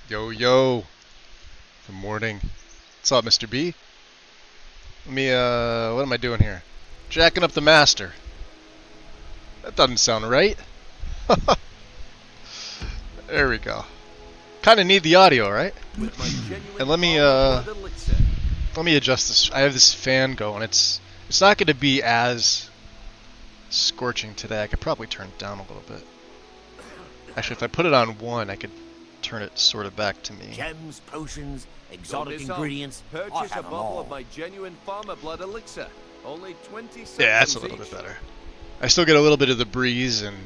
Yo, yo. Good morning. What's up, Mr. B? Let me, what am I doing here? Jacking up the master. That doesn't sound right. There we go. Kinda need the audio, right? And let me adjust this. I have this fan going. It's not gonna be as scorching today. I could probably turn it down a little bit. Actually, if I put it on 1, I could turn it sort of back to me. Gems, potions, exotic ingredients. Purchase a bottle of my genuine farmer blood elixir. Only 20 cents. Yeah, that's a little bit better. I still get a little bit of the breeze, and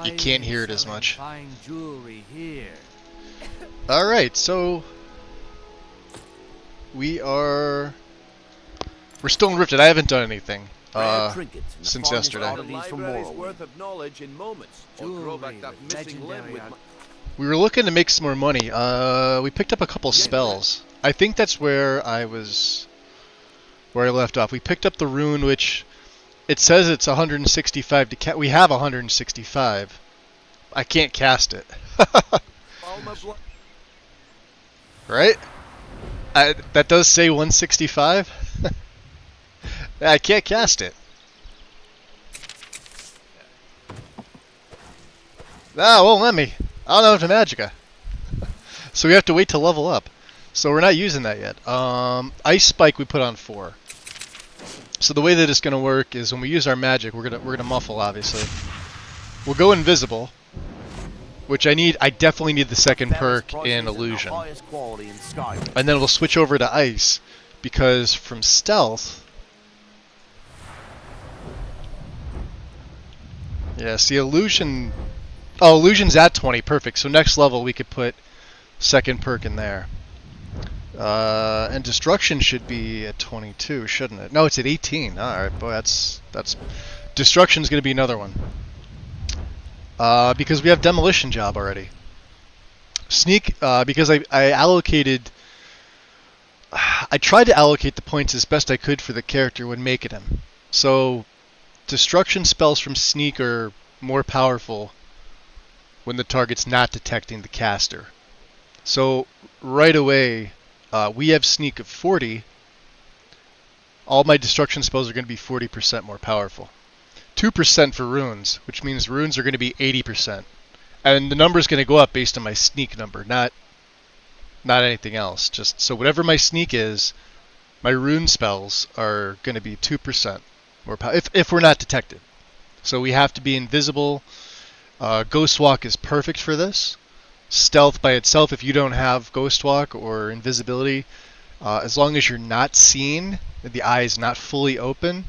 you can't hear it as much. Fine jewelry here. All right, so we're still in Rifted. I haven't done anything since yesterday. The library's worth of knowledge in moments. Or grow back that missing limb with my... We were looking to make some more money. We picked up a couple spells. I think that's where I left off. We picked up the rune, which it says it's 165 to cast. We have 165. I can't cast it. Right? That does say 165. I can't cast it. Ah, won't let me. I don't know if it's Magicka. So we have to wait to level up. So we're not using that yet. Ice Spike we put on 4. So the way that it's gonna work is when we use our magic, we're gonna muffle, obviously. We'll go invisible. which I definitely need the second perk Ferrous in prices are the illusion. highest quality in Skyrim. And then we'll switch over to ice, because from stealth... Yeah, see, illusion... Oh, illusion's at 20, perfect. So next level we could put second perk in there. And destruction should be at 22, shouldn't it? No, it's at 18. Alright, boy, that's... Destruction's gonna be another one. Because we have demolition job already. Sneak, because I allocated... I tried to allocate the points as best I could for the character when making him. So, destruction spells from Sneak are more powerful when the target's not detecting the caster. So, right away, we have Sneak of 40. All my destruction spells are going to be 40% more powerful. 2% for runes, which means runes are going to be 80%. And the number is going to go up based on my Sneak number, not anything else. Just so whatever my Sneak is, my rune spells are going to be 2% more power if we're not detected. So we have to be invisible. Ghost Walk is perfect for this. Stealth by itself, if you don't have Ghost Walk or invisibility, as long as you're not seen, the eye is not fully open,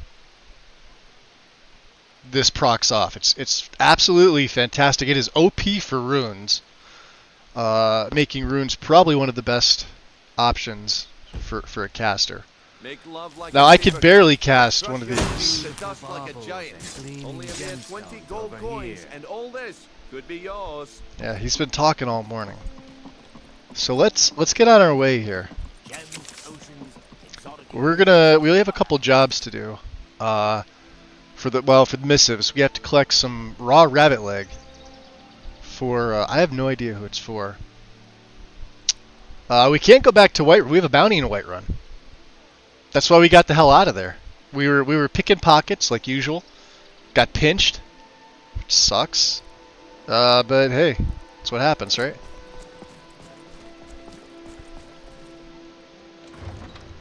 this procs off. It's absolutely fantastic. It is OP for runes, making runes probably one of the best options for a caster. Make love like Now a I could fever. barely cast Crush one of your these. enemies to dust like a giant. Only a mere 20 gold coins, and all this could be yours. Yeah, he's been talking all morning. So let's get on our way here. Gems, oceans, exotic We only have a couple jobs to do. For the missives, we have to collect some raw rabbit leg. For I have no idea who it's for. We can't go back to White. We have a bounty in Whiterun. That's why we got the hell out of there. We were picking pockets like usual. Got pinched, which sucks. But hey, that's what happens, right?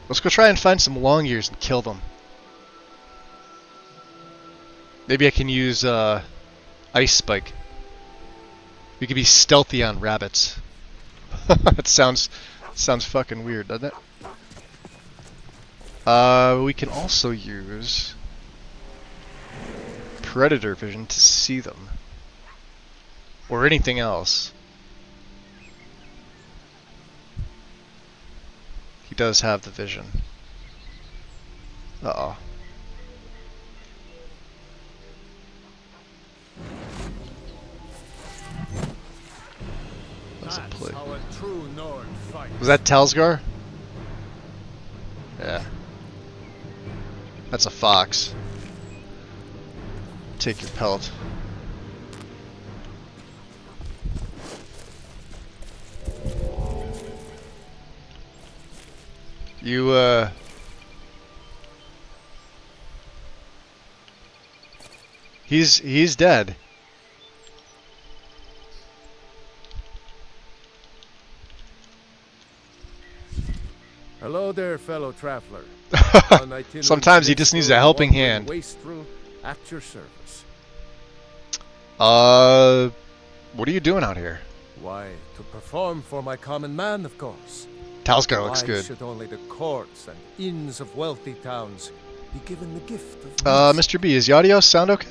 Let's go try and find some long ears and kill them. Maybe I can use Ice Spike. We could be stealthy on rabbits. That sounds fucking weird, doesn't it? We can also use Predator Vision to see them. Or anything else. He does have the vision. Uh-oh. That's a plague. Was that Talsgar? Yeah. That's a fox. Take your pelt. You, He's dead. Hello there, fellow traveler. Sometimes he just needs a helping hand. Wastrel at your service. What are you doing out here? Why, to perform for my common man, of course. Talsgar looks Why good. should only the courts and inns of wealthy towns be given the gift of Mr. B, is the audio sound okay?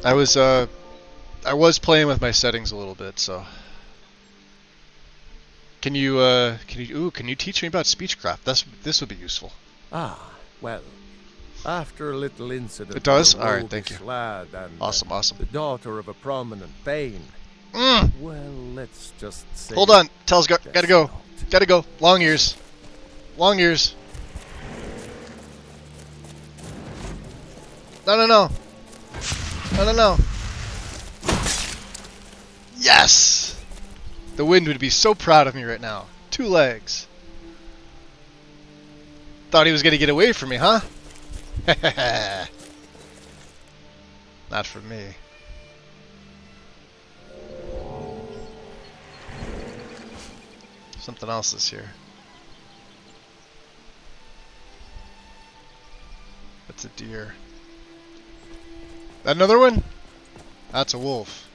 I was playing with my settings a little bit, so. Can you teach me about speechcraft? This would be useful. Ah, well, after a little incident. It does? with a Alright, thank roguish you. Lad and, Awesome. the daughter of a prominent Thane. Mm. Well, let's just say. Hold on, Talsgar, Death gotta go. Note. Gotta go. Long ears. Long ears. No. No. Yes! The wind would be so proud of me right now. 2 legs. Thought he was gonna get away from me, huh? Not from me. Something else is here. That's a deer. Another one? That's a wolf.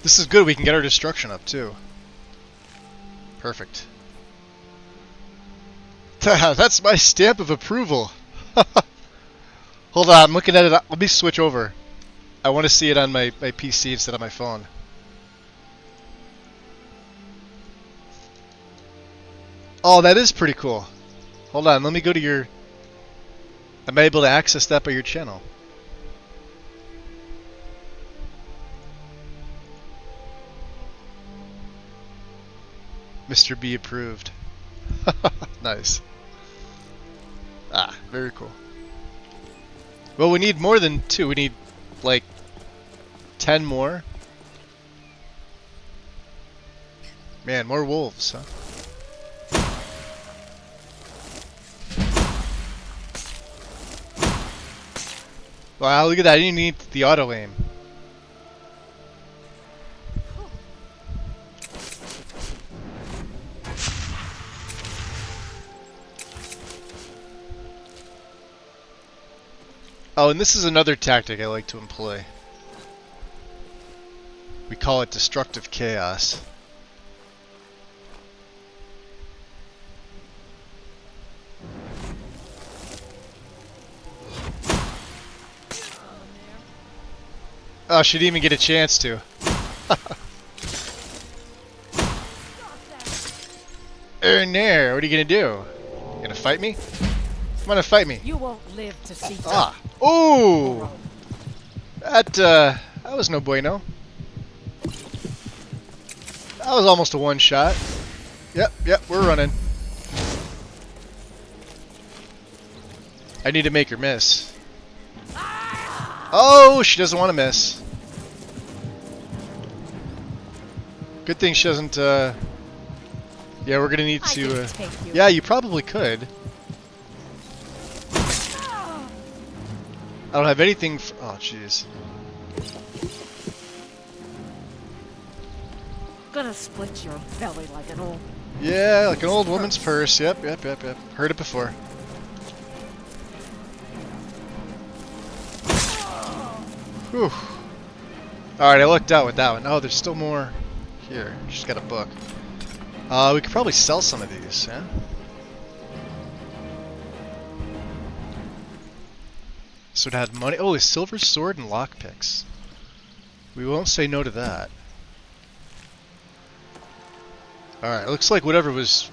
This is good, we can get our destruction up too. Perfect. That's my stamp of approval. Hold on, I'm looking at it. Let me switch over. I want to see it on my PC instead of my phone. Oh, that is pretty cool. Hold on, let me go to your... Am I able to access that by your channel? Mr. B approved. Nice. Ah, very cool. Well, we need more than 2. We need, like, 10 more. Man, more wolves, huh? Wow, look at that. I didn't need the auto aim. Oh, and this is another tactic I like to employ. We call it destructive chaos. Oh, she didn't even get a chance to. There, what are you gonna do? You gonna fight me? Come on and fight me. You won't live to see. Ah. Ooh! That was no bueno. That was almost a one-shot. Yep, we're running. I need to make her miss. Oh, she doesn't want to miss. Good thing she doesn't, Yeah, we're gonna need to, Yeah, you probably could. I don't have anything f oh, jeez. Gonna split your belly like an old... Yeah, like an old woman's purse. Yep. Heard it before. Whew. Alright, I lucked out with that one. Oh, there's still more here. Just got a book. We could probably sell some of these, yeah? So it had money. Oh, a silver sword and lockpicks. We won't say no to that. Alright, looks like whatever was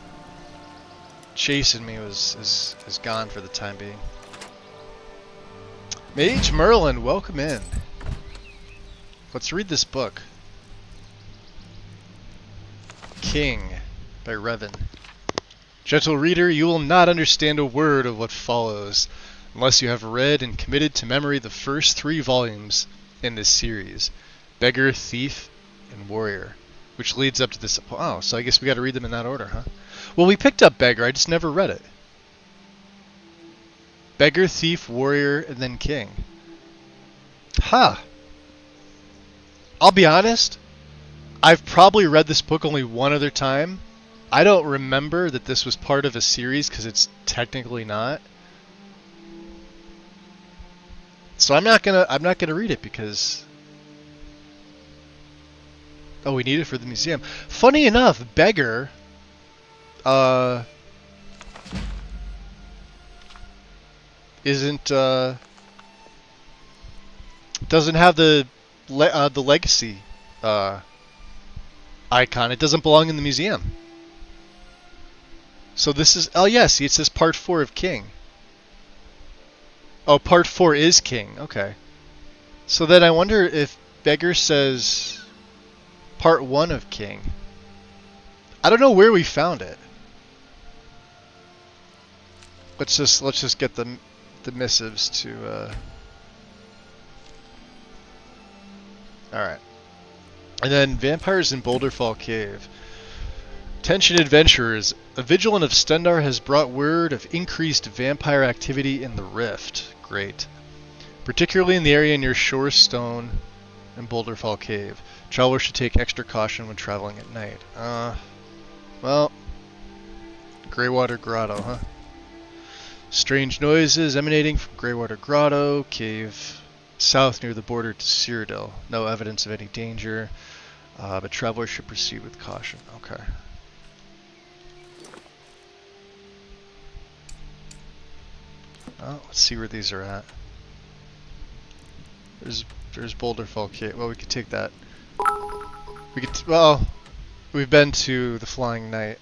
chasing me is gone for the time being. Mage Merlin, welcome in. Let's read this book. King by Revan. Gentle reader, you will not understand a word of what follows unless you have read and committed to memory the first 3 volumes in this series, Beggar, Thief, and Warrior, which leads up to this. Oh, so I guess we got to read them in that order, huh? Well, we picked up Beggar, I just never read it. Beggar, Thief, Warrior, and then King. Huh. I'll be honest, I've probably read this book only one other time. I don't remember that this was part of a series because it's technically not. So I'm not gonna read it because oh, we need it for the museum. Funny enough, Beggar isn't doesn't have the legacy icon. It doesn't belong in the museum. So this is, oh yeah, see, it says part 4 of King. Oh, part 4 is King. Okay. So then I wonder if Beggar says part 1 of King. I don't know where we found it. Let's just get the missives to Alright. And then Vampires in Boulderfall Cave. Attention adventurers, a vigilant of Stendar has brought word of increased vampire activity in the Rift. Great. Particularly in the area near Shorestone and Boulderfall Cave. Travelers should take extra caution when traveling at night. Well, Greywater Grotto, huh? Strange noises emanating from Greywater Grotto, cave south near the border to Cyrodiil. No evidence of any danger, but travelers should proceed with caution. Okay. Well, let's see where these are at. There's Boulderfall Cave. Well, we could take that. We could. Well, we've been to the Flying Knight.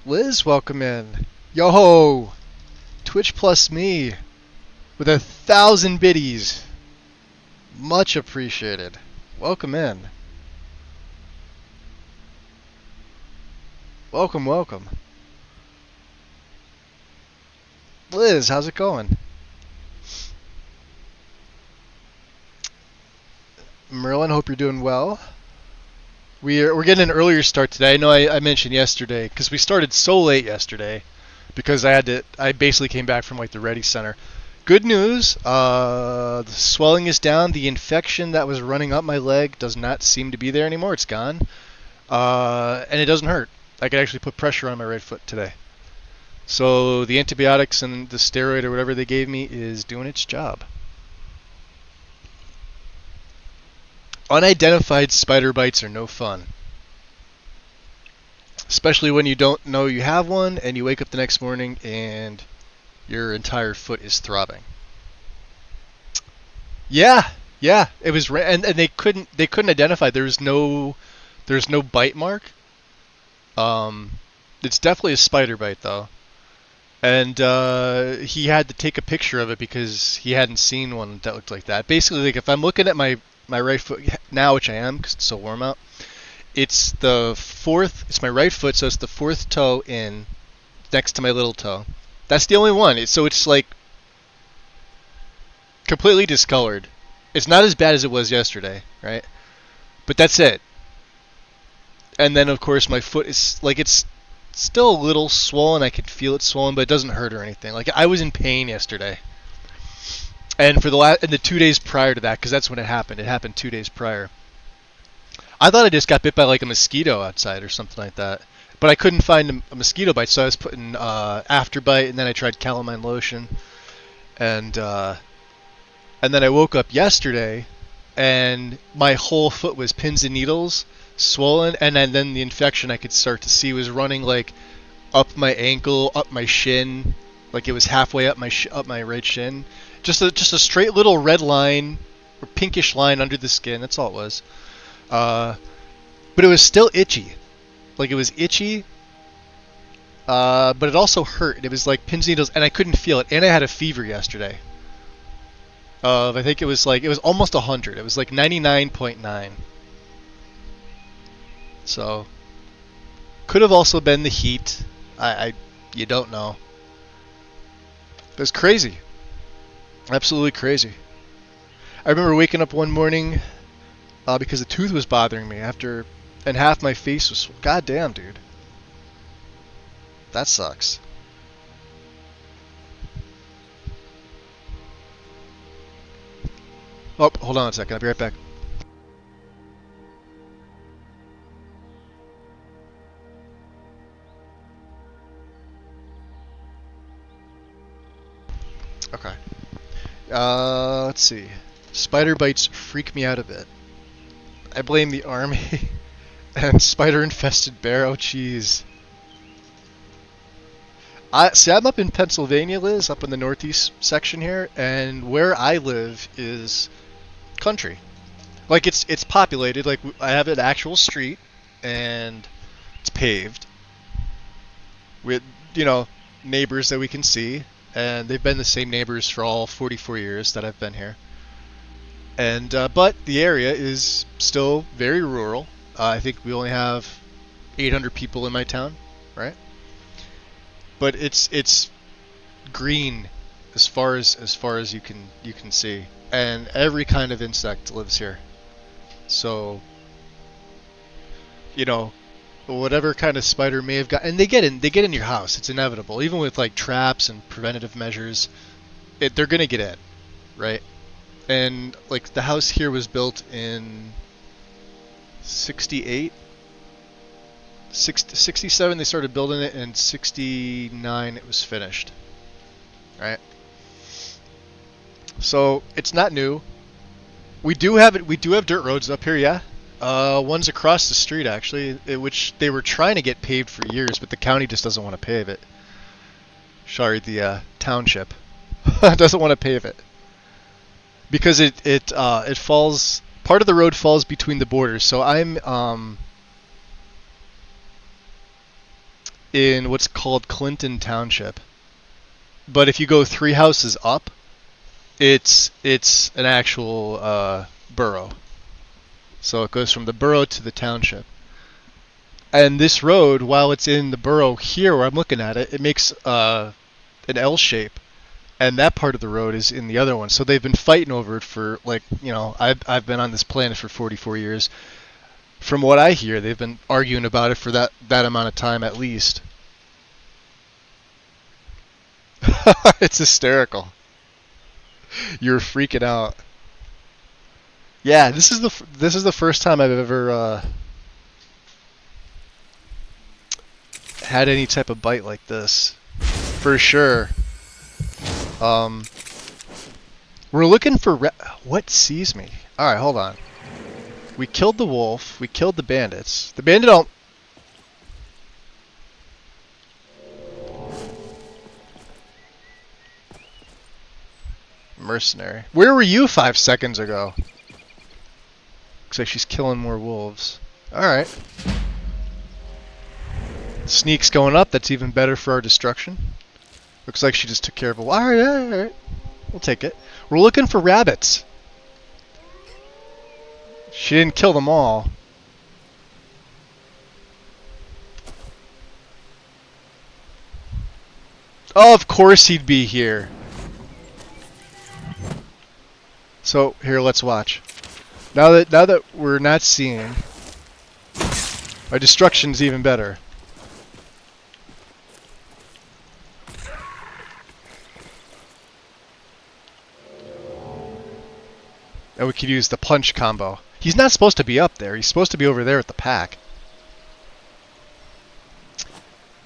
Liz, welcome in. Yo, Twitch plus me with 1,000 biddies. Much appreciated. Welcome in. Welcome, welcome. Liz, how's it going? Merlin, hope you're doing well. We're getting an earlier start today. I know I mentioned yesterday because we started so late yesterday because I basically came back from like the Ready Center. Good news, the swelling is down. The infection that was running up my leg does not seem to be there anymore. It's gone, and it doesn't hurt. I could actually put pressure on my right foot today. So the antibiotics and the steroid or whatever they gave me is doing its job. Unidentified spider bites are no fun. Especially when you don't know you have one and you wake up the next morning and your entire foot is throbbing. Yeah, it was and they couldn't identify. There's no bite mark. It's definitely a spider bite though. And he had to take a picture of it because he hadn't seen one that looked like that. Basically, like if I'm looking at my right foot now, which I am because it's so warm out, it's my right foot, so it's the fourth toe in next to my little toe. That's the only one. So it's like completely discolored. It's not as bad as it was yesterday, right? But that's it. And then of course my foot is like it's still a little swollen. I could feel it swollen, but it doesn't hurt or anything. Like I was in pain yesterday. And for the 2 days prior to that, because that's when it happened 2 days prior. I thought I just got bit by like a mosquito outside or something like that, but I couldn't find a mosquito bite, so I was putting Afterbite, and then I tried calamine lotion, and then I woke up yesterday, and my whole foot was pins and needles, swollen, and then the infection I could start to see was running like up my ankle, up my shin, like it was halfway up my right shin. Just a straight little red line or pinkish line under the skin. That's all it was. But it was still itchy. Like it was itchy, but it also hurt. It was like pins and needles, and I couldn't feel it. And I had a fever yesterday. I think it was almost 100. It was like 99.9. So could have also been the heat. You don't know. It was crazy. Absolutely crazy. I remember waking up one morning because the tooth was bothering me and half my face was. God damn, dude. That sucks. Oh, hold on a second. I'll be right back. Okay. Let's see. Spider bites freak me out a bit. I blame the army and spider-infested bear. Oh, jeez. I'm up in Pennsylvania, Liz, up in the northeast section here, and where I live is country. Like it's populated. Like I have an actual street, and it's paved with neighbors that we can see. And they've been the same neighbors for all 44 years that I've been here. And but the area is still very rural. I think we only have 800 people in my town, right? But it's green as far as you can see, and every kind of insect lives here. So whatever kind of spider may have got, and they get in your house. It's inevitable, even with like traps and preventative measures. They're gonna get in, right? And like the house here was built in 68, 67 they started building it, and 69 it was finished. right? So it's not new. We do have it. We do have dirt roads up here, yeah. One's across the street actually, which they were trying to get paved for years, but the county just doesn't want to pave it. Sorry, the township doesn't want to pave it because it falls. Part of the road falls between the borders. So I'm in what's called Clinton Township, but if you go 3 houses up, it's an actual borough. So it goes from the borough to the township. And this road, while it's in the borough here where I'm looking at it, it makes an L shape. And that part of the road is in the other one. So they've been fighting over it for, like, you know, I've been on this planet for 44 years. From what I hear, they've been arguing about it for that amount of time at least. It's hysterical. You're freaking out. Yeah, this is the first time I've ever had any type of bite like this, for sure. We're looking for what sees me. All right, hold on. We killed the wolf. We killed the bandits. The bandit don't. Mercenary. Where were you 5 seconds ago? Looks like she's killing more wolves. Alright. Sneak's going up. That's even better for our destruction. Looks like she just took care of a... Alright, alright. We'll take it. We're looking for rabbits. She didn't kill them all. Oh, of course he'd be here. So here, let's watch. Now that we're not seeing, our destruction's even better. And we could use the punch combo. He's not supposed to be up there. He's supposed to be over there at the pack.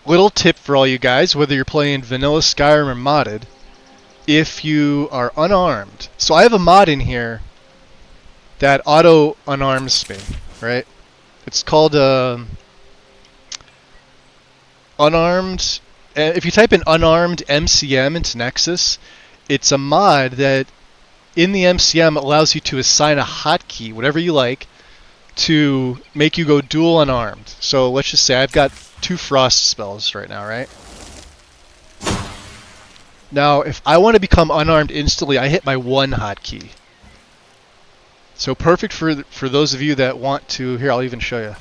Little tip for all you guys, whether you're playing vanilla Skyrim or modded, if you are unarmed. So I have a mod in here that auto unarms me, right? It's called unarmed. If you type in unarmed MCM into Nexus, it's a mod that in the MCM allows you to assign a hotkey, whatever you like, to make you go dual unarmed. So let's just say I've got 2 frost spells right now, right? Now, if I want to become unarmed instantly, I hit my 1 hotkey. So perfect for those of you that want to... Here, I'll even show you.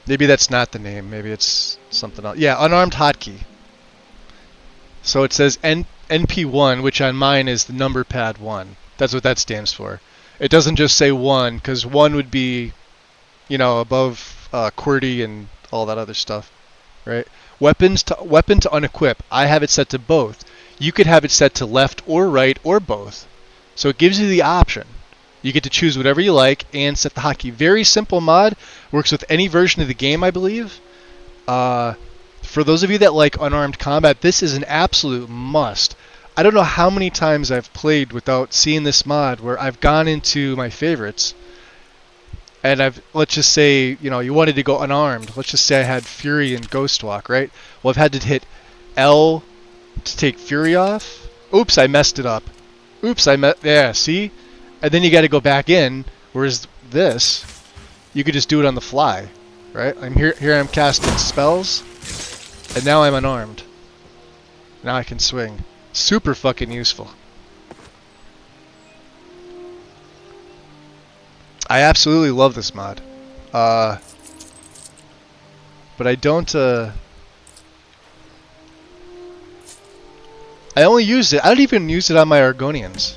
Maybe that's not the name. Maybe it's something else. Yeah, unarmed hotkey. So it says NP1, which on mine is the number pad 1. That's what that stands for. It doesn't just say 1, because 1 would be, you know, above QWERTY and all that other stuff, right? Weapon to unequip. I have it set to both. You could have it set to left or right or both. So it gives you the option. You get to choose whatever you like and set the hotkey. Very simple mod. Works with any version of the game, I believe. For those of you that like unarmed combat, this is an absolute must. I don't know how many times I've played without seeing this mod where I've gone into my favorites and let's just say, you know, you wanted to go unarmed. Let's just say I had Fury and Ghostwalk, right? Well, I've had to hit L to take Fury off. Oops, I messed it up. Oops, yeah, see? And then you got to go back in, whereas this, you could just do it on the fly, right? Here I'm casting spells, and now I'm unarmed. Now I can swing. Super fucking useful. I absolutely love this mod. But I don't, I only use it, I don't even use it on my Argonians.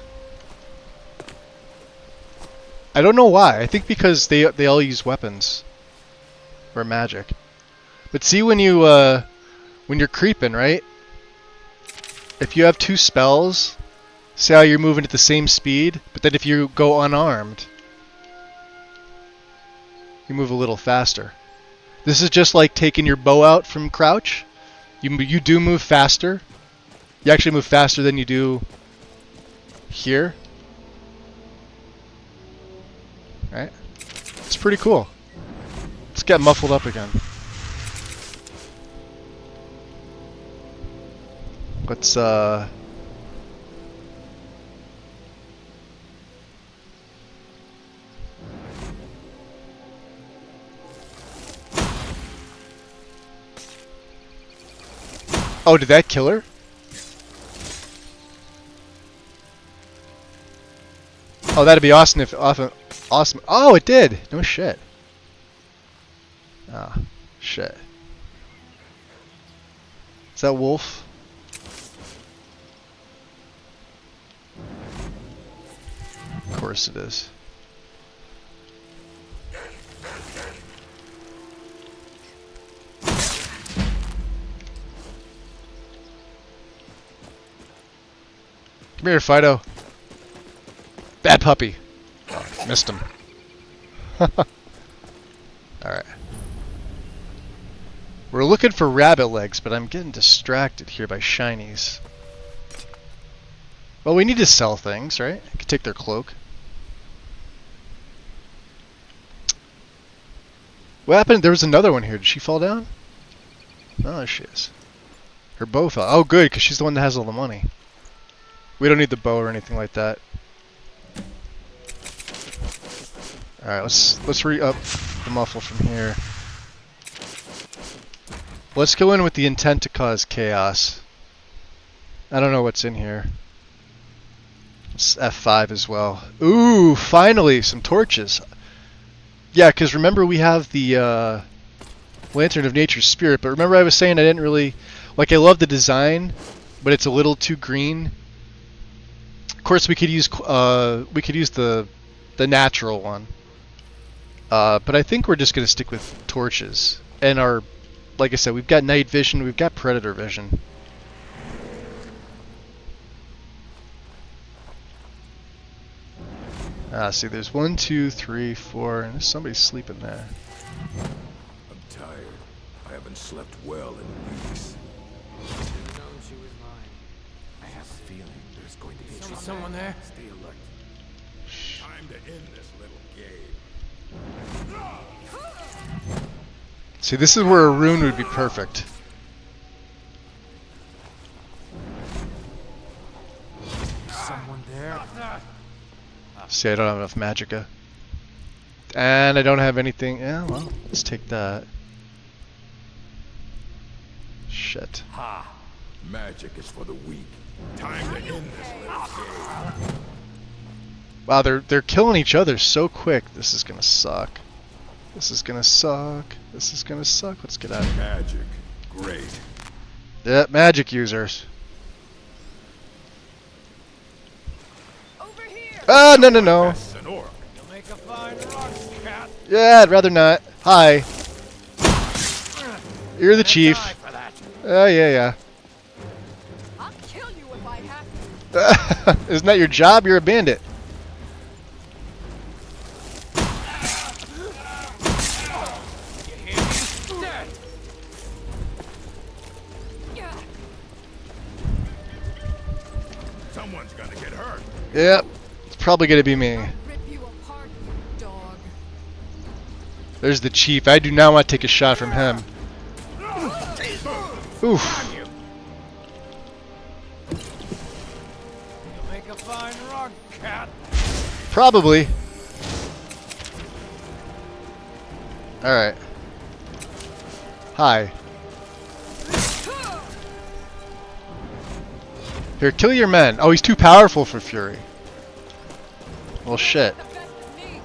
I don't know why. I think because they all use weapons. Or magic. But see when you're creeping, right? If you have 2 spells, see how you're moving at the same speed, but then if you go unarmed, you move a little faster. This is just like taking your bow out from crouch. You do move faster. You actually move faster than you do here. Right? It's pretty cool. Let's get muffled up again. Let's Oh, did that kill her? Oh, that'd be awesome if awesome. Oh, it did. No shit. Ah, shit. Is that wolf? Of course it is. Come here, Fido. Bad puppy. Oh, missed him. Alright. We're looking for rabbit legs, but I'm getting distracted here by shinies. Well, we need to sell things, right? I could take their cloak. What happened? There was another one here. Did she fall down? Oh, there she is. Her bow fell. Oh, good, because she's the one that has all the money. We don't need the bow or anything like that. Alright, let's re-up the muffle from here. Let's go in with the intent to cause chaos. I don't know what's in here. It's F5 as well. Ooh, finally, some torches. Yeah, because remember we have the Lantern of Nature's Spirit, but remember I was saying I didn't really... Like, I love the design, but it's a little too green. Of course, we could use the natural one, but I think we're just gonna stick with torches. And our, like I said, we've got night vision, we've got predator vision. Ah, see, there's 1, 2, 3, 4, and there's somebody sleeping there. I'm tired. I haven't slept well in weeks. Someone there? Stay alert. Time to end this little game. See, this is where a rune would be perfect. Someone there? See, I don't have enough magicka. And I don't have anything. Yeah, well, let's take that. Shit. Ha! Magic is for the weak. Time to end this little game. Wow, they're killing each other so quick. This is gonna suck. This is gonna suck. This is gonna suck. Let's get out of here. Magic. Great. Yeah, magic users. Over here. Ah, no, no, no. That's an orc. You'll make a fine rock cat. Yeah, I'd rather not. Hi. You're the chief. Die for that. Oh, yeah, I'll kill you if I have to. yeah. Isn't that your job? You're a bandit. You hear me? Dead. Someone's gonna get hurt. Yep. It's probably gonna be me. I'll rip you apart, you dog. There's the chief. I do not want to take a shot from him. Oof. You'll make a fine rock cat. Probably. Alright. Hi. Here, kill your men. Oh, he's too powerful for Fury. Well, shit. The best of me.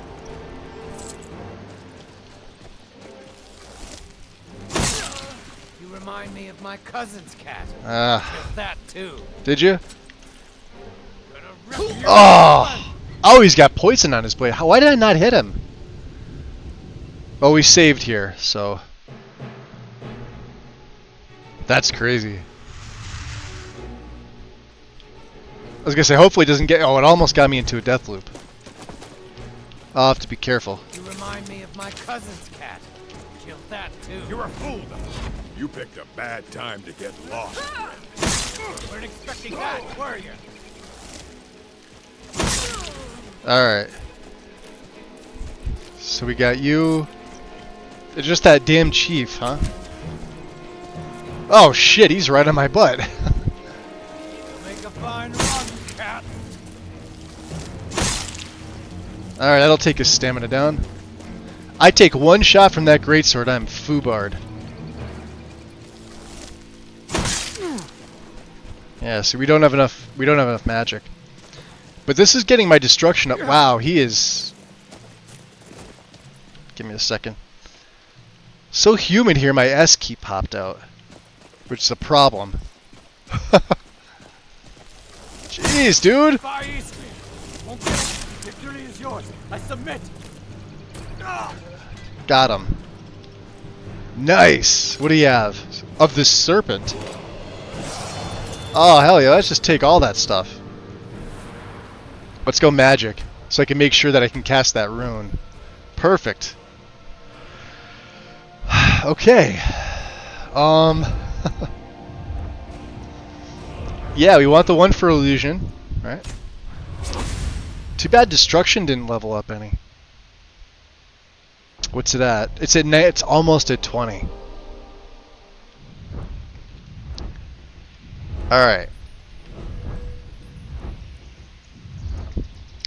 You remind me of my cousin's cat. Ah, That too. did you? Gonna rip your Oh! Oh, he's got poison on his blade. Why did I not hit him? Oh, we saved here, so... That's crazy. I was gonna say, hopefully it doesn't get... Oh, it almost got me into a death loop. I'll have to be careful. You remind me of my cousin's cat. Kill that too. You're a fool, though. You picked a bad time to get lost. Weren't expecting that, were you? Alright. So we got you. It's just that damn chief, huh? Oh shit, he's right on my butt. You'll make a fine run, cat. Alright, that'll take his stamina down. I take one shot from that greatsword, I'm foobarred. Yeah, see, we don't have enough magic. But this is getting my destruction up. Wow, he is. Give me a second. So humid here, my S key popped out, which is a problem. Jeez, dude. Far east. Won't get it. Victory is yours. I submit. Got him. Nice. What do you have? Of the serpent. Oh, hell yeah. Let's just take all that stuff. Let's go magic. So I can make sure that I can cast that rune. Perfect. Okay. Yeah, we want the one for illusion. Right? Too bad destruction didn't level up any. What's it at? It's almost at 20. Alright.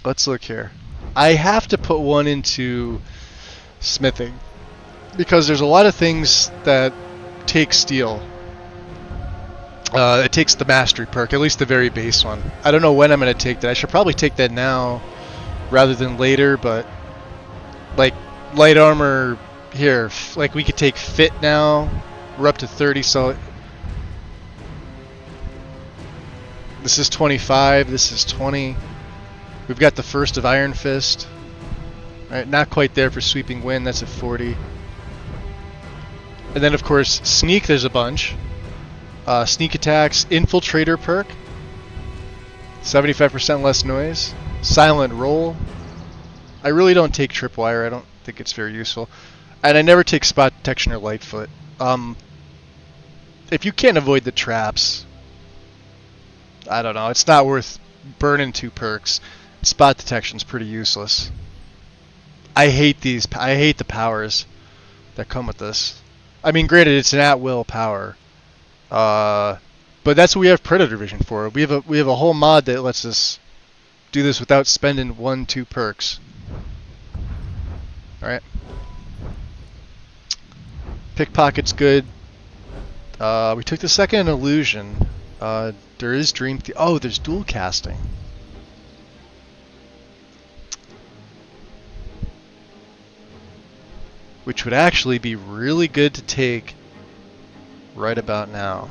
Let's look here. I have to put one into smithing because there's a lot of things that take steel. It takes the mastery perk, at least the very base one. I don't know when I'm going to take that. I should probably take that now rather than later, but like light armor here, like we could take fit now. We're up to 30, so this is 25, this is 20. We've got the first of Iron Fist. All right, not quite there for Sweeping Wind, that's at 40. And then of course, Sneak, there's a bunch. Sneak attacks, Infiltrator perk, 75% less noise. Silent Roll. I really don't take Tripwire, I don't think it's very useful. And I never take Spot Detection or Lightfoot. If you can't avoid the traps, I don't know, it's not worth burning 2 perks. Spot Detection's pretty useless. I hate the powers that come with this. I mean, granted, it's an at-will power. But that's what we have Predator Vision for. We have a whole mod that lets us do this without spending 1-2 perks. Alright. Pickpocket's good. We took the second illusion. There is Dream oh, there's dual casting. Which would actually be really good to take right about now.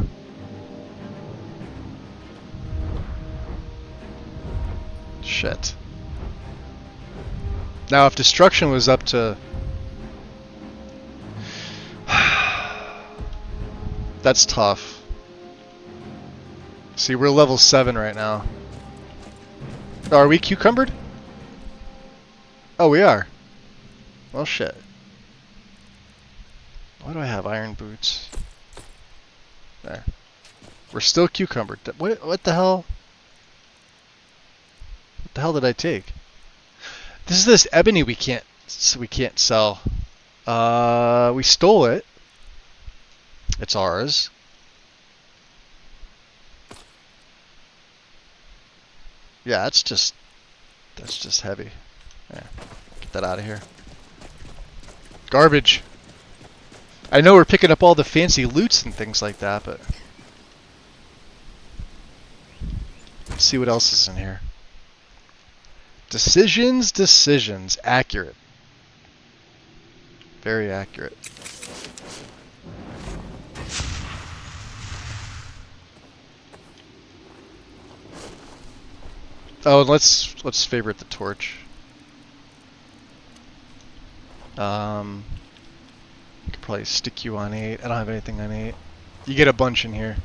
Shit. Now if destruction was up to... That's tough. See, we're level 7 right now. Oh, are we cucumbered? Oh, we are. Well, shit. Why do I have iron boots? There. We're still cucumbered. What the hell? What the hell did I take? This is this ebony we can't sell. We stole it. It's ours. Yeah, that's just heavy. Yeah, get that out of here. Garbage. I know we're picking up all the fancy loots and things like that, but let's see what else is in here. Decisions. Accurate. Very accurate. Oh, and let's favorite the torch. Could probably stick you on 8. I don't have anything on 8. You get a bunch in here.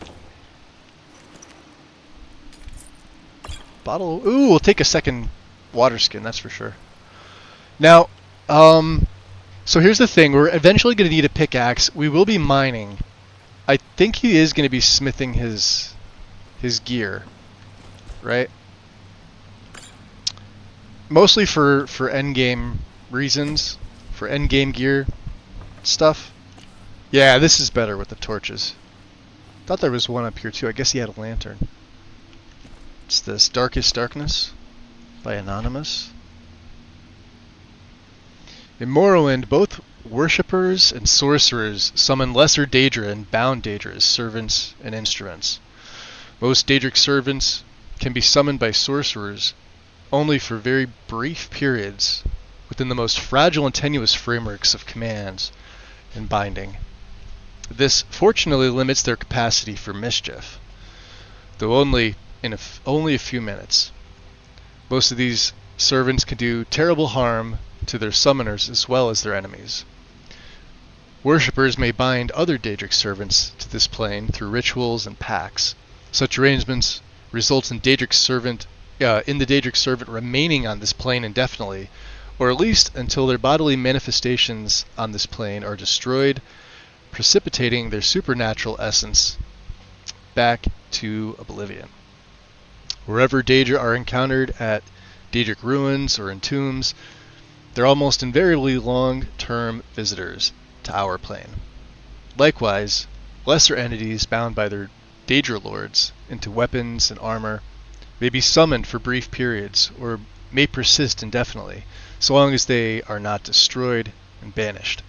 Bottle. Ooh, we'll take a second water skin, that's for sure. Now, So here's the thing, we're eventually going to need a pickaxe. We will be mining. I think he is going to be smithing his gear, right? Mostly for endgame reasons, for endgame gear stuff. Yeah, this is better with the torches. Thought there was one up here too. I guess he had a lantern. It's this Darkest Darkness by Anonymous. In Morrowind, both worshippers and sorcerers summon lesser Daedra and bound Daedra as servants and instruments. Most Daedric servants can be summoned by sorcerers only for very brief periods within the most fragile and tenuous frameworks of commands and binding. This fortunately limits their capacity for mischief, though only a few minutes. Most of these servants can do terrible harm to their summoners as well as their enemies. Worshippers may bind other Daedric servants to this plane through rituals and pacts. Such arrangements result in the Daedric servant remaining on this plane indefinitely, or at least until their bodily manifestations on this plane are destroyed, precipitating their supernatural essence back to oblivion. Wherever Daedra are encountered at Daedric ruins or in tombs, they're almost invariably long-term visitors to our plane. Likewise, lesser entities bound by their Daedra lords into weapons and armor may be summoned for brief periods or may persist indefinitely, so long as they are not destroyed and banished.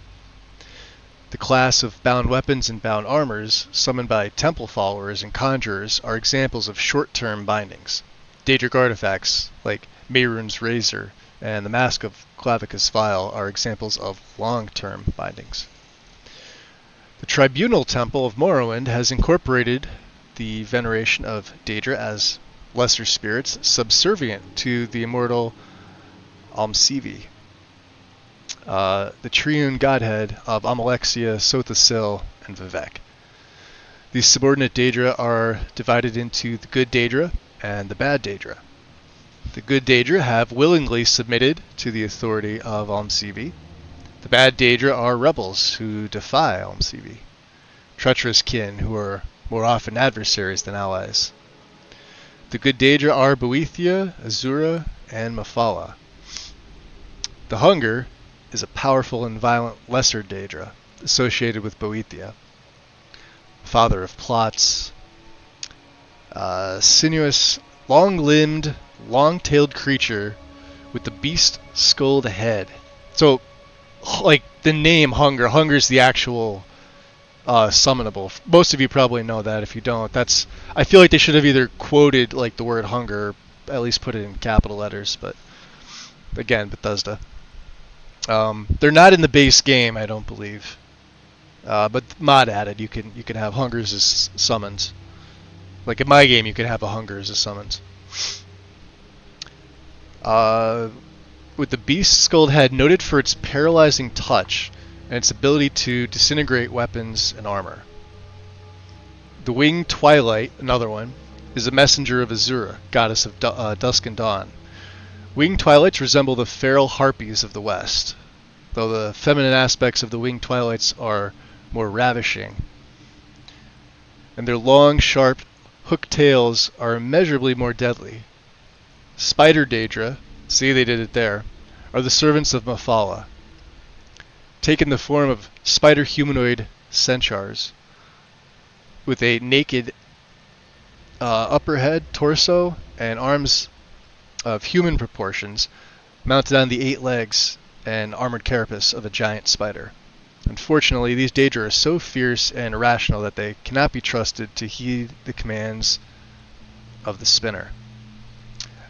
The class of bound weapons and bound armors summoned by temple followers and conjurers are examples of short-term bindings. Daedric artifacts like Mehrunes' razor and the Mask of Clavicus Vile are examples of long-term bindings. The Tribunal Temple of Morrowind has incorporated the veneration of Daedra as lesser spirits subservient to the immortal Almsivi, the triune godhead of Amalexia, Sothasil, and Vivek. These subordinate Daedra are divided into the good Daedra and the bad Daedra. The good Daedra have willingly submitted to the authority of Almsivi. The bad Daedra are rebels who defy Almsivi, treacherous kin who are more often adversaries than allies. The good Daedra are Boethia, Azura, and Mafala. The Hunger is a powerful and violent lesser Daedra associated with Boethia, father of plots, sinuous, long-limbed, long-tailed creature with the beast-skulled head. So, like the name Hunger, Hunger's the actual summonable. Most of you probably know that. If you don't, I feel like they should have either quoted like the word Hunger, or at least put it in capital letters. But again, Bethesda. They're not in the base game, I don't believe. But mod added, you can have Hungers as summons. Like in my game, you can have a Hunger as a summons. With the beast-skulled head noted for its paralyzing touch and its ability to disintegrate weapons and armor. The winged Twilight, another one, is a messenger of Azura, goddess of dusk and dawn. Winged Twilights resemble the feral harpies of the West, though the feminine aspects of the winged Twilights are more ravishing. And their long, sharp, hooked tails are immeasurably more deadly. Spider Daedra, see they did it there, are the servants of Mafala, taken the form of spider humanoid centaurs with a naked upper head, torso, and arms of human proportions, mounted on the 8 legs and armored carapace of a giant spider. Unfortunately, these Daedra are so fierce and irrational that they cannot be trusted to heed the commands of the spinner.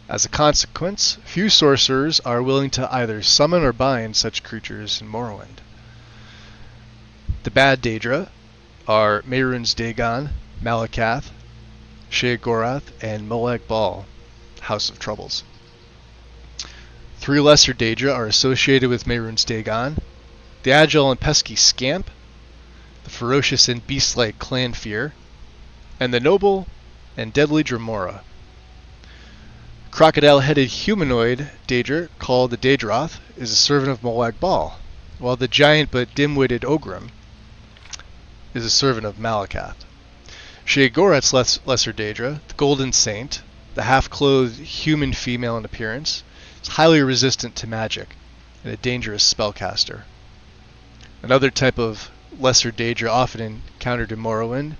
As a consequence, few sorcerers are willing to either summon or bind such creatures in Morrowind. The bad Daedra are Mehrunes Dagon, Malakath, Sheogorath, and Molag Bal, House of Troubles. 3 lesser Daedra are associated with Mehrunes Dagon: the agile and pesky Scamp, the ferocious and beast-like Clanfear, and the noble and deadly Dremora. Crocodile-headed humanoid Daedra, called the Daedroth, is a servant of Molag Bal, while the giant but dim-witted Ogrim is a servant of Malakath. Sheogorath's lesser Daedra, the Golden Saint, the half-clothed human female in appearance, is highly resistant to magic and a dangerous spellcaster. Another type of lesser Daedra often encountered in Morrowind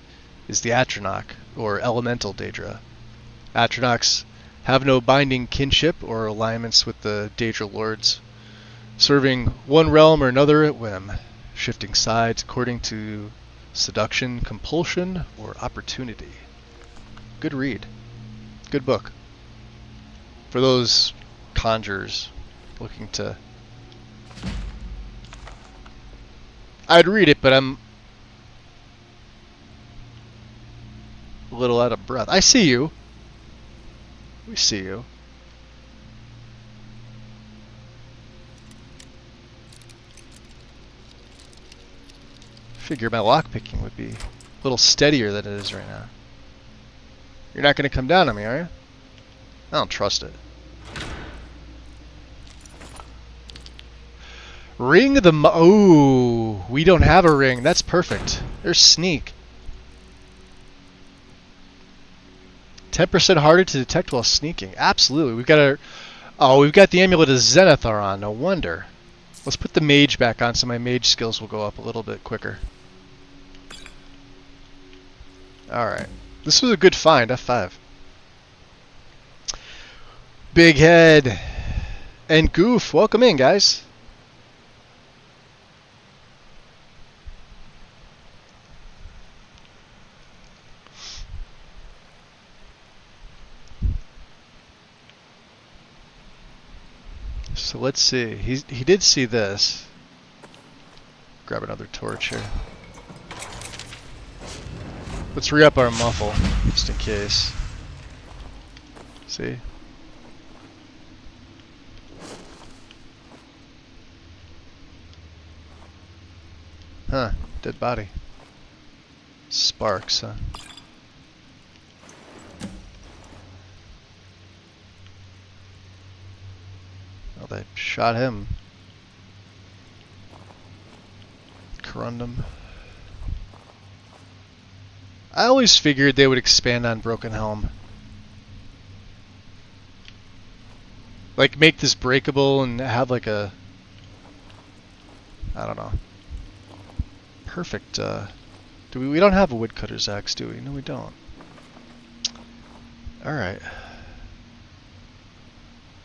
is the Atronach, or Elemental Daedra. Atronachs have no binding kinship or alignments with the Daedra lords, serving one realm or another at whim, shifting sides according to seduction, compulsion, or opportunity. Good read. Good book. For those conjurers looking to... I'd read it, but I'm a little out of breath. I see you. We see you. Figure my lockpicking would be a little steadier than it is right now. You're not going to come down on me, are you? I don't trust it. Ring the ooh, we don't have a ring. That's perfect. There's sneak. 10% harder to detect while sneaking. Absolutely. We've got we've got the amulet of Zenithar on. No wonder. Let's put the mage back on so my mage skills will go up a little bit quicker. Alright. This was a good find, F5. Big Head and Goof, welcome in, guys. So let's see. He did see this. Grab another torch here. Let's re-up our muffle, just in case. See? Huh, dead body. Sparks, huh? Well, they shot him. Corundum. I always figured they would expand on Broken Helm. Like, make this breakable and have like a... I don't know. Perfect, we don't have a woodcutter's axe, do we? No, we don't. Alright.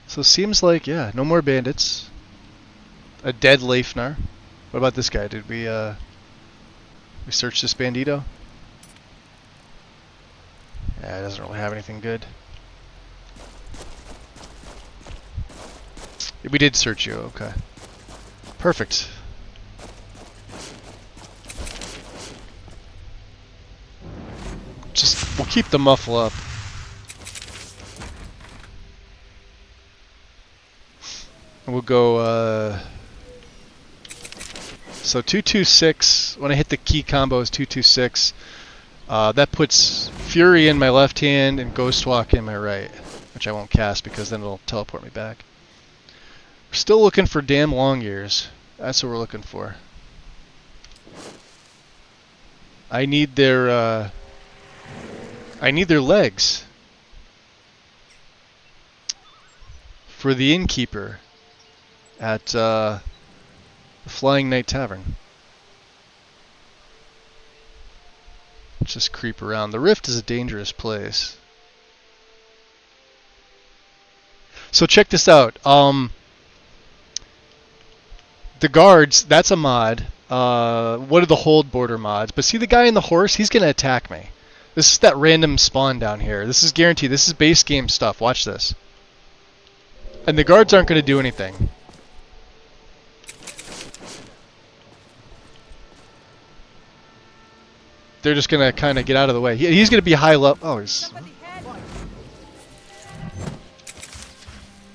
So it seems like, yeah, no more bandits. A dead Leifnar. What about this guy? Did we search this bandito? Yeah, it doesn't really have anything good. We did search you, okay. Perfect. We'll keep the muffle up. We'll go, so 226, when I hit the key combo is 226. That puts Fury in my left hand and Ghostwalk in my right, which I won't cast because then it'll teleport me back. We're still looking for damn long ears. That's what we're looking for. I need their legs for the innkeeper at the Flying Knight Tavern. Let's just creep around. The Rift is a dangerous place. So check this out. The guards, that's a mod. What are the hold border mods? But see the guy in the horse? He's going to attack me. This is that random spawn down here. This is guaranteed. This is base game stuff. Watch this. And the guards aren't going to do anything. They're just going to kind of get out of the way. He's going to be high level. Oh, he's...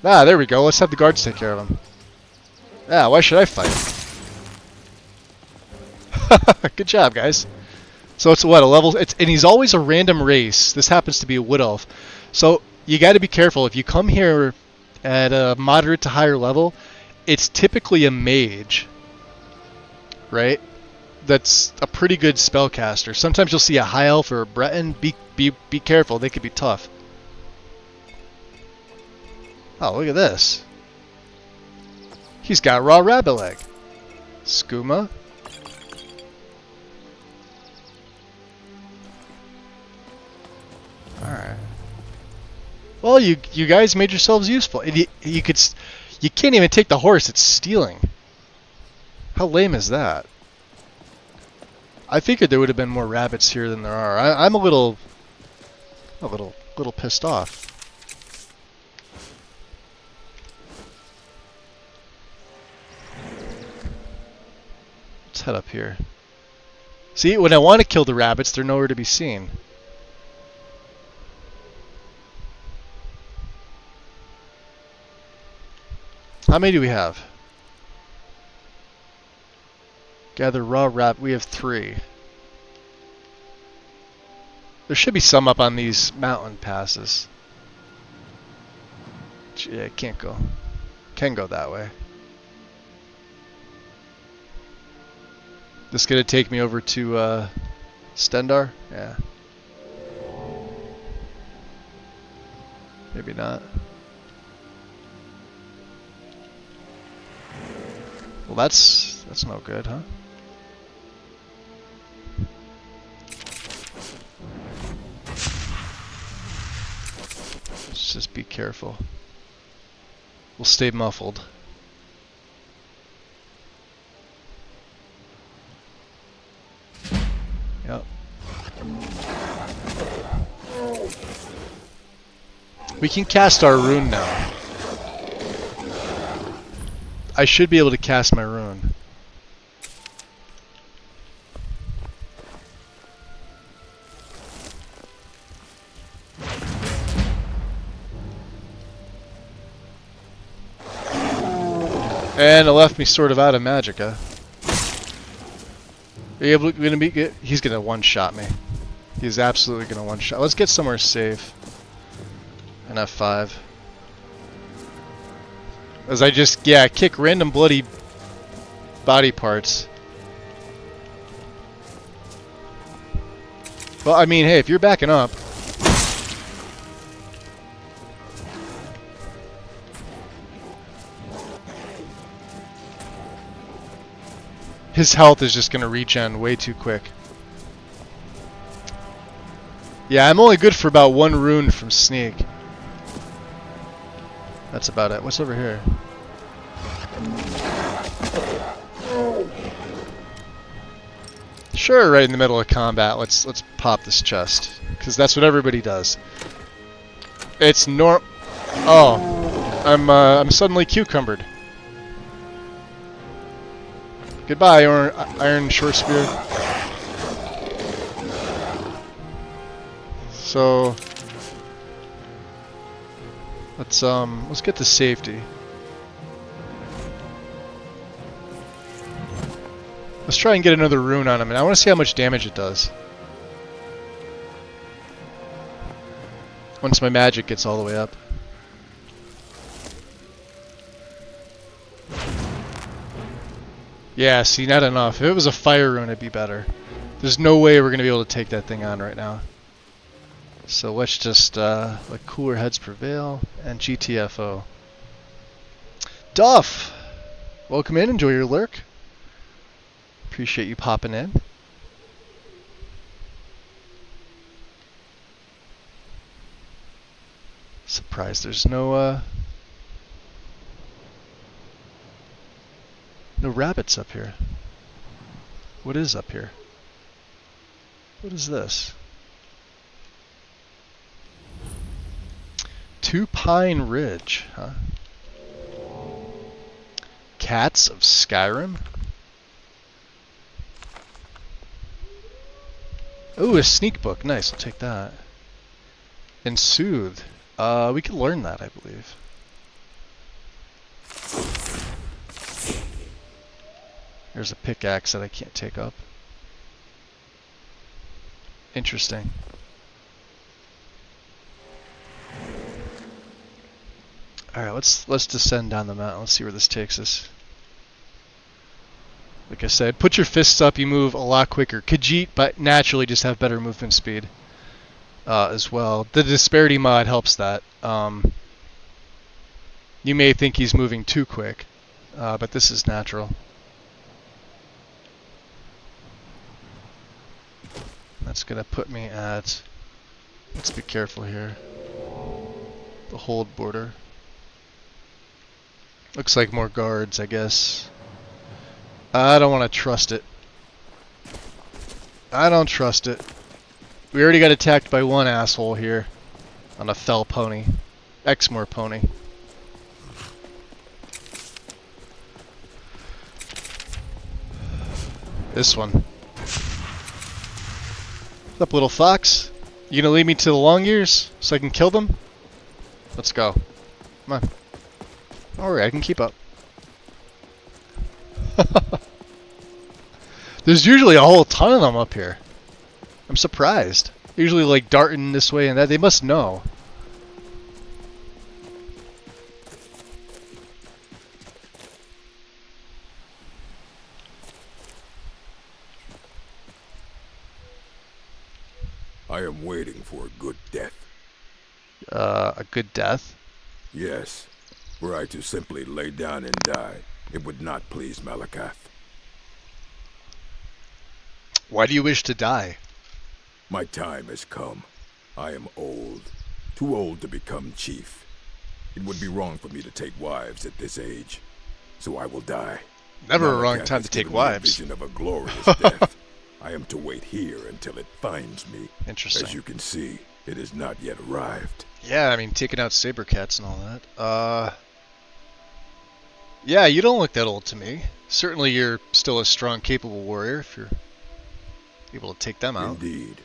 Ah, there we go. Let's have the guards take care of him. Ah, why should I fight? Good job, guys. So it's what, a level... and he's always a random race. This happens to be a Wood Elf. So you got to be careful. If you come here at a moderate to higher level, it's typically a mage. right? That's a pretty good spellcaster. Sometimes you'll see a high elf or a Breton. Be careful, they could be tough. Oh, look at this. He's got raw rabbit leg. Skooma. Alright. Well, you guys made yourselves useful. You can't even take the horse, it's stealing. How lame is that? I figured there would have been more rabbits here than there are. I'm a little pissed off. Let's head up here. See, when I want to kill the rabbits, they're nowhere to be seen. How many do we have? Gather raw rabbit. We have 3. There should be some up on these mountain passes. Yeah, can't go. Can go that way. This gonna take me over to Stendar? Yeah. Maybe not. Well, that's no good, huh? Let's just be careful. We'll stay muffled. Yep. We can cast our rune now. I should be able to cast my rune. And it left me sort of out of magicka. Are you able to, gonna be good? He's gonna one-shot me. He's absolutely gonna one-shot. Let's get somewhere safe. An F5. As I just, kick random bloody body parts. Well, I mean, hey, if you're backing up. His health is just going to regen way too quick. Yeah, I'm only good for about 1 rune from sneak. That's about it. What's over here? Sure, right in the middle of combat, let's pop this chest, because that's what everybody does. It's Oh, I'm suddenly cucumbered. Goodbye, Iron Short Spear. So let's get to safety. Let's try and get another rune on him, and I want to see how much damage it does. Once my magic gets all the way up. Yeah, see, not enough. If it was a fire rune, it'd be better. There's no way we're going to be able to take that thing on right now. So let's just let cooler heads prevail and GTFO. Duff! Welcome in, enjoy your lurk. Appreciate you popping in. Surprised there's no rabbits up here. What is up here? What is this? Two Pine Ridge, huh? Cats of Skyrim? Ooh, a sneak book. Nice, I'll take that. And Soothe. We can learn that, I believe. There's a pickaxe that I can't take up. Interesting. Alright, let's descend down the mountain. Let's see where this takes us. Like I said, put your fists up, you move a lot quicker. Khajiit, but naturally just have better movement speed as well. The disparity mod helps that. You may think he's moving too quick, but this is natural. That's going to put me at... Let's be careful here. The hold border. Looks like more guards, I guess. I don't want to trust it. I don't trust it. We already got attacked by one asshole here. On a fell pony. Exmoor pony. This one. What's up, little fox? You gonna lead me to the long ears so I can kill them? Let's go. Come on. Alright, I can keep up. There's usually a whole ton of them up here. I'm surprised. Usually like darting this way and that. They must know. I am waiting for a good death. A good death? Yes. Were I to simply lay down and die, it would not please Malakath. Why do you wish to die? My time has come. I am old. Too old to become chief. It would be wrong for me to take wives at this age. So I will die. Never a wrong Malakath time has to take given me a wives. vision of a glorious death. I am to wait here until it finds me. Interesting. As you can see, it has not yet arrived. Yeah, I mean, taking out saber cats and all that. Yeah, you don't look that old to me. Certainly you're still a strong, capable warrior if you're able to take them out. Indeed.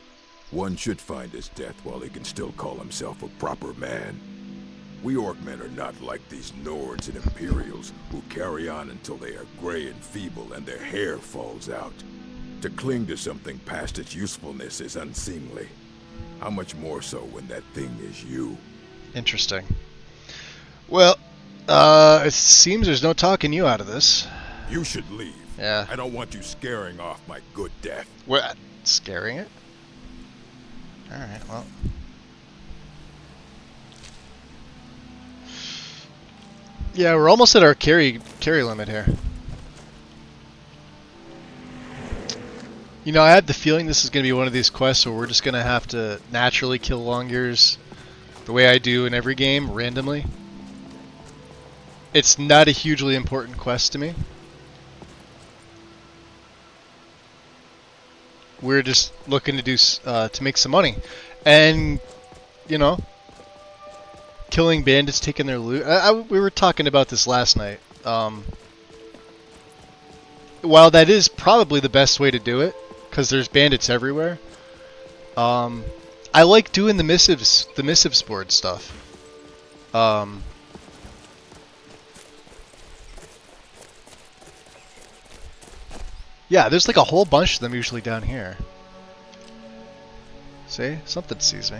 One should find his death while he can still call himself a proper man. We Orkmen are not like these Nords and Imperials who carry on until they are gray and feeble and their hair falls out. To cling to something past its usefulness is unseemly. How much more so when that thing is you? Interesting. Well, it seems there's no talking you out of this. You should leave. Yeah. I don't want you scaring off my good death. What? Scaring it? Alright, well. Yeah, we're almost at our carry limit here. You know, I had the feeling this is going to be one of these quests where we're just going to have to naturally kill Longears the way I do in every game, randomly. It's not a hugely important quest to me. We're just looking to do to make some money, and you know, killing bandits, taking their loot. We were talking about this last night. While that is probably the best way to do it, because there's bandits everywhere, I like doing the missives board stuff. Yeah, there's like a whole bunch of them usually down here. See? Something sees me.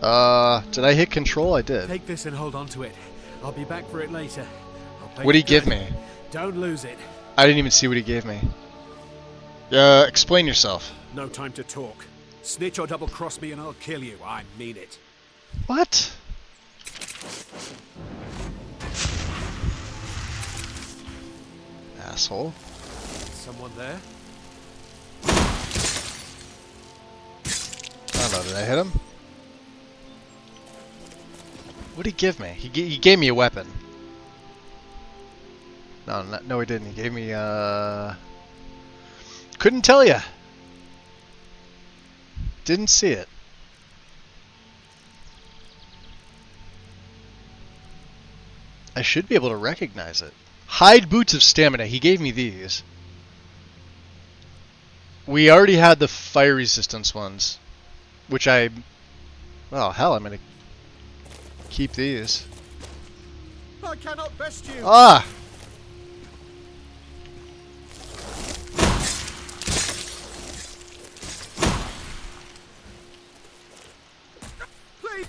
Did I hit control? I did. Take this and hold on to it. I'll be back for it later. What'd he give me? Don't lose it. I didn't even see what he gave me. Explain yourself. No time to talk. Snitch or double cross me and I'll kill you. I mean it. What? Asshole. Someone there? I don't know, did I hit him? What'd he give me? He gave me a weapon. No, he didn't. He gave me, couldn't tell ya. Didn't see it. I should be able to recognize it. Hide boots of stamina. He gave me these. We already had the fire resistance ones, which oh hell, I'm gonna keep these. I cannot best you. Ah! Please.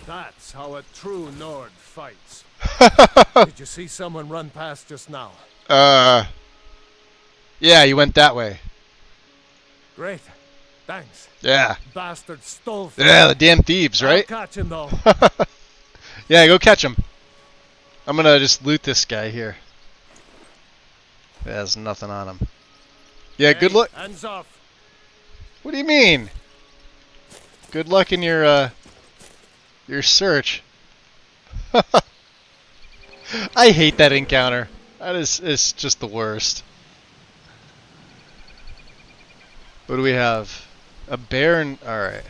That's how a true Nord fights. Did you see someone run past just now? Yeah, you went that way. Great. Thanks. Yeah. Bastard stole from Yeah, the damn thieves, I'll right? catch him though. Yeah, go catch him. I'm gonna just loot this guy here. There's nothing on him. Yeah, good luck. Hands off. What do you mean? Good luck in your search. I hate that encounter. That is, it's just the worst. What do we have? A bear and... Alright.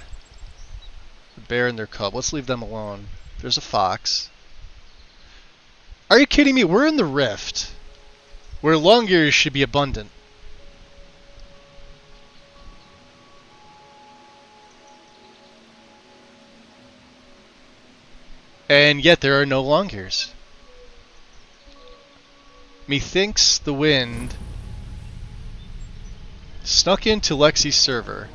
A bear and their cub. Let's leave them alone. There's a fox. Are you kidding me? We're in the rift. Where long ears should be abundant. And yet there are no long ears. Methinks the wind snuck into Lexi's server,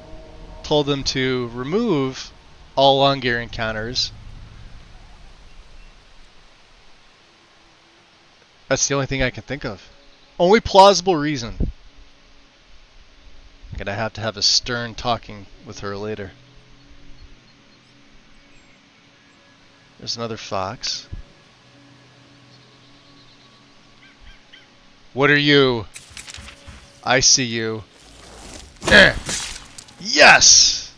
told them to remove all long ear encounters. That's the only thing I can think of. Only plausible reason. I'm gonna have to have a stern talking with her later. There's another fox. What are you? I see you. Yes!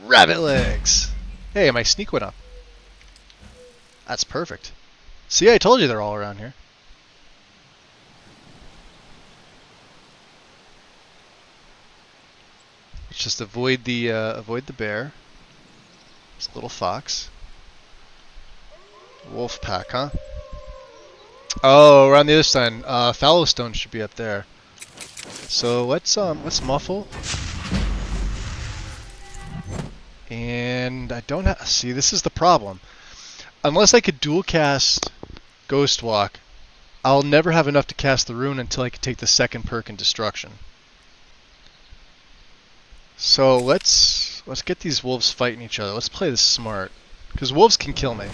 Rabbit legs! Hey, my sneak went up. That's perfect. See, I told you they're all around here. Let's just avoid the bear. This little fox. Wolf pack, huh? Oh, around the other side. Fallowstone should be up there. So let's muffle. And I don't have. See, this is the problem. Unless I could dual cast Ghost Walk, I'll never have enough to cast the rune until I can take the second perk in Destruction. So let's get these wolves fighting each other. Let's play this smart, because wolves can kill me.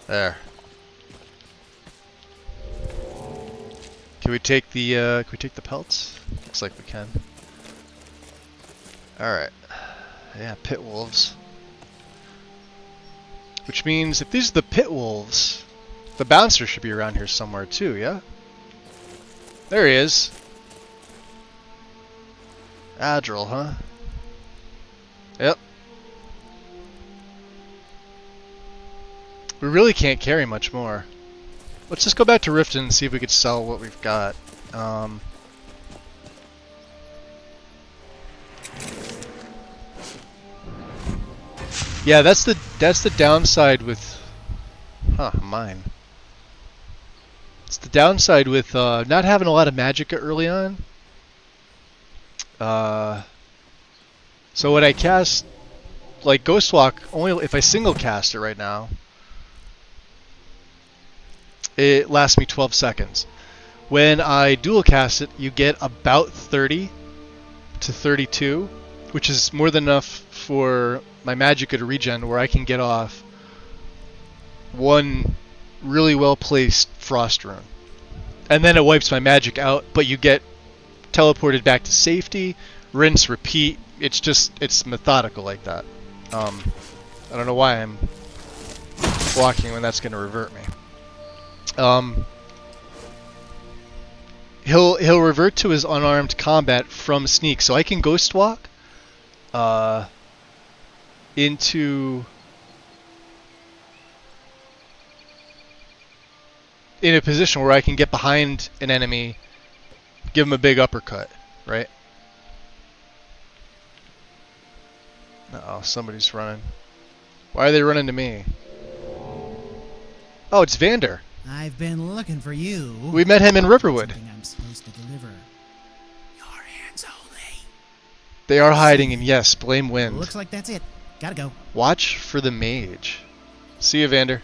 There. Can we take the pelts? Looks like we can. Alright. Yeah, pit wolves. Which means if these are the pit wolves, the bouncer should be around here somewhere too, yeah? There he is. Adril, huh? Yep. We really can't carry much more. Let's just go back to Riften and see if we could sell what we've got. Yeah, that's the downside with mine. It's the downside with not having a lot of magicka early on. So when I cast like Ghostwalk, only if I single cast it right now, it lasts me 12 seconds. When I dual cast it, you get about 30 to 32, which is more than enough for my magicka to regen, where I can get off one really well placed frost rune. And then it wipes my magic out, but you get teleported back to safety, rinse, repeat. It's methodical like that. I don't know why I'm blocking when that's going to revert me. He'll revert to his unarmed combat from sneak, so I can ghost walk into in a position where I can get behind an enemy, give him a big uppercut, right? Uh-oh, somebody's running. Why are they running to me? Oh, it's Vander. I've been looking for you. We met him in Riverwood. Something I'm supposed to deliver They are hiding, and yes, blame wind. Looks like that's it. Gotta go. Watch for the mage. See you, Vander.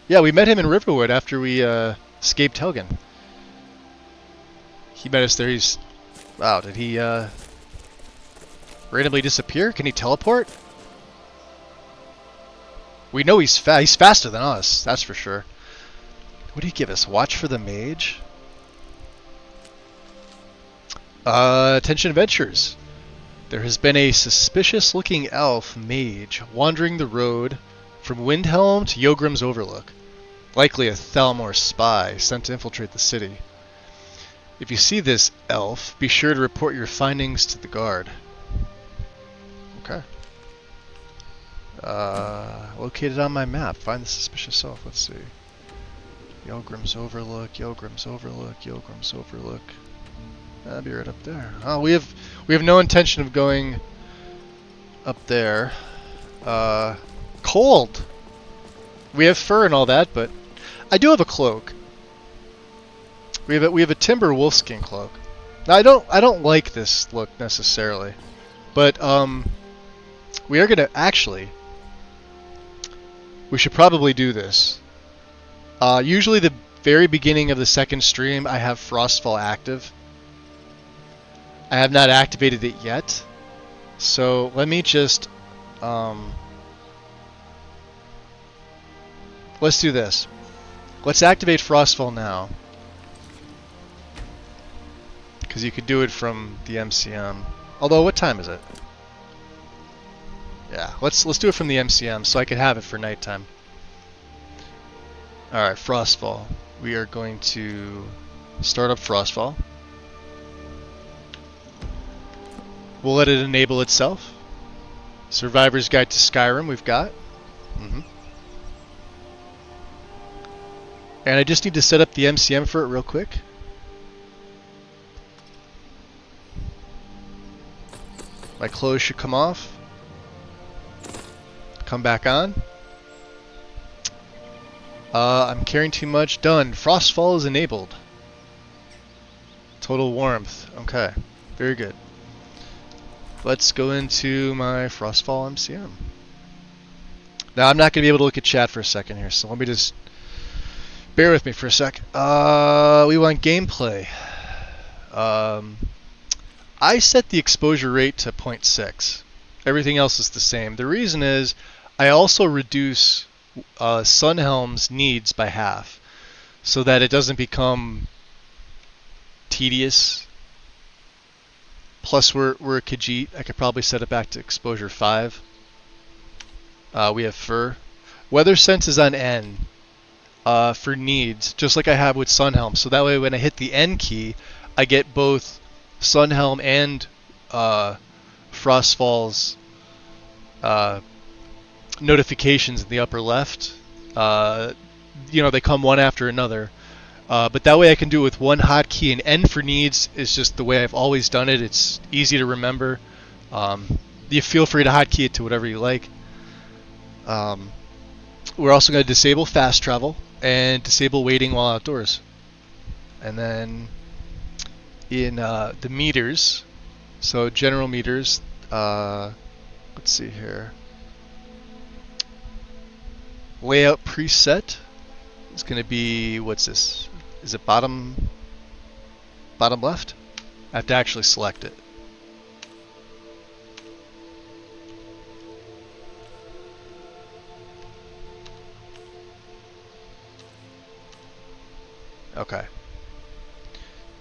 Yeah, we met him in Riverwood after we escaped Helgen. He met us there. He's... Wow, did he randomly disappear? Can he teleport? We know he's he's faster than us, that's for sure. What did he give us? Watch for the mage? Attention adventurers. There has been a suspicious-looking elf mage wandering the road from Windhelm to Yogrim's Overlook. Likely a Thalmor spy sent to infiltrate the city. If you see this elf, be sure to report your findings to the guard. Okay. Located on my map. Find the suspicious elf. Let's see. Yogrim's Overlook, Yogrim's Overlook, Yogrim's Overlook. That'll be right up there. Oh, we have no intention of going up there. Cold. We have fur and all that, but I do have a cloak. We have a timber wolfskin cloak. Now I don't like this look necessarily, but we are gonna actually. We should probably do this. Usually the very beginning of the second stream, I have Frostfall active. I have not activated it yet, so let me just let's do this. Let's activate Frostfall now, because you could do it from the MCM. Although, what time is it? Yeah, let's do it from the MCM so I could have it for nighttime. All right, Frostfall. We are going to start up Frostfall. We'll let it enable itself. Survivor's Guide to Skyrim we've got. And I just need to set up the MCM for it real quick. My clothes should come off. Come back on. I'm carrying too much. Done. Frostfall is enabled. Total warmth. Okay. Very good. Let's go into my Frostfall MCM. Now, I'm not going to be able to look at chat for a second here, so let me just... Bear with me for a sec. We want gameplay. I set the exposure rate to 0.6. Everything else is the same. The reason is I also reduce Sunhelm's needs by half so that it doesn't become tedious. Plus we're a Khajiit. I could probably set it back to exposure 5. We have fur. Weather sense is on N for needs, just like I have with Sunhelm. So that way when I hit the N key, I get both Sunhelm and Frostfall's notifications in the upper left. You know, they come one after another. But that way I can do it with one hotkey, and N for needs is just the way I've always done it. It's easy to remember. You feel free to hotkey it to whatever you like. We're also going to disable fast travel and disable waiting while outdoors. And then in the meters, so general meters, let's see here. Layout preset is going to be, what's this? Is it bottom left? I have to actually select it. Okay.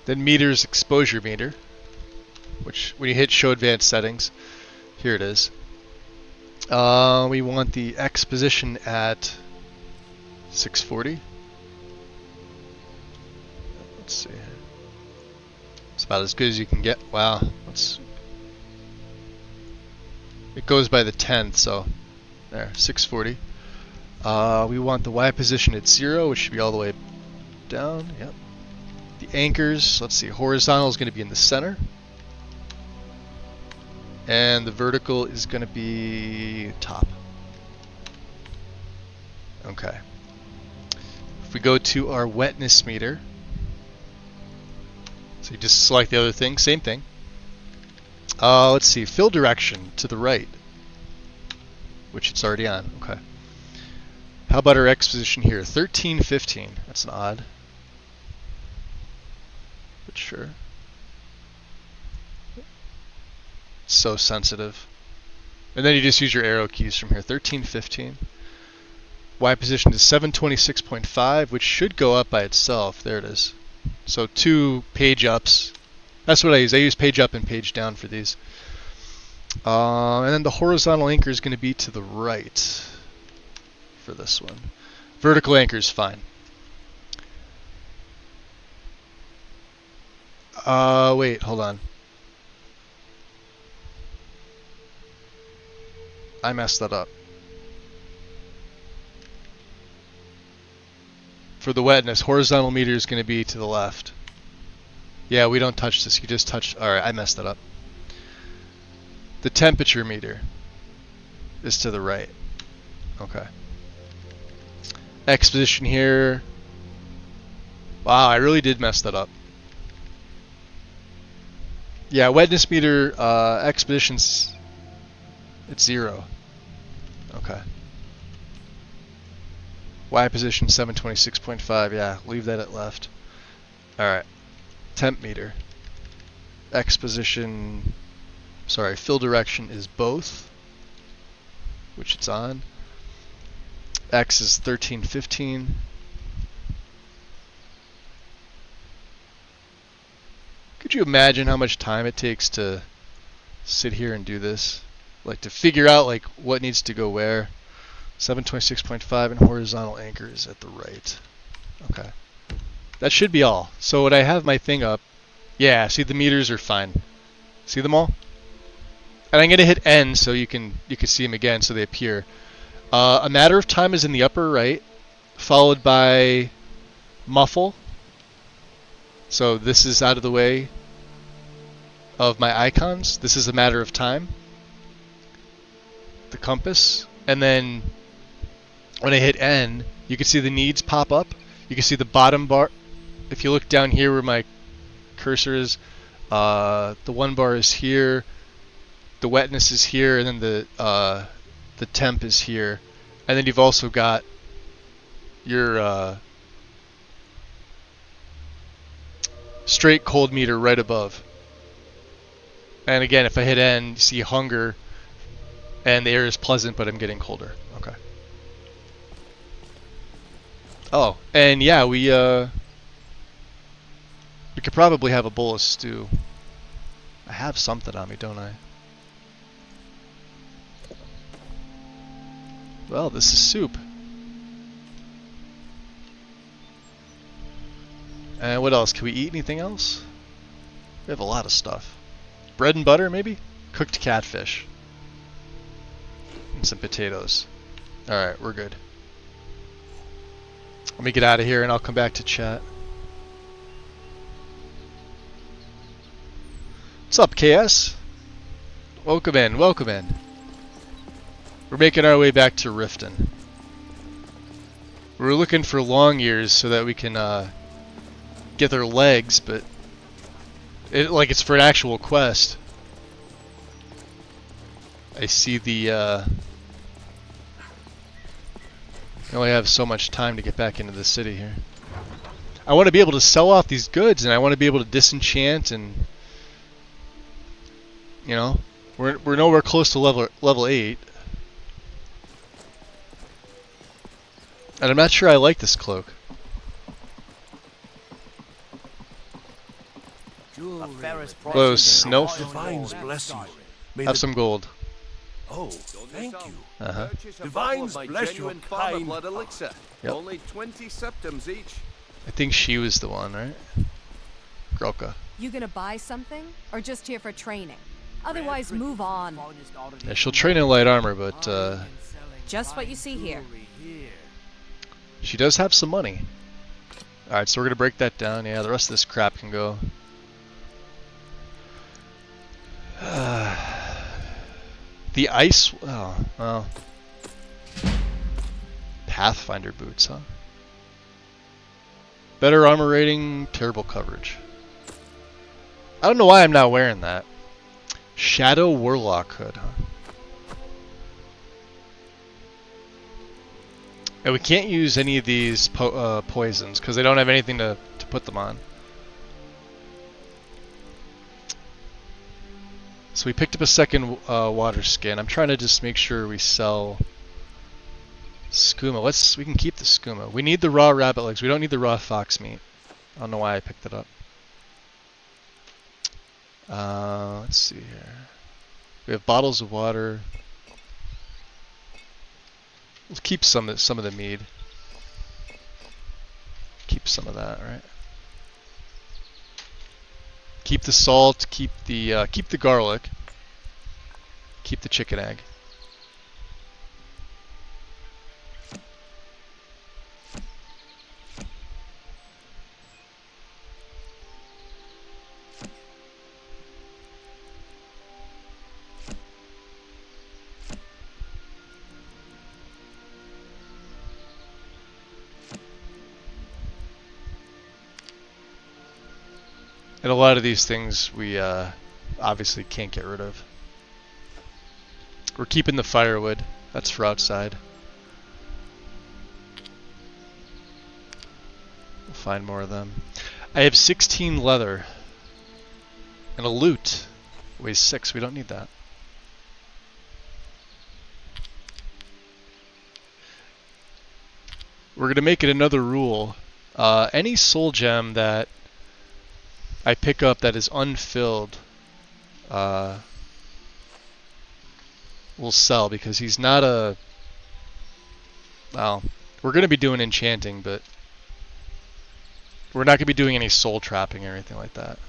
Then meters exposure meter, which when you hit show advanced settings, here it is. We want the X position at 640. Let's see. It's about as good as you can get. Wow. It goes by the 10th, so there, 640. We want the Y position at 0, which should be all the way down. Yep. The anchors, let's see, horizontal is going to be in the center. And the vertical is going to be top. Okay. If we go to our wetness meter, so you just select the other thing, same thing. Let's see. Fill direction to the right, which it's already on. Okay. How about our X position here? 13, 15. That's an odd. But sure. It's so sensitive. And then you just use your arrow keys from here. 13, 15. Y position is 726.5, which should go up by itself. There it is. So 2 page ups. That's what I use. I use page up and page down for these. And then the horizontal anchor is going to be to the right for this one. Vertical anchor is fine. Wait, hold on. I messed that up. For the wetness, horizontal meter is going to be to the left. Yeah, we don't touch this. You just touch... Alright, I messed that up. The temperature meter is to the right. Okay. X position here. Wow, I really did mess that up. Yeah, wetness meter, X position's... It's 0. Okay. Y position 726.5. Yeah, leave that at left. Alright. Temp meter. X position... Sorry, fill direction is both, which it's on. X is 13, 15. Could you imagine how much time it takes to sit here and do this? Like to figure out like what needs to go where. 726.5 and horizontal anchor is at the right. Okay. That should be all. So when I have my thing up, yeah, see the meters are fine. See them all? And I'm gonna hit N so you can see them again so they appear. A matter of time is in the upper right, followed by muffle. So this is out of the way of my icons. This is a matter of time. The compass. And then when I hit N, you can see the needs pop up. You can see the bottom bar. If you look down here where my cursor is, the one bar is here, the wetness is here, and then the temp is here. And then you've also got your straight cold meter right above. And again, if I hit N, you see hunger, and the air is pleasant, but I'm getting colder. Okay. Oh, and yeah, we could probably have a bowl of stew. I have something on me, don't I? Well, this is soup. And what else? Can we eat anything else? We have a lot of stuff. Bread and butter, maybe? Cooked catfish. And some potatoes. Alright, we're good. Let me get out of here and I'll come back to chat. What's up, KS? Welcome in, welcome in. We're making our way back to Riften. We're looking for long ears so that we can get their legs, but like it's for an actual quest. I see the I only have so much time to get back into the city here. I want to be able to sell off these goods, and I want to be able to disenchant, and you know, we're nowhere close to level 8. And I'm not sure I like this cloak. Hello, Snow. Divines bless you. May Have some gold. Oh, thank you. Uh-huh. Divines bless your kind. blood elixir. Yep. Only 20 septums each. I think she was the one, right? Grolka. You gonna buy something, or just here for training? Otherwise, move on. Yeah, she'll train in light armor, but Just what you see here. she does have some money. Alright, so we're gonna break that down. Yeah, the rest of this crap can go. The ice... Oh, well. Pathfinder boots, huh? Better armor rating, terrible coverage. I don't know why I'm not wearing that. Shadow Warlock Hood, huh? And we can't use any of these poisons because they don't have anything to put them on. So we picked up a second water skin. I'm trying to just make sure we sell skooma. We can keep the skooma. We need the raw rabbit legs. We don't need the raw fox meat. I don't know why I picked it up. Let's see here. We have bottles of water. We'll keep some of the mead. Keep some of that, right? Keep the salt. Keep the garlic. Keep the chicken egg. And a lot of these things we obviously can't get rid of. We're keeping the firewood. That's for outside. We'll find more of them. I have 16 leather. And a loot. Weighs 6. We don't need that. We're going to make it another rule. Any soul gem that I pick up that is unfilled will sell, because he's not a... Well, we're going to be doing enchanting, but we're not going to be doing any soul trapping or anything like that.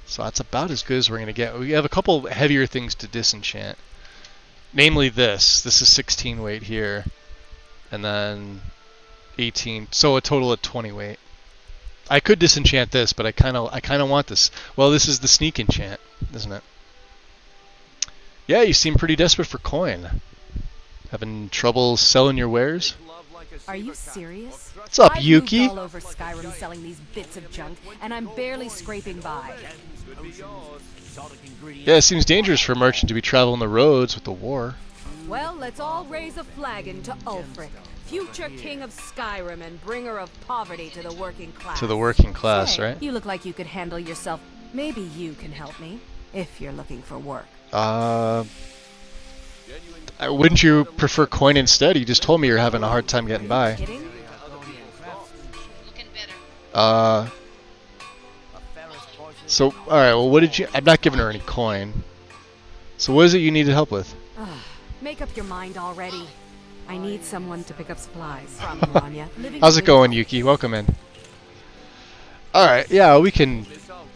So that's about as good as we're going to get. We have a couple heavier things to disenchant. Namely this. This is 16 weight here. And then 18. So a total of 20 weight. I could disenchant this, but I kind of want this. Well, this is the sneak enchant, isn't it? Yeah, you seem pretty desperate for coin. Having trouble selling your wares? Are you serious? What's up, I've Yuki? moved all over Skyrim selling these bits of junk, and I'm barely scraping by. Yeah, it seems dangerous for a merchant to be traveling the roads with the war. Well, let's all raise a flagon to Ulfric, future king of Skyrim and bringer of poverty to the working class. To the working class, Say, right? You look like you could handle yourself. Maybe you can help me, if you're looking for work. Wouldn't you prefer coin instead? You just told me you're having a hard time getting by. Kidding? So, alright, well, what did you... I'm not giving her any coin. So what is it you needed help with? Make up your mind already. I need someone to pick up supplies. How's it going, Yuki? Welcome in. Alright, yeah, we can...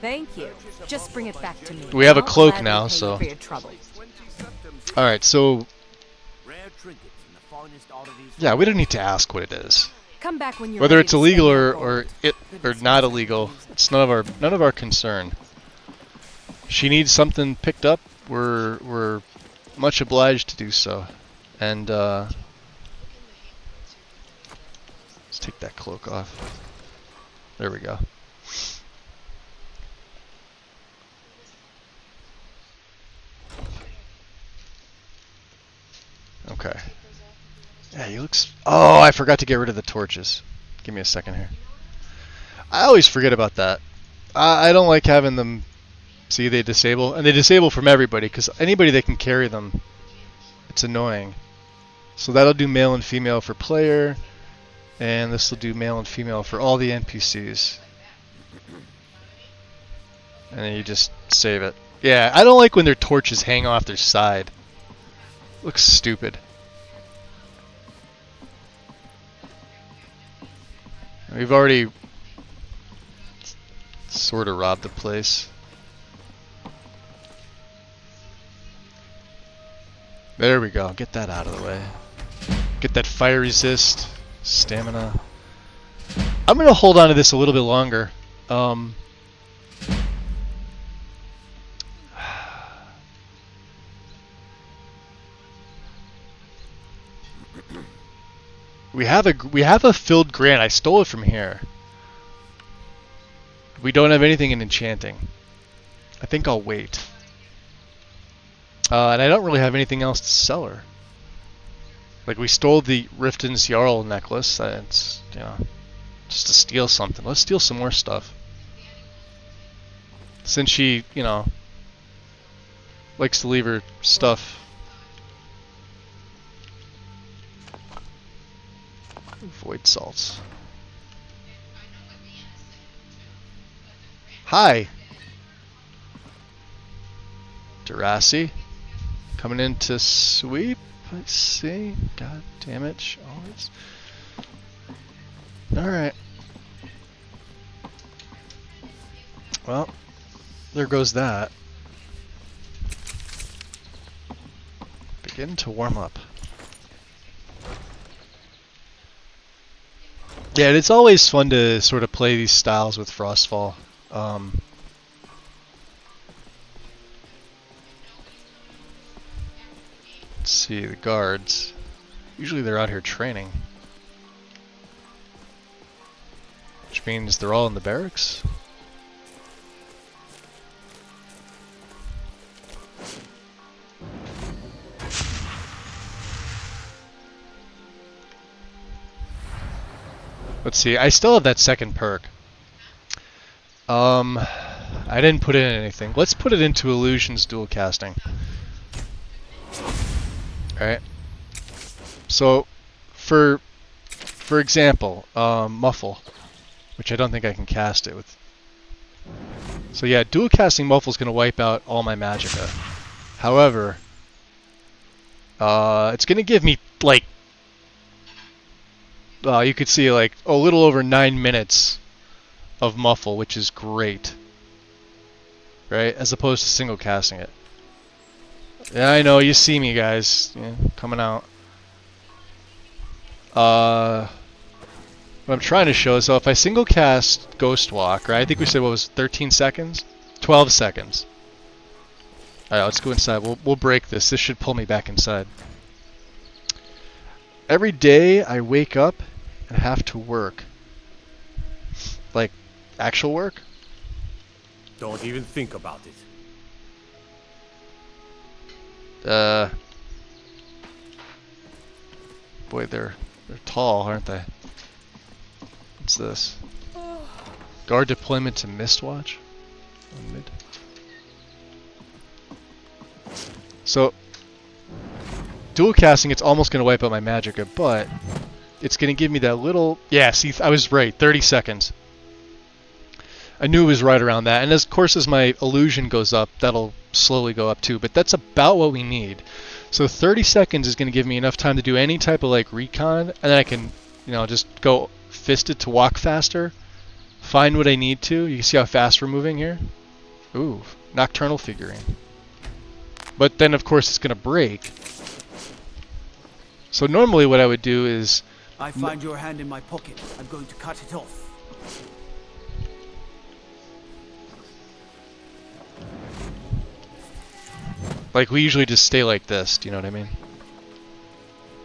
Thank you. Just bring it back to me. We have a I'll cloak gladly now, pay you so... for your trouble. Alright, so... Yeah, we don't need to ask what it is. Come back when you're Whether ready it's to illegal spend your or not illegal, it's none of our concern. She needs something picked up. We're much obliged to do so. And let's take that cloak off. There we go. Okay. Yeah, he looks... Oh, I forgot to get rid of the torches. Give me a second here. I always forget about that. I don't like having them... See, they disable. And they disable from everybody, because anybody that can carry them, it's annoying. So that'll do male and female for player. And this will do male and female for all the NPCs. And then you just save it. Yeah, I don't like when their torches hang off their side. Looks stupid. We've already sort of robbed the place. There we go. Get that out of the way. Get that fire resist, stamina. I'm gonna hold on to this a little bit longer. We have a filled grant. I stole it from here. We don't have anything in enchanting. I think I'll wait. And I don't really have anything else to sell her. Like, we stole the Riften's Jarl necklace. It's, you know, just to steal something. Let's steal some more stuff. Since she, you know, likes to leave her stuff. Void salts. Hi! Dar'Zahrim. Coming in to sweep, I see. God damn it, always. Alright. Well, there goes that. Begin to warm up. Yeah, it's always fun to sort of play these styles with Frostfall. Let's see, the guards. Usually they're out here training. Which means they're all in the barracks? Let's see, I still have that second perk. I didn't put in anything. Let's put it into Illusions dual casting. Alright. So, for example, Muffle, which I don't think I can cast it with. So yeah, dual casting Muffle is going to wipe out all my Magicka. However, it's going to give me, like, you could see like a little over 9 minutes of Muffle, which is great. Right? As opposed to single casting it. Yeah, I know, you see me guys. Yeah, coming out. What I'm trying to show is, so if I single cast Ghost Walk, right? I think we said what was 13 seconds? 12 seconds. Alright, let's go inside. We'll break this. This should pull me back inside. Every day I wake up and have to work. Like, actual work? Don't even think about it. Boy, they're tall, aren't they? What's this? Guard deployment to Mistwatch? Mid. So, dual casting, it's almost going to wipe out my Magicka, but it's going to give me that little... Yeah, see, I was right. 30 seconds. I knew it was right around that. And of course, as my illusion goes up, that'll slowly go up too. But that's about what we need. So 30 seconds is going to give me enough time to do any type of like recon, and then I can, you know, just go fisted to walk faster, find what I need to. You can see how fast we're moving here. Ooh, nocturnal figurine. But then, of course, it's going to break. So normally what I would do is... I find your hand in my pocket. I'm going to cut it off. Like, we usually just stay like this, do you know what I mean?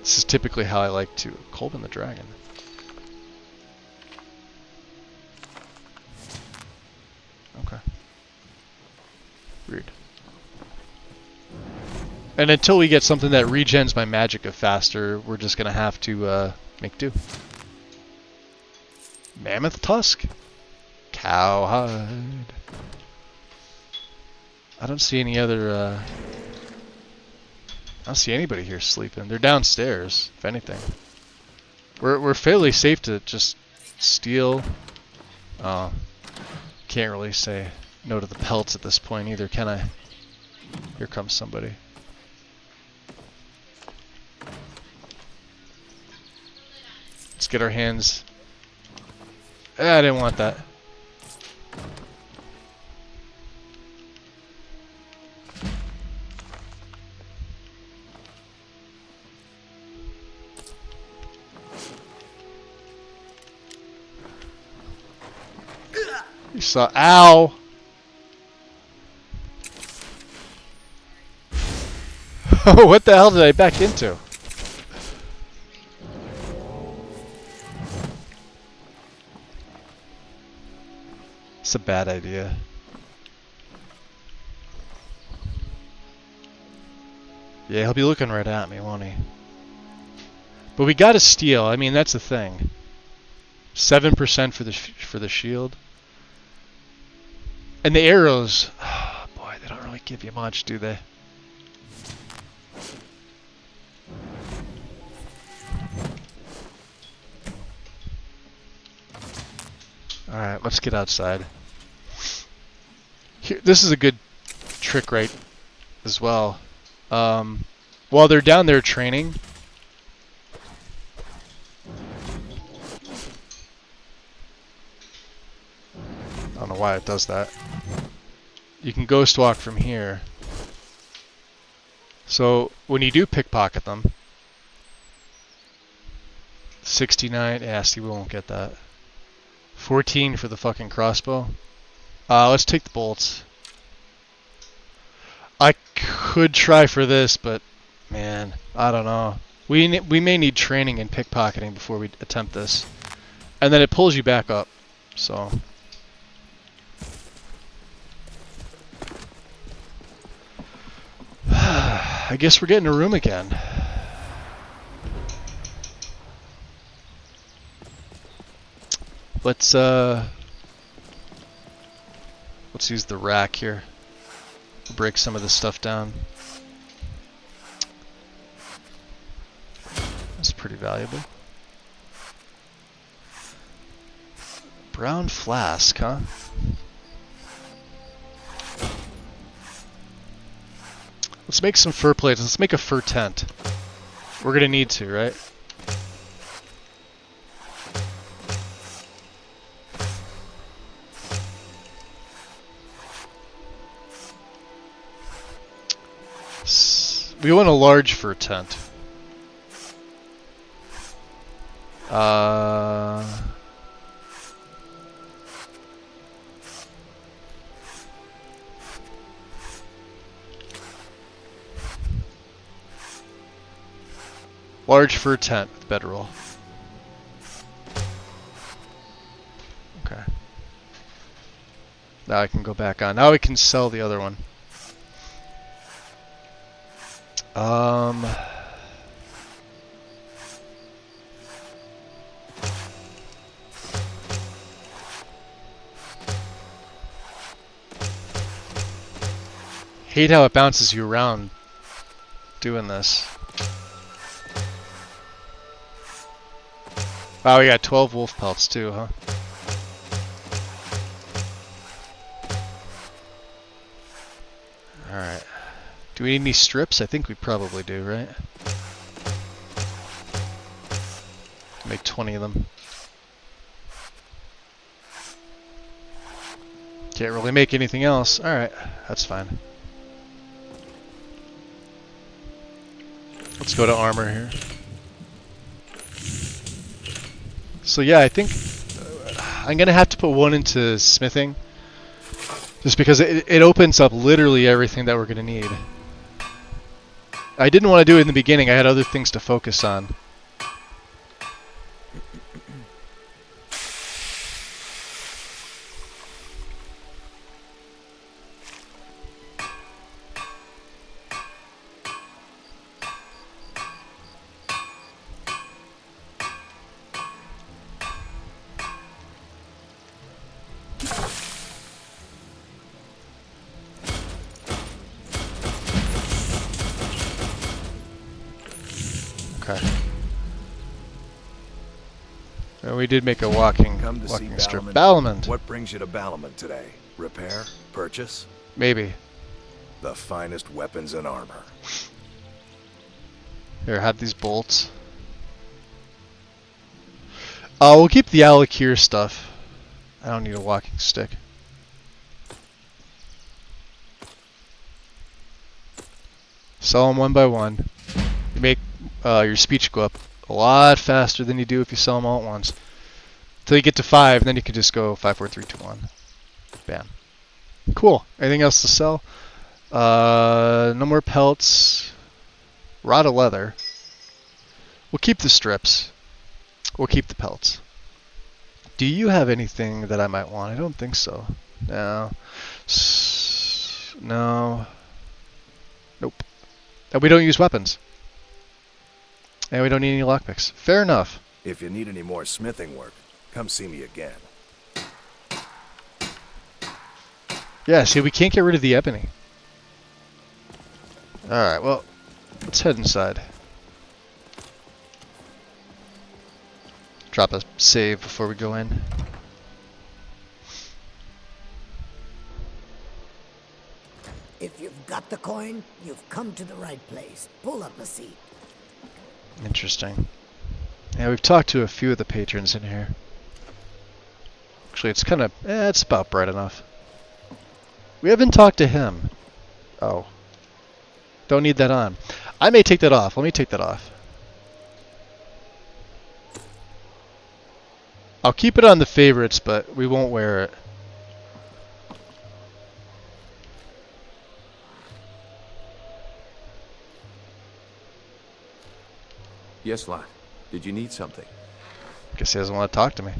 This is typically how I like to... Kolben the Dragon. Okay. Weird. And until we get something that regens my Magicka faster, we're just gonna have to make do. Mammoth Tusk? Cowhide. I don't see any other, I don't see anybody here sleeping. They're downstairs, if anything. We're fairly safe to just steal. Can't really say no to the pelts at this point either, can I? Here comes somebody. Let's get our hands... I didn't want that. You saw... Ow! What the hell did I back into? It's a bad idea. Yeah, he'll be looking right at me, won't he? But we gotta steal. I mean, that's the thing. 7% for the shield. And the arrows, oh boy, they don't really give you much, do they? Alright, let's get outside. Here, this is a good trick, right, as well. While they're down there training, I don't know why it does that. You can ghost walk from here. So when you do pickpocket them, 69, yeah, see, we won't get that. 14 for the fucking crossbow. Let's take the bolts. I could try for this, but man, I don't know. We may need training in pickpocketing before we attempt this, and then it pulls you back up. So. I guess we're getting a room again. Let's use the rack here. Break some of this stuff down. That's pretty valuable. Brown flask, huh? Let's make some fur plates. Let's make a fur tent. We're gonna need to, right? We want a large fur tent. Large fur tent with bedroll. Okay. Now I can go back on. Now we can sell the other one. Hate how it bounces you around doing this. Wow, we got 12 wolf pelts too, huh? Alright. Do we need any strips? I think we probably do, right? Make 20 of them. Can't really make anything else. Alright, that's fine. Let's go to armor here. So yeah, I think I'm gonna have to put one into smithing, just because it opens up literally everything that we're gonna need. I didn't want to do it in the beginning. I had other things to focus on. Okay. And we did make a walking strip. Balamand. What brings you to Balamand today? Repair? Purchase? Maybe. The finest weapons and armor. Here, have these bolts. We'll keep the Alakir stuff. I don't need a walking stick. Sell them one by one. You make your speech go up a lot faster than you do if you sell them all at once. Until you get to 5, and then you can just go 5, 4, 3, 2, 1. Bam. Cool. Anything else to sell? No more pelts. Rod of leather. We'll keep the strips. We'll keep the pelts. Do you have anything that I might want? I don't think so. No. No. Nope. And we don't use weapons. And we don't need any lockpicks. Fair enough. If you need any more smithing work, come see me again. Yeah, see, we can't get rid of the ebony. Alright, well, let's head inside. Drop a save before we go in. If you've got the coin, you've come to the right place. Pull up a seat. Interesting. Yeah, we've talked to a few of the patrons in here. Actually, it's kind of... it's about bright enough. We haven't talked to him. Oh. Don't need that on. I may take that off. Let me take that off. I'll keep it on the favorites, but we won't wear it. Yes, lad. Did you need something? Guess he doesn't want to talk to me.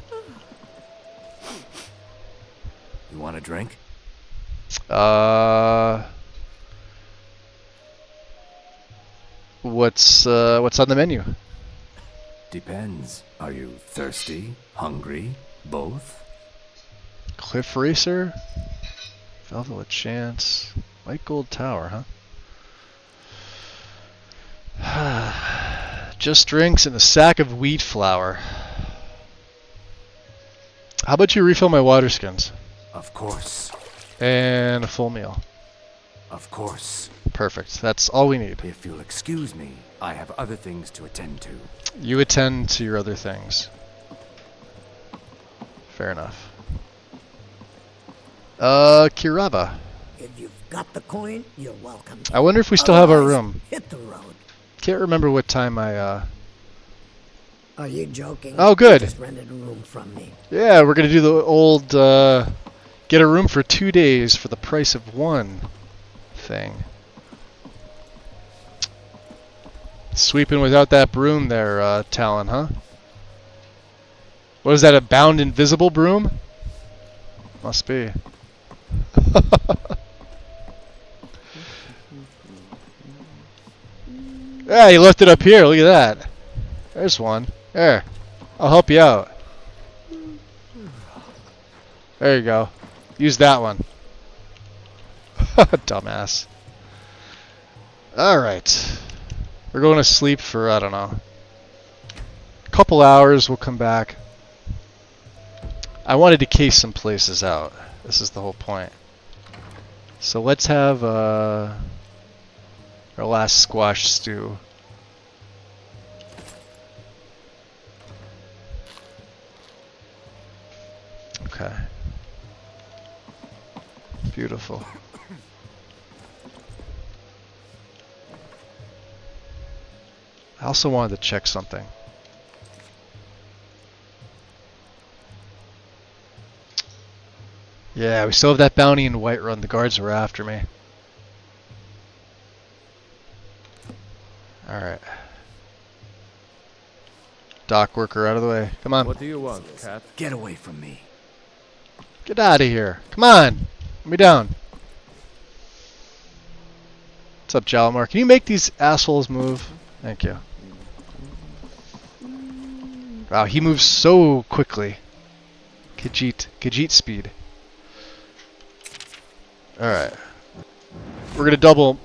You want a drink? What's on the menu? Depends. Are you thirsty? Hungry? Both? Cliff Racer? Velvet with Chance? White Gold Tower, huh? Just drinks and a sack of wheat flour. How about you refill my water skins? Of course. And a full meal. Of course. Perfect. That's all we need. If you'll excuse me, I have other things to attend to. You attend to your other things. Fair enough. Kirava. If you've got the coin, you're welcome. I wonder if we still have our Otherwise, room. Hit the road. Can't remember what time I, Are you joking? Oh, good. You just rented a room from me. Yeah, we're gonna do the old, get a room for 2 days for the price of one thing. Sweeping without that broom there, Talon, huh? What is that, a bound invisible broom? Must be. Yeah, you left it up here. Look at that. There's one. There. I'll help you out. There you go. Use that one. Dumbass. Alright. We're going to sleep for, I don't know, a couple hours. We'll come back. I wanted to case some places out. This is the whole point. So let's have our last squash stew. Okay. Beautiful. I also wanted to check something. Yeah, we still have that bounty in Whiterun. The guards were after me. Alright. Dock worker out of the way. Come on. What do you want, cat? Get away from me. Get out of here. Come on. Let me down. What's up, Jalamar? Can you make these assholes move? Thank you. Wow, he moves so quickly. Khajiit speed. Alright. We're gonna double...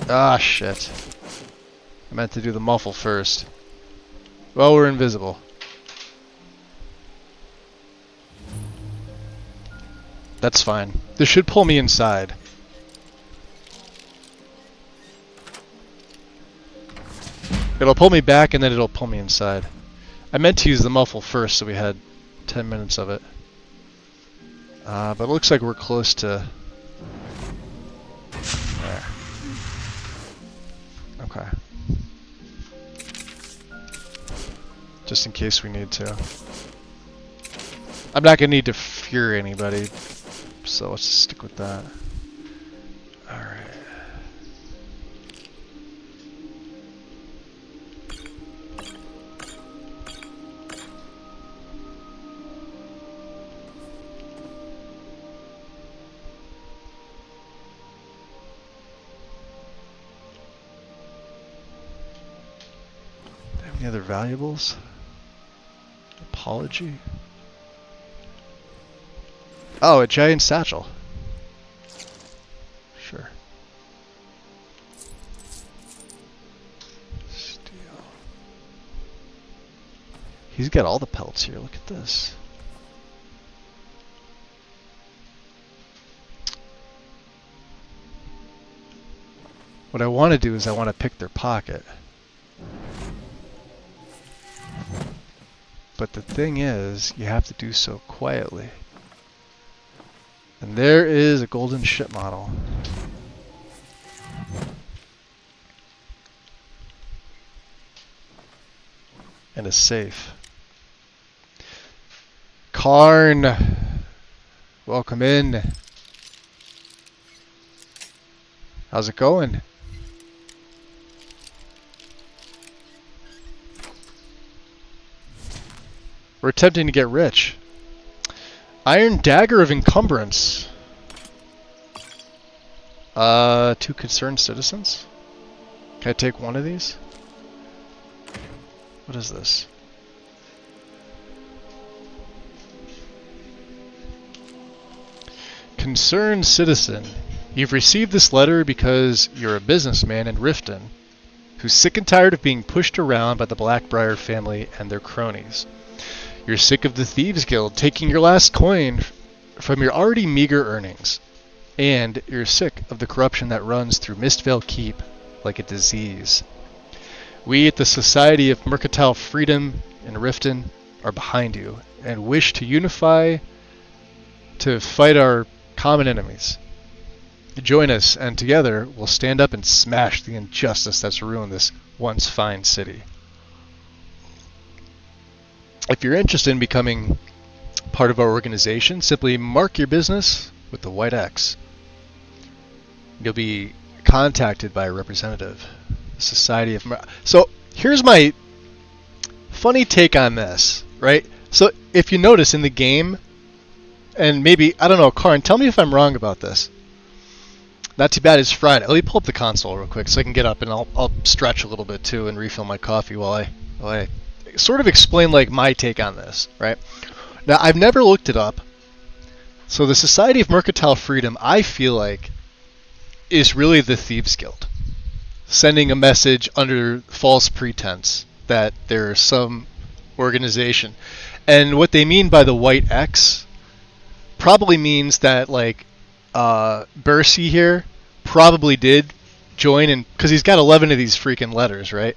Ah, shit. I meant to do the muffle first. Well, we're invisible. That's fine. This should pull me inside. It'll pull me back and then it'll pull me inside. I meant to use the muffle first so we had 10 minutes of it. But it looks like we're close to... There. Okay. Just in case we need to. I'm not going to need to fear anybody, so let's just stick with that. Alright. Any other valuables? Apology? Oh, a giant satchel. Sure. Steel. He's got all the pelts here. Look at this. What I want to do is I want to pick their pocket. But the thing is, you have to do so quietly. And there is a golden ship model. And a safe. Karn! Welcome in. How's it going? We're attempting to get rich. Iron Dagger of Encumbrance. 2 concerned citizens? Can I take one of these? What is this? Concerned citizen. You've received this letter because you're a businessman in Riften who's sick and tired of being pushed around by the Blackbriar family and their cronies. You're sick of the Thieves Guild taking your last coin from your already meager earnings. And you're sick of the corruption that runs through Mistvale Keep like a disease. We at the Society of Mercantile Freedom in Riften are behind you and wish to unify to fight our common enemies. Join us, and together we'll stand up and smash the injustice that's ruined this once fine city. If you're interested in becoming part of our organization, simply mark your business with the white X. You'll be contacted by a representative. Society of So here's my funny take on this, right? So if you notice in the game, and maybe, I don't know, Karn, tell me if I'm wrong about this. Not too bad, it's Friday. Let me pull up the console real quick so I can get up and I'll stretch a little bit too and refill my coffee while I sort of explain like my take on this, right? Now, I've never looked it up. So the Society of Mercantile Freedom, I feel like, is really the Thieves Guild. Sending a message under false pretense that there's some organization. And what they mean by the white X probably means that, like, Bercy here probably did join, and because he's got 11 of these freaking letters, right?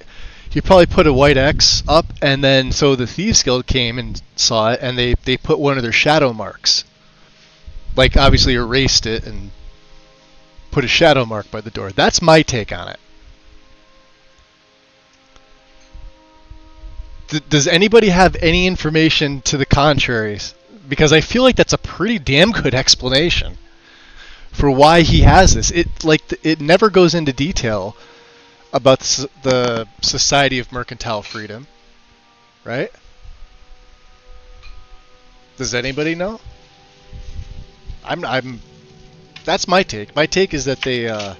He probably put a white X up, and then so the Thieves Guild came and saw it, and they put one of their shadow marks. Like, obviously erased it and put a shadow mark by the door. That's my take on it. Does anybody have any information to the contrary? Because I feel like that's a pretty damn good explanation for why he has this. It never goes into detail about the Society of Mercantile Freedom, right? Does anybody know? I'm. That's my take. My take is that they. I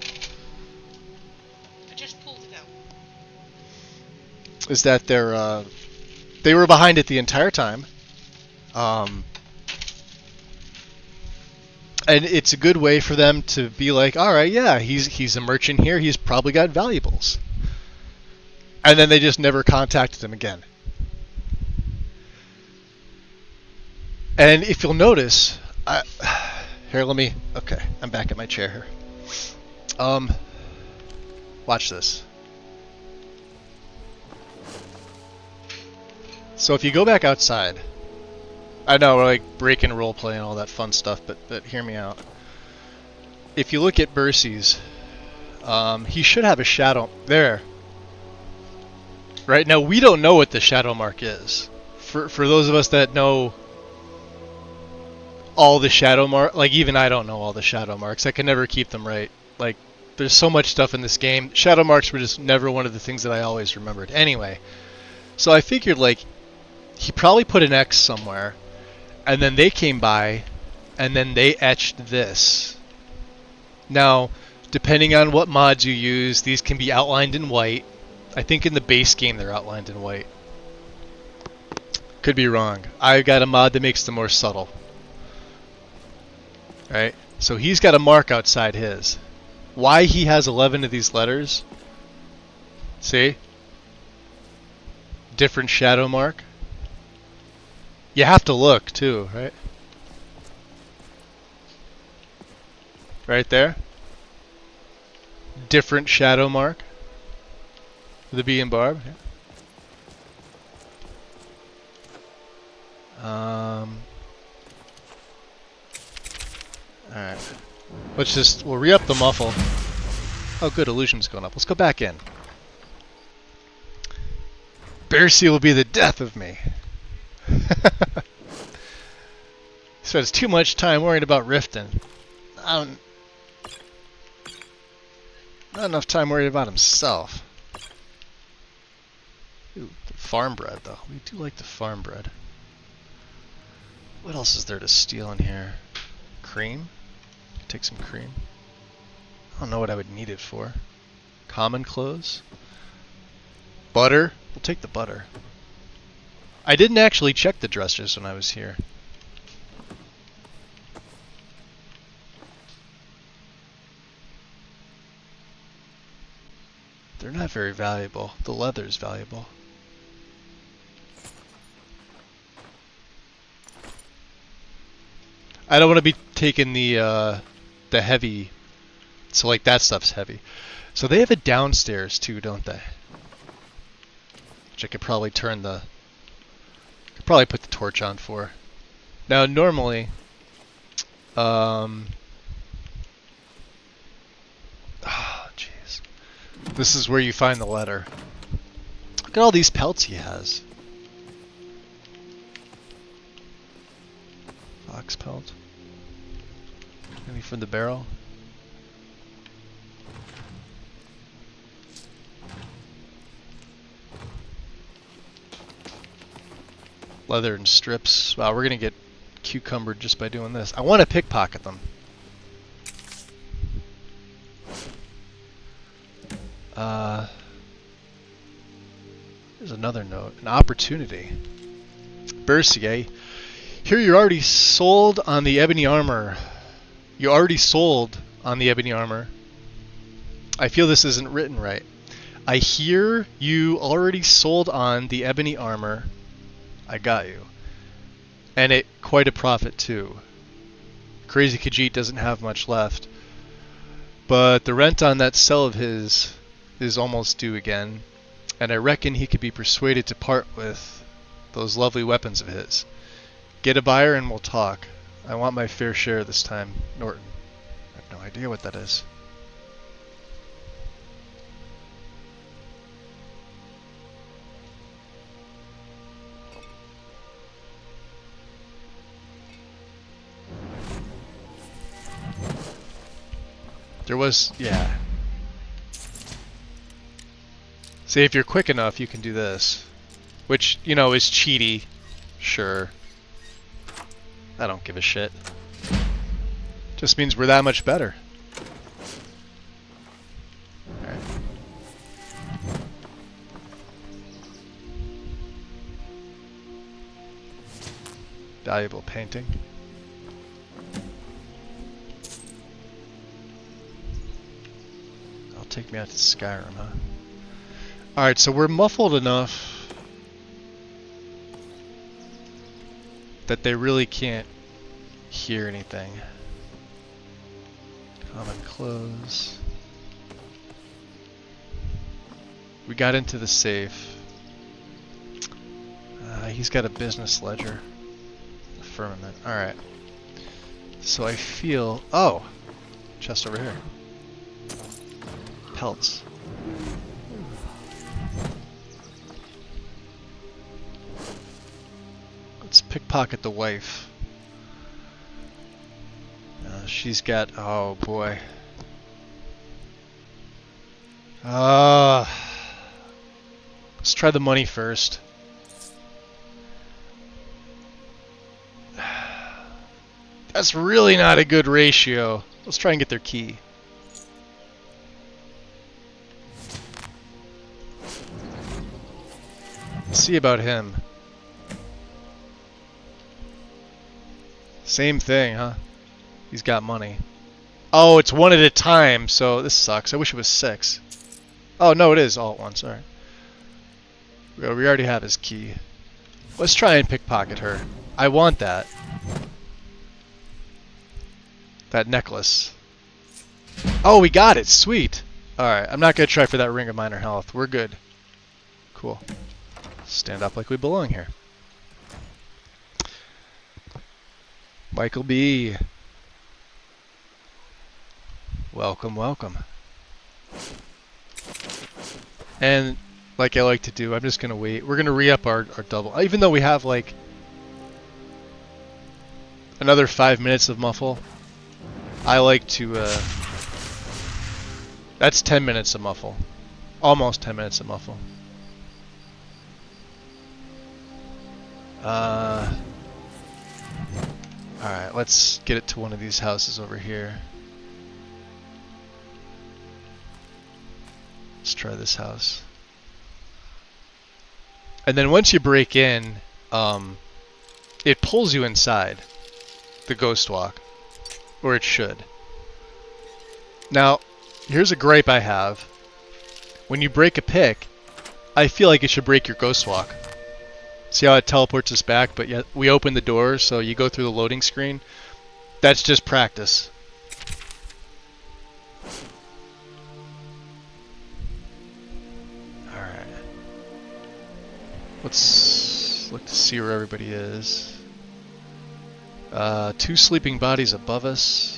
just pulled it out. Is that they were behind it the entire time, and it's a good way for them to be like, all right, yeah, he's a merchant here. He's probably got valuables, and then they just never contacted him again. And if you'll notice, here, okay, I'm back at my chair here. Watch this. So if you go back outside, I know we're like breaking roleplay and all that fun stuff, but hear me out. If you look at Bercy's, he should have a shadow there. Right now, we don't know what the shadow mark is. For those of us that know all the shadow mark, like even I don't know all the shadow marks. I can never keep them right. Like, there's so much stuff in this game. Shadow marks were just never one of the things that I always remembered. Anyway, so I figured like he probably put an X somewhere, and then they came by, and then they etched this. Now, depending on what mods you use, these can be outlined in white. I think in the base game they're outlined in white. Could be wrong. I got a mod that makes them more subtle. Right? So he's got a mark outside his. Why he has 11 of these letters? See? Different shadow mark. You have to look too, right? Right there. Different shadow mark. The bee and barb. Yeah. Alright. We'll re-up the muffle. Oh good, illusion's going up. Let's go back in. Bear Seal will be the death of me. Spends too much time worrying about Riften. Not enough time worried about himself. Ooh, the farm bread though. We do like the farm bread. What else is there to steal in here? Cream? Take some cream. I don't know what I would need it for. Common clothes? Butter? We'll take the butter. I didn't actually check the dressers when I was here. They're not very valuable. The leather's valuable. I don't want to be taking the heavy, so like that stuff's heavy. So they have it downstairs too, don't they? Which I could probably turn the, could probably put the torch on for. Now normally, oh jeez, this is where you find the letter. Look at all these pelts he has. Fox pelt. Maybe from the barrel. Leather and strips. Wow, we're gonna get cucumbered just by doing this. I want to pickpocket them. Here's another note. An opportunity. Bersier. Here you're already sold on the ebony armor. You already sold on the ebony armor. I feel this isn't written right. I hear you already sold on the ebony armor. I got you. And at quite a profit too. Crazy Khajiit doesn't have much left. But the rent on that cell of his is almost due again. And I reckon he could be persuaded to part with those lovely weapons of his. Get a buyer and we'll talk. I want my fair share this time, Norton. I have no idea what that is. There was, yeah. See, if you're quick enough, you can do this. Which, you know, is cheaty. Sure. I don't give a shit. Just means we're that much better. Alright. Valuable painting. That'll take me out to Skyrim, huh? Alright, so we're muffled enough that they really can't hear anything. Common clothes. We got into the safe. He's got a business ledger. The firmament. Alright. So I feel... Oh! Chest over here. Pelts. Let's pickpocket the wife. She's got... Oh boy. Let's try the money first. That's really not a good ratio. Let's try and get their key. See about him. Same thing, huh? He's got money. Oh, it's one at a time, so this sucks. I wish it was 6. Oh, no, it is all at once. Alright. We already have his key. Let's try and pickpocket her. I want that. That necklace. Oh, we got it. Sweet. Alright, I'm not going to try for that ring of minor health. We're good. Cool. Stand up like we belong here. Michael B. Welcome, welcome. And like I like to do, I'm just going to wait. We're going to re-up our double. Even though we have like another 5 minutes of muffle, I like to... that's 10 minutes of muffle. Almost 10 minutes of muffle. Alright, let's get it to one of these houses over here. Let's try this house. And then once you break in, it pulls you inside the ghost walk. Or it should. Now, here's a gripe I have. When you break a pick, I feel like it should break your ghost walk. See how it teleports us back, but yet we open the door, so you go through the loading screen. That's just practice. Alright. Let's look to see where everybody is. 2 sleeping bodies above us.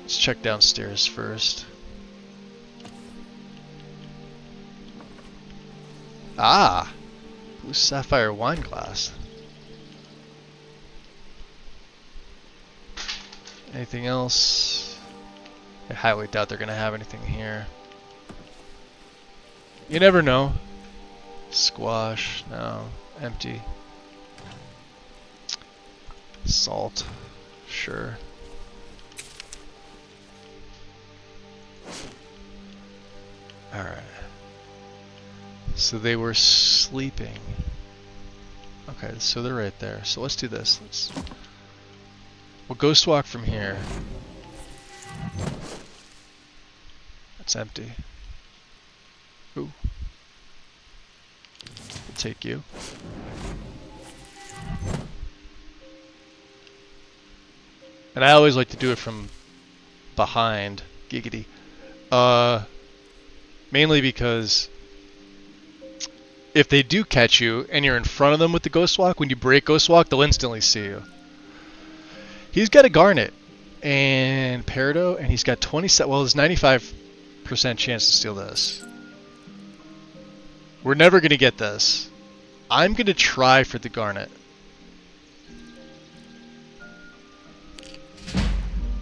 Let's check downstairs first. Ah! Blue sapphire wine glass. Anything else? I highly doubt they're gonna have anything here. You never know. Squash, no. Empty. Salt, sure. Alright. So they were sleeping. Okay, so they're right there. So let's do this. We'll ghost walk from here. It's empty. Ooh. We'll take you. And I always like to do it from behind. Giggity. Mainly because if they do catch you and you're in front of them with the ghost walk, when you break ghost walk, they'll instantly see you. He's got a garnet and peridot, and he's got 27. Well, there's 95% chance to steal this. We're never gonna get this. I'm gonna try for the garnet.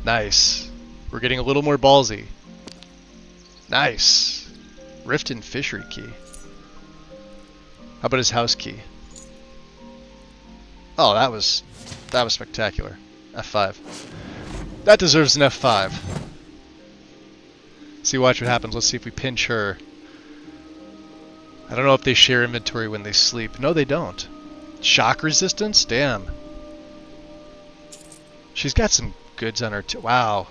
Nice. We're getting a little more ballsy. Nice. Rift and Fishery key. How about his house key? Oh, that was spectacular. F5. That deserves an F5. See, watch what happens. Let's see if we pinch her. I don't know if they share inventory when they sleep. No, they don't. Shock resistance? Damn. She's got some goods on her too. Wow.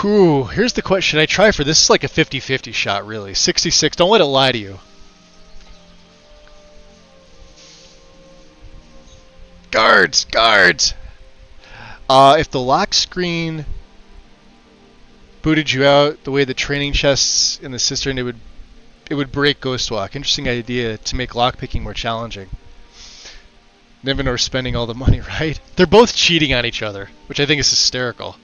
Whew. Here's the question. Should I try for this? Is like a 50-50 shot, really. 66. Don't let it lie to you. Guards! Guards! If the lock screen booted you out the way the training chests in the cistern, it would break Ghost Walk. Interesting idea to make lockpicking more challenging. Nivenor spending all the money, right? They're both cheating on each other, which I think is hysterical.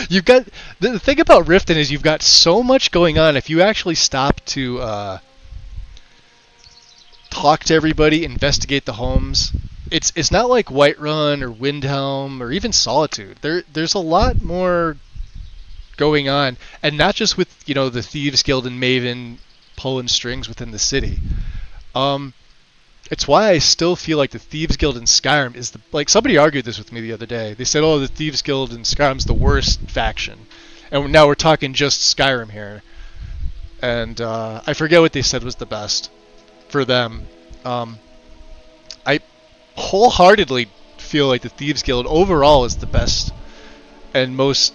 You've got the thing about Riften is you've got so much going on. If you actually stop to talk to everybody, investigate the homes, it's not like Whiterun or Windhelm or even Solitude. There's a lot more going on, and not just with the Thieves Guild and Maven pulling strings within the city. It's why I still feel like the Thieves Guild in Skyrim is the, like, somebody argued this with me the other day. They said, oh, the Thieves Guild in Skyrim's the worst faction. And now we're talking just Skyrim here. And I forget what they said was the best for them. I wholeheartedly feel like the Thieves Guild overall is the best and most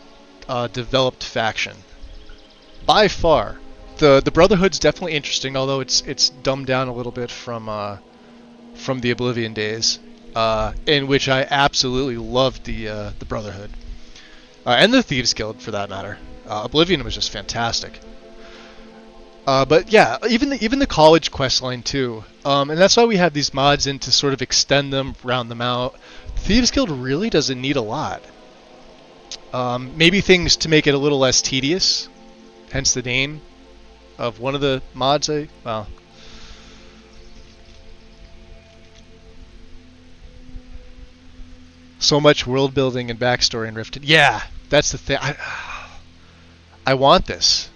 developed faction. By far. The Brotherhood's definitely interesting, although it's dumbed down a little bit from the Oblivion days, in which I absolutely loved the Brotherhood, and the Thieves Guild for that matter. Oblivion was just fantastic. But yeah, even the college quest line too, and that's why we have these mods in to sort of extend them, round them out. Thieves Guild really doesn't need a lot. Maybe things to make it a little less tedious, hence the name of one of the mods. So much world building and backstory in Riften. Yeah, that's the thing. I want this.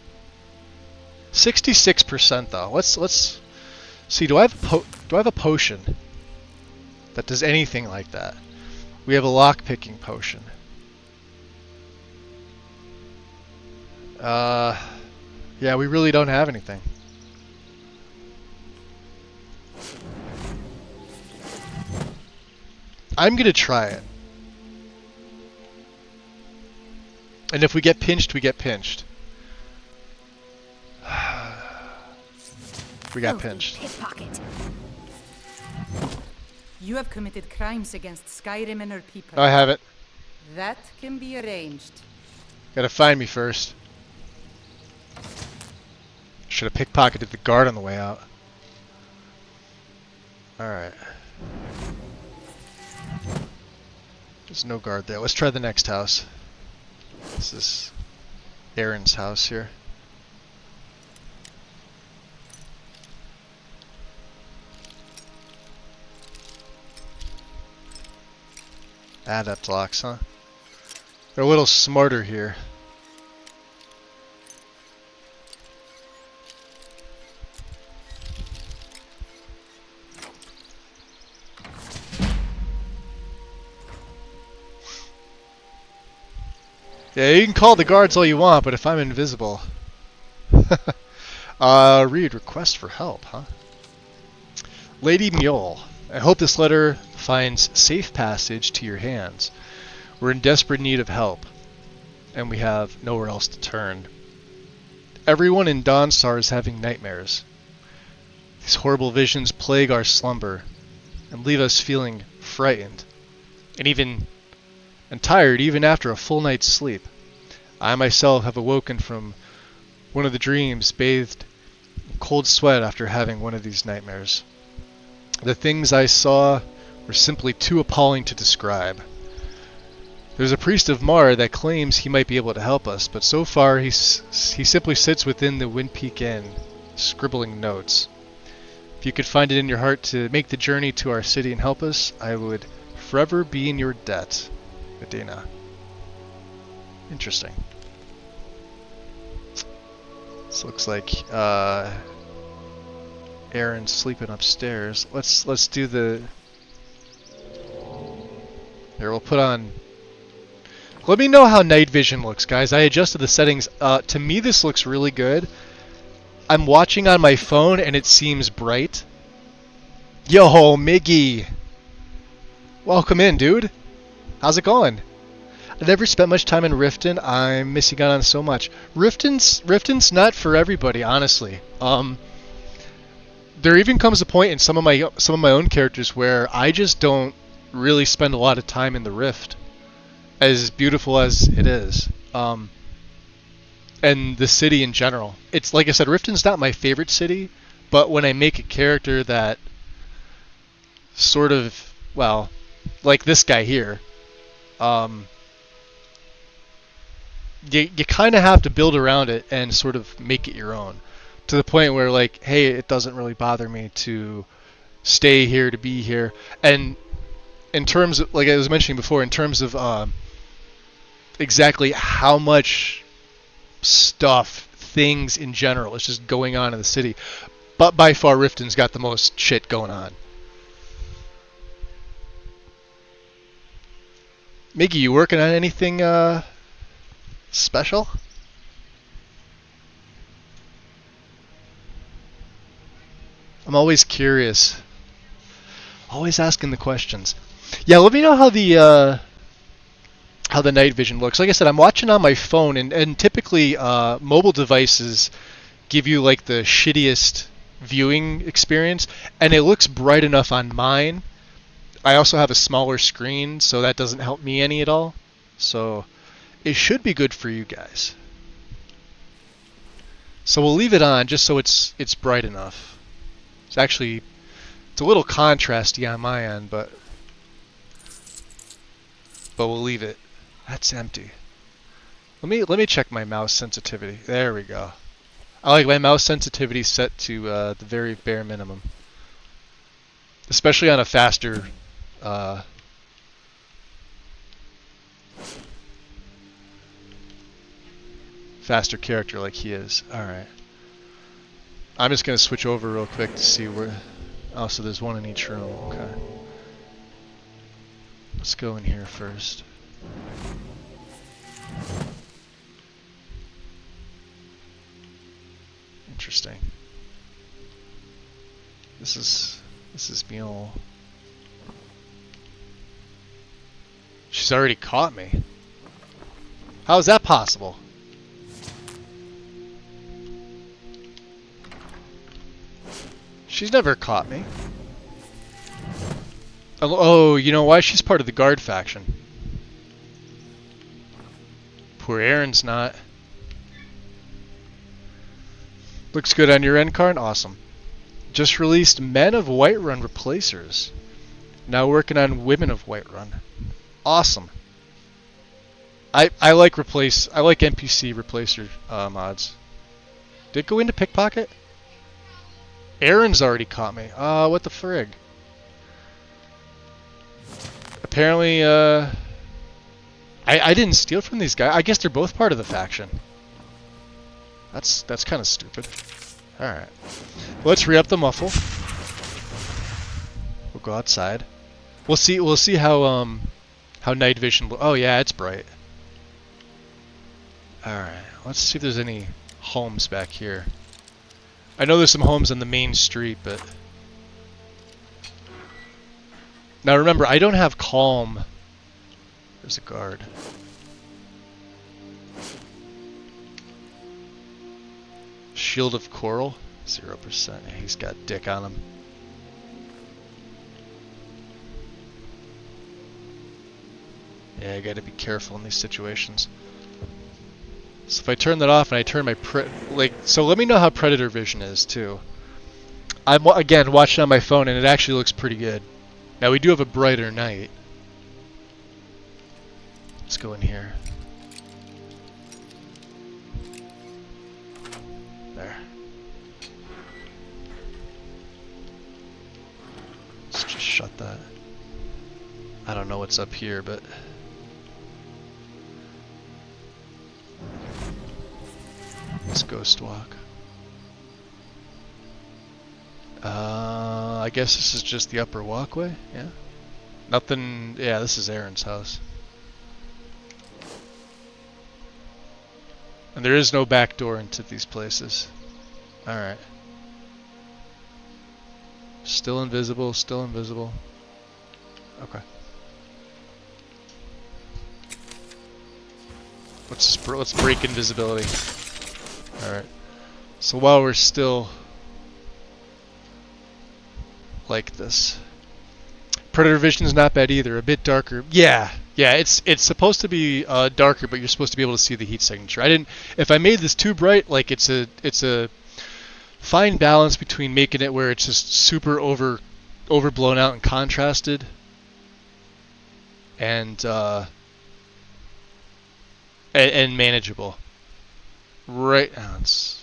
66% though. Let's see. Do I have a potion that does anything like that? We have a lock picking potion. Yeah, we really don't have anything. I'm gonna try it. And if we get pinched, we get pinched. We got pinched. Pickpocket. You have committed crimes against Skyrim and her people. I have it. That can be arranged. Gotta find me first. Should have pickpocketed the guard on the way out. Alright. There's no guard there. Let's try the next house. This is Aaron's house here. Adept locks, huh? They're a little smarter here. Yeah, you can call the guards all you want, but if I'm invisible... read request for help, huh? Lady Mule, I hope this letter finds safe passage to your hands. We're in desperate need of help, and we have nowhere else to turn. Everyone in Dawnstar is having nightmares. These horrible visions plague our slumber, and leave us feeling frightened, and tired even after a full night's sleep. I myself have awoken from one of the dreams, bathed in cold sweat after having one of these nightmares. The things I saw were simply too appalling to describe. There's a priest of Mar that claims he might be able to help us, but so far he simply sits within the Windpeak Inn, scribbling notes. If you could find it in your heart to make the journey to our city and help us, I would forever be in your debt. Medina. Interesting. This looks like Aaron's sleeping upstairs. Let's do the... Here, we'll put on... Let me know how night vision looks, guys. I adjusted the settings. To me, this looks really good. I'm watching on my phone, and it seems bright. Yo, Miggy! Welcome in, dude. How's it going? I never spent much time in Riften. I'm missing out on so much. Riften's not for everybody, honestly. There even comes a point in some of my own characters where I just don't really spend a lot of time in the Rift, as beautiful as it is. And the city in general. It's like I said, Riften's not my favorite city, but when I make a character that sort of, well, like this guy here, you kind of have to build around it and sort of make it your own, to the point where, like, hey, it doesn't really bother me to stay here, to be here. And in terms of, like I was mentioning before, in terms of exactly how much stuff, things in general is just going on in the city, but by far Riften's got the most shit going on. Miggy, you working on anything special? I'm always curious. Always asking the questions. Yeah, let me know how the night vision looks. Like I said, I'm watching on my phone, and typically mobile devices give you like the shittiest viewing experience, and it looks bright enough on mine. I also have a smaller screen, so that doesn't help me any at all. So it should be good for you guys. So we'll leave it on just so it's bright enough. It's a little contrasty on my end, but we'll leave it. That's empty. Let me check my mouse sensitivity. There we go. I like my mouse sensitivity set to the very bare minimum, especially on a faster character like he is. All right. I'm just gonna switch over real quick to see where. Oh, so there's one in each room. Okay. Let's go in here first. Interesting. This is Mule. She's already caught me. How is that possible? She's never caught me. Oh, you know why? She's part of the guard faction. Poor Aaron's not. Looks good on your end, Karn? Awesome. Just released Men of Whiterun Replacers. Now working on Women of Whiterun. Awesome. I like NPC replacer mods. Did it go into pickpocket? Aaron's already caught me. What the frig? Apparently, I didn't steal from these guys. I guess they're both part of the faction. That's kind of stupid. All right, let's re-up the muffle. We'll go outside. We'll see how night vision. Oh yeah, it's bright. All right, let's see if there's any homes back here. I know there's some homes on the main street, but now remember, I don't have calm. There's a guard. Shield of Coral, 0%. Yeah, he's got dick on him. Yeah, I gotta be careful in these situations. So if I turn that off and I turn my so let me know how predator vision is too. I'm again watching on my phone and it actually looks pretty good. Now we do have a brighter night. Let's go in here. There. Let's just shut that. I don't know what's up here, but let's ghost walk. I guess this is just the upper walkway, yeah? Nothing, yeah, this is Aaron's house. And there is no back door into these places. Alright. Still invisible, still invisible. Okay. Let's break invisibility. Alright. So while we're still like this. Predator vision is not bad either. A bit darker. Yeah, it's supposed to be darker, but you're supposed to be able to see the heat signature. If I made this too bright, like it's a fine balance between making it where it's just super overblown out and contrasted, and manageable. Right now, it's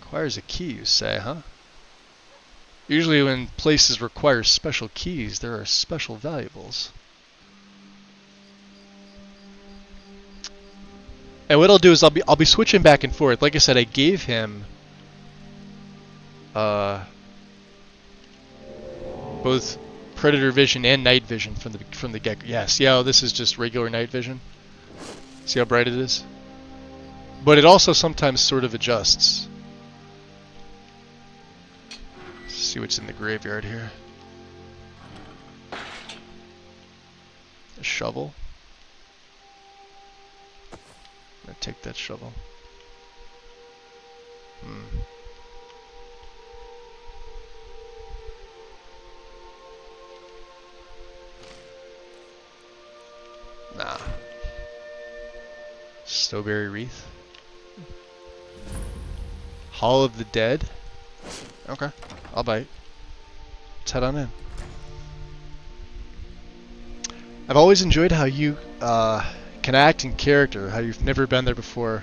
requires a key, you say, huh? Usually when places require special keys, there are special valuables. And what I'll do is I'll be switching back and forth. Like I said, I gave him both Predator vision and night vision from the get. Yeah, see how this is just regular night vision? See how bright it is? But it also sometimes sort of adjusts. Let's see what's in the graveyard here. A shovel. I'm gonna take that shovel. Nah. Stowberry wreath. Hall of the Dead. Okay, I'll bite. Let's head on in. I've always enjoyed how you can act in character, how you've never been there before.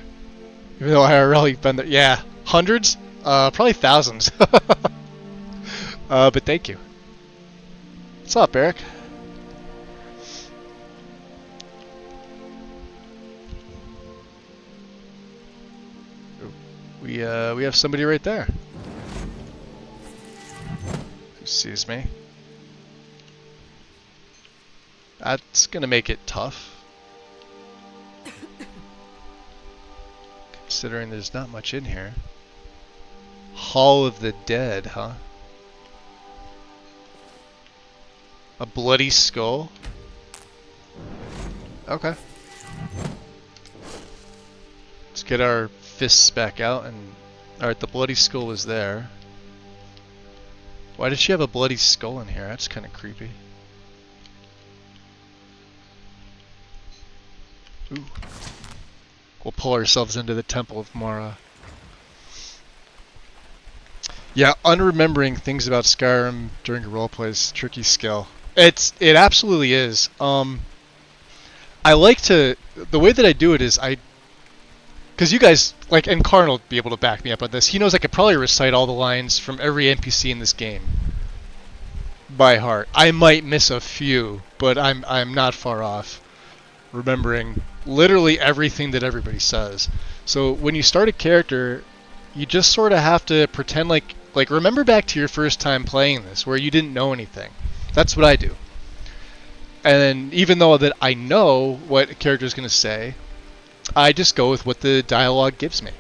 Even though IRL you've been there. Yeah, hundreds? Probably thousands. But thank you. What's up, Eric? We have somebody right there who sees me. That's gonna make it tough, considering there's not much in here. Hall of the Dead, huh? A bloody skull? Okay. Let's get our fists back out and... Alright, the bloody skull is there. Why did she have a bloody skull in here? That's kind of creepy. Ooh. We'll pull ourselves into the Temple of Mara. Yeah, unremembering things about Skyrim during a roleplay is a tricky skill. It absolutely is. I like to... The way that I do it is because you guys, like, and Karn will be able to back me up on this. He knows I could probably recite all the lines from every NPC in this game by heart. I might miss a few, but I'm not far off remembering literally everything that everybody says. So when you start a character, you just sort of have to pretend like remember back to your first time playing this where you didn't know anything. That's what I do. And even though that I know what a character is going to say, I just go with what the dialogue gives me.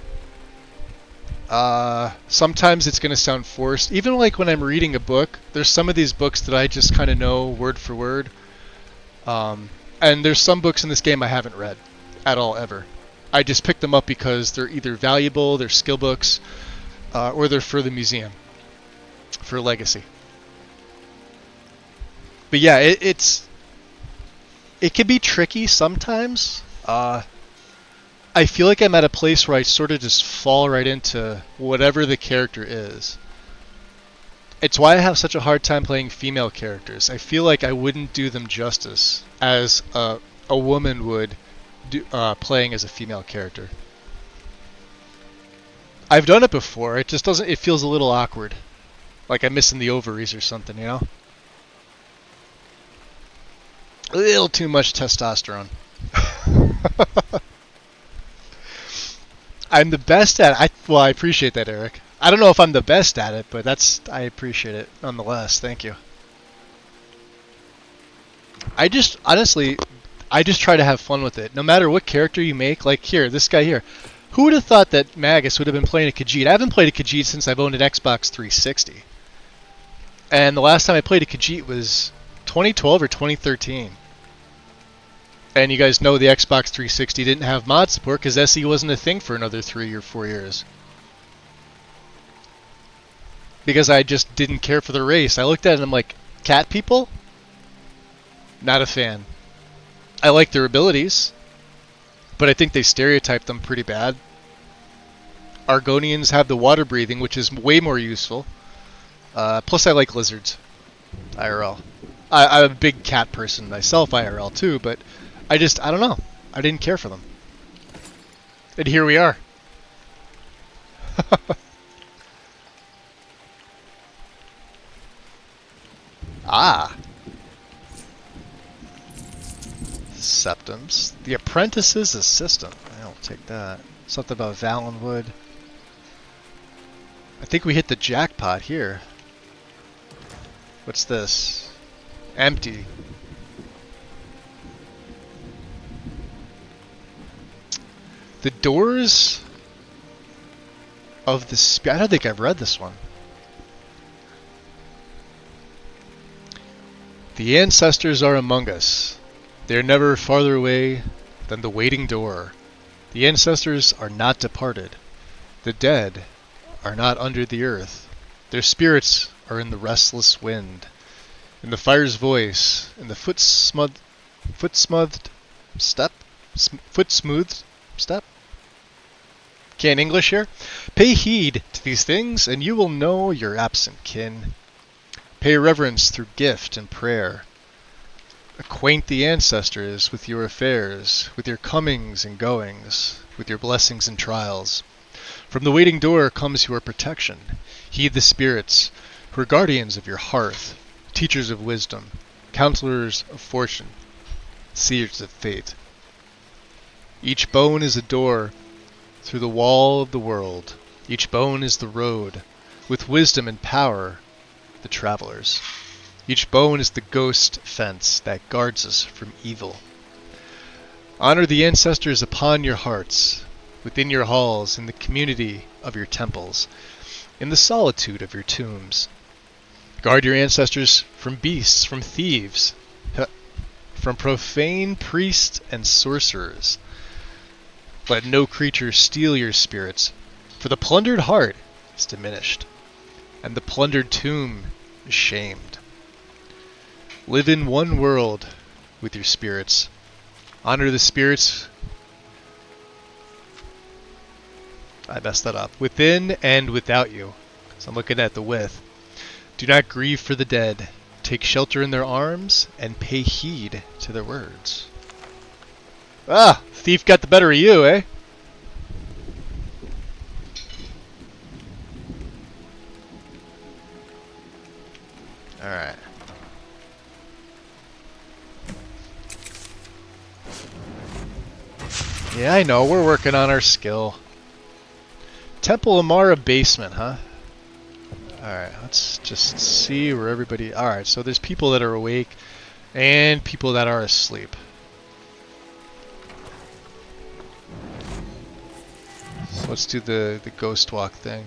Sometimes it's going to sound forced. Even like when I'm reading a book, there's some of these books that I just kind of know word for word. And there's some books in this game I haven't read at all ever. I just pick them up because they're either valuable, they're skill books, or they're for the museum, for legacy. But yeah, it can be tricky sometimes. I feel like I'm at a place where I sort of just fall right into whatever the character is. It's why I have such a hard time playing female characters. I feel like I wouldn't do them justice as a woman would do, playing as a female character. I've done it before. It just doesn't. It feels a little awkward, like I'm missing the ovaries or something, you know. A little too much testosterone. I'm the best at it. Well, I appreciate that, Eric. I don't know if I'm the best at it, but I appreciate it nonetheless. Thank you. Honestly, I just try to have fun with it. No matter what character you make, like here, this guy here. Who would have thought that Magus would have been playing a Khajiit? I haven't played a Khajiit since I've owned an Xbox 360. And the last time I played a Khajiit was 2012 or 2013. And you guys know the Xbox 360 didn't have mod support because SE wasn't a thing for another 3 or 4 years. Because I just didn't care for the race. I looked at it and I'm like, cat people? Not a fan. I like their abilities, but I think they stereotype them pretty bad. Argonians have the water breathing, which is way more useful. Plus I like lizards. IRL. I'm a big cat person myself, IRL too, but I don't know. I didn't care for them. And here we are. Ah. Septums. The Apprentice's Assistant. I'll take that. Something about Valenwood. I think we hit the jackpot here. What's this? Empty. The doors of the... I don't think I've read this one. The ancestors are among us. They are never farther away than the waiting door. The ancestors are not departed. The dead are not under the earth. Their spirits are in the restless wind, in the fire's voice, in the foot-smoothed step? Foot-smoothed step? Can't English here? Pay heed to these things, and you will know your absent kin. Pay reverence through gift and prayer. Acquaint the ancestors with your affairs, with your comings and goings, with your blessings and trials. From the waiting door comes your protection. Heed the spirits, who are guardians of your hearth, teachers of wisdom, counselors of fortune, seers of fate. Each bone is a door through the wall of the world. Each bone is the road, with wisdom and power, the travelers. Each bone is the ghost fence that guards us from evil. Honor the ancestors upon your hearts, within your halls, in the community of your temples, in the solitude of your tombs. Guard your ancestors from beasts, from thieves, from profane priests and sorcerers. Let no creature steal your spirits, for the plundered heart is diminished, and the plundered tomb is shamed. Live in one world with your spirits. Honor the spirits. I messed that up. Within and without you. So I'm looking at the with. Do not grieve for the dead. Take shelter in their arms and pay heed to their words. Ah! Thief got the better of you, eh? Alright. Yeah, I know. We're working on our skill. Temple Amara basement, huh? Alright, let's just see where everybody... Alright, so there's people that are awake and people that are asleep. So let's do the ghost walk thing.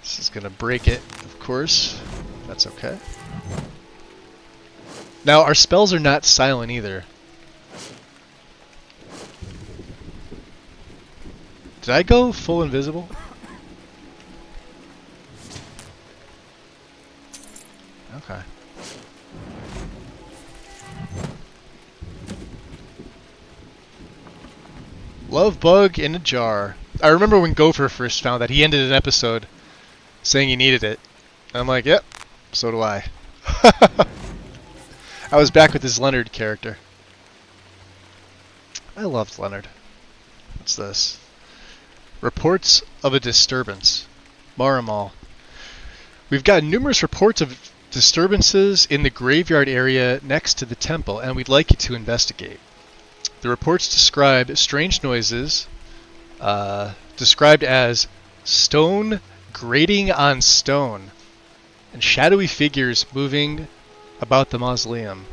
This is gonna break it, of course. That's okay. Now, our spells are not silent either. Did I go full invisible? Okay. Love bug in a jar. I remember when Gopher first found that. He ended an episode saying he needed it. And I'm like, yep, so do I. I was back with his Leonard character. I loved Leonard. What's this? Reports of a disturbance. Marimal. We've got numerous reports of disturbances in the graveyard area next to the temple, and we'd like you to investigate. The reports describe strange noises, described as stone grating on stone, and shadowy figures moving about the mausoleum.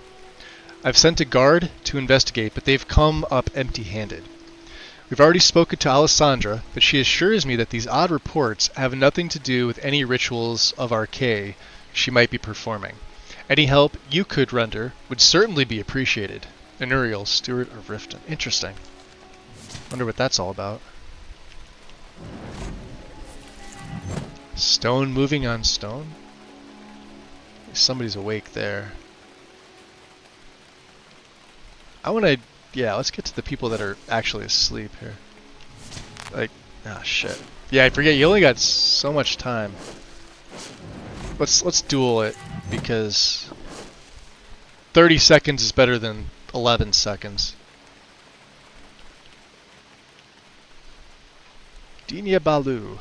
I've sent a guard to investigate, but they've come up empty-handed. We've already spoken to Alessandra, but she assures me that these odd reports have nothing to do with any rituals of arcade she might be performing. Any help you could render would certainly be appreciated. Anuriel, Steward of Riften. Interesting. Wonder what that's all about. Stone moving on stone? Somebody's awake there. I want to... Yeah, let's get to the people that are actually asleep here. Like, ah, shit. Yeah, I forget, you only got so much time. Let's duel it, because 30 seconds is better than 11 seconds. Dinya Balu.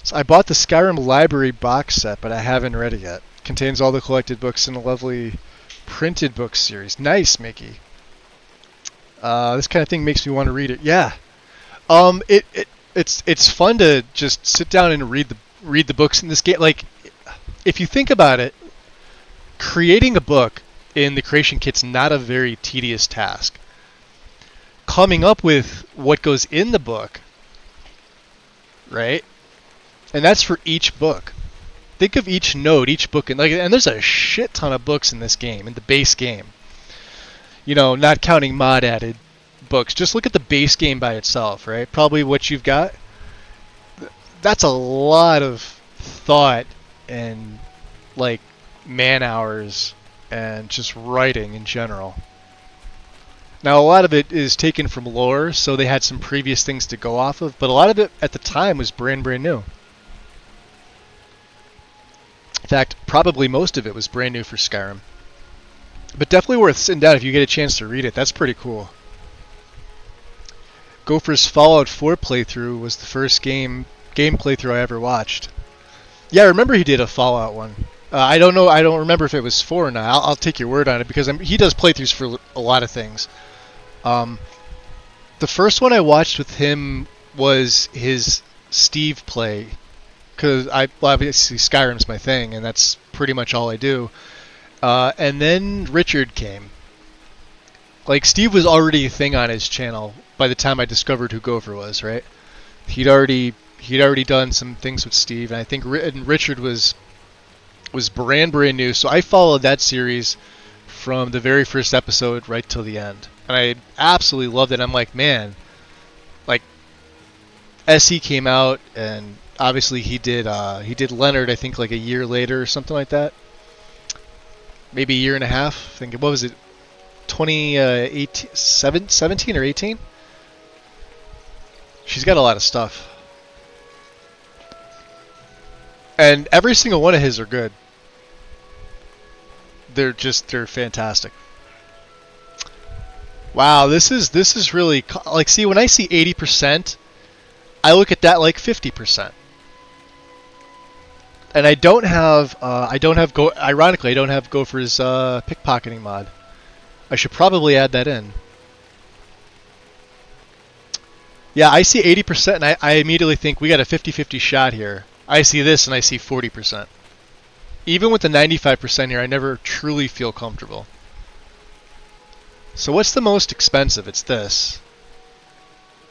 So I bought the Skyrim library box set, but I haven't read it yet. Contains all the collected books in a lovely printed book series. Nice, Mickey. This kind of thing makes me want to read it. Yeah. It's fun to just sit down and read read the books in this game. Like, if you think about it, creating a book in the creation kit's not a very tedious task. Coming up with what goes in the book, right? And that's for each book. Think of each node, each book, and there's a shit ton of books in this game, in the base game. You know, not counting mod added books. Just look at the base game by itself, right? Probably what you've got. That's a lot of thought and like man hours and just writing in general. Now, a lot of it is taken from lore, so they had some previous things to go off of, but a lot of it at the time was brand new. In fact, probably most of it was brand new for Skyrim. But definitely worth sitting down if you get a chance to read it. That's pretty cool. Gopher's Fallout 4 playthrough was the first game playthrough I ever watched. Yeah, I remember he did a Fallout one. I don't know. I don't remember if it was 4 or not. I'll take your word on it because he does playthroughs for a lot of things. The first one I watched with him was his Steve play, because obviously Skyrim's my thing, and that's pretty much all I do. And then Richard came. Like, Steve was already a thing on his channel by the time I discovered who Gopher was, right? He'd already done some things with Steve, and I think Richard was brand new. So I followed that series from the very first episode right till the end, and I absolutely loved it. I'm like, man, like, SE came out, and obviously he did Leonard, I think, like a year later or something like that, maybe a year and a half. I think, what was it, 2018, 17 or 18? She's got a lot of stuff. And every single one of his are good. They're fantastic. Wow, this is really, like, see, when I see 80%, I look at that like 50%. And I don't have ironically, I don't have Gopher's pickpocketing mod. I should probably add that in. Yeah, I see 80% and I immediately think we got a 50-50 shot here. I see this and I see 40%. Even with the 95% here, I never truly feel comfortable. So what's the most expensive? It's this.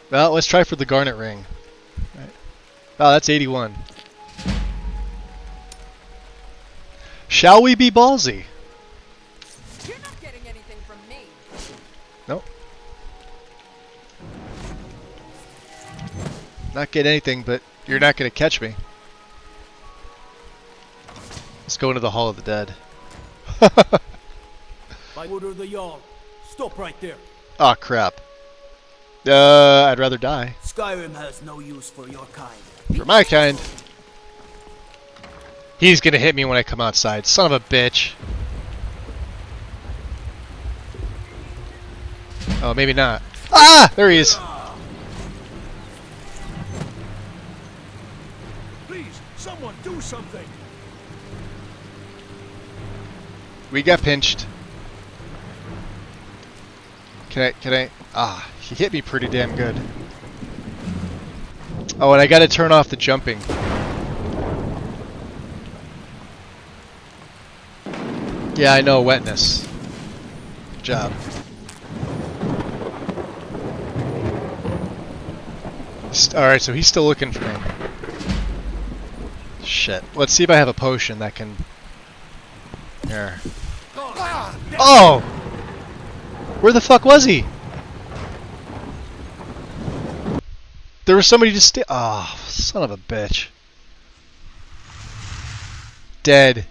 Well, let's try for the Garnet Ring. Right. Oh, that's 81. Shall we be ballsy? You're not getting anything from me. Nope. Not get anything, but you're not going to catch me. Let's go into the Hall of the Dead. By order of the Jarl, stop right there. Oh crap. I'd rather die. Skyrim has no use for your kind. For my kind. He's gonna hit me when I come outside. Son of a bitch. Oh, maybe not. Ah! There he is. Please, someone do something. We got pinched. Can I? Ah, he hit me pretty damn good. Oh, and I gotta turn off the jumping. Yeah, I know, wetness. Good job. Alright, so he's still looking for me. Shit. Let's see if I have a potion that can... Here. Oh! Where the fuck was he? There was somebody just oh, son of a bitch. Dead.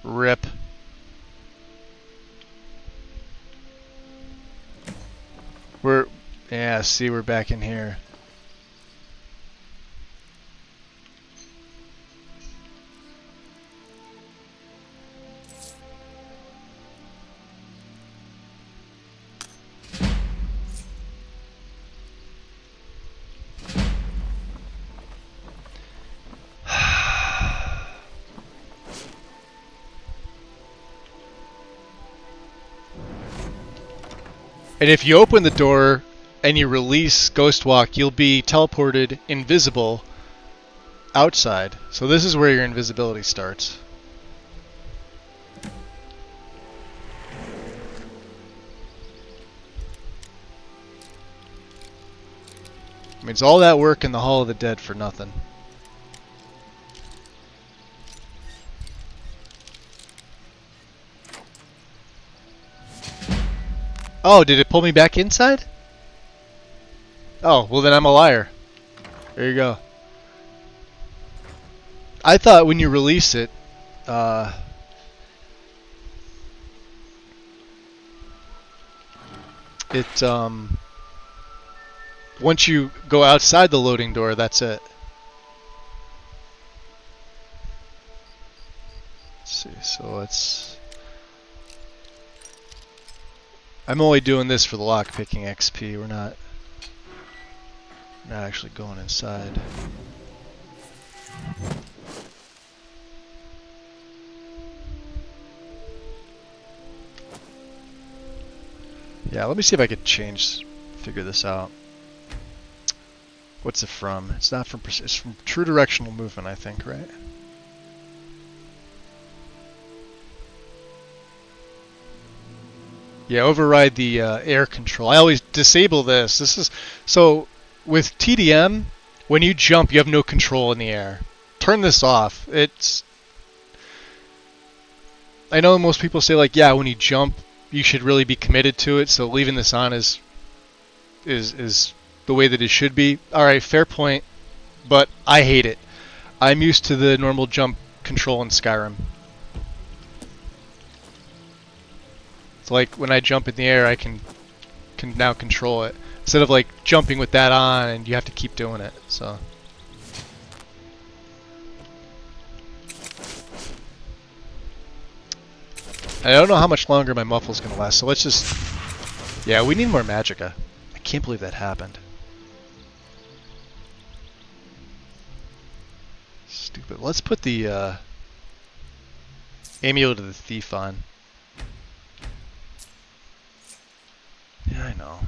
Rip. Yeah, see, we're back in here. And if you open the door and you release Ghostwalk, you'll be teleported invisible outside. So this is where your invisibility starts. I mean, it's all that work in the Hall of the Dead for nothing. Oh, did it pull me back inside? Oh, well then I'm a liar. There you go. I thought when you release it, once you go outside the loading door, that's it. Let's see, so let's... I'm only doing this for the lockpicking XP, we're not actually going inside. Yeah, let me see if I could figure this out. What's it from? It's not from, it's from true directional movement, I think, right? Yeah, override the air control. I always disable this. This is so with TDM, when you jump, you have no control in the air. Turn this off. It's I know most people say like, yeah, when you jump, you should really be committed to it. So leaving this on is the way that it should be. All right, fair point, but I hate it. I'm used to the normal jump control in Skyrim. It's like when I jump in the air, I can now control it instead of like jumping with that on and you have to keep doing it. So. I don't know how much longer my muffle's gonna last, so let's just... Yeah, we need more magicka. I can't believe that happened. Stupid. Let's put the Amulet of the Thief on. Yeah, I know.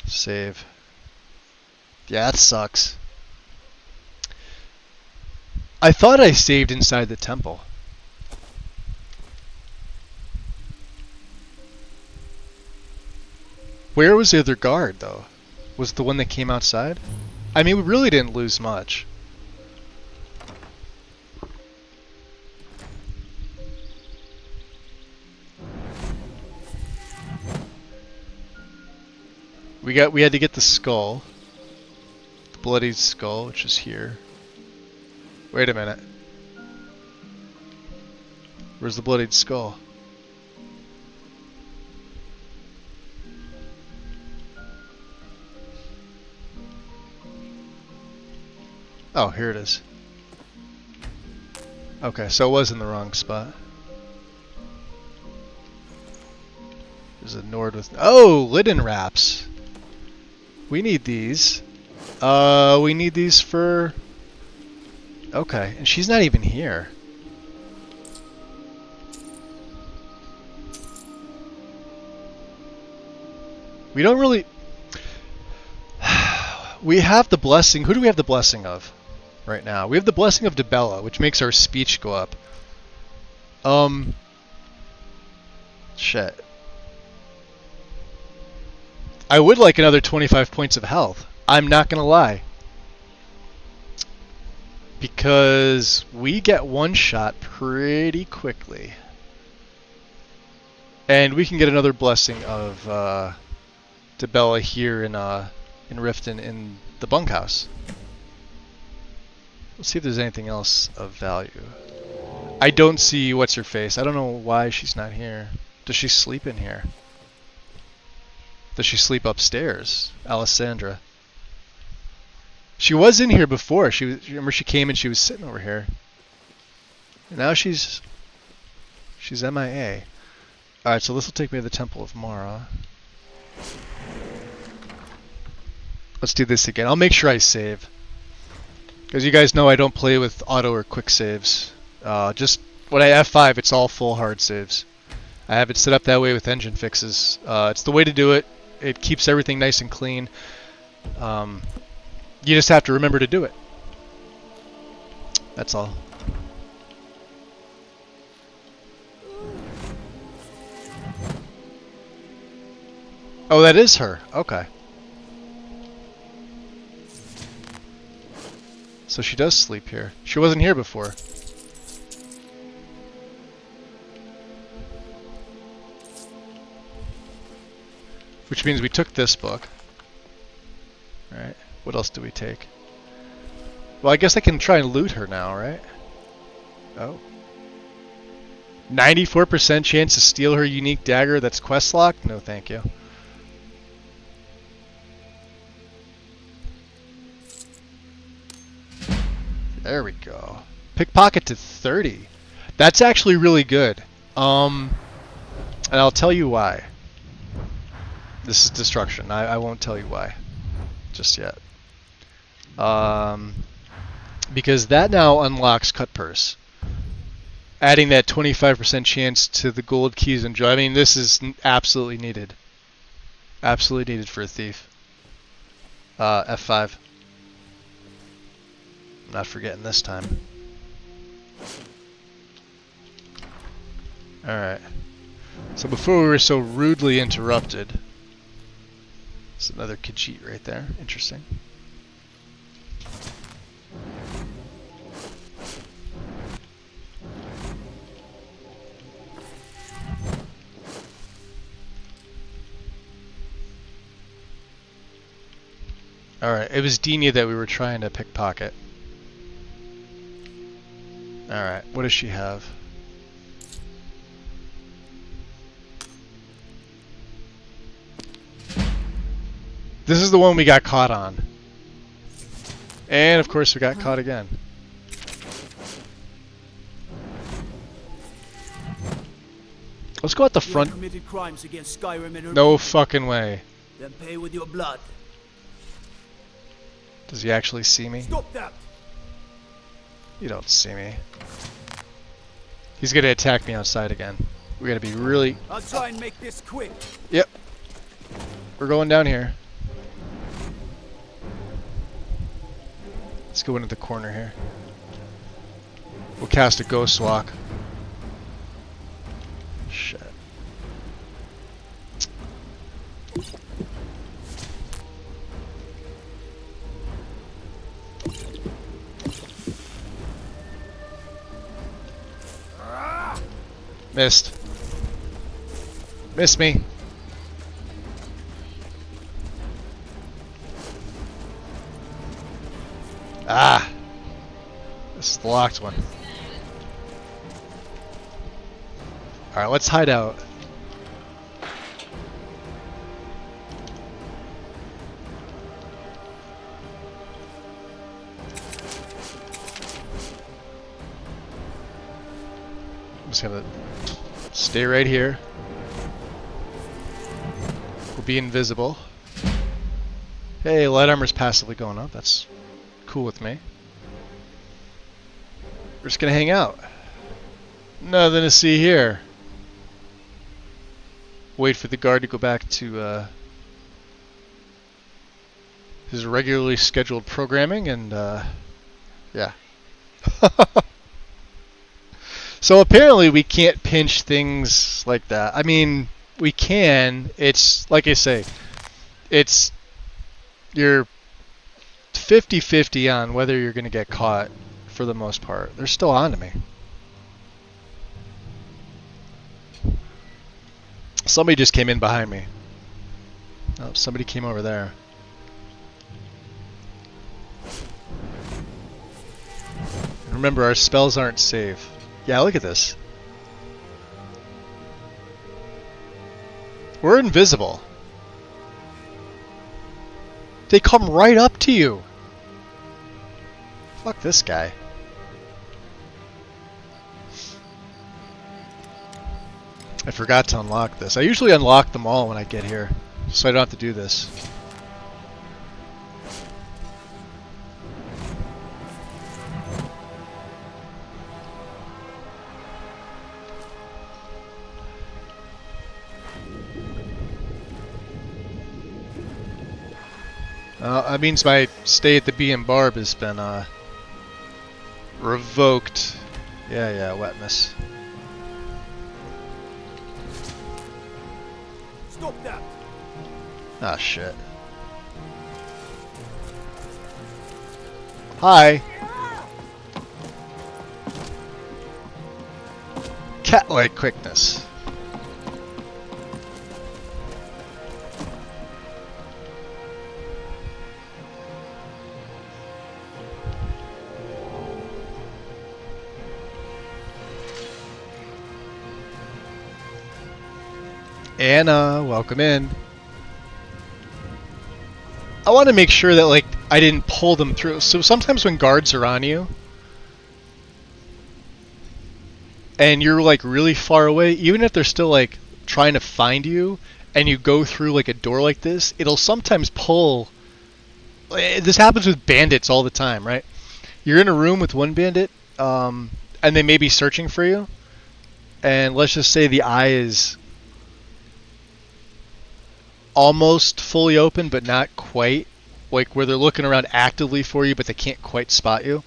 Save. Yeah, that sucks. I thought I saved inside the temple. Where was the other guard, though? Was it the one that came outside? I mean, we really didn't lose much. We had to get the skull. The bloodied skull, which is here. Wait a minute. Where's the bloodied skull? Oh, here it is. Okay, so it was in the wrong spot. There's a Nord with... Oh, linen wraps! We need these. We need these for... Okay, and she's not even here. We don't really... We have the blessing... Who do we have the blessing of? Right now. We have the blessing of Dibella, which makes our speech go up. Shit. I would like another 25 points of health. I'm not gonna lie. Because we get one shot pretty quickly. And we can get another blessing of Dibella here in Riften in the bunkhouse. Let's see if there's anything else of value. I don't see what's-her-face. I don't know why she's not here. Does she sleep in here? Does she sleep upstairs? Alessandra. She was in here before. Remember she came and she was sitting over here. And now she's MIA. Alright, so this will take me to the Temple of Mara. Let's do this again. I'll make sure I save. Because you guys know I don't play with auto or quick saves. Just when I F5, it's all full hard saves. I have it set up that way with engine fixes. It's the way to do it. It keeps everything nice and clean. You just have to remember to do it. That's all. Oh, that is her. Okay. So she does sleep here. She wasn't here before. Which means we took this book. Alright. What else do we take? Well, I guess I can try and loot her now, right? Oh. 94% chance to steal her unique dagger that's quest locked? No, thank you. There we go. Pickpocket to 30. That's actually really good. And I'll tell you why. This is destruction. I won't tell you why just yet. Because that now unlocks cut purse. Adding that 25% chance to the gold keys and joy. I mean, this is absolutely needed. Absolutely needed for a thief. F5. I'm not forgetting this time. Alright. So before we were so rudely interrupted. There's another Khajiit right there. Interesting. Alright, it was Dina that we were trying to pickpocket. Alright, what does she have? This is the one we got caught on. And of course we got caught again. Let's go at the front. Committed crimes against Skyrim and her No people. fucking way. Then pay with your blood. Does he actually see me? Stop that! You don't see me. He's gonna attack me outside again. We gotta be really... I'll try and make this quick. Yep. We're going down here. Let's go into the corner here. We'll cast a ghost walk. Shit. Missed. Missed me. Ah! This is the locked one. Alright, let's hide out. I'm just gonna stay right here. We'll be invisible. Hey, light armor's passively going up. That's cool with me. We're just gonna hang out. Nothing to see here. Wait for the guard to go back to his regularly scheduled programming, and yeah. So apparently we can't pinch things like that. I mean, we can. It's like I say, it's you're 50-50 on whether you're going to get caught for the most part. They're still on to me. Somebody just came in behind me. Oh, somebody came over there. And remember, our spells aren't safe. Yeah, look at this. We're invisible. They come right up to you. Fuck this guy. I forgot to unlock this. I usually unlock them all when I get here, so I don't have to do this. That means my stay at the Bee and Barb has been revoked. Yeah, wetness. Stop that! Ah, shit. Hi. Cat-like quickness. Anna, welcome in. I want to make sure that, like, I didn't pull them through. So sometimes when guards are on you, and you're, like, really far away, even if they're still, like, trying to find you, and you go through, like, a door like this, it'll sometimes pull... This happens with bandits all the time, right? You're in a room with one bandit, and they may be searching for you, and let's just say the eye is almost fully open, but not quite, like where they're looking around actively for you, but they can't quite spot you.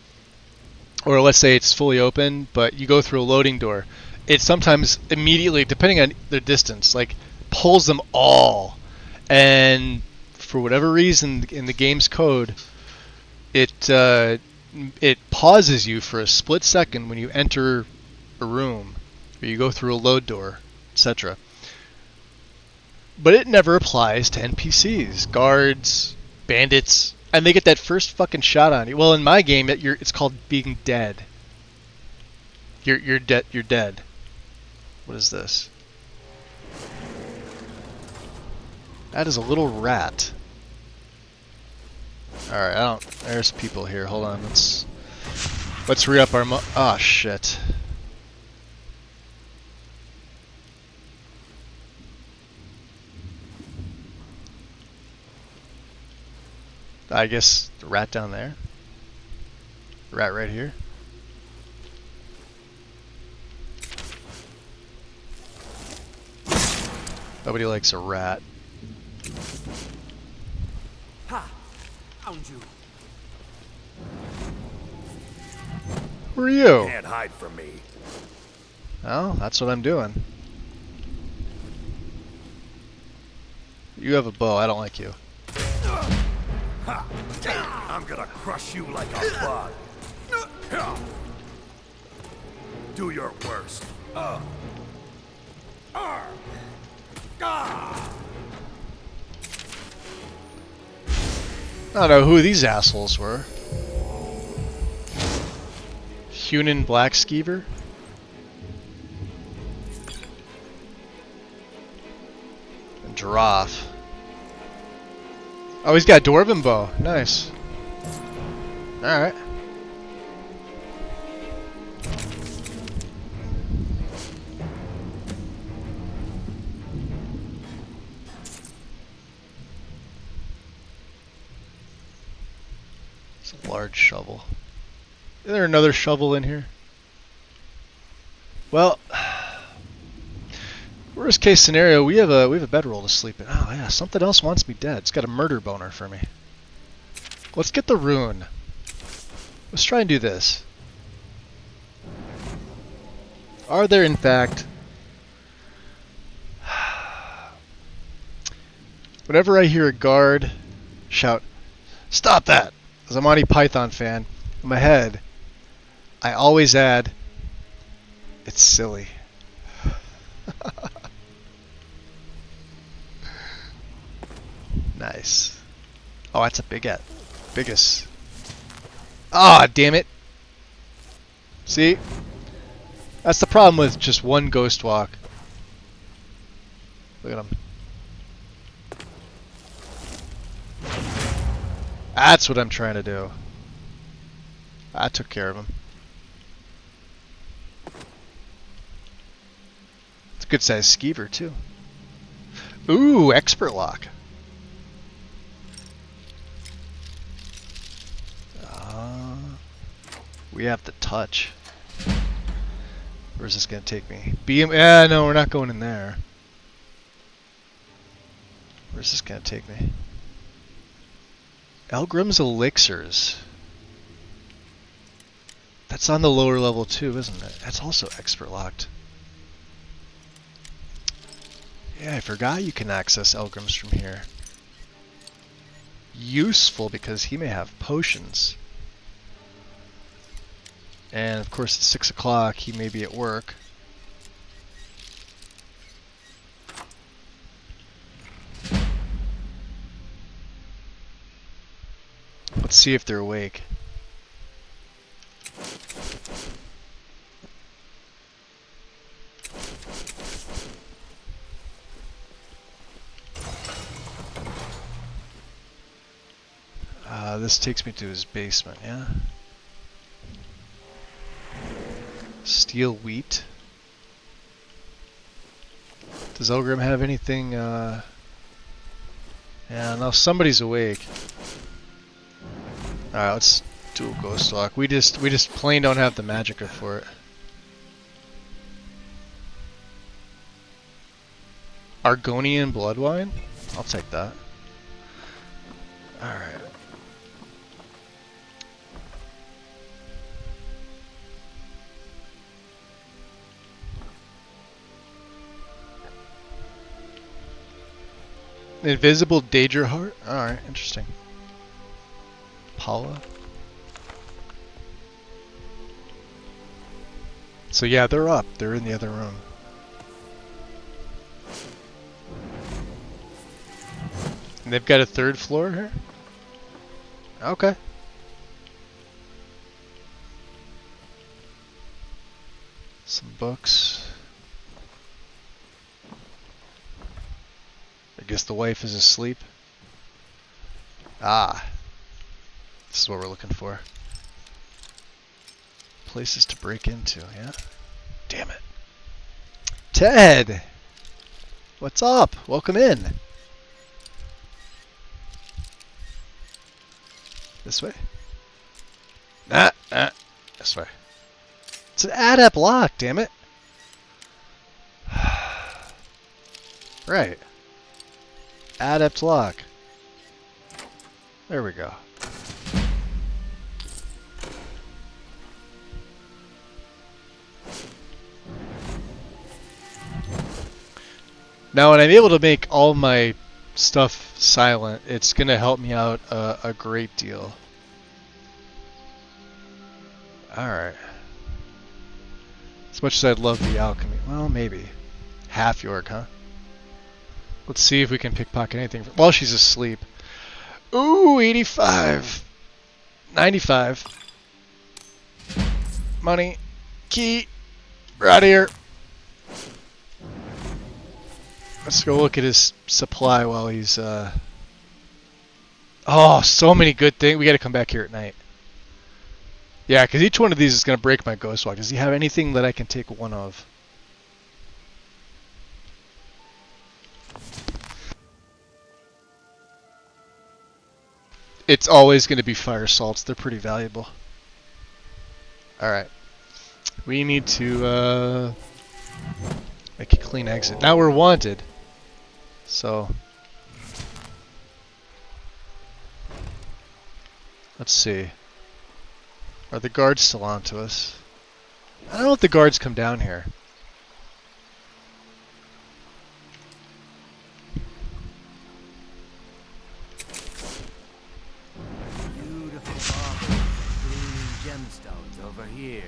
Or let's say it's fully open, but you go through a loading door. It sometimes immediately, depending on their distance, like pulls them all. And for whatever reason in the game's code, it pauses you for a split second when you enter a room, or you go through a load door, etc. But it never applies to NPCs, guards, bandits, and they get that first fucking shot on you. Well, in my game, it's called being dead. You're dead. You're dead. What is this? That is a little rat. All right, there's people here. Hold on. Let's re-up our oh shit. I guess the rat down there. Rat right here. Nobody likes a rat. Ha! Found you. Who are you? Can't hide from me. Oh, that's what I'm doing. You have a bow. I don't like you. Ha! I'm gonna crush you like a bug. Do your worst. I don't know who these assholes were. Hunan Black Skeever? And Giraffe. Oh, he's got a Dwarven bow. Nice. Alright. It's a large shovel. Is there another shovel in here? Well, worst case scenario, we have a bedroll to sleep in. Oh yeah, something else wants me dead. It's got a murder boner for me. Let's get the rune. Let's try and do this. Are there in fact... Whenever I hear a guard shout, "Stop that!" as a Monty Python fan, in my head, I always add, "It's silly." Nice. Oh, that's a biggest. Ah, damn it. See? That's the problem with just one ghost walk. Look at him. That's what I'm trying to do. I took care of him. It's a good sized skeever too. Ooh, expert lock. We have the touch. Where's this gonna take me? No, we're not going in there. Where's this gonna take me? Elgrim's elixirs. That's on the lower level too, isn't it? That's also expert locked. Yeah, I forgot you can access Elgrim's from here. Useful because he may have potions. And of course at 6 o'clock he may be at work. Let's see if they're awake. This takes me to his basement, yeah? Steel wheat. Does Elgrim have anything, Yeah, no, somebody's awake. Alright, let's do a ghost lock. We just plain don't have the magicka for it. Argonian blood wine? I'll take that. Alright. Invisible Danger Heart? Alright, interesting. Paula? So yeah, they're up. They're in the other room. And they've got a third floor here? Okay. Some books. I guess the wife is asleep. Ah. This is what we're looking for. Places to break into, yeah? Damn it. Ted! What's up? Welcome in. This way? Nah. This way. It's an adept lock, damn it. Right. Adept lock. There we go. Now when I'm able to make all my stuff silent, it's going to help me out a great deal. Alright. As much as I'd love the alchemy. Well, maybe. Half York, huh? Let's see if we can pickpocket anything. While she's asleep. Ooh, 85. 95. Money. Key. We're out of here. Let's go look at his supply while he's, Oh, so many good things. We gotta come back here at night. Yeah, because each one of these is gonna break my ghost walk. Does he have anything that I can take one of? It's always gonna be fire salts. They're pretty valuable. Alright. We need to, make a clean exit. Now we're wanted. So let's see. Are the guards still on to us? I don't know if the guards come down here. Beautiful marble, gleaming gemstones over here.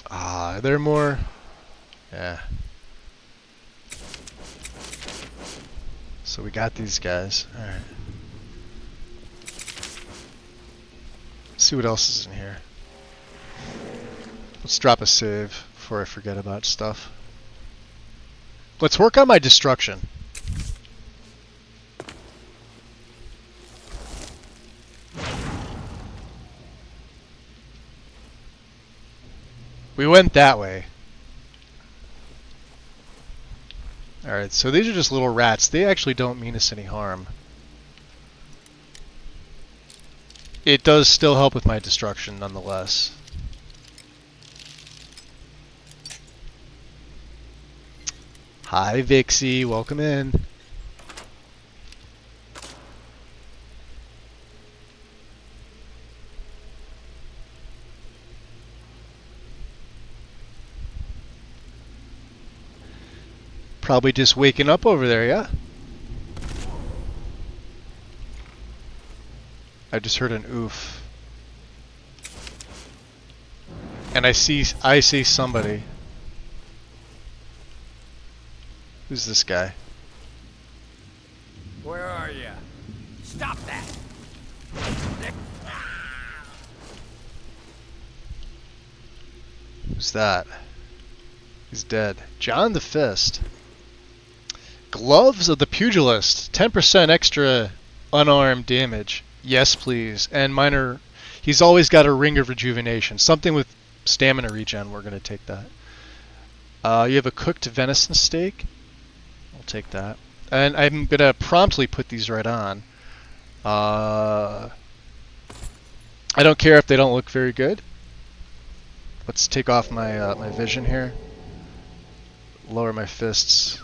Ah, are there more? Yeah. So we got these guys. Alright. Let's see what else is in here. Let's drop a save before I forget about stuff. Let's work on my destruction. We went that way. Alright, so these are just little rats. They actually don't mean us any harm. It does still help with my destruction, nonetheless. Hi, Vixie. Welcome in. Probably just waking up over there, yeah? I just heard an oof. And I see somebody. Who's this guy? Where are you? Stop that! Who's that? He's dead. John the Fist. Gloves of the Pugilist. 10% extra unarmed damage. Yes, please. And minor... He's always got a ring of rejuvenation. Something with stamina regen. We're going to take that. You have a cooked venison steak. I'll take that. And I'm going to promptly put these right on. I don't care if they don't look very good. Let's take off my my vision here. Lower my fists.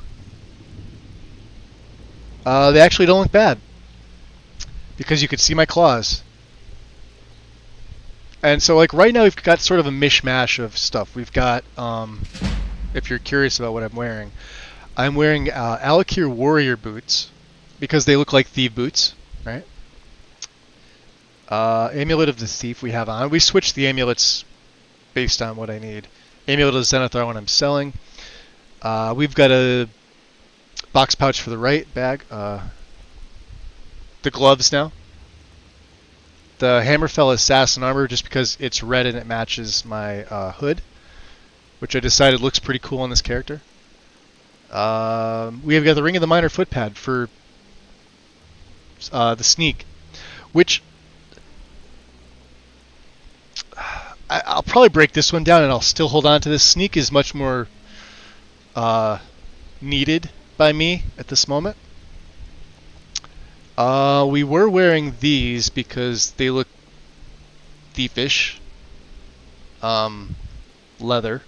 They actually don't look bad. Because you could see my claws. And so like right now we've got sort of a mishmash of stuff. We've got, if you're curious about what I'm wearing Alakir warrior boots. Because they look like thief boots, right? Amulet of the Thief we have on. We switch the amulets based on what I need. Amulet of the Zenithar when I'm selling. We've got a box pouch for the right bag. The gloves now. The Hammerfell Assassin armor just because it's red and it matches my hood, which I decided looks pretty cool on this character. We have got the Ring of the Minor footpad for the sneak, which I'll probably break this one down and I'll still hold on to this. Sneak is much more needed by me at this moment. We were wearing these because they look thiefish. Leather.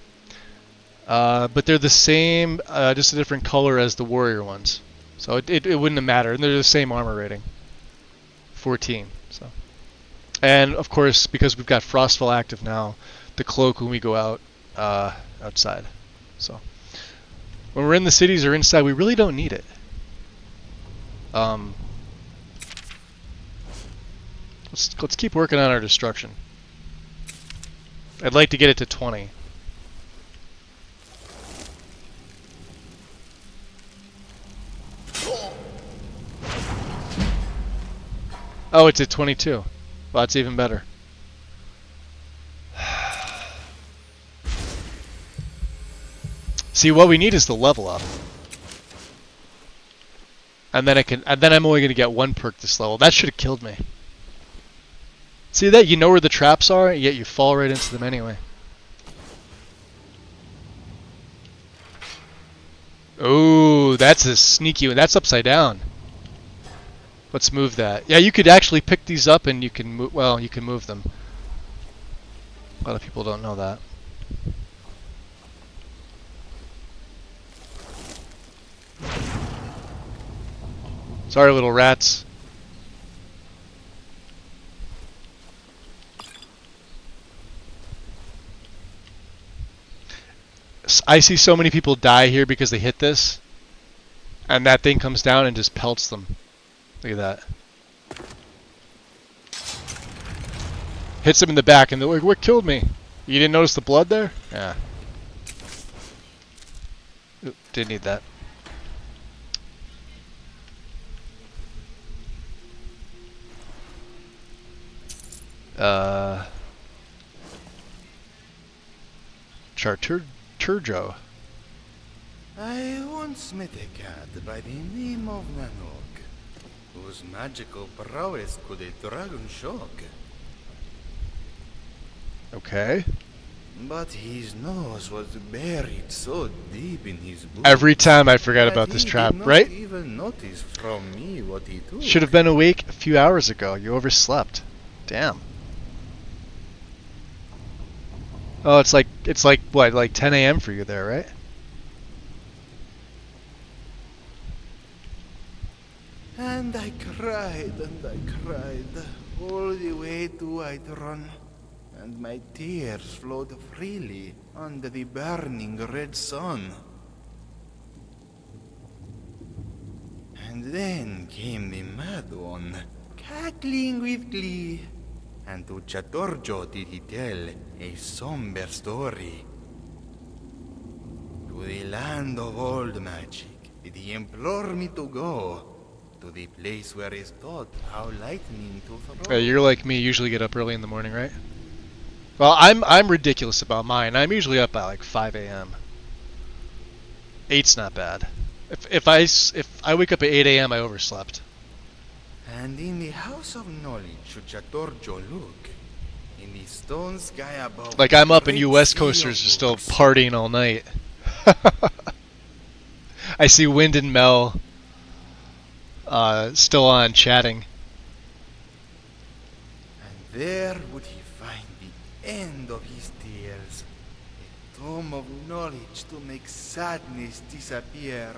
But they're the same, just a different color as the warrior ones. So it wouldn't have mattered. And they're the same armor rating. 14. So. And of course, because we've got Frostfall active now, the cloak when we go out outside. So when we're in the cities or inside, we really don't need it. Let's keep working on our destruction. I'd like to get it to 20. Oh, it's at 22. Well, that's even better. See, what we need is the level up. And then I'm only going to get one perk this level. That should have killed me. See that? You know where the traps are, yet you fall right into them anyway. Oh, that's a sneaky one. That's upside down. Let's move that. Yeah, you could actually pick these up and you can move. Well, you can move them. A lot of people don't know that. Sorry, little rats. I see so many people die here because they hit this, and that thing comes down and just pelts them. Look at that. Hits them in the back, and they're like, "What killed me? You didn't notice the blood there?" Yeah. Oop, didn't need that. Turjo. I once met a cat by the name of Nanog, whose magical prowess could a dragon shock. Okay. But his nose was buried so deep in his boots. Every time I forgot about this trap, right? Even notice from me what he took. Should have been awake a few hours ago. You overslept. Damn. Oh, it's like what, like 10 a.m. for you there, right? And I cried and I cried all the way to Whiterun, and my tears flowed freely under the burning red sun. And then came the mad one, cackling with glee, and to Chatorjo did he tell a somber story. To the land of old magic did he implore me to go, to the place where is taught how lightning to throw. You're like me, usually get up early in the morning, right? Well, I'm ridiculous about mine. I'm usually up at like 5 a.m. 8's not bad. If I wake up at 8 a.m., I overslept. And in the house of knowledge should Chatorjo look, in the stone sky above. Like I'm up and you West Coasters are still partying all night. I see Wind and Mel still on chatting. And there would he find the end of his tears, a tome of knowledge to make sadness disappear.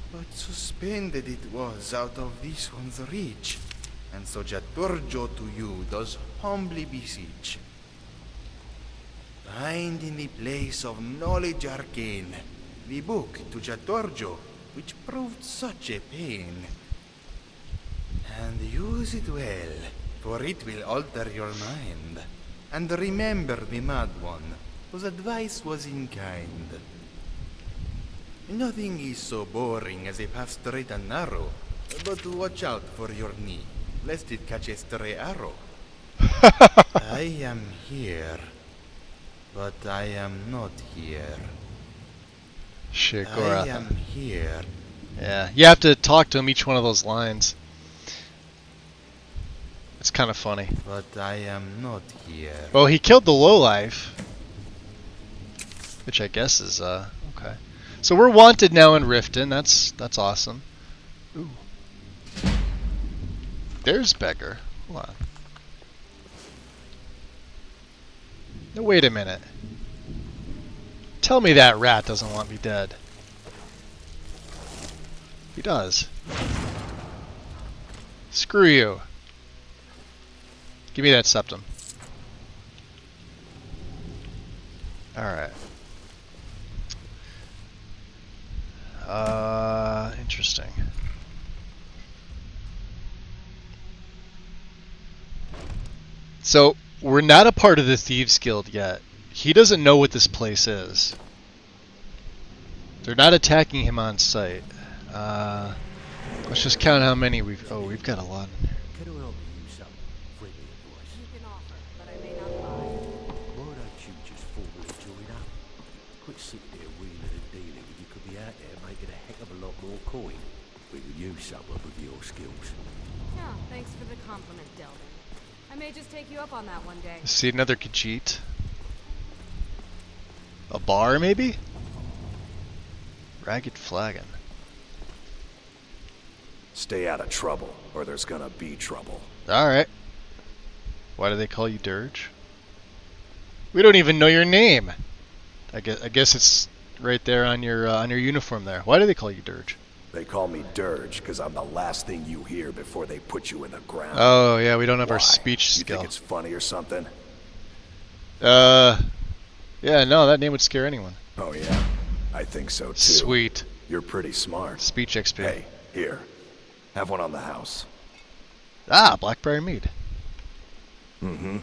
But suspended it was out of this one's reach, and so Chatorjo to you does humbly beseech. Find in the place of knowledge arcane the book to Chatorjo, which proved such a pain. And use it well, for it will alter your mind. And remember the mad one, whose advice was in kind. Nothing is so boring as a path straight and narrow, but watch out for your knee, lest it catch a stray arrow. I am here, but I am not here. Shit, I am here. Yeah, you have to talk to him each one of those lines. It's kind of funny. But I am not here. Well, he killed the lowlife, which I guess is okay. So we're wanted now in Riften. That's awesome. Ooh. There's Beggar. Hold on. No, wait a minute. Tell me that rat doesn't want me dead. He does. Screw you. Give me that septum. Alright. Interesting. So, we're not a part of the Thieves Guild yet. He doesn't know what this place is. They're not attacking him on sight. Let's just count how many we've... Oh, we've got a lot in there. Can I help you some friendly advice? You can offer, but I may not buy. Why don't you just formally join up? Quit sitting there wheeling and dealing when you could be out there making a heck of a lot more coin. We could use someone with your skills. Yeah, thanks for the compliment, Delvin. I may just take you up on that one day. See another Khajiit. A bar, maybe? Ragged Flagon. Stay out of trouble, or there's gonna be trouble. Alright. Why do they call you Dirge? We don't even know your name. I guess it's right there on your uniform there. Why do they call you Dirge? They call me Dirge because I'm the last thing you hear before they put you in the ground. Oh, yeah, we don't have Why? our speech You skill. think it's funny or something? Yeah, no, that name would scare anyone. Oh, yeah. I think so, too. Sweet. You're pretty smart. Speech XP. Hey, here. Have one on the house. Ah, Blackberry Mead. Mm-hmm.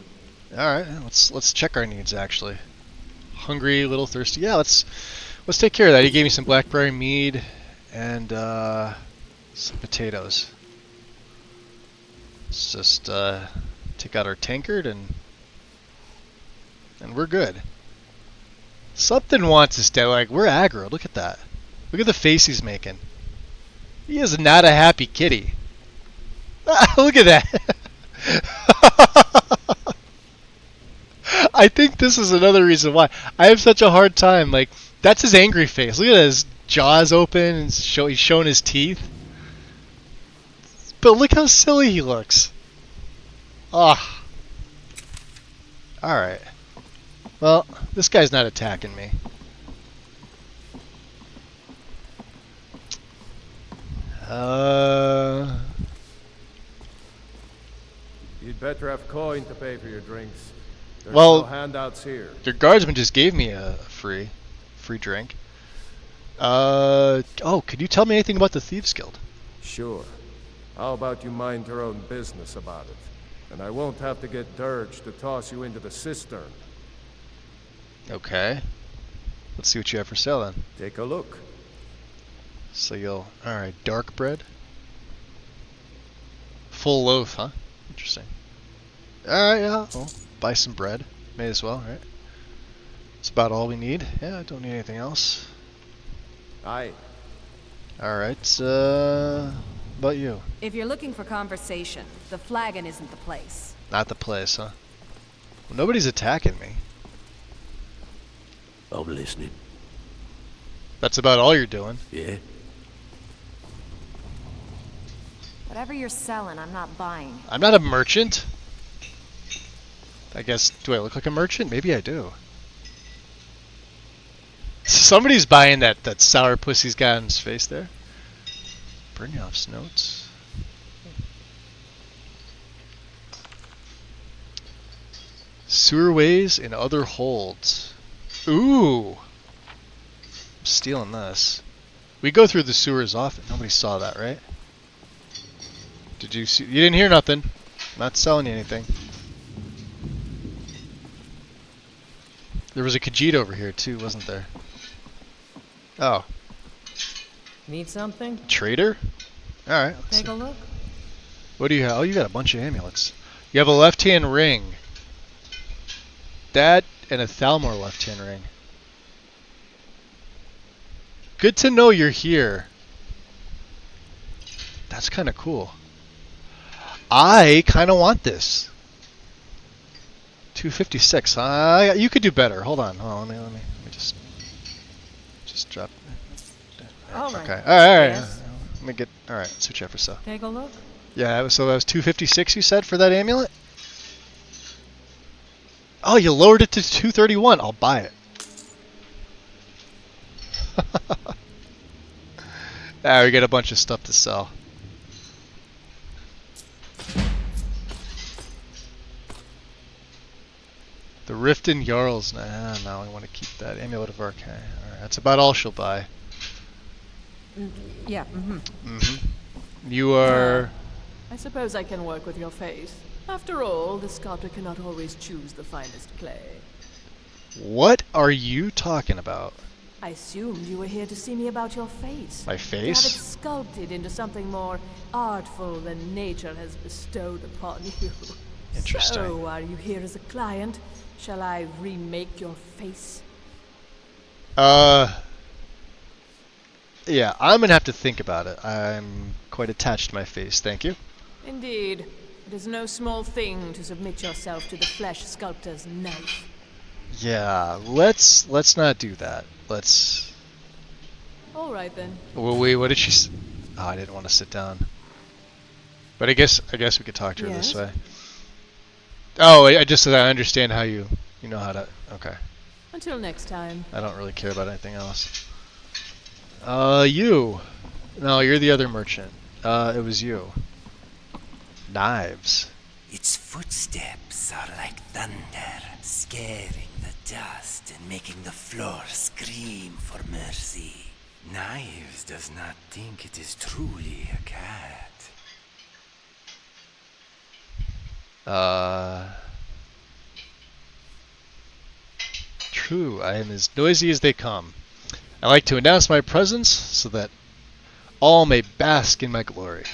Alright, let's check our needs, actually. Hungry, a little thirsty. Yeah, let's take care of that. He gave me some Blackberry Mead and some potatoes. Let's just take out our tankard and we're good. Something wants us dead. Like, we're aggro. Look at that. Look at the face he's making. He is not a happy kitty. Look at that. I think this is another reason why I have such a hard time. Like, that's his angry face. Look at his jaws open and he's showing his teeth. But look how silly he looks. Ah. Alright. Well, this guy's not attacking me. You'd better have coin to pay for your drinks. There's Well, no handouts here. Your guardsman just gave me a free drink. Oh, could you tell me anything about the Thieves Guild? Sure. How about you mind your own business about it? And I won't have to get Dirge to toss you into the cistern. Okay. Let's see what you have for sale then. Take a look. So you'll... Alright, dark bread. Full loaf, huh? Interesting. Alright, yeah. Well, buy some bread. May as well, right? That's about all we need. Yeah, I don't need anything else. Aye. Alright, about you? If you're looking for conversation, the flagon isn't the place. Not the place, huh? Well, nobody's attacking me. I'm listening. That's about all you're doing. Yeah? Whatever you're selling, I'm not buying. I'm not a merchant. I guess, do I look like a merchant? Maybe I do. Somebody's buying that sour pussy's got in his face there. Brynjolf's notes. Sewerways and other holds. Ooh! I'm stealing this. We go through the sewers often. Nobody saw that, right? Did you see? You didn't hear nothing. I'm not selling you anything. There was a Khajiit over here too, wasn't there? Oh. Need something? Trader? Alright. Take a look. What do you have? Oh, you got a bunch of amulets. You have a left-hand ring. That and a Thalmor left-hand ring. Good to know you're here. That's kind of cool. I kind of want this. 256. You could do better. Hold on. Let me just drop. All right. Okay. All right. Yes. Let me get. All right. Switch up for so. Take a look. Yeah. So that was 256. You said for that amulet. Oh, you lowered it to 231. I'll buy it. We get a bunch of stuff to sell. The Riften Jarls. Nah, no, I want to keep that. Amulet of Arcane. Alright, that's about all she'll buy. Yeah. You are... I suppose I can work with your face. After all, the sculptor cannot always choose the finest clay. What are you talking about? I assumed you were here to see me about your face. My To have face? it sculpted into something more artful than nature has bestowed upon you. Interesting. So, are you here as a client? Shall I remake your face? Yeah, I'm gonna have to think about it. I'm quite attached to my face, thank you. Indeed. It is no small thing to submit yourself to the flesh sculptor's knife. Yeah, let's not do that. Let's... All right then. Well, wait, what did she s... Oh, I didn't want to sit down. But I guess we could talk to her this way. Oh, I just said I understand how you know how to... Okay. Until next time. I don't really care about anything else. You. No, you're the other merchant. It was you. Knives. Its footsteps are like thunder, scaring the dust and making the floor scream for mercy. Knives does not think it is truly a cat. True, I am as noisy as they come. I like to announce my presence so that all may bask in my glory.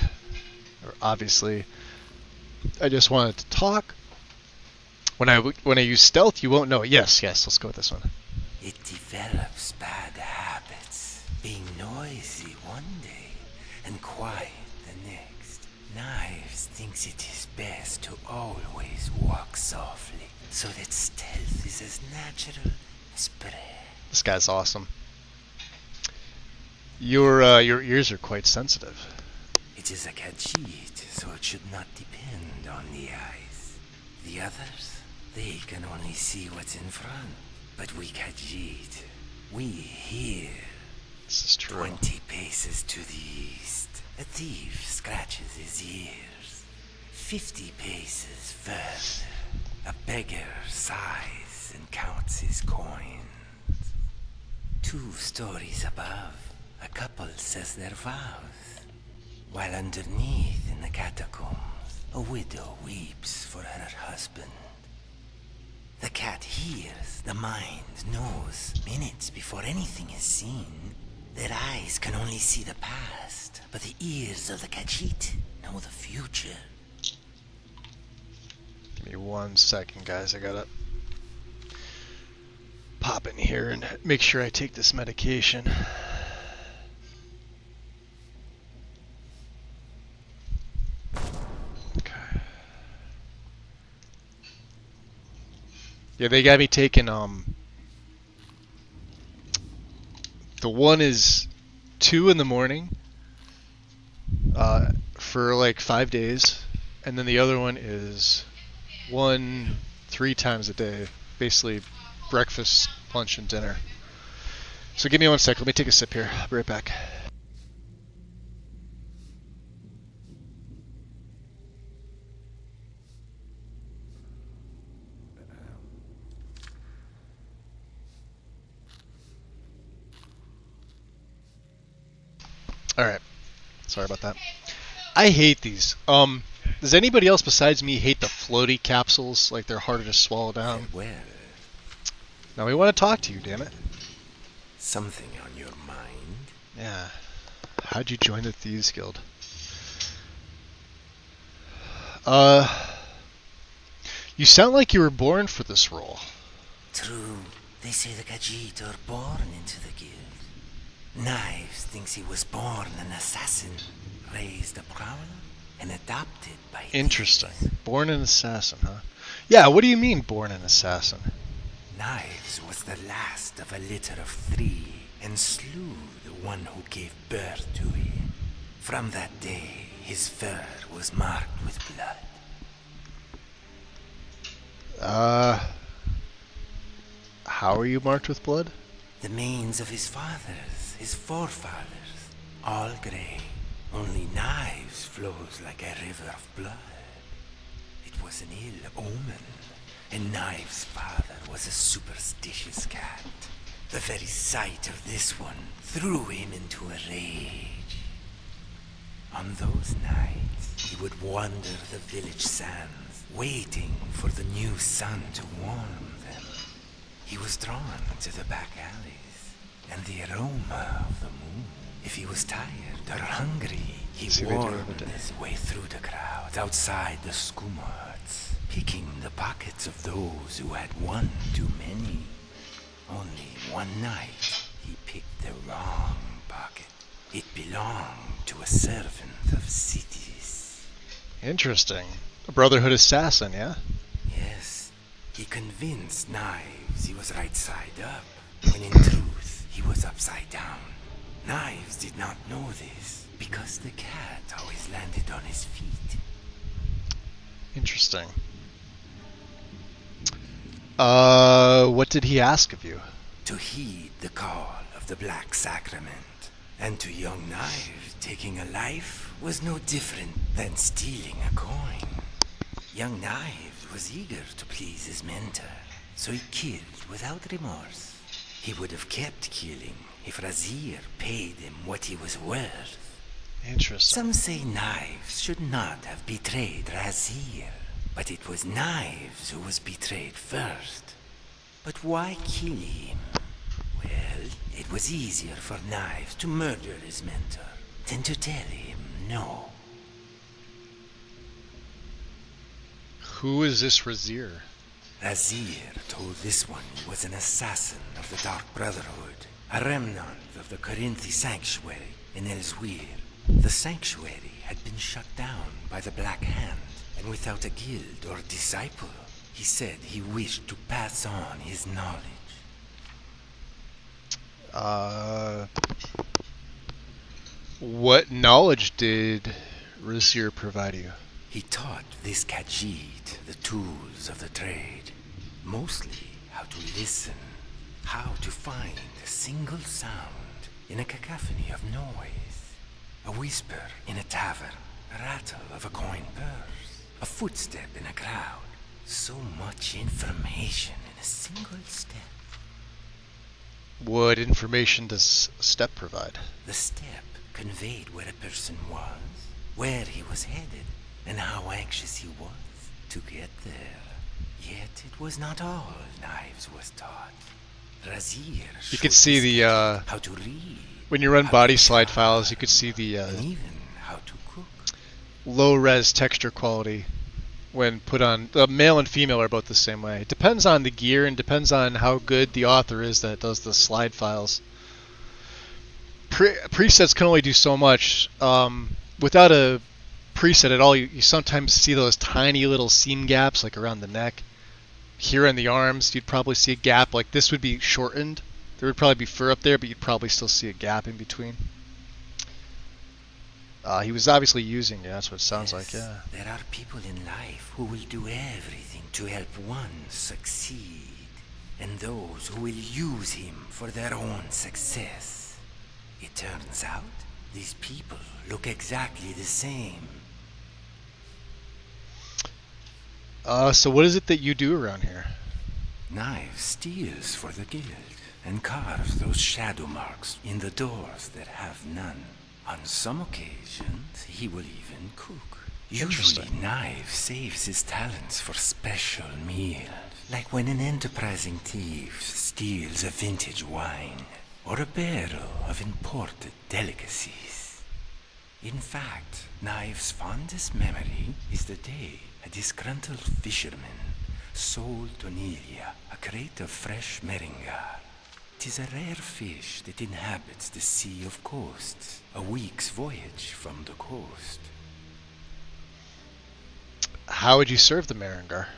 Or obviously, I just wanted to talk. When I use stealth, you won't know it. Yes, let's go with this one. It develops bad habits, being noisy one day and quiet the next. Knives thinks it is best to always walk softly, so that stealth is as natural as breath. This guy's awesome. Your ears are quite sensitive. It is a Khajiit, so it should not depend on the eyes. The others, they can only see what's in front. But we Khajiit, we hear. This is true. 20 paces to the east, A thief scratches his ears. 50 paces further, a beggar sighs and counts his coins. 2 stories above, a couple says their vows, while underneath in the catacombs, a widow weeps for her husband. The cat hears, the mind knows, minutes before anything is seen. Their eyes can only see the past, but the ears of the Khajiit know the future. Give me 1 second, guys. I gotta pop in here and make sure I take this medication. Okay. Yeah, they got me taking, the one is 2 in the morning, for like 5 days, and then the other one is 1 3 times a day, basically breakfast, lunch, and dinner. So give me 1 sec. Let me take a sip here. I'll be right back. Alright. Sorry about that. I hate these. Does anybody else besides me hate the floaty capsules? Like they're harder to swallow down? Well, Now we want to talk to you, damn it. something on your mind? Yeah. How'd you join the Thieves Guild? You sound like you were born for this role. True. They say the Khajiit are born into the guild. Knives thinks he was born an assassin, raised a prowler, and adopted by Interesting. Born an assassin, huh? Yeah, what do you mean, born an assassin? Knives was the last of a litter of 3 and slew the one who gave birth to him. From that day, his fur was marked with blood. How are you marked with blood? The manes of his fathers, his forefathers, all grey. Only Knives flows like a river of blood. It was an ill omen, and Knives' father was a superstitious cat. The very sight of this one threw him into a rage. On those nights, he would wander the village sands, waiting for the new sun to warm them. He was drawn to the back alleys and the aroma of the moon. If he was tired or hungry, he wormed his way through the crowd outside the skooma huts, picking the pockets of those who had one too many. Only one night, he picked the wrong pocket. It belonged to a servant of cities. Interesting. A Brotherhood assassin, yeah? Yes, he convinced Knives he was right side up, when in truth he was upside down. Knives did not know this, because the cat always landed on his feet. Interesting. What did he ask of you? To heed the call of the Black Sacrament. And to young Knives, taking a life was no different than stealing a coin. Young Knives was eager to please his mentor, so he killed without remorse. He would have kept killing if Razir paid him what he was worth. Interesting. Some say Knives should not have betrayed Razir, but it was Knives who was betrayed first. But why kill him? Well, it was easier for Knives to murder his mentor than to tell him no. Who is this Razir? Razir told this one he was an assassin of the Dark Brotherhood, a remnant of the Corinthi Sanctuary in Elsweyr. The sanctuary had been shut down by the Black Hand, and without a guild or disciple, he said he wished to pass on his knowledge. What knowledge did Razir provide you? He taught this Khajiit the tools of the trade, mostly how to listen, how to find a single sound in a cacophony of noise. A whisper in a tavern, a rattle of a coin purse, a footstep in a crowd. So much information in a single step. What information does a step provide? The step conveyed where a person was, where he was headed, and how anxious he was to get there. Yet it was not all Knives was taught. Razir You could see the how to read. When you run body slide files, you could see the low res texture quality when put on. The male and female are both the same way. It depends on the gear and depends on how good the author is that does the slide files. Presets can only do so much. Without a preset at all, you sometimes see those tiny little seam gaps like around the neck. Here in the arms, you'd probably see a gap. Like this would be shortened. There would probably be fur up there, but you'd probably still see a gap in between. He was obviously using it, that's what it sounds like, yeah. There are people in life who will do everything to help one succeed, and those who will use him for their own success. It turns out, these people look exactly the same. So what is it that you do around here? Knives steals for the guild, and carves those shadow marks in the doors that have none. On some occasions, he will even cook. Usually, Knives saves his talents for special meals, like when an enterprising thief steals a vintage wine, or a barrel of imported delicacies. In fact, Knives' fondest memory is the day a disgruntled fisherman sold to Nelia a crate of fresh meringar. 'Tis a rare fish that inhabits the Sea of Coasts, a week's voyage from the coast. How would you serve the meringar?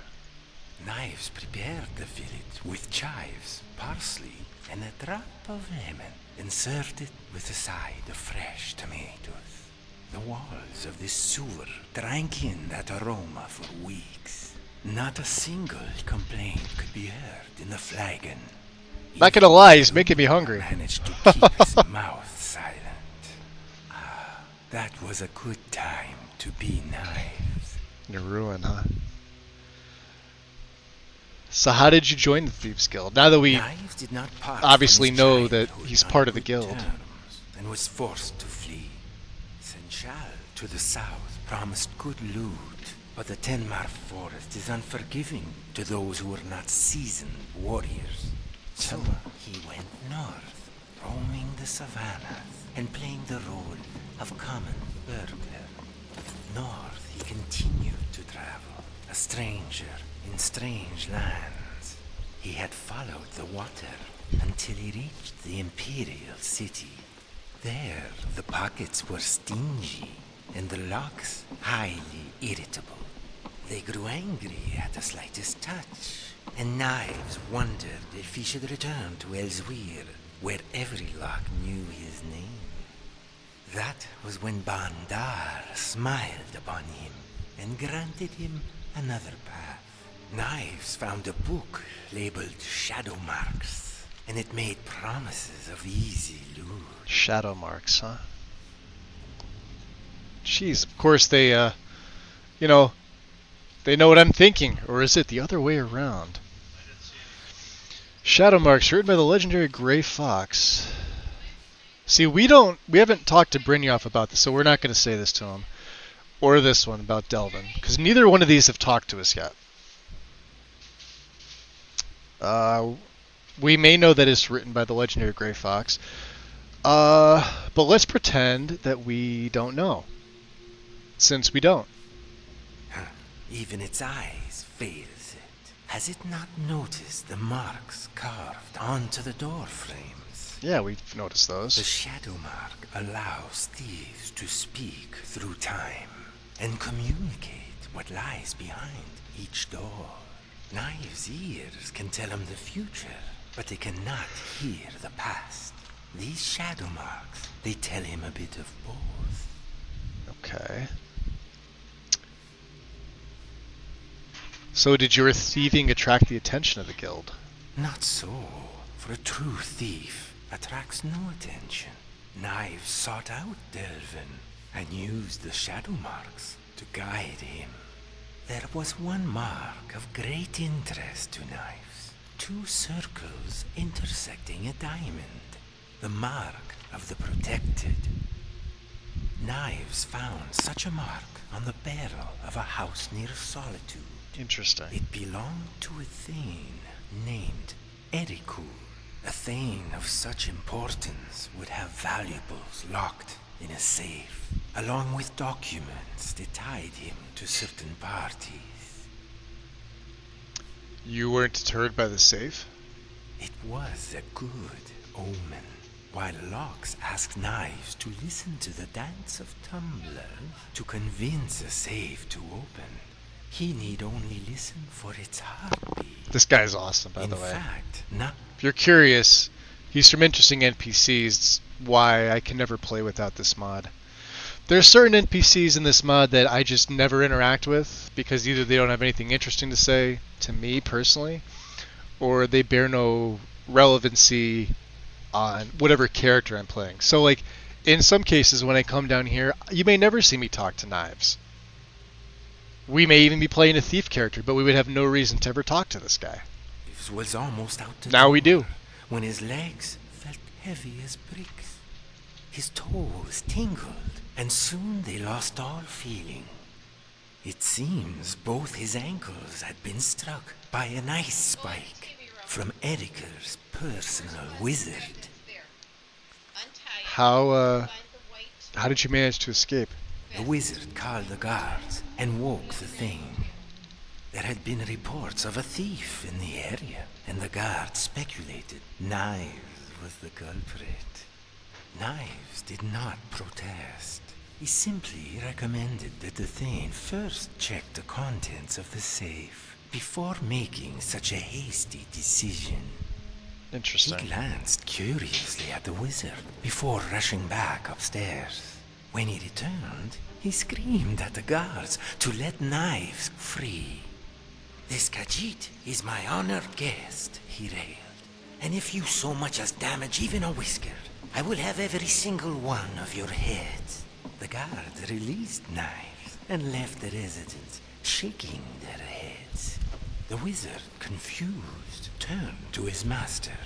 Knives prepared the fillet with chives, parsley, and a drop of lemon, and served it with a side of fresh tomatoes. The walls of this sewer drank in that aroma for weeks. Not a single complaint could be heard in the flagon. Not gonna lie, he's making me hungry. Managed to keep his mouth silent. That was a good time to be Knives. In a ruin, huh? So how did you join the Thieves Guild? Now that we obviously know that he's part of the guild. And was forced to flee. Senchal to the south promised good loot, but the Tenmar forest is unforgiving to those who are not seasoned warriors. So he went north, roaming the savannas and playing the role of common burglar. North he continued to travel, a stranger in strange lands. He had followed the water until he reached the Imperial City. There the pockets were stingy and the locks highly irritable. They grew angry at the slightest touch. And Knives wondered if he should return to Elsewhere, where every lock knew his name. That was when Bandar smiled upon him and granted him another path. Knives found a book labeled Shadow Marks, and it made promises of easy loot. Shadow Marks, huh? Jeez, of course they, you know, they know what I'm thinking, or is it the other way around? Shadow Marks, written by the legendary Grey Fox. See, we haven't talked to Brynjolf about this, so we're not going to say this to him. Or this one about Delvin, because neither one of these have talked to us yet. We may know that it's written by the legendary Grey Fox. But let's pretend that we don't know. Since we don't. Even its eyes fails it. Has it not noticed the marks carved onto the door frames? Yeah, we've noticed those. The shadow mark allows thieves to speak through time and communicate what lies behind each door. Knives' ears can tell him the future, but they cannot hear the past. These shadow marks, they tell him a bit of both. Okay. So did your thieving attract the attention of the guild? Not so, for a true thief attracts no attention. Knives sought out Delvin and used the shadow marks to guide him. There was one mark of great interest to Knives. 2 circles intersecting a diamond. The mark of the protected. Knives found such a mark on the barrel of a house near Solitude. Interesting. It belonged to a Thane named Eriku. A Thane of such importance would have valuables locked in a safe, along with documents that tied him to certain parties. You weren't deterred by the safe? It was a good omen. While Locks asked Knives to listen to the dance of tumblers to convince a safe to open, he need only listen for its heartbeat. This guy's awesome, by the way. In fact, if you're curious, he's from interesting NPCs. It's why I can never play without this mod. There are certain NPCs in this mod that I just never interact with because either they don't have anything interesting to say to me personally, or they bear no relevancy on whatever character I'm playing. So like, in some cases when I come down here, you may never see me talk to Knives. We may even be playing a thief character, but we would have no reason to ever talk to this guy. It was almost out the now door we do. When his legs felt heavy as bricks. His toes tingled, and soon they lost all feeling. It seems both his ankles had been struck by an ice spike from Erika's personal wizard. How did you manage to escape? The wizard called the guards and woke the thing. There had been reports of a thief in the area, and the guards speculated Knives was the culprit. Knives did not protest. He simply recommended that the Thane first check the contents of the safe before making such a hasty decision. Interesting. He glanced curiously at the wizard before rushing back upstairs. When he returned, he screamed at the guards to let Knives free. "This Khajiit is my honored guest," he railed. "And if you so much as damage even a whisker, I will have every single one of your heads." The guards released Knives and left the residents shaking their heads. The wizard, confused, turned to his master.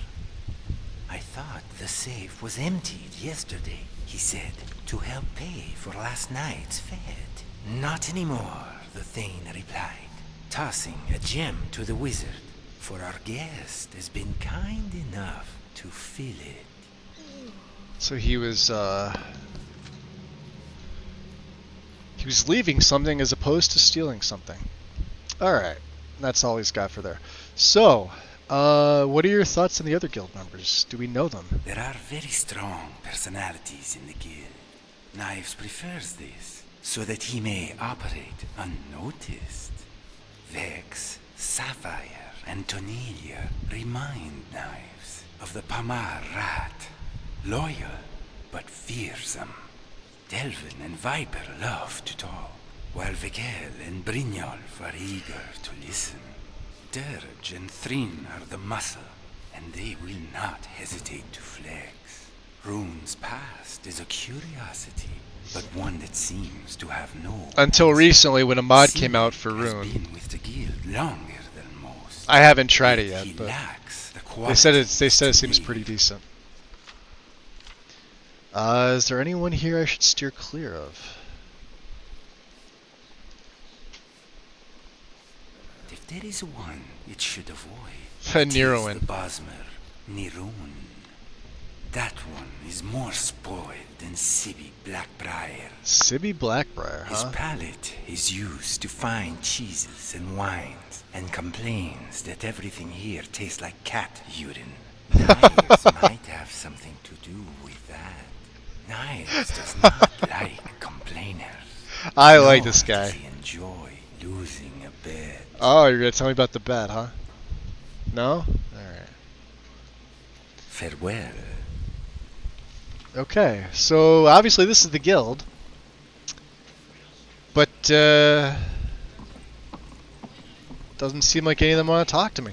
"I thought the safe was emptied yesterday," he said, "to help pay for last night's fete." "Not anymore," the Thane replied, tossing a gem to the wizard, "for our guest has been kind enough to fill it." So he was leaving something as opposed to stealing something. Alright, that's all he's got for there. So, what are your thoughts on the other guild members? Do we know them? There are very strong personalities in the guild. Knives prefers this, so that he may operate unnoticed. Vex, Sapphire, and Tonelia remind Knives of the Pamar rat. Loyal, but fearsome. Delvin and Viper love to talk, while Vikel and Brynjolf are eager to listen. Dirge and Thrin are the muscle, and they will not hesitate to flex. Rune's past is a curiosity, but one that seems to have no... Until recently, when a mod came out for Rune. Been with the guild longer than most. I haven't tried it yet, but the they said it seems pretty decent. Is there anyone here I should steer clear of? If there is one it should avoid, Neroin. the Bosmer, Nirun. That one is more spoiled than Sibby Blackbriar. Sibby Blackbriar, huh? His palate is used to fine cheeses and wines, and complains that everything here tastes like cat urine. Knives might have something to do with that. Knives does not like complainers. I like this guy. He enjoy losing a bet. Oh, you're gonna tell me about the bet, huh? No? Alright. Farewell. Okay, so obviously this is the guild. But, doesn't seem like any of them want to talk to me.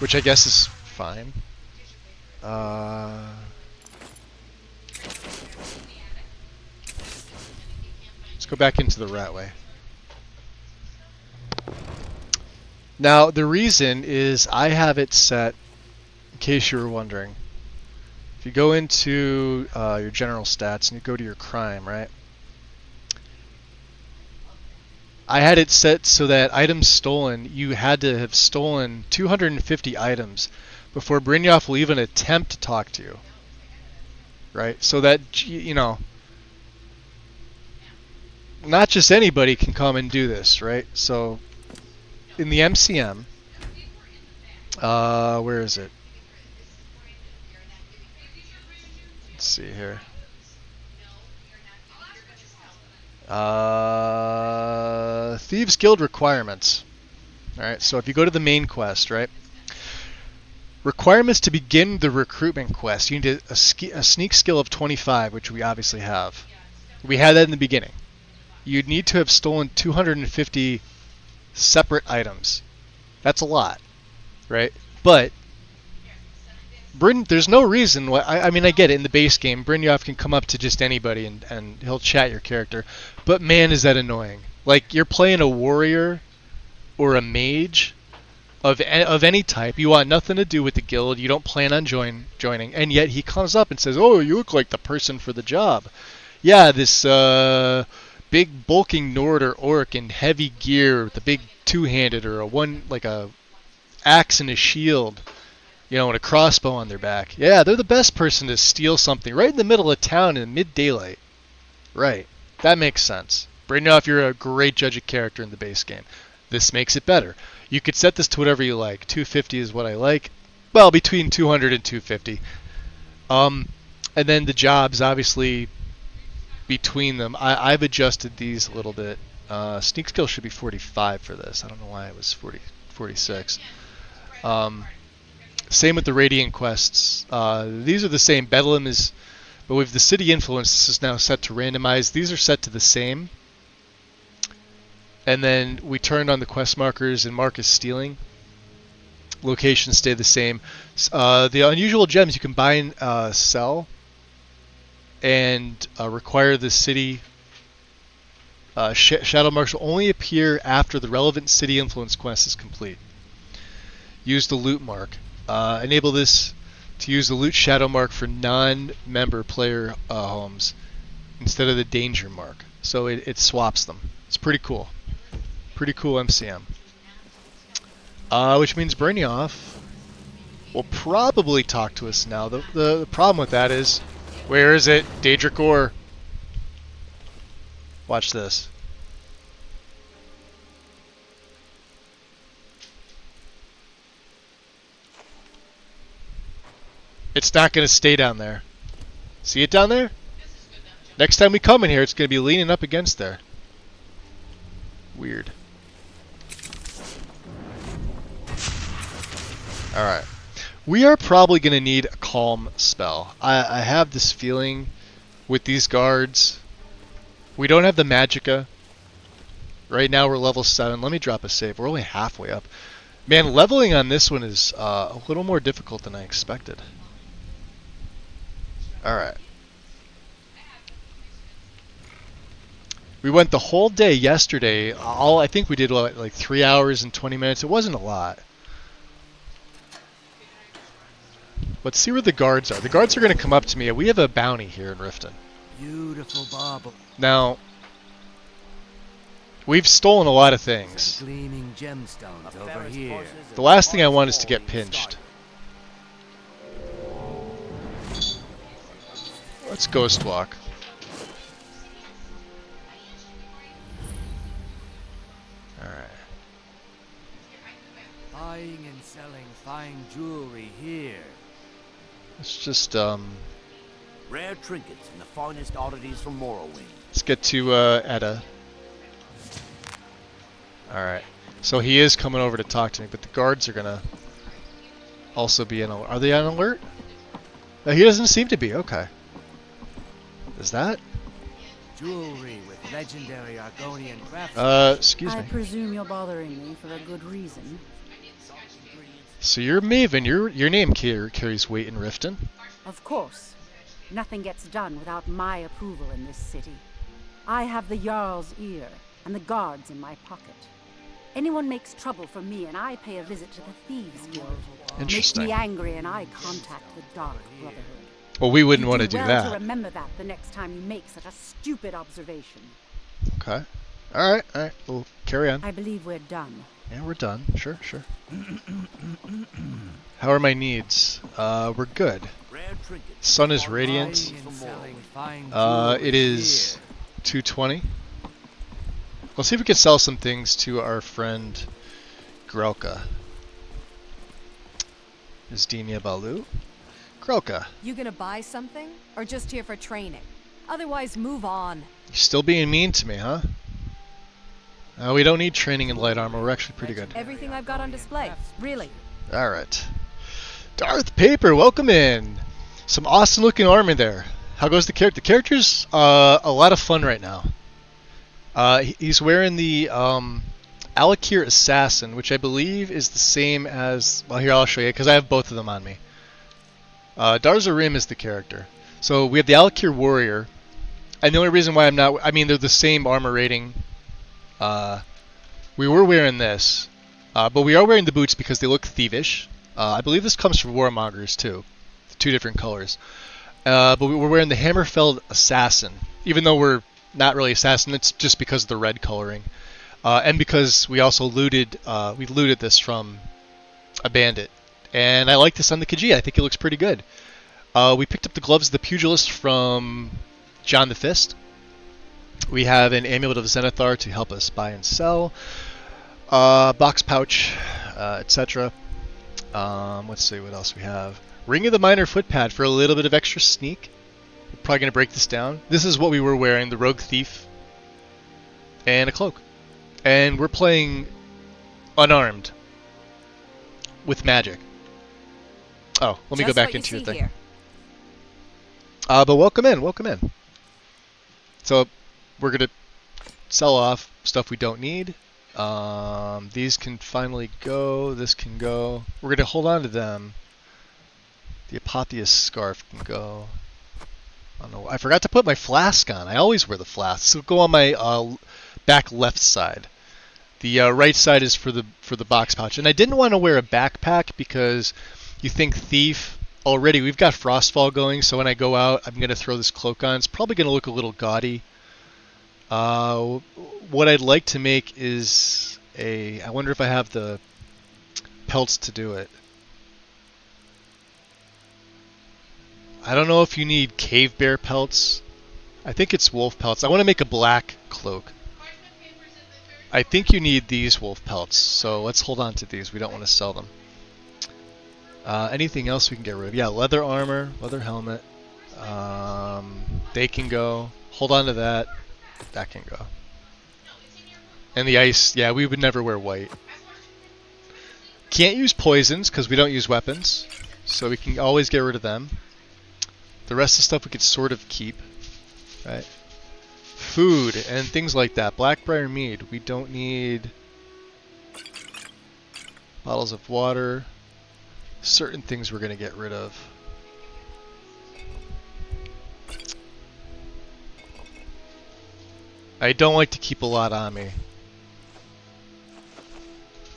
which I guess is fine. Let's go back into the Ratway. Now, the reason is I have it set, in case you were wondering. If you go into your general stats and you go to your crime, right? I had it set so that items stolen, you had to have stolen 250 items before Brynjolf will even attempt to talk to you. Right? So that, you know, not just anybody can come and do this, right? So, in the MCM, where is it? Let's see here. Thieves Guild requirements. Alright, so if you go to the main quest, right? Requirements to begin the recruitment quest. You need a sneak skill of 25, which we obviously have. We had that in the beginning. You'd need to have stolen 250 separate items. That's a lot, right? But there's no reason why. I mean, I get it. In the base game, Brynjolf can come up to just anybody and he'll chat your character. But man, is that annoying. Like, you're playing a warrior or a mage of any type. You want nothing to do with the guild. You don't plan on joining. And yet he comes up and says, "Oh, you look like the person for the job." Yeah, this big bulking Nord or Orc in heavy gear with a big two-handed or a axe and a shield, you know, and a crossbow on their back. Yeah, they're the best person to steal something right in the middle of town in mid-daylight. Right. That makes sense. Brynjolf, you're a great judge of character in the base game. This makes it better. You could set this to whatever you like. 250 is what I like. Well, between 200 and 250. And then the jobs, obviously, between them, I've adjusted these a little bit. Sneak skill should be 45 for this. I don't know why it was 46. Same with the Radiant quests. These are the same. Bedlam is, but with the city influence, this is now set to randomize. These are set to the same. And then we turned on the quest markers and mark as stealing. Locations stay the same. The unusual gems you can buy and sell and require the city shadow marks will only appear after the relevant city influence quest is complete. Use the loot mark. Enable this to use the loot shadow mark for non-member player homes instead of the danger mark. So it swaps them. It's pretty cool. Pretty cool MCM. Which means Brynjolf will probably talk to us now. The problem with that is, where is it? Daedric Ore. Watch this. It's not going to stay down there. See it down there? Next time we come in here, it's going to be leaning up against there. Weird. Alright. We are probably going to need a calm spell. I have this feeling with these guards. We don't have the Magicka. Right now we're level 7. Let me drop a save. We're only halfway up. Man, leveling on this one is a little more difficult than I expected. Alright. We went the whole day yesterday. I think we did like 3 hours and 20 minutes. It wasn't a lot. Let's see where the guards are. The guards are going to come up to me. We have a bounty here in Riften. Beautiful bauble. Now, we've stolen a lot of things. Some gleaming gemstones over here. The last thing I want is to get pinched. Let's ghost walk. Alright. Buying and selling fine jewelry here. Let's just Rare trinkets and the finest oddities from Morrowind. let's get to Edda. Alright. So he is coming over to talk to me, but the guards are gonna also be on alert. Are they on alert? No, he doesn't seem to be. Okay. Is that? Jewelry with legendary Argonian craftsmanship. Excuse me. I presume you're bothering me for a good reason. So you're Maven. Your name carries weight in Riften. Of course. Nothing gets done without my approval in this city. I have the Jarl's ear and the guards in my pocket. Anyone makes trouble for me and I pay a visit to the Thieves Guild. Interesting. Make me angry and I contact the Dark Brotherhood. Well, we wouldn't want to do well that. To remember that the next time you make such a stupid observation. Okay. All right. We'll carry on. I believe we're done. Yeah, we're done. Sure. How are my needs? We're good. Sun is radiant. It is 220. Let's see if we can sell some things to our friend Grelka. Is Dinia Balu? Grelka. You gonna buy something? Or just here for training? Otherwise, move on. You're still being mean to me, huh? We don't need training in light armor. We're actually pretty good. Everything I've got on display. Really. Alright. Darth Paper, welcome in. Some awesome looking armor there. How goes the character? The character's a lot of fun right now. He's wearing the Alakir Assassin, which I believe is the same as... Well, here I'll show you, because I have both of them on me. Dar'Zahrim is the character. So we have the Alakir Warrior. And the only reason why I'm not... I mean, they're the same armor rating. We were wearing this. But we are wearing the boots because they look thievish. I believe this comes from Warmongers, too. Two different colors. But we're wearing the Hammerfell Assassin. Even though we're not really assassin, it's just because of the red coloring. And because we also looted this from a bandit. And I like this on the Khajiit. I think it looks pretty good. We picked up the gloves of the Pugilist from John the Fist. We have an Amulet of Zenithar to help us buy and sell. Box pouch, etc. Let's see what else we have. Ring of the Minor Footpad for a little bit of extra sneak. We're probably going to break this down. This is what we were wearing, the Rogue Thief. And a cloak. And we're playing unarmed. With magic. Oh, let me go back into your thing. Here. But welcome in. So, we're going to sell off stuff we don't need. These can finally go. This can go. We're going to hold on to them. The Apotheus Scarf can go. I don't know. I forgot to put my flask on. I always wear the flask. So go on my back left side. The right side is for the box pouch. And I didn't want to wear a backpack because you think thief. Already we've got Frostfall going, so when I go out, I'm going to throw this cloak on. It's probably going to look a little gaudy. What I'd like to make is I wonder if I have the pelts to do it. I don't know if you need cave bear pelts. I think it's wolf pelts. I want to make a black cloak. I think you need these wolf pelts, so let's hold on to these. We don't want to sell them. Anything else we can get rid of? Yeah, leather armor, leather helmet. They can go. Hold on to that. That can go. And the ice, yeah, we would never wear white. Can't use poisons because we don't use weapons, so we can always get rid of them. The rest of the stuff we could sort of keep, right? Food and things like that. Blackbriar mead, we don't need. Bottles of water. Certain things we're going to get rid of. I don't like to keep a lot on me.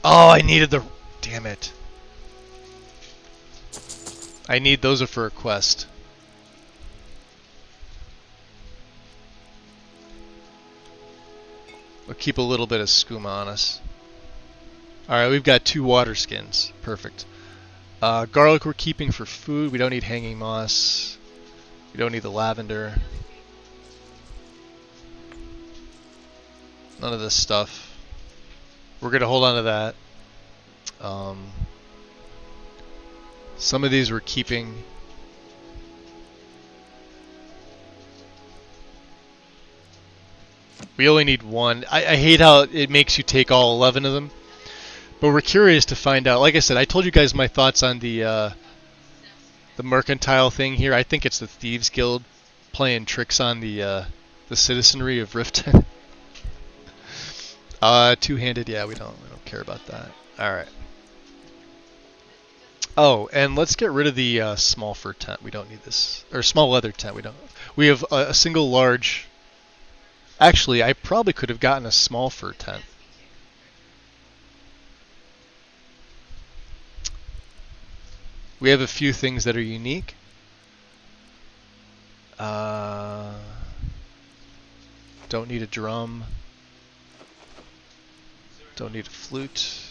Oh, I needed the... Damn it. I need those are for a quest. We'll keep a little bit of skooma on us. Alright, we've got 2 water skins. Perfect. Garlic we're keeping for food. We don't need hanging moss. We don't need the lavender. None of this stuff. We're going to hold on to that. Some of these we're keeping. We only need 1. I hate how it makes you take all 11 of them. But we're curious to find out. Like I said, I told you guys my thoughts on the mercantile thing here. I think it's the Thieves Guild playing tricks on the citizenry of Riften. Two-handed, yeah, we don't care about that. All right. Oh, and let's get rid of the small fur tent. We don't need this. Or small leather tent. We don't. We have a single large. Actually, I probably could have gotten a small fur tent. We have a few things that are unique. Don't need a drum. Don't need a flute.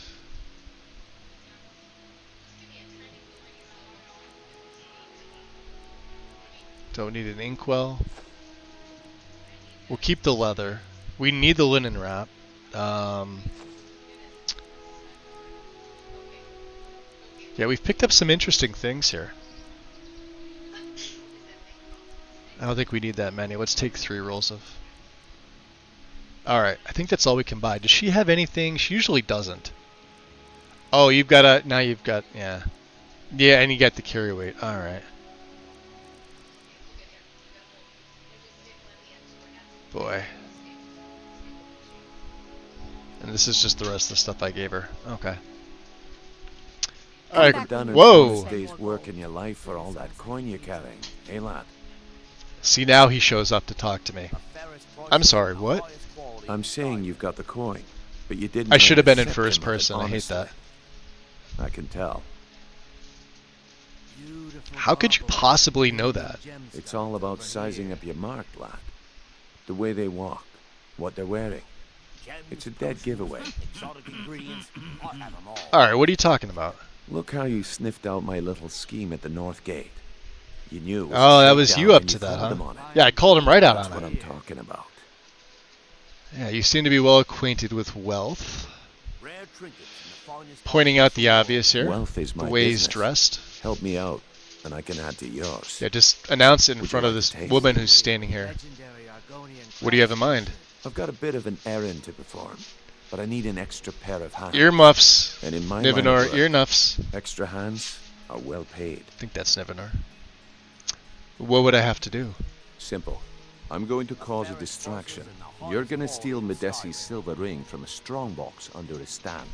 Don't need an inkwell. We'll keep the leather. We need the linen wrap. Yeah, we've picked up some interesting things here. I don't think we need that many. Let's take 3 rolls of... Alright, I think that's all we can buy. Does she have anything? She usually doesn't. Oh, you've got a... Now you've got... Yeah. Yeah, and you got the carry weight. Alright. Boy. And this is just the rest of the stuff I gave her. Okay. Alright, whoa! Day's work in your life for all that coin you're carrying, eh, lad? See, now he shows up to talk to me. I'm sorry, what? I'm saying you've got the coin, but you didn't. I should have been in first person. I hate that. I can tell. How could you possibly know that? It's all about sizing up your mark, lad. The way they walk, what they're wearing. It's a dead giveaway. Alright, what are you talking about? Look how you sniffed out my little scheme at the North Gate. You knew. Oh, that was you up to that, huh? Yeah, I called him right out on it. That's what I'm talking about. Yeah, you seem to be well acquainted with wealth. Pointing out the obvious here. Wealth is my the way he's business. dressed. Help me out, and I can add to yours. Yeah, just announce it in front of this woman who's standing here. What do you have in mind? I've got a bit of an errand to perform, but I need an extra pair of hands. Earmuffs. And in my Nivenor, line of work, earmuffs. extra hands are well paid. I think that's Nivenor. What would I have to do? Simple. I'm going to cause a distraction. You're going to steal Medesi's silver ring from a strongbox under his stand.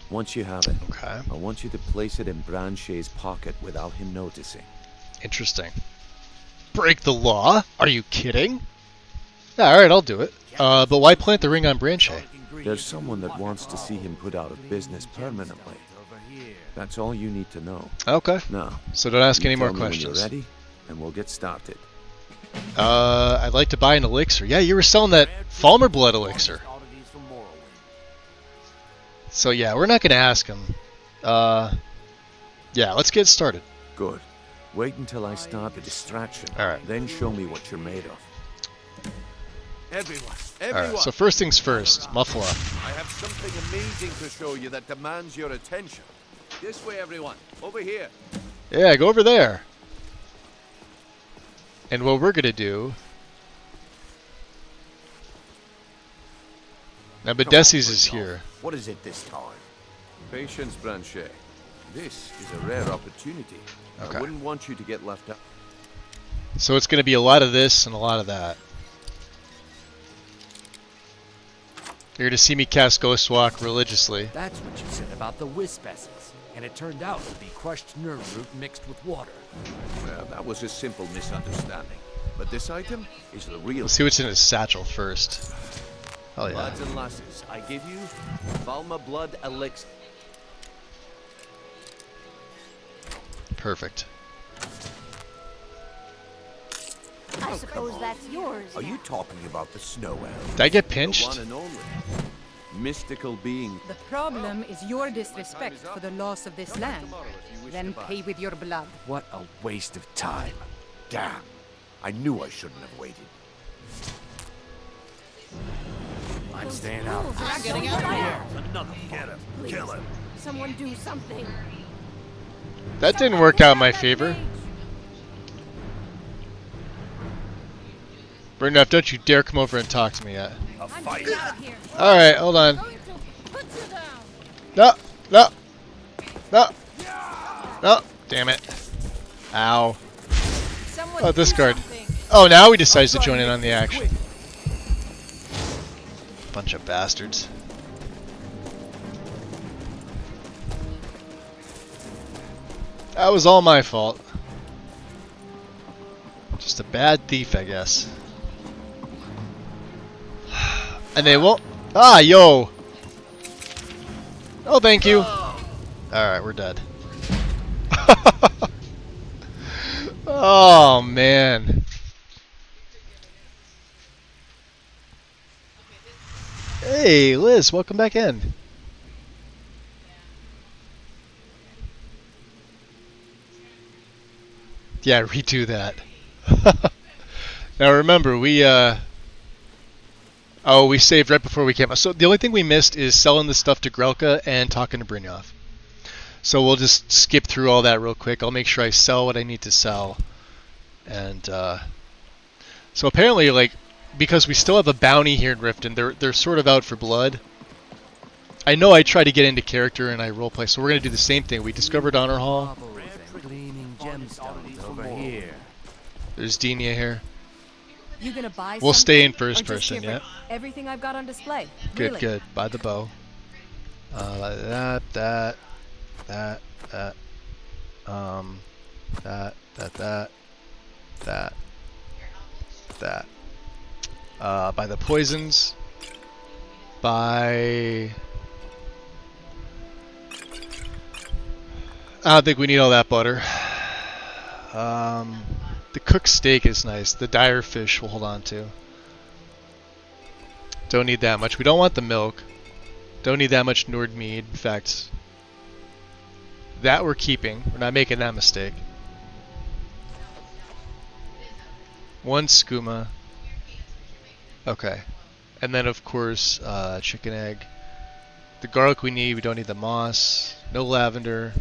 Once you have it, okay. I want you to place it in Branche's pocket without him noticing. Interesting. Break the law? Are you kidding? Yeah, alright, I'll do it. But why plant the ring on Branche? There's someone that wants to see him put out of business permanently. That's all you need to know. Okay. Now, so don't ask you any more tell me when questions. you're ready, and we'll get started. I'd like to buy an elixir. Yeah, you were selling that Falmer Blood elixir. So yeah, we're not going to ask him. Yeah, let's get started. Good. Wait until I start the distraction. Alright. Then show me what you're made of. Everyone. Alright, so first things first, muffler. I have something amazing to show you that demands your attention. This way, everyone. Over here. Yeah, go over there. And what we're going to do... Now, Bedesi's is here. What is it this time? Patience, Branche. This is a rare opportunity. Okay. I wouldn't want you to get left out. So it's going to be a lot of this and a lot of that. You're going to see me cast Ghost Walk religiously. That's what you said about the wisp essence. And it turned out to be crushed nerve root mixed with water. Well, that was a simple misunderstanding. But this item is the real... Let's see what's in his satchel first. Oh yeah. Lads and lasses, I give you Falmer Blood elixir. Perfect. I suppose that's yours. Are you talking about the snow elf? Did I get The pinched? one and only. Mystical being. The problem is your disrespect for the laws of this land. Then pay with your blood. What a waste of time. Damn. I knew I shouldn't have waited. I'm staying out. I'm getting out of here. Another get him. Kill him. Someone do something. That didn't work out in my favor. Burnap, don't you dare come over and talk to me yet. A fight. Alright, hold on. No, no, no, no, damn it. Ow. Oh, discard. Oh, now he decides to join in on the action. Bunch of bastards. That was all my fault. Just a bad thief, I guess. And they won't... Ah, yo! Oh, thank you. Alright, we're dead. Oh, man. Hey, Liz, welcome back in. Yeah, redo that. Now remember, we saved right before we came out. So the only thing we missed is selling the stuff to Grelka and talking to Brynjolf. So we'll just skip through all that real quick. I'll make sure I sell what I need to sell. And so apparently, like, because we still have a bounty here in Riften, they're sort of out for blood. I know I try to get into character and I roleplay, so we're gonna do the same thing. We discovered Honor Hall. There's Denia here. You gonna buy we'll stay in something, first person, yeah. Everything I've got on display. Good, Really? good. Buy the bow. That. That. Buy the poisons. Buy... I don't think we need all that butter. The cooked steak is nice. The dire fish we'll hold on to. Don't need that much. We don't want the milk. Don't need that much Nord mead. In fact, that we're keeping. We're not making that mistake. One skooma. Okay. And then, of course, chicken egg. The garlic we need. We don't need the moss. No lavender.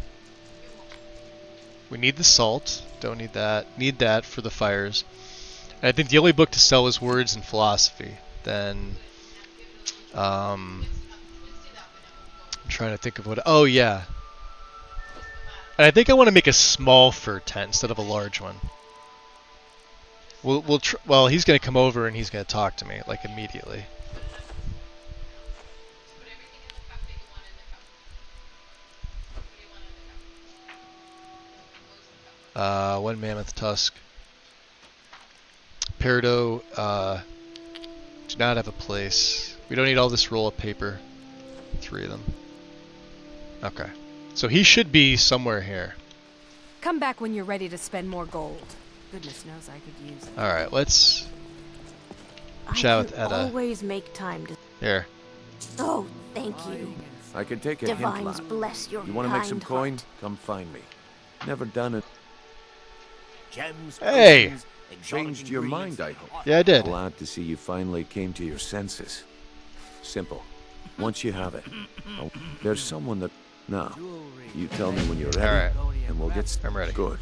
We need the salt. Don't need that. Need that for the fires. And I think the only book to sell is Words and Philosophy. Then, I'm trying to think of what... Oh, yeah. And I think I want to make a small fur tent instead of a large one. Well, he's going to come over and he's going to talk to me, like, immediately. One mammoth tusk. Peridot, do not have a place. We don't need all this roll of paper. 3 of them. Okay. So he should be somewhere here. Come back when you're ready to spend more gold. Goodness knows I could use it. Alright, let's chat with Edda. Always make time to... Here. Oh, thank you. I can take a Divines hint, bless your You want to make some kind coin? heart. Come find me. Never done it. Gems, Hey! potions, Changed your mind, I hope. Yeah, I did. Glad to see you finally came to your senses. Simple. Once you have it. Oh, there's someone that... Now, you tell me when you're ready, and we'll get... I'm ready. Good.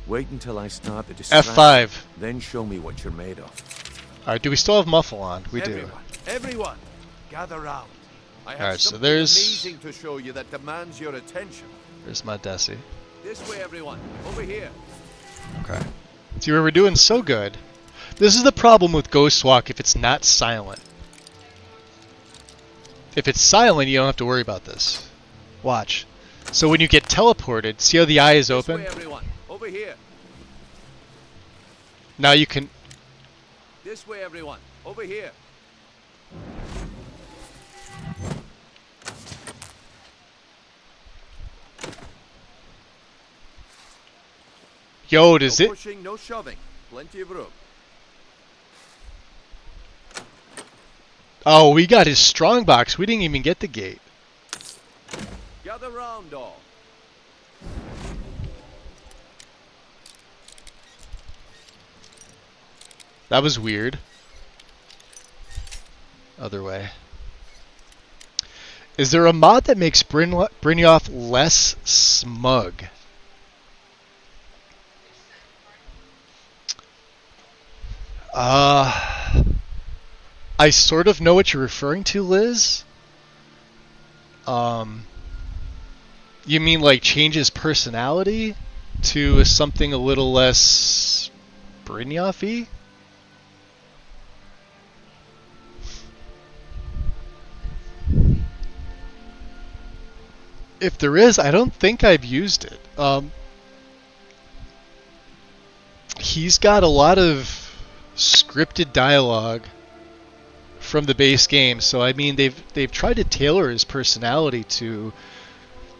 Wait until I start the distraction. F5. Then show me what you're made of. Alright, do we still have muffle on? We do. Everyone, gather round. I have Alright, so something there's... amazing to show you that demands your attention. There's my Desi. This way, everyone. Over here. Okay. See, we're doing so good. This is the problem with Ghostwalk if it's not silent. If it's silent, you don't have to worry about this. Watch. So when you get teleported, see how the eye is open? This way, everyone. Over here. Now you can... This way, everyone. Over here. Yo, does no it... pushing, no shoving. Plenty of room. Oh, we got his strongbox. We didn't even get the gate. Gather round, all. That was weird. Other way. Is there a mod that makes Brynjolf less smug? I sort of know what you're referring to, Liz. You mean like change his personality to something a little less Brynjolf-y? If there is, I don't think I've used it. he's got a lot of scripted dialogue from the base game. So I mean, they've tried to tailor his personality to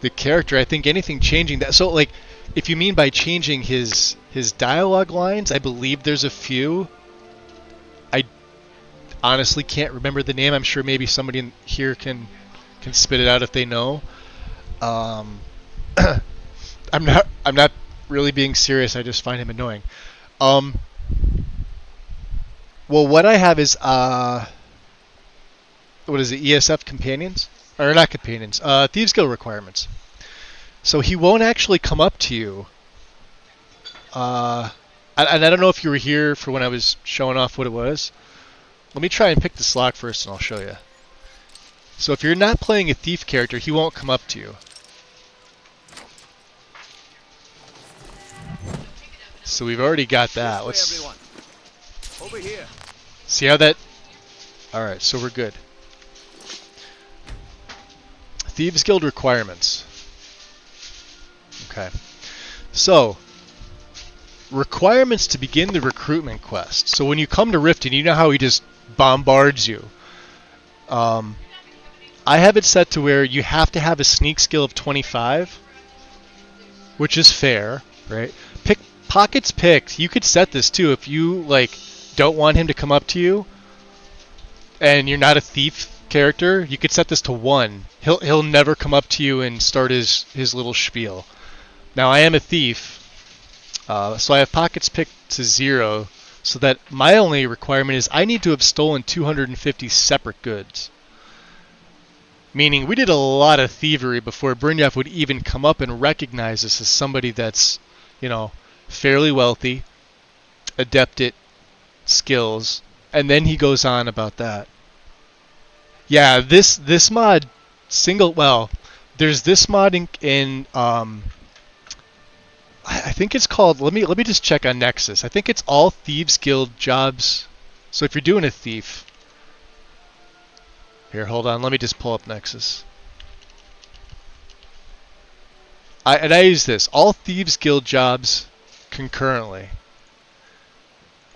the character. I think anything changing that. So like, if you mean by changing his dialogue lines, I believe there's a few. I honestly can't remember the name. I'm sure maybe somebody in here can spit it out if they know. I'm not really being serious. I just find him annoying. Well, what I have is what is it? ESF companions, or not companions? Thieves Guild requirements. So he won't actually come up to you. And I don't know if you were here for when I was showing off what it was. Let me try and pick this lock first, and I'll show you. So if you're not playing a thief character, he won't come up to you. So we've already got that. Let's over here. See how that... Alright, so we're good. Thieves Guild requirements. Okay. So, requirements to begin the recruitment quest. So when you come to Riften, you know how he just bombards you. I have it set to where you have to have a sneak skill of 25, which is fair, right? Pockets picked. You could set this too if you like don't want him to come up to you, and you're not a thief character. You could set this to 1. He'll never come up to you and start his little spiel. Now I am a thief, so I have pockets picked to 0, so that my only requirement is I need to have stolen 250 separate goods. Meaning we did a lot of thievery before Brynjolf would even come up and recognize us as somebody that's, you know, fairly wealthy, adept at skills, and then he goes on about that. Yeah, this mod there's this mod in I think it's called, let me just check on Nexus. I think it's all Thieves Guild jobs. So if you're doing a thief, here, hold on, let me just pull up Nexus. I use this, all Thieves Guild jobs concurrently.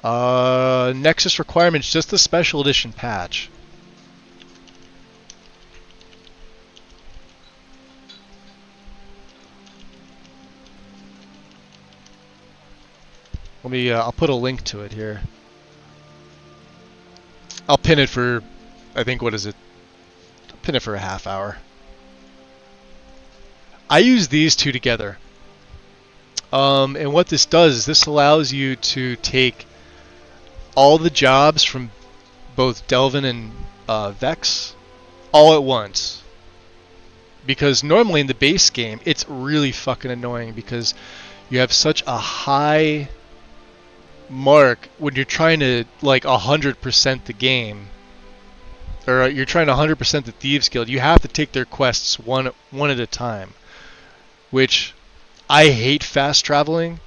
Nexus requirements, just the special edition patch. Let me, I'll put a link to it here. I'll pin it for, I think, what is it? I'll pin it for a half hour. I use these two together. And what this does is this allows you to take all the jobs from both Delvin and Vex all at once. Because normally in the base game, it's really fucking annoying because you have such a high mark when you're trying to like 100% the game, or you're trying to 100% the Thieves Guild. You have to take their quests one at a time, which I hate fast traveling,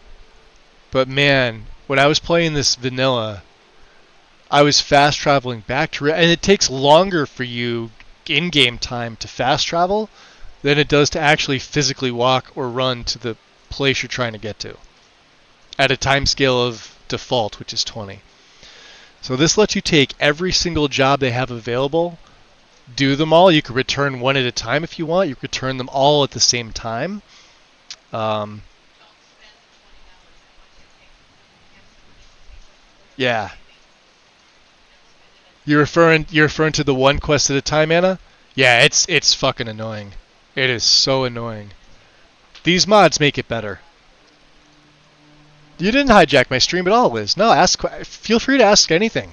but man, when I was playing this vanilla, I was fast traveling back to, and it takes longer for you in-game time to fast travel than it does to actually physically walk or run to the place you're trying to get to at a time scale of default, which is 20. So this lets you take every single job they have available, do them all. You can return one at a time if you want. You can return them all at the same time. Yeah. You're referring to the one quest at a time, Anna? Yeah, it's fucking annoying. It is so annoying. These mods make it better. You didn't hijack my stream at all, Liz. No, feel free to ask anything.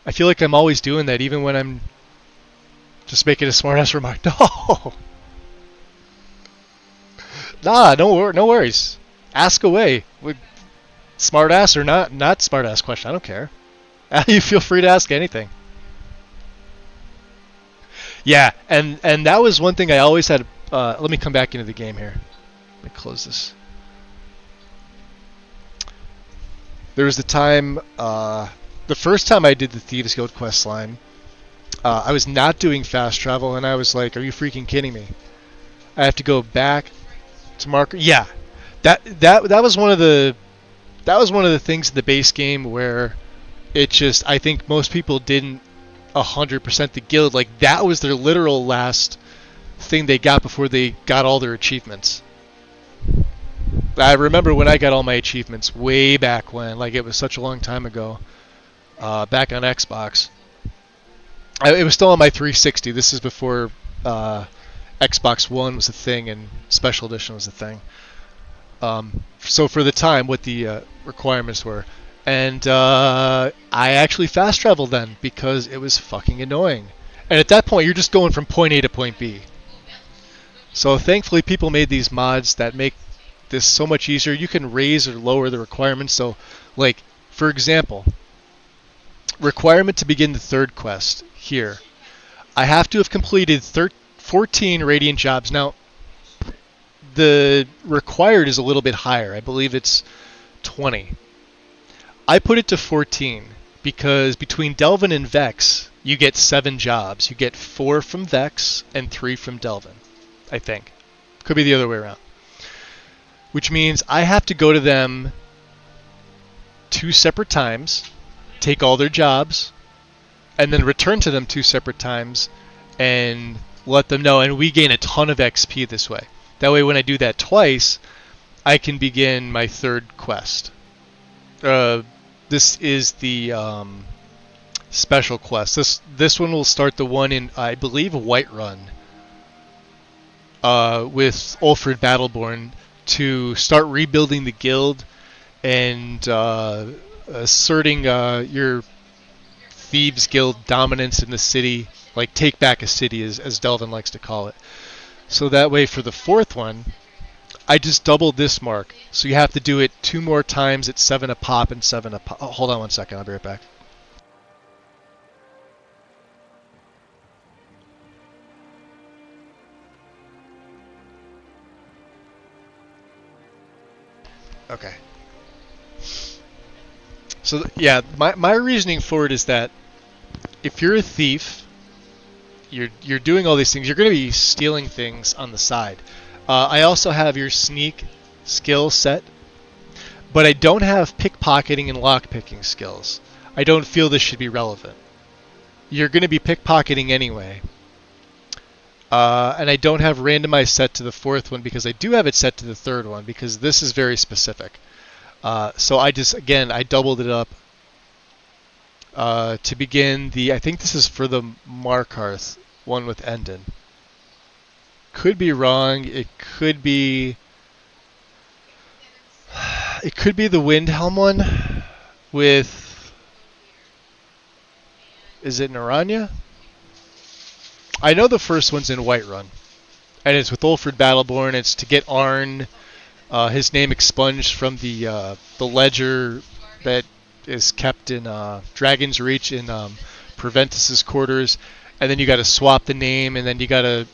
I feel like I'm always doing that, even when I'm just making a smartass remark. No! Nah, no worries. Ask away. Smartass or not smartass question, I don't care. You feel free to ask anything. Yeah, and that was one thing I always had. Let me come back into the game here. Let me close this. There was the time, the first time I did the Thieves Guild quest line, I was not doing fast travel, and I was like, "Are you freaking kidding me?" I have to go back to marker. Yeah, that was one of the that was one of the things in the base game where it just, I think most people didn't 100% the guild. Like, that was their literal last thing they got before they got all their achievements. I remember when I got all my achievements way back when, like it was such a long time ago, back on Xbox. It was still on my 360. This is before Xbox One was a thing and Special Edition was a thing. So for the time, what the requirements were. And I actually fast traveled then because it was fucking annoying. And at that point, you're just going from point A to point B. So thankfully, people made these mods that make this so much easier. You can raise or lower the requirements. So, like, for example, requirement to begin the third quest here. I have to have completed 14 Radiant jobs. Now, the required is a little bit higher. I believe it's 20. I put it to 14 because between Delvin and Vex, you get 7 jobs. You get 4 from Vex and 3 from Delvin, I think. Could be the other way around. Which means I have to go to them 2 separate times, take all their jobs, and then return to them 2 separate times and let them know. And we gain a ton of XP this way. That way when I do that twice, I can begin my third quest. This is the special quest. This one will start the one in, I believe, Whiterun, with Ulfrid Battleborn, to start rebuilding the guild and asserting your Thieves Guild dominance in the city, like take back a city as Delvin likes to call it. So that way for the fourth one, I just doubled this mark. So you have to do it 2 more times at 7 a pop and 7 a pop. Oh, hold on one second, I'll be right back. Okay. So yeah, my reasoning for it is that if you're a thief, you're doing all these things, you're going to be stealing things on the side. I also have your sneak skill set, but I don't have pickpocketing and lockpicking skills. I don't feel this should be relevant. You're going to be pickpocketing anyway. And I don't have randomized set to the fourth one because I do have it set to the third one because this is very specific. So I doubled it up to begin the, I think this is for the Markarth one with Endon. Could be wrong. It could be the Windhelm one with, is it Naranya? I know the first one's in Whiterun, and it's with Ulfrid Battleborn. It's to get Arn, his name expunged from the ledger that is kept in Dragon's Reach in Proventus's quarters, and then you got to swap the name, and then you got to,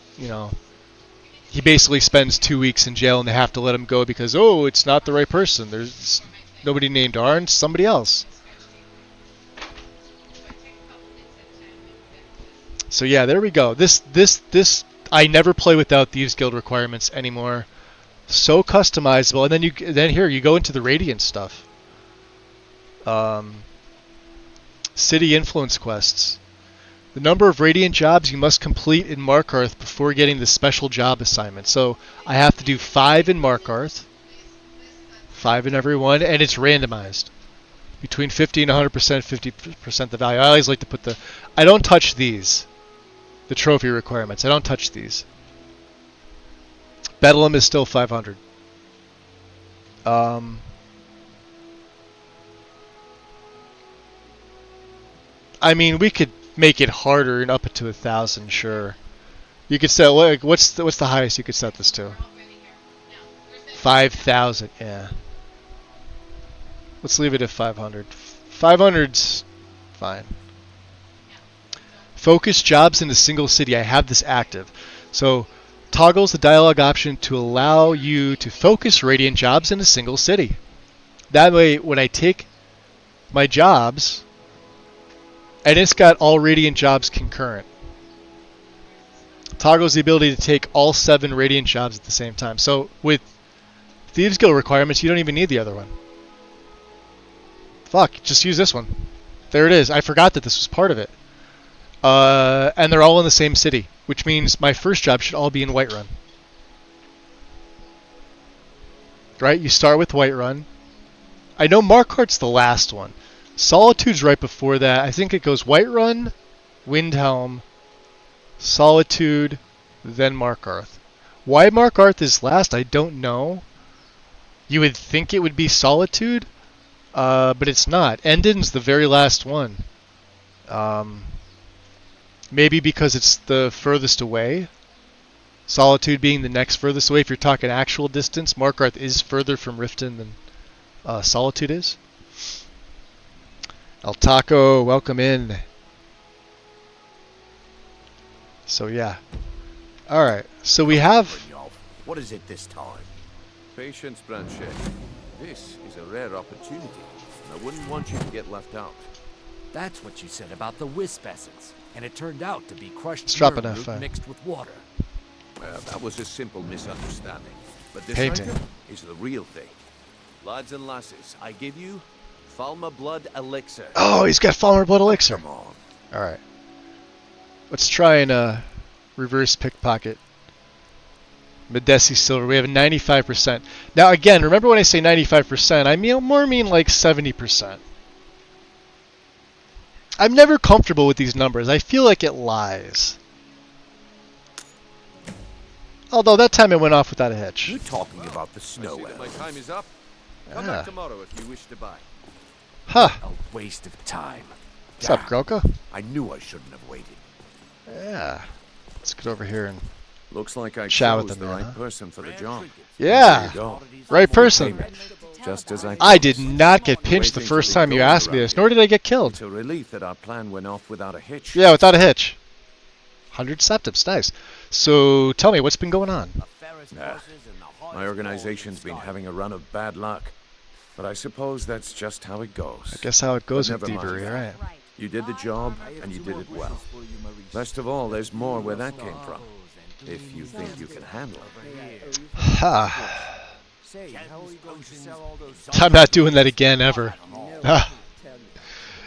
he basically spends 2 weeks in jail, and they have to let him go because, oh, it's not the right person. There's nobody named Arn, it's somebody else. So yeah, there we go. This I never play without Thieves Guild requirements anymore. So customizable, and then here you go into the Radiant stuff. City influence quests. The number of Radiant jobs you must complete in Markarth before getting the special job assignment. So I have to do 5 in Markarth, 5 in every one, and it's randomized. Between 50 and 100%, 50% the value. I always like to put I don't touch these. The trophy requirements. I don't touch these. Bedlam is still 500. I mean, we could make it harder and up it to 1,000, sure. You could set, what's the highest you could set this to? 5,000, yeah. Let's leave it at 500. 500's fine. Focus jobs in a single city. I have this active. So toggles the dialogue option to allow you to focus Radiant jobs in a single city. That way, when I take my jobs, and it's got all Radiant jobs concurrent. Toggles the ability to take all 7 Radiant jobs at the same time. So with Thieves Guild requirements, you don't even need the other one. Fuck, just use this one. There it is. I forgot that this was part of it. And they're all in the same city, which means my first job should all be in Whiterun. Right? You start with Whiterun. I know Markarth's the last one. Solitude's right before that. I think it goes Whiterun, Windhelm, Solitude, then Markarth. Why Markarth is last, I don't know. You would think it would be Solitude, but it's not. Endin's the very last one. Maybe because it's the furthest away. Solitude being the next furthest away. If you're talking actual distance, Markarth is further from Riften than Solitude is. El Taco, welcome in. So yeah. Alright, so we have... What is it this time? Patience, Branchet. This is a rare opportunity, and I wouldn't want you to get left out. That's what you said about the wisp essence, and it turned out to be crushed Let's drop an root F5. mixed with water. Well, that was a simple misunderstanding. But this Painting. item is the real thing. Lads and lasses, I give you Falmer Blood Elixir. Oh, he's got Falmer Blood Elixir. Come on. Alright. Let's try and reverse pickpocket. Medesi Silver. We have a 95%. Now again, remember when I say 95%, I mean like 70%. I'm never comfortable with these numbers. I feel like it lies. Although that time it went off without a hitch. You talking about the snow I see that my elves? time is up. Come back tomorrow if you wish to buy. Huh. A waste of time. What's up, Grolka? I knew I shouldn't have waited. Yeah. Let's get over here and looks like I chat chose with them, the right huh? person for the job. Yeah. There you go. Right person. Just as I did not get pinched the first time you asked me this, nor did I get killed. It's a relief that our plan went off without a hitch. Yeah, without a hitch. 100 septips, nice. So tell me, what's been going on? Nah. My organization's been having a run of bad luck. But I suppose that's just how it goes. I guess how it goes with But never mind. thievery, right? You did the job, and you did it well. Best of all, there's more where that came from. If you think you can handle it. Ha. I'm not doing that again, ever.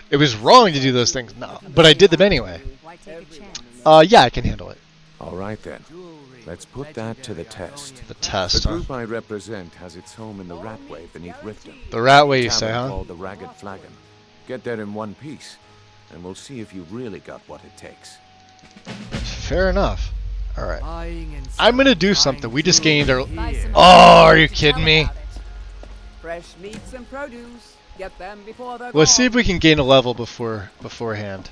It was wrong to do those things, no, but I did them anyway. Yeah, I can handle it. All right then. Let's put that to the test. The test, The huh? group I represent has its home in the Ratway beneath Riften. The Ratway, you A say, tavern huh? called the Ragged Flagon. Get there in one piece, and we'll see if you've really got what it takes. Fair enough. Alright. I'm gonna do something. We just gained our... Oh, are you kidding me? Fresh meats and produce. Get them before they're Let's see gone. if we can gain a level beforehand.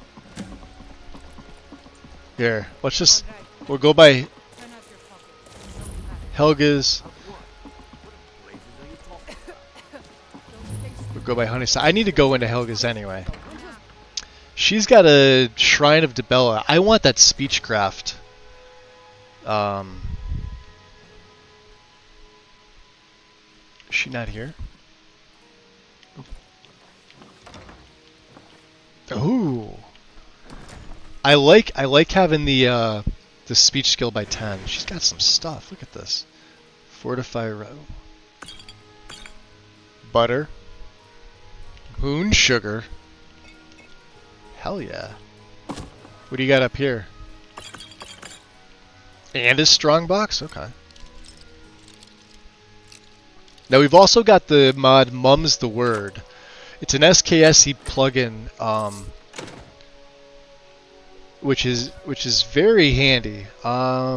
Here, let's just... We'll go by... Helga's... We'll go by Honeyside. I need to go into Helga's anyway. She's got a Shrine of Dibella. I want that Speechcraft. Is she not here? Ooh. I like having the speech skill by 10. She's got some stuff. Look at this. Fortify row. Butter. Moon sugar. Hell yeah. What do you got up here? And a strong box? Okay. Now we've also got the mod Mum's the Word. It's an SKSE plugin, which is very handy.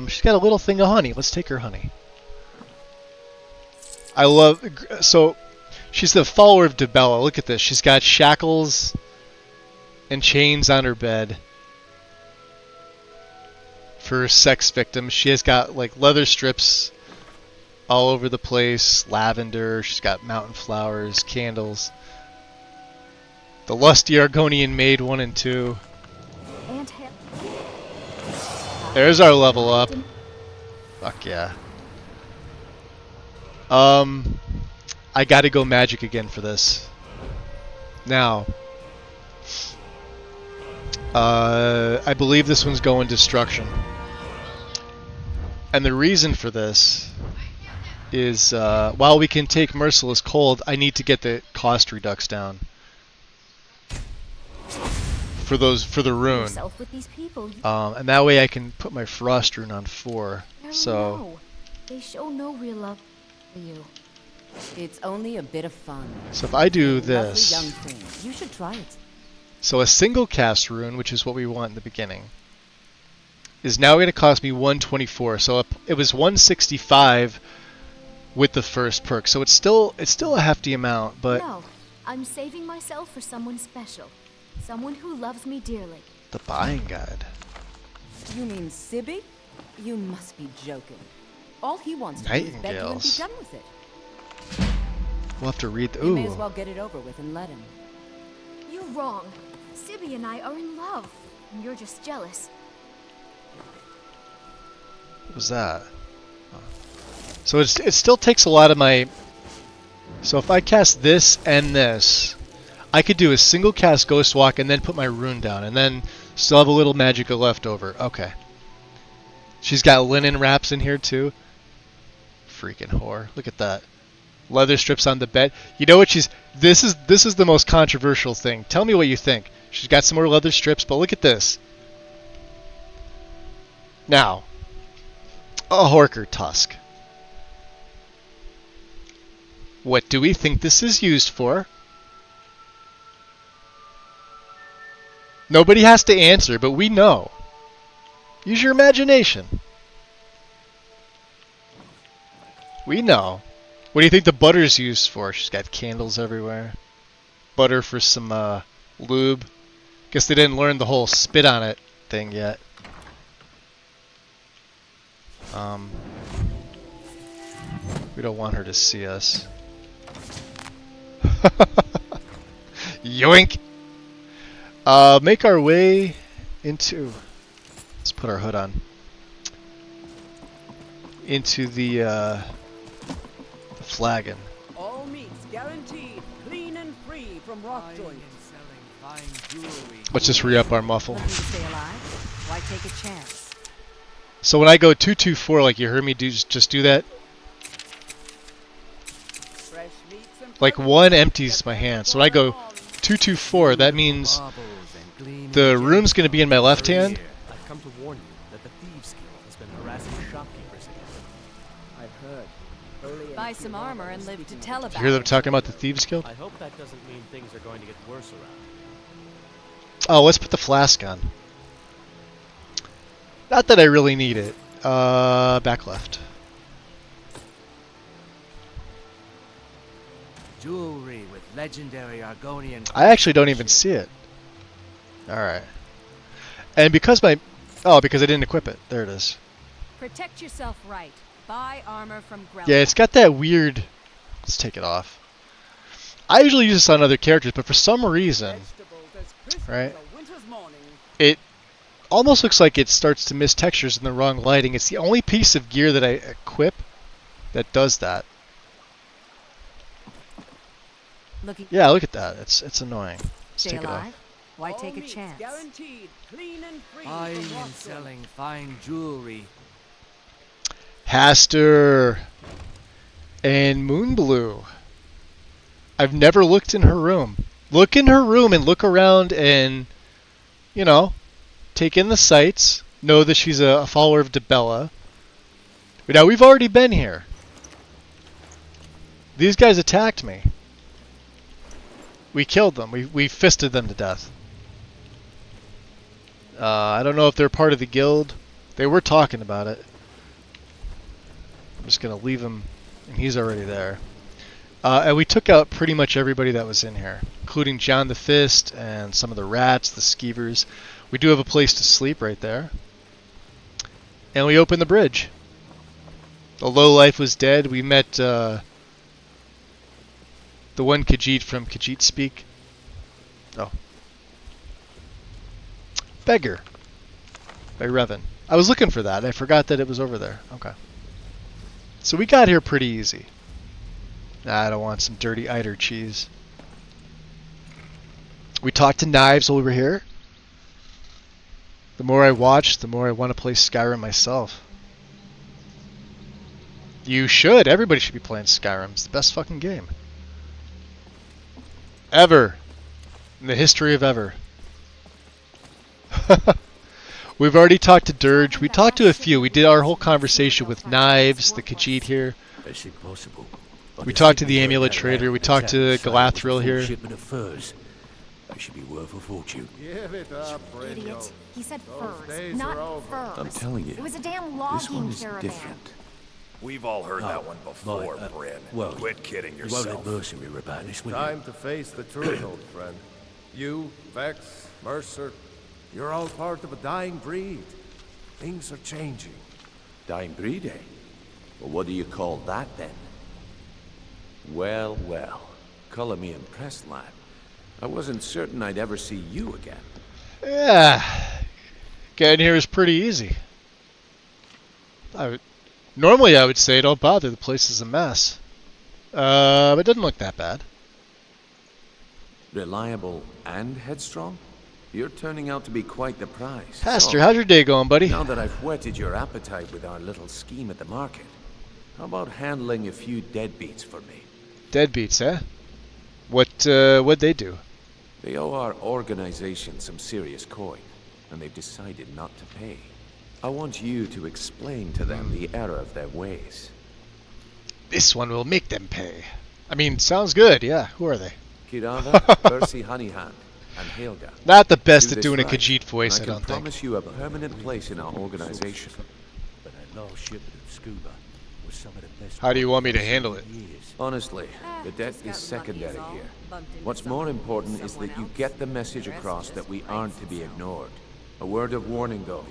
She's got a little thing of honey. Let's take her honey. I love... So, she's the follower of Dibella. Look at this. She's got shackles and chains on her bed for sex victims. She has got like leather strips all over the place, lavender. She's got mountain flowers, candles. The Lusty Argonian Maid 1 and 2. There's our level up. Fuck yeah. I gotta go magic again for this. Now, I believe this one's going destruction. And the reason for this is, while we can take Merciless Cold, I need to get the cost redux down. for the rune. Yourself with these people. And that way I can put my frost rune on 4. So No, they show no real love for you. It's only a bit of fun. So if I do Lovely this, young thing. You should try it. so a single cast rune, which is what we want in the beginning, is now going to cost me 124. So it was 165 with the first perk. So it's still a hefty amount, but No, I'm saving myself for someone special. Someone who loves me dearly. the buying guide. You mean Sibby? You must be joking. All he wants to do is beg you and be Nightingales. done with it. We'll have to read. You may as Ooh, well get it over with and let him. You're wrong. Sibby and I are in love, and you're just jealous. what was that? So it still takes a lot of my. So if I cast this and this, I could do a single cast Ghost Walk and then put my rune down, and then still have a little magicka left over. Okay. She's got linen wraps in here too. Freaking whore! Look at that. Leather strips on the bed. You know what she's? This is the most controversial thing. Tell me what you think. She's got some more leather strips, but look at this. Now, a Horker tusk. What do we think this is used for? Nobody has to answer, but we know. Use your imagination. We know. What do you think the butter's used for? She's got candles everywhere. Butter for some lube. Guess they didn't learn the whole spit on it thing yet. We don't want her to see us. Yoink! Make our way into... Let's put our hood on. Into the flagon. All meats guaranteed, clean and free from rock joints. Let's just re-up our muffle. Looking to stay alive? Why take a chance? So when I go 224, like you heard me just do that. Like 1 empties my hand. So when I go 224, that means the room's going to be in my left hand. I've come to warn you that the Thieves Guild has been harassing shopkeepers again. I've heard. Buy some armor and live to tell about You hear them it. talking about the Thieves Guild? I hope that doesn't mean things are going to get worse around. Oh, let's put the flask on. Not that I really need it. Back left. Jewelry with legendary Argonian. I actually don't even see it. Alright. And because because I didn't equip it. There it is. Protect yourself right. Buy armor from Grella. Yeah, it's got that weird... Let's take it off. I usually use this on other characters, but for some reason... Right? It almost looks like it starts to miss textures in the wrong lighting. It's the only piece of gear that I equip that does that. Yeah, look at that. It's annoying. Let's Stay take it alive? off. Why take a chance? Guaranteed, clean and free Buying from rock and joints. selling fine jewelry. Haster and Moonblue. I've never looked in her room. Look in her room and look around and, you know, take in the sights. Know that she's a follower of Debella. Now, we've already been here. These guys attacked me. We killed them. We fisted them to death. I don't know if they're part of the guild. They were talking about it. I'm just going to leave him, and he's already there. And we took out pretty much everybody that was in here, including John the Fist and some of the rats, the skeevers. We do have a place to sleep right there. And we opened the bridge. The lowlife was dead. We met the one Khajiit from Khajiit Speak. Oh. Beggar by Revan. I was looking for that. I forgot that it was over there. Okay. So we got here pretty easy. Nah, I don't want some dirty Eider cheese. We talked to Knives over here. The more I watch, the more I want to play Skyrim myself. You should. Everybody should be playing Skyrim. It's the best fucking game. Ever. In the history of ever. We've already talked to Dirge. We talked to a few. We did our whole conversation with Knives, the Khajiit here. That's impossible. We talked to the Amulet Trader. We talked to Galathril here. Shipment of furs. They should be worth a fortune. Give it up, Idiot. He said furs, days not are over. furs. I'm telling you, It was a damn this one logging is caravan. different. We've all heard that one before, Right, Bryn. well, Quit kidding You won't yourself. let mercenary about this, will you? Time to face the truth, old friend. You, Vex, Mercer, you're all part of a dying breed. Things are changing. Dying breed, eh? Well, what do you call that, then? Well, well. Color me impressed, lad. I wasn't certain I'd ever see you again. Yeah. Getting here is pretty easy. Normally I would say don't bother, the place is a mess. But it doesn't look that bad. Reliable and headstrong? You're turning out to be quite the prize. Pastor, So, how's your day going, buddy? now that I've whetted your appetite with our little scheme at the market, how about handling a few deadbeats for me? Deadbeats, eh? What'd they do? They owe our organization some serious coin, and they've decided not to pay. I want you to explain to them the error of their ways. This one will make them pay. I mean, sounds good, yeah. Who are they? Kirava, Percy Honeyhand, and Helga. Not the best Do at this doing a right, Khajiit voice, and I I don't can think. promise you a permanent place in our organization. But that last shipment of scuba was some of the best. How do you want me to handle it? Honestly, the debt is secondary here. What's more important is that you get the message across that we aren't to be ignored. A word of warning, though.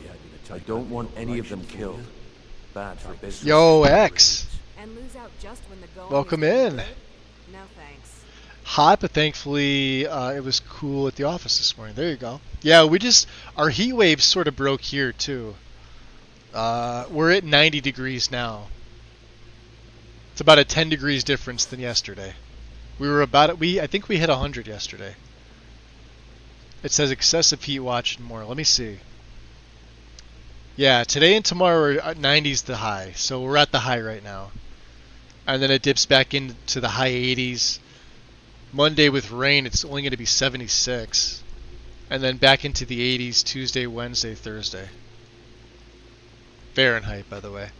I don't want any of them killed. Bad for business. Yo, X. And lose out just when the going Welcome is in. good? No thanks. Hot, but thankfully it was cool at the office this morning. There you go. Yeah, our heat wave sort of broke here too. We're at 90 degrees now. It's about a 10 degrees difference than yesterday. I think we hit 100 yesterday. It says excessive heat watch and more. Let me see. Yeah, today and tomorrow are 90's the high, so we're at the high right now. And then it dips back into the high 80's. Monday with rain, it's only going to be 76. And then back into the 80's Tuesday, Wednesday, Thursday. Fahrenheit, by the way.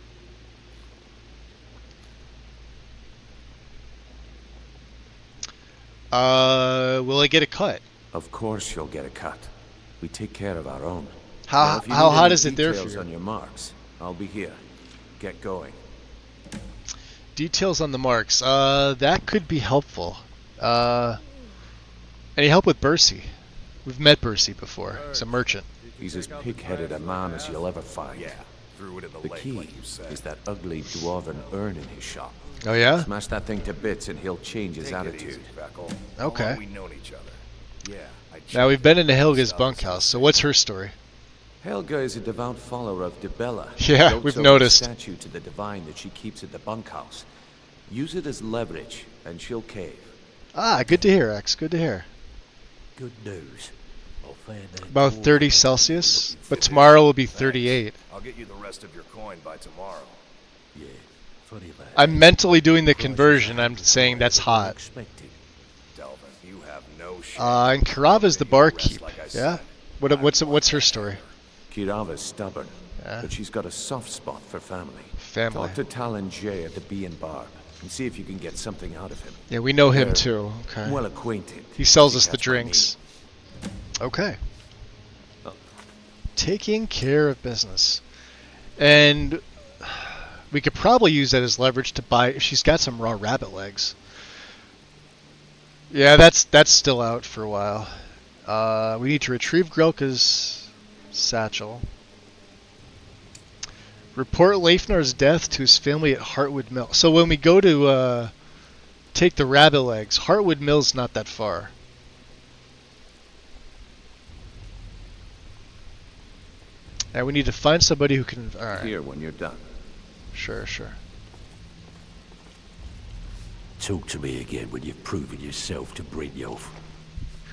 Will I get a cut? Of course you'll get a cut. We take care of our own. How hot is it there for you? On your marks, I'll be here. Get going. Details on the marks. That could be helpful. Any help with Bercy? We've met Bercy before. He's a merchant. He's as pig-headed a man as you'll ever find. Yeah, threw it in the lake, key like you said. is that ugly dwarven urn in his shop. Oh yeah? Smash that thing to bits and he'll change his Take it attitude. easy, Veckle. Okay. How long we known each other? Yeah, Now we've been into Helga's bunkhouse, so what's her story? Helga is a devout follower of Dibella. Yeah, Built we've over noticed. A statue to the divine that she keeps at the bunkhouse. Use it as leverage, and she'll cave. Ah, good to hear, X. Good to hear. Good news. I'll find that About dwarf 30 Celsius, but tomorrow will be 38. I'll get you the rest of your coin by tomorrow. Yeah, funny about I'm mentally doing the conversion. I'm saying that's hot. Delvin, you have no shame. And Kirava's the barkeep. Yeah. What's her story? Kirava's stubborn, Yeah. but she's got a soft spot for family. Family. Talk to Talon J at the Bee and Barb and see if you can get something out of him. Yeah, we know him They're too. Okay. Well acquainted. He sells us That's the what I drinks. Okay. Taking care of business. And we could probably use that as leverage to buy. She's got some raw rabbit legs. Yeah, that's still out for a while. We need to retrieve Grelka's satchel. Report Leifnar's death to his family at Heartwood Mill. So when we go to take the rabbit legs, Heartwood Mill's not that far. And we need to find somebody who can... Alright. Here when you're done. Sure, sure. Talk to me again when you've proven yourself to Brynjolf.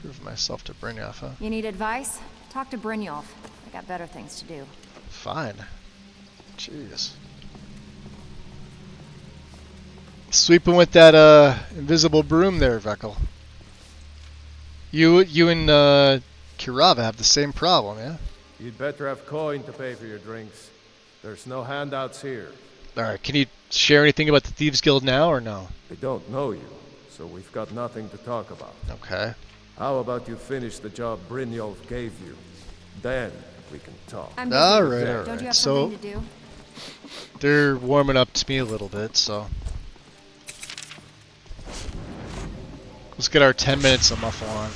Prove myself to Brynjolf, huh? You need advice? Talk to Brynjolf. I got better things to do. Fine. Jeez. Sweeping with that invisible broom there, Veckle. You and Kirava have the same problem, yeah? You'd better have coin to pay for your drinks. There's no handouts here. Alright, can you share anything about the Thieves Guild now or no? They don't know you, so we've got nothing to talk about. Okay. How about you finish the job Brynjolf gave you? Then we can talk. Alright. Don't you have So, something to do? they're warming up to me a little bit, so. Let's get our 10 minutes of muffle on.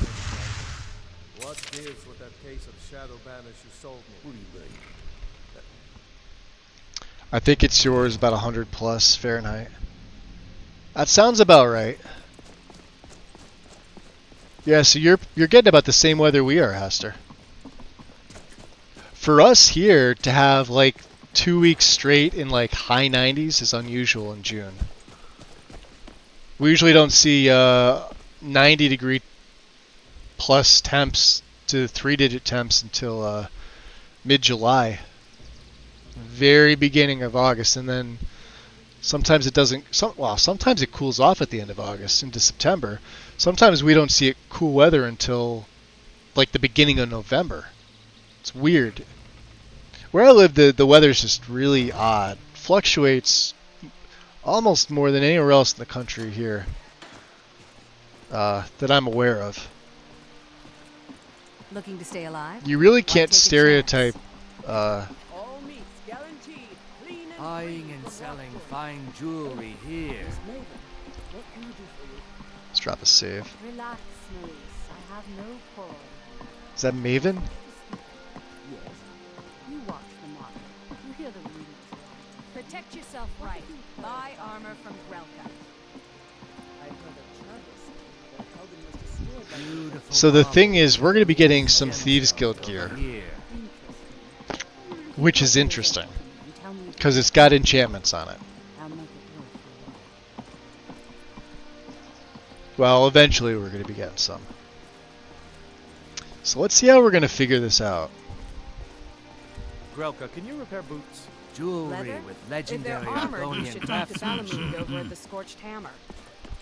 What gives with that case of shadow banish you sold me? What do you mean? I think it's yours, about 100 plus Fahrenheit. That sounds about right. Yeah, so you're getting about the same weather we are, Hester. For us here to have like 2 weeks straight in like high 90s is unusual in June. We usually don't see 90-degree plus temps to 3-digit temps until mid-July. Very beginning of August, and then sometimes it doesn't. Sometimes it cools off at the end of August into September. Sometimes we don't see it cool weather until like the beginning of November. It's weird. Where I live, the weather's just really odd. Fluctuates almost more than anywhere else in the country here that I'm aware of. Looking to stay alive? You really can't stereotype. Buying and selling fine jewelry here. Let's drop a save. Relax, Maurice. I have no quarrel. Is that Maven? Yes. You watch the market. You hear the rumors. Protect yourself right. Buy armor from Grelka. So the thing is, we're going to be getting some Thieves Guild gear, which is interesting, because it's got enchantments on it. Well, eventually we're going to be getting some. So let's see how we're going to figure this out. Grelka, can you repair boots? Jewelry Leather? with If legendary they're armored, you Argonian should talk to craftsmanship. Balamud over at the Scorched Hammer.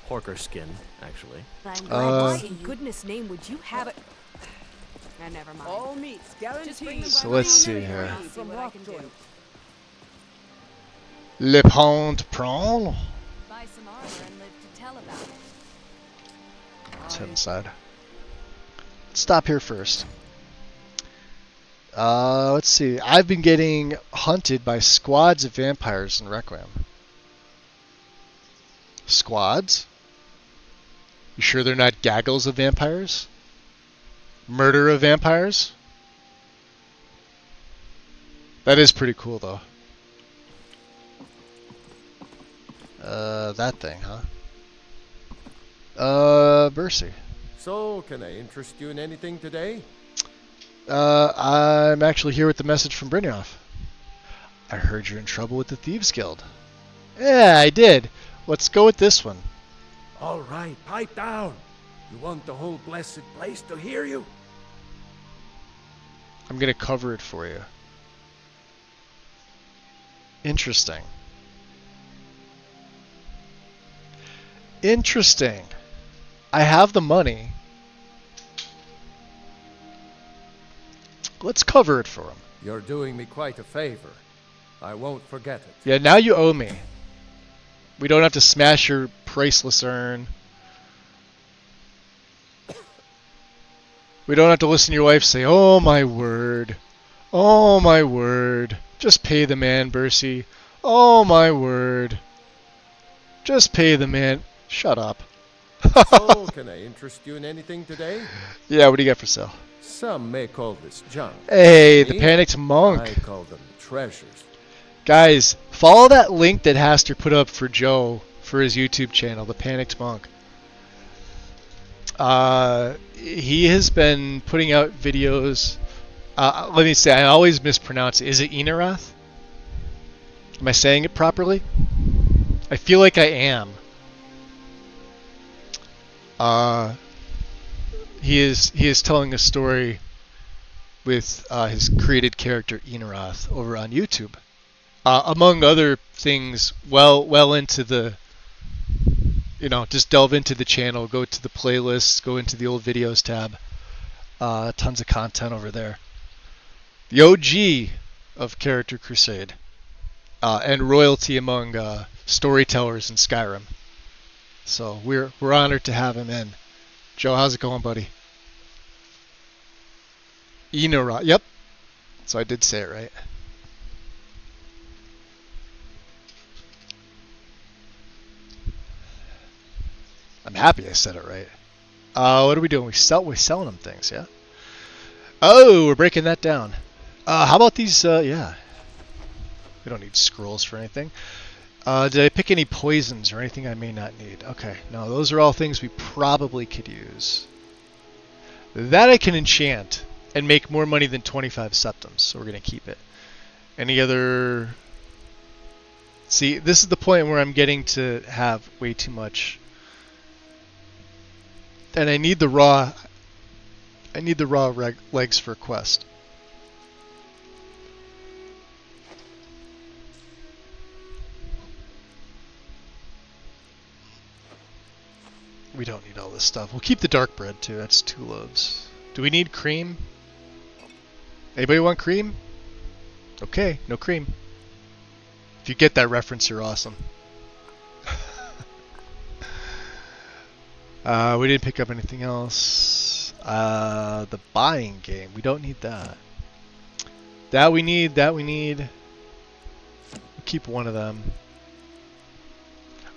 Porker skin, actually. I'm glad. Why in goodness name would you have it? Nah, never mind. All meats guaranteed. So let's see here. I'll see what I can do. Le Pont Prawn. Buy some armor and live to tell about it. Let's head inside. Let's stop here first. Let's see. I've been getting hunted by squads of vampires in Requiem. Squads? You sure they're not gaggles of vampires? Murder of vampires? That is pretty cool, though. That thing, huh? Bercy. So, can I interest you in anything today? I'm actually here with the message from Brynjolf. I heard you're in trouble with the Thieves Guild. Yeah, I did. Let's go with this one. All right, pipe down. You want the whole blessed place to hear you? I'm going to cover it for you. Interesting. Interesting. I have the money. Let's cover it for him. You're doing me quite a favor. I won't forget it. Yeah, now you owe me. We don't have to smash your priceless urn. We don't have to listen to your wife say, "Oh my word. Oh my word. Just pay the man, Bercy. Oh my word. Just pay the man." Shut up. So, can I interest you in anything today? Yeah, what do you got for sale? Some may call this junk. Hey, the Panicked Monk. I call them treasures. Guys, follow that link that Haster put up for Joe for his YouTube channel, the Panicked Monk. He has been putting out videos. Let me say, I always mispronounce it. Is it Enarath? Am I saying it properly? I feel like I am. He is telling a story with his created character Enarath over on YouTube. Among other things, well into the, just delve into the channel, go to the playlists, go into the old videos tab. Tons of content over there. The OG of Character Crusade. And royalty among storytellers in Skyrim. So we're honored to have him in. Joe, how's it going, buddy? Enora. Yep. So I did say it right. I'm happy I said it right. What are we doing? We're selling them things, yeah? Oh, we're breaking that down. How about these, yeah. We don't need scrolls for anything. Did I pick any poisons or anything I may not need? Okay, no, those are all things we probably could use. That I can enchant and make more money than 25 septums, so we're going to keep it. Any other... See, this is the point where I'm getting to have way too much. And I need the raw... legs for a quest. We don't need all this stuff. We'll keep the dark bread too. That's 2 loaves. Do we need cream? Anybody want cream? Okay, no cream. If you get that reference, you're awesome. We didn't pick up anything else. The buying game. We don't need that. That we need. We'll keep one of them.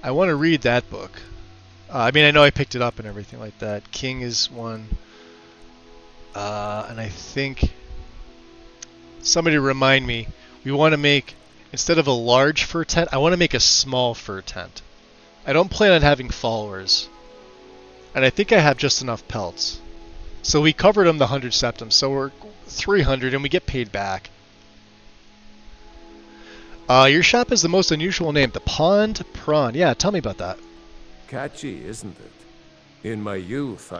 I want to read that book. I mean, I know I picked it up and everything like that. King is one. And I think... Somebody remind me. We want to make... Instead of a large fur tent, I want to make a small fur tent. I don't plan on having followers. And I think I have just enough pelts. So we covered them the 100 septums. So we're 300 and we get paid back. Your shop has the most unusual name. The Pond Prawn. Yeah, tell me about that. Catchy, isn't it? In my youth,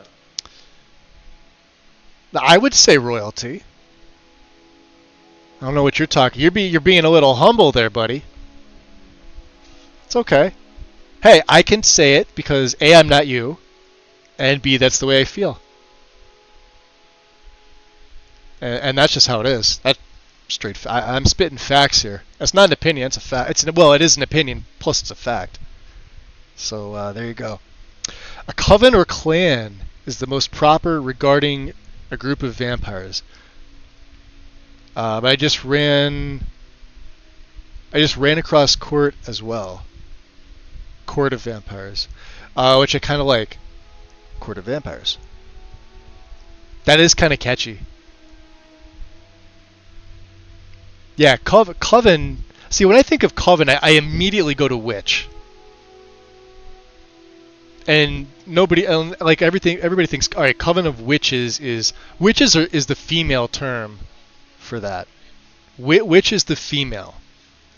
I would say royalty. I don't know what you're talking. You're being a little humble there, buddy. It's okay. Hey, I can say it because A, I'm not you, and B, that's the way I feel. And that's just how it is. That's straight. I'm spitting facts here. That's not an opinion. It's a fact. Well, it is an opinion. Plus, it's a fact. So there you go. A coven or clan is the most proper regarding a group of vampires. But I just ran across court as well. Court of Vampires, which I kind of like. Court of Vampires. That is kind of catchy. Yeah, coven. See, when I think of coven, I immediately go to witch. And everybody thinks, all right, coven of witches is the female term for that. Witch is the female,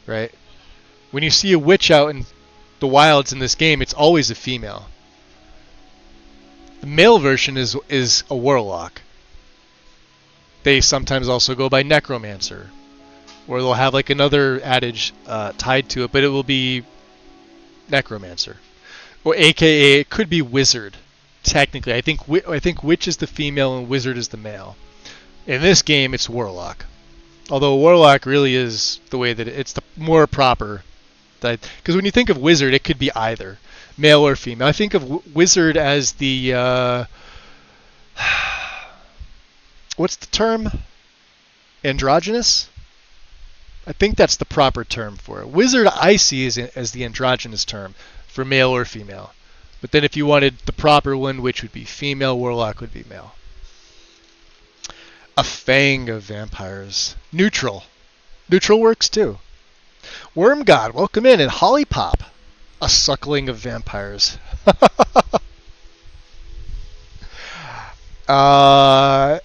right? When you see a witch out in the wilds in this game, it's always a female. The male version is a warlock. They sometimes also go by necromancer, or they'll have like another adage tied to it, but it will be necromancer. Or AKA, it could be wizard. Technically, I think witch is the female and wizard is the male. In this game, it's warlock. Although warlock really is the way that it's the more proper. Because when you think of wizard, it could be either male or female. I think of wizard as the what's the term? Androgynous. I think that's the proper term for it. Wizard I see as the androgynous term for male or female. But then if you wanted the proper one, which would be female, warlock would be male. A fang of vampires. Neutral. Neutral works too. Worm God, welcome in. And Holly Pop, a suckling of vampires. I'm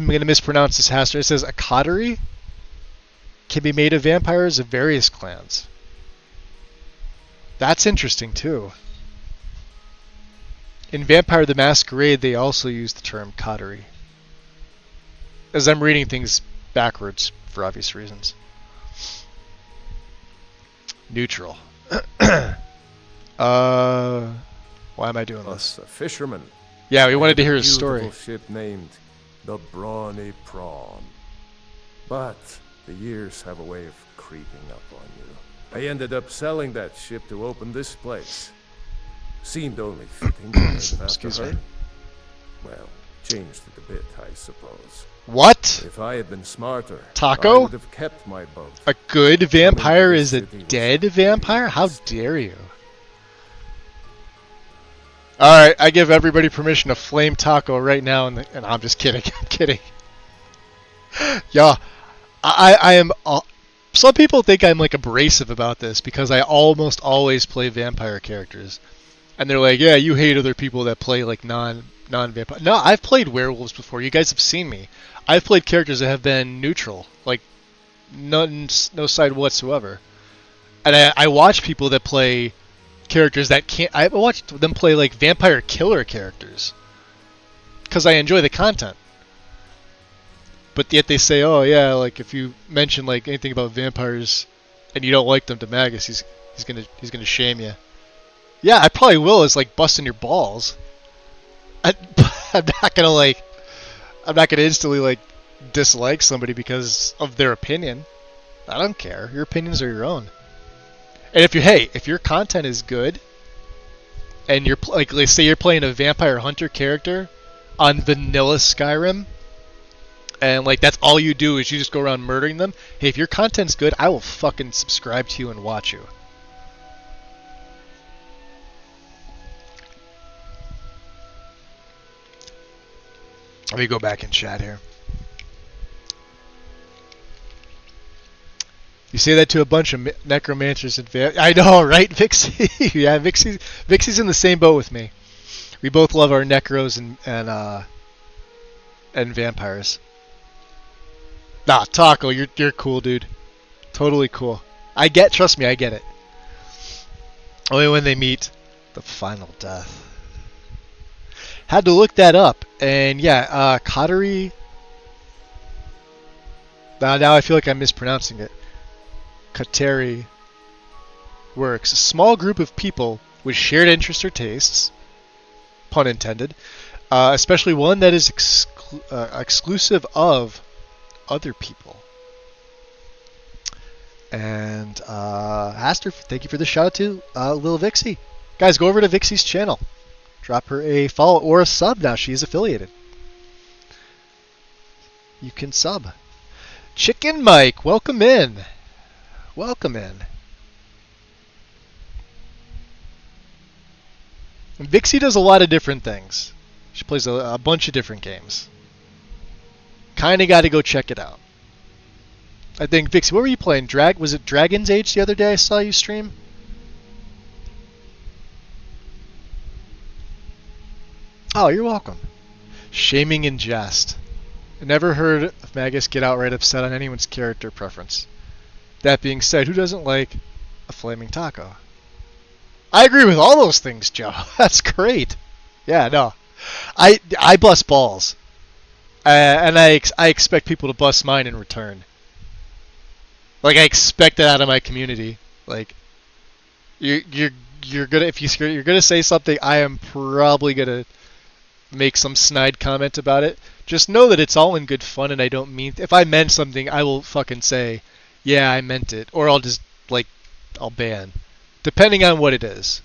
going to mispronounce this, Haster. It says a coterie can be made of vampires of various clans. That's interesting too. In Vampire the Masquerade, they also use the term coterie. As I'm reading things backwards for obvious reasons. Neutral. Why am I doing this? A fisherman. Yeah, we wanted to hear his story. Beautiful ship named the Brawny Prawn. But the years have a way of creeping up on you. I ended up selling that ship to open this place. Seemed only fitting to name it after Excuse her. me. Well, changed it a bit, I suppose. What? If I had been smarter, Taco? I would have kept my boat. A good vampire is a dead vampire? How dare you? Alright, I give everybody permission to flame Taco right now, and I'm just kidding. I'm kidding. Yeah, I am... some people think I'm like abrasive about this because I almost always play vampire characters. And they're like, yeah, you hate other people that play like non-vampire. No, I've played werewolves before. You guys have seen me. I've played characters that have been neutral, like no side whatsoever. And I watch people that play characters that can't. I watched them play like vampire killer characters because I enjoy the content. But yet they say, oh yeah, like if you mention like anything about vampires and you don't like them to Magus, he's gonna shame you. Yeah, I probably will. Is like busting your balls. I'm not gonna instantly like dislike somebody because of their opinion. I don't care. Your opinions are your own. And if your content is good, and you're like, let's say you're playing a vampire hunter character on vanilla Skyrim, and like that's all you do is you just go around murdering them. Hey, if your content's good, I will fucking subscribe to you and watch you. Let me go back and chat here. You say that to a bunch of necromancers and I know, right, Vixie? Yeah, Vixie's in the same boat with me. We both love our necros and vampires. Nah, Taco, you're cool, dude. Totally cool. Trust me, I get it. Only when they meet the final death. Had to look that up, and yeah, Kateri. Now I feel like I'm mispronouncing it. Kateri works. A small group of people with shared interests or tastes, pun intended, especially one that is exclusive of other people. And Aster, thank you for the shout out to Lil Vixie. Guys, go over to Vixie's channel. Drop her a follow or a sub now. She's affiliated. You can sub. Chicken Mike, welcome in. Welcome in. And Vixie does a lot of different things. She plays a bunch of different games. Kinda got to go check it out. I think, Vixie, what were you playing? Was it Dragon's Age the other day I saw you stream? Oh, you're welcome. Shaming in jest. I never heard of Magus get outright upset on anyone's character preference. That being said, who doesn't like a flaming taco? I agree with all those things, Joe. That's great. Yeah, no. I bust balls. And I expect people to bust mine in return. Like, I expect that out of my community. Like, you're gonna, if you're gonna say something, I am probably gonna make some snide comment about it. Just know that it's all in good fun, and I don't mean... If I meant something, I will fucking say, yeah, I meant it. Or I'll just, like, I'll ban. Depending on what it is.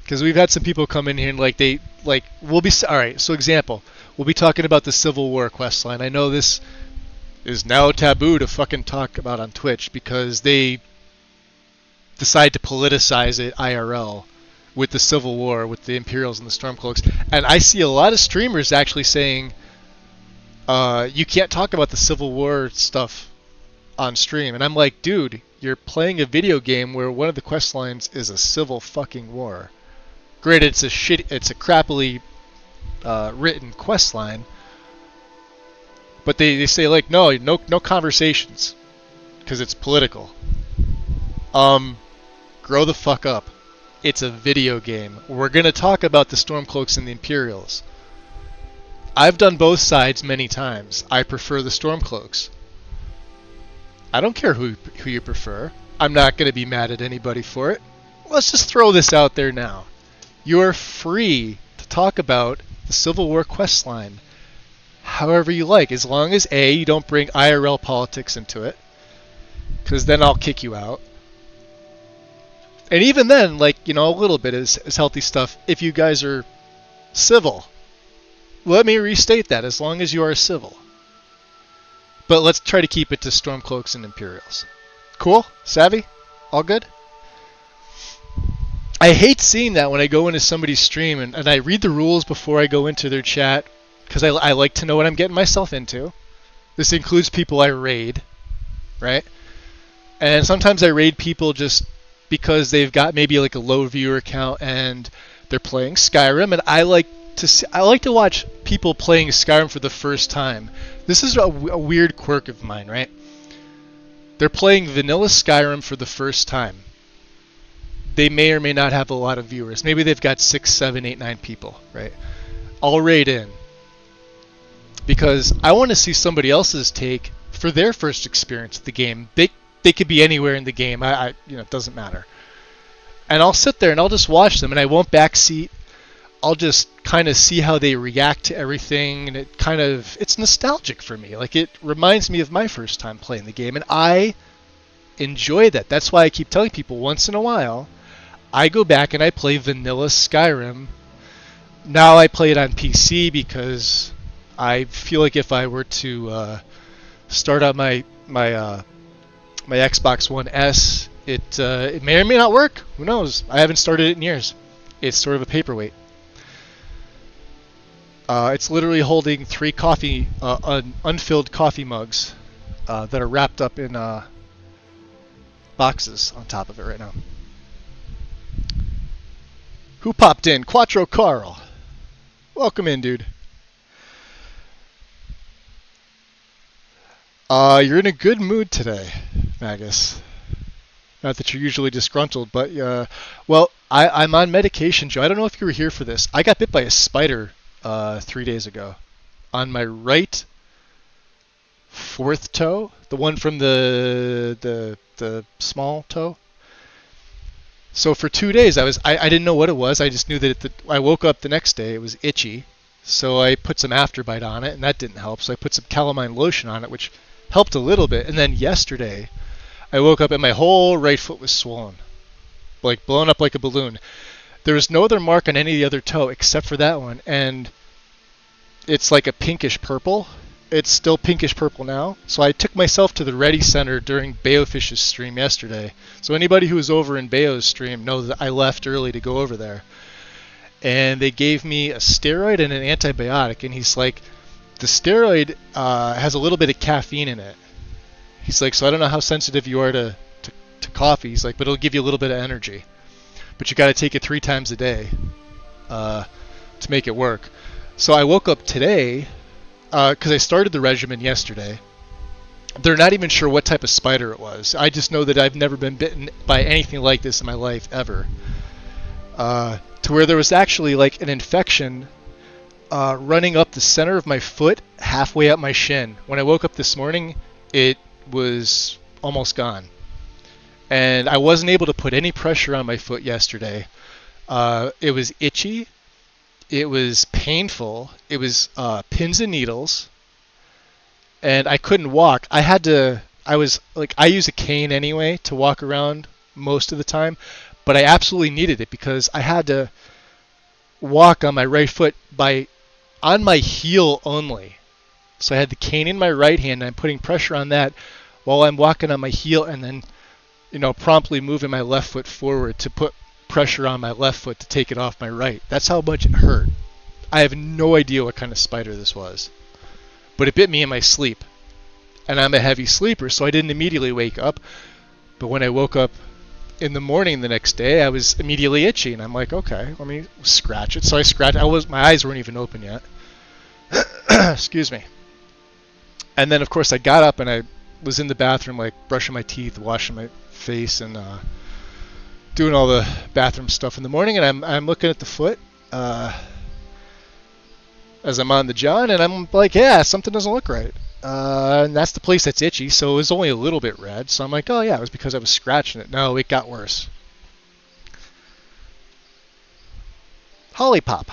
Because we've had some people come in here and, like, we'll be... Alright, so example. We'll be talking about the Civil War questline. I know this is now taboo to fucking talk about on Twitch because they decide to politicize it IRL. With the Civil War, with the Imperials and the Stormcloaks. And I see a lot of streamers actually saying, you can't talk about the Civil War stuff on stream. And I'm like, dude, you're playing a video game where one of the quest lines is a civil fucking war. Granted, it's a crappily written quest line. But they say, like, no conversations. Because it's political. Grow the fuck up. It's a video game. We're going to talk about the Stormcloaks and the Imperials. I've done both sides many times. I prefer the Stormcloaks. I don't care who you prefer. I'm not going to be mad at anybody for it. Let's just throw this out there now. You are free to talk about the Civil War questline however you like, as long as A, you don't bring IRL politics into it, because then I'll kick you out. And even then, like, you know, a little bit is healthy stuff if you guys are civil. Let me restate that, as long as you are civil. But let's try to keep it to Stormcloaks and Imperials. Cool? Savvy? All good? I hate seeing that when I go into somebody's stream and I read the rules before I go into their chat, because I like to know what I'm getting myself into. This includes people I raid, right? And sometimes I raid people just because they've got maybe like a low viewer count and they're playing Skyrim, and I like to watch people playing Skyrim for the first time. This is a weird quirk of mine, right? They're playing vanilla Skyrim for the first time. They may or may not have a lot of viewers. Maybe they've got 6, 7, 8, 9 people, right? I'll raid in because I want to see somebody else's take for their first experience of the game. They could be anywhere in the game. It doesn't matter. And I'll sit there and I'll just watch them, and I won't backseat. I'll just kind of see how they react to everything, and it's nostalgic for me. Like, it reminds me of my first time playing the game, and I enjoy that. That's why I keep telling people once in a while, I go back and I play vanilla Skyrim. Now I play it on PC because I feel like if I were to start out my Xbox One S, it may or may not work. Who knows? I haven't started it in years. It's sort of a paperweight. It's literally holding 3 unfilled coffee mugs that are wrapped up in boxes on top of it right now. Who popped in? Quattro Carl. Welcome in, dude. You're in a good mood today, Magus. Not that you're usually disgruntled, but well, I'm on medication, Joe. I don't know if you were here for this. I got bit by a spider 3 days ago on my right 4th toe, the one from the small toe. So for 2 days, I didn't know what it was. I just knew that I woke up the next day, it was itchy. So I put some Afterbite on it, and that didn't help. So I put some calamine lotion on it, which helped a little bit. And then yesterday, I woke up and my whole right foot was swollen, like blown up like a balloon. There was no other mark on any of the other toe except for that one, and it's like a pinkish purple. It's still pinkish purple now. So I took myself to the Ready Center during Baofish's stream yesterday. So anybody who was over in Bao's stream knows that I left early to go over there. And they gave me a steroid and an antibiotic. And he's like, the steroid has a little bit of caffeine in it. He's like, so I don't know how sensitive you are to coffee. He's like, but it'll give you a little bit of energy. But you got to take it 3 times a day to make it work. So I woke up today, because I started the regimen yesterday. They're not even sure what type of spider it was. I just know that I've never been bitten by anything like this in my life, ever. To where there was actually like an infection running up the center of my foot, halfway up my shin. When I woke up this morning, it was almost gone. And I wasn't able to put any pressure on my foot yesterday. It was itchy. It was painful. It was pins and needles. And I couldn't walk. I use a cane anyway to walk around most of the time. But I absolutely needed it because I had to walk on my right foot on my heel only. So I had the cane in my right hand and I'm putting pressure on that while I'm walking on my heel and then, promptly moving my left foot forward to put pressure on my left foot to take it off my right. That's how much it hurt. I have no idea what kind of spider this was. But it bit me in my sleep. And I'm a heavy sleeper, so I didn't immediately wake up. But when I woke up in the morning the next day, I was immediately itchy. And I'm like, okay, let me scratch it. So I scratched. My eyes weren't even open yet. Excuse me. And then, of course, I got up and I was in the bathroom, like, brushing my teeth, washing my face, and doing all the bathroom stuff in the morning, and I'm looking at the foot as I'm on the john, and I'm like, yeah, something doesn't look right. And that's the place that's itchy, so it was only a little bit red. So I'm like, oh yeah, it was because I was scratching it. No, it got worse. Hollipop.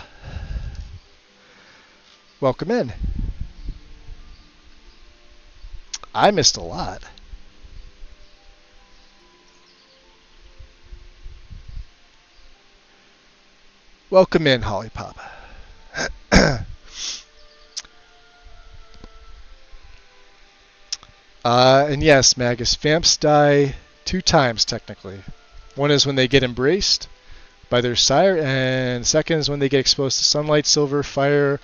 Welcome in. I missed a lot. Welcome in, Holly Pop. And yes, Magus, vamps die 2 times technically. One is when they get embraced by their sire, and second is when they get exposed to sunlight, silver, fire,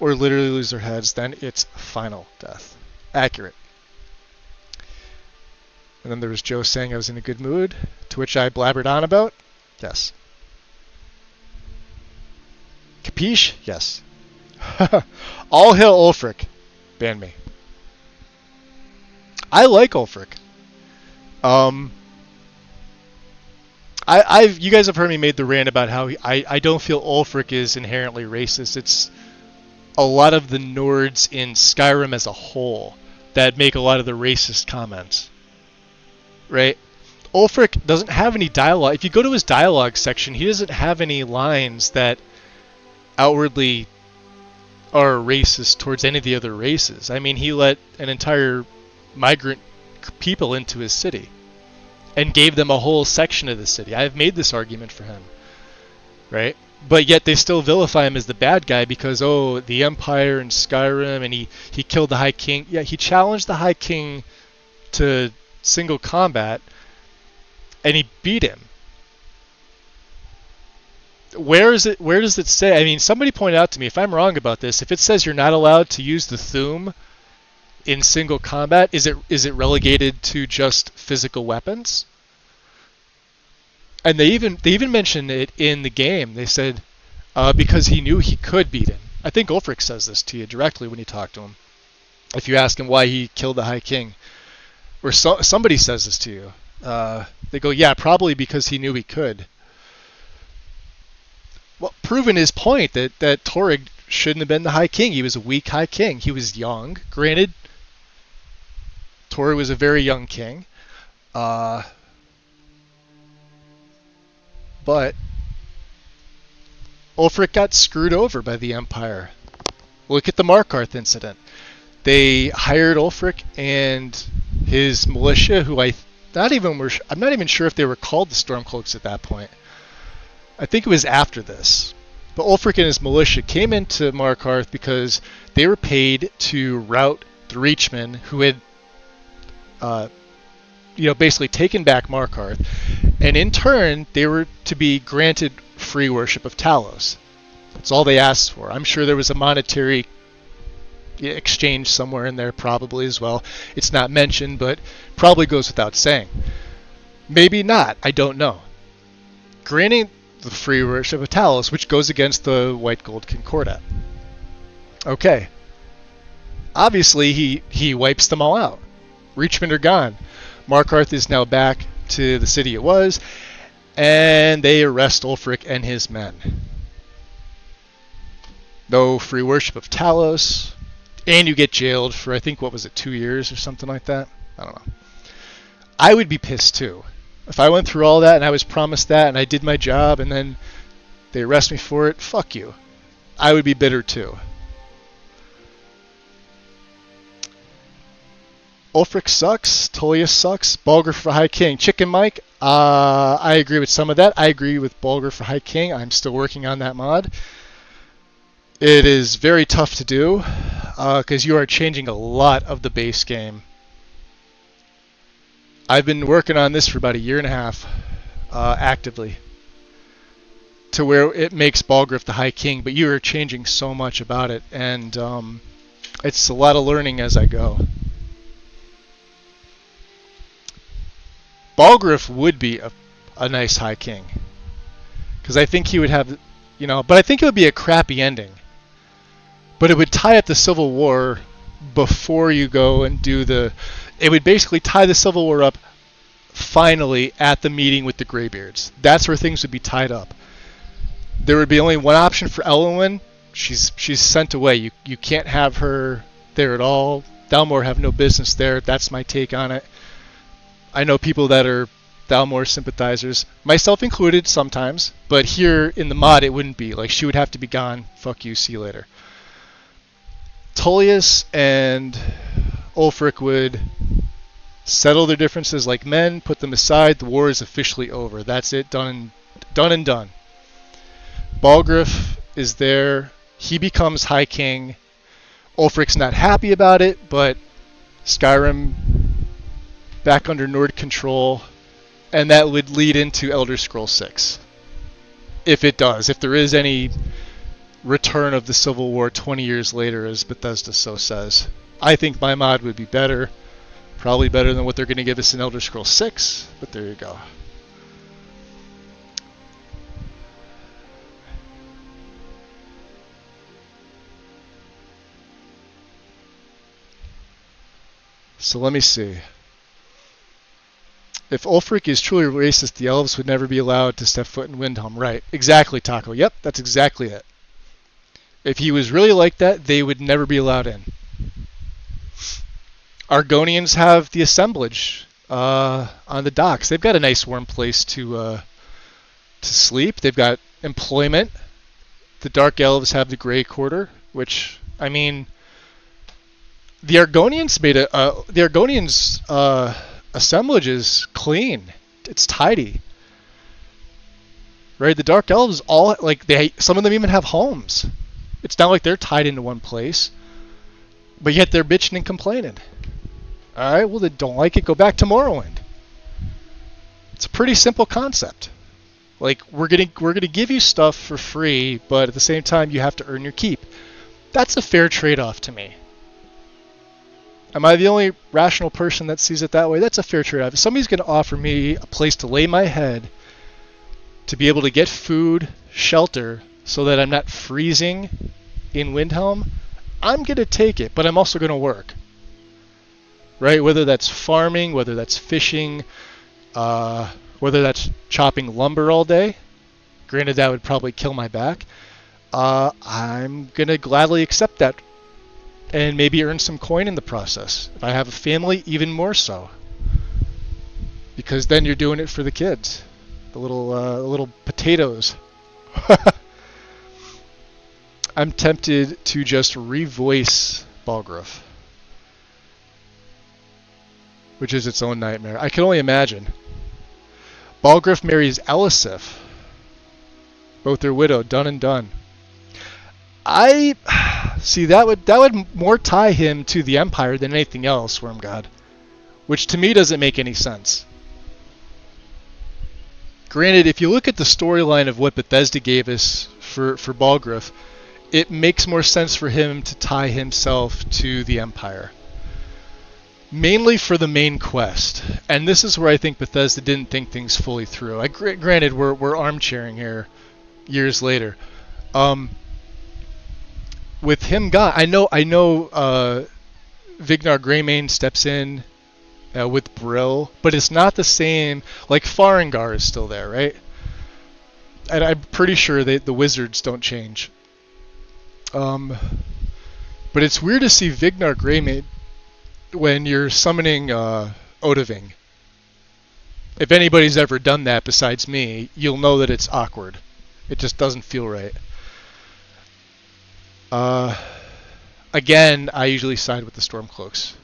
or literally lose their heads. Then it's final death. Accurate. And then there was Joe saying I was in a good mood, to which I blabbered on about. Yes. Capiche? Yes. All hail Ulfric. Ban me. I like Ulfric. You guys have heard me made the rant about how I don't feel Ulfric is inherently racist. It's a lot of the Nords in Skyrim as a whole that make a lot of the racist comments. Right? Ulfric doesn't have any dialogue. If you go to his dialogue section, he doesn't have any lines that outwardly are racist towards any of the other races. I mean, he let an entire migrant people into his city and gave them a whole section of the city. I've made this argument for him, right? But yet they still vilify him as the bad guy because, oh, the Empire and Skyrim, and he killed the High King. Yeah, he challenged the High King to single combat, and he beat him. Where does it say? I mean, somebody pointed out to me, if I'm wrong about this, if it says you're not allowed to use the Thu'um in single combat, is it relegated to just physical weapons? And they even mentioned it in the game. They said because he knew he could beat him. I think Ulfric says this to you directly when you talk to him. If you ask him why he killed the High King, or somebody says this to you, they go, yeah, probably because he knew he could. Well, proving his point that Torrig shouldn't have been the High King. He was a weak High King. He was young. Granted, Torrig was a very young king. But Ulfric got screwed over by the Empire. Look at the Markarth incident. They hired Ulfric and his militia, who I'm not even sure if they were called the Stormcloaks at that point. I think it was after this. But Ulfric and his militia came into Markarth because they were paid to rout the Reachmen who had basically taken back Markarth, and in turn they were to be granted free worship of Talos. That's all they asked for. I'm sure there was a monetary exchange somewhere in there probably as well. It's not mentioned, but probably goes without saying. Maybe not, I don't know. Granting the free worship of Talos, which goes against the White Gold Concordat. Okay. Obviously he wipes them all out. Reachmen are gone. Markarth is now back to the city it was, and they arrest Ulfric and his men. No free worship of Talos, and you get jailed for, I think, 2 years or something like that? I don't know. I would be pissed too. If I went through all that and I was promised that and I did my job and then they arrest me for it, fuck you. I would be bitter too. Ulfric sucks. Tullius sucks. Balgr for High King. Chicken Mike, I agree with some of that. I agree with Balgr for High King. I'm still working on that mod. It is very tough to do because you are changing a lot of the base game. I've been working on this for about 1.5 years actively, to where it makes Balgr the High King, but you are changing so much about it, and it's a lot of learning as I go. Balgr would be a nice High King, because I think he would have, but I think it would be a crappy ending. But it would tie up the Civil War before you go and do it would basically tie the Civil War up finally at the meeting with the Greybeards. That's where things would be tied up. There would be only one option for Elwyn. She's sent away. You can't have her there at all. Thalmor have no business there. That's my take on it. I know people that are Thalmor sympathizers, myself included sometimes, but here in the mod it wouldn't be. Like, she would have to be gone. Fuck you, see you later. Tullius and Ulfric would settle their differences like men, put them aside. The war is officially over. That's it. Done and done. Balgruuf is there. He becomes High King. Ulfric's not happy about it, but Skyrim back under Nord control, and that would lead into Elder Scrolls 6. If it does. If there is any return of the Civil War 20 years later, as Bethesda so says. I think my mod would be better. Probably better than what they're going to give us in Elder Scrolls 6, but there you go. So let me see. If Ulfric is truly racist, the elves would never be allowed to step foot in Windhelm. Right. Exactly, Taco. Yep, that's exactly it. If he was really like that, they would never be allowed in. Argonians have the assemblage on the docks. They've got a nice warm place to sleep. They've got employment. The Dark Elves have the Grey Quarter, which, I mean, the Argonians assemblage is clean. It's tidy. Right? The Dark Elves all some of them even have homes. It's not like they're tied into one place. But yet they're bitching and complaining. Alright, well they don't like it, go back to Morrowind. It's a pretty simple concept. Like we're gonna give you stuff for free, but at the same time you have to earn your keep. That's a fair trade-off to me. Am I the only rational person that sees it that way? That's a fair trade-off. If somebody's going to offer me a place to lay my head, to be able to get food, shelter, so that I'm not freezing in Windhelm, I'm going to take it, but I'm also going to work. Right? Whether that's farming, whether that's fishing, whether that's chopping lumber all day. Granted, that would probably kill my back. I'm going to gladly accept that. And maybe earn some coin in the process. If I have a family, even more so. Because then you're doing it for the kids. The little potatoes. I'm tempted to just revoice Balgruuf. Which is its own nightmare. I can only imagine. Balgruuf marries Elisif. Both are widowed, done and done. I see that would more tie him to the Empire than anything else, Wormgod, which to me doesn't make any sense. Granted, if you look at the storyline of what Bethesda gave us for Balgruuf, it makes more sense for him to tie himself to the Empire. Mainly for the main quest, and this is where I think Bethesda didn't think things fully through. Granted, we're armchairing here years later. With him gone, I know Vignar Greymane steps in with Brill, but it's not the same. Like Farengar is still there, right? And I'm pretty sure the wizards don't change. But it's weird to see Vignar Greymane when you're summoning Odahviing. If anybody's ever done that besides me, you'll know that it's awkward. It just doesn't feel right. Again, I usually side with the Stormcloaks.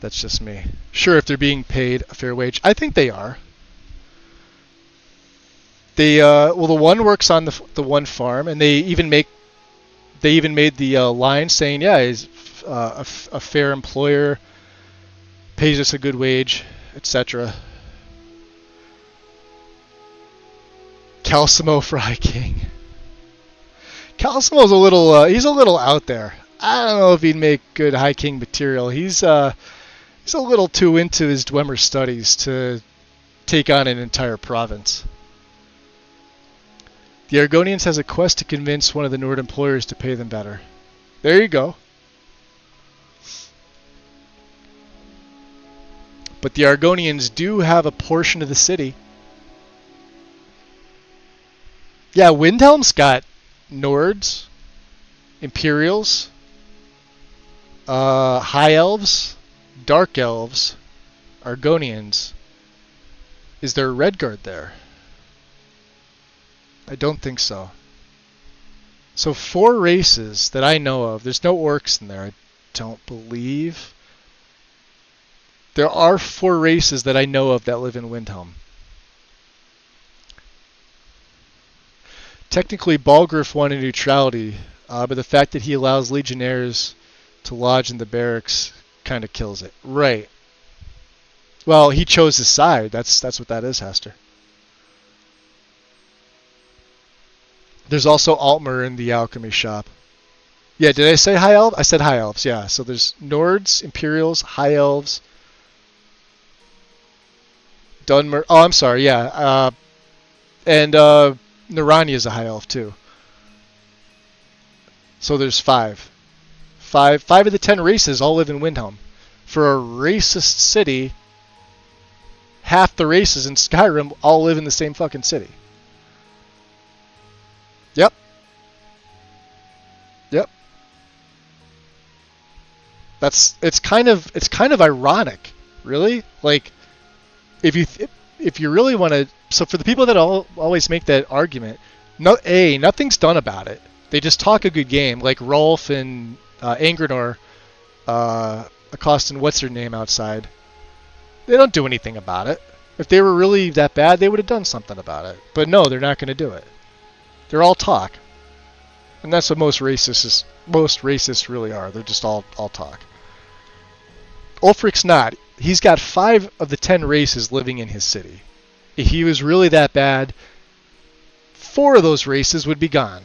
That's just me. Sure, if they're being paid a fair wage, I think they are. They the one works on the one farm, and they even made the line saying, yeah, he's a fair employer, pays us a good wage, etc. Calcimo for High King. Calcimo's he's a little out there. I don't know if he'd make good High King material. He's a little too into his Dwemer studies to take on an entire province. The Argonians has a quest to convince one of the Nord employers to pay them better. There you go. But the Argonians do have a portion of the city. Yeah, Windhelm's got Nords, Imperials, High Elves, Dark Elves, Argonians. Is there a Redguard there? I don't think so. So 4 races that I know of. There's no orcs in there. I don't believe. There are 4 races that I know of that live in Windhelm. Technically, Balgruuf wanted neutrality, but the fact that he allows legionnaires to lodge in the barracks kind of kills it. Right. Well, he chose his side. That's what that is, Hester. There's also Altmer in the alchemy shop. Yeah, did I say High Elves? I said High Elves, yeah. So there's Nords, Imperials, High Elves, Dunmer. Oh, I'm sorry, yeah. And Narani is a High Elf, too. So there's 5. 5 of the 10 races all live in Windhelm. For a racist city, half the races in Skyrim all live in the same fucking city. Yep. Yep. It's kind of ironic, really. Like, if you really want to, so for the people that always make that argument, nothing's done about it. They just talk a good game, like Rolf and Angrenor accosting what's her name outside. They don't do anything about it. If they were really that bad, they would have done something about it. But no, they're not going to do it. They're all talk, and that's what most racists really are. They're just all talk. Ulfric's not. He's got 5 of the 10 races living in his city. If he was really that bad, 4 of those races would be gone.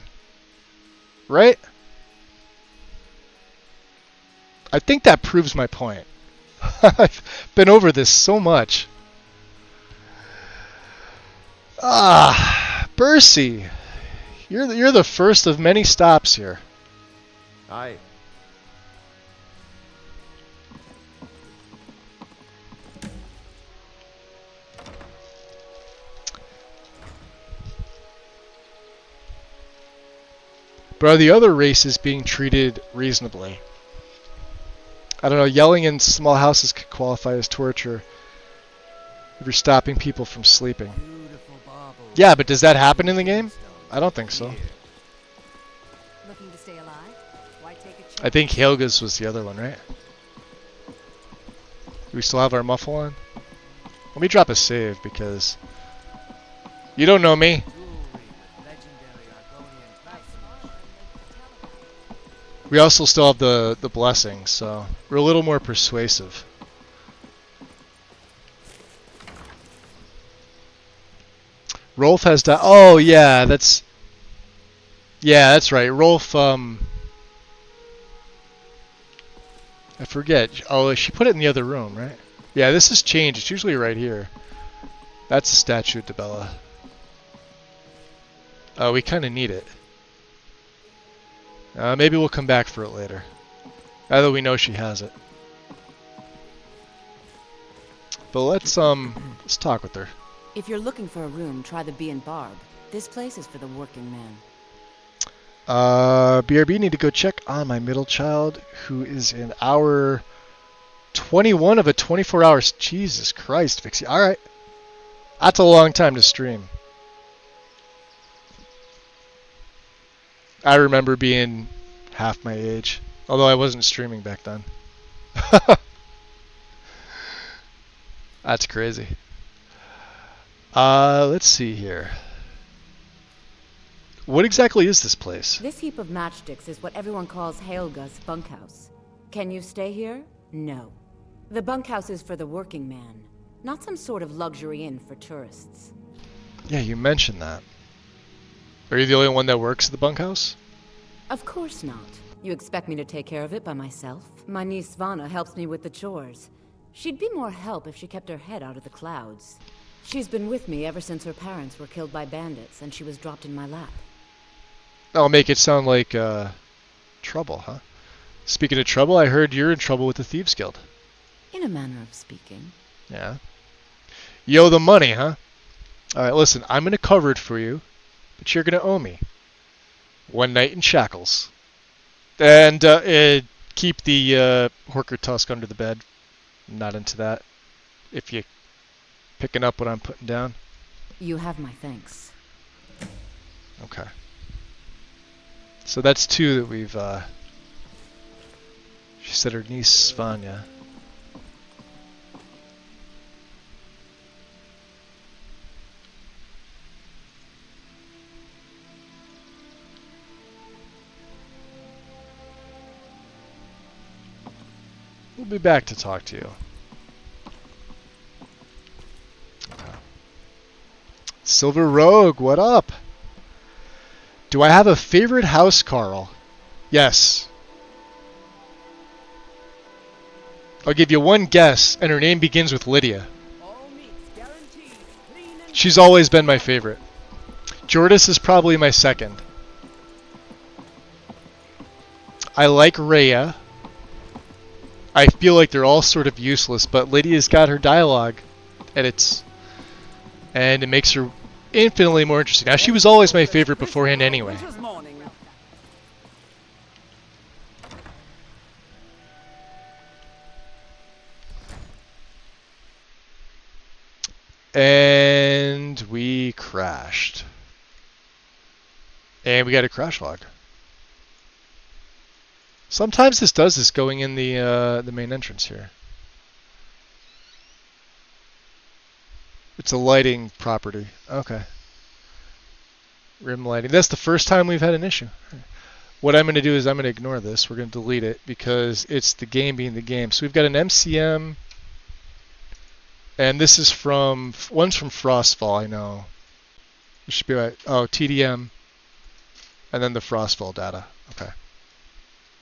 Right? I think that proves my point. I've been over this so much. Bercy, you're the first of many stops here. Aye. But are the other races being treated reasonably? I don't know, yelling in small houses could qualify as torture if you're stopping people from sleeping. Yeah, but does that happen in the game? I don't think so. Looking to stay alive? Why take a chance? I think Helga's was the other one, right? Do we still have our muffle on? Let me drop a save because you don't know me. We also still have the blessing, so we're a little more persuasive. Rolf has died. Oh yeah, that's right. Rolf. I forget. Oh, she put it in the other room, right? Yeah, this has changed. It's usually right here. That's a statue to Bella. Oh, we kind of need it. Maybe we'll come back for it later. Now that we know she has it. But let's talk with her. If you're looking for a room, try the Bee and Barb. This place is for the working man. BRB, need to go check on my middle child, who is in hour 21 of a 24 hours. Jesus Christ, Vixie. Alright. That's a long time to stream. I remember being half my age, although I wasn't streaming back then. That's crazy. Let's see here. What exactly is this place? This heap of matchsticks is what everyone calls Helga's bunkhouse. Can you stay here? No. The bunkhouse is for the working man, not some sort of luxury inn for tourists. Yeah, you mentioned that. Are you the only one that works at the bunkhouse? Of course not. You expect me to take care of it by myself? My niece Svana helps me with the chores. She'd be more help if she kept her head out of the clouds. She's been with me ever since her parents were killed by bandits and she was dropped in my lap. I'll make it sound like, trouble, huh? Speaking of trouble, I heard you're in trouble with the Thieves Guild. In a manner of speaking. Yeah. You owe the money, huh? Alright, listen, I'm gonna cover it for you, but you're gonna owe me. 1 night in shackles. And, keep the, Horker Tusk under the bed. I'm not into that. If you picking up what I'm putting down. You have my thanks. Okay. So that's 2 that we've She said her niece Svanya. We'll be back to talk to you. Okay. Silver Rogue, what up? Do I have a favorite house, Carl? Yes. I'll give you one guess, and her name begins with Lydia. She's always been my favorite. Jordis is probably my second. I like Rhea. I feel like they're all sort of useless, but Lydia's got her dialogue, and it makes her infinitely more interesting. Now, she was always my favorite beforehand anyway. And we crashed. And we got a crash log. Sometimes this does this going in the main entrance here. It's a lighting property. Okay. Rim lighting. That's the first time we've had an issue. What I'm going to do is I'm going to ignore this. We're going to delete it because it's the game being the game. So we've got an MCM. And this is one's from Frostfall, I know. It should be right. Oh, TDM. And then the Frostfall data. Okay.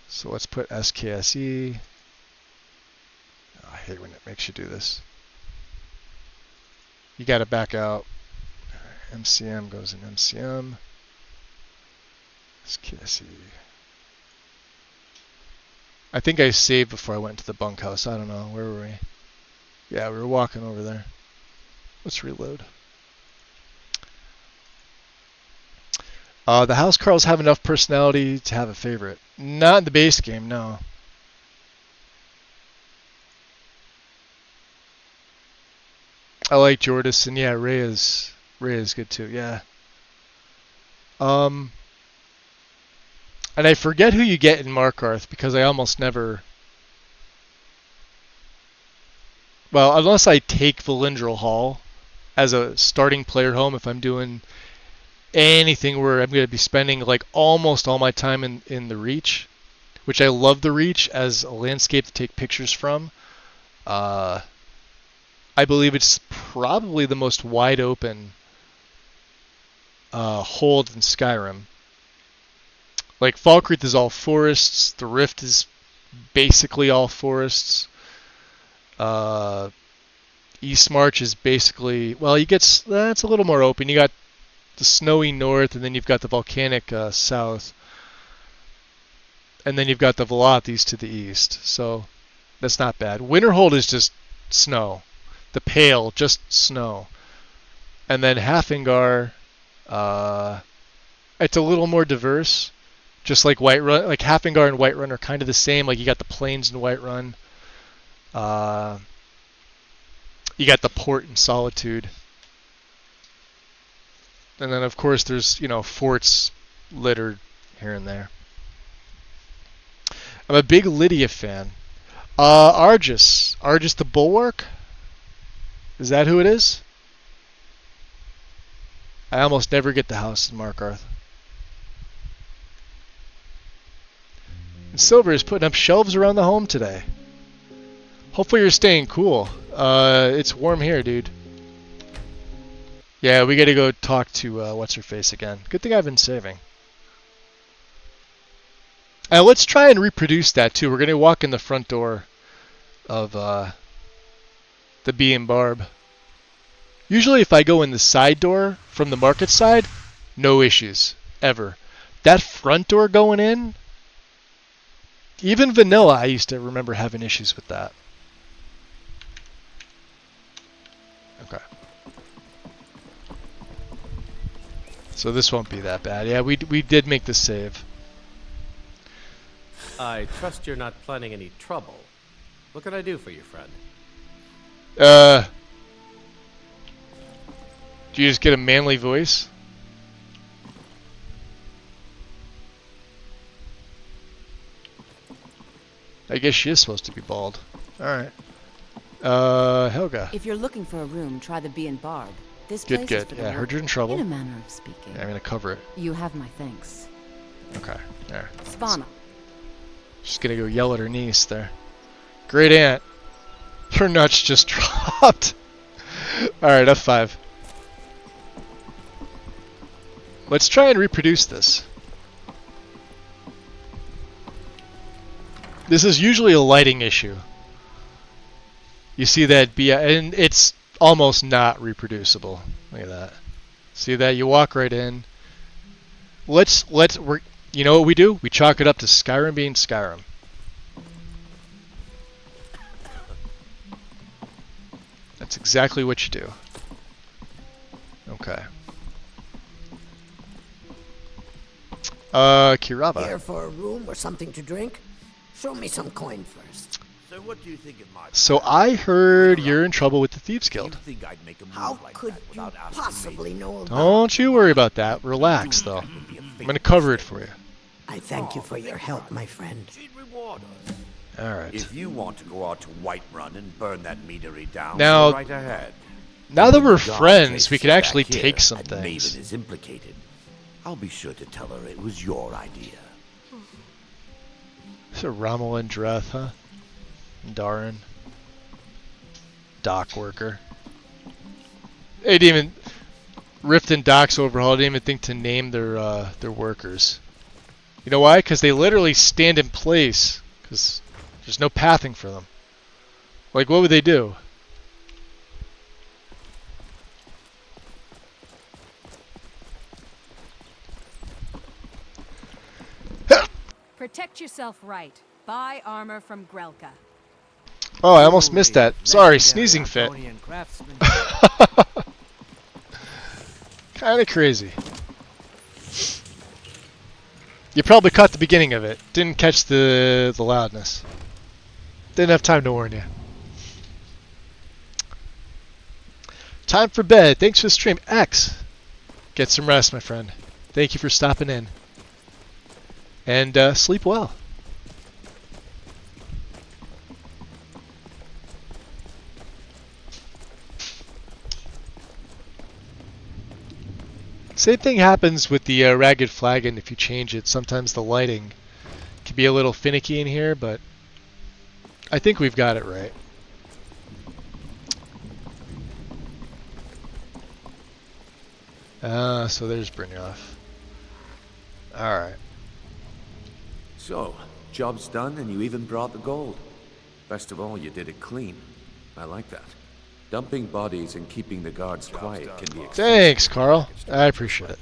So let's put SKSE. Oh, I hate when it makes you do this. You got to back out. MCM goes in MCM. SKSE. I think I saved before I went to the bunkhouse. I don't know. Where were we? Yeah, we were walking over there. Let's reload. The house Carls have enough personality to have a favorite. Not in the base game, no. I like Jordis, and yeah, Rhea's good too, yeah. And I forget who you get in Markarth because I almost never... Well, unless I take Valindral Hall as a starting player home, if I'm doing anything where I'm going to be spending like almost all my time in the Reach, which I love the Reach as a landscape to take pictures from. I believe it's probably the most wide open hold in Skyrim. Like Falkreath is all forests, the Rift is basically all forests. East March is basically, well, it's a little more open. You got the snowy north, and then you've got the volcanic south, and then you've got the Velothis to the east. So that's not bad. Winterhold is just snow. The Pale, just snow. And then Halfingar, it's a little more diverse. Just like Whiterun, like Halfingar and Whiterun are kind of the same. Like you got the plains in Whiterun. You got the port in Solitude. And then, of course, there's, forts littered here and there. I'm a big Lydia fan. Argus the Bulwark? Is that who it is? I almost never get the house in Markarth. And Silver is putting up shelves around the home today. Hopefully you're staying cool. It's warm here, dude. Yeah, we gotta go talk to what's-her-face again. Good thing I've been saving. Let's try and reproduce that, too. We're gonna walk in the front door of the Bee and Barb. Usually if I go in the side door from the market side, no issues. Ever. That front door going in, even vanilla, I used to remember having issues with that. Okay. So this won't be that bad. Yeah, we did make the save. I trust you're not planning any trouble. What can I do for you, friend? Do you just get a manly voice? I guess she is supposed to be bald. Alright. Helga. If you're looking for a room, try the Bee and Bard. This Good, place good. is for the Yeah, I heard world, you're in trouble. in a manner of speaking. Yeah, I'm gonna cover it. You have my thanks. Okay, there. Svana. She's gonna go yell at her niece there. Great aunt. Her nuts just dropped. Alright, F5. Let's try and reproduce this. This is usually a lighting issue. You see that and it's almost not reproducible. Look at that. See that? You walk right in. You know what we do? We chalk it up to Skyrim being Skyrim. That's exactly what you do. Okay. Kirava. Here for a room or something to drink? Show me some coin first. So what do you think it might? So I heard you're in trouble with the Thieves Guild. How could you possibly know about Don't you worry about that. Relax, though. I'm gonna cover it for you. I thank you for your help, my friend. Alright. If you want to go out to Whiterun and burn that meadery down, Now, go right ahead. Now that we're When friends, we Dar'Zahrim could actually back here take some and things. Maven is implicated. I'll be sure to tell her it was your idea. So Rommel and Dreth, huh? Darren. Dock worker. They didn't even... Rift and Docks Overhaul didn't even think to name their workers. You know why? Because they literally stand in place. Because there's no pathing for them. Like, what would they do? Protect yourself right. Buy armor from Grelka. Oh, I almost missed that. Sorry, sneezing fit. Kinda crazy. You probably caught the beginning of it. Didn't catch the loudness. Didn't have time to warn you. Time for bed. Thanks for the stream. X. Get some rest, my friend. Thank you for stopping in. And sleep well. Same thing happens with the Ragged Flagon if you change it. Sometimes the lighting can be a little finicky in here, but I think we've got it right. So there's Brynjolf. Alright. So, job's done and you even brought the gold. Best of all, you did it clean. I like that. Dumping bodies and keeping the guards quiet can be expensive. Thanks, Carl. I appreciate it.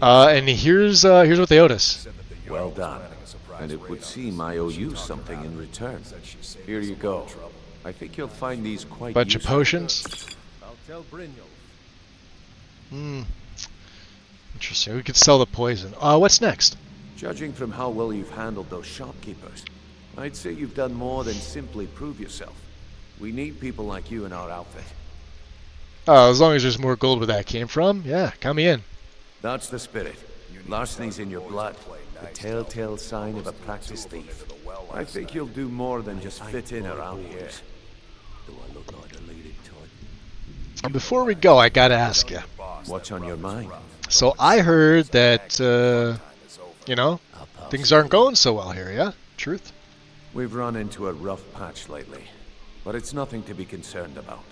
And here's what they owed us. Well done. And it would seem I owe you something in return. Here you go. I think you'll find these quite Bunch useful. of potions. I'll tell Brynjolf. Interesting. We could sell the poison. What's next? Judging from how well you've handled those shopkeepers, I'd say you've done more than simply prove yourself. We need people like you in our outfit. As long as there's more gold where that came from, yeah, count me in. That's the spirit. Larceny's in your blood. The telltale sign of a practiced thief. I think you'll do more than just fit in around here. And before we go, I gotta ask you. What's on your mind? So I heard that, you know, things aren't going so well here, yeah? Truth? We've run into a rough patch lately, but it's nothing to be concerned about.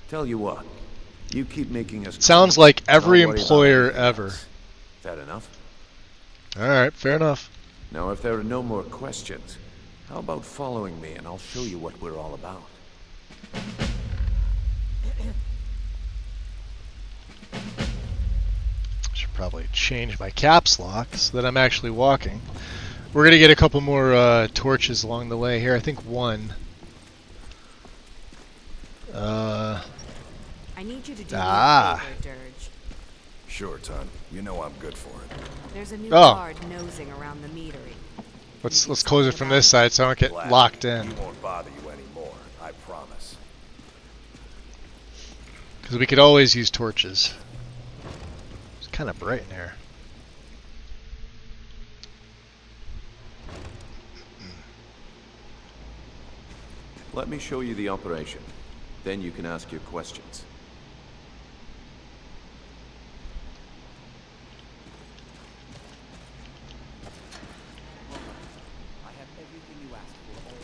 Tell you what, you keep making us... Sounds like every Don't worry about employer anything ever. else. Fair enough? Alright, fair enough. Now, if there are no more questions, how about following me and I'll show you what we're all about. Should probably change my caps lock so that I'm actually walking. We're gonna get a couple more torches along the way here. I think one. I need you to do me a favor, Dirge. Sure, Ton. You know I'm good for it. There's a new guard nosing around the meadery. Let's close it from this side so I don't get locked in. He won't bother you anymore, I promise. Because we could always use torches. It's kind of bright in here. Let me show you the operation. Then you can ask your questions.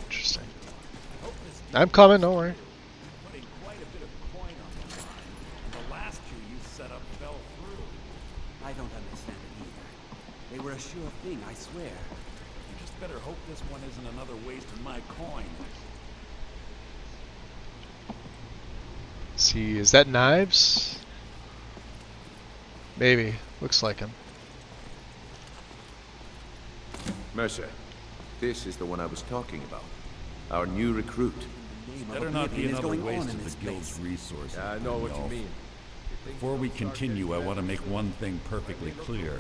Interesting. I'm coming, don't worry. I don't understand it either. They were a sure thing, I swear. You just better hope this one isn't another waste of my coin. See, is that knives? Maybe. Looks like him. Mercer, this is the one I was talking about. Our new recruit. Better not be another waste of the guild's resources. I know what you mean. Before we continue, I want to make one thing perfectly clear.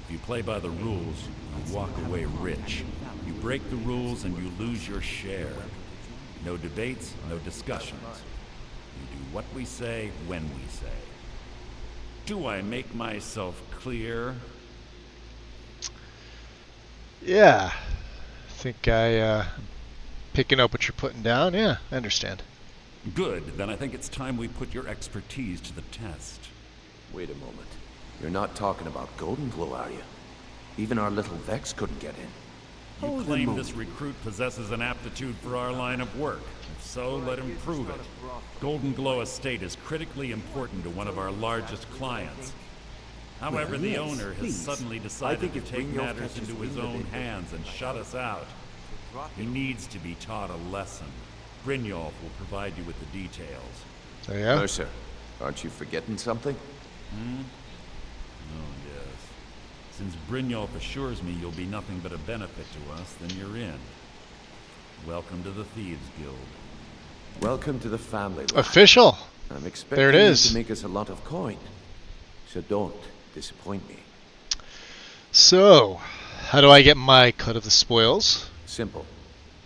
If you play by the rules, you walk away rich. You break the rules and you lose your share. No debates, no discussions. You do what we say, when we say. Do I make myself clear? Yeah. I think I'm picking up what you're putting down. Yeah, I understand. Good. Then I think it's time we put your expertise to the test. Wait a moment. You're not talking about Golden Glow, are you? Even our little Vex couldn't get in. You claim this recruit possesses an aptitude for our line of work. If so, let him prove it. Golden Glow Estate is critically important to one of our largest clients. However, the owner has suddenly decided to take matters into his own hands and shut us out. He needs to be taught a lesson. Brynjolf will provide you with the details. Oh, yeah? Mercer, aren't you forgetting something? Oh, yes. Since Brynjolf assures me you'll be nothing but a benefit to us, then you're in. Welcome to the Thieves Guild. Welcome to the family. Official. I'm expecting there it is. You to make us a lot of coin. So don't disappoint me. So, how do I get my cut of the spoils? Simple.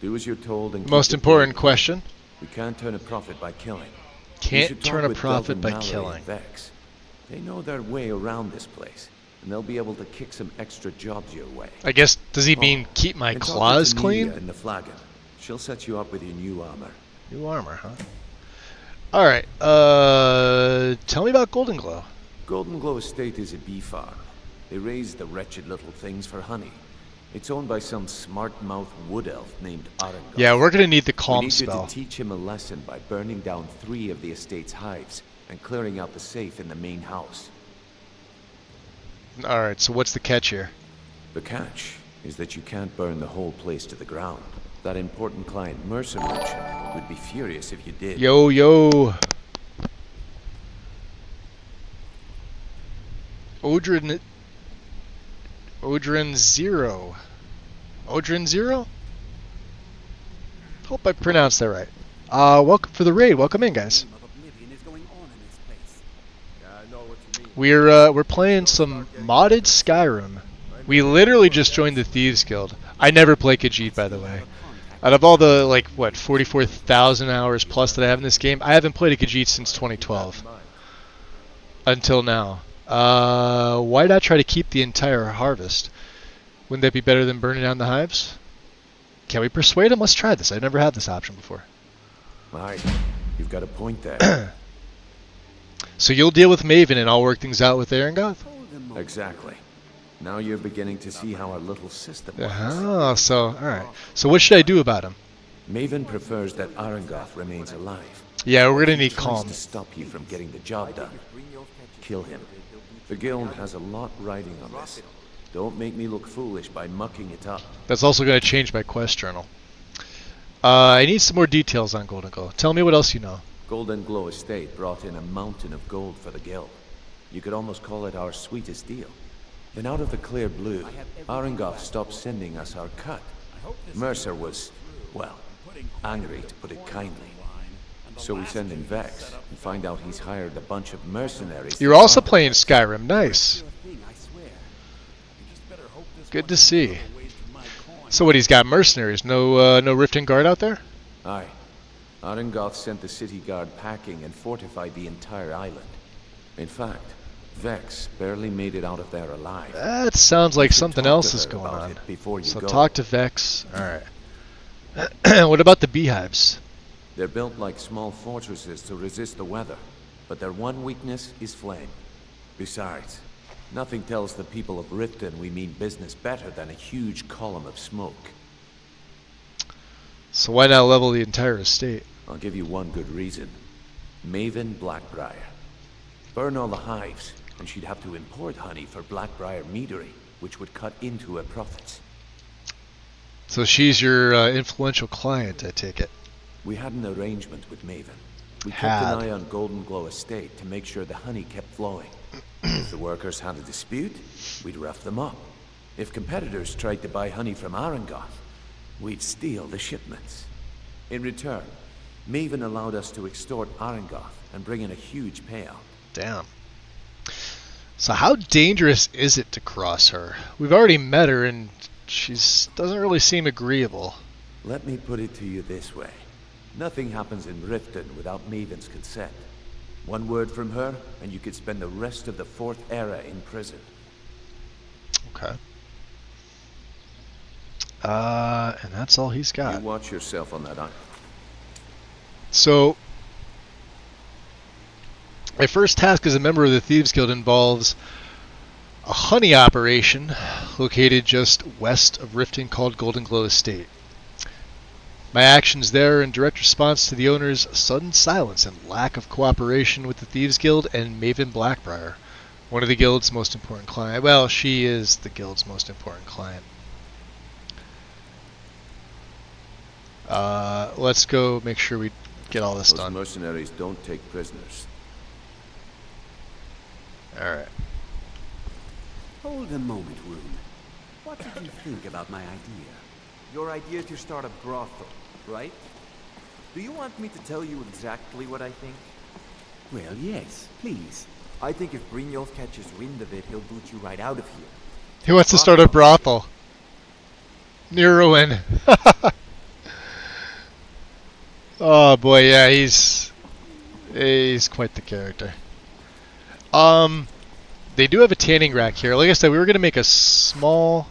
Do as you're told and most important question. We can't turn a profit by killing. Can't turn a profit by killing. Vex. They know their way around this place, and they'll be able to kick some extra jobs your way. I guess, does he mean keep my claws clean? In the flagon. She'll set you up with your new armor. New armor, huh? Alright, tell me about Golden Glow. Golden Glow Estate is a bee farm. They raise the wretched little things for honey. It's owned by some smart-mouthed wood elf named Arengoth. Yeah, we're gonna need the calm spell. We need you to teach him a lesson by burning down 3 of the estate's hives and clearing out the safe in the main house. Alright, so what's the catch here? The catch is that you can't burn the whole place to the ground. That important client Mercer mentioned would be furious if you did. Yo, yo. Odrin Zero. Odrin Zero? Hope I pronounced that right. Welcome for the raid. Welcome in, guys. We're playing some modded Skyrim. We literally just joined the Thieves Guild. I never play Khajiit, by the way. Out of all the, like, what, 44,000 hours plus that I have in this game, I haven't played a Khajiit since 2012. Until now. Why not try to keep the entire harvest? Wouldn't that be better than burning down the hives? Can we persuade him? Let's try this. I've never had this option before. Alright, you've got a point there. So you'll deal with Maven and I'll work things out with Arengoth? Exactly. Now you're beginning to see how our little system works. Oh, so, alright. So what should I do about him? Maven prefers that Arengoth remains alive. Yeah, we're gonna need calm. To stop you from getting the job done. Kill him. The guild has a lot riding on this. Don't make me look foolish by mucking it up. That's also gonna change my quest journal. I need some more details on Golden Glow. Tell me what else you know. Golden Glow Estate brought in a mountain of gold for the guild. You could almost call it our sweetest deal. Then out of the clear blue, Arengoth stopped sending us our cut. Mercer was, well, angry to put it kindly. So we send in Vex and find out he's hired a bunch of mercenaries. You're also playing Skyrim. Nice. Good to see. So what, he's got mercenaries? No Rift and Guard out there? Aye. Arengoth sent the city guard packing and fortified the entire island. In fact, Vex barely made it out of there alive. That sounds like something else is going on. So talk to Vex. Alright. What about the beehives? They're built like small fortresses to resist the weather, but their one weakness is flame. Besides, nothing tells the people of Riften we mean business better than a huge column of smoke. So why not level the entire estate? I'll give you one good reason. Maven Blackbriar. Burn all the hives, and she'd have to import honey for Blackbriar meadery, which would cut into her profits. So she's your influential client, I take it. We had an arrangement with Maven. We kept an eye on Golden Glow Estate to make sure the honey kept flowing. If the workers had a dispute, we'd rough them up. If competitors tried to buy honey from Arangoth, we'd steal the shipments. In return, Maven allowed us to extort Arangoth and bring in a huge payout. Damn. So how dangerous is it to cross her? We've already met her and she doesn't really seem agreeable. Let me put it to you this way. Nothing happens in Riften without Maven's consent. One word from her, and you could spend the rest of the Fourth Era in prison. Okay. And that's all he's got. You watch yourself on that. So, my first task as a member of the Thieves Guild involves a honey operation located just west of Riften called Golden Glow Estate. My actions there are in direct response to the owner's sudden silence and lack of cooperation with the Thieves Guild and Maven Blackbriar, one of the guild's most important clients. Well, she is the guild's most important client. Let's go make sure we get all this done. Those mercenaries don't take prisoners. Alright. Hold a moment, Rune. What did you think about my idea? Your idea to start a brothel, right? Do you want me to tell you exactly what I think? Well, yes, please. I think if Brynjolf catches wind of it, he'll boot you right out of here. He wants to start a brothel. Near ruin. Oh boy, yeah, he's quite the character. They do have a tanning rack here. Like I said, we were gonna make a small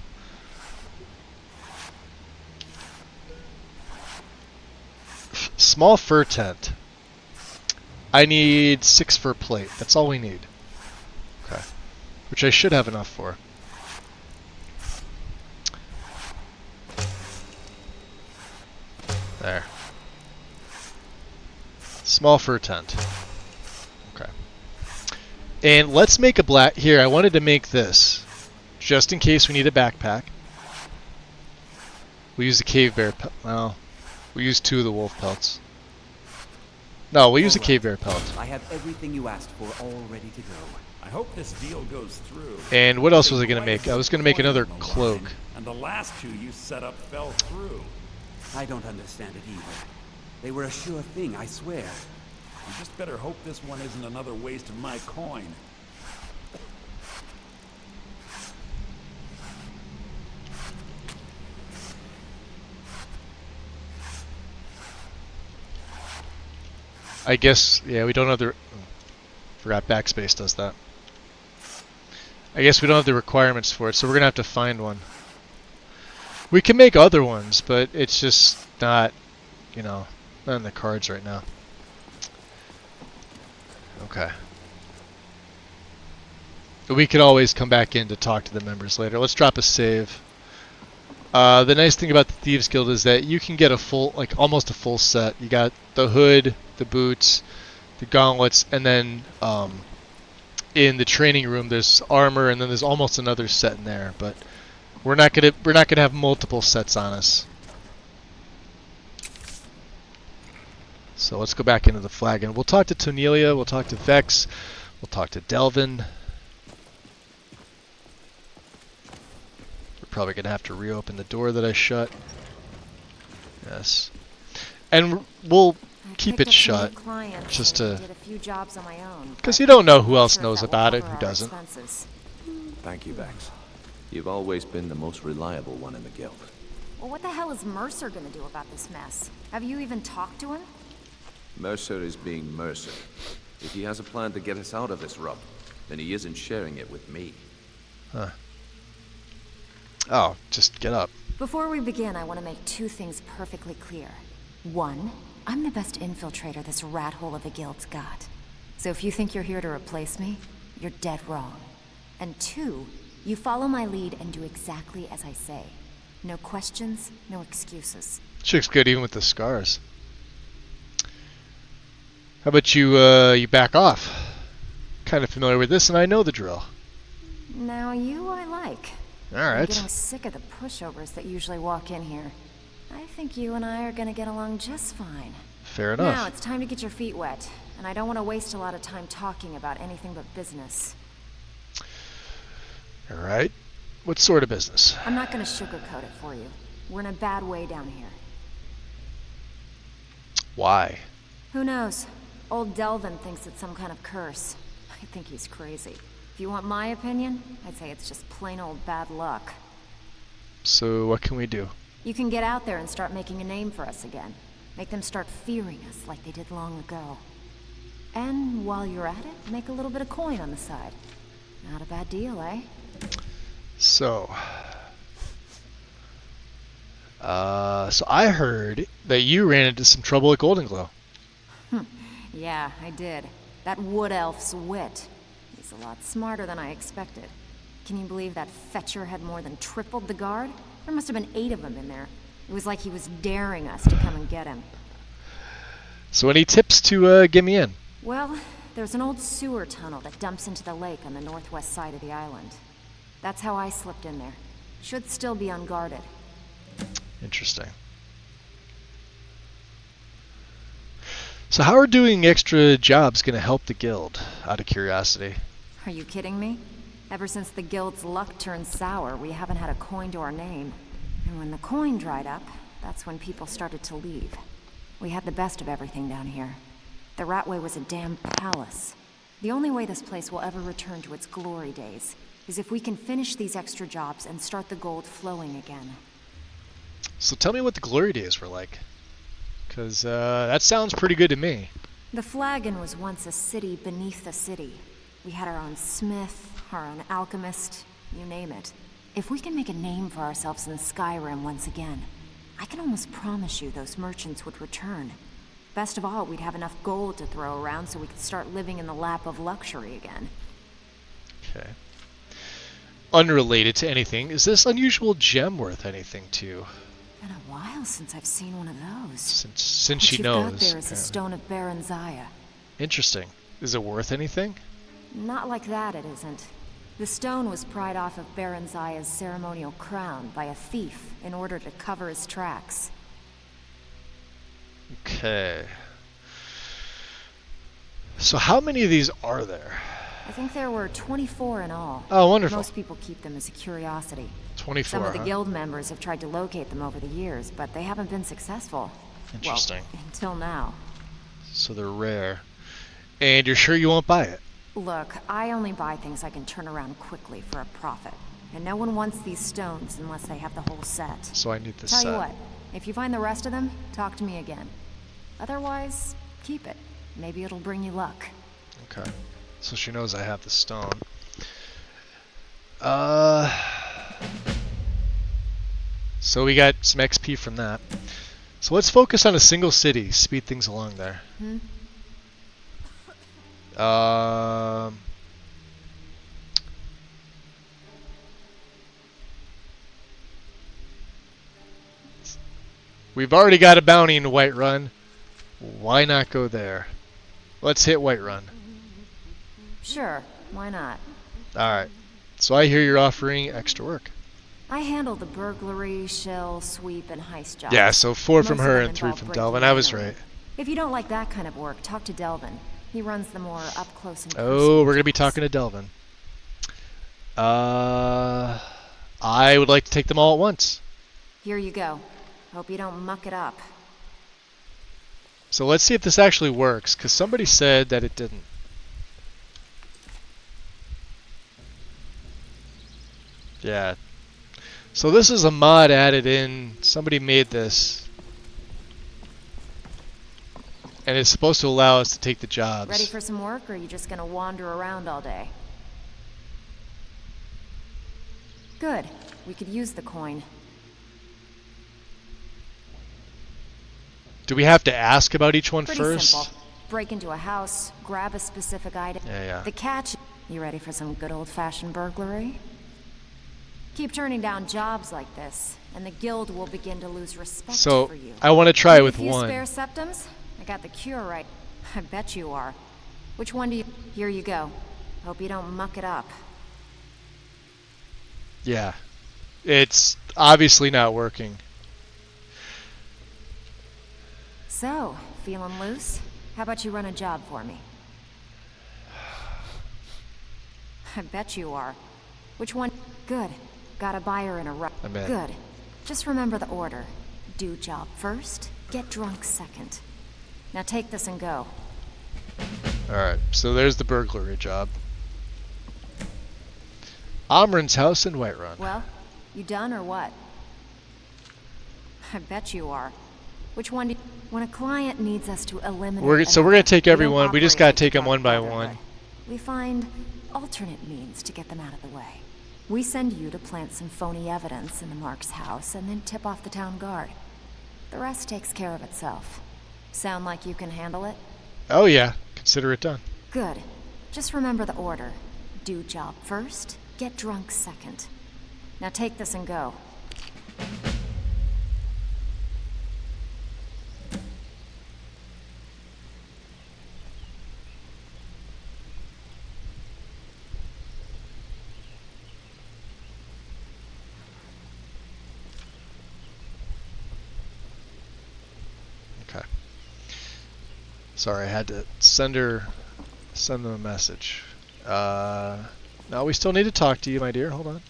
fur tent. I need 6 fur plate. That's all we need. Okay. Which I should have enough for. There. Small fur tent. Okay. And let's make a black... Here, I wanted to make this. Just in case we need a backpack. We use the cave bear... Well, we use 2 of the wolf pelts. No, we'll use a cave bear pelt. I have everything you asked for all ready to go. I hope this deal goes through. And what else was I going to make? I was going to make another cloak. And the last 2 you set up fell through. I don't understand it either. They were a sure thing, I swear. You just better hope this one isn't another waste of my coin. I guess, yeah, we don't have the... Forgot backspace does that. I guess we don't have the requirements for it, so we're going to have to find one. We can make other ones, but it's just not, you know, not in the cards right now. Okay. But we can always come back in to talk to the members later. Let's drop a save. The nice thing about the Thieves Guild is that you can get a full, like almost a full set. You got the hood, the boots, the gauntlets, and then in the training room there's armor, and then there's almost another set in there. But we're not gonna have multiple sets on us. So let's go back into the flagon. We'll talk to Tonelia, we'll talk to Vex, we'll talk to Delvin. We're probably gonna have to reopen the door that I shut. Yes. And we'll keep it shut, just to... Because you don't know who else knows about it, who doesn't. Thank you, Vex. You've always been the most reliable one in the guild. Well, what the hell is Mercer gonna do about this mess? Have you even talked to him? Mercer is being Mercer. If he has a plan to get us out of this rub, then he isn't sharing it with me. Huh. Oh, just get up. Before we begin, I want to make two things perfectly clear. One, I'm the best infiltrator this rat hole of a guild's got. So if you think you're here to replace me, you're dead wrong. And two, you follow my lead and do exactly as I say. No questions, no excuses. She looks good even with the scars. How about you, you back off? Kind of familiar with this, and I know the drill. Now you I like. Alright. I'm getting sick of the pushovers that usually walk in here. I think you and I are gonna get along just fine. Fair enough. Now it's time to get your feet wet, and I don't want to waste a lot of time talking about anything but business. Alright. What sort of business? I'm not gonna sugarcoat it for you. We're in a bad way down here. Why? Who knows? Old Delvin thinks it's some kind of curse. I think he's crazy. If you want my opinion, I'd say it's just plain old bad luck. So what can we do? You can get out there and start making a name for us again. Make them start fearing us like they did long ago. And while you're at it, make a little bit of coin on the side. Not a bad deal, eh? So I heard that you ran into some trouble at Golden Glow. Yeah, I did. That wood elf's wit. He's a lot smarter than I expected. Can you believe that fetcher had more than tripled the guard? There must have been 8 of them in there. It was like he was daring us to come and get him. So any tips to get me in? Well, there's an old sewer tunnel that dumps into the lake on the northwest side of the island. That's how I slipped in there. Should still be unguarded. Interesting. So how are doing extra jobs going to help the guild, out of curiosity? Are you kidding me? Ever since the guild's luck turned sour, we haven't had a coin to our name. And when the coin dried up, that's when people started to leave. We had the best of everything down here. The Ratway was a damn palace. The only way this place will ever return to its glory days is if we can finish these extra jobs and start the gold flowing again. So tell me what the glory days were like. Because that sounds pretty good to me. The Flagon was once a city beneath a city. We had our own smith, our own alchemist, you name it. If we can make a name for ourselves in Skyrim once again, I can almost promise you those merchants would return. Best of all, we'd have enough gold to throw around so we could start living in the lap of luxury again. Okay. Unrelated to anything, is this unusual gem worth anything to you? Been a while since I've seen one of those. Since she knows. What you've got there is a stone of Dar'Zahrim. Interesting. Is it worth anything? Not like that, it isn't. The stone was pried off of Dar'Zahrim's ceremonial crown by a thief in order to cover his tracks. Okay. So how many of these are there? I think there were 24 in all. Oh, wonderful. Most people keep them as a curiosity. 24, Some of the guild members have tried to locate them over the years, but they haven't been successful. Interesting. Well, until now. So they're rare. And you're sure you won't buy it? Look, I only buy things I can turn around quickly for a profit. And no one wants these stones unless they have the whole set. So I need this Tell set. you what, if you find the rest of them, talk to me again. Otherwise, keep it. Maybe it'll bring you luck. Okay. So she knows I have the stone. So we got some XP from that. So let's focus on a single city. Speed things along there. We've already got a bounty in Whiterun. Why not go there? Let's hit Whiterun. Sure, why not? Alright. So I hear you're offering extra work. I handle the burglary, shell, sweep, and heist jobs. Yeah, so 4 from Most of her them and 3 involve from breaking Delvin. I was and right. entering. If you don't like that kind of work, talk to Delvin. He runs the more up-close and Oh, we're going to be talking to Delvin. I would like to take them all at once. Here you go. Hope you don't muck it up. So let's see if this actually works, because somebody said that it didn't. Yeah. So this is a mod added in. Somebody made this. And it's supposed to allow us to take the jobs. Ready for some work, or are you just gonna wander around all day? Good. We could use the coin. Do we have to ask about each one Pretty first? simple. Break into a house, grab a specific item. Yeah. The catch... You ready for some good old-fashioned burglary? Keep turning down jobs like this, and the guild will begin to lose respect So, for you. I want to try Need with a few one. spare septums? I got the cure right. I bet you are. Which one do you... Here you go. Hope you don't muck it up. Yeah. It's obviously not working. So, feeling loose? How about you run a job for me? I bet you are. Which one? Good. Got a buyer in a rush. I'm in. Good. Just remember the order. Do job first, get drunk second. Now take this and go. Alright, so there's the burglary job. Amren's house in Whiterun. Well, you done or what? I bet you are. Which one do you... When a client needs us to eliminate... So we're going to take everyone. We just got to take them one by one. We find alternate means to get them out of the way. We send you to plant some phony evidence in the Mark's house and then tip off the town guard. The rest takes care of itself. Sound like you can handle it? Oh yeah, consider it done. Good. Just remember the order. Do job first, get drunk second. Now take this and go. Okay. Sorry, I had to send them a message. No, we still need to talk to you, my dear. Hold on.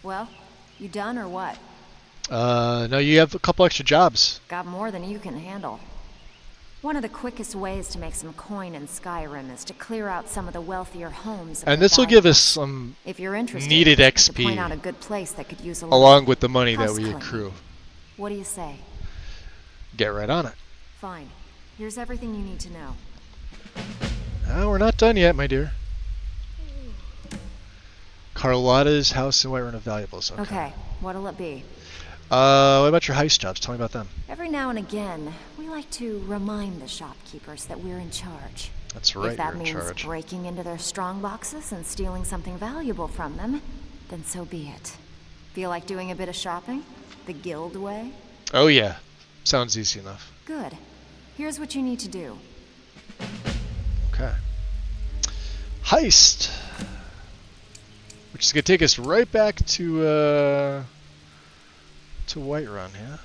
Well, you done or what? No, you have a couple extra jobs. Got more than you can handle. One of the quickest ways to make some coin in Skyrim is to clear out some of the wealthier homes. And this will give us some if you're interested, needed to XP point out a good place that could use a along with the money that house we cleaning. accrue. What do you say? Get right on it. Fine. Here's everything you need to know. No, we're not done yet, my dear. Carlotta's house in Whiterun of Valuables. Okay, what'll it be? What about your heist jobs? Tell me about them. Every now and again, we like to remind the shopkeepers that we're in charge. That's right, If that you're in means charge. breaking into their strong boxes and stealing something valuable from them, then so be it. Feel like doing a bit of shopping? The guild way? Oh yeah, sounds easy enough. Good. Here's what you need to do. Okay. Heist! Which is going to take us right back to Whiterun, yeah?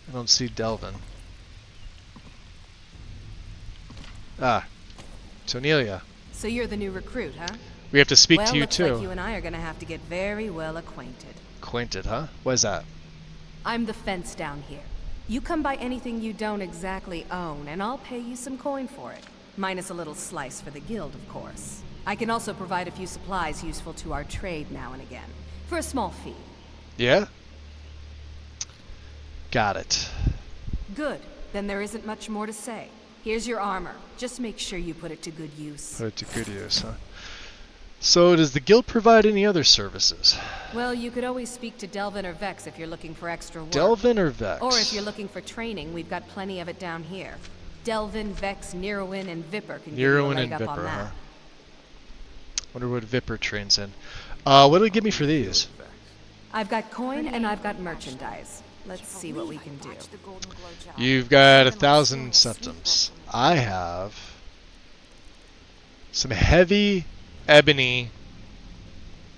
I don't see Delvin. Ah, Tonelia. So you're the new recruit, huh? We have to speak well, to you looks too. like you and I are gonna have to get very well acquainted. Acquainted, huh? What is that? I'm the fence down here. You come by anything you don't exactly own, and I'll pay you some coin for it. Minus a little slice for the guild, of course. I can also provide a few supplies useful to our trade now and again, for a small fee. Yeah? Got it. Good. Then there isn't much more to say. Here's your armor. Just make sure you put it to good use. Put it to good use, huh? So does the guild provide any other services? Well, you could always speak to Delvin or Vex if you're looking for extra work. Delvin or Vex? Or if you're looking for training, we've got plenty of it down here. Delvin, Vex, Nirowin, and Vipper can give you a Nirowin leg and up on Vipper, that. huh? Wonder what Vipper trains in. What do they give me for these? I've got coin and I've got merchandise. Let's see what we can do. You've got 1,000 septums. I have some heavy ebony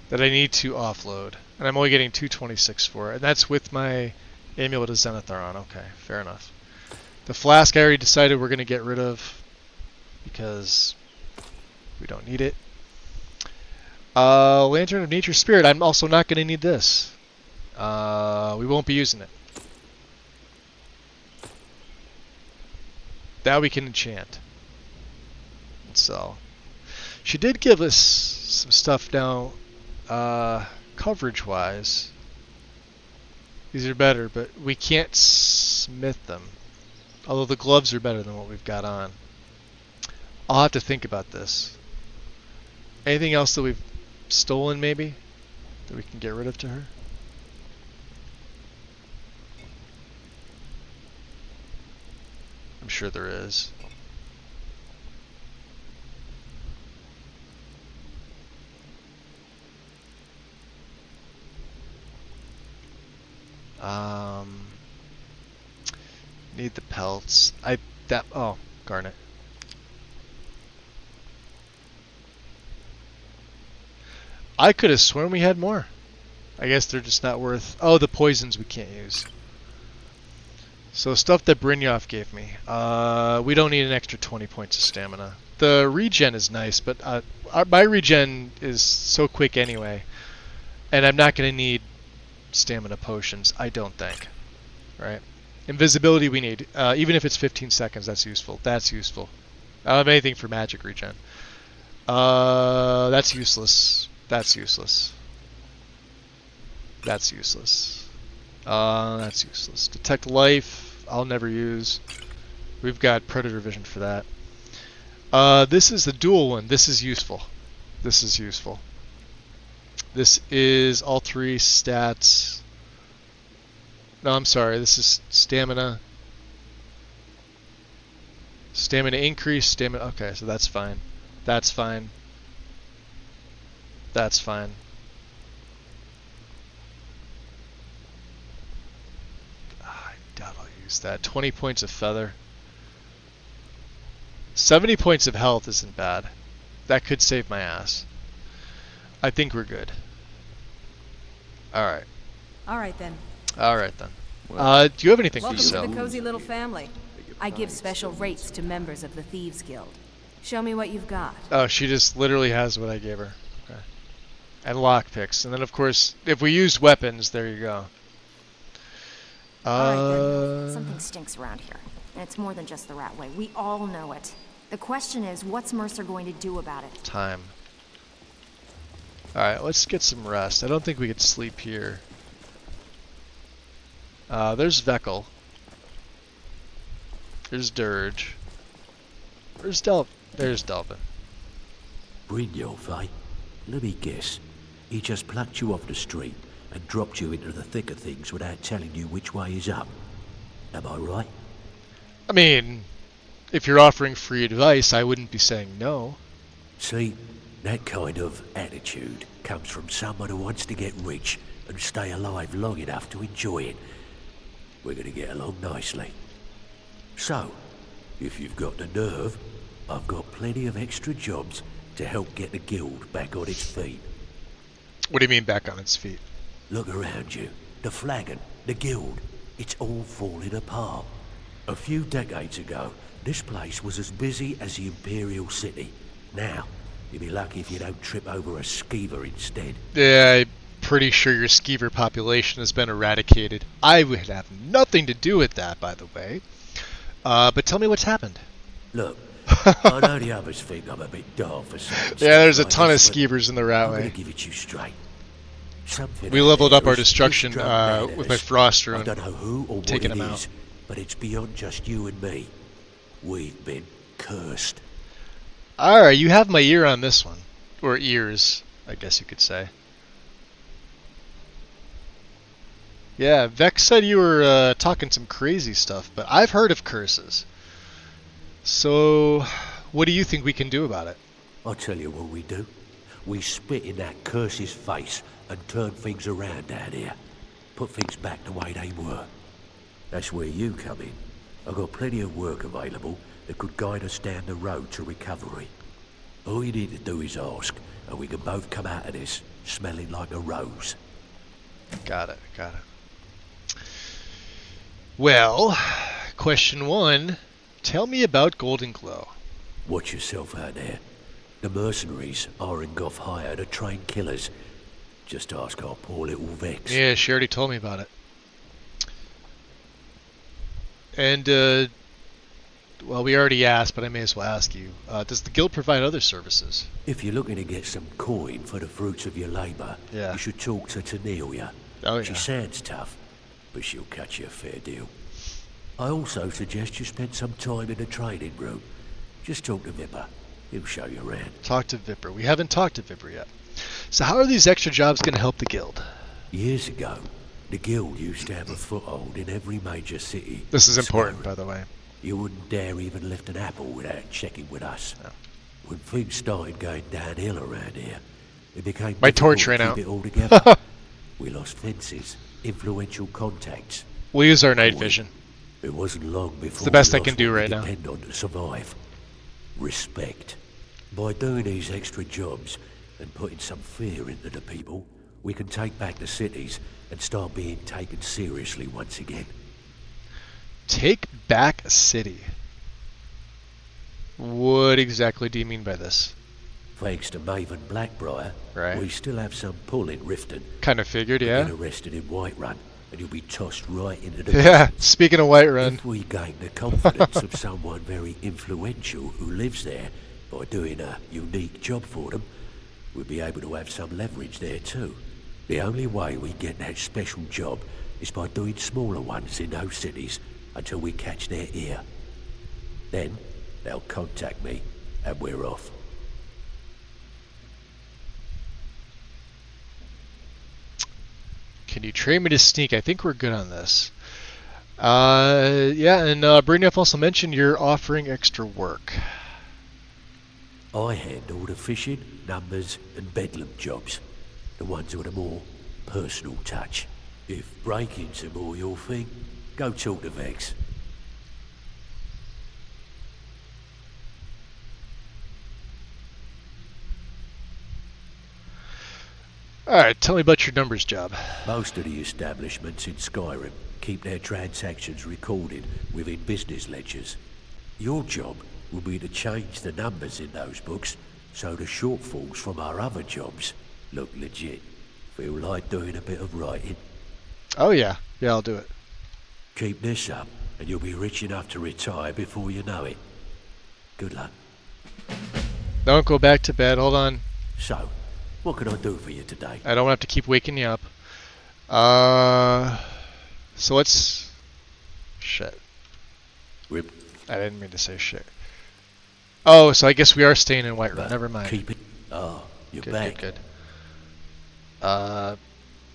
that I need to offload. And I'm only getting 226 for it. And that's with my amulet of Zenithar on. Okay, fair enough. The flask I already decided we're going to get rid of because we don't need it. Lantern of Nature Spirit. I'm also not going to need this. We won't be using it. That we can enchant. So, she did give us some stuff now, coverage-wise. These are better, but we can't smith them. Although the gloves are better than what we've got on. I'll have to think about this. Anything else that we've stolen, maybe? That we can get rid of to her? I'm sure there is. Need the pelts. Oh, garnet. I could have sworn we had more. I guess they're just not worth... Oh, the poisons we can't use. So stuff that Brynjolf gave me. We don't need an extra 20 points of stamina. The regen is nice, but my regen is so quick anyway. And I'm not going to need stamina potions, I don't think. Right? Invisibility we need. Even if it's 15 seconds, that's useful. That's useful. I don't have anything for magic regen. That's useless. That's useless. That's useless. That's useless. Detect life, I'll never use. We've got predator vision for that. This is the dual one. This is useful. This is useful. This is all 3 stats. No, I'm sorry. This is stamina. Stamina increase, stamina... Okay, so that's fine. That's fine. That's fine. I doubt I'll use that. 20 points of feather. 70 points of health isn't bad. That could save my ass. I think we're good. Alright. Alright then. Alright then. Do you have anything Welcome for sale? to the cozy little family. I give special rates to members of the Thieves Guild. Show me what you've got. Oh, she just literally has what I gave her. Okay. And lockpicks. And then, of course, if we use weapons, there you go. Alright, something stinks around here. And it's more than just the rat way. We all know it. The question is, what's Mercer going to do about it? Time. Alright, let's get some rest. I don't think we could sleep here. There's Vekel. There's Dirge. Where's There's Delvin. Brynjolf, eh? Let me guess. He just plucked you off the street and dropped you into the thick of things without telling you which way is up. Am I right? I mean, if you're offering free advice, I wouldn't be saying no. See, that kind of attitude comes from someone who wants to get rich and stay alive long enough to enjoy it. We're going to get along nicely. So, if you've got the nerve, I've got plenty of extra jobs to help get the guild back on its feet. What do you mean back on its feet? Look around you. The flagon, the guild, it's all falling apart. A few decades ago, this place was as busy as the Imperial City. Now, you'd be lucky if you don't trip over a skeever instead. Yeah, I'm pretty sure your skeever population has been eradicated. I would have nothing to do with that, by the way. But tell me what's happened. Look, I know the others think I'm a bit dull for something. Yeah, there's a ton of skeevers in the I'm Ratway. gonna give it to you straight. Something We leveled up our is destruction struck with my us. frost I rune, don't know who or what taking it them out. is, but it's beyond just you and me. We've been cursed. Alright, you have my ear on this one. Or ears, I guess you could say. Yeah, Vex said you were talking some crazy stuff, but I've heard of curses. So, what do you think we can do about it? I'll tell you what we do. We spit in that curse's face and turn things around down here. Put things back the way they were. That's where you come in. I've got plenty of work available that could guide us down the road to recovery. All you need to do is ask, and we can both come out of this smelling like a rose. Got it, got it. Well, question 1. Tell me about Golden Glow. Watch yourself out there. The mercenaries are in Goth hire to train killers. Just ask our poor little Vex. Yeah, she already told me about it. And, well, we already asked, but I may as well ask you. Does the guild provide other services? If you're looking to get some coin for the fruits of your labour, Yeah. you should talk to Tanelia. Oh, She yeah. sounds tough, but she'll cut you a fair deal. I also suggest you spend some time in the training room. Just talk to Vipper. He'll show you around. Talk to Vipper. We haven't talked to Vipper yet. So how are these extra jobs going to help the guild? Years ago, the guild used to have a foothold in every major city. This is in important, Skyrim. by the way. You wouldn't dare even lift an apple without checking with us. No. When things started going downhill around here, it became My difficult torch ran to out. keep it all together. We lost fences, influential contacts. We'll use our night vision. It wasn't long before It's the best we I can lost do what we right now. depend on to survive. Respect. By doing these extra jobs and putting some fear into the people, we can take back the cities and start being taken seriously once again. Take back a city. What exactly do you mean by this? Thanks to Maven Blackbriar, Right. we still have some pull in Riften. Kind of figured, yeah. Get arrested in Whiterun, and you'll be tossed right into the Yeah, prisons. speaking of Whiterun. If we gain the confidence of someone very influential who lives there by doing a unique job for them, we'll be able to have some leverage there too. The only way we get that special job is by doing smaller ones in those cities until we catch their ear. Then they'll contact me, and we're off. Can you train me to sneak? I think we're good on this. Yeah, and Brynjolf also mentioned you're offering extra work. I handle the fishing, numbers, and bedlam jobs. The ones with a more personal touch. If breaking's more your thing, go talk to Vex. Alright, tell me about your numbers job. Most of the establishments in Skyrim keep their transactions recorded within business ledgers. Your job will be to change the numbers in those books so the shortfalls from our other jobs look legit. Feel like doing a bit of writing? Oh yeah, I'll do it. Keep this up and you'll be rich enough to retire before you know it. Good luck. Don't go back to bed, hold on. So, what can I do for you today? I don't have to keep waking you up. So let's... Shit. Rip. I didn't mean to say shit. Oh, so I guess we are staying in Whiterun. Never mind. Keep it. Oh, you're back. Good.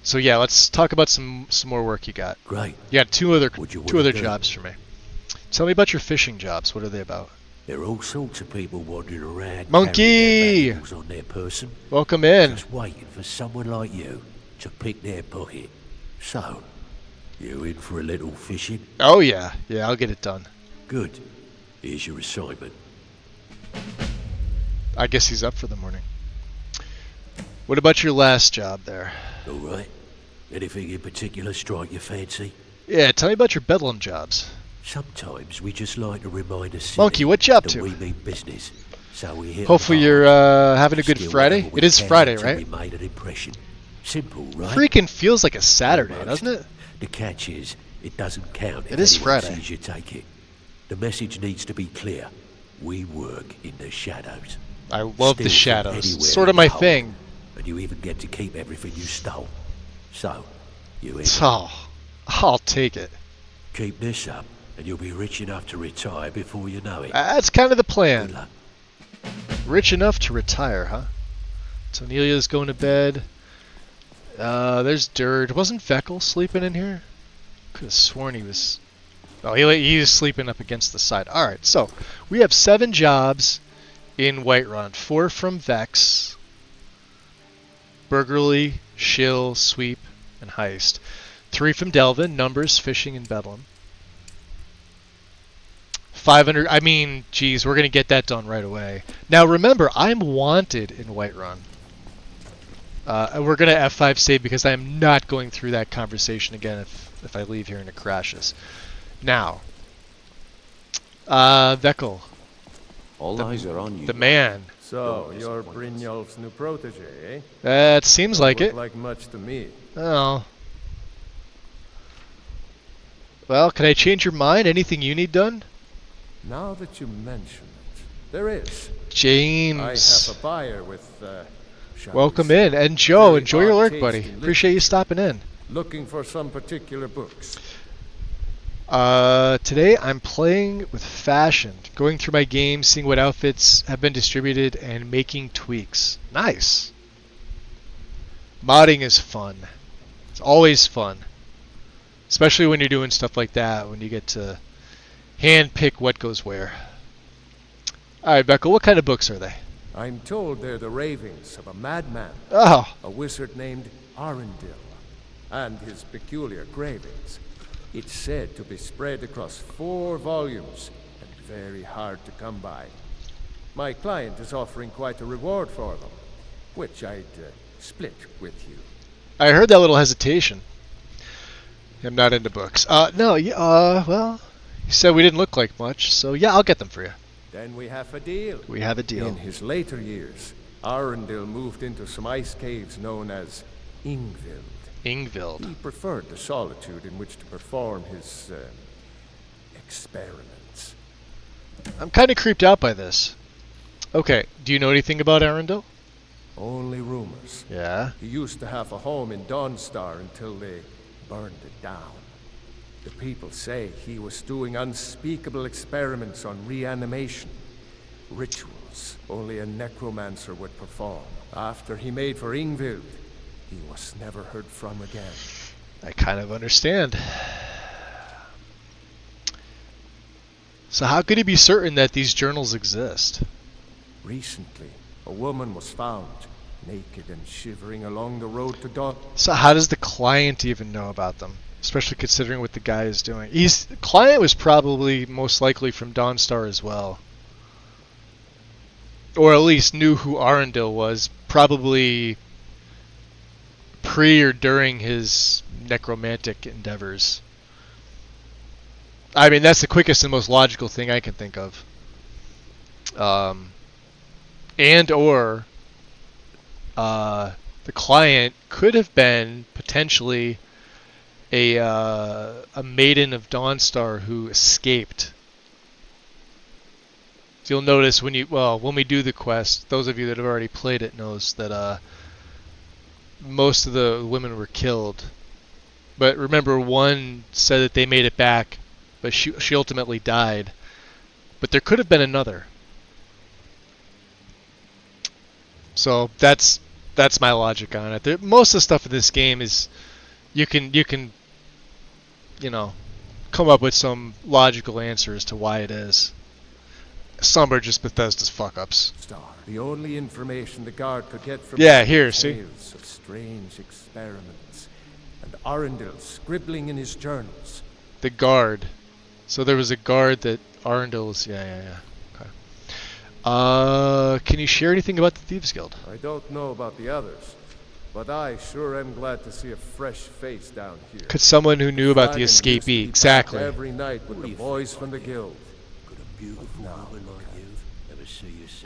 So yeah, let's talk about some more work you got. Great. You got two other do? jobs for me. Tell me about your fishing jobs. What are they about? There are all sorts of people wandering around. Monkey! Carrying their valuables on their person. Welcome in. Just waiting for someone like you to pick their pocket. So, you in for a little fishing? Oh yeah, I'll get it done. Good. Here's your assignment. I guess he's up for the morning. What about your last job there? All right. Anything in particular strike your fancy? Yeah, tell me about your bedlam jobs. Sometimes we just like to remind a city Monkey, what you up that to? we mean business. So we hit Hopefully you're having a good Friday. It is Friday, right? We made an impression. Simple, right? Freaking feels like a Saturday, doesn't it? The catch is, it doesn't count. It is anyone Friday. Sees you take it. The message needs to be clear. We work in the shadows. I love the Steal from shadows. anywhere Sort of in my the hold, thing. And you even get to keep everything you stole. So, you in? Oh, I'll take it. Keep this up, and you'll be rich enough to retire before you know it. That's kind of the plan. Good luck. Rich enough to retire, huh? So Nelia's going to bed. There's Dirt. Wasn't Veckel sleeping in here? Could have sworn he was... Oh, he was sleeping up against the side. Alright, so we have 7 jobs in Whiterun. 4 from Vex. Burglary, Shill, Sweep, and Heist. 3 from Delvin, Numbers, Fishing, and Bedlam. 500, I mean, geez, we're going to get that done right away. Now remember, I'm wanted in Whiterun. We're going to F5 save because I am not going through that conversation again if I leave here and it crashes. Now, Veckel. All eyes are on you. The man. So, you're Brynjolf's new protege, eh? That seems like it. Looked like much to me. Oh. Well, can I change your mind? Anything you need done? Now that you mention it, there is. James. I have a buyer with, welcome in. And Joe, very enjoy your odd work, taste buddy. in Appreciate you stopping in. Looking for some particular books. Today I'm playing with fashion, going through my game, seeing what outfits have been distributed, and making tweaks. Nice. Modding is fun. It's always fun. Especially when you're doing stuff like that, when you get to Hand pick what goes where. Alright, Becca, what kind of books are they? I'm told they're the ravings of a madman. Oh. A wizard named Arundel. And his peculiar cravings. It's said to be spread across 4 volumes and very hard to come by. My client is offering quite a reward for them, which I'd split with you. I heard that little hesitation. I'm not into books. No, well, you said we didn't look like much, so yeah, I'll get them for you. Then we have a deal. We have a deal. In his later years, Arundel moved into some ice caves known as Ingvild. Ingvild. He preferred the solitude in which to perform his experiments. I'm kind of creeped out by this. Okay, do you know anything about Arundel? Only rumors. Yeah? He used to have a home in Dawnstar until they burned it down. The people say he was doing unspeakable experiments on reanimation. Rituals only a necromancer would perform. After he made for Ingvild, he was never heard from again. I kind of understand. So how could he be certain that these journals exist? Recently, a woman was found, naked and shivering along the road to Dawn. So how does the client even know about them? Especially considering what the guy is doing. The client was probably most likely from Dawnstar as well. Or at least knew who Arundel was, probably pre or during his necromantic endeavors. I mean, that's the quickest and most logical thing I can think of. And or the client could have been potentially a maiden of Dawnstar who escaped. So you'll notice when we do the quest, those of you that have already played it knows that most of the women were killed. But remember, one said that they made it back, but she ultimately died. But there could have been another. So that's my logic on it. Most of the stuff in this game is you can come up with some logical answers to why it is. Some are just Bethesda's fuck-ups. The only information the guard could get from here, see? Tales of strange experiments and Arundel scribbling in his journals. The guard. So there was a guard that Arundel was... Yeah. Okay. Can you share anything about the Thieves Guild? I don't know about the others, but I sure am glad to see a fresh face down here. Could someone who knew about the escapee... Exactly. Every night with the boys from the guild.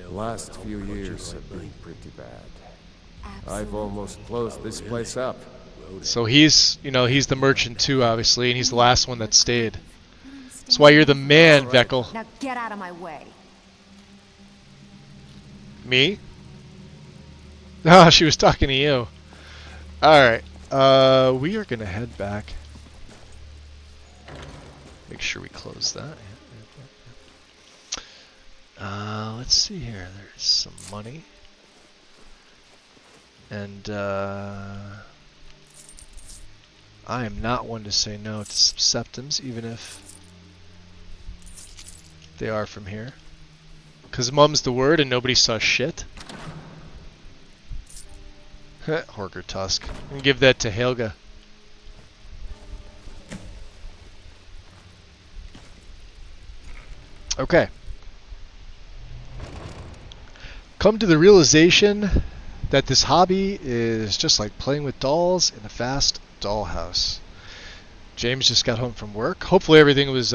Last few years have been pretty bad. I've almost closed this place up. So he's the merchant too, obviously, and he's the last one that stayed. That's why you're the man, Veckel. Now get out of my way. Me? Oh, she was talking to you. Alright, we are gonna head back. Make sure we close that. Let's see here. There's some money. And, I am not one to say no to some septums, even if they are from here. Because mum's the word and nobody saw shit. Horker Tusk. I'm gonna give that to Helga. Okay. Come to the realization that this hobby is just like playing with dolls in a fast dollhouse. James just got home from work. Hopefully everything was,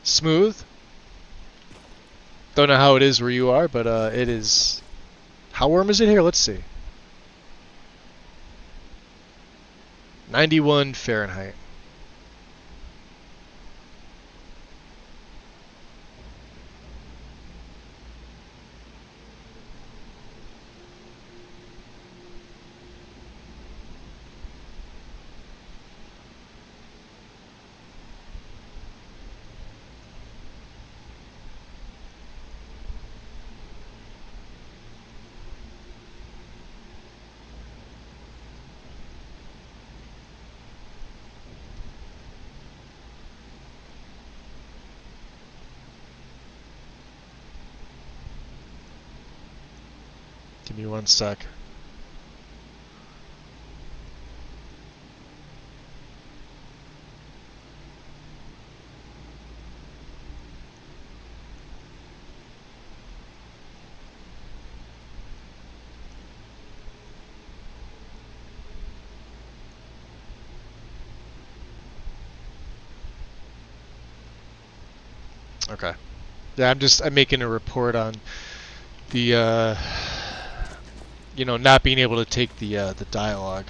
smooth. Don't know how it is where you are, but it is... How warm is it here? Let's see. 91 Fahrenheit. Give me 1 sec. Okay. Yeah, I'm making a report on the not being able to take the dialogue.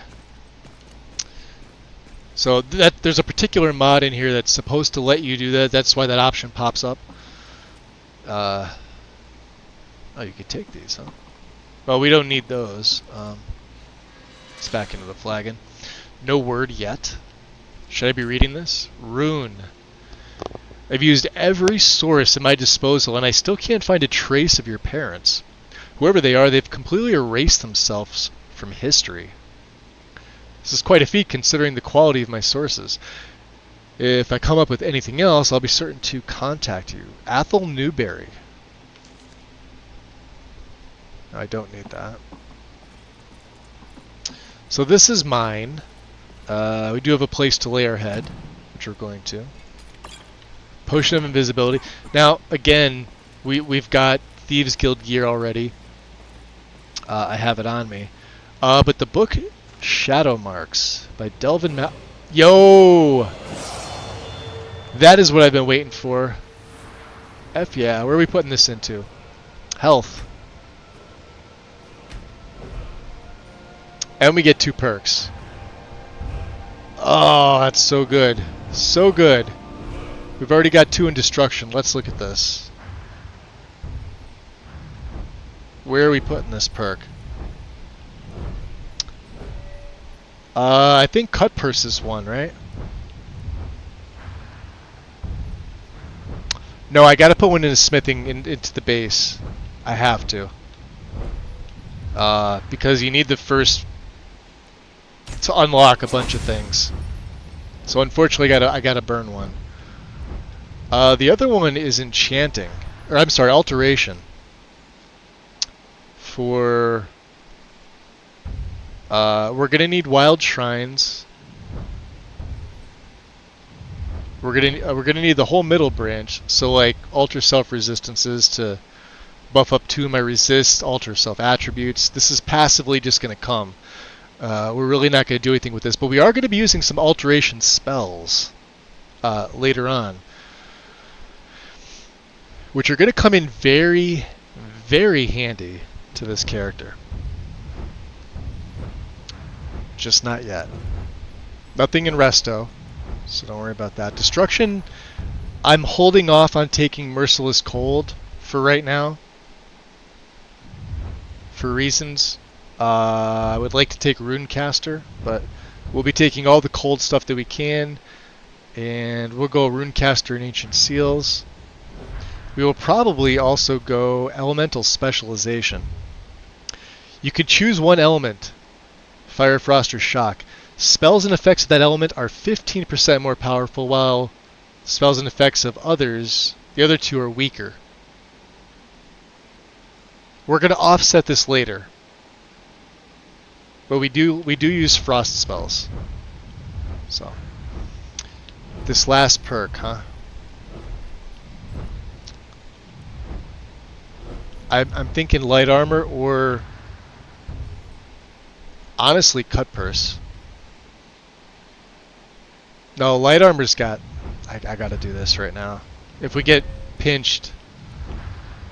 So there's a particular mod in here that's supposed to let you do that. That's why that option pops up. Oh, you could take these, huh? Well, we don't need those. It's back into the flagon. No word yet. Should I be reading this? Rune. I've used every source at my disposal, and I still can't find a trace of your parents. Whoever they are, they've completely erased themselves from history. This is quite a feat considering the quality of my sources. If I come up with anything else, I'll be certain to contact you. Athel Newberry. No, I don't need that. So this is mine. We do have a place to lay our head, which we're going to. Potion of Invisibility. Now, again, we've got Thieves Guild gear already. I have it on me. But the book Shadow Marks by Delvin Yo! That is what I've been waiting for. F yeah. Where are we putting this into? Health. And we get 2 perks. Oh, that's so good. So good. We've already got 2 in Destruction. Let's look at this. Where are we putting this perk? I think Cut Purse is one, right? No, I gotta put one into smithing into the base. I have to. Because you need the first to unlock a bunch of things. So unfortunately I gotta burn one. The other one is Enchanting. Or I'm sorry, Alteration. For we're gonna need Wild Shrines. We're gonna need the whole middle branch. So like Alter Self Resistances to buff up 2 of my resist, Alter Self attributes. This is passively just gonna come. We're really not gonna do anything with this, but we are gonna be using some alteration spells later on, which are gonna come in very, very handy to this character. Just not yet. Nothing in Resto, so don't worry about that. Destruction, I'm holding off on taking Merciless Cold for right now. For reasons. I would like to take Runecaster, but we'll be taking all the cold stuff that we can. And we'll go Runecaster and Ancient Seals. We will probably also go Elemental Specialization. You could choose one element. Fire, Frost, or Shock. Spells and effects of that element are 15% more powerful, while spells and effects of others, the other 2 are weaker. We're going to offset this later. But we do use frost spells. So this last perk, huh? I'm thinking light armor or honestly Cut Purse. No, light armor's got. I gotta do this right now. If we get pinched,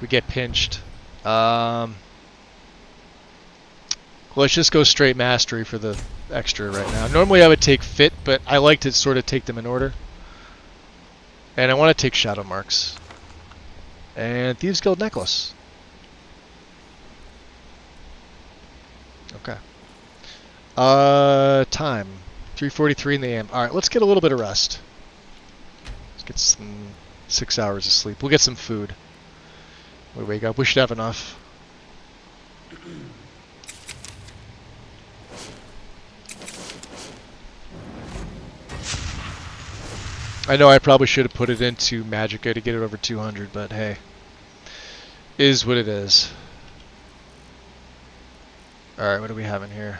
we get pinched. Let's just go straight mastery for the extra right now. Normally I would take fit, but I like to sort of take them in order. And I want to take Shadow Marks. And Thieves Guild Necklace. Okay. Time. 3:43 in the AM. Alright, let's get a little bit of rest. Let's get some 6 hours of sleep. We'll get some food. We wake up. We should have enough. I know I probably should have put it into Magicka to get it over 200, but hey. Is what it is. Alright, what do we have in here?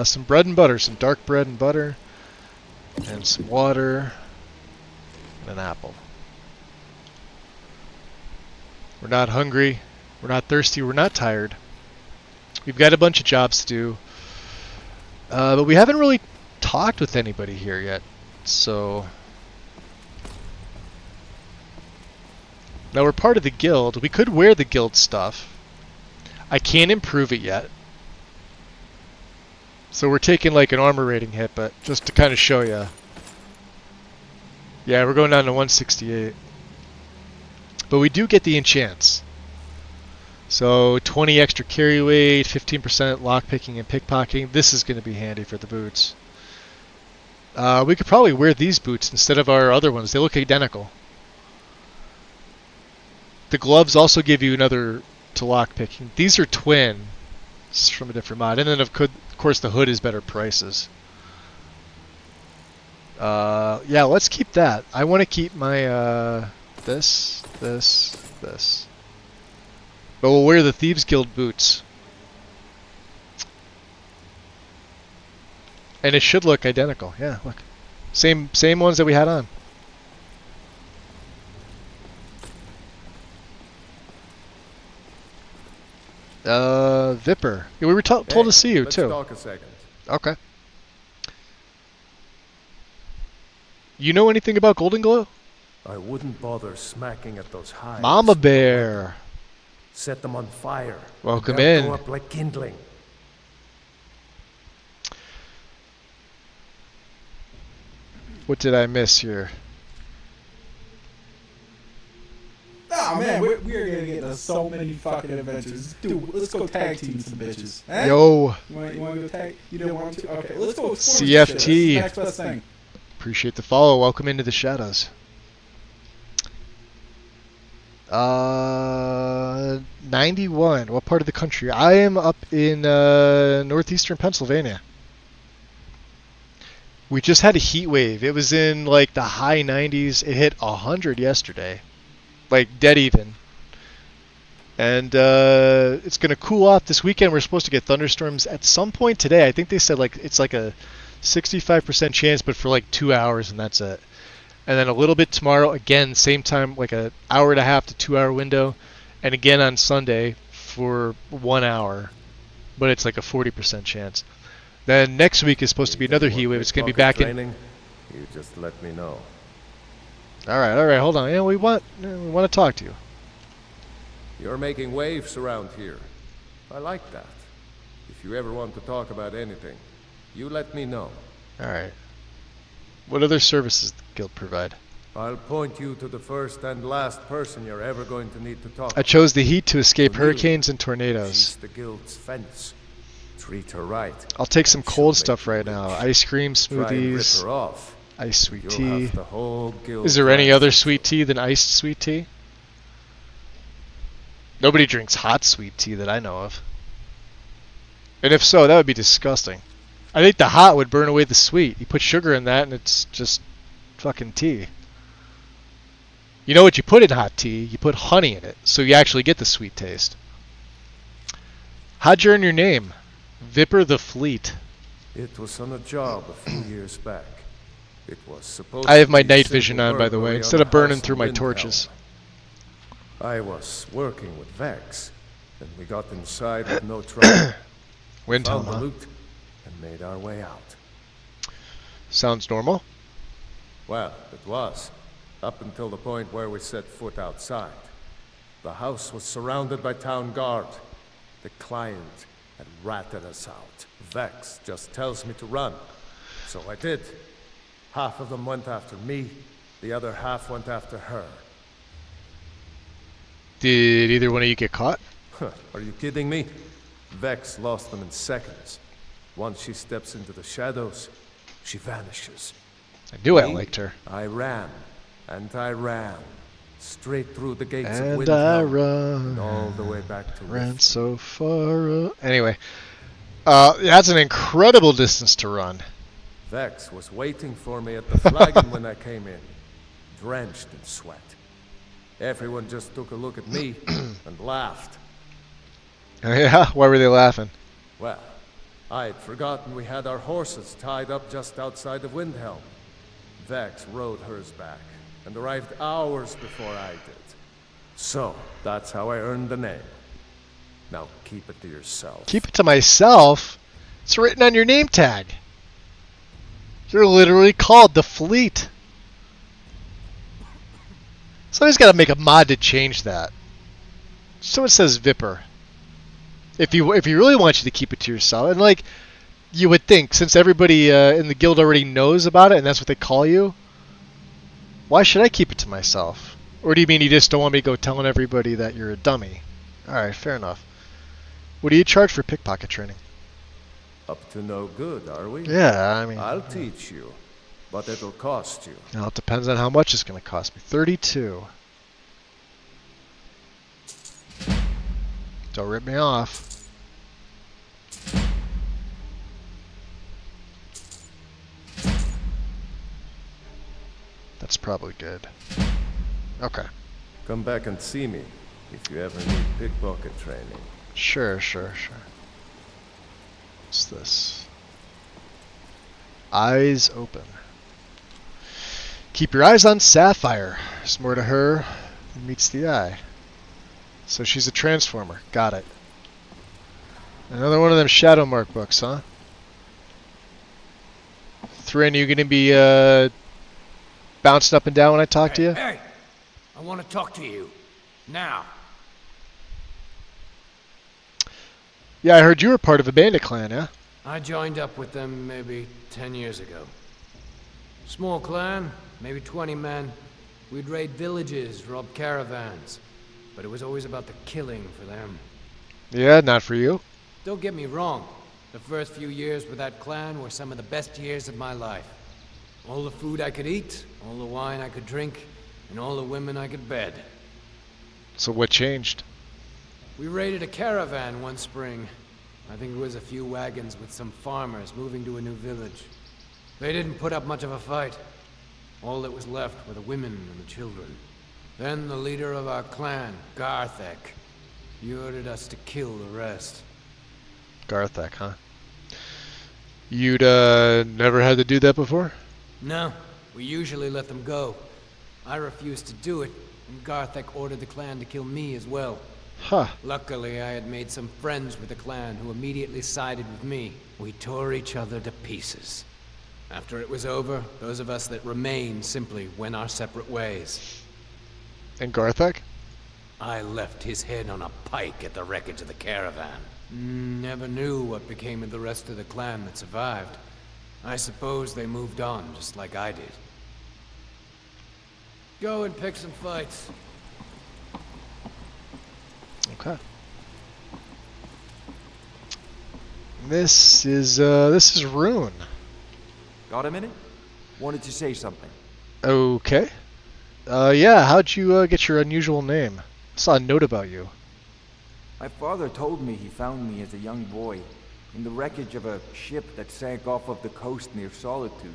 Some bread and butter, some dark bread and butter, and some water, and an apple. We're not hungry, we're not thirsty, we're not tired. We've got a bunch of jobs to do, but we haven't really talked with anybody here yet, so... Now we're part of the guild. We could wear the guild stuff. I can't improve it yet. So we're taking like an armor rating hit, but just to kind of show you. Yeah, we're going down to 168. But we do get the enchants. So 20 extra carry weight, 15% lockpicking and pickpocketing. This is going to be handy for the boots. We could probably wear these boots instead of our other ones. They look identical. The gloves also give you another to lockpicking. These are twin. This is from a different mod. And then of course the hood is better prices. Yeah, let's keep that. I want to keep my this. But we'll wear the Thieves Guild boots. And it should look identical. Yeah, look. Same ones that we had on. Vipper. Yeah, we were told to see you, too. Let's talk a second. Okay. You know anything about Golden Glow? I wouldn't bother smacking at those hives. Mama Bear. Set them on fire. Welcome They'll in. go up like kindling. What did I miss here? Oh man, we are gonna get into so many fucking adventures. Dude, let's go tag team some bitches. Eh? Yo. You wanna go tag? You didn't want to? Okay, let's go. CFT. Next best thing. Appreciate the follow. Welcome into the shadows. 91. What part of the country? I am up in northeastern Pennsylvania. We just had a heat wave. It was in like the high 90s. It hit 100 yesterday. Like dead even. And it's going to cool off this weekend. We're supposed to get thunderstorms at some point today. I think they said like it's like a 65% chance, but for like 2 hours, and that's it. And then a little bit tomorrow, again, same time, like an hour and a half to 2 hour window. And again on Sunday for 1 hour, but it's like a 40% chance. Then next week is supposed to be another heat wave. It's going to be back in. You just let me know. All right, hold on. Yeah, we want to talk to you. You're making waves around here. I like that. If you ever want to talk about anything, you let me know. All right. What other services does the guild provide? I'll point you to the first and last person you're ever going to need to talk to. I chose the heat to escape hurricanes and tornadoes. She's the guild's fence. Treat her right. I'll take some cold stuff right now. Ice cream, smoothies, rip her off. Ice sweet You'll tea. have the whole guild. Is there any other sweet tea than iced sweet tea? Nobody drinks hot sweet tea that I know of. And if so, that would be disgusting. I think the hot would burn away the sweet. You put sugar in that and it's just fucking tea. You know what you put in hot tea? You put honey in it, so you actually get the sweet taste. How'd you earn your name? Vipper the Fleet. It was on a job a few years back. It was supposed I have my to be night vision on, by the way, instead of burning through my torches. I was working with Vex, and we got inside with no trouble. Wind Found tunnel, the huh? loot and made our way out. Sounds normal. Well, it was, up until the point where we set foot outside. The house was surrounded by town guard. The client had ratted us out. Vex just tells me to run, so I did. Half of them went after me, the other half went after her. Did either one of you get caught? Are you kidding me? Vex lost them in seconds. Once she steps into the shadows, she vanishes. I knew I liked her. I ran, and I ran, straight through the gates of And Windhelm, I run, and all the way back to ran Rift. so far. Anyway, that's an incredible distance to run. Vex was waiting for me at the flagon when I came in, drenched in sweat. Everyone just took a look at me and laughed. Yeah, why were they laughing? Well, I'd forgotten we had our horses tied up just outside of Windhelm. Vex rode hers back, and arrived hours before I did. So, that's how I earned the name. Now keep it to yourself. Keep it to myself? It's written on your name tag. You're literally called the Fleet. Somebody's got to make a mod to change that. Someone says Viper. If he really wants you to keep it to yourself, and like you would think, since everybody in the guild already knows about it and that's what they call you, why should I keep it to myself? Or do you mean you just don't want me to go telling everybody that you're a dummy? All right, fair enough. What do you charge for pickpocket training? Up to no good, are we? Yeah, I mean... I'll teach you, but it'll cost you. Well, it depends on how much it's going to cost me. 32. Don't rip me off. That's probably good. Okay. Come back and see me if you ever need pickpocket training. Sure. What's this? Eyes open. Keep your eyes on Sapphire. There's more to her than meets the eye. So she's a transformer. Got it. Another one of them Shadowmark books, huh? Thrin, you gonna be bouncing up and down when I talk to you? Hey! I want to talk to you. Now. Yeah, I heard you were part of a bandit clan, yeah? I joined up with them maybe 10 years ago. Small clan, maybe 20 men. We'd raid villages, rob caravans. But it was always about the killing for them. Yeah, not for you. Don't get me wrong. The first few years with that clan were some of the best years of my life. All the food I could eat, all the wine I could drink, and all the women I could bed. So what changed? We raided a caravan one spring. I think it was a few wagons with some farmers moving to a new village. They didn't put up much of a fight. All that was left were the women and the children. Then the leader of our clan, Garthek, he ordered us to kill the rest. Garthek, huh? You'd never had to do that before? No, we usually let them go. I refused to do it, and Garthek ordered the clan to kill me as well. Huh. Luckily, I had made some friends with the clan who immediately sided with me. We tore each other to pieces. After it was over, those of us that remained simply went our separate ways. And Garthek? I left his head on a pike at the wreckage of the caravan. Never knew what became of the rest of the clan that survived. I suppose they moved on just like I did. Go and pick some fights. Okay. This is Rune. Got a minute? Wanted to say something. Okay. Yeah, how'd you get your unusual name? I saw a note about you. My father told me he found me as a young boy in the wreckage of a ship that sank off of the coast near Solitude.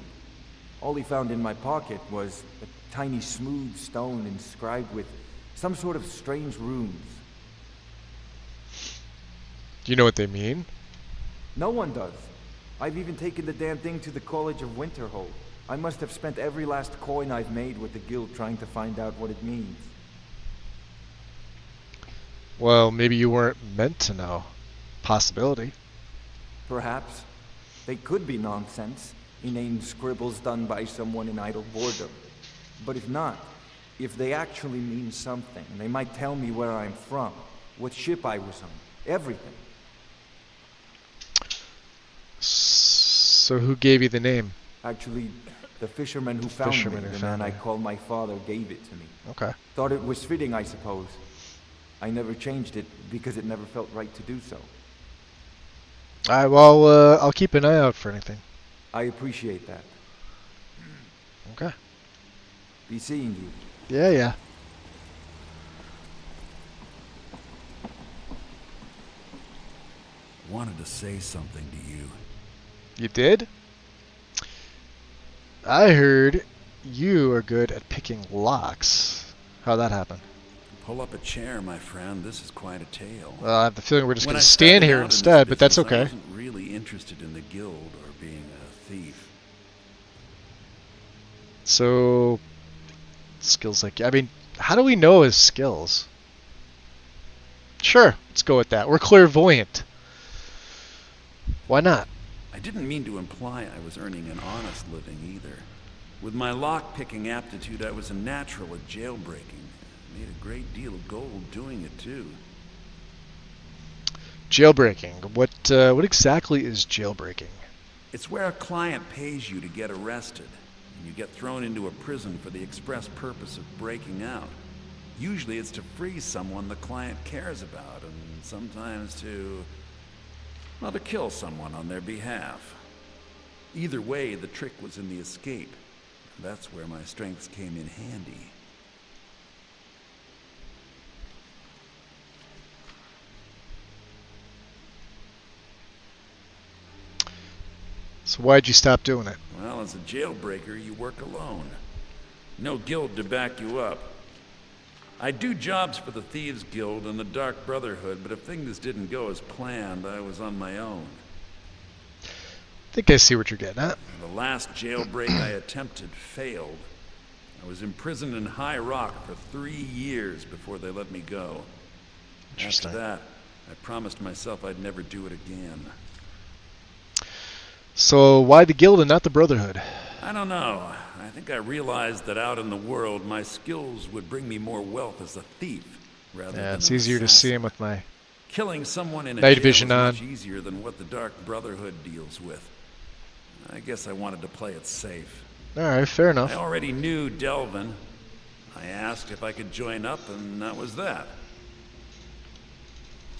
All he found in my pocket was a tiny smooth stone inscribed with some sort of strange runes. Do you know what they mean? No one does. I've even taken the damn thing to the College of Winterhold. I must have spent every last coin I've made with the guild trying to find out what it means. Well, maybe you weren't meant to know. Possibility. Perhaps. They could be nonsense, inane scribbles done by someone in idle boredom. But if not, if they actually mean something, they might tell me where I'm from, what ship I was on, everything. So who gave you the name? Actually, the fisherman who found me, the man I call my father, gave it to me. Okay. Thought it was fitting, I suppose. I never changed it because it never felt right to do so. Alright, well, I'll keep an eye out for anything. I appreciate that. Okay. Be seeing you. Yeah. Wanted to say something to you. You did? I heard you are good at picking locks. How'd that happen? Pull up a chair, my friend. This is quite a tale. Well, I have the feeling we're just going to stand here instead, but that's okay. I wasn't really interested in the guild or being a thief. So, skills like... I mean, how do we know his skills? Sure, let's go with that. We're clairvoyant. Why not? I didn't mean to imply I was earning an honest living either. With my lock-picking aptitude, I was a natural at jailbreaking. I made a great deal of gold doing it, too. Jailbreaking. What exactly is jailbreaking? It's where a client pays you to get arrested, and you get thrown into a prison for the express purpose of breaking out. Usually it's to free someone the client cares about, and sometimes to kill someone on their behalf. Either way, the trick was in the escape. That's where my strengths came in handy. So why'd you stop doing it? Well, as a jailbreaker, you work alone. No guild to back you up. I do jobs for the Thieves Guild and the Dark Brotherhood, but if things didn't go as planned, I was on my own. I think I see what you're getting at. The last jailbreak I attempted failed. I was imprisoned in High Rock for 3 years before they let me go. Interesting. After that, I promised myself I'd never do it again. So why the guild and not the Brotherhood? I don't know. I think I realized that out in the world, my skills would bring me more wealth as a thief, rather than It's an easier to assassin. see him with my Killing someone in a night jail vision is on. much easier than what the Dark Brotherhood deals with. I guess I wanted to play it safe. Alright, fair enough. I already knew Delvin. I asked if I could join up, and that was that.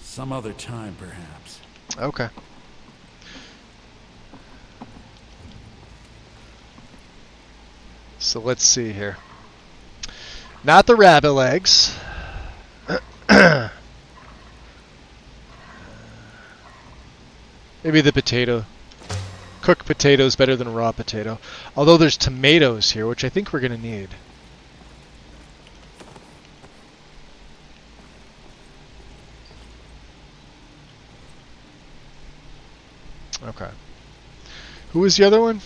Some other time, perhaps. Okay. So let's see here. Not the rabbit legs. Maybe the potato. Cooked potato is better than raw potato. Although there's tomatoes here, which I think we're going to need. Okay. Who was the other one?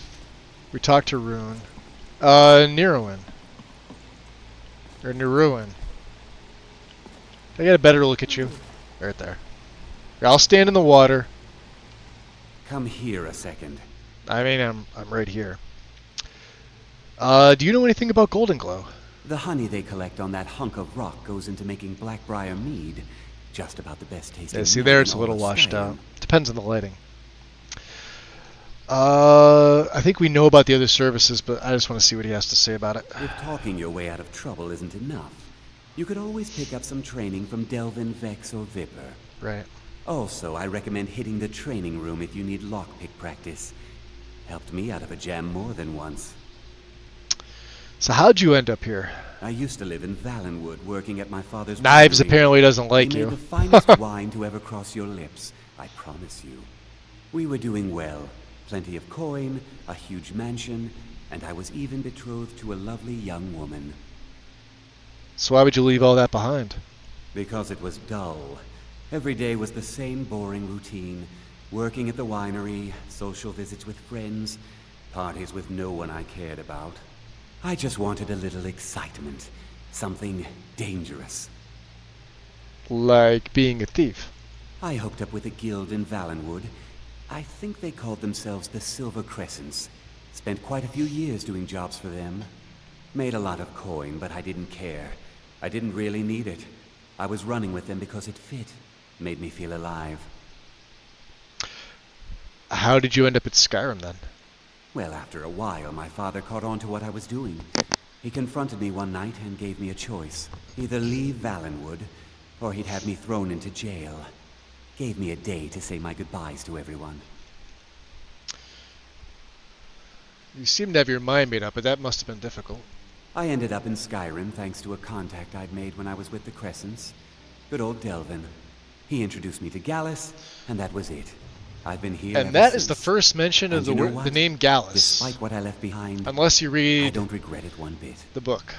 We talked to Rune. Neruin. Or Neruin. I get a better look at you. Right there. Here, I'll stand in the water. Come here a second. I mean, I'm right here. Do you know anything about Golden Glow? The honey they collect on that hunk of rock goes into making Blackbriar mead. Just about the best tasting. Yeah, see mead there in it's a all little of washed Skyrim. out. Depends on the lighting. I think we know about the other services, but I just want to see what he has to say about it. If talking your way out of trouble isn't enough, you could always pick up some training from Delvin, Vex, or Vipper. Right. Also, I recommend hitting the training room if you need lockpick practice. Helped me out of a jam more than once. So how'd you end up here? I used to live in Valenwood, working at my father's Knives winery. apparently doesn't like He you. made the finest wine to ever cross your lips, I promise you. We were doing well. Plenty of coin, a huge mansion, and I was even betrothed to a lovely young woman. So why would you leave all that behind? Because it was dull. Every day was the same boring routine. Working at the winery, social visits with friends, parties with no one I cared about. I just wanted a little excitement. Something dangerous. Like being a thief. I hooked up with a guild in Valenwood. I think they called themselves the Silver Crescents. Spent quite a few years doing jobs for them. Made a lot of coin, but I didn't care. I didn't really need it. I was running with them because it fit. Made me feel alive. How did you end up at Skyrim then? Well, after a while, my father caught on to what I was doing. He confronted me one night and gave me a choice. Either leave Valenwood, or he'd have me thrown into jail. Gave me a day to say my goodbyes to everyone. You seem to have your mind made up, but that must have been difficult. I ended up in Skyrim thanks to a contact I'd made when I was with the Crescents. Good old Delvin. He introduced me to Gallus, and that was it. I've been here And ever that since. is the first mention of And you know the what? name Gallus. Despite what I left behind, Unless you read... I don't regret it one bit. The book.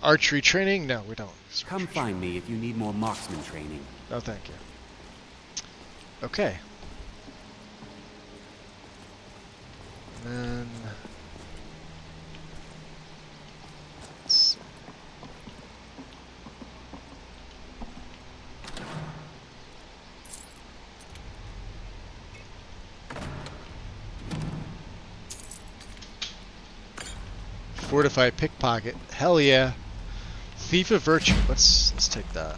Archery training? No, we don't. Come find me if you need more marksman training. No, thank you. Okay. And then... let's see. Fortified pickpocket. Hell yeah. Thief of virtue. Let's take that.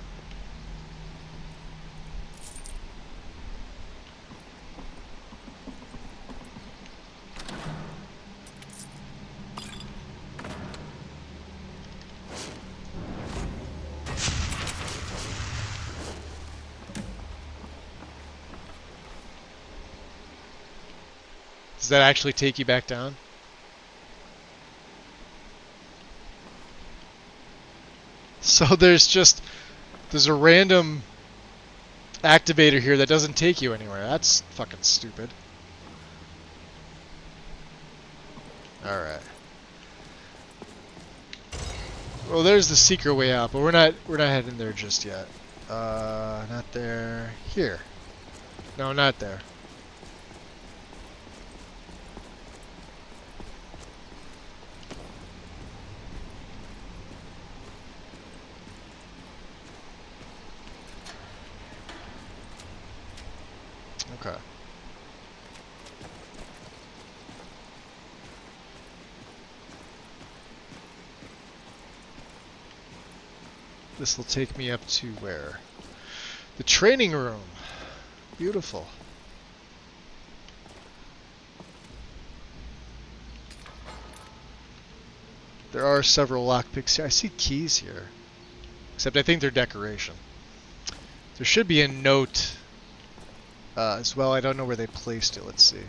Does that actually take you back down? So there's a random activator here that doesn't take you anywhere. That's fucking stupid. Alright. Well, there's the secret way out, but we're not heading there just yet. Not there. Here. No, not there. Okay. This will take me up to where? The training room. Beautiful. There are several lockpicks here. I see keys here. Except I think they're decoration. There should be a note as well. I don't know where they placed it. Let's see.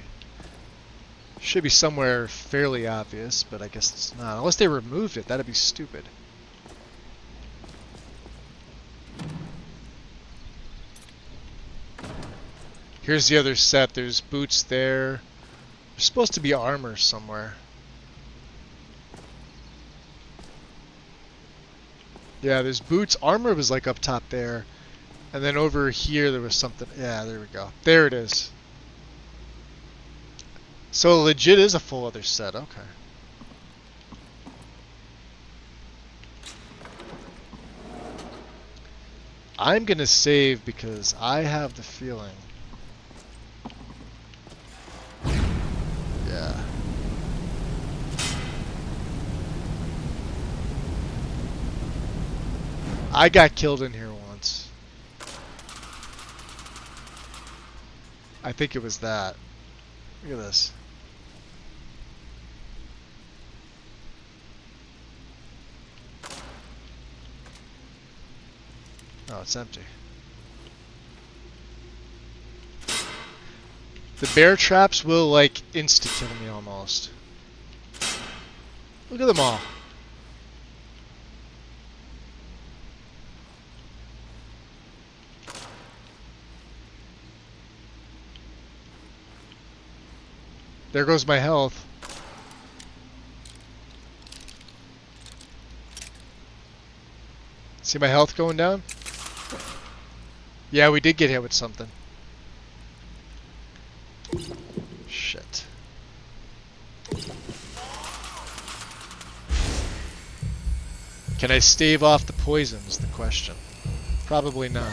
Should be somewhere fairly obvious, but I guess it's not. Unless they removed it. That'd be stupid. Here's the other set. There's boots there. There's supposed to be armor somewhere. Yeah, there's boots. Armor was like up top there. And then over here there was something. Yeah, there we go. There it is. So legit is a full other set. Okay. I'm gonna save because I have the feeling. Yeah. I got killed in here once. I think it was that. Look at this. Oh, it's empty. The bear traps will, like, insta-kill me almost. Look at them all. There goes my health. See my health going down? Yeah, we did get hit with something. Shit. Can I stave off the poison is the question. Probably not.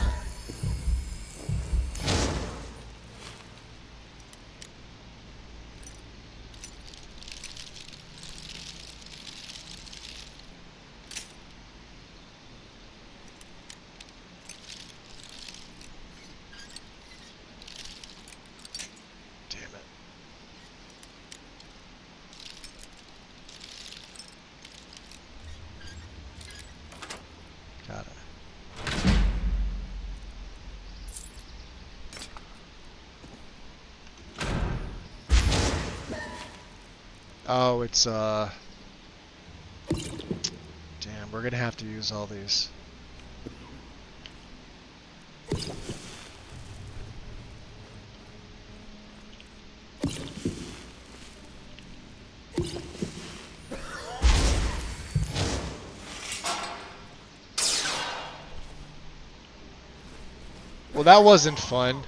Oh, it's, damn, we're gonna have to use all these. Well, that wasn't fun.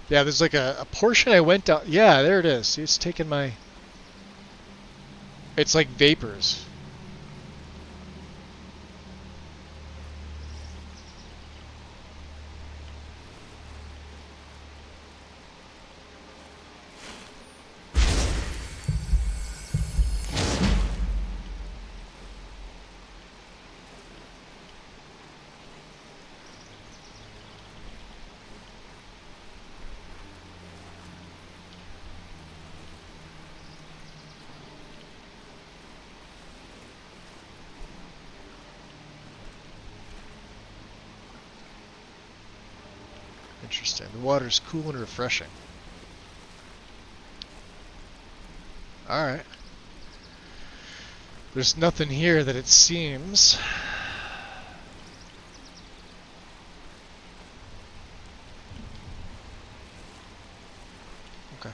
Yeah, there's like a portion I went down. Yeah, there it is. See, it's taking my... It's like vapors. Interesting. The water's cool and refreshing. Alright. There's nothing here that it seems. Okay.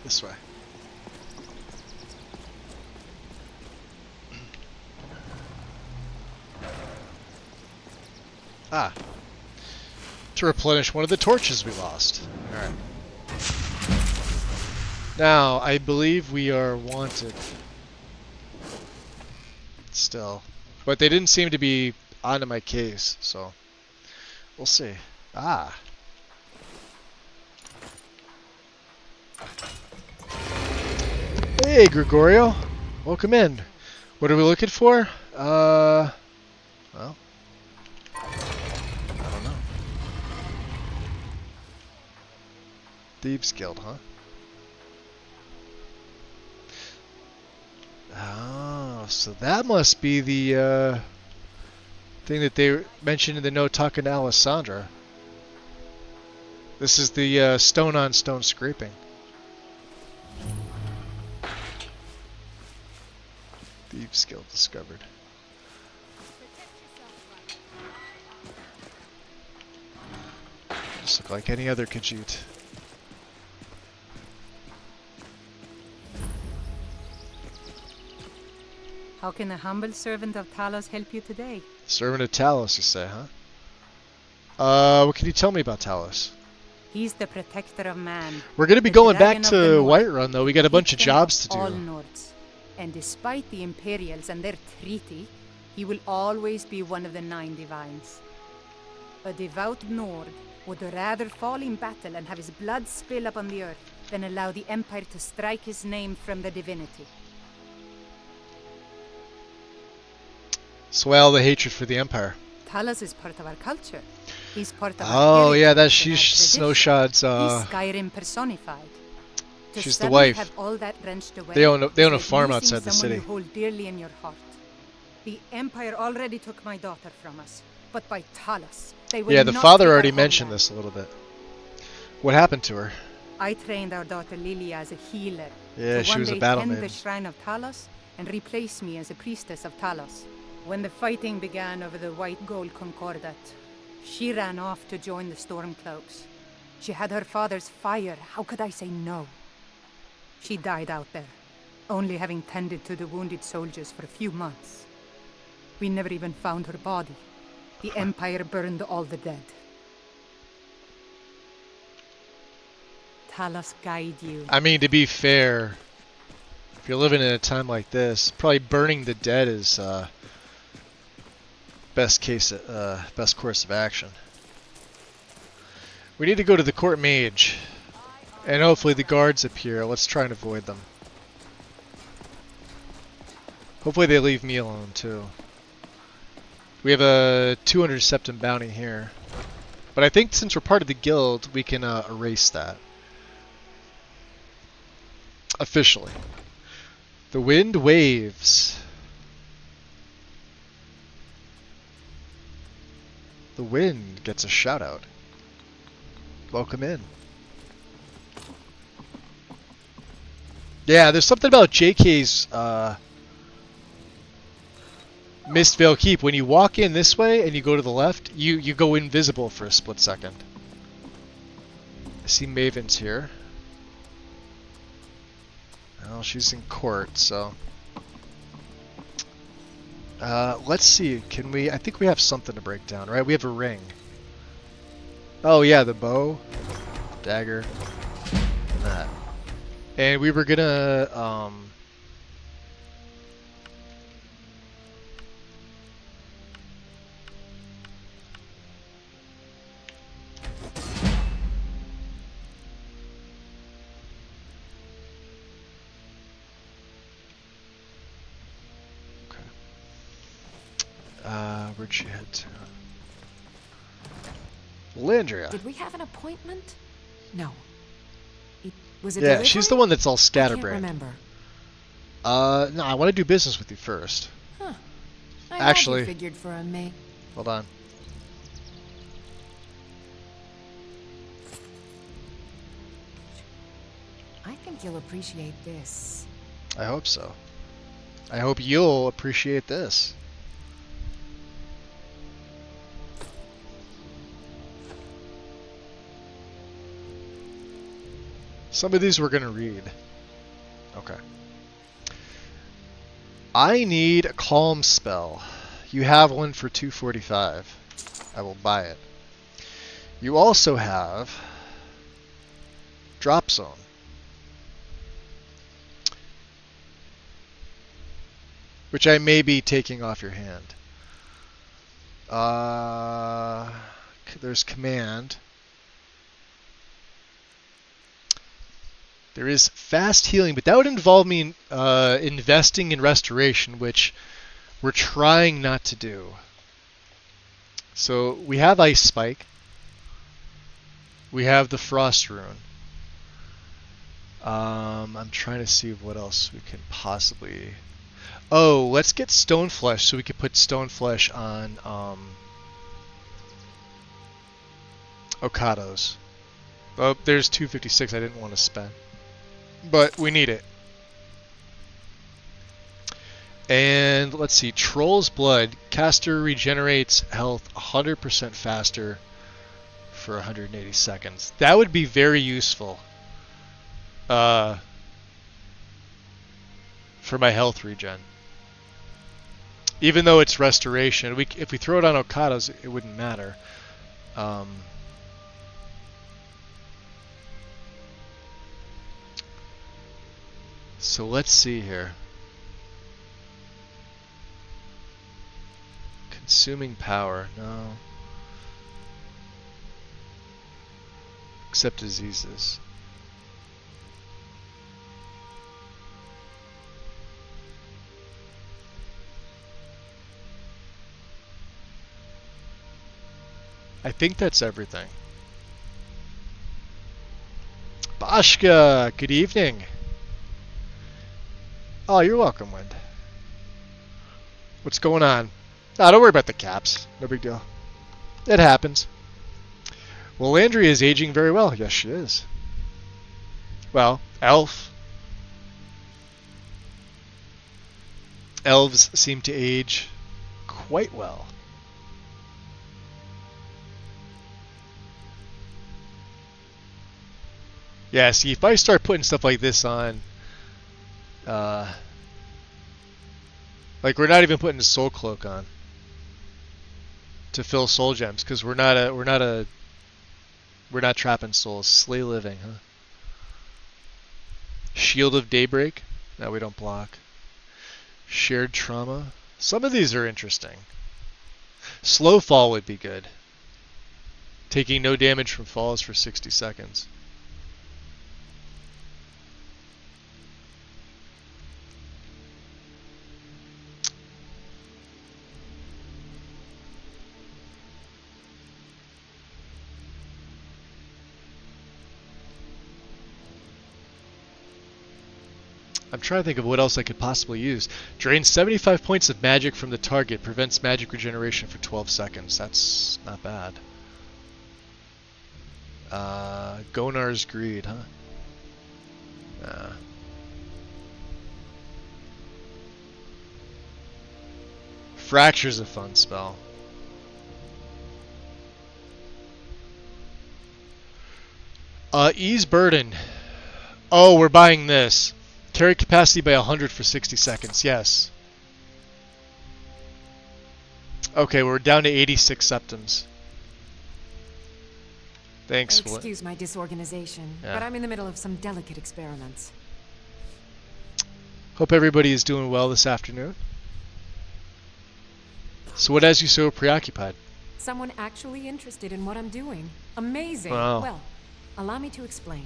This way. Ah. To replenish one of the torches we lost. Alright. Now, I believe we are wanted. Still. But they didn't seem to be onto my case, so... We'll see. Ah. Hey, Gregorio. Welcome in. What are we looking for? Well, I don't know. Thieves Guild, huh? Oh, so that must be the thing that they mentioned in the note talking to Alessandra. This is the stone-on-stone scraping. Thieves skill discovered. Just look like any other Khajiit. How can a humble servant of Talos help you today? Servant of Talos, you say, huh? What can you tell me about Talos? He's the protector of man. We're gonna be going back to Whiterun, though. We got a bunch of jobs to do. All Nords. And despite the Imperials and their treaty, he will always be one of the 9 divines. A devout Nord would rather fall in battle and have his blood spill upon the earth than allow the Empire to strike his name from the divinity. Swell the hatred for the Empire. Talos is part of our culture. He's part of our heritage yeah, that's she's Snowshot's He's Skyrim personified. She's the wife. Have all that wrenched away, they own a farm outside the city. You hold dearly in your heart. The Empire already took my daughter from us, but by Talos, they will yeah, the not father take already her mentioned homeland. this a little bit. What happened to her? I trained our daughter Lilia as a healer. Yeah, to she one was a day battle tend maiden. the shrine of Talos and replace me as a priestess of Talos. When the fighting began over the white gold concordat, she ran off to join the Stormcloaks. She had her father's fire. How could I say no? She died out there, only having tended to the wounded soldiers for a few months. We never even found her body. The Empire burned all the dead. Talos guide you. I mean, to be fair, if you're living in a time like this, probably burning the dead is best course of action. We need to go to the court mage, and hopefully the guards appear. Let's try and avoid them. Hopefully they leave me alone too. We have a 200 septim bounty here, but I think since we're part of the guild, we can erase that officially. The wind waves. The wind gets a shout out. Welcome in. Yeah, there's something about JK's Mistvale Keep. When you walk in this way and you go to the left, you go invisible for a split second. I see Maven's here. Well, she's in court, so... let's see. Can we... I think we have something to break down, right? We have a ring. Oh, yeah, the bow, dagger, and that. And we were gonna... where'd she head to? Landria. Did we have an appointment? No. Was it Yeah, delivery? she's the one that's all I can't scatterbrained. remember. No, I want to do business with you first. Huh. I Actually, had you figured for a mate. Hold on. I think you'll appreciate this. I hope so. I hope you'll appreciate this. Some of these we're going to read. Okay. I need a calm spell. You have one for 245. I will buy it. You also have Drop Zone. Which I may be taking off your hand. There's Command. There is Fast Healing, but that would involve me investing in Restoration, which we're trying not to do. So we have Ice Spike. We have the Frost Rune. I'm trying to see what else we can possibly... Oh, let's get Stone Flesh so we can put Stone Flesh on Okado's. Oh, there's 256 I didn't want to spend. But we need it. And let's see, Troll's Blood. Caster regenerates health 100% faster for 180 seconds. That would be very useful for my health regen. Even though it's restoration, if we throw it on Okado's, it wouldn't matter. So let's see here. Consuming power, no. Except diseases. I think that's everything. Bashka, good evening. Oh, you're welcome, Wind. What's going on? No, don't worry about the caps. No big deal. It happens. Well, Landry is aging very well. Yes, she is. Well, elf. Elves seem to age quite well. Yeah, see, if I start putting stuff like this on, like we're not even putting a soul cloak on to fill soul gems because we're not trapping souls. Slay living, huh? Shield of Daybreak. No, we don't block. Shared trauma. Some of these are interesting. Slow fall would be good. Taking no damage from falls for 60 seconds. I'm trying to think of what else I could possibly use. Drains 75 points of magic from the target. Prevents magic regeneration for 12 seconds. That's not bad. Gonar's Greed, huh? Nah. Fracture's a fun spell. Ease burden. Oh, we're buying this. Carry capacity by 100 for 60 seconds. Yes. Okay, we're down to 86 septums. Thanks. Excuse my disorganization, Yeah. but I'm in the middle of some delicate experiments. Hope everybody is doing well this afternoon. So what has you so preoccupied? Someone actually interested in what I'm doing. Amazing. Wow. Well, allow me to explain.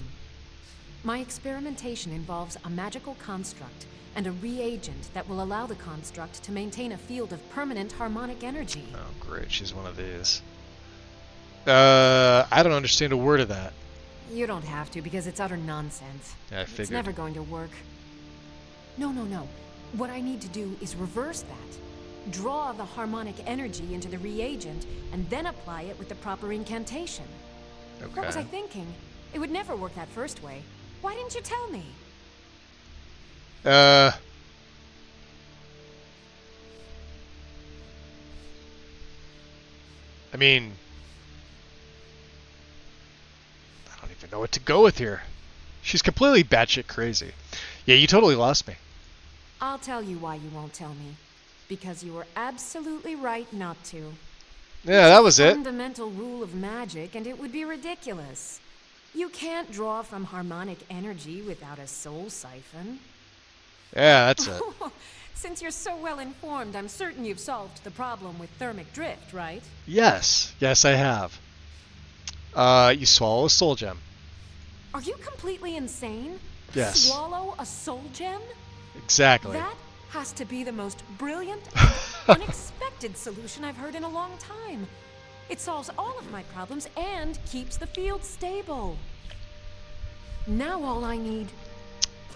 My experimentation involves a magical construct and a reagent that will allow the construct to maintain a field of permanent harmonic energy. Oh, great. She's one of these. I don't understand a word of that. You don't have to, because it's utter nonsense. Yeah, I figured. It's never going to work. No. What I need to do is reverse that. Draw the harmonic energy into the reagent, and then apply it with the proper incantation. Okay. What was I thinking? It would never work that first way. Why didn't you tell me? I mean, I don't even know what to go with here. She's completely batshit crazy. Yeah, you totally lost me. I'll tell you why you won't tell me. Because you were absolutely right not to. Yeah, that was it. Fundamental rule of magic, and it would be ridiculous. You can't draw from harmonic energy without a soul siphon. Yeah, that's it. Since you're so well informed, I'm certain you've solved the problem with thermic drift, right? Yes, I have. You swallow a soul gem. Are you completely insane? Yes. Swallow a soul gem? Exactly. That has to be the most brilliant and unexpected solution I've heard in a long time. It solves all of my problems and keeps the field stable. Now all I need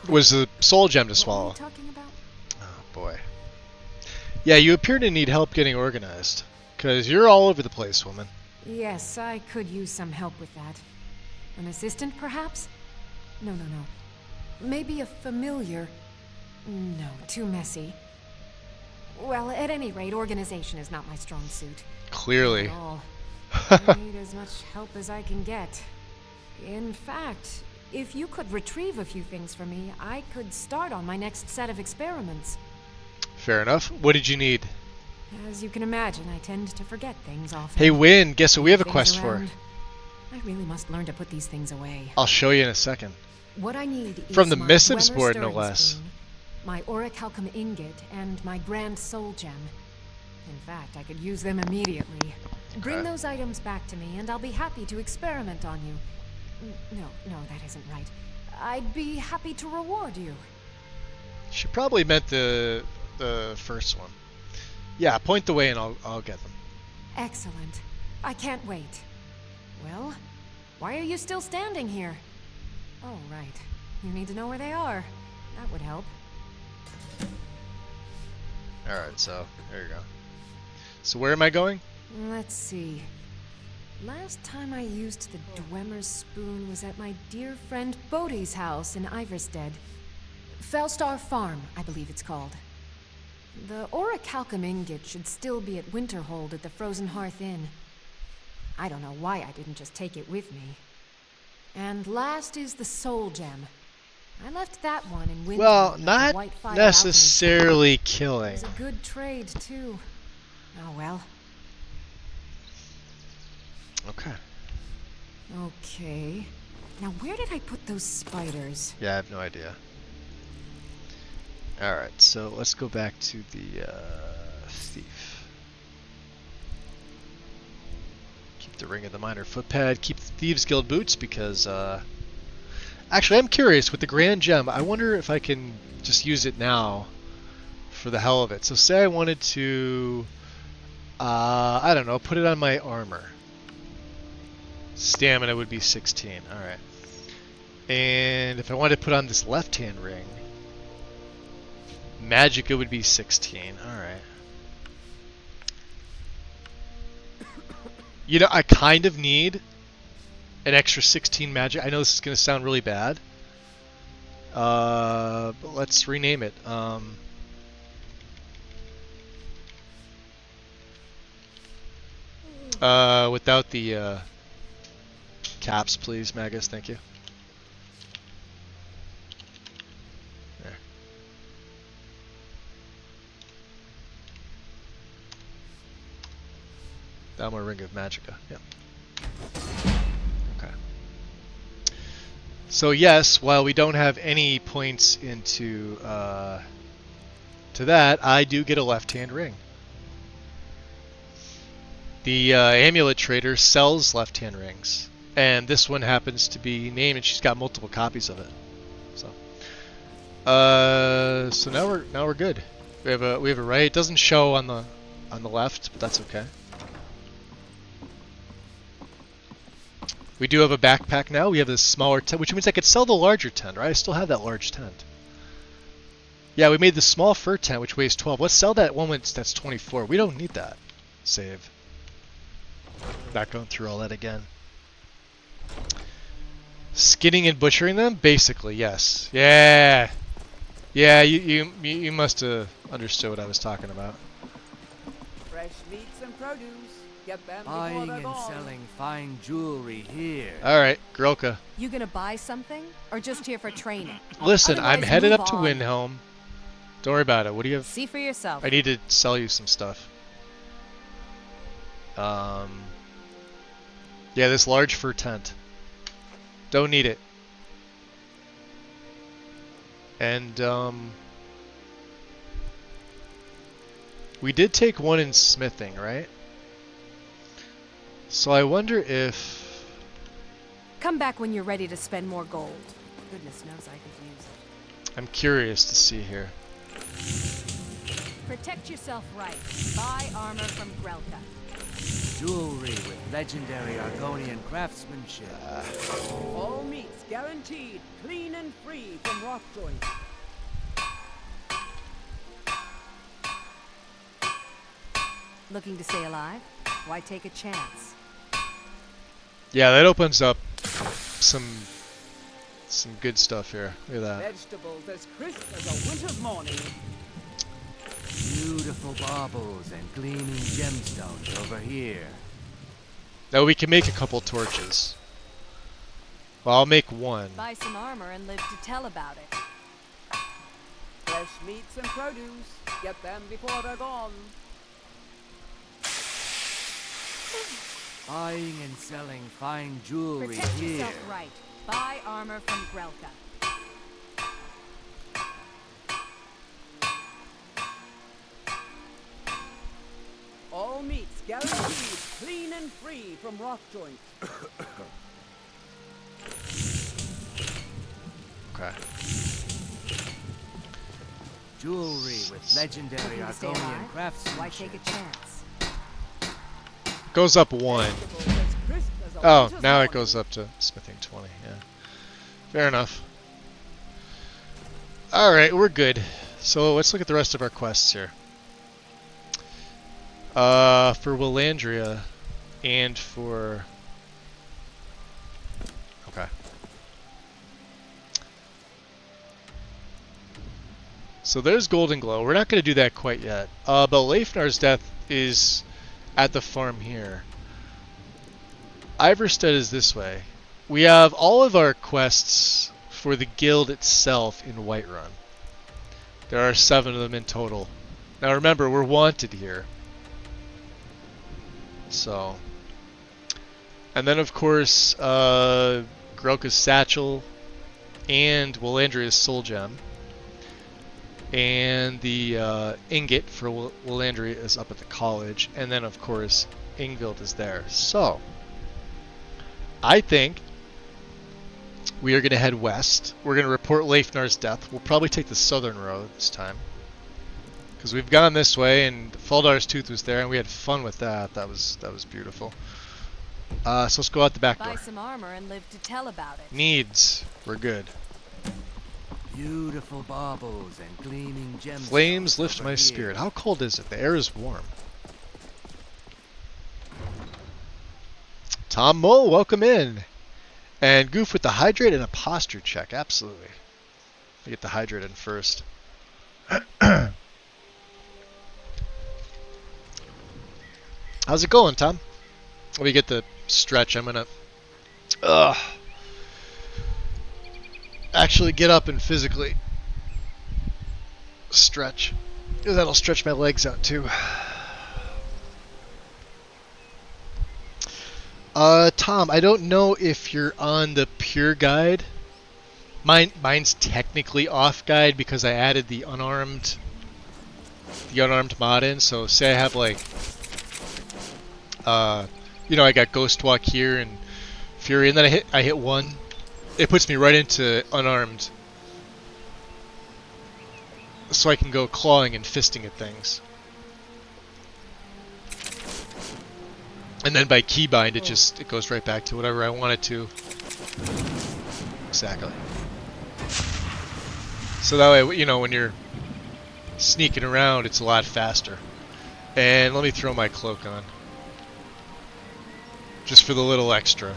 was the soul gem to swallow. What are we talking about? Oh boy. Yeah, you appear to need help getting organized. Because you're all over the place, woman. Yes, I could use some help with that. An assistant, perhaps? No. Maybe a familiar. No, too messy. Well, at any rate, organization is not my strong suit. Clearly. Not at all. I need as much help as I can get. In fact, if you could retrieve a few things for me, I could start on my next set of experiments. Fair enough. What did you need? As you can imagine, I tend to forget things often. Hey, Win, guess what we have a quest Around. for? I really must learn to put these things away. I'll show you in a second. What I need is From the my missives Dwemer board, no stirring less. spoon, my orichalcum ingot, and my grand soul gem. In fact, I could use them immediately. Bring those items back to me, and I'll be happy to experiment on you. No, that isn't right. I'd be happy to reward you. She probably meant the first one. Yeah, point the way and I'll get them. Excellent. I can't wait. Well, why are you still standing here? Oh, right. You need to know where they are. That would help. Alright, so, there you go. So where am I going? Let's see. Last time I used the Dwemer spoon was at my dear friend Bodhi's house in Iverstead. Felstar Farm, I believe it's called. The orichalcum ingot should still be at Winterhold at the Frozen Hearth Inn. I don't know why I didn't just take it with me. And last is the soul gem. I left that one in Winterhold. Well, at the not White Fire necessarily Alchemy. killing. It was a good trade, too. Oh well. Okay. Now where did I put those spiders? Yeah, I have no idea. Alright, so let's go back to the thief. Keep the Ring of the Minor footpad, keep the Thieves Guild boots because, actually I'm curious, with the Grand Gem, I wonder if I can just use it now for the hell of it. So say I wanted to, I don't know, put it on my armor. Stamina would be 16, alright. And if I wanted to put on this left-hand ring, Magicka would be 16. Alright. You know, I kind of need an extra 16 magic. I know this is going to sound really bad. But let's rename it. Without the caps, please, Magus. Thank you. There. Downward Ring of Magicka. Yep. Okay. So yes, while we don't have any points into to that, I do get a left-hand ring. The amulet trader sells left-hand rings, and this one happens to be named, and she's got multiple copies of it. So now we're good. We have a right. It doesn't show on the left, but that's okay. We do have a backpack now. We have this smaller tent, which means I could sell the larger tent, right? I still have that large tent. Yeah, we made the small fur tent, which weighs 12. Let's sell that one that's 24. We don't need that. Save. Not going through all that again. Skinning and butchering them? Basically, yes. Yeah. Yeah, you must have understood what I was talking about. Fresh meats and produce. Get them before Buying they're and gone. selling fine jewelry here. Alright, Grelka. You gonna buy something? Or just here for training? Listen, I'm Otherwise, headed move up to on. Windhelm. Don't worry about it. What do you have? See for yourself. I need to sell you some stuff. Yeah, this large fur tent. Don't need it. And, we did take one in smithing, right? So I wonder if... Come back when you're ready to spend more gold. Goodness knows I could use it. I'm curious to see here. Protect yourself right. Buy armor from Grelka. Jewelry with legendary Argonian craftsmanship. All meats guaranteed, clean and free from rock joints. Looking to stay alive? Why take a chance? Yeah, that opens up some good stuff here. Look at that. Vegetables as crisp as a winter's morning. Beautiful baubles and gleaming gemstones over here. Now we can make a couple torches. Well, I'll make one. Buy some armor and live to tell about it. Fresh meats and produce. Get them before they're gone. Buying and selling fine jewelry Protect here. yourself right. Buy armor from Grelka. All meats guaranteed, clean and free from rock joints. Okay. Jewelry with legendary Looking to stay Argonian alive? craftsmanship. Why take a chance? Goes up one. Oh, now it goes up to smithing 20. Yeah. Fair enough. Alright, we're good. So let's look at the rest of our quests here. For Willandria and for... Okay. So there's Golden Glow. We're not going to do that quite yet. But Leifnar's death is at the farm here. Iverstead is this way. We have all of our quests for the guild itself in Whiterun. There are 7 of them in total. Now remember, we're wanted here. So. And then of course, Grelka's Satchel and Willandria's Soul Gem. And the ingot for Willandria is up at the college. And then of course, Ingvild is there. So, I think we are going to head west. We're going to report Leifnar's death. We'll probably take the southern road this time. Because we've gone this way, and Faldar's Tooth was there, and we had fun with that. That was beautiful. So let's go out the back door. Buy some armor and live to tell about it. Needs. We're good. Beautiful baubles and gleaming gemstones. Flames lift over my here. spirit. How cold is it? The air is warm. Tom Mole, welcome in. And Goof with the hydrate and a posture check. Absolutely. Let me get the hydrate in first. How's it going, Tom? Let me get the stretch. I'm gonna actually get up and physically stretch. That'll stretch my legs out too. Tom, I don't know if you're on the pure guide. Mine's technically off guide because I added the unarmed mod in. So say I have like, you know, I got Ghost Walk here and Fury, and then I hit one. It puts me right into unarmed, so I can go clawing and fisting at things. And then by keybind, it goes right back to whatever I want it to. Exactly. So that way, you know, when you're sneaking around, it's a lot faster. And let me throw my cloak on, just for the little extra.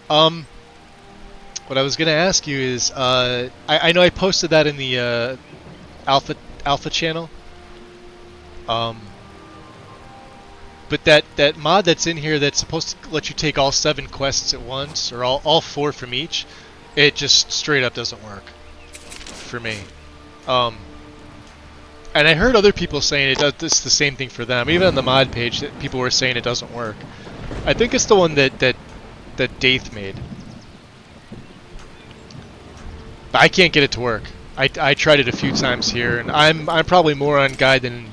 What I was gonna ask you is, I know I posted that in the alpha channel. But that mod that's in here that's supposed to let you take all 7 quests at once, or all 4 from each, it just straight up doesn't work for me. And I heard other people saying it's the same thing for them. Even on the mod page, that people were saying it doesn't work. I think it's the one that Daith made. But I can't get it to work. I tried it a few times here, and I'm probably more on guide than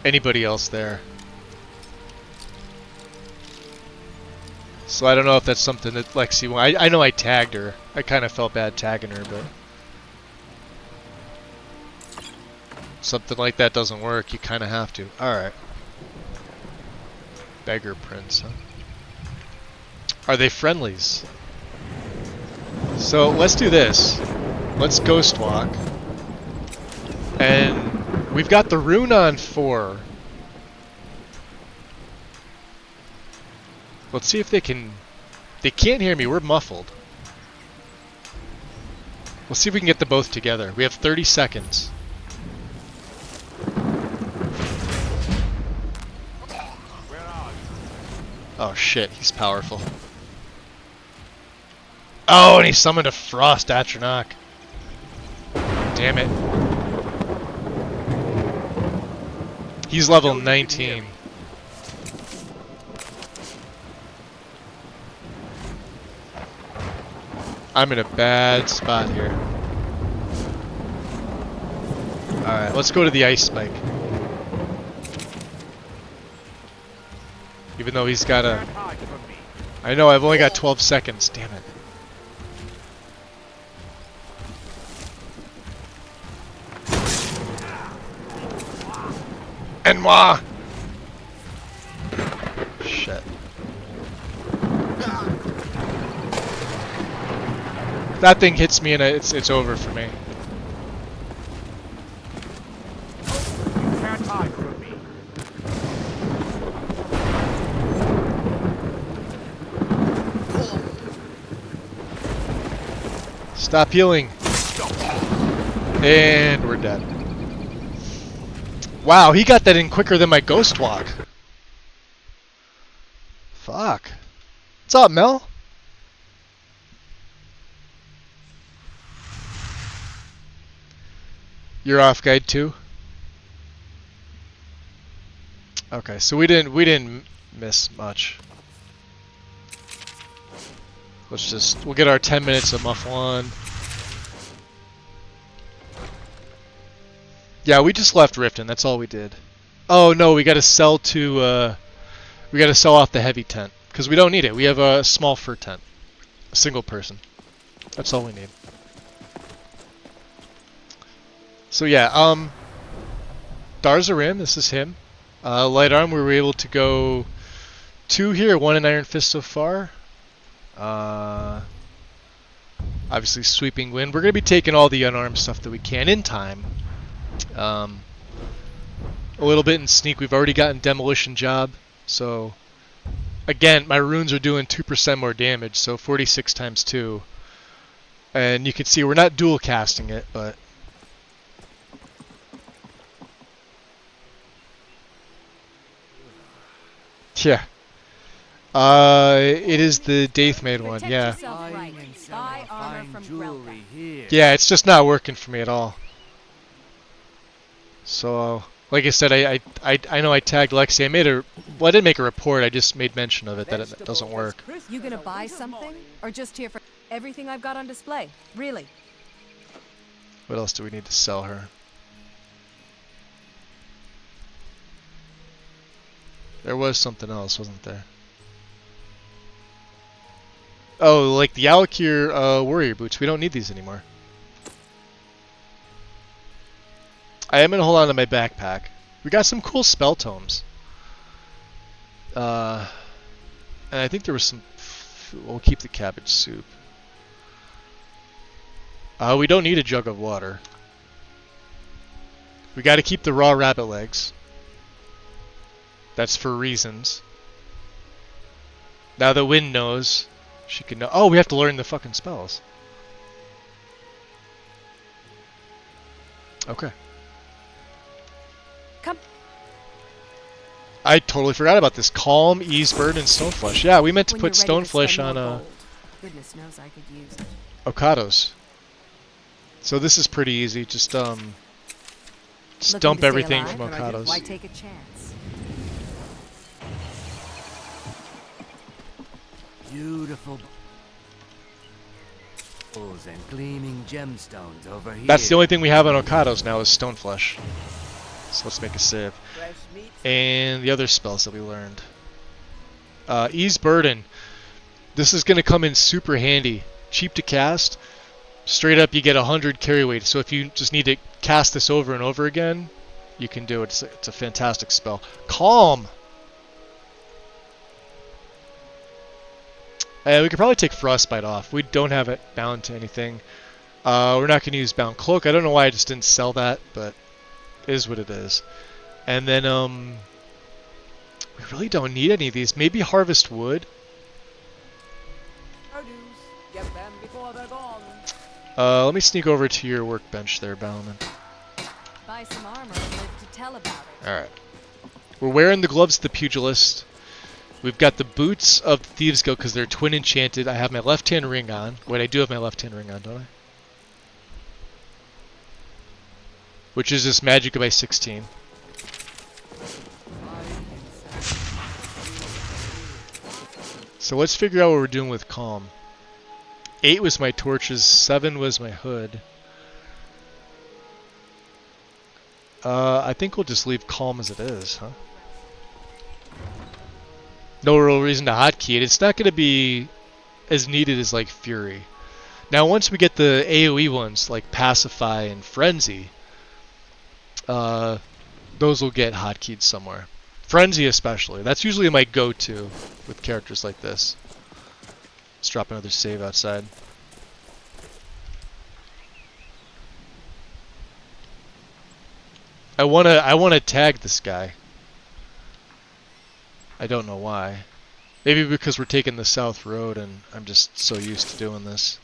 anybody else there. So I don't know if that's something that Lexi... I know I tagged her. I kind of felt bad tagging her, but... something like that doesn't work. You kind of have to. Alright. Beggar Prince, huh? Are they friendlies? So let's do this. Let's Ghost Walk. And we've got the rune on 4. Let's see if they can... They can't hear me. We're muffled. Let's see if we can get them both together. We have 30 seconds. Oh shit, he's powerful. Oh, and he summoned a Frost Atronach. Damn it. He's level 19. I'm in a bad spot here. Alright, let's go to the ice spike. Even though he's got a... I know, I've only got 12 seconds. Damn it. And moi! Shit. That thing hits me and it's over for me. You can't hide from me. Stop healing. And we're dead. Wow, he got that in quicker than my Ghost Walk. Fuck. What's up, Mel? You're off guide too? Okay, so we didn't miss much. We'll get our 10 minutes of muffle on. Yeah, we just left Riften, that's all we did. Oh no, we gotta sell to we gotta sell off the heavy tent. Because we don't need it. We have a small fur tent. A single person. That's all we need. So yeah, Dar'Zahrim, this is him. Light arm, we were able to go 2 here, 1 in Iron Fist so far. Obviously Sweeping Wind. We're going to be taking all the unarmed stuff that we can in time. A little bit in Sneak. We've already gotten Demolition Job. So, again, my runes are doing 2% more damage, so 46 times 2. And you can see we're not dual casting it, but... yeah, It is the Daithmaid one, yeah. Buying and selling fine jewelry here. Yeah, it's just not working for me at all. So, like I said, I know I tagged Lexi. I didn't make a report. I just made mention of it that it doesn't work. You gonna buy something, or just here for everything I've got on display? Really? What else do we need to sell her? There was something else, wasn't there? Oh, like the Alakir warrior boots. We don't need these anymore. I am gonna hold on to my backpack. We got some cool spell tomes. And I think there was some... We'll keep the cabbage soup. We don't need a jug of water. We gotta keep the raw rabbit legs. That's for reasons. Now the wind knows. She can know. Oh, we have to learn the fucking spells. Okay. Come. I totally forgot about this. Calm, Ease, Burn, and Stoneflesh. Yeah, we meant to put Stoneflesh on Goodness knows I could use it. Okados. So this is pretty easy. Just dump everything from Okados. Why take a chance? Beautiful bowls and gleaming gemstones over here. That's the only thing we have on Okados now is Stoneflesh. So let's make a save. And the other spells that we learned. Ease Burden. This is going to come in super handy. Cheap to cast. Straight up you get 100 carry weight. So if you just need to cast this over and over again, you can do it. It's a fantastic spell. Calm. We could probably take Frostbite off. We don't have it bound to anything. We're not going to use Bound Cloak. I don't know why I just didn't sell that, but it is what it is. And then, we really don't need any of these. Maybe Harvest Wood. Get them before they're gone. Let me sneak over to your workbench there, Balaman. Buy some armor and live to tell about it. Alright. We're wearing the gloves of the Pugilist. We've got the boots of the Thieves Guild because they're twin enchanted. I have my left-hand ring on. Wait, I do have my left-hand ring on, don't I? Which is this Magic by 16. So let's figure out what we're doing with Calm. 8 was my torches, 7 was my hood. I think we'll just leave Calm as it is, huh? No real reason to hotkey it. It's not going to be as needed as like Fury. Now once we get the AoE ones like Pacify and Frenzy, those will get hotkeyed somewhere. Frenzy especially. That's usually my go-to with characters like this. Let's drop another save outside. I wanna tag this guy. I don't know why. Maybe because we're taking the South Road and I'm just so used to doing this.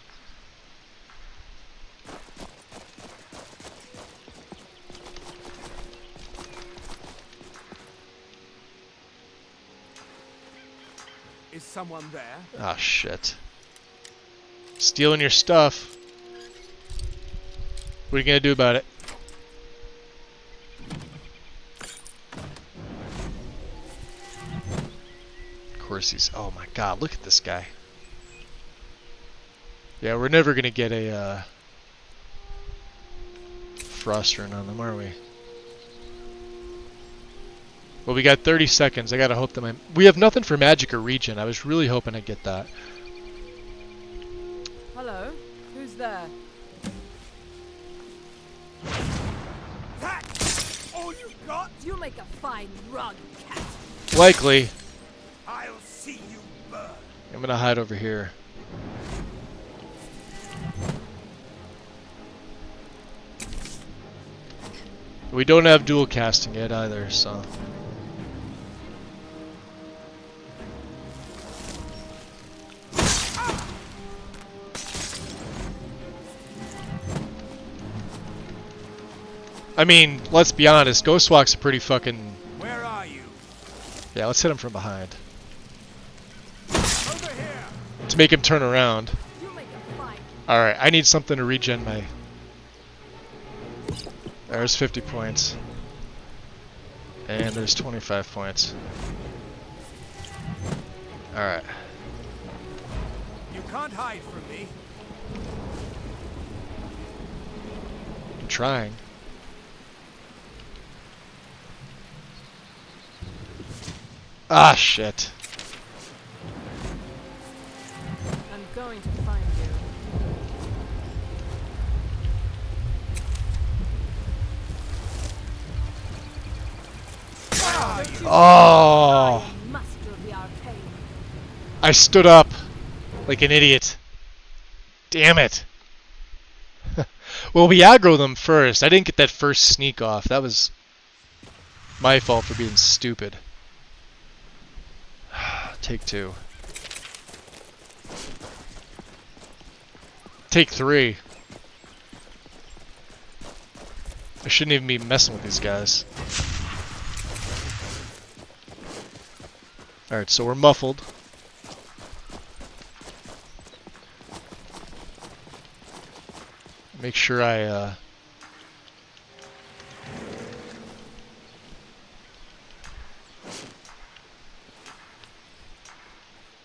Is someone there? Ah, shit. Stealing your stuff. What are you gonna do about it? Of course he's... Oh my god, look at this guy. Yeah, we're never gonna get a Frost Rune on them, are we? Well, we got 30 seconds. I gotta hope that we have nothing for magic or regen. I was really hoping I'd get that. Hello? Who's there? That all you got? You make a fine rug, cat. Likely. I'll see you burn. I'm gonna hide over here. We don't have dual casting yet either, so... I mean, let's be honest, Ghostwalk's a pretty fucking... Where are you? Yeah, let's hit him from behind. Make him turn around. Alright, I need something to regen my... There's 50 points. And there's 25 points. Alright. You can't hide from me. I'm trying. Ah, shit. I'm going to find you. Oh! I stood up like an idiot. Damn it. Well, we aggro them first. I didn't get that first sneak off. That was my fault for being stupid. Take 2. Take 3. I shouldn't even be messing with these guys. Alright, so we're muffled. Make sure I,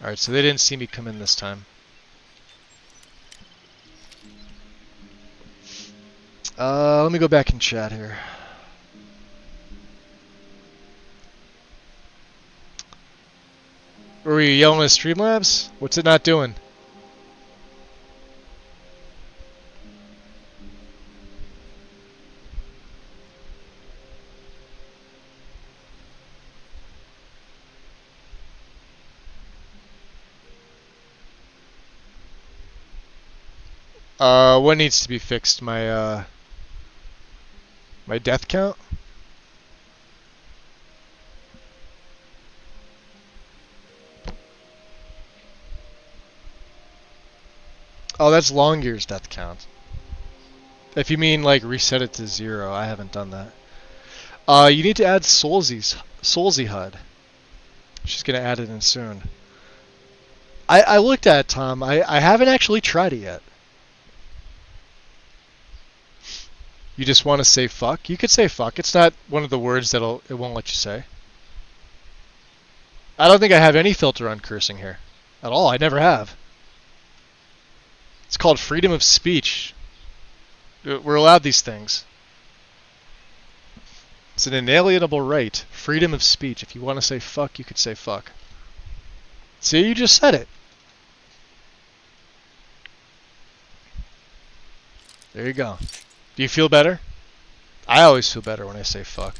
Alright, so they didn't see me come in this time. Let me go back and chat here. Were we yelling at Streamlabs? What's it not doing? What needs to be fixed? My my death count? Oh, that's Longyear's death count. If you mean like reset it to 0, I haven't done that. You need to add Soulsy HUD. She's gonna add it in soon. I looked at it, Tom. I haven't actually tried it yet. You just want to say fuck? You could say fuck. It's not one of the words that it won't let you say. I don't think I have any filter on cursing here. At all. I never have. It's called freedom of speech. We're allowed these things. It's an inalienable right. Freedom of speech. If you want to say fuck, you could say fuck. See, you just said it. There you go. Do you feel better? I always feel better when I say fuck.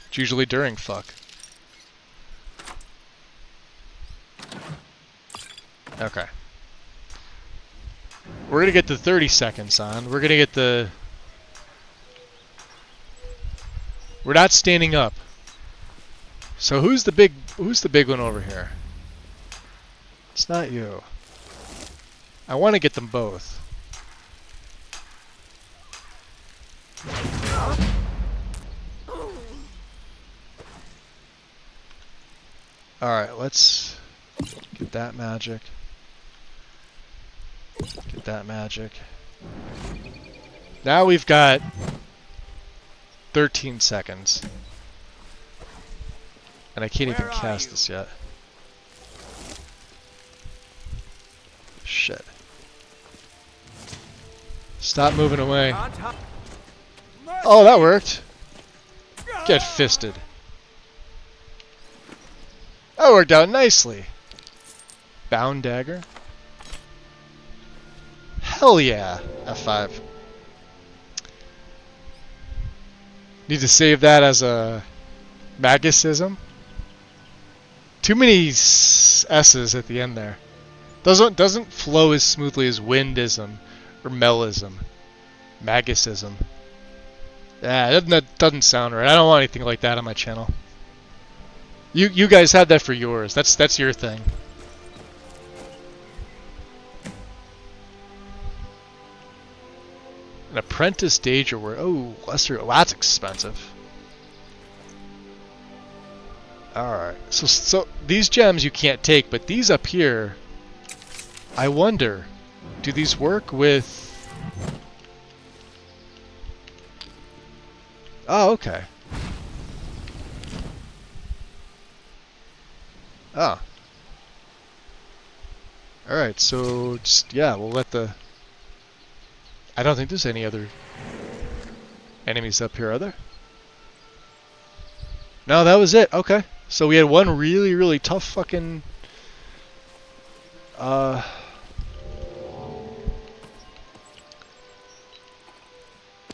It's usually during fuck. Okay. We're gonna get the 30 seconds on. We're gonna get the... We're not standing up. So who's the big one over here? It's not you. I want to get them both. Alright, let's get that magic. Get that magic. Now we've got 13 seconds. And I can't even cast this yet. Shit. Stop moving away. Oh, that worked. Get fisted. That worked out nicely. Bound dagger. Hell yeah. F5. Need to save that as a magicism. Too many S's at the end there. Doesn't flow as smoothly as windism or melism. Magicism. Yeah, that doesn't sound right. I don't want anything like that on my channel. You guys had that for yours. That's your thing. An apprentice danger word. Oh, lesser. Oh, that's expensive. Alright. So these gems you can't take, but these up here I wonder, do these work with... Oh, okay. Ah. Alright, so just, yeah, we'll let the... I don't think there's any other enemies up here, are there? No, that was it. Okay. So we had one really, really tough fucking...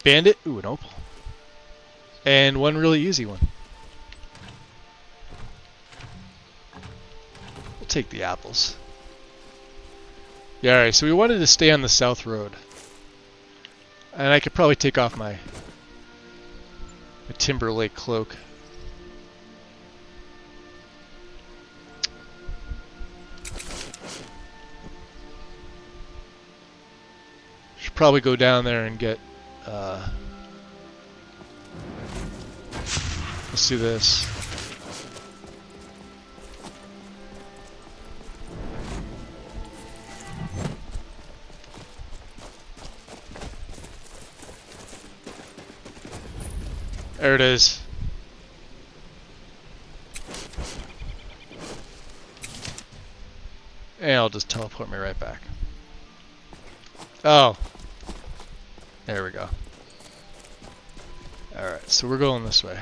bandit. Ooh, an opal. And one really easy one. We'll take the apples. Yeah, alright, so we wanted to stay on the south road. And I could probably take off my Timberlake cloak. Should probably go down there and get... let's do this. There it is. And I'll just teleport me right back. Oh. There we go. Alright, so we're going this way.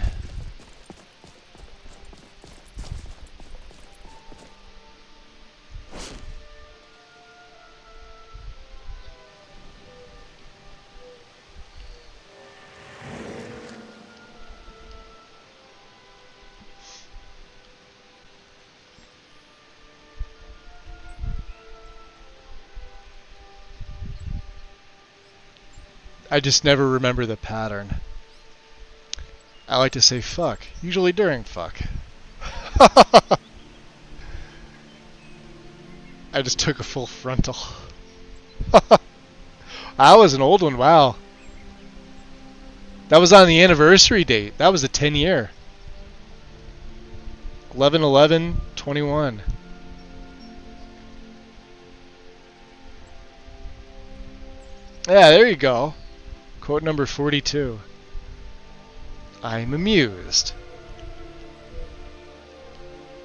I just never remember the pattern. I like to say fuck, usually during fuck. I just took a full frontal. That was an old one, wow. That was on the anniversary date. That was a 10-year. 11/11/21. Yeah, there you go. Quote number 42. I'm amused.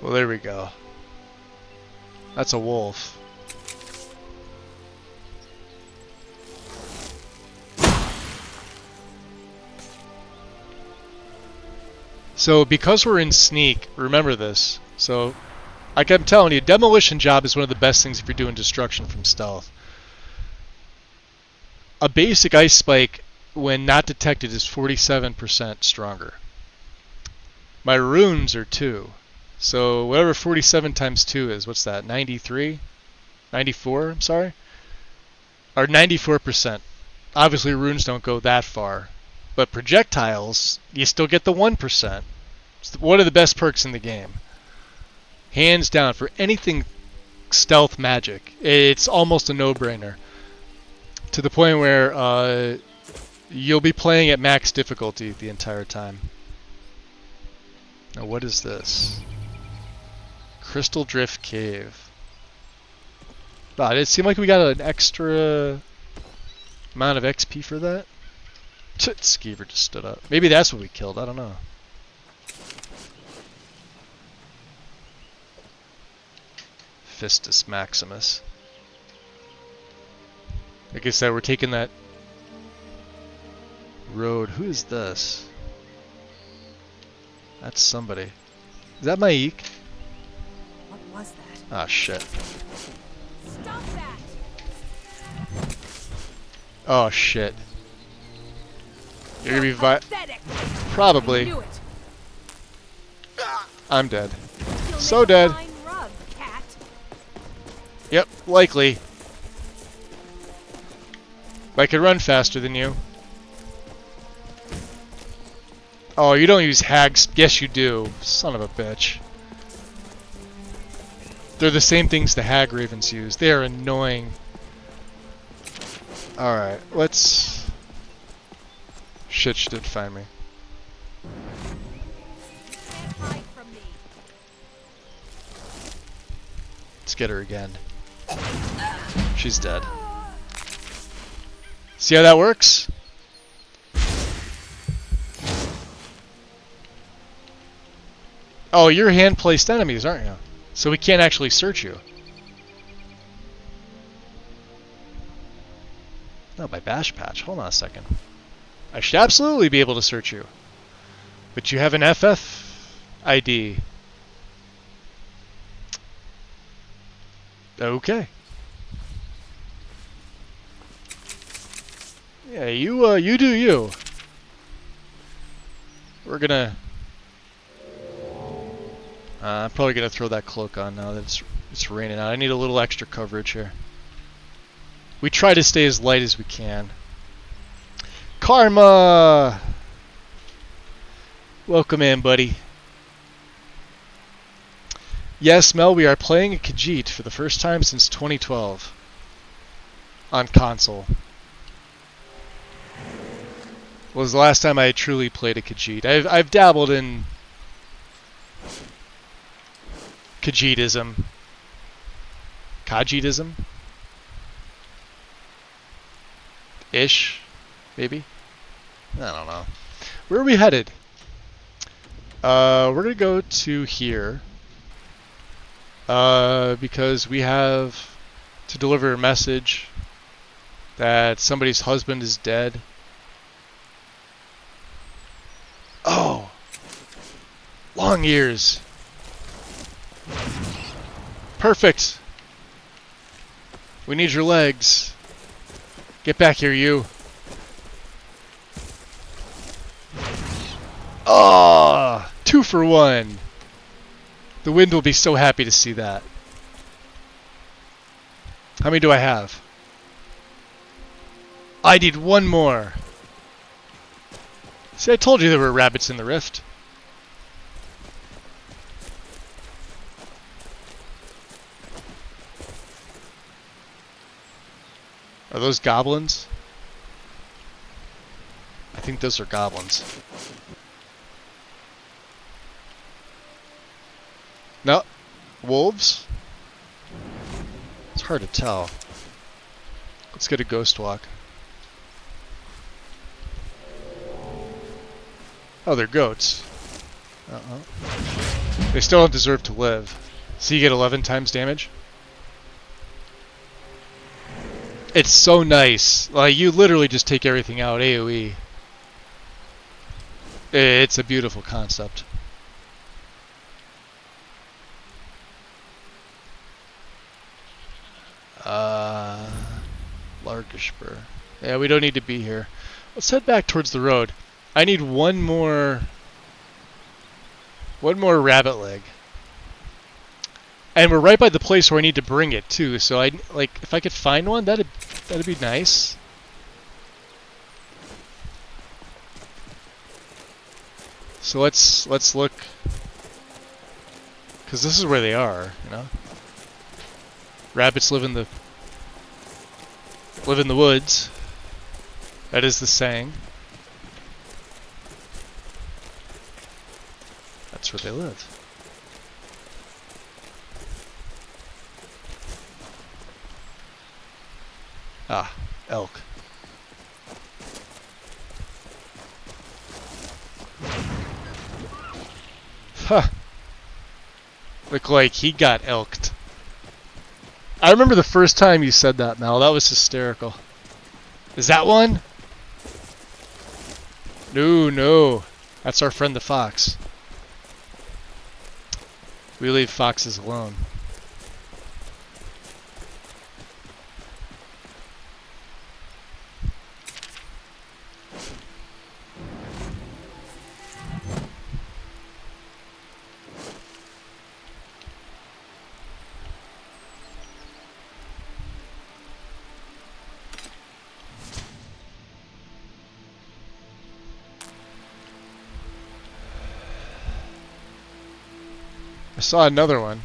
Well, there we go. That's a wolf. So, because we're in sneak, remember this. So, like I'm telling you, demolition job is one of the best things if you're doing destruction from stealth. A basic ice spike, when not detected, is 47% stronger. My runes are 2. So whatever 47 times 2 is, what's that, 93? 94, I'm sorry? Or 94%. Obviously runes don't go that far. But projectiles, you still get the 1%. It's one of the best perks in the game. Hands down, for anything stealth magic, it's almost a no-brainer. To the point where you'll be playing at max difficulty the entire time. Now what is this? Crystal Drift Cave. Wow, it seemed like we got an extra amount of XP for that. Skeever just stood up. Maybe that's what we killed, I don't know. Fistus Maximus. Like I said, we're taking that road. Who is this? That's somebody. Is that Maik? What was that? Ah, shit. Stop that! Oh, shit. You're gonna be probably. I'm dead. So dead. Yep, likely. But I could run faster than you. Oh, you don't use hags? Yes, you do. Son of a bitch. They're the same things the hag ravens use. They are annoying. Alright, let's... Shit, she did find me. Let's get her again. She's dead. See how that works? Oh, you're hand-placed enemies, aren't you? So we can't actually search you. No, by bash patch. Hold on a second. I should absolutely be able to search you. But you have an FF ID. Okay. Yeah, you do you. We're gonna... I'm probably gonna throw that cloak on now that it's raining out. I need a little extra coverage here. We try to stay as light as we can. Karma! Welcome in, buddy. Yes, Mel, we are playing a Khajiit for the first time since 2012 on console. Was the last time I truly played a Khajiit. I've dabbled in Khajiitism. Khajiitism? Ish, maybe? I don't know. Where are we headed? We're gonna go to here. Because we have to deliver a message that somebody's husband is dead. Oh! Long years. Perfect! We need your legs. Get back here, you. Oh! 2 for 1. The wind will be so happy to see that. How many do I have? I need 1 more. See, I told you there were rabbits in the rift. Are those goblins? I think those are goblins. No. Wolves? It's hard to tell. Let's get a ghost walk. Oh, they're goats. They still don't deserve to live. So you get 11 times damage? It's so nice. Like, you literally just take everything out, AoE. It's a beautiful concept. Larkishbur. Yeah, we don't need to be here. Let's head back towards the road. I need one more rabbit leg. And we're right by the place where I need to bring it too. So if I could find one, that'd be nice. So let's look, because this is where they are, you know. Rabbits live in the woods. That is the saying. That's where they live. Ah, elk. Huh. Look like he got elked. I remember the first time you said that, Mel. That was hysterical. Is that one? No. That's our friend the fox. We leave foxes alone. I saw another one.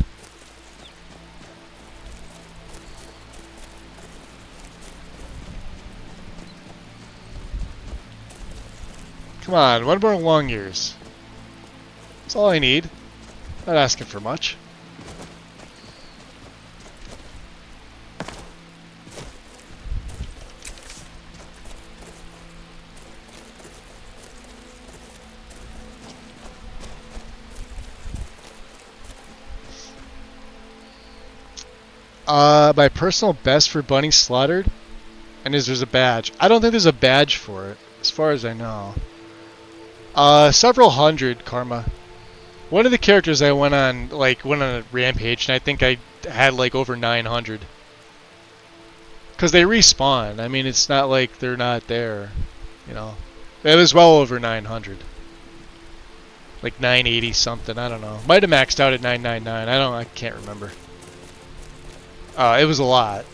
Come on, one more long ears. That's all I need. Not asking for much. My personal best for Bunny Slaughtered, and there's a badge. I don't think there's a badge for it, as far as I know. Several hundred karma. One of the characters I went on a rampage, and I think I had like over 900. Because they respawn. I mean, it's not like they're not there, you know. It was well over 900. Like 980 something, I don't know. Might have maxed out at 999. I can't remember. It was a lot.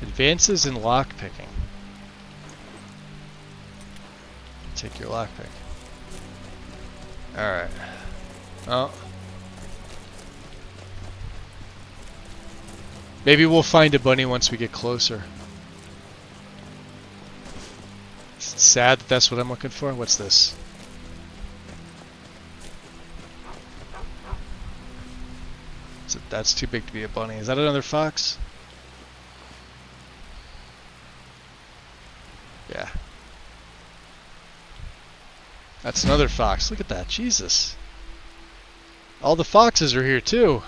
Advances in lockpicking. Take your lockpick. Alright. Oh. Maybe we'll find a bunny once we get closer. It's sad that that's what I'm looking for. What's this? That's too big to be a bunny. Is that another fox? Yeah. That's another fox. Look at that. Jesus. All the foxes are here too.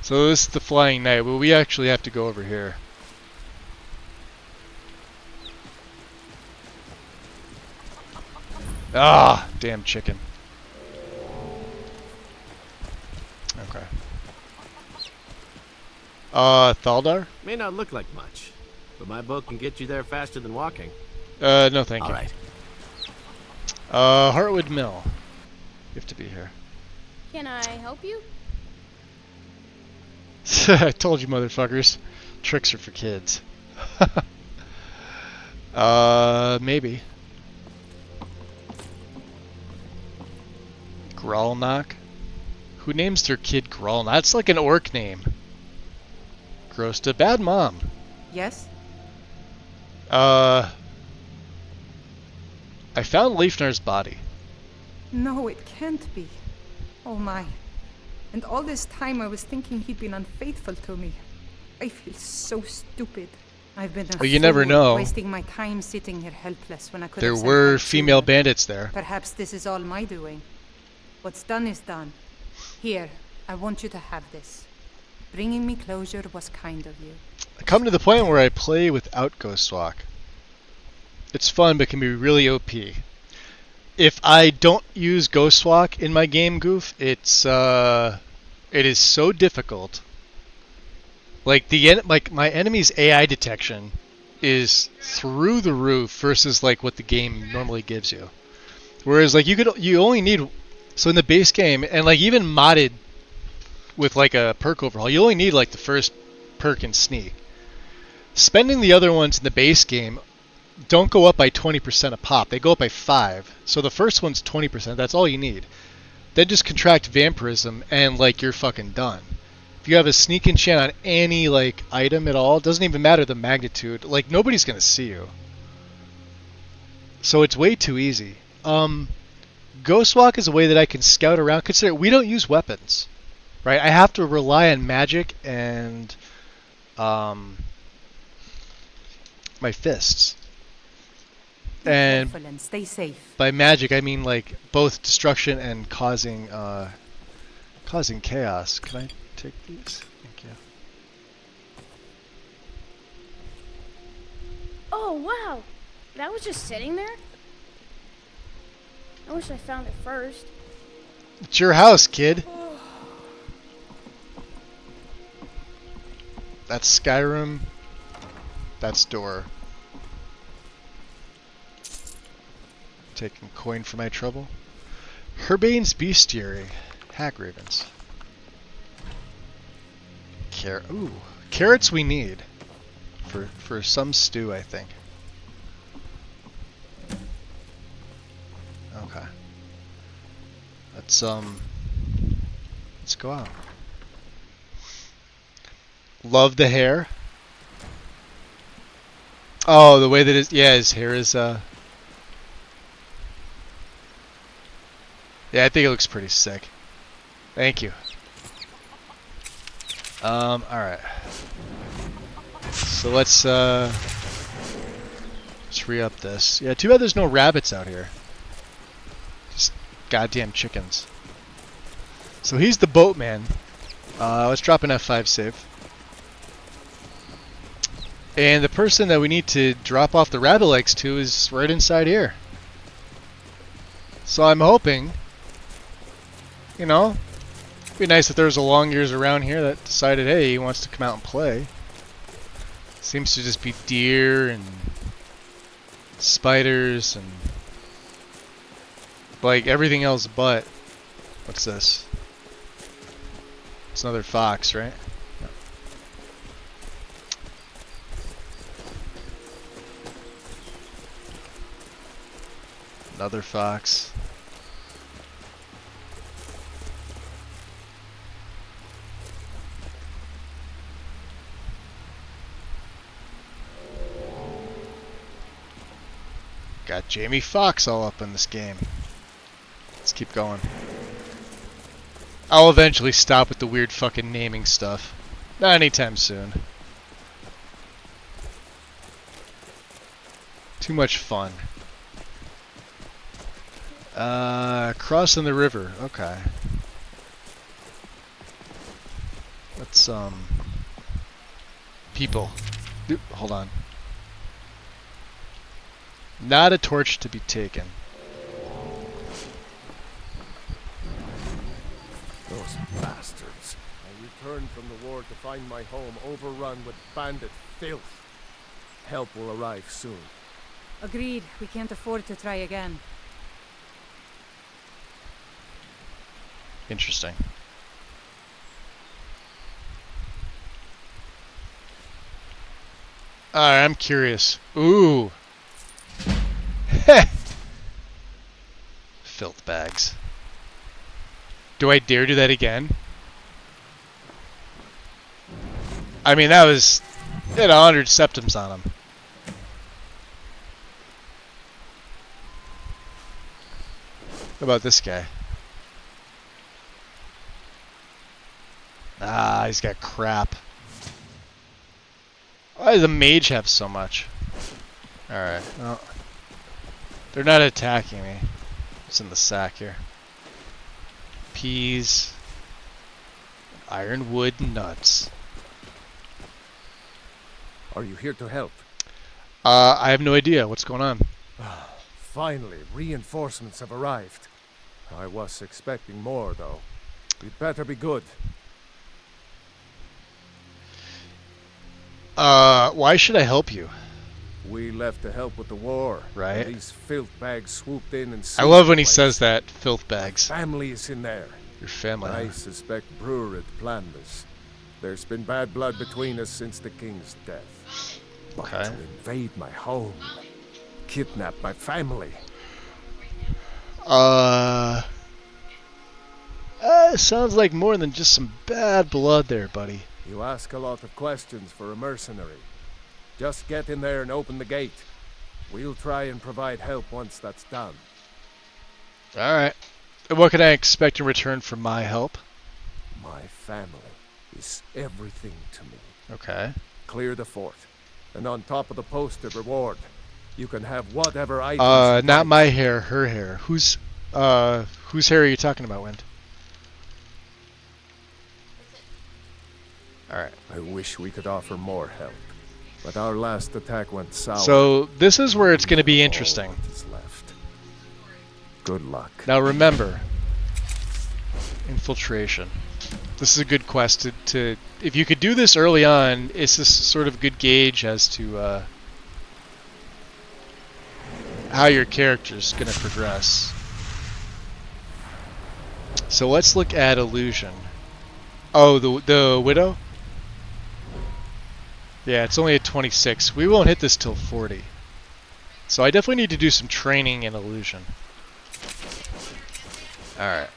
So this is the Flying Knight. Well, we actually have to go over here. Ah, damn chicken. Okay. Thaldar? May not look like much, but my boat can get you there faster than walking. No thank you. All right. Heartwood Mill. You have to be here. Can I help you? I told you, motherfuckers. Tricks are for kids. Maybe. Gralnock? Who names their kid Gralnock? That's like an orc name. Grosta. Bad mom. Yes? I found Leifnar's body. No, it can't be. Oh my. And all this time I was thinking he'd been unfaithful to me. I feel so stupid. I've been well, you never know. Wasting my time sitting here helpless when I could there have were female bandits there. Perhaps this is all my doing. What's done is done. Here, I want you to have this. Bringing me closure was kind of you. I come to the point where I play without Ghostwalk. It's fun, but can be really OP. If I don't use Ghostwalk in my game, Goof, it is so difficult. Like my enemy's AI detection is through the roof versus like what the game normally gives you. Whereas like you only need, so in the base game and like even modded with like a perk overhaul, you only need like the first perk and sneak. Spending the other ones in the base game don't go up by 20% a pop. They go up by 5. So the first one's 20%. That's all you need. Then just contract vampirism and like you're fucking done. If you have a sneak enchant on any like item at all, it doesn't even matter the magnitude. Like nobody's gonna see you. So it's way too easy. Ghostwalk is a way that I can scout around. Consider we don't use weapons, right? I have to rely on magic and my fists. And stay safe. By magic, I mean like both destruction and causing chaos. Can I take these? Thank you. Oh wow, that was just sitting there. I wish I found it first. It's your house, kid. That's Skyrim. That's door. Taking coin for my trouble. Herbane's Bestiary. Hack Ravens. Ooh. Carrots we need. For some stew, I think. Okay. Let's go out. Love the hair. Oh, the way that his hair is yeah, I think it looks pretty sick. Thank you. Alright. So let's re-up this. Yeah, too bad there's no rabbits out here. Just goddamn chickens. So he's the boatman. Let's drop an F5 save. And the person that we need to drop off the rabbit legs to is right inside here. So I'm hoping, you know, it'd be nice if there was a long ears around here that decided, hey, he wants to come out and play. Seems to just be deer and spiders and like everything else but, what's this? It's another fox, right? No. Another fox. Got Jamie Foxx all up in this game. Let's keep going. I'll eventually stop with the weird fucking naming stuff. Not anytime soon. Too much fun. Crossing the river. Okay. Let's, people. Oop, hold on. Not a torch to be taken. Those bastards. I returned from the war to find my home overrun with bandit filth. Help will arrive soon. Agreed. We can't afford to try again. Interesting. Alright, I'm curious. Ooh. Filth bags. Do I dare do that again? I mean, that was... It had 100 septums on him. What about this guy? Ah, he's got crap. Why does the mage have so much? Alright, well... They're not attacking me. What's in the sack here? Peas. Ironwood nuts. Are you here to help? I have no idea. What's going on? Finally, reinforcements have arrived. I was expecting more, though. You'd better be good. Why should I help you? We left to help with the war. Right. These filth bags swooped in and I love when he says that, filth bags. Family is in there. Your family. I suspect Brewer had planned this. There's been bad blood between us since the king's death. But okay. To invade my home, kidnap my family. Sounds like more than just some bad blood there, buddy. You ask a lot of questions for a mercenary. Just get in there and open the gate. We'll try and provide help once that's done. Alright. What can I expect in return for my help? My family is everything to me. Okay. Clear the fort. And on top of the posted reward, you can have whatever items. Not my hair, her hair. Whose hair are you talking about, Wind? Alright. I wish we could offer more help. But our last attack went sour. So this is where it's going to be interesting. All that is left. Good luck. Now remember, infiltration. This is a good quest to if you could do this early on, it's this sort of good gauge as to how your character's going to progress. So let's look at illusion. Oh, the widow? Yeah, it's only at 26. We won't hit this till 40. So I definitely need to do some training in illusion. Alright.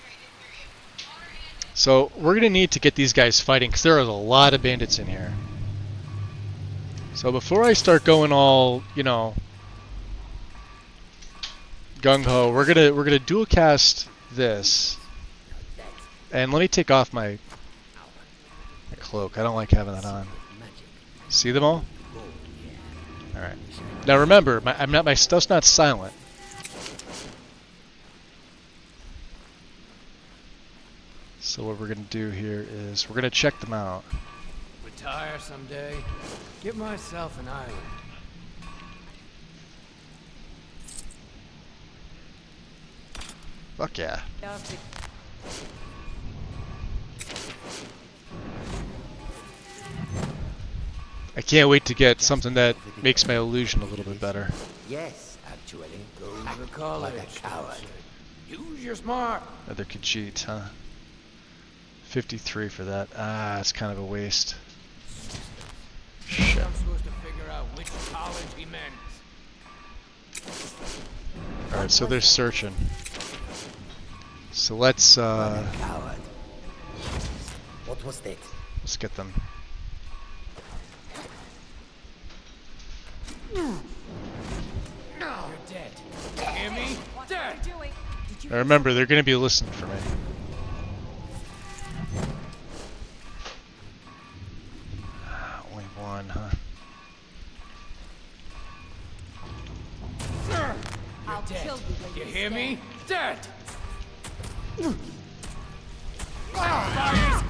So we're going to need to get these guys fighting because there are a lot of bandits in here. So before I start going all, you know, gung-ho, we're gonna dual cast this. And let me take off my cloak. I don't like having that on. See them all? Alright. Now remember, my stuff's not silent. So what we're gonna do here is we're gonna check them out. Retire someday. Get myself an island. Fuck yeah. I can't wait to get something that makes my illusion a little bit better. Yes, actually. Go to the college. Like a coward. Use your smart. Another Khajiit, huh? 53 for that. Ah, it's kind of a waste. Shit. I'm supposed to figure out which college he meant. Alright, so they're searching. So let's Coward. What was that? let's get them. You're dead. Hear me? Dead. Now remember, they're gonna be listening for me. Only one, huh? You're dead. You hear me? Dead.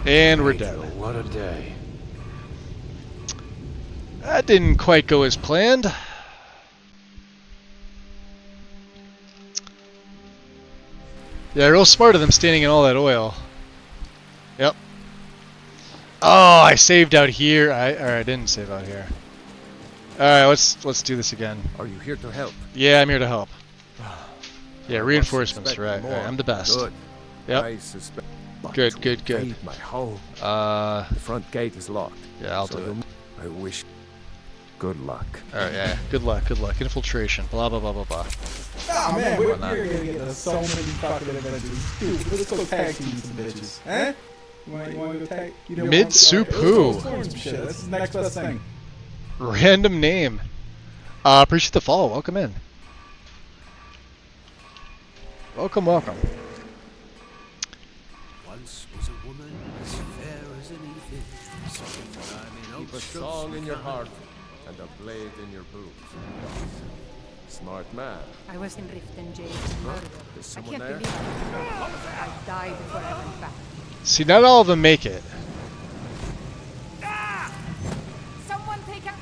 And we're dead. What a day. That didn't quite go as planned. Yeah, real smart of them standing in all that oil. Yep. Oh, I saved out here. Or I didn't save out here. All right, let's do this again. Are you here to help? Yeah, I'm here to help. Yeah, reinforcements. Right, I'm the best. Good. Yep. I suspect. Good. Invade my home. The front gate is locked. Yeah, I'll do it. I wish. Good luck. All right, yeah. Good luck. Infiltration. Blah blah blah blah blah. Oh man, we're gonna get so many fucking adventures. Dude, let's go tag team some bitches. Huh? You wanna go tag? Mid soup who? That's the next best thing. Random name. Appreciate the follow. Welcome in. Welcome. Once was a woman as fair as an evening. Keep a song in your heart and a blade in your boot. Smart man. I was in Rift and Jade and murdered. There's I someone can't there? believe it. I died before I went back. See, not all of them make it. Someone take a...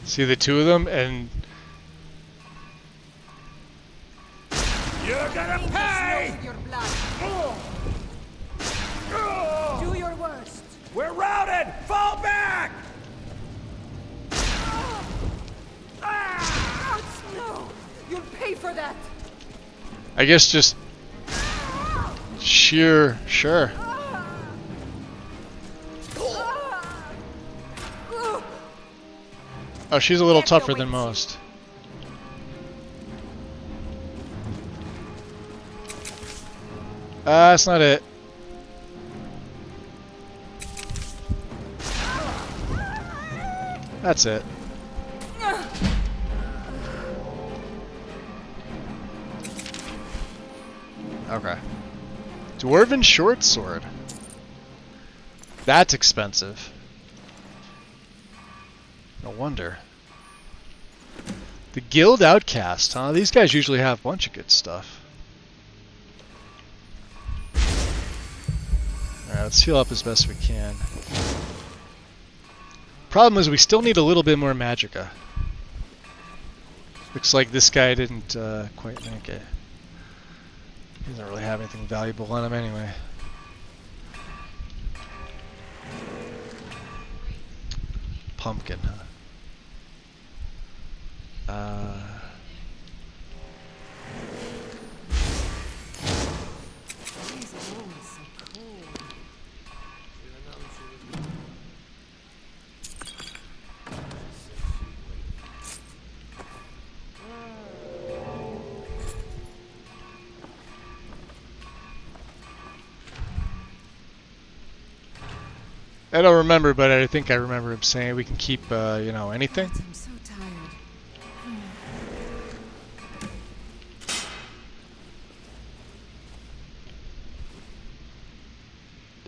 See the two of them, and You're gonna pay! Your blood. Do your worst. We're routed! Fall back! No! You'll pay for that! I guess just sure. Oh, she's a little tougher than most. That's not it. That's it. Okay. Dwarven short sword. That's expensive. No wonder. The Guild Outcast, huh? These guys usually have a bunch of good stuff. Alright, let's heal up as best we can. Problem is we still need a little bit more magicka. Looks like this guy didn't quite make it. He doesn't really have anything valuable on him anyway. Pumpkin, huh? I don't remember, but I think I remember him saying we can keep, you know, anything. I'm so tired.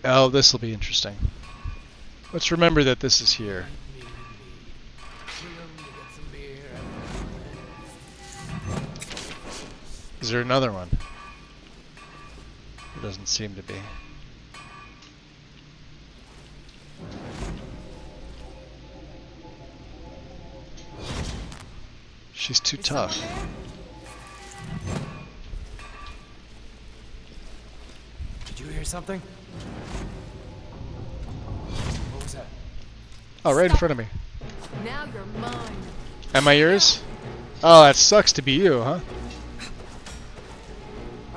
Oh, this will be interesting. Let's remember that this is here. Is there another one? There doesn't seem to be. She's too tough. Did you hear something? What was that? Oh, right in front of me. Now you're mine. Am I yours? Oh, that sucks to be you, huh?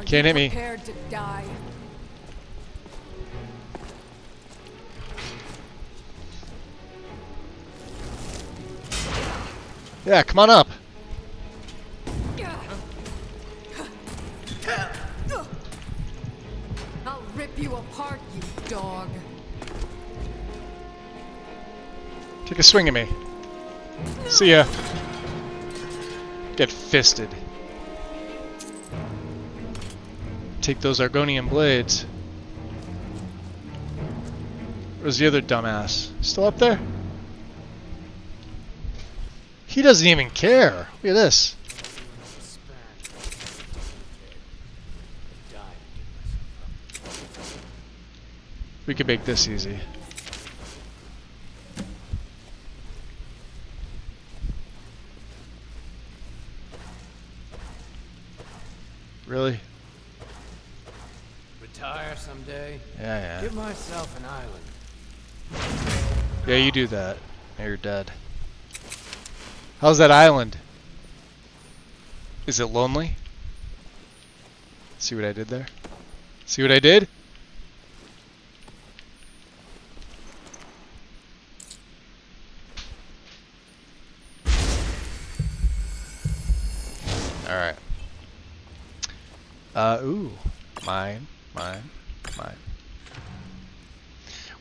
Can't hit me. Prepared to die. Yeah, come on up. I'll rip you apart, you dog. Take a swing at me. See ya. Get fisted. Take those Argonian blades. Where's the other dumbass? Still up there? He doesn't even care. Look at this. We can make this easy. Really? Retire someday. Yeah. Give myself an island. Yeah, you do that. Now you're dead. How's that island? Is it lonely? See what I did there? See what I did? Alright. Ooh. Mine.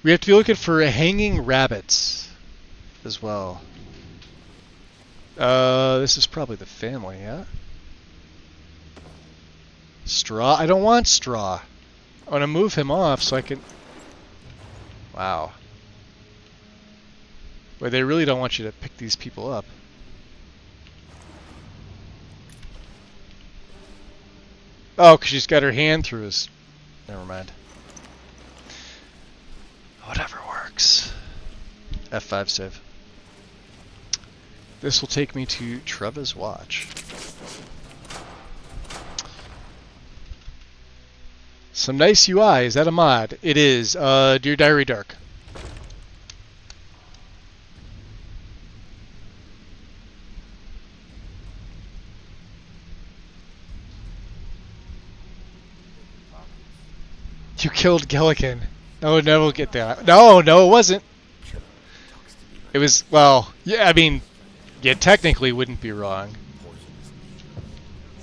We have to be looking for hanging rabbits as well. This is probably the family, yeah? Straw? I don't want straw. I want to move him off so I can... Wow. Wait, they really don't want you to pick these people up. Oh, because she's got her hand through his... Never mind. Whatever works. F5 save. This will take me to Treva's watch. Some nice UI. Is that a mod? It is. Dear Diary Dark. You killed Gilligan. No, never get that. No, it wasn't. It was, well, yeah, I mean, you technically wouldn't be wrong.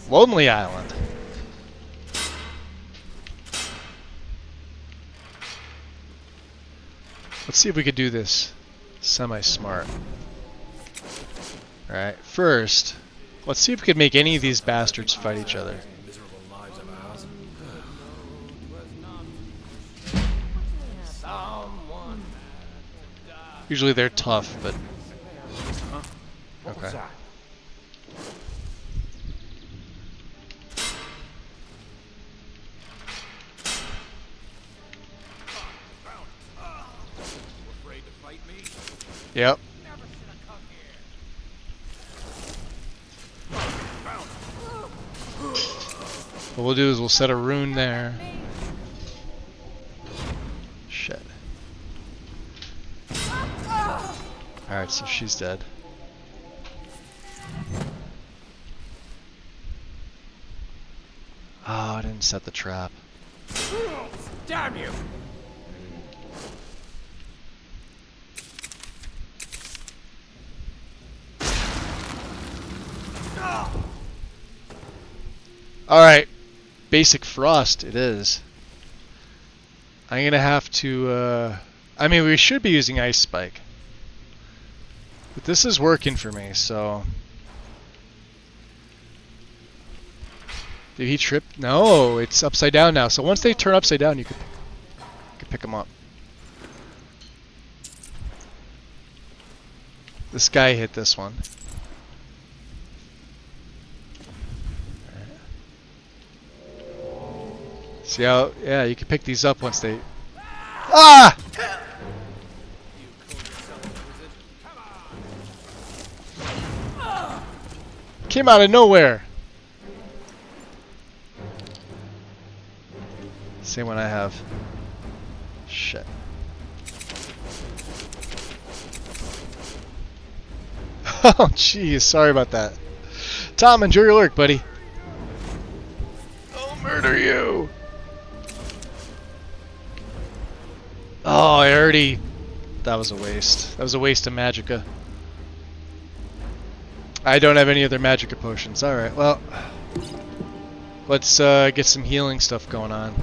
Lonely Island. Let's see if we could do this semi-smart. Alright, first, let's see if we could make any of these bastards fight each other. Usually they're tough, but... Okay. Yep. What we'll do is we'll set a rune there. Shit. Alright, so she's dead. Oh, I didn't set the trap. Damn you! Alright, basic frost it is. I'm gonna have to I mean, we should be using Ice Spike. But this is working for me, so... Did he trip? No, it's upside down now. So once they turn upside down, you can pick them up. This guy hit this one. See how, yeah, you can pick these up once they... Ah! Came out of nowhere. Same one I have. Shit. Oh, jeez. Sorry about that. Tom, enjoy your lurk, buddy. I'll murder you. Oh, I already... That was a waste. That was a waste of magicka. I don't have any other magicka potions. Alright, well... Let's get some healing stuff going on.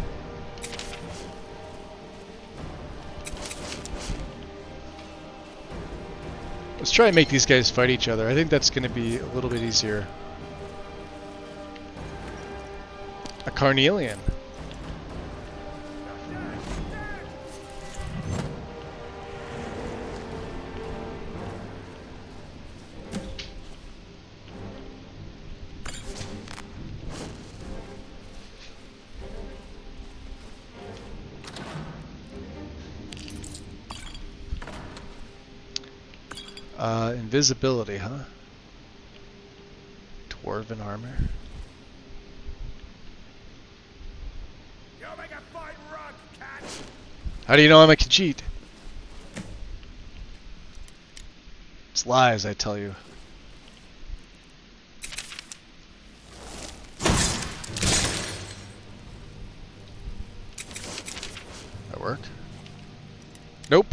Let's try and make these guys fight each other. I think that's going to be a little bit easier. A Carnelian. Invisibility, huh? Dwarven armor. How do you know I'm a Khajiit? It's lies, I tell you. That work? Nope.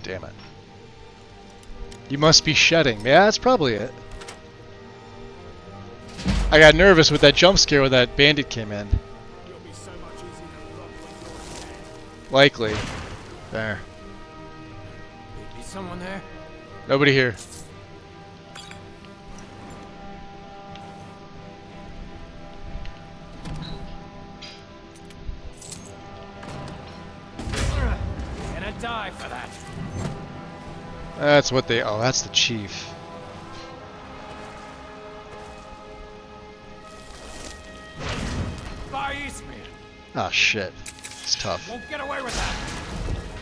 Damn it. You must be shedding. Yeah, that's probably it. I got nervous with that jump scare when that bandit came in. Likely. There. Is someone there? Nobody here. Gonna die for that. That's what they... Oh, that's the chief. Ah, shit. It's tough. Won't get away with that.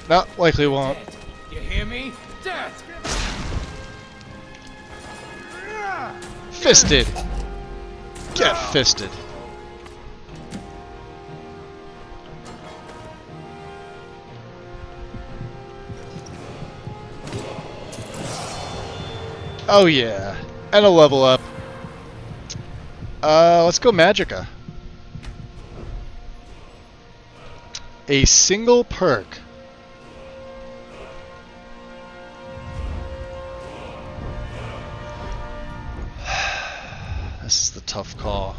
No, likely won't. You hear me? Dead. Fisted. Get fisted. Oh yeah, and a level up. Let's go magicka. A single perk. This is the tough call.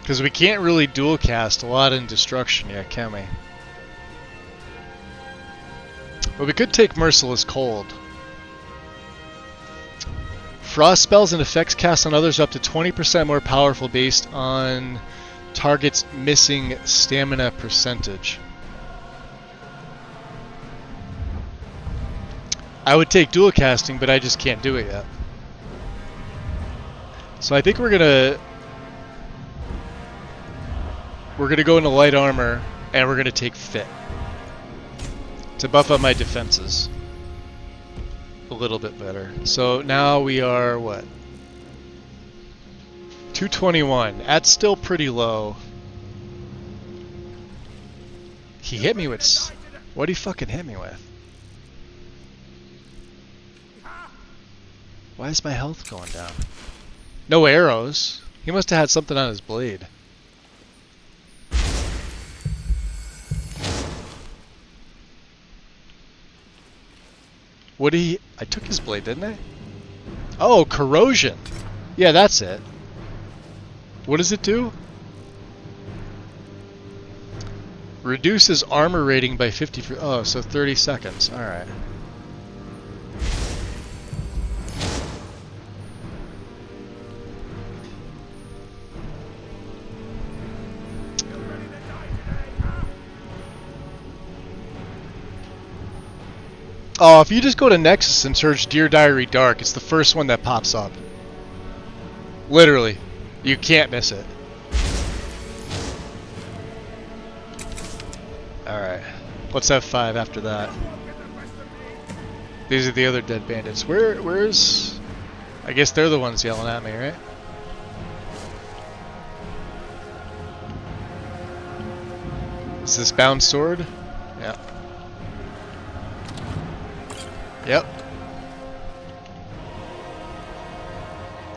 Because we can't really dual cast a lot in destruction yet, can we? But we could take Merciless Cold. Frost spells and effects cast on others up to 20% more powerful based on target's missing stamina percentage. I would take dual casting, but I just can't do it yet. So I think we're gonna go into light armor, and we're gonna take fit to buff up my defenses a little bit better. So now we are what? 221. That's still pretty low. He hit me with... What'd he fucking hit me with? Why is my health going down? No arrows. He must have had something on his blade. What did he... I took his blade, didn't I? Oh, corrosion. Yeah, that's it. What does it do? Reduces armor rating by 50... Oh, so 30 seconds. Alright. Oh, if you just go to Nexus and search Dear Diary Dark, it's the first one that pops up. Literally. You can't miss it. Alright. Let's have 5 after that. These are the other dead bandits. Where's... I guess they're the ones yelling at me, right? Is this bound sword? Yeah. Yep.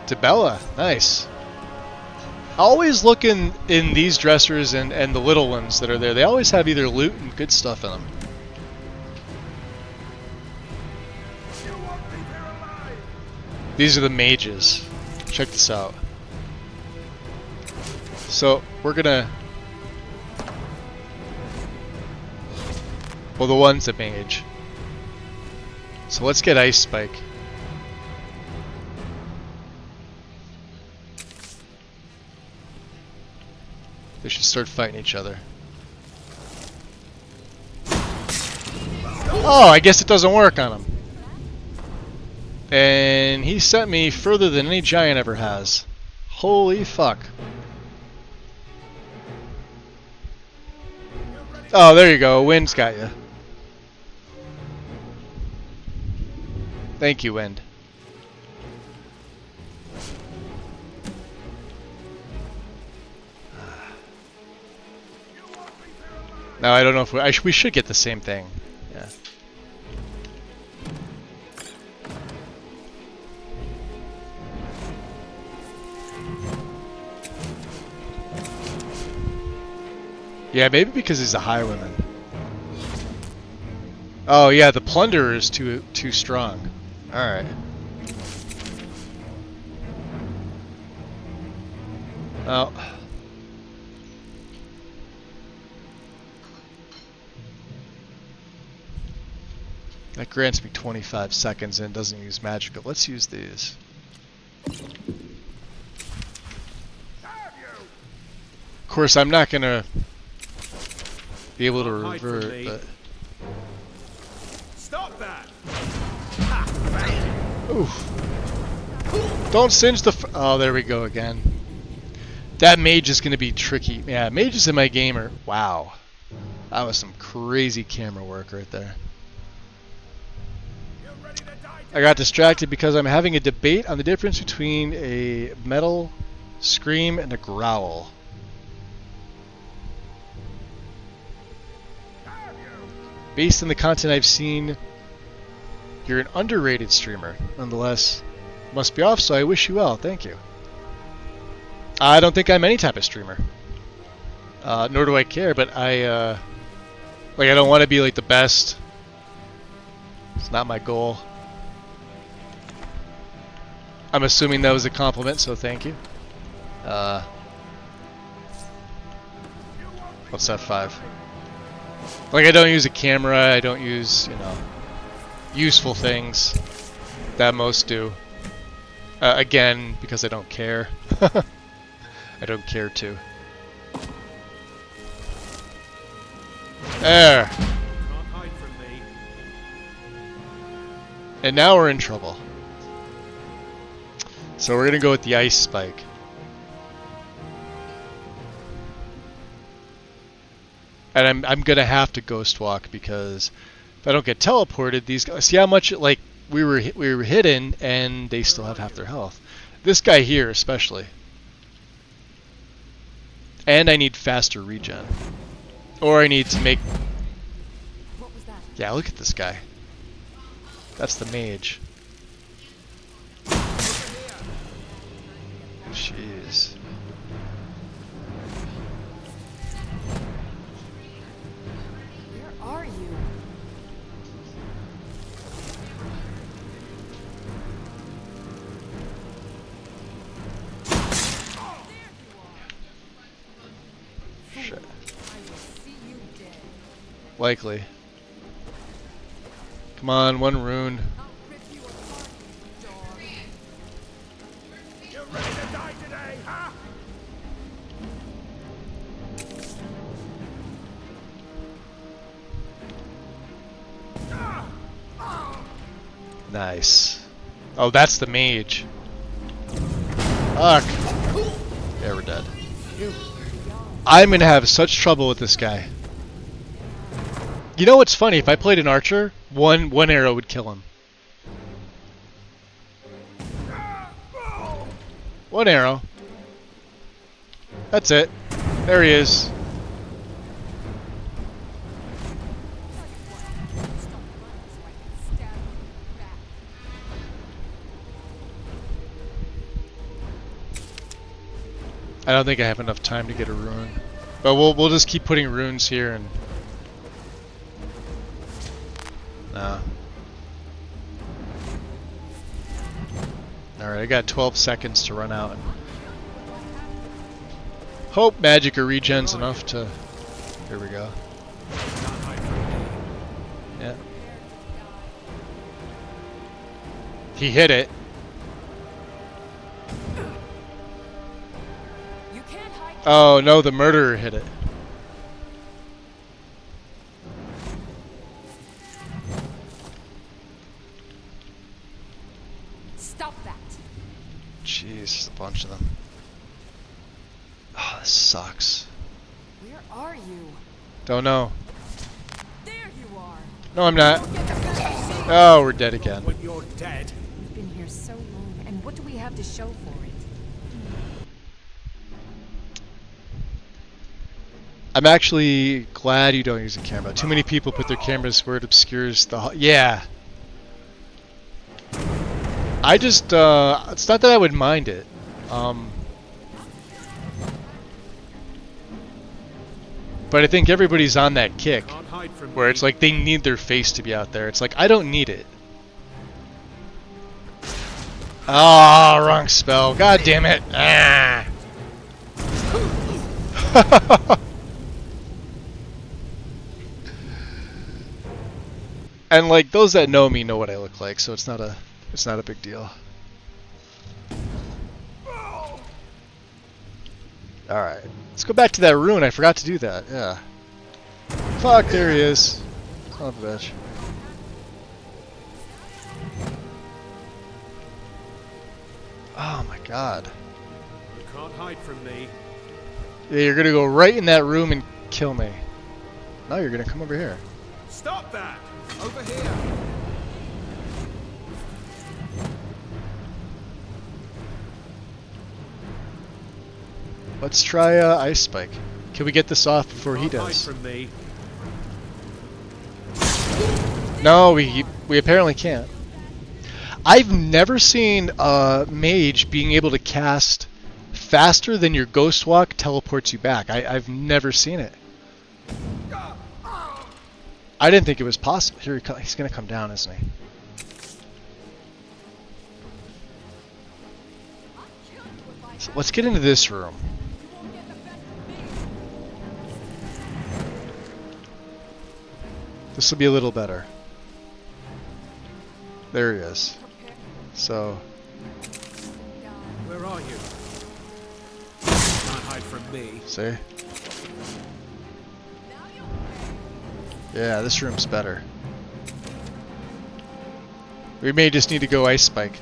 Debella, nice. Always look in these dressers and the little ones that are there. They always have either loot and good stuff in them. These are the mages. Check this out. So, we're gonna... Well, the one's a mage. So let's get Ice Spike. They should start fighting each other. Oh, I guess it doesn't work on him. And he sent me further than any giant ever has. Holy fuck. Oh, there you go. Wind's got you. Thank you, Wind. Now I don't know if we should get the same thing. Yeah. Yeah, maybe because he's a highwayman. Oh yeah, the plunderer is too strong. All right. Oh. That grants me 25 seconds and doesn't use magical. Let's use these. Of course, I'm not gonna be able to revert, but... Stop that! Oof. Don't singe the... Oh, there we go again. That mage is gonna be tricky. Yeah, mages in my game are... Wow. That was some crazy camera work right there. I got distracted because I'm having a debate on the difference between a metal scream and a growl. Based on the content I've seen, you're an underrated streamer. Nonetheless, must be off, so I wish you well. Thank you. I don't think I'm any type of streamer. Nor do I care, but I don't want to be like the best. It's not my goal. I'm assuming that was a compliment, so thank you. What's that 5? Like, I don't use a camera, I don't use, you know, useful things that most do. Again, because I don't care. I don't care to. There! And now we're in trouble. So we're gonna go with the Ice Spike. And I'm gonna have to Ghost Walk because if I don't get teleported, these guys see how much like we were hidden and they still have half their health. This guy here especially. And I need faster regen. Or I need to make... What was that? Yeah, look at this guy. That's the mage. Jeez. Where are you? Likely. Come on, one rune. You ready to die today, huh? Nice. Oh, that's the mage. Fuck. Yeah, we're dead. I'm gonna have such trouble with this guy. You know what's funny? If I played an archer, one arrow would kill him. One arrow. That's it. There he is. I don't think I have enough time to get a rune, but we'll just keep putting runes here and. Nah. All right, I got 12 seconds to run out. Hope magic or regen's enough to. Here we go. Yeah. He hit it. Oh no, the murderer hit it. Stop that. Jeez, a bunch of them. Oh, this sucks. Where are you? Don't know. There you are. No, I'm not. Oh, we're dead again. When you're dead. We've been here so long, and what do we have to show for it? I'm actually glad you don't use a camera. Too many people put their cameras where it obscures the... Yeah. I just, it's not that I would mind it. But I think everybody's on that kick where it's like they need their face to be out there. It's like, I don't need it. Ah, oh, wrong spell. God damn it. Ah. And like those that know me know what I look like, so it's not a big deal. Alright. Let's go back to that rune. I forgot to do that. Yeah. Fuck, there he is. Son of a bitch. Oh my god. You can't hide from me. Yeah, you're gonna go right in that room and kill me. Now you're gonna come over here. Stop that! Over here! Let's try Ice Spike. Can we get this off before he does? Hide from me. No, we apparently can't. I've never seen a mage being able to cast faster than your Ghost Walk teleports you back. I've never seen it. I didn't think it was possible. Here he's gonna come down, isn't he? So let's get into this room. This will be a little better. There he is. So. Where are you? Can't hide from me. See? Yeah, this room's better. We may just need to go Ice Spike.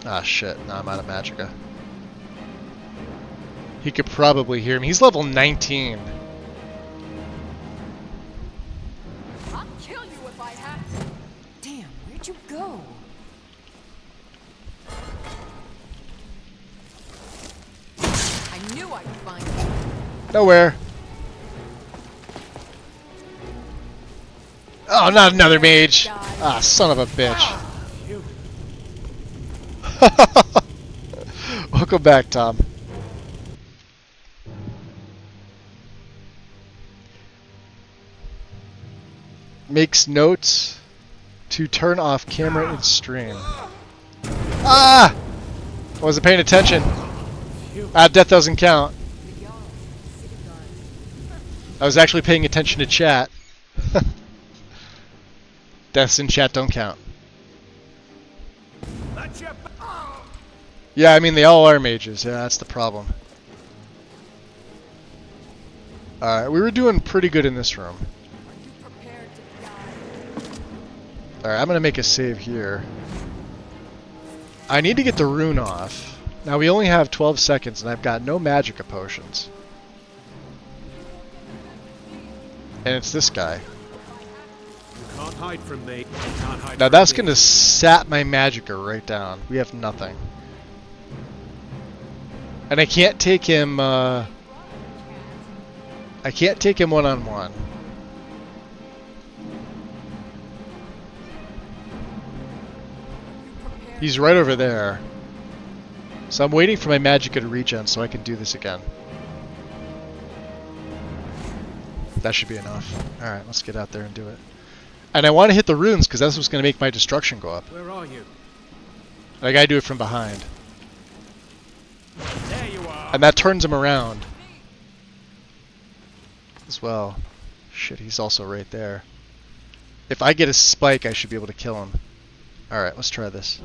Ah shit, now I'm out of magicka. He could probably hear me. He's level 19. I'll kill you if I have to. Damn, where'd you go? I knew I'd find you. Nowhere. Oh, not another mage. Ah, son of a bitch. Welcome back, Tom. Makes notes to turn off camera in stream. Ah! Wasn't paying attention. Ah, death doesn't count. I was actually paying attention to chat. Deaths in chat don't count. Yeah, I mean, they all are mages. Yeah, that's the problem. Alright, we were doing pretty good in this room. Alright, I'm going to make a save here. I need to get the rune off. Now, we only have 12 seconds, and I've got no magicka potions. And it's this guy. Can't hide from me. Can't hide Now, from that's me. going to sap my magicka right down. We have nothing. And I can't take him, I can't take him one-on-one. He's right over there. So I'm waiting for my magicka to regen so I can do this again. That should be enough. Alright, let's get out there and do it. And I want to hit the runes because that's what's going to make my destruction go up. Where are you? I gotta do it from behind. There you are. And that turns him around. As well. Shit, he's also right there. If I get a spike, I should be able to kill him. Alright, let's try this.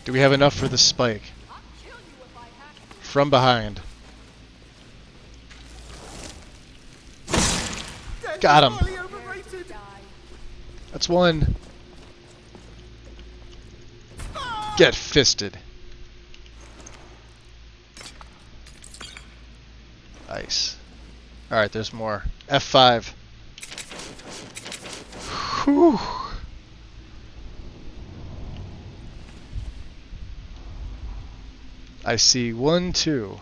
Do we have enough for the spike? From behind. Got him. That's one. Get fisted. Nice. Alright, there's more. F5. Whew. I see 1, 2.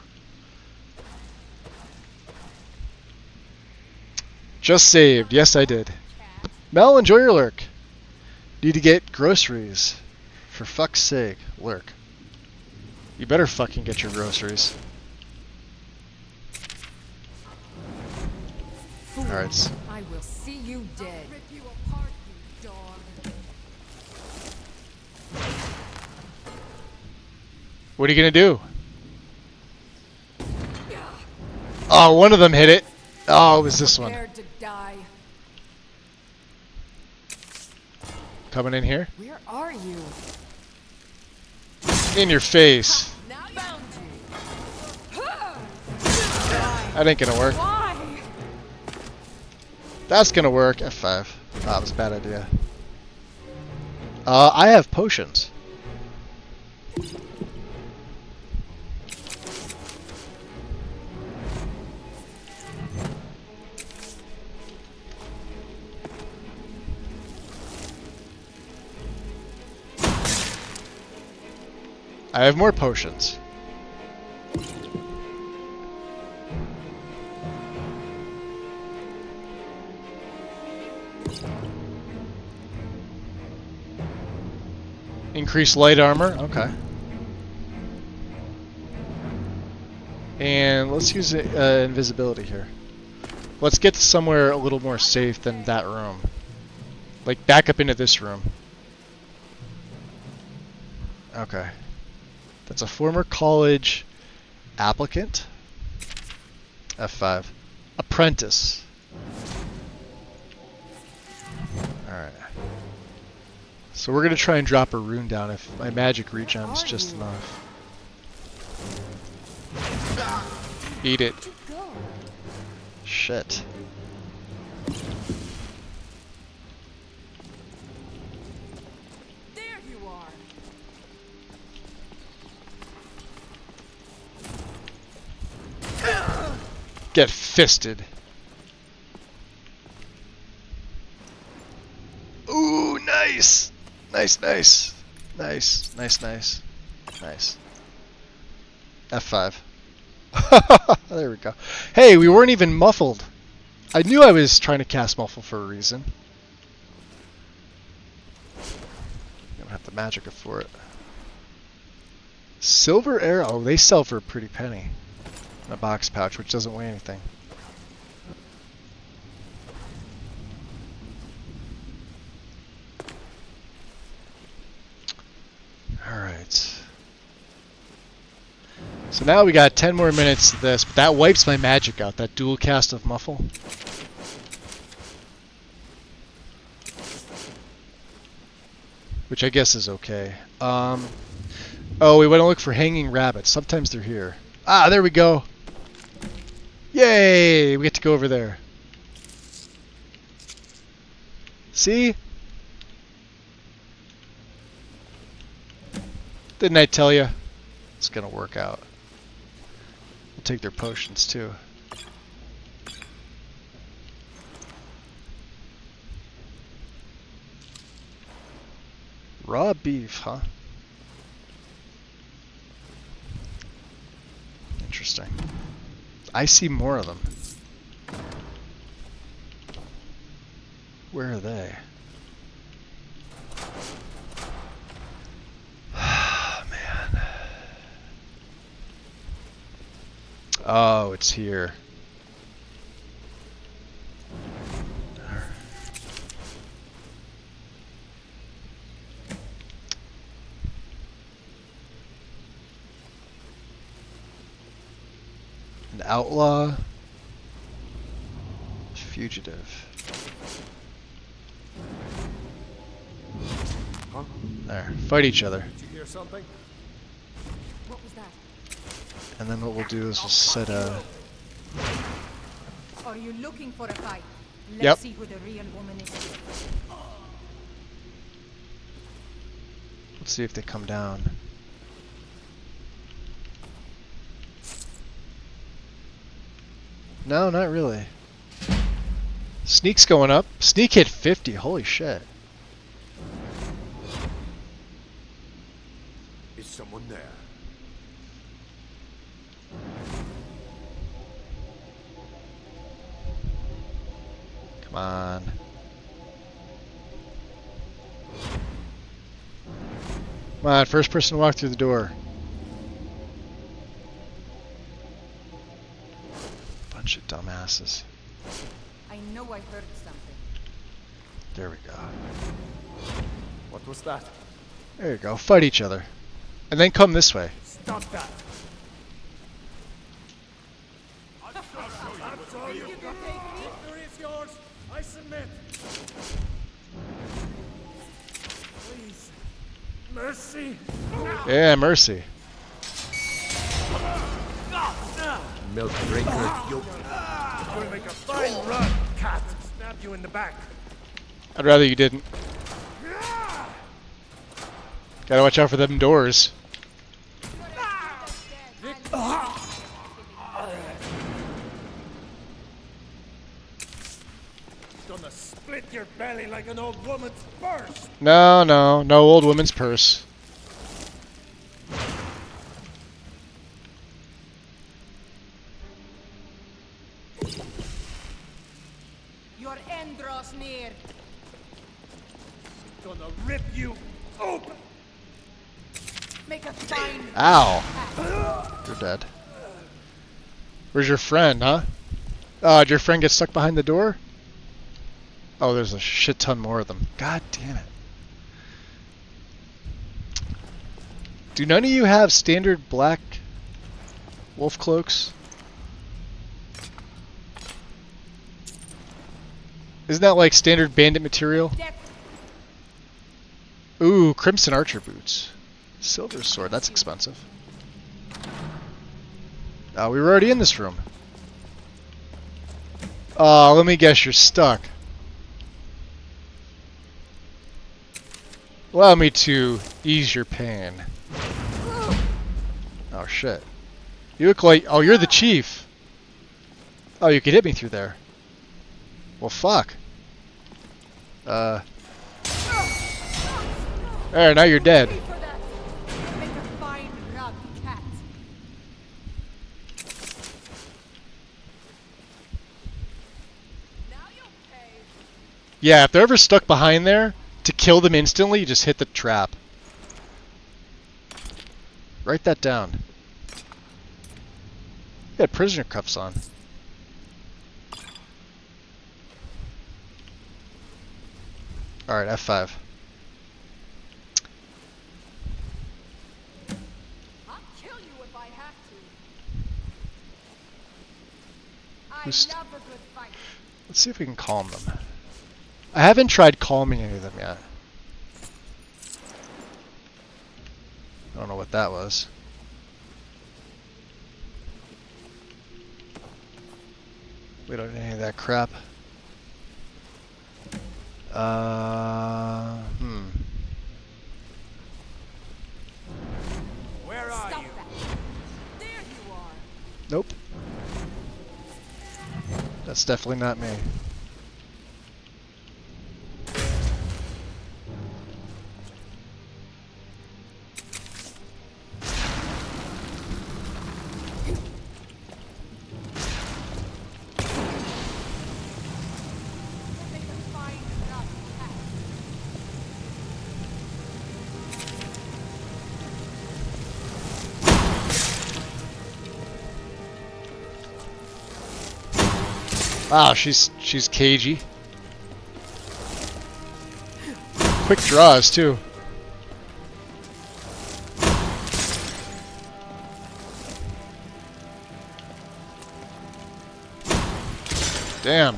Just saved. Yes, I did. Mel, enjoy your lurk. Need to get groceries. For fuck's sake, lurk. You better fucking get your groceries. Alright. I will see you dead. Rip you apart, you dog. What are you gonna do? Oh, one of them hit it. Oh, it was this one. Prepared to die. Coming in here. Where are you? In your face. That ain't gonna work. Why? That's gonna work. F5. Oh, that was a bad idea. I have potions. I have more potions. Increase light armor, okay. And let's use invisibility here. Let's get somewhere a little more safe than that room. Like back up into this room. Okay. That's a former college applicant. F5. Apprentice. Alright. So we're going to try and drop a rune down if my magic regen's just enough. Eat it. Shit. There you are. Get fisted. Ooh, nice! Nice, nice. Nice, nice, nice. Nice. F5. There we go. Hey, we weren't even muffled. I knew I was trying to cast muffle for a reason. I'm gonna have the magicka for it. Silver arrow. Oh, they sell for a pretty penny. In a box pouch, which doesn't weigh anything. Alright. So now we got 10 more minutes of this, but that wipes my magic out, that dual cast of Muffle. Which I guess is okay. Oh, we want to look for hanging rabbits. Sometimes they're here. Ah, there we go. Yay! We get to go over there. See? Didn't I tell you? It's gonna work out. We'll take their potions too. Raw beef, huh? Interesting. I see more of them. Where are they? Man. Oh, it's here. An outlaw. Fugitive. Huh? There. Fight each other. Did you hear something? What was that? And then what we'll do is we'll set a... Are you looking for a fight? Let's Yep. see who the real woman is. Let's see if they come down. No, not really. Sneak's going up. Sneak hit 50. Holy shit. Is someone there? Come on. Come on, first person to walk through the door. Bunch of dumbasses. I know I heard something. There we go. What was that? There you go. Fight each other. And then come this way. Stop that! Victory is yours! I submit! Please. Mercy! Yeah, mercy. Milk drinker, you. Gonna make a fine run, cat. Stab you in the back. I'd rather you didn't. Gotta watch out for them doors. Gonna split your belly like an old woman's purse. No, no, no old woman's purse. Your end draws near. Gonna rip you open. Make a fine. Ow. You're dead. Where's your friend, huh? Did your friend get stuck behind the door? Oh, there's a shit ton more of them. God damn it. Do none of you have standard black wolf cloaks? Isn't that like standard bandit material? Ooh, crimson archer boots. Silver sword, that's expensive. Oh, we were already in this room. Oh, let me guess, you're stuck. Allow me to ease your pain. Oh shit. You look like... Oh, you're the chief. Oh, you could hit me through there. Well, fuck. There, now you're dead. Make a fine rub, cat. Yeah, if they're ever stuck behind there, to kill them instantly, you just hit the trap. Write that down. You got prisoner cuffs on. Alright, F5. I'll kill you if I have to. Who's I love a good fight. Let's see if we can calm them. I haven't tried calming any of them yet. I don't know what that was. We don't need any of that crap. Where are Stop you? that. There you are. Nope. That's definitely not me. Wow, she's cagey. Quick draws too. Damn.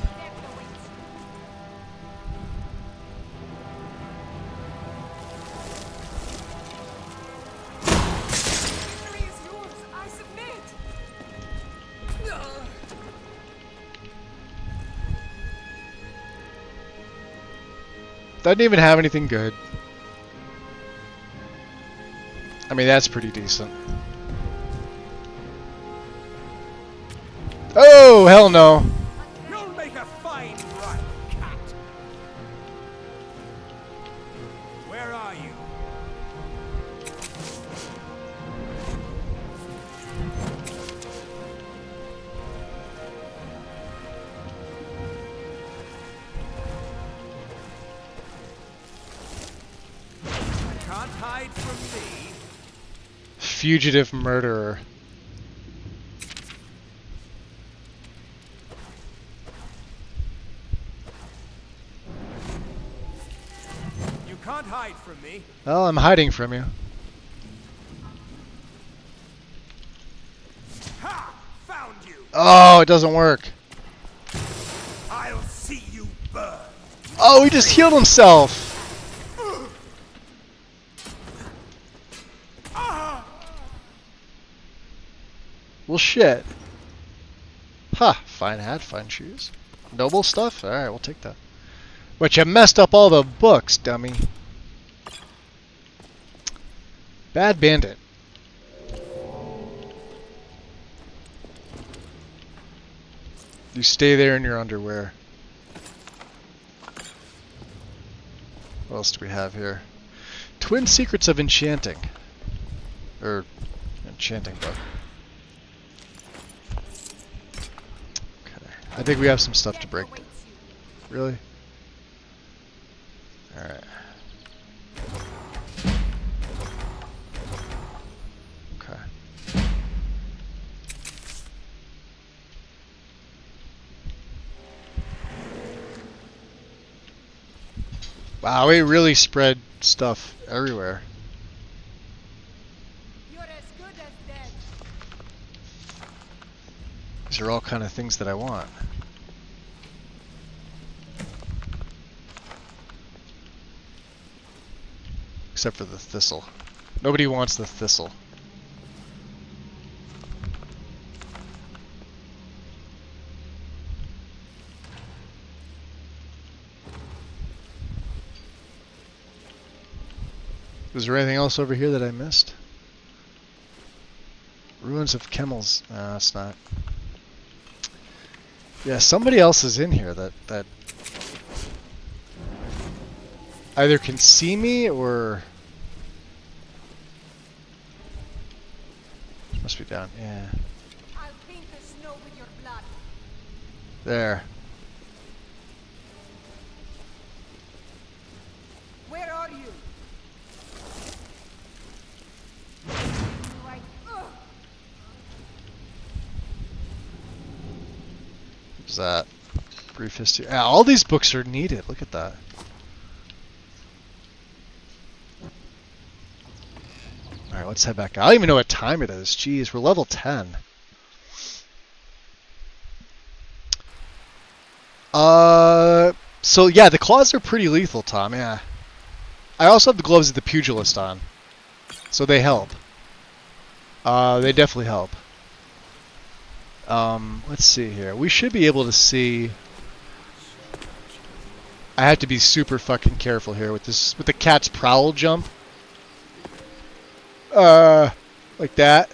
Doesn't even have anything good. I mean, that's pretty decent. Oh, hell no. You'll make a fine run, cat. Where are you? Can't hide from me. Fugitive murderer. You can't hide from me. Well, I'm hiding from you. Ha! Found you. Oh, it doesn't work. I'll see you burn. Oh, he just healed himself. Well, shit. Ha! Fine hat, fine shoes. Noble stuff? Alright, we'll take that. But you messed up all the books, dummy. Bad bandit. You stay there in your underwear. What else do we have here? Twin Secrets of Enchanting. Or, Enchanting book. I think we have some stuff to break. Really? Alright. Okay. Wow, we really spread stuff everywhere. You're as good as dead. These are all kind of things that I want. Except for the thistle. Nobody wants the thistle. Is there anything else over here that I missed? Ruins of Kemmels. No, it's not. Yeah, somebody else is in here that either can see me or must be down. Yeah. I'll paint the snow with your blood. There. Where are you? Right. What's that? Brief history. Yeah, all these books are needed. Look at that. Alright, let's head back. I don't even know what time it is. Jeez, we're level 10. So yeah, the claws are pretty lethal, Tom. Yeah. I also have the gloves of the pugilist on, so they help. They definitely help. Let's see here. We should be able to see. I have to be super fucking careful here with this, with the cat's prowl jump. Like that.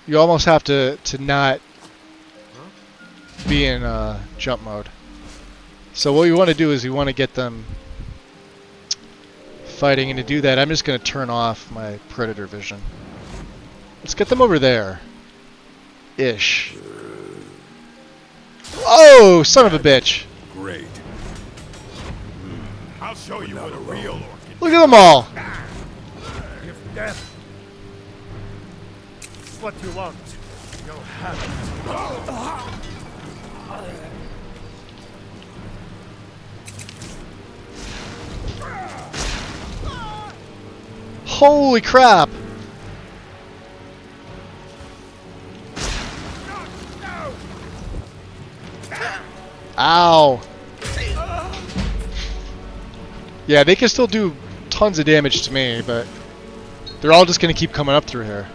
You almost have to not be in jump mode. So what we want to do is we want to get them fighting, and to do that I'm just going to turn off my predator vision. Let's get them over there. Ish. Oh, son of a bitch. Great. I'll show you what a real orc. Look at them all. If death is what you want, you'll have it. Holy crap. Ow. Yeah, they can still do tons of damage to me, but they're all just going to keep coming up through here.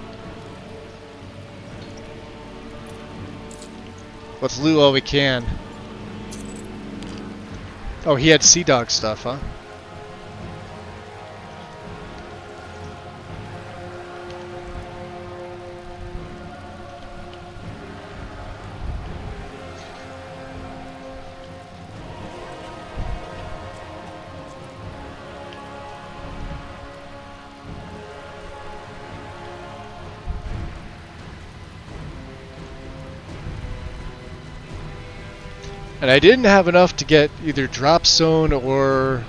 Let's loot all we can. Oh, he had Sea Dog stuff, huh? And I didn't have enough to get either drop zone or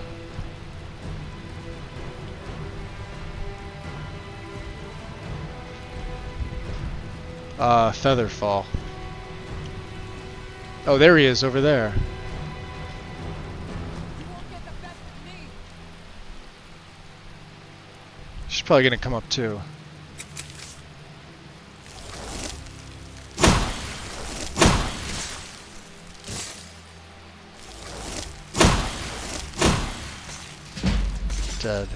Featherfall. Oh, there he is over there. She's probably gonna come up too. Dead.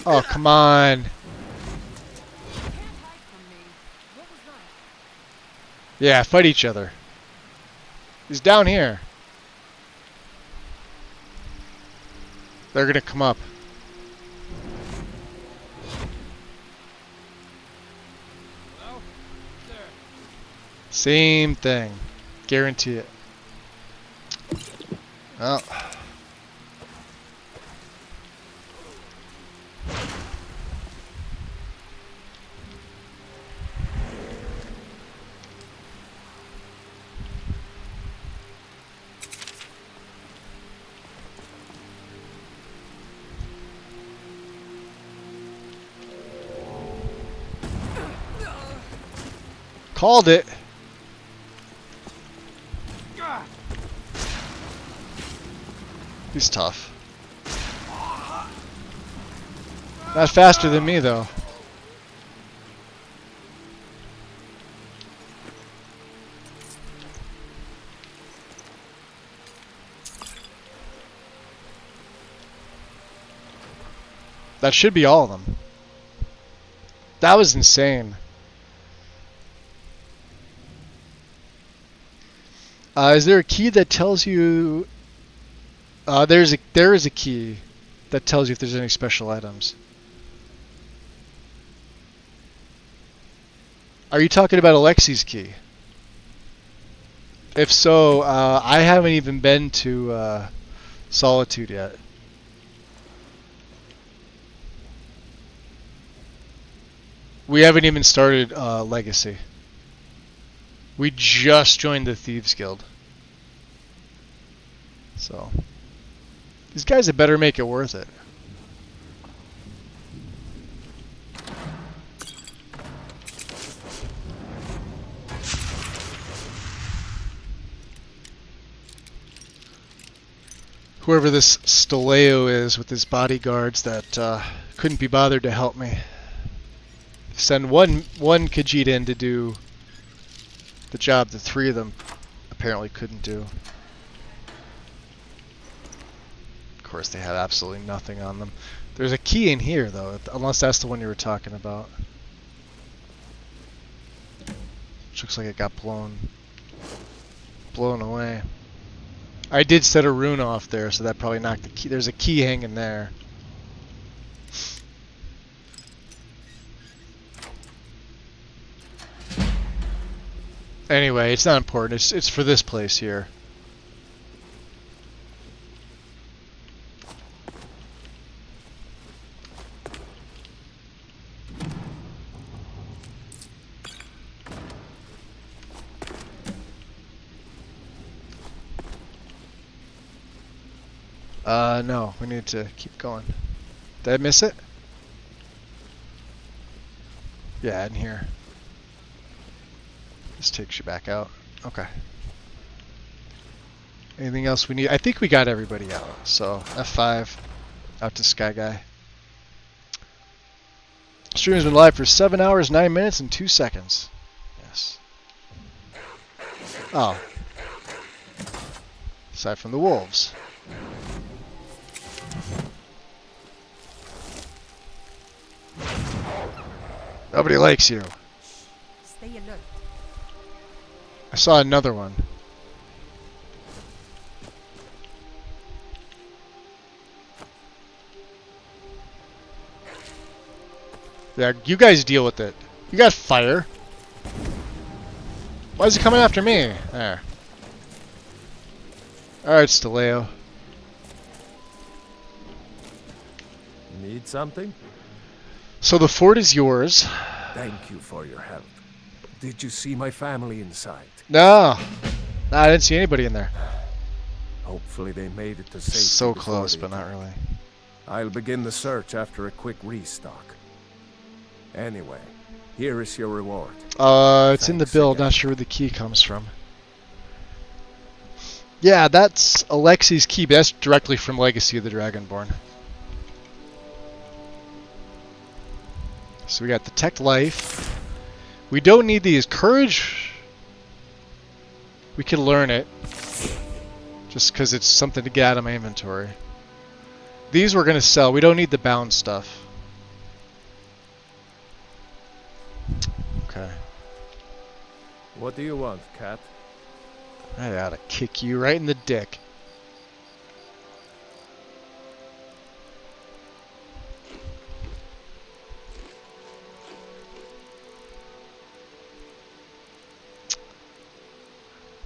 Oh, come on. Yeah, fight each other. He's down here. They're gonna come up. Same thing. Guarantee it. Oh. Called it. He's tough. Not faster than me, though. That should be all of them. That was insane. Is there a key that tells you... there is a key that tells you if there's any special items. Are you talking about Alexi's key? If so, I haven't even been to Solitude yet. We haven't even started Legacy. We just joined the Thieves Guild. So, these guys had better make it worth it. whoever this Stoleo is with his bodyguards that couldn't be bothered to help me. Send one Khajiit in to do the job the three of them apparently couldn't do. Of course, they had absolutely nothing on them. There's a key in here, though, unless that's the one you were talking about. Which looks like it got blown away. I did set a rune off there, so that probably knocked the key. There's a key hanging there. Anyway, it's not important. It's for this place here. No, we need to keep going. Did I miss it? Yeah, in here. This takes you back out. Okay. Anything else we need? I think we got everybody out. So, F5, out to Sky Guy. Stream has been live for 7 hours, 9 minutes, and 2 seconds. Yes. Oh. Aside from the wolves. Nobody likes you. Stay alert. I saw another one. Yeah, you guys deal with it. You got fire. Why is he coming after me? There. Alright, Stoleo. Need something? So the fort is yours. Thank you for your help. Did you see my family inside? No. No, I didn't see anybody in there. Hopefully they made it to safety. So close, but not really. I'll begin the search after a quick restock. Anyway, here is your reward. It's in the build. Not sure where the key comes from. Yeah, that's Alexi's key, but that's directly from Legacy of the Dragonborn. So we got Detect Life. We don't need these. Courage, we can learn it. Just because it's something to get out of my inventory. These we're going to sell. We don't need the bound stuff. Okay. What do you want, cat? I ought to kick you right in the dick.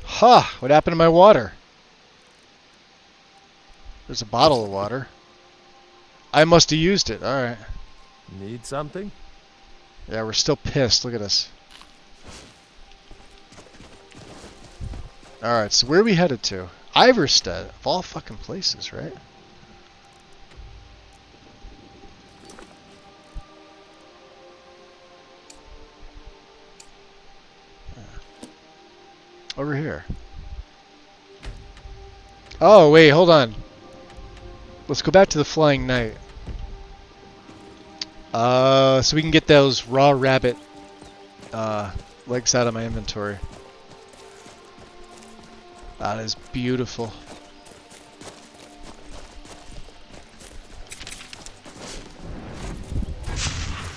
Huh, what happened to my water? There's a bottle of water. I must have used it, alright. Need something? Yeah, we're still pissed, look at us. Alright, so where are we headed to? Iverstead, of all fucking places, right? Over here. Oh, wait, hold on. Let's go back to the Flying Knight. So we can get those raw rabbit legs out of my inventory. That is beautiful.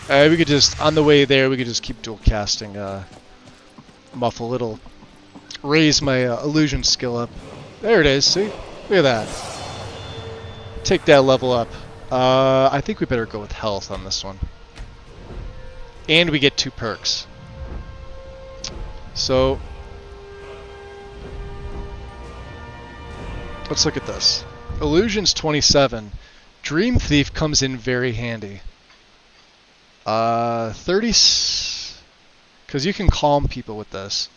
We could just, on the way there, we could just keep dual casting Muffle. It'll raise my illusion skill up. There it is, see? Look at that. Take that level up. I think we better go with health on this one. And we get 2 perks. So, let's look at this. Illusion's 27. Dream Thief comes in very handy. 30... Because you can calm people with this.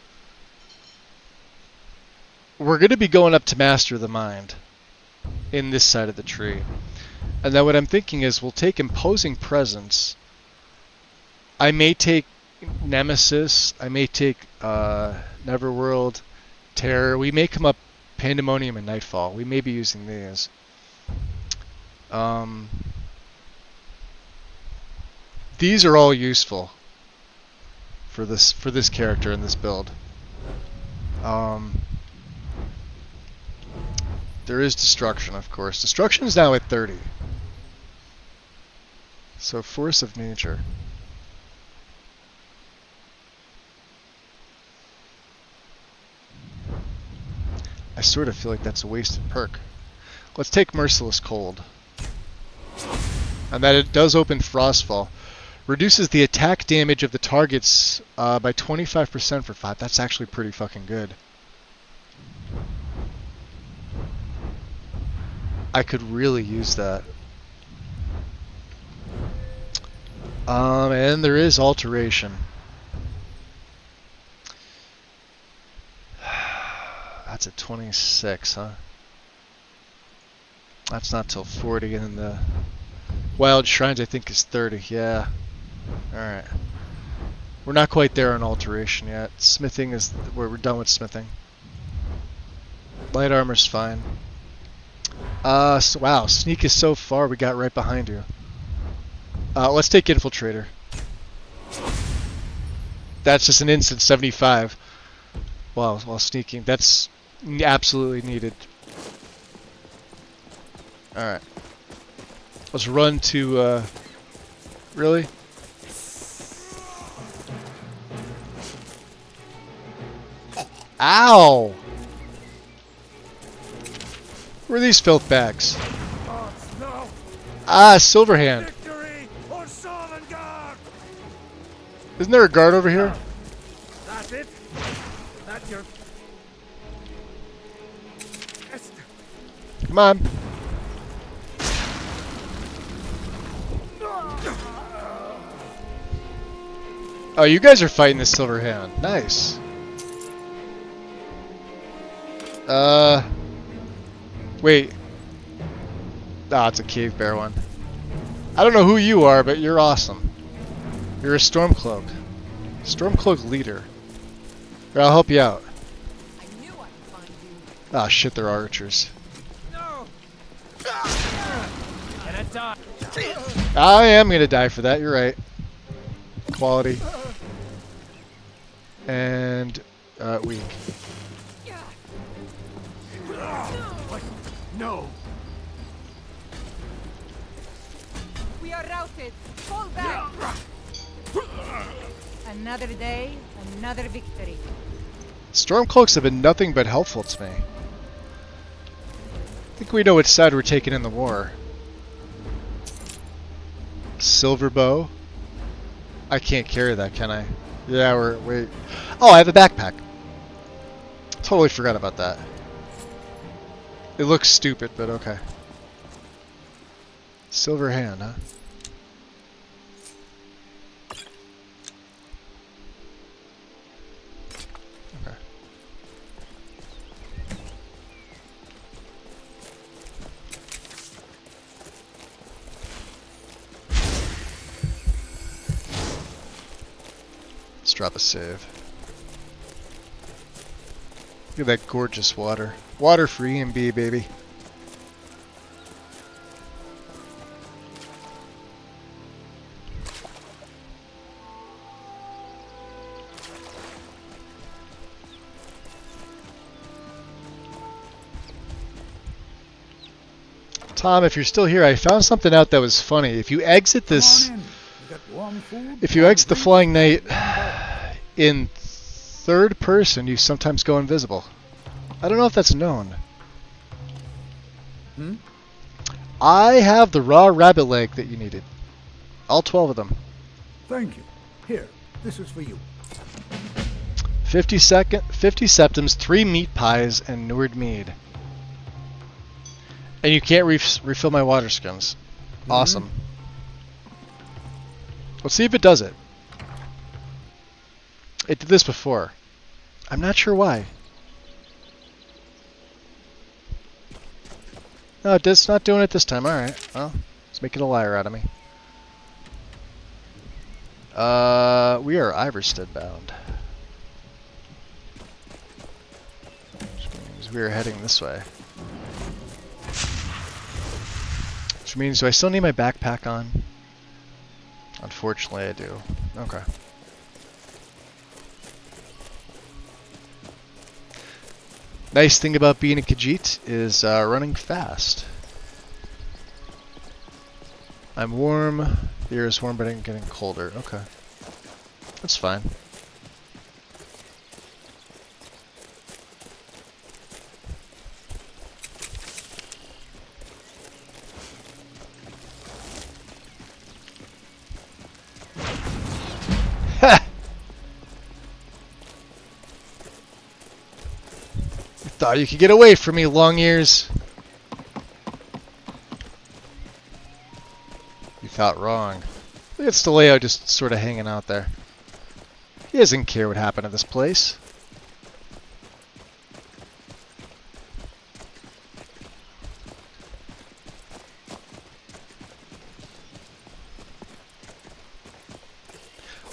We're going to be going up to Master of the Mind in this side of the tree. And then what I'm thinking is we'll take Imposing Presence. I may take Nemesis. I may take Neverworld, Terror. We may come up Pandemonium and Nightfall. We may be using these. These are all useful for this character in this build. There is destruction, of course. Destruction is now at 30. So force of nature. I sort of feel like that's a wasted perk. Let's take Merciless Cold. And that it does open Frostfall. Reduces the attack damage of the targets by 25% for 5. That's actually pretty fucking good. I could really use that. And there is Alteration. That's at 26, huh? That's not till 40, and then the Wild Shrines I think is 30, yeah. Alright. We're not quite there on Alteration yet. Smithing is where we're done with smithing. Light armor's fine. So, wow, Sneak is so far, we got right behind you. Let's take Infiltrator. That's just an instant 75. While sneaking. That's absolutely needed. Alright. Let's run to, really? Ow! Where are these filth bags? Ah, Silverhand. Isn't there a guard over here? That's it. That's your... Come on. Oh, you guys are fighting the Silverhand. Nice. Wait. Ah, it's a cave bear one. I don't know who you are, but you're awesome. You're a Stormcloak. Stormcloak leader. Here, I'll help you out. Ah, shit, they're archers. I am gonna die for that, you're right. Quality. And, weak. No. We are routed. Fall back. Another day, another victory. Stormcloaks have been nothing but helpful to me. I think we know which side we're taking in the war. Silver bow. I can't carry that, can I? Yeah, wait. Oh, I have a backpack. Totally forgot about that. It looks stupid, but okay. Silver hand, huh? Okay. Let's drop a save. Look at that gorgeous water. Water for E&B, baby. Tom, if you're still here, I found something out that was funny. If you exit this... If you exit the Flying Knight in third person, you sometimes go invisible. I don't know if that's known. I have the raw rabbit leg that you needed. All 12 of them. Thank you. Here, this is for you. 50 septims, 3 meat pies, and Nord mead. And you can't refill my water skins. Awesome. Let's see if it does it. It did this before. I'm not sure why. No, it's not doing it this time. Alright. Well, it's making a liar out of me. We are Iverstead bound. Because we are heading this way. Which means, do I still need my backpack on? Unfortunately, I do. Okay. Nice thing about being a Khajiit is running fast. I'm warm. The air is warm, but I'm getting colder. Okay. That's fine. Thought you could get away from me, long ears. You thought wrong. Look at Steleo just sort of hanging out there. He doesn't care what happened to this place.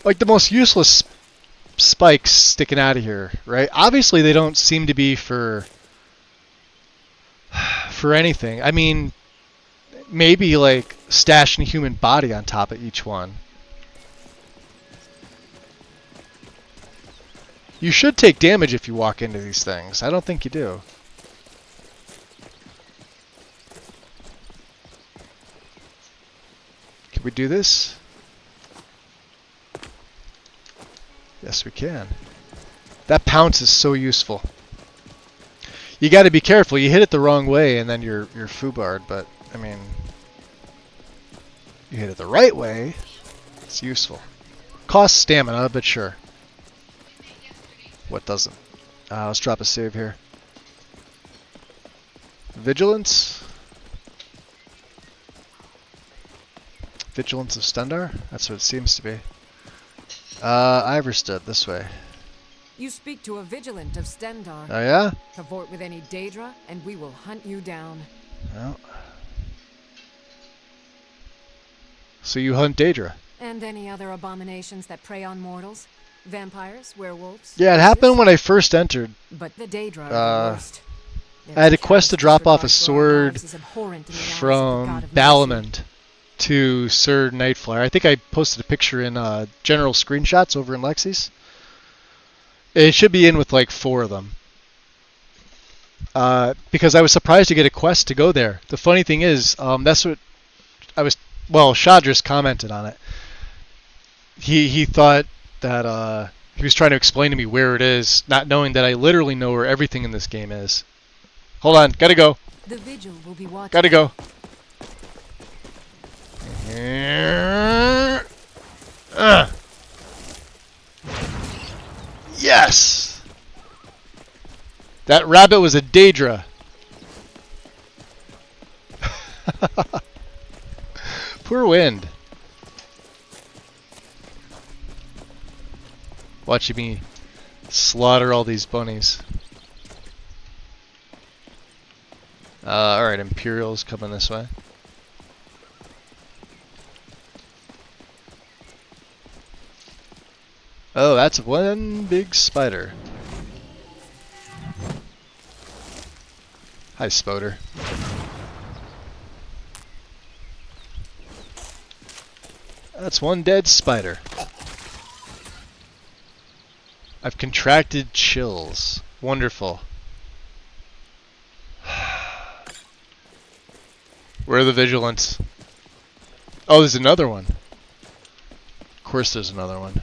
Like the most useless spikes sticking out of here, right? Obviously they don't seem to be for anything. I mean, maybe like stashing a human body on top of each one. You should take damage if you walk into these things. I don't think you do. Can we do this? Yes, we can. That pounce is so useful. You got to be careful. You hit it the wrong way, and then you're foobarred. But I mean, you hit it the right way, it's useful. Costs stamina, but sure. What doesn't? Let's drop a save here. Vigilance. Vigilance of Stendar. That's what it seems to be. Iverstead, this way. You speak to a vigilant of Stendar. Oh yeah? Cavort with any Daedra, and we will hunt you down. Well. So you hunt Daedra? And any other abominations that prey on mortals? Vampires, werewolves? Yeah, it happened when I first entered. But the Daedra are the worst. I had a quest to drop off a sword from Balamond to Sir Nightflyer. I think I posted a picture in general screenshots over in Lexi's. It should be in with like 4 of them. Because I was surprised to get a quest to go there. The funny thing is, that's what I was... Well, Shadris commented on it. He thought that he was trying to explain to me where it is, not knowing that I literally know where everything in this game is. Hold on, gotta go. The vigil will be watching. Gotta go. Yes! That rabbit was a Daedra. Poor wind. Watching me slaughter all these bunnies. Alright, Imperial's coming this way. Oh, that's one big spider. Hi, Spoder. That's one dead spider. I've contracted chills. Wonderful. Where are the vigilants? Oh, there's another one. Of course there's another one.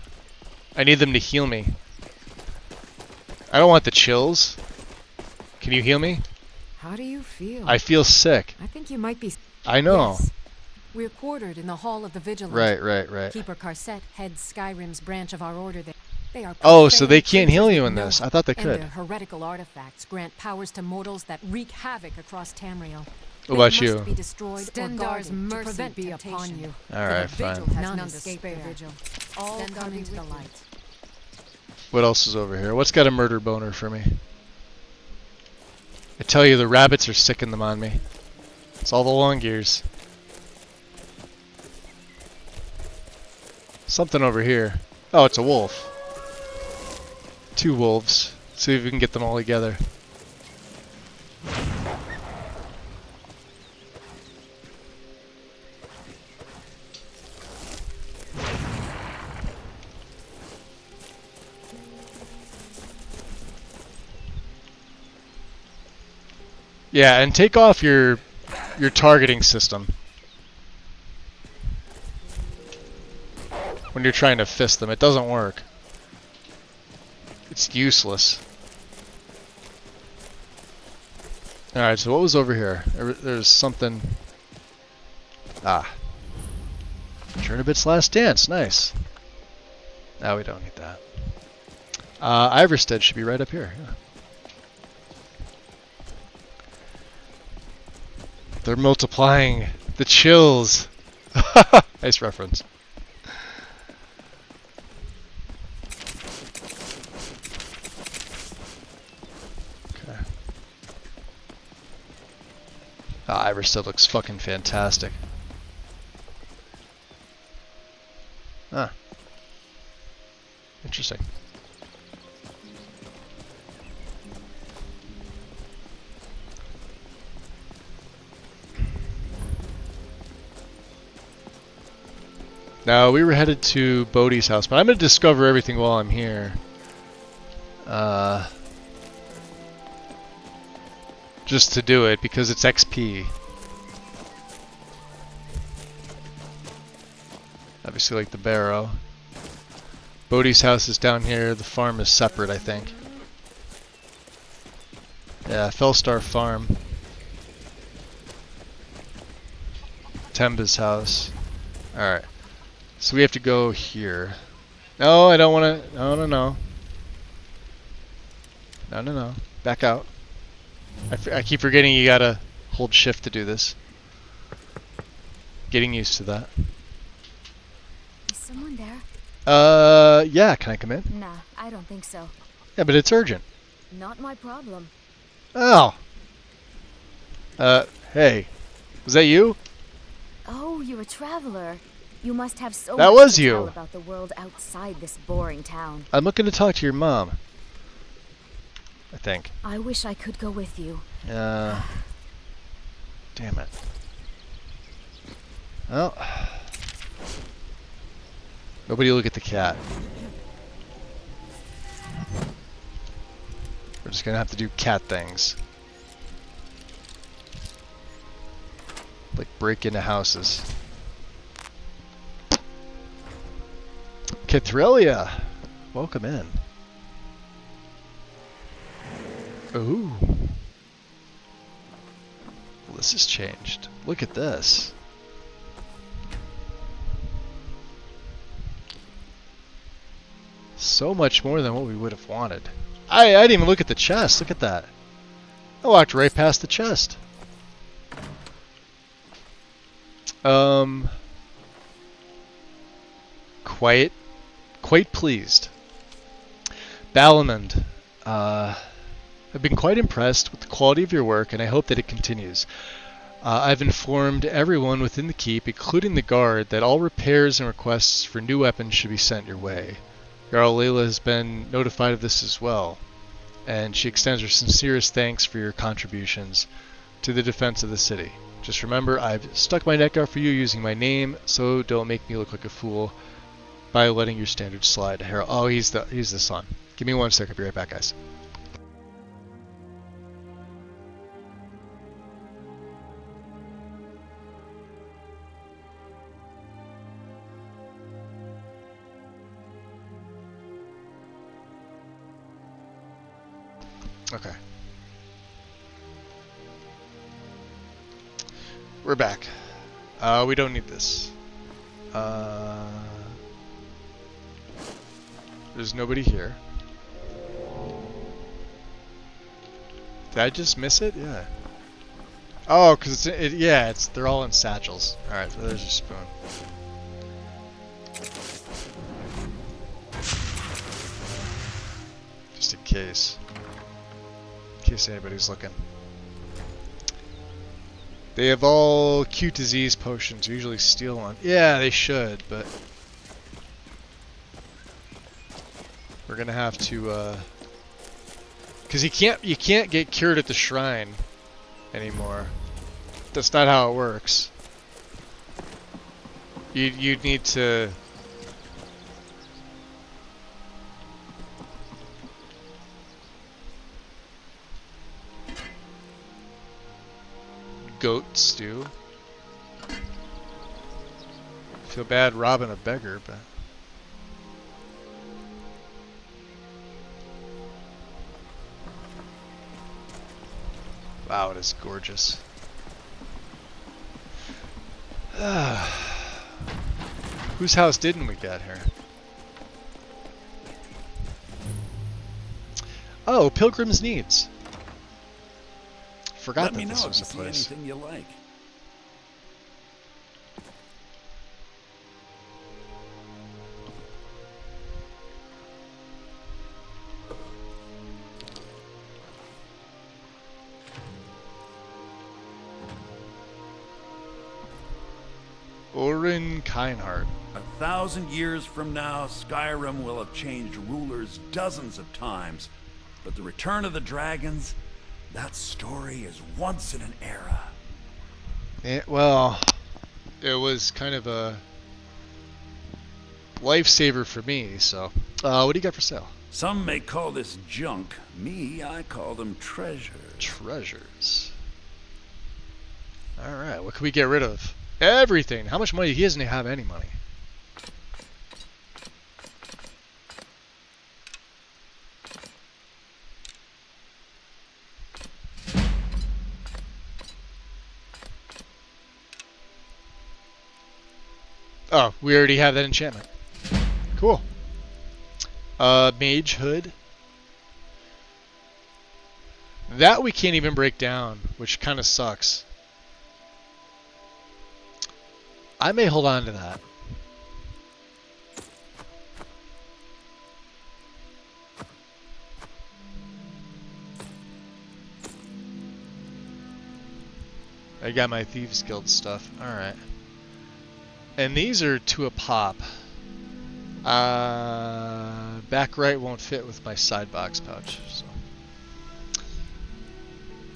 I need them to heal me. I don't want the chills. Can you heal me? How do you feel? I feel sick. I think you might be... I know. Yes. We're quartered in the Hall of the Vigilant. Right. Keeper Carset heads Skyrim's branch of our order there. They are so they can't heal you in this. I thought they could. And their heretical artifacts grant powers to mortals that wreak havoc across Tamriel. What about you? Must be destroyed Stendar's mercy be upon you. Alright, fine. Has none to spare. Vigil. All coming to the light. What else is over here? What's got a murder boner for me? I tell you, the rabbits are sicking them on me. It's all the long gears. Something over here. Oh, it's a wolf. 2 wolves. See if we can get them all together. Yeah, and take off your targeting system when you're trying to fist them. It doesn't work. It's useless. Alright, so what was over here? There's something... Ah. Chernobit's Last Dance, nice. Now we don't need that. Iverstead should be right up here. Yeah. They're multiplying the chills. Nice reference. Okay. Iverstead looks fucking fantastic. Ah. Interesting. Now, we were headed to Bodhi's house, but I'm going to discover everything while I'm here. Just to do it, because it's XP. Obviously, like the barrow. Bodhi's house is down here. The farm is separate, I think. Yeah, Fellstar Farm. Temba's house. Alright. So we have to go here. No, I don't want to... No, no, no. No, no, no. Back out. I keep forgetting you gotta hold shift to do this. Getting used to that. Is someone there? Yeah, can I come in? Nah, I don't think so. Yeah, but it's urgent. Not my problem. Oh. Hey. Was that you? Oh, you're a traveler. You must have so That much was to you. tell about the world outside this boring town. I'm looking to talk to your mom. I think. I wish I could go with you. Damn it. Well. Nobody look at the cat. We're just gonna have to do cat things. Like break into houses. Cathrelia! Welcome in. Ooh. Well, this has changed. Look at this. So much more than what we would have wanted. I didn't even look at the chest. Look at that. I walked right past the chest. Quite pleased. Balamond, I've been quite impressed with the quality of your work, and I hope that it continues. I've informed everyone within the keep, including the guard, that all repairs and requests for new weapons should be sent your way. Jarl Layla has been notified of this as well, and she extends her sincerest thanks for your contributions to the defense of the city. Just remember, I've stuck my neck out for you using my name, so don't make me look like a fool by letting your standards slide. Harold. Oh, he's the son. Give me 1 sec. I'll be right back, guys. Okay. We're back. We don't need this. There's nobody here. Did I just miss it? Yeah. Oh, because they're all in satchels. Alright, so there's a spoon. Just in case. In case anybody's looking. They have all cute disease potions. Usually steal one. Yeah, they should, but we're gonna have to, because you can't get cured at the shrine anymore. That's not how it works. You'd need to. goat stew. Feel bad robbing a beggar, but... Wow, it is gorgeous. Whose house didn't we get here? Oh, Pilgrim's Needs. Forgot that this was a place. Anything you like. Orin Keinhardt. 1,000 years from now, Skyrim will have changed rulers dozens of times. But the return of the dragons, that story is once in an era. Well, it was kind of a lifesaver for me, so... what do you got for sale? Some may call this junk. Me, I call them treasures. Treasures. Alright, what can we get rid of? Everything! How much money? He doesn't have any money. Oh, we already have that enchantment. Cool. Mage Hood. That we can't even break down, which kind of sucks. I may hold on to that. I got my Thieves Guild stuff. Alright. And these are 2 a pop. Back right won't fit with my side box pouch.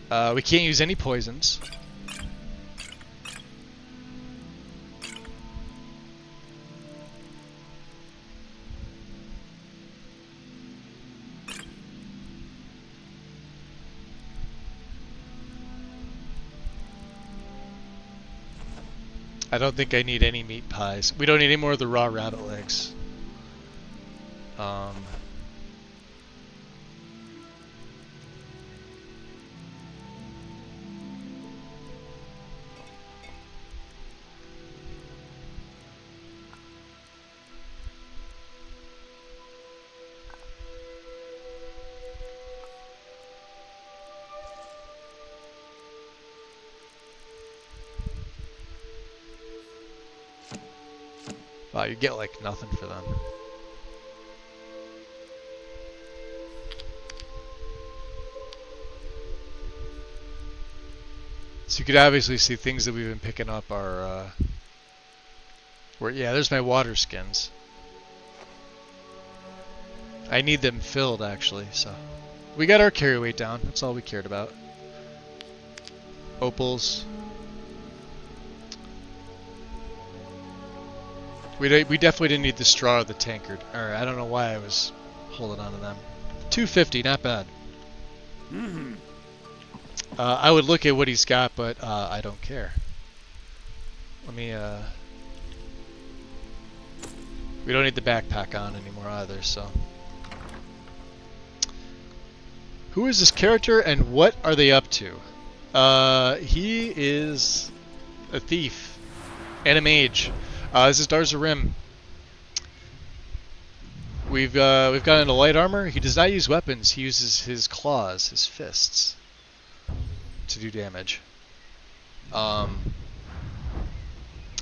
So. We can't use any poisons. I don't think I need any meat pies. We don't need any more of the raw rabbit legs. Wow, you get like nothing for them. So you could obviously see things that we've been picking up are, yeah, there's my water skins. I need them filled actually, so. We got our carry weight down, that's all we cared about. Opals. We definitely didn't need the straw or the tankard. Alright, I don't know why I was holding on to them. 250, not bad. Mm-hmm. I would look at what he's got, but I don't care. Let me, we don't need the backpack on anymore either, so. Who is this character and what are they up to? He is a thief and a mage. This is Dar'Zahrim. We've got into light armor. He does not use weapons. He uses his claws, his fists, to do damage.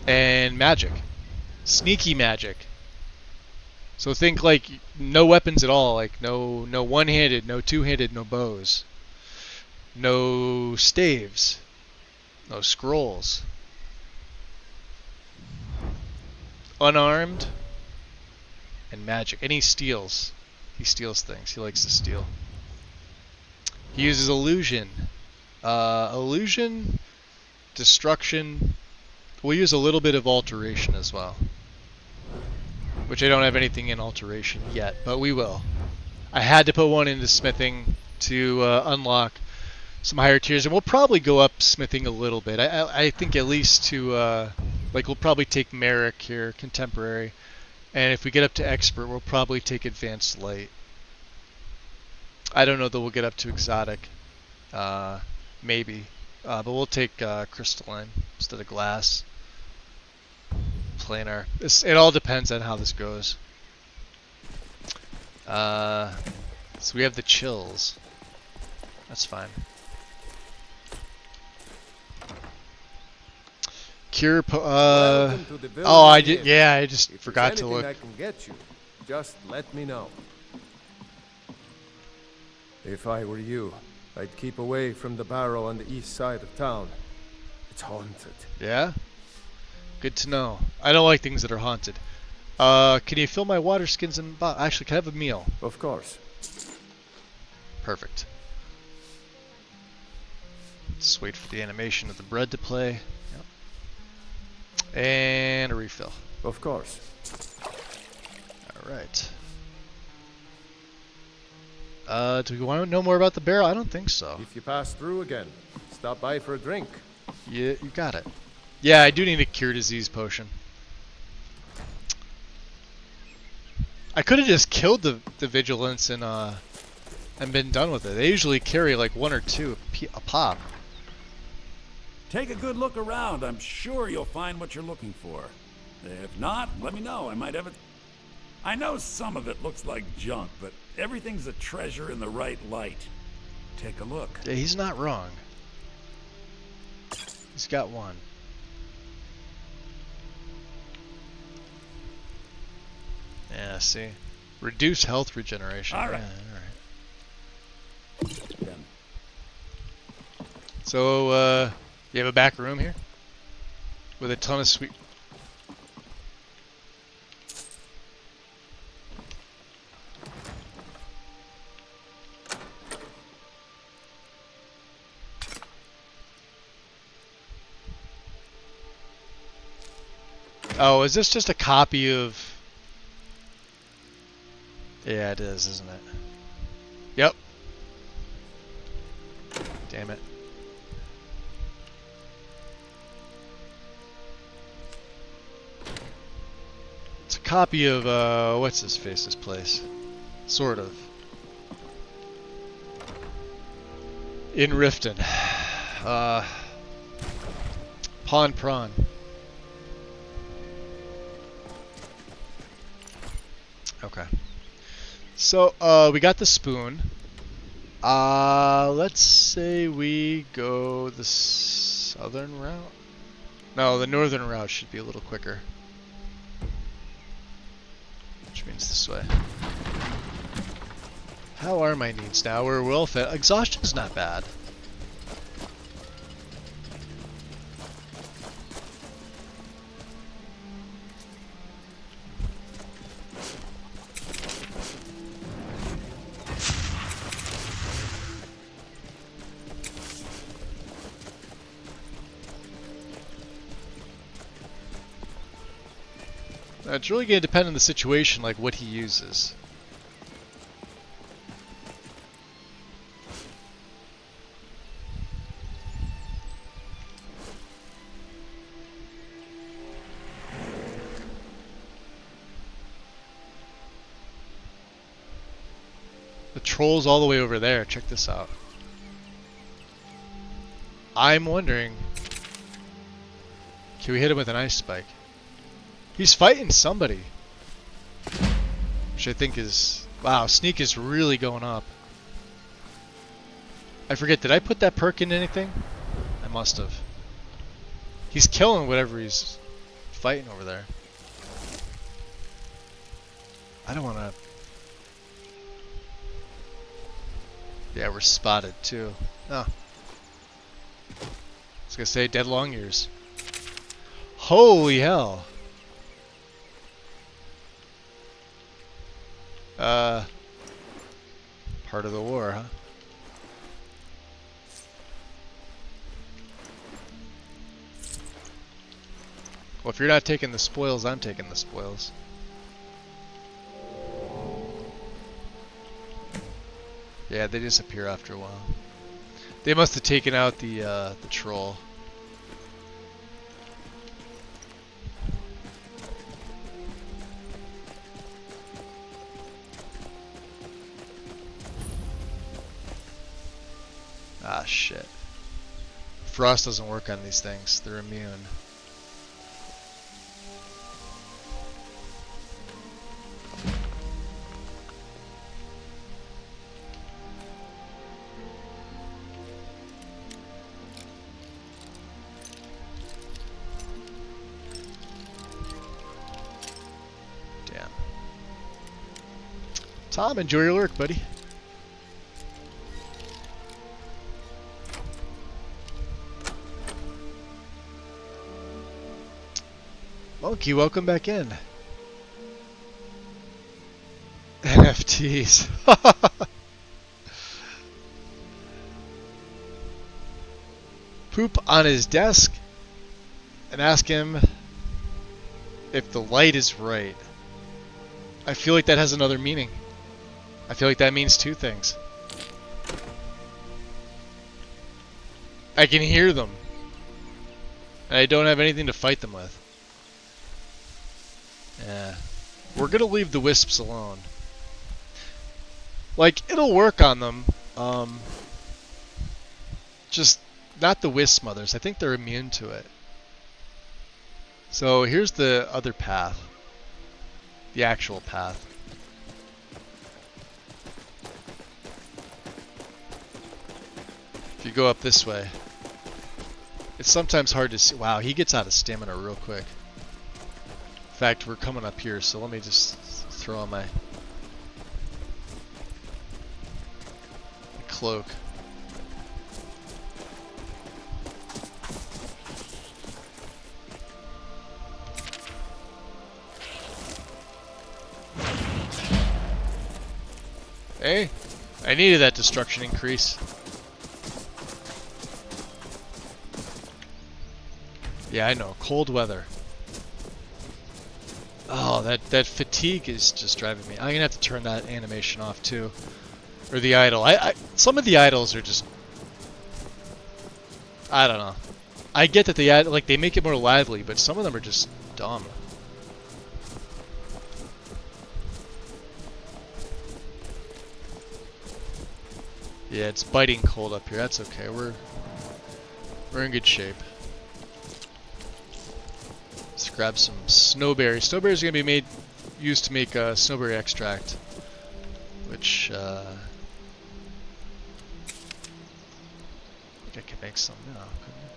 And magic, sneaky magic. So think like no weapons at all, like no one-handed, no two-handed, no bows, no staves, no scrolls. Unarmed and magic. And he steals. He steals things. He likes to steal. He uses illusion. Illusion, destruction. We'll use a little bit of alteration as well. Which I don't have anything in alteration yet, but we will. I had to put one into smithing to unlock some higher tiers, and we'll probably go up smithing a little bit. I think at least to like we'll probably take Merrick here, contemporary, and if we get up to expert, we'll probably take advanced light. I don't know that we'll get up to exotic, maybe, but we'll take crystalline instead of glass. Planar. It all depends on how this goes. So we have the chills. That's fine. Cure. Oh, I did. Yeah, I just forgot to look. I can get you. Just let me know. If I were you, I'd keep away from the barrow on the east side of town. It's haunted. Yeah? Good to know. I don't like things that are haunted. Can you fill my water skins and actually, can I have a meal? Of course. Perfect. Let's wait for the animation of the bread to play. Yep. And a refill. Of course. Alright. Do we want to know more about the barrel? I don't think so. If you pass through again, stop by for a drink. Yeah, you got it. Yeah, I do need a cure disease potion. I could have just killed the vigilance and been done with it. They usually carry like 1 or 2 a pop. Take a good look around. I'm sure you'll find what you're looking for. If not, let me know. I might have it. I know some of it looks like junk, but everything's a treasure in the right light. Take a look. Yeah, he's not wrong. He's got one. Yeah, see? Reduce health regeneration. All right. Yeah, all right. So, you have a back room here? With a ton of sweet... Oh, is this just a copy of... Yeah, it is, isn't it? Yep. Damn it. It's a copy of, what's his face's place? Sort of. In Riften. Pawn Prawn. Okay. So, we got the spoon. Let's say we go the southern route? No, the northern route should be a little quicker. Which means this way. How are my needs now? We're well fed. Exhaustion's not bad. It's really going to depend on the situation, like what he uses. The troll's all the way over there. Check this out. I'm wondering, can we hit him with an ice spike? He's fighting somebody. Which I think is... Wow, sneak is really going up. I forget, did I put that perk in anything? I must have. He's killing whatever he's fighting over there. I don't want to... Yeah, we're spotted too. Oh. I was going to say, dead long ears. Holy hell. Part of the war, huh? Well, if you're not taking the spoils, I'm taking the spoils. Yeah, they disappear after a while. They must have taken out the troll. Ah, shit. Frost doesn't work on these things. They're immune. Damn. Tom, enjoy your lurk, buddy. Monkey, welcome back in. NFTs. Poop on his desk and ask him if the light is right. I feel like that has another meaning. I feel like that means two things. I can hear them. And I don't have anything to fight them with. Yeah. We're gonna leave the wisps alone. Like, it'll work on them. Just not the wisp mothers. I think they're immune to it. So here's the other path. The actual path. If you go up this way, it's sometimes hard to see. Wow, he gets out of stamina real quick. In fact, we're coming up here, so let me just throw on my cloak. Hey, I needed that destruction increase. Yeah, I know, cold weather. Oh, that fatigue is just driving me. I'm gonna have to turn that animation off too, or the idle. Some of the idols are just, I don't know. I get that they make it more lively, but some of them are just dumb. Yeah, it's biting cold up here. That's okay. We're in good shape. Let's grab some snowberries. Snowberries are going to be used to make snowberry extract, which I think I can make some now, couldn't I?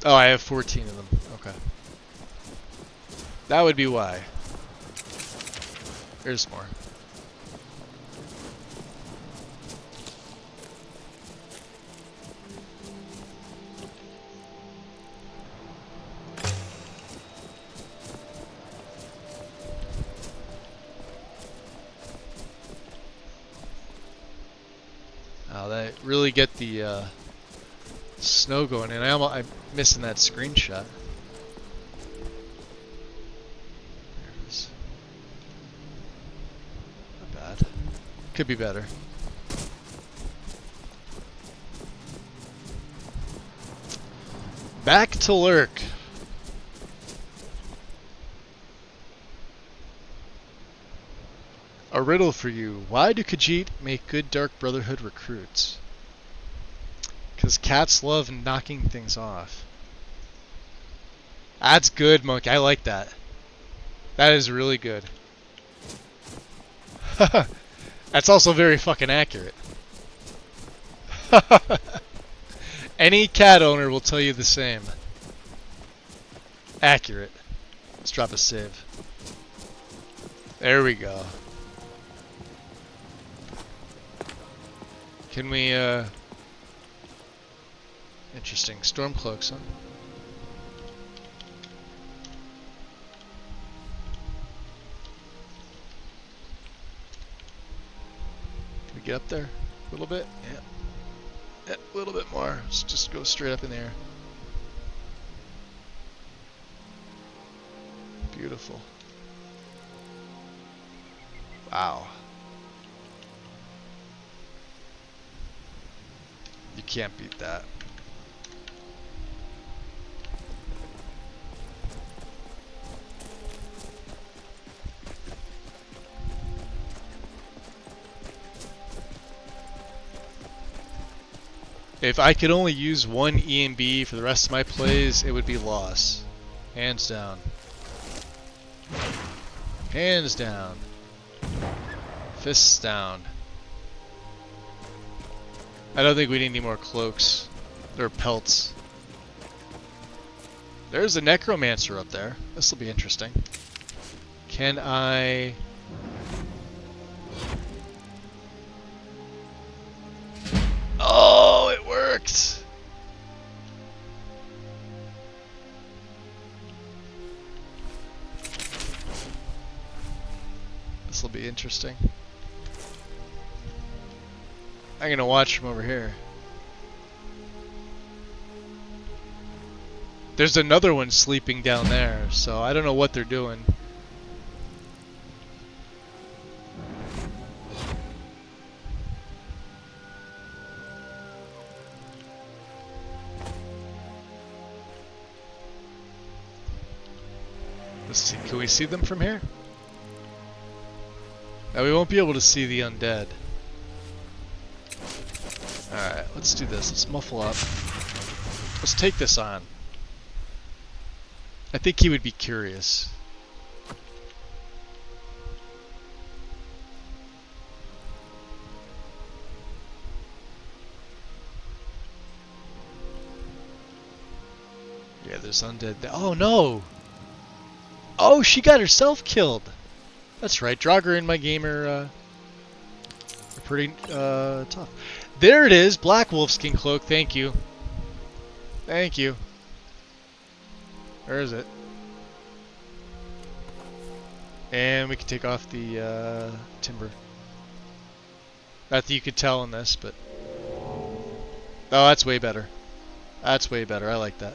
Oh, I have 14 of them. Okay. That would be why. There's more. Oh, that really get the snow going in. I'm missing that screenshot. Could be better. Back to lurk. A riddle for you. Why do Khajiit make good Dark Brotherhood recruits? Because cats love knocking things off. That's good, Monkey. I like that. That is really good. That's also very fucking accurate. Any cat owner will tell you the same. Accurate. Let's drop a save. There we go. Can we, interesting. Stormcloaks, huh? Get up there a little bit, yeah, a little bit more. Let's just go straight up in the air. beautiful. Wow. You can't beat that. If I could only use one E and B for the rest of my plays, it would be loss. Hands down. Hands down. Fists down. I don't think we need any more cloaks. Or pelts. There's a necromancer up there. This will be interesting. Can I... Oh, it worked! This will be interesting. I'm gonna watch from over here. There's another one sleeping down there, so I don't know what they're doing. Let's see, can we see them from here? Now we won't be able to see the undead. Alright, let's do this. Let's muffle up. Let's take this on. I think he would be curious. Yeah, there's undead there. Oh no! Oh, she got herself killed! That's right, Draugr and my game are pretty tough. There it is, Black Wolfskin Cloak, thank you. Thank you. Where is it? And we can take off the timber. Not that you could tell in this, but... Oh, that's way better. That's way better, I like that.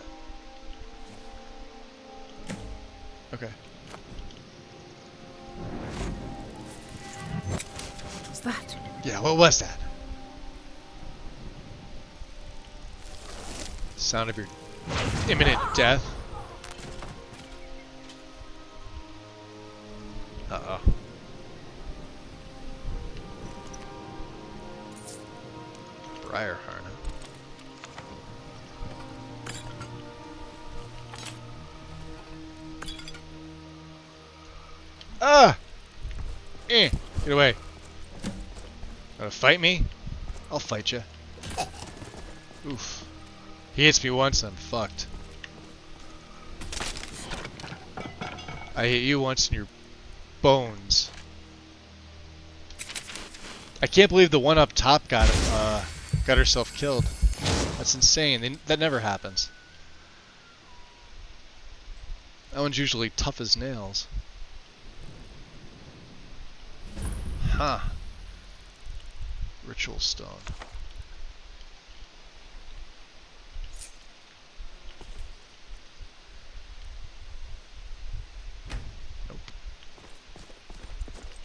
Okay. What's that? Yeah, what was that? Sound of your imminent death. Uh-oh. Briarheart. Ah! Get away. Wanna fight me? I'll fight you. Oof. He hits me once, I'm fucked. I hit you once and you're bones. I can't believe the one up top got herself killed. That's insane. That never happens. That one's usually tough as nails. Huh. Ritual stone.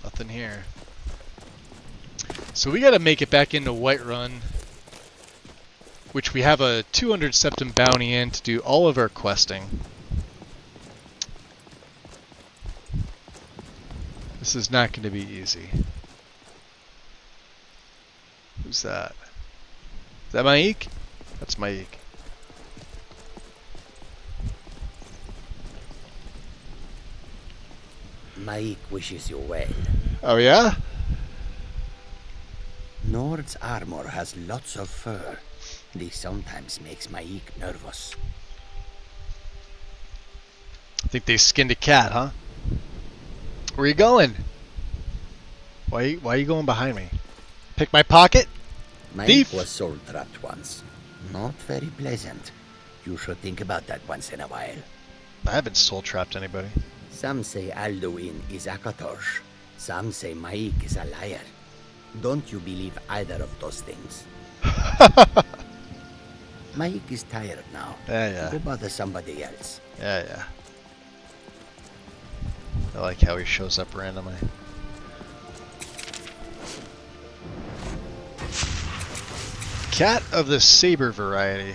Nothing here. So we gotta make it back into Whiterun, which we have a 200 septim bounty in to do all of our questing. This is not going to be easy. Who's that? Is that Maik? That's Maik. Maik wishes you well. Oh yeah? Nord's armor has lots of fur. This sometimes makes Maik nervous. I think they skinned a cat, huh? Where you going? Why are you going behind me? Pick my pocket? Maik Thief! was soul trapped once. Not very pleasant. You should think about that once in a while. I haven't soul trapped anybody. Some say Alduin is Akatosh. Some say Maik is a liar. Don't you believe either of those things? Maik is tired now. Yeah. Go bother somebody else. Yeah. I like how he shows up randomly. Cat of the saber variety.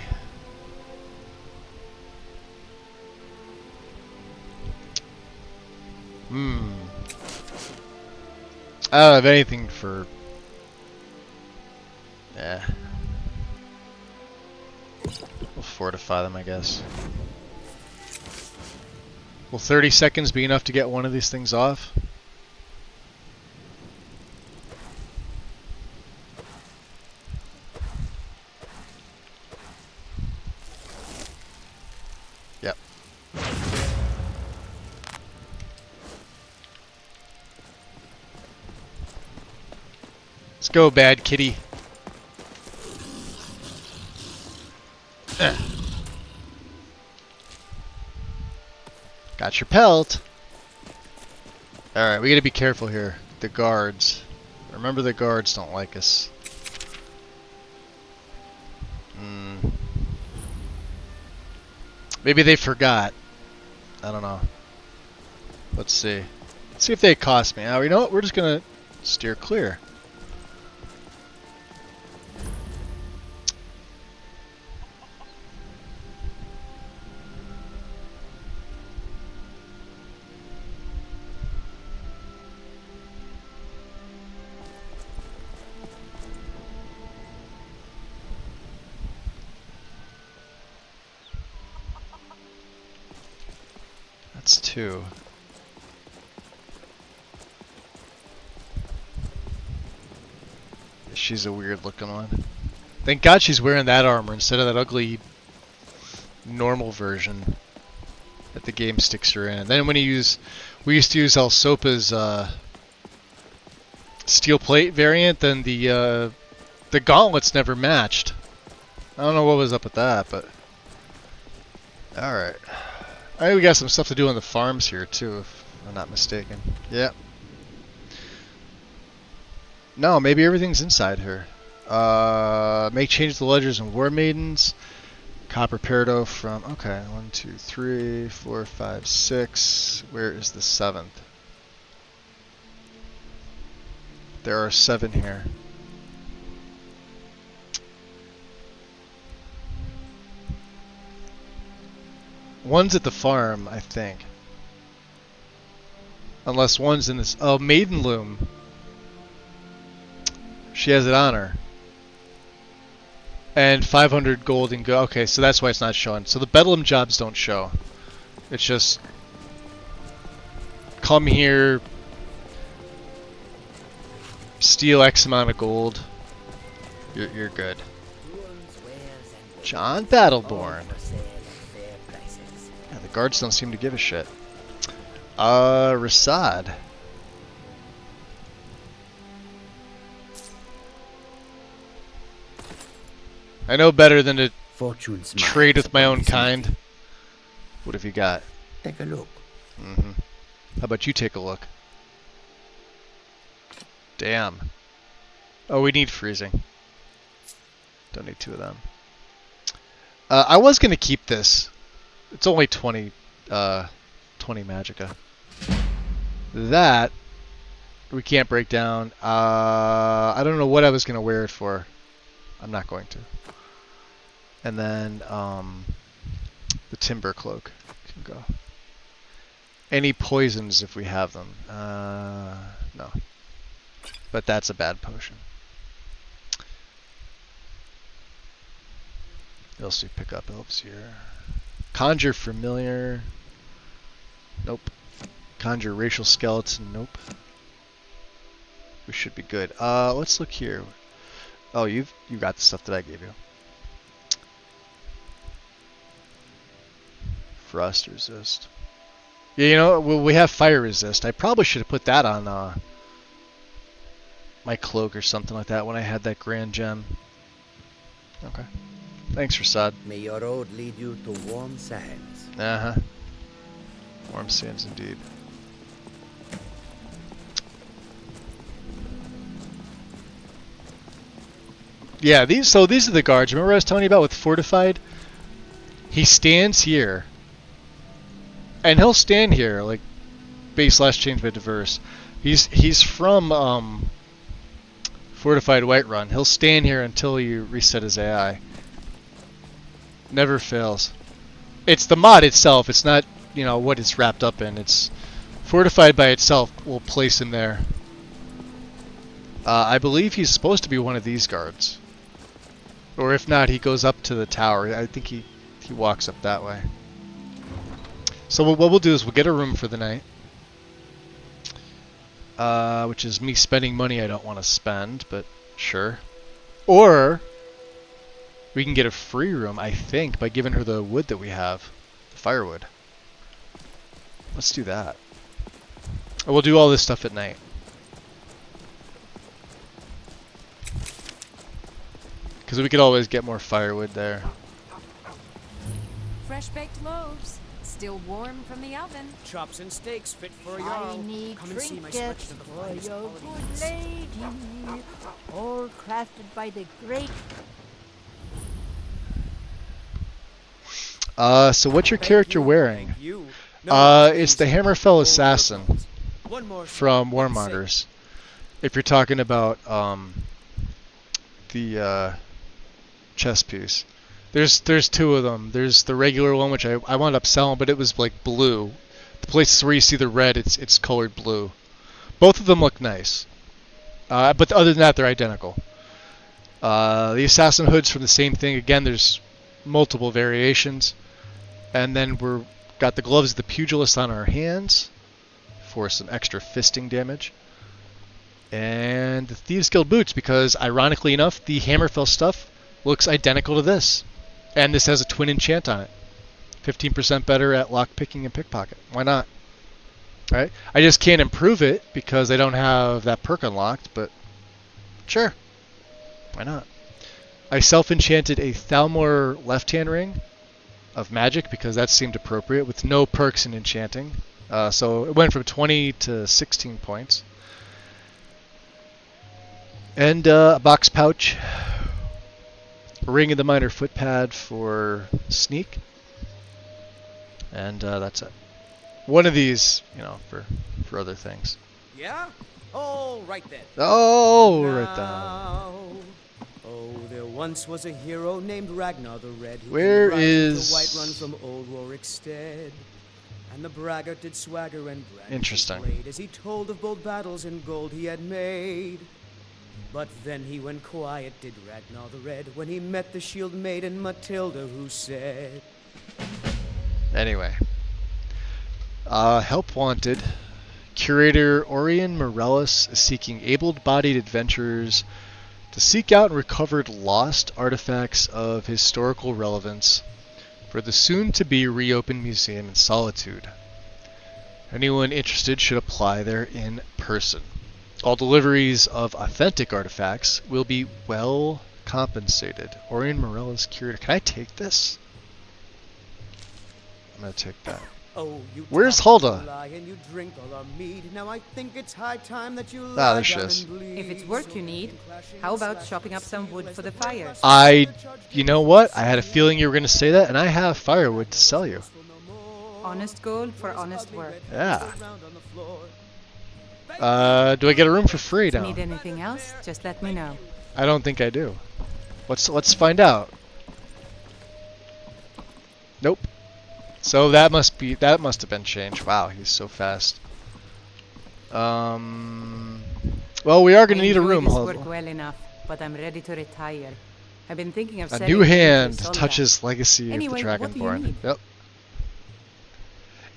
I don't have anything for... Yeah. We'll fortify them, I guess. Will 30 seconds be enough to get one of these things off? Yep. Let's go, bad kitty. Got your pelt. Alright, we gotta be careful here. The guards. Remember, the guards don't like us. Maybe they forgot. I don't know. Let's see. Let's see if they cost me. Now, you know what? We're just gonna steer clear. That's 2. She's a weird looking one. Thank God she's wearing that armor instead of that ugly normal version that the game sticks her in. Then when we used to use Alsopa's steel plate variant, then the gauntlets never matched. I don't know what was up with that, but alright. I think we got some stuff to do on the farms here too, if I'm not mistaken. Yeah. No, maybe everything's inside here. May change the ledgers and war maidens. Copper peridot from... Okay, 1, 2, 3, 4, 5, 6. Where is the 7th? There are 7 here. One's at the farm, I think. Unless one's in this... Oh, Maiden Loom. She has it on her. And 500 gold and go. Okay, so that's why it's not showing. So the Bedlam jobs don't show. It's just... Come here. Steal X amount of gold. You're good. John Battleborn. Yeah, the guards don't seem to give a shit. Rasad. I know better than to trade with my own kind. What have you got? Take a look. Mm-hmm. How about you take a look? Damn. Oh, we need freezing. Don't need 2 of them. I was gonna keep this. It's only 20 magicka. That we can't break down. I don't know what I was gonna wear it for. I'm not going to. And then the timber cloak can go. Any poisons if we have them? No. But that's a bad potion. What else do we pick up? Elves here. Conjure familiar. Nope. Conjure racial skeleton. Nope. We should be good. Let's look here. Oh, you got the stuff that I gave you. Frost resist. Yeah, you know, well, we have fire resist. I probably should have put that on my cloak or something like that when I had that grand gem. Okay. Thanks, Rasad. May your road lead you to warm sands. Uh-huh. Warm sands indeed. Yeah, these are the guards. Remember I was telling you about with fortified? He stands here. And he'll stand here, like, base last changed by diverse. He's from Fortified Whiterun. He'll stand here until you reset his AI. Never fails. It's the mod itself. It's not, you know, what it's wrapped up in. It's Fortified by itself will place him there. I believe he's supposed to be one of these guards. Or if not, he goes up to the tower. I think he walks up that way. So what we'll do is we'll get a room for the night. Which is me spending money I don't want to spend, but sure. Or we can get a free room, I think, by giving her the wood that we have. The firewood. Let's do that. And we'll do all this stuff at night. Because we could always get more firewood there. Fresh baked loaves, still warm from the oven. Chops and steaks fit for a I jarl. need Come and see my trinkets selection of the for finest your quality good meats. lady, all crafted by the great. So what's your character wearing? It's the Hammerfell Assassin from Warmongers. If you're talking about the chess piece. There's two of them. There's the regular one, which I wound up selling, but it was like blue. The places where you see the red, it's colored blue. Both of them look nice. But other than that, they're identical. The Assassin Hood's from the same thing. Again, there's multiple variations. And then got the gloves of the Pugilist on our hands for some extra fisting damage. And the Thieves Guild boots, because ironically enough, the Hammerfell stuff looks identical to this. And this has a twin enchant on it. 15% better at lockpicking and pickpocket. Why not? Right? I just can't improve it because I don't have that perk unlocked, but sure. Why not? I self-enchanted a Thalmor left-hand ring of magic because that seemed appropriate with no perks in enchanting. So it went from 20 to 16 points. And a box pouch. A ring of the minor footpad for sneak. And that's it. One of these, you know, for other things. Yeah? Oh, right then. Oh, now, right down. Oh, there once was a hero named Ragnar the Red. Who Where came riding is the White Run from old Rorikstead. And the braggart did swagger and brag Interesting. his blade as he told of bold battles and gold he had made. But then he went quiet, did Ragnar the Red, when he met the shield maiden Matilda, who said... Anyway. Help wanted. Curator Orion Morellis is seeking able-bodied adventurers to seek out and recover lost artifacts of historical relevance for the soon-to-be reopened museum in Solitude. Anyone interested should apply there in person. All deliveries of authentic artifacts will be well compensated. Orion Morellis Curator. Can I take this? I'm going to take that. Oh, you Where's talk, you Hulda? lie, and you drink all our mead. Now I think it's high time that you Ah, lie there she down is. and bleed. If it's work you need, how about chopping up some wood for the fire? You know what? I had a feeling you were going to say that, and I have firewood to sell you. Honest gold for honest work. Yeah. Do I get a room for free now? Need anything else? Just let me know. I don't think I do. Let's find out. Nope. So that must have been changed. Wow, he's so fast. Well, we are going to need a room. I work well enough, but I'm ready to retire. I've been thinking of A selling new hand to Solda. touches legacy Anyway, of the what do you Dragonborn. need? Yep.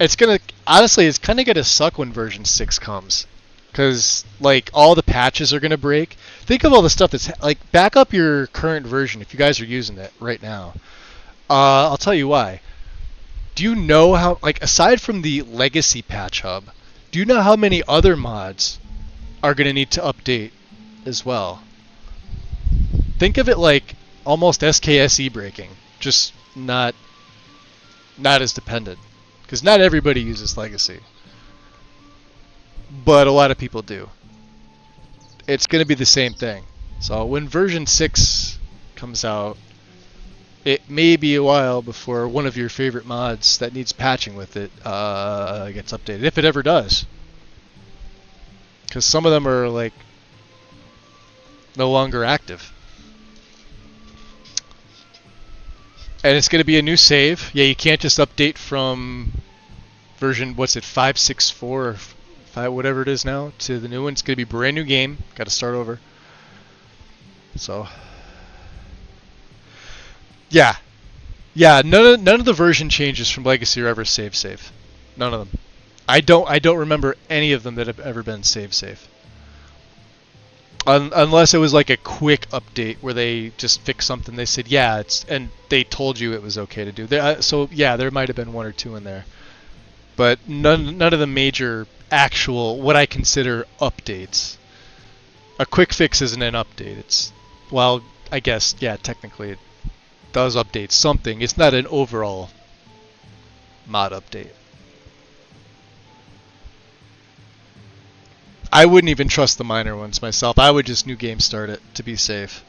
It's gonna honestly, it's kind of gonna suck when version 6 comes, because like all the patches are gonna break. Think of all the stuff that's like back up your current version if you guys are using it right now. I'll tell you why. Do you know how, like, aside from the legacy patch hub, do you know how many other mods are gonna need to update as well? Think of it like almost SKSE breaking, just not as dependent. Because not everybody uses Legacy. But a lot of people do. It's going to be the same thing. So when version 6 comes out, it may be a while before one of your favorite mods that needs patching with it gets updated, if it ever does. Because some of them are like no longer active. And it's going to be a new save. Yeah, you can't just update from version, what's it, 5.64 or 5, whatever it is now, to the new one. It's going to be a brand new game. Got to start over. So, yeah. Yeah, none of the version changes from Legacy are ever save. None of them. I don't remember any of them that have ever been save. Unless it was like a quick update where they just fixed something. They said, yeah, and they told you it was okay to do. So yeah, there might have been one or two in there, but none of the major actual what I consider updates. A quick fix isn't an update. It's, well, I guess, yeah, technically it does update something. It's not an overall mod update. I wouldn't even trust the minor ones myself. I would just new game start it to be safe.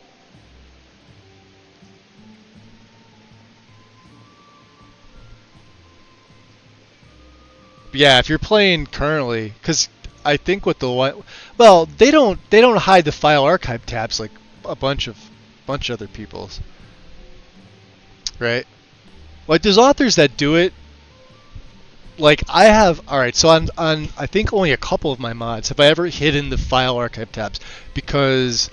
But yeah, if you're playing currently, because I think what well, they don't hide the file archive tabs like a bunch of other people's, right? Like there's authors that do it. Like I have, alright, so on I think only a couple of my mods have I ever hidden the file archive tabs, because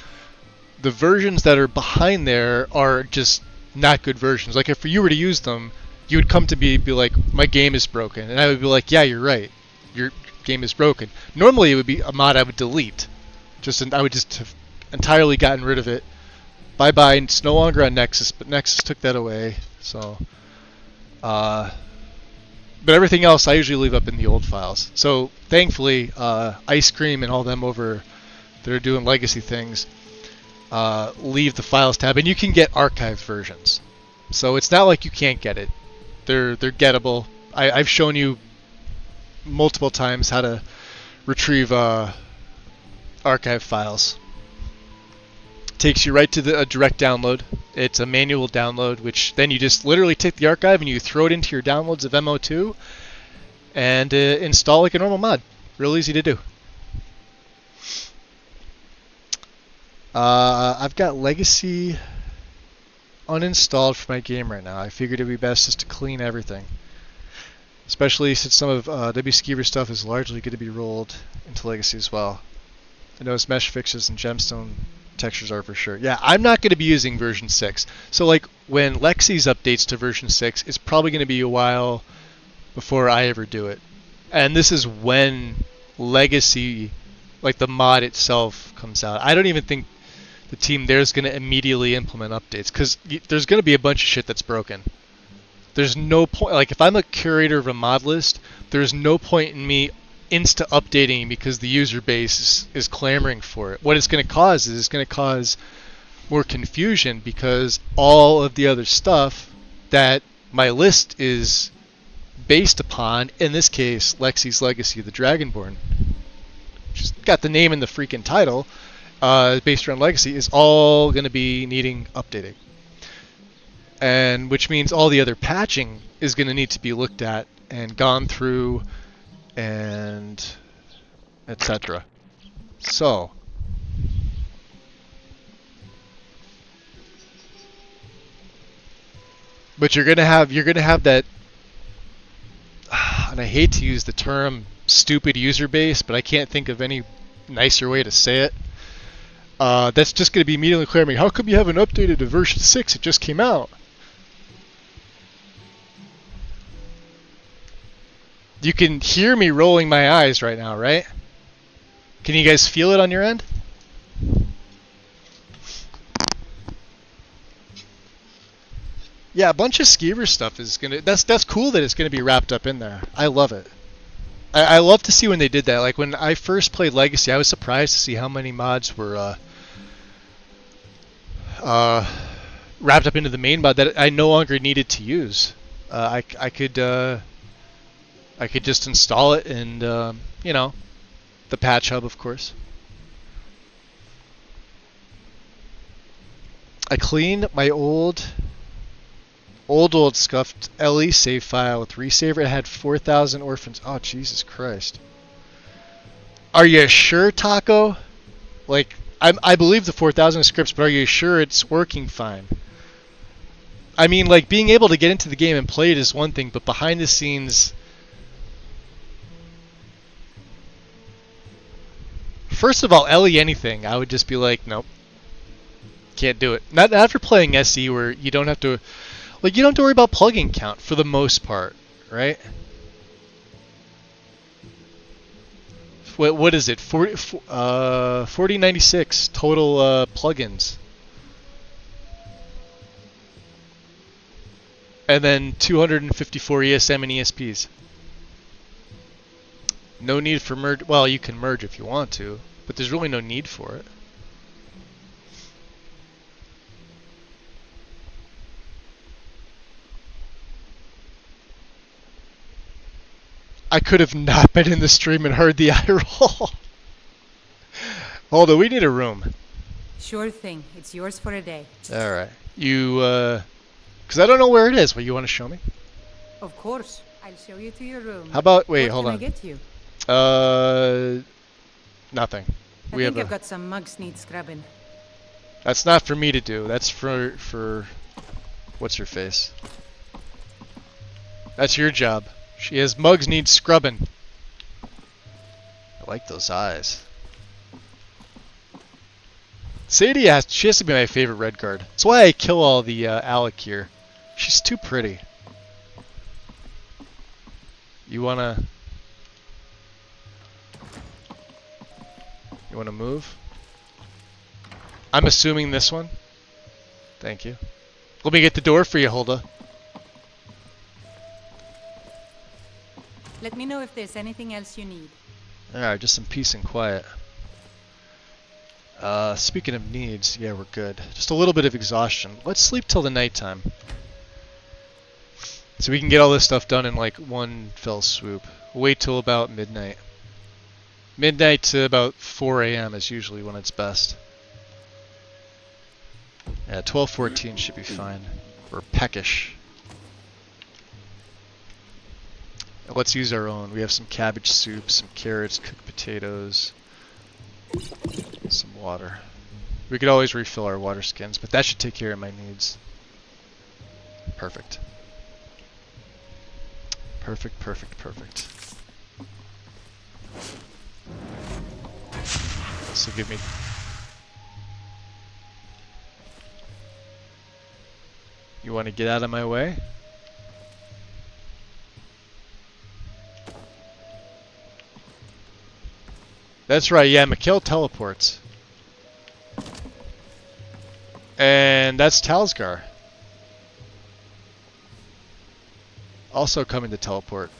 the versions that are behind there are just not good versions. Like if you were to use them, you would come to me be like, my game is broken, and I would be like, yeah, you're right, your game is broken. Normally it would be a mod I would delete, I would just have entirely gotten rid of it. Bye bye, it's no longer on Nexus, but Nexus took that away, so but everything else I usually leave up in the old files. So thankfully, Ice Cream and all them over that are doing legacy things leave the files tab, and you can get archived versions. So it's not like you can't get it. They're gettable. I've shown you multiple times how to retrieve archive files. Takes you right to a direct download. It's a manual download, which then you just literally take the archive and you throw it into your downloads of MO2 and install like a normal mod. Real easy to do. I've got Legacy uninstalled for my game right now. I figured it'd be best just to clean everything. Especially since some of WSkeever stuff is largely going to be rolled into Legacy as well. I noticed mesh fixes and gemstone textures are for sure. Yeah, I'm not going to be using version 6. So like when Lexi's updates to version 6, it's probably going to be a while before I ever do it. And this is when Legacy, like the mod itself, comes out. I don't even think the team there is going to immediately implement updates, because there's going to be a bunch of shit that's broken. There's no point, like if I'm a curator of a mod list, there's no point in me insta-updating because the user base is clamoring for it. What it's going to cause is it's going to cause more confusion, because all of the other stuff that my list is based upon, in this case, Lexi's Legacy of the Dragonborn, just got the name in the freaking title, based around Legacy, is all going to be needing updating. And which means all the other patching is going to need to be looked at and gone through and etc. So but you're gonna have that, and I hate to use the term stupid user base, but I can't think of any nicer way to say it. That's just going to be immediately clamoring, how come you haven't updated to version 6? It just came out. You can hear me rolling my eyes right now, right? Can you guys feel it on your end? Yeah, a bunch of Skeever stuff is gonna. That's cool that it's gonna be wrapped up in there. I love it. I love to see when they did that. Like when I first played Legacy, I was surprised to see how many mods were wrapped up into the main mod that I no longer needed to use. I could just install it and, you know, the patch hub, of course. I cleaned my old Old scuffed Ellie save file with resaver. It had 4,000 orphans. Oh, Jesus Christ. Are you sure, Taco? Like, I believe the 4,000 scripts, but are you sure it's working fine? I mean, like, being able to get into the game and play it is one thing, but behind the scenes... First of all, Ellie anything, I would just be like, nope. Can't do it. Not after playing SE where you don't have to... Like, you don't have to worry about plugin count for the most part, right? What is it? 4096 total plugins. And then 254 ESM and ESPs. No need for merge. Well, you can merge if you want to, but there's really no need for it. I could have not been in the stream and heard the eye roll. Hold on, we need a room. Sure thing. It's yours for a day. Alright. You, because I don't know where it is. Well, you want to show me? Of course. I'll show you to your room. How about, wait, what hold can on. I get you? Nothing. I think I've got some mugs need scrubbing. That's not for me to do. That's for what's her face? That's your job. She has mugs need scrubbing. I like those eyes. Sadie she has to be my favorite red guard. That's why I kill all the Alec here. She's too pretty. You wanna move? I'm assuming this one. Thank you. Let me get the door for you, Hulda. Let me know if there's anything else you need. Alright, just some peace and quiet. Speaking of needs, yeah, we're good. Just a little bit of exhaustion. Let's sleep till the nighttime. So we can get all this stuff done in like one fell swoop. We'll wait till about midnight. Midnight to about 4 a.m. is usually when it's best. Yeah, 12:14 should be fine. We're peckish. Let's use our own. We have some cabbage soup, some carrots, cooked potatoes, some water. We could always refill our water skins, but that should take care of my needs. Perfect. Perfect, perfect, perfect. So give me... You want to get out of my way? That's right, yeah, Mikhail teleports. And that's Talsgar. Also coming to teleport.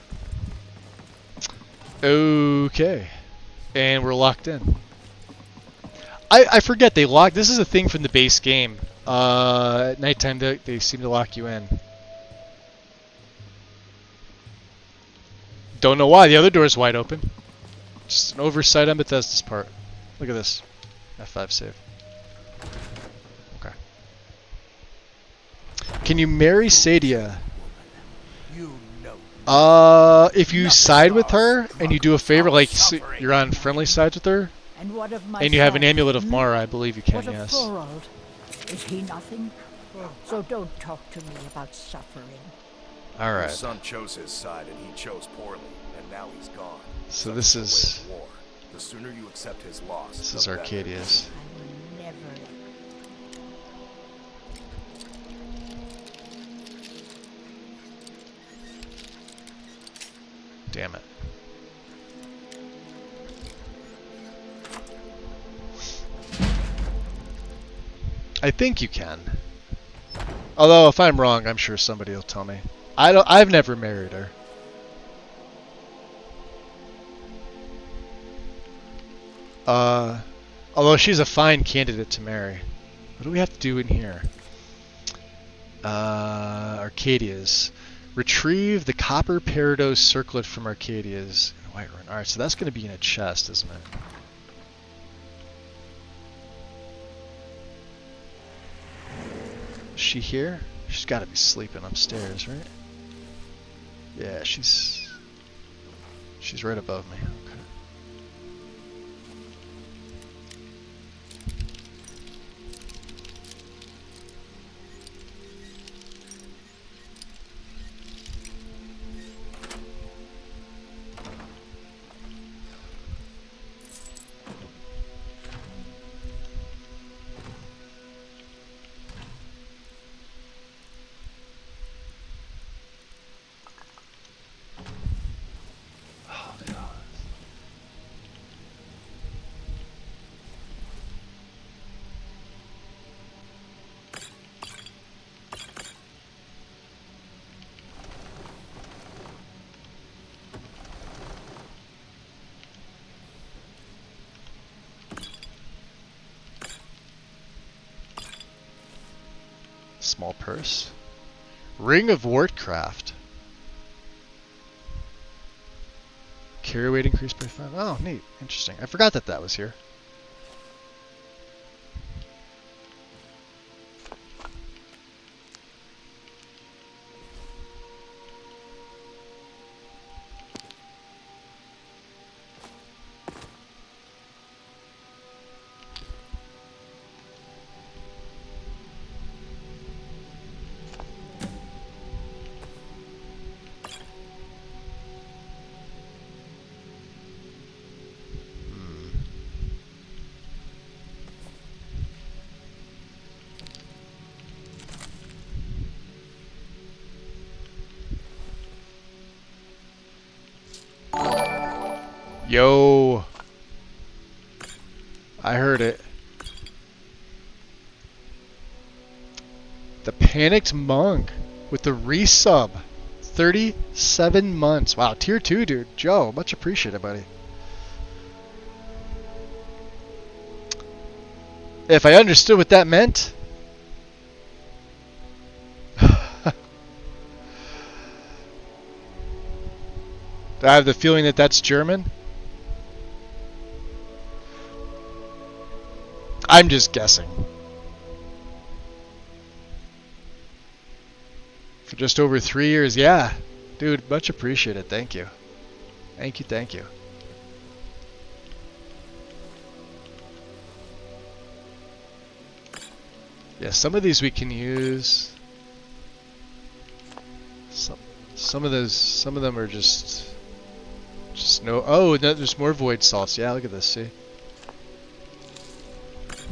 Okay. And we're locked in. I forget, they lock... This is a thing from the base game. At nighttime, they seem to lock you in. Don't know why, the other door is wide open. Just an oversight on Bethesda's part. Look at this. F5 save. Okay. Can you marry Sadia? If you side with her and you do a favor, like you're on friendly sides with her, and you have an amulet of Mara, I believe you can, yes. Is he nothing? So don't talk to me about suffering. Alright. His son chose his side and he chose poorly, and now he's gone. So this is... War. The sooner you accept his loss, this is Arcadia's. I will never... Damn it. I think you can. Although if I'm wrong, I'm sure somebody will tell me. I've never married her. Although she's a fine candidate to marry. What do we have to do in here? Arcadia's. Retrieve the copper peridot circlet from Arcadia's Whiterun. Alright, so that's going to be in a chest, isn't it? Is she here? She's got to be sleeping upstairs, right? Yeah, she's right above me. Okay. Small purse. Ring of Warcraft. Carry weight increased by 5. Oh, neat. Interesting. I forgot that was here. Yo, I heard it. The Panicked Monk with the resub. 37 months. Wow, tier 2, dude. Joe, much appreciated, buddy. If I understood what that meant. I have the feeling that that's German. I'm just guessing. For just over 3 years, yeah. Dude, much appreciated. Thank you. Thank you, thank you. Yeah, some of these we can use. Some of them are just no. Oh, there's more void salts. Yeah, look at this. See,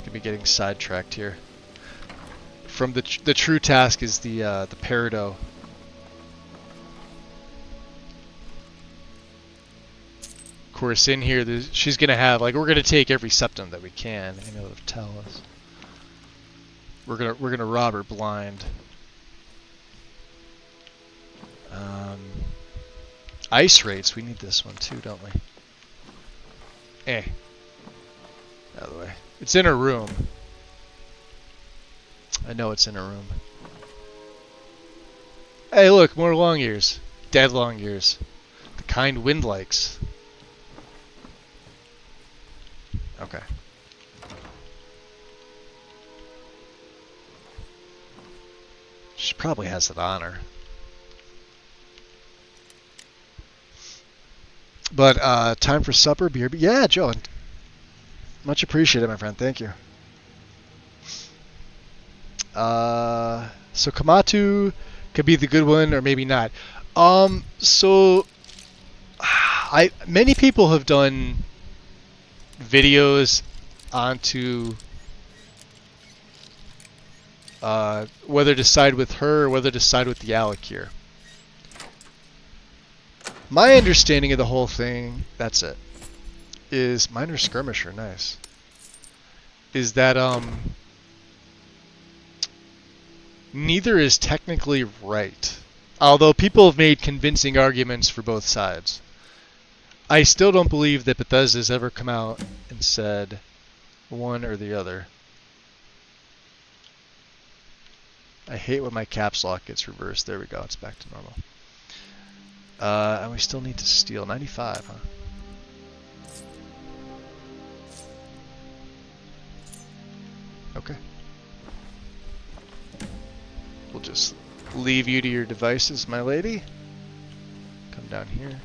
could be getting sidetracked here. From the true task is the peridot. Of course, in here, she's gonna have we're gonna take every septum that we can. You know, to tell us. We're gonna rob her blind. Ice rates, we need this one too, don't we? Out of the way. It's in her room. I know it's in her room. Hey, look, more long ears. Dead long ears. The kind Wind likes. Okay. She probably has it on her. But time for supper, beer. Yeah, Joe. Much appreciated, my friend. Thank you. So Kamatu could be the good one, or maybe not. So many people have done videos onto whether to side with her or whether to side with the Alakir. My understanding of the whole thing, that's it, is Minor Skirmisher, nice, is that neither is technically right. Although people have made convincing arguments for both sides. I still don't believe that Bethesda's ever come out and said one or the other. I hate when my caps lock gets reversed. There we go, it's back to normal. And we still need to steal 95, huh? Okay. We'll just leave you to your devices, my lady. Come down here.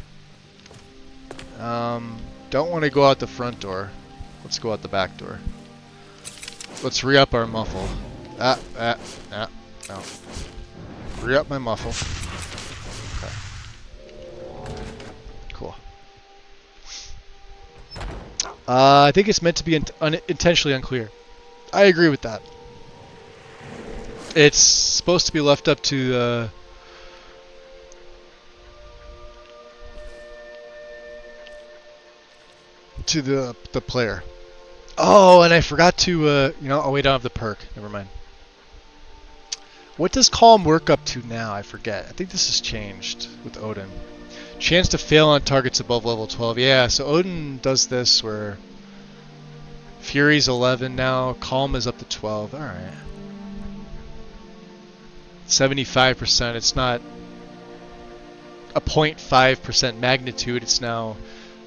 Don't want to go out the front door. Let's go out the back door. Let's re-up our muffle. No. Re-up my muffle. Okay. Cool. I think it's meant to be intentionally unclear. I agree with that. It's supposed to be left up to the player. Oh, and I forgot to oh, we don't have the perk. Never mind. What does Calm work up to now? I forget. I think this has changed with Odin. Chance to fail on targets above level 12. Yeah, so Odin does this where Fury's 11 now. Calm is up to 12. All right. 75%. It's not a 0.5% magnitude. It's now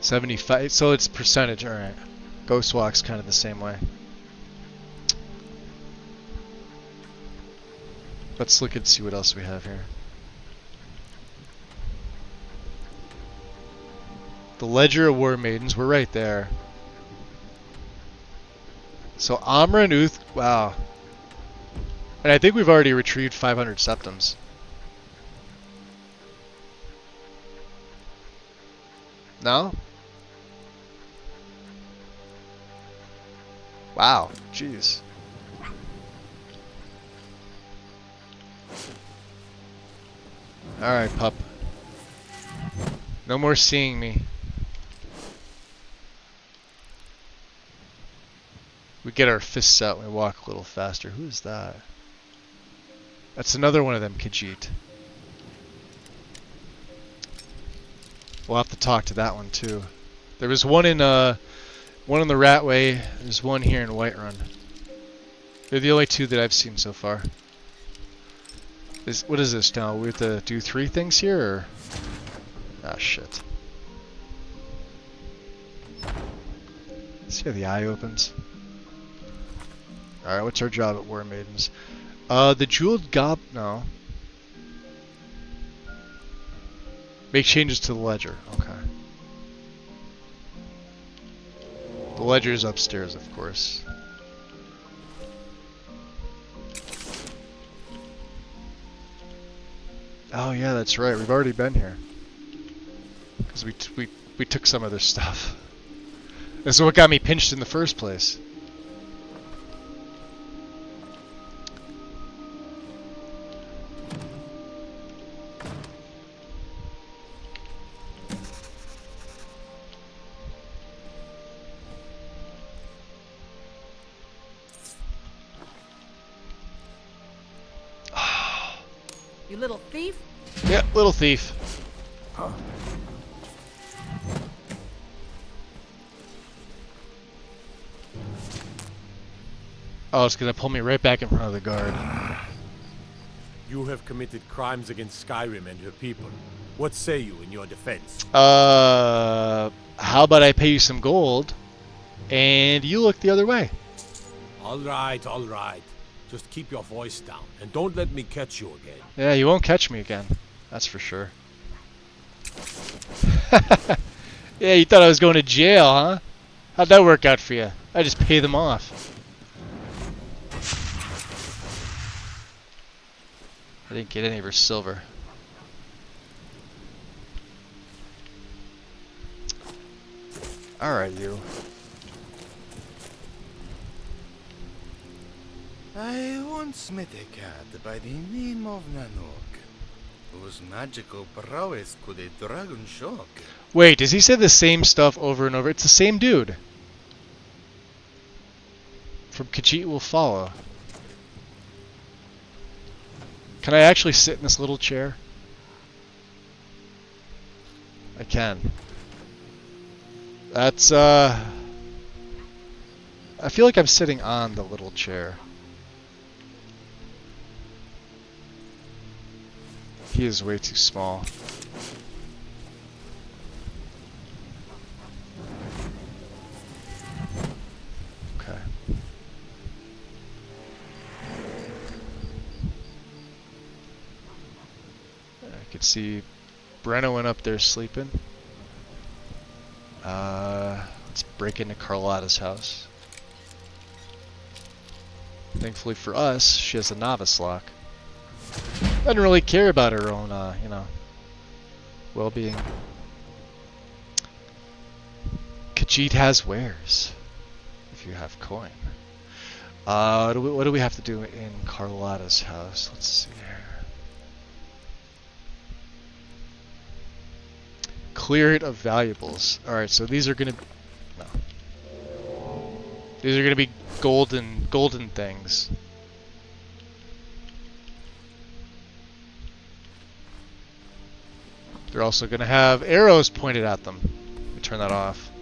75. So it's percentage. All right. Ghostwalk's kind of the same way. Let's look and see what else we have here. The Ledger of War Maidens. We're right there. So Amra and Uth. Wow. And I think we've already retrieved 500 septums. No? Wow. Jeez. Alright, pup. No more seeing me. We get our fists out and we walk a little faster. Who's that? That's another one of them, Khajiit. We'll have to talk to that one too. There was one in the Ratway. There's one here in Whiterun. They're the only two that I've seen so far. What is this now? We have to do 3 things here, or? Ah, shit. See how the eye opens? Alright, what's our job at War Maidens? The Jeweled Gob... No. Make changes to the ledger. Okay. The ledger's upstairs, of course. Oh yeah, that's right. We've already been here. Because we took some of their stuff. This is what got me pinched in the first place. You little thief? Yeah, little thief. Oh, it's gonna pull me right back in front of the guard. You have committed crimes against Skyrim and her people. What say you in your defense? How about I pay you some gold, and you look the other way? All right, all right. Just keep your voice down, and don't let me catch you again. Yeah, you won't catch me again. That's for sure. Yeah, you thought I was going to jail, huh? How'd that work out for you? I just pay them off. I didn't get any of her silver. Alright, you. I once met a cat by the name of Nanook, whose magical prowess could a dragon shock. Wait, does he say the same stuff over and over? It's the same dude. From Khajiit Will Follow. Can I actually sit in this little chair? I can. That's, I feel like I'm sitting on the little chair. He is way too small. Okay. Let's see. Brenna went up there sleeping. Let's break into Carlotta's house. Thankfully for us, she has a novice lock. Doesn't really care about her own, you know, well-being. Khajiit has wares, if you have coin. What do we have to do in Carlotta's house? Let's see here. Clear it of valuables. Alright, so these are gonna... No. These are gonna be golden things. They're also gonna have arrows pointed at them. Let me turn that off.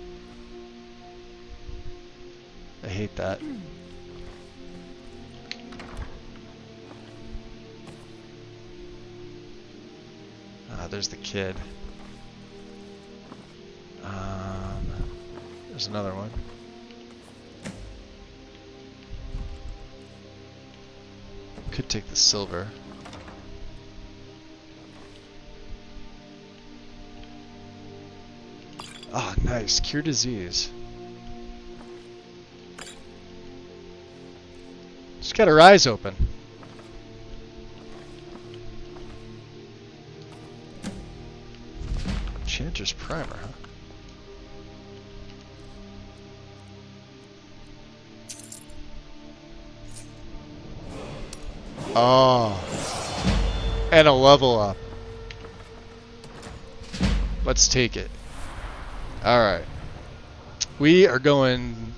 I hate that. There's the kid. There's another one. Could take the silver. Ah, nice. Cure disease. She's got her eyes open. Enchanter's Primer, huh? Oh. And a level up. Let's take it. Alright. We are going...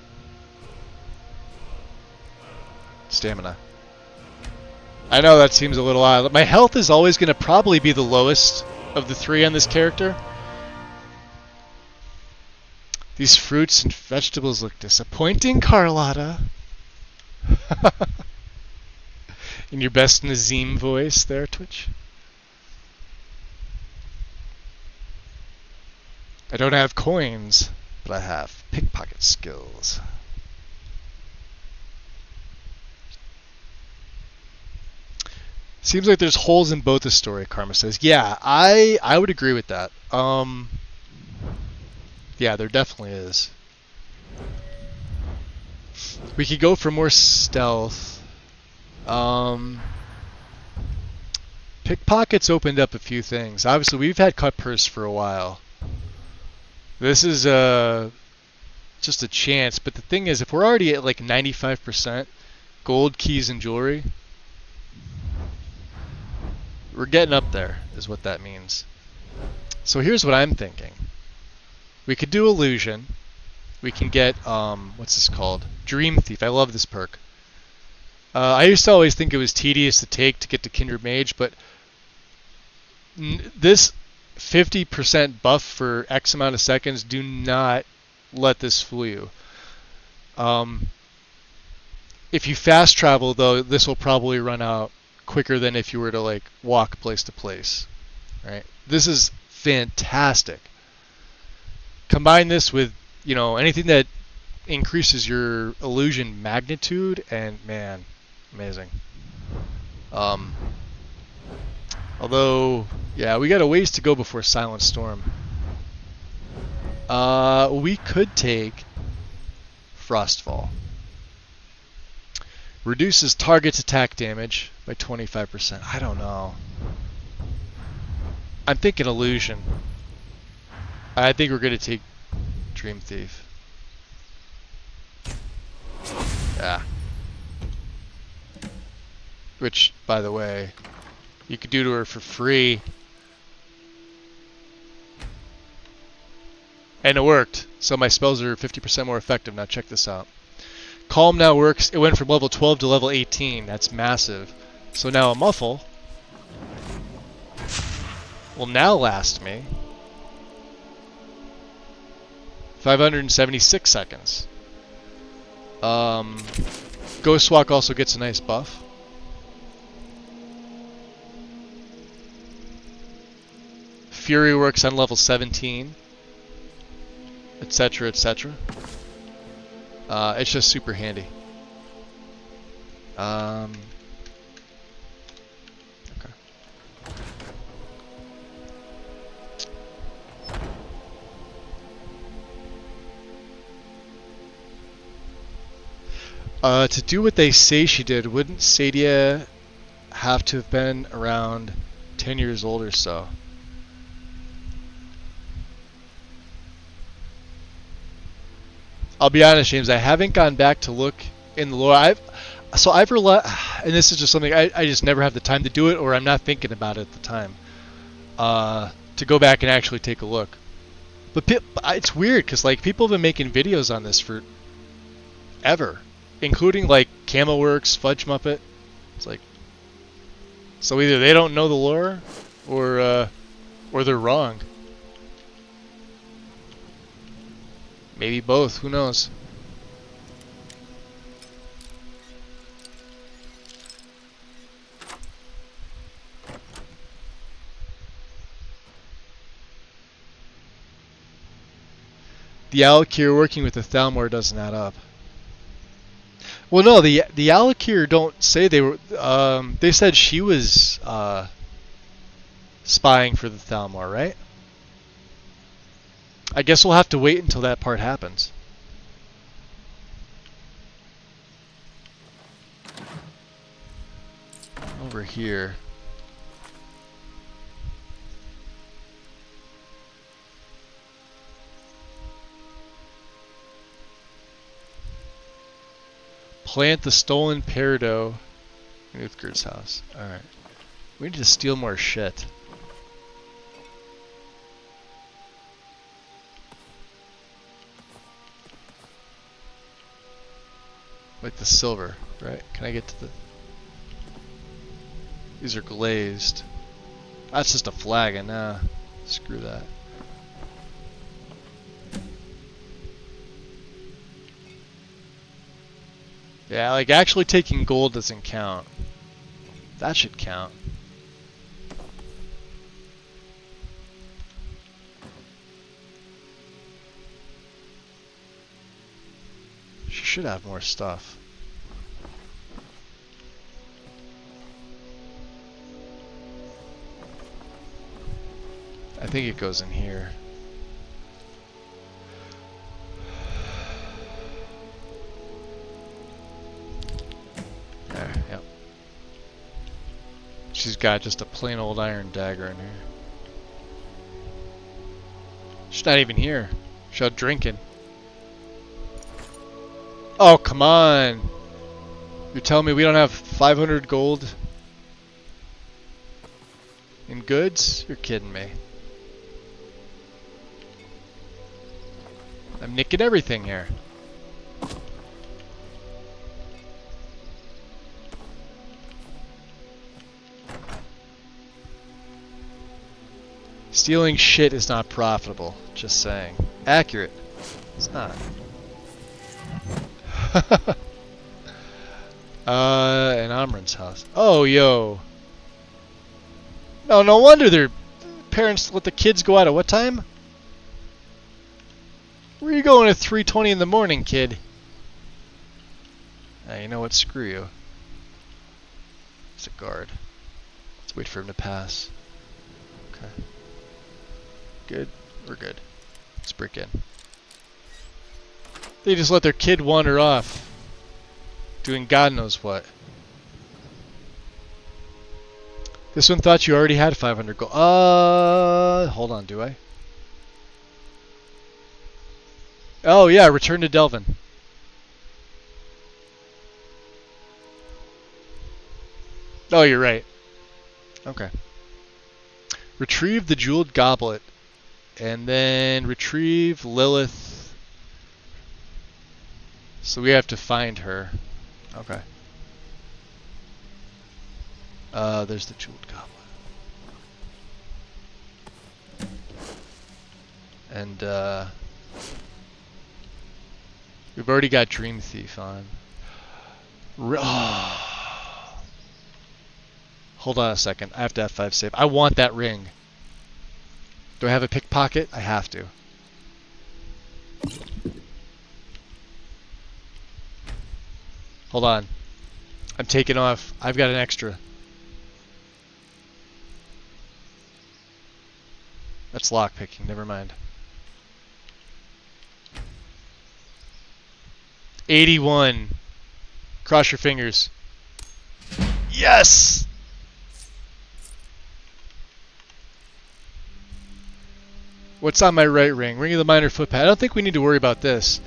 Stamina. I know that seems a little odd. My health is always going to probably be the lowest of the three on this character. These fruits and vegetables look disappointing, Carlotta. In your best Nazim voice there, Twitch. I don't have coins, but I have pickpocket skills. Seems like there's holes in both the story, Karma says. Yeah, I would agree with that. Yeah, there definitely is. We could go for more stealth. Pickpockets opened up a few things. Obviously, we've had cut purse for a while. This is just a chance, but the thing is, if we're already at like 95% gold, keys, and jewelry, we're getting up there, is what that means. So here's what I'm thinking. We could do illusion. We can get, what's this called? Dream Thief. I love this perk. I used to always think it was tedious to take to get to Kindred Mage, but this 50% buff for X amount of seconds, do not let this fool you. If you fast travel, though, this will probably run out quicker than if you were to like walk place to place. Right? This is fantastic. Combine this with, you know, anything that increases your illusion magnitude, and man, amazing. Although, yeah, we got a ways to go before Silent Storm. We could take Frostfall. Reduces target's attack damage by 25%. I don't know. I'm thinking illusion. I think we're going to take Dream Thief. Yeah. Which, by the way, you could do to her for free. And it worked. So my spells are 50% more effective. Now check this out. Calm now works. It went from level 12 to level 18. That's massive. So now a Muffle will now last me 576 seconds. Ghostwalk also gets a nice buff. Fury works on level 17, etc., etc. It's just super handy. Okay. To do what they say she did, wouldn't Sadia have to have been around 10 years old or so? I'll be honest, James, I haven't gone back to look in the lore. I've and this is just something I just never have the time to do it, or I'm not thinking about it at the time. To go back and actually take a look. But it's weird because like people have been making videos on this for ever, including like Camelworks, Fudge Muppet. It's like, so either they don't know the lore, or they're wrong. Maybe both. Who knows? The Alakir working with the Thalmor doesn't add up. Well, no, the Alakir don't say they were. They said she was spying for the Thalmor, right? I guess we'll have to wait until that part happens. Over here. Plant the stolen peridot in Uthgar's house. Alright. We need to steal more shit. Like the silver, right? Can I get to the... These are glazed. That's just a flagon. Nah, screw that. Yeah, like actually taking gold doesn't count. That should count. She should have more stuff. I think it goes in here. There, yep. She's got just a plain old iron dagger in here. She's not even here. She's out drinking. Oh, come on. You're telling me we don't have 500 gold in goods? You're kidding me. I'm nicking everything here. Stealing shit is not profitable. Just saying. Accurate. It's not. In Amran's house. Oh, yo. No wonder their parents let the kids go out at what time? Where are you going at 3:20 in the morning, kid? You know what? Screw you. It's a guard. Let's wait for him to pass. Okay. Good. We're good. Let's break in. They just let their kid wander off, doing God knows what. This one thought you already had 500 gold. Hold on, do I? Oh yeah, return to Delvin. Oh, you're right. Okay. Retrieve the jeweled goblet, and then retrieve Lilith. So we have to find her. Okay. There's the jeweled goblet. And we've already got Dream Thief on. Hold on a second. I have to F5 save. I want that ring. Do I have a pickpocket? I have to. Hold on. I'm taking off. I've got an extra. That's lockpicking. Never mind. 81. Cross your fingers. Yes! What's on my right ring? Ring of the Minor Footpad. I don't think we need to worry about this.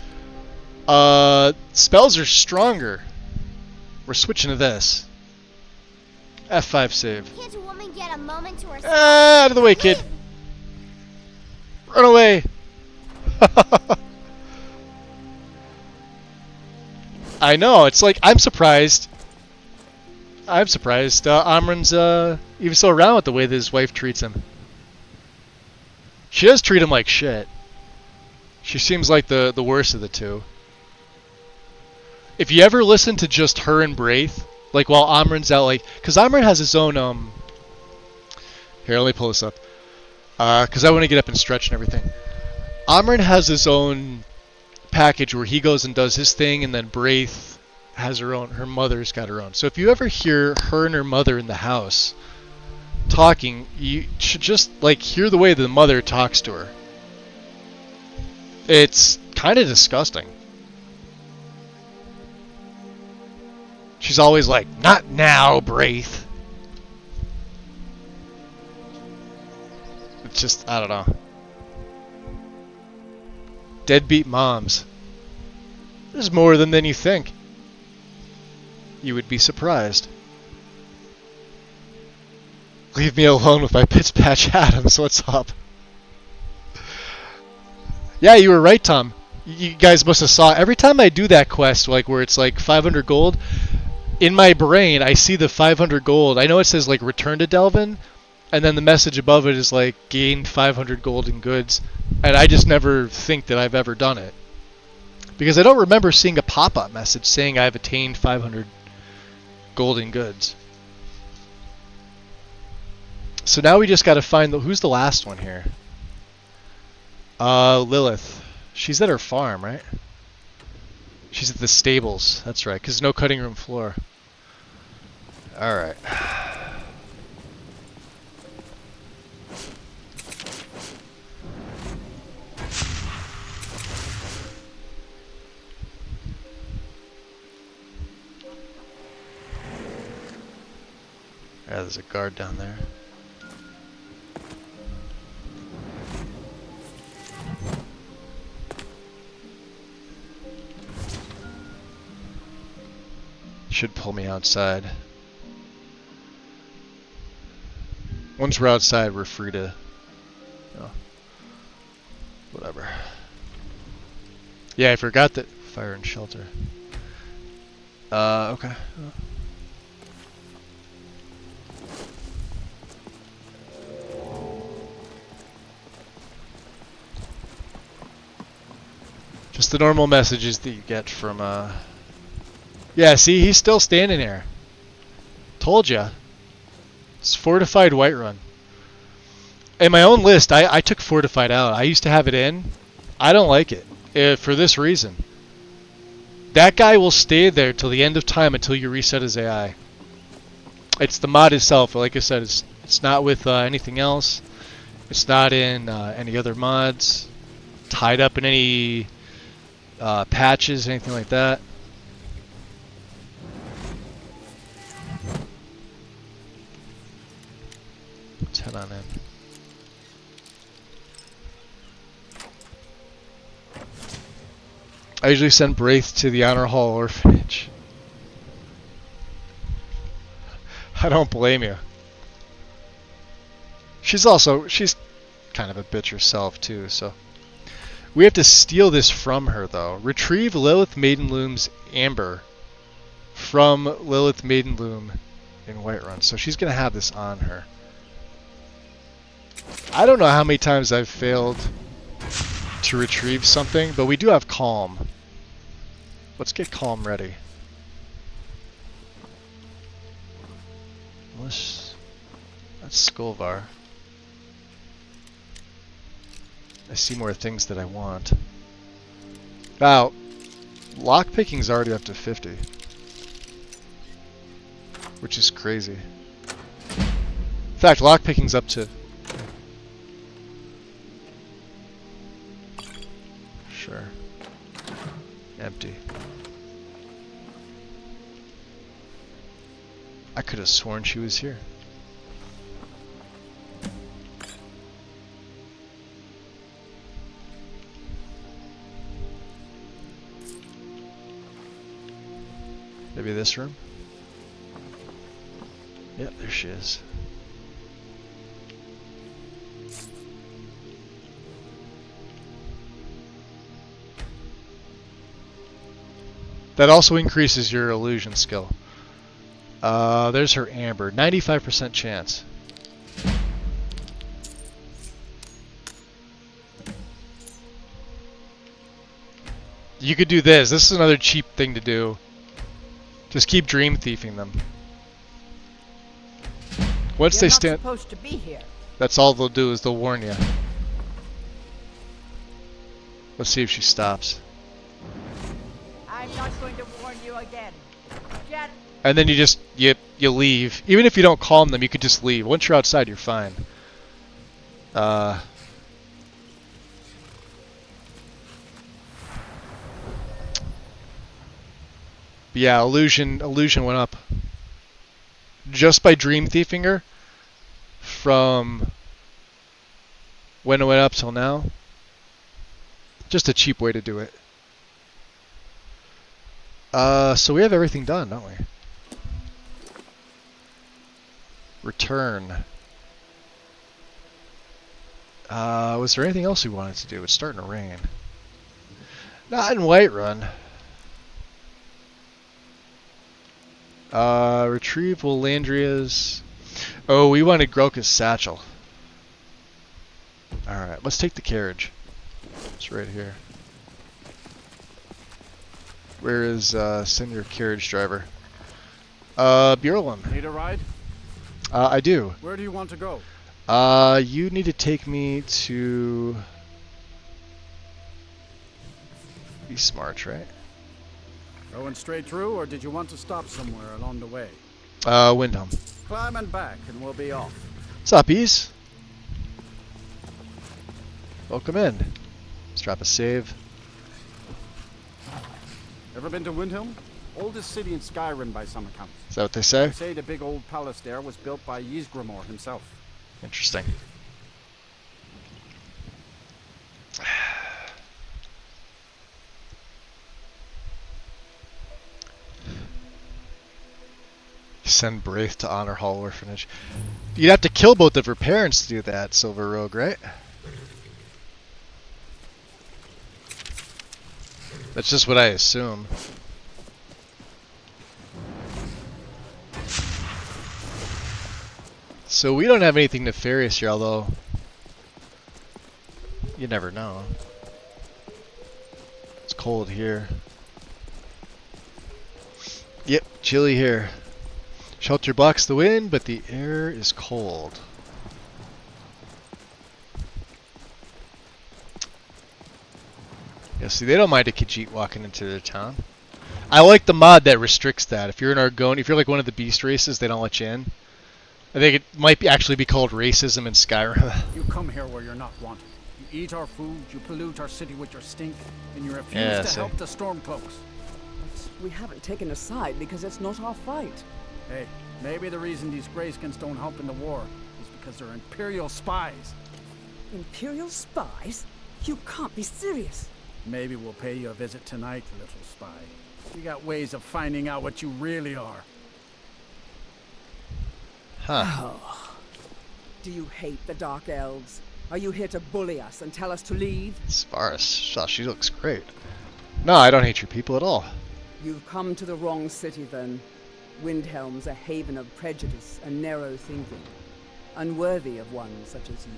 Spells are stronger. We're switching to this. F5 save. Can't a woman get a moment to herself? Out of the way, kid. Run away. I know. It's like, I'm surprised. Amran's even still around with the way that his wife treats him. She does treat him like shit. She seems like the worst of the two. If you ever listen to just her and Braith, like while Amran's out, like, because Amran has his own, here, let me pull this up. Because I want to get up and stretch and everything. Amran has his own package where he goes and does his thing, and then Braith has her own, her mother's got her own. So if you ever hear her and her mother in the house talking, you should just, like, hear the way the mother talks to her. It's kind of disgusting. She's always like, not now, Braith. It's just, I don't know. Deadbeat moms. There's more than you think. You would be surprised. Leave me alone with my Pitch Patch Adams. What's up? Yeah, you were right, Tom. You guys must have saw. Every time I do that quest, like where it's like 500 gold, in my brain I see the 500 gold. I know it says like return to Delvin, and then the message above it is like gained 500 gold in goods, and I just never think that I've ever done it because I don't remember seeing a pop-up message saying I've attained 500 gold in goods. So now we just got to find who's the last one here. Lilith. She's at her farm, right? She's at the stables. That's right, because no cutting room floor. Alright. Yeah, there's a guard down there. Should pull me outside. Once we're outside, we're free to, you know, whatever. Yeah, I forgot that fire and shelter. Okay. Just the normal messages that you get from, yeah, see, he's still standing there. Told ya. It's Fortified Whiterun. In my own list, I took Fortified out. I used to have it in. I don't like it. For this reason. That guy will stay there till the end of time until you reset his AI. It's the mod itself. Like I said, it's not with anything else. It's not in any other mods. Tied up in any patches, anything like that. Let's head on in. I usually send Braith to the Honor Hall Orphanage. I don't blame you. She's kind of a bitch herself too, so. We have to steal this from her though. Retrieve Lilith Maidenloom's Amber from Lilith Maidenloom in Whiterun. So she's gonna have this on her. I don't know how many times I've failed to retrieve something, but we do have Calm. Let's get Calm ready. That's Skolvar. I see more things that I want. Wow, lockpicking's already up to 50. Which is crazy. In fact, lockpicking's up to... Sure. Empty. I could have sworn she was here. Maybe this room? Yep, there she is. That also increases your illusion skill. There's her amber. 95% chance. You could do this. This is another cheap thing to do. Just keep dream thieving them. Once they stand, supposed to be here. that's all they'll do is they'll warn you. Let's see if she stops. I'm not going to warn you again. Jet. And then you just you leave. Even if you don't calm them, you could just leave. Once you're outside, you're fine. But yeah, illusion went up just by dream thieving her from when it went up till now. Just a cheap way to do it. So we have everything done, don't we? Return. Was there anything else we wanted to do? It's starting to rain. Not in Whiterun. Retrieve Willandria's... Oh, we wanted Groka's satchel. Alright, let's take the carriage. It's right here. Where is, send your carriage driver? Bjorlum. Need a ride? I do. Where do you want to go? You need to take me to... Be smart, right? Going straight through, or did you want to stop somewhere along the way? Windhelm. Climb and back, and we'll be off. What's up, Ease? Welcome in. Let's drop a save. Ever been to Windhelm? Oldest city in Skyrim by some accounts. Is that what they say? They say the big old palace there was built by Ysgramor himself. Interesting. Send Braith to Honor Hall Orphanage. You'd have to kill both of her parents to do that, Silver Rogue, right? That's just what I assume. So we don't have anything nefarious here, although you never know. It's cold here. Yep, chilly here. Shelter blocks the wind, but the air is cold. Yeah, see, they don't mind a Khajiit walking into their town. I like the mod that restricts that. If you're an Argonian, if you're like one of the beast races, they don't let you in. I think it might actually be called racism in Skyrim. You come here where you're not wanted. You eat our food, you pollute our city with your stink, and you refuse to help the Stormcloaks. But we haven't taken a side because it's not our fight. Hey, maybe the reason these Greyskins don't help in the war is because they're Imperial spies. Imperial spies? You can't be serious. Maybe we'll pay you a visit tonight, little spy. We got ways of finding out what you really are. Huh. Oh. Do you hate the Dark Elves? Are you here to bully us and tell us to leave? Sparse. Oh, she looks great. No, I don't hate your people at all. You've come to the wrong city then. Windhelm's a haven of prejudice and narrow thinking. Unworthy of one such as you.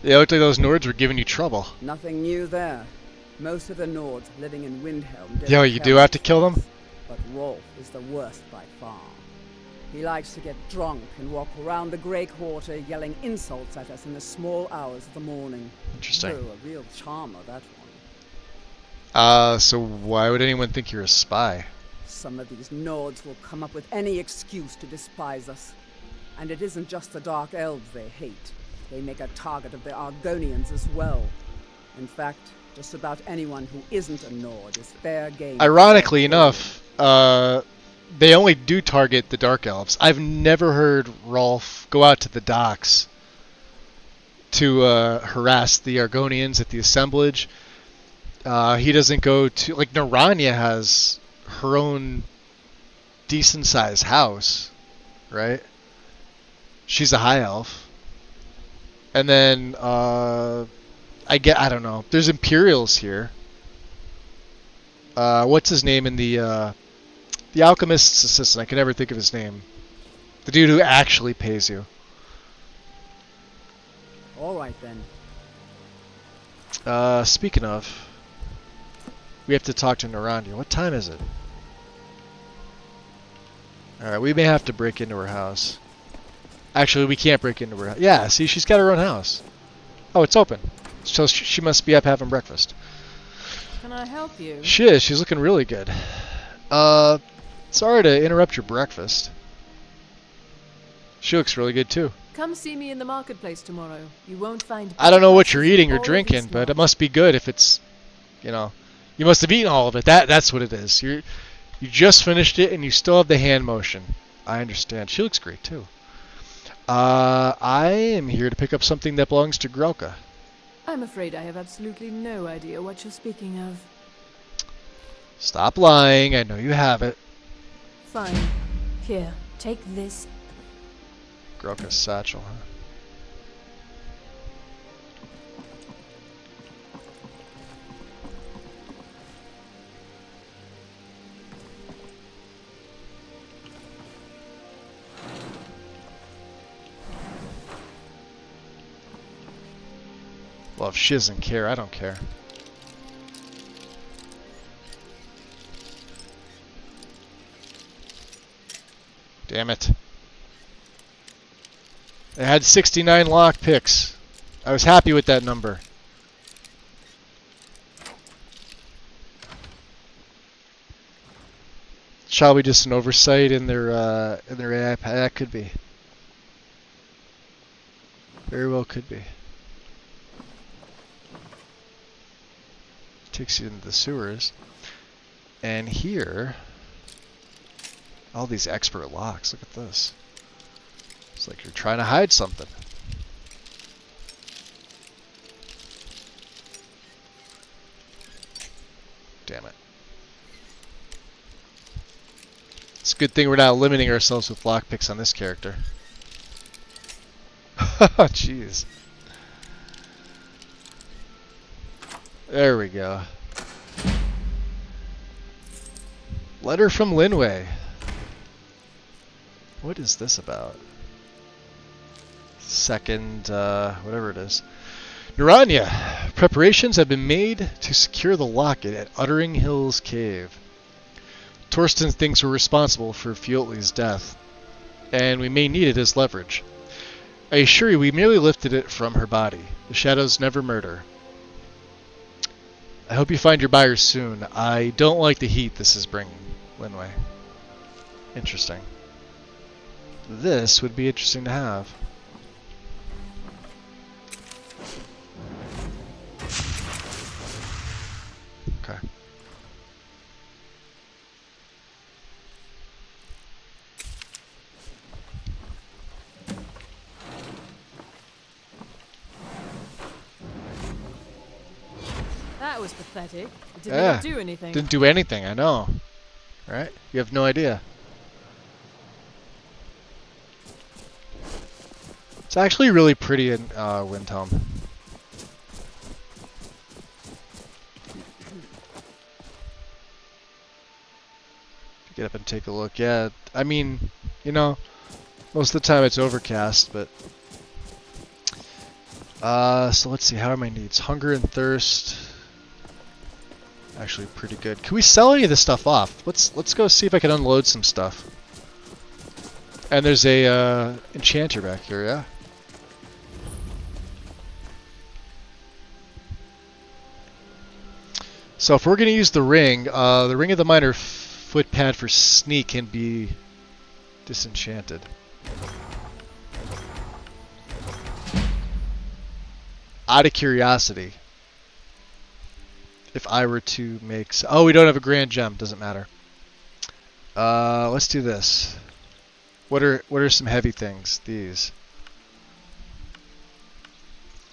Yeah, it looked like those Nords were giving you trouble. Nothing new there. Most of the Nords living in Windhelm don't Yo, you do have to kill them? But Rolf is the worst by far. He likes to get drunk and walk around the Grey Quarter yelling insults at us in the small hours of the morning. Interesting. Oh, a real charmer, that one. So why would anyone think you're a spy? Some of these Nords will come up with any excuse to despise us. And it isn't just the Dark Elves they hate. They make a target of the Argonians as well. In fact, just about anyone who isn't a Nord is fair game. Ironically enough, they only do target the Dark Elves. I've never heard Rolf go out to the docks to harass the Argonians at the assemblage. He doesn't go to... Like, Naranya has her own decent-sized house, right? She's a high elf. And then, I don't know. There's Imperials here. What's his name in the alchemist's assistant? I can never think of his name. The dude who actually pays you. All right then. Speaking of, we have to talk to Naranya. What time is it? Alright, we may have to break into her house. Actually, we can't break into her house. Yeah, see, she's got her own house. Oh, it's open. So she must be up having breakfast. Can I help you? She is. She's looking really good. Sorry to interrupt your breakfast. She looks really good, too. Come see me in the marketplace tomorrow. You won't find... I don't know what you're eating or drinking, but it must be good if it's, you know... You must have eaten all of it. That's what it is. You just finished it, and you still have the hand motion. I understand. She looks great, too. I am here to pick up something that belongs to Grelka. I'm afraid I have absolutely no idea what you're speaking of. Stop lying. I know you have it. Fine. Here, take this. Grelka's satchel, huh? Well, if she doesn't care, I don't care. Damn it. I had 69 lock picks. I was happy with that number. Shall we just an oversight in their AI? That could be. Very well could be. Takes you into the sewers. And here, all these expert locks. Look at this. It's like you're trying to hide something. Damn it. It's a good thing we're not limiting ourselves with lockpicks on this character. Jeez. There we go. Letter from Linway. What is this about? Second, whatever it is. Naranya. Preparations have been made to secure the locket at Uttering Hills Cave. Torsten thinks we're responsible for Fjotli's death, and we may need it as leverage. I assure you we merely lifted it from her body. The shadows never murder. I hope you find your buyers soon. I don't like the heat this is bringing, Linway. Interesting. This would be interesting to have. Okay. That was pathetic. It didn't even do anything. Didn't do anything, I know. Right? You have no idea. It's actually really pretty in Windhelm. Get up and take a look. Yeah, I mean, you know, most of the time it's overcast, but... so let's see, how are my needs? Hunger and thirst. Actually pretty good. Can we sell any of this stuff off? Let's go see if I can unload some stuff. And there's a enchanter back here, yeah? So if we're going to use the ring of the minor foot pad for sneak can be disenchanted. Out of curiosity, if I were to make... Oh, we don't have a grand gem. Doesn't matter. Let's do this. What are some heavy things? These.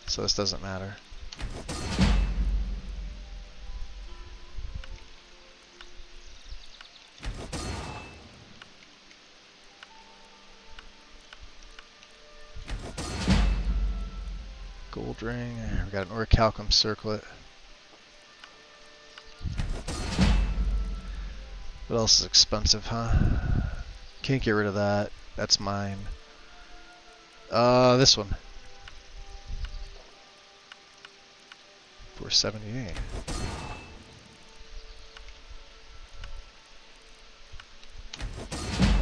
So this doesn't matter. Gold ring. We got an orichalcum circlet. What else is expensive, huh? Can't get rid of that. That's mine. This one. 478.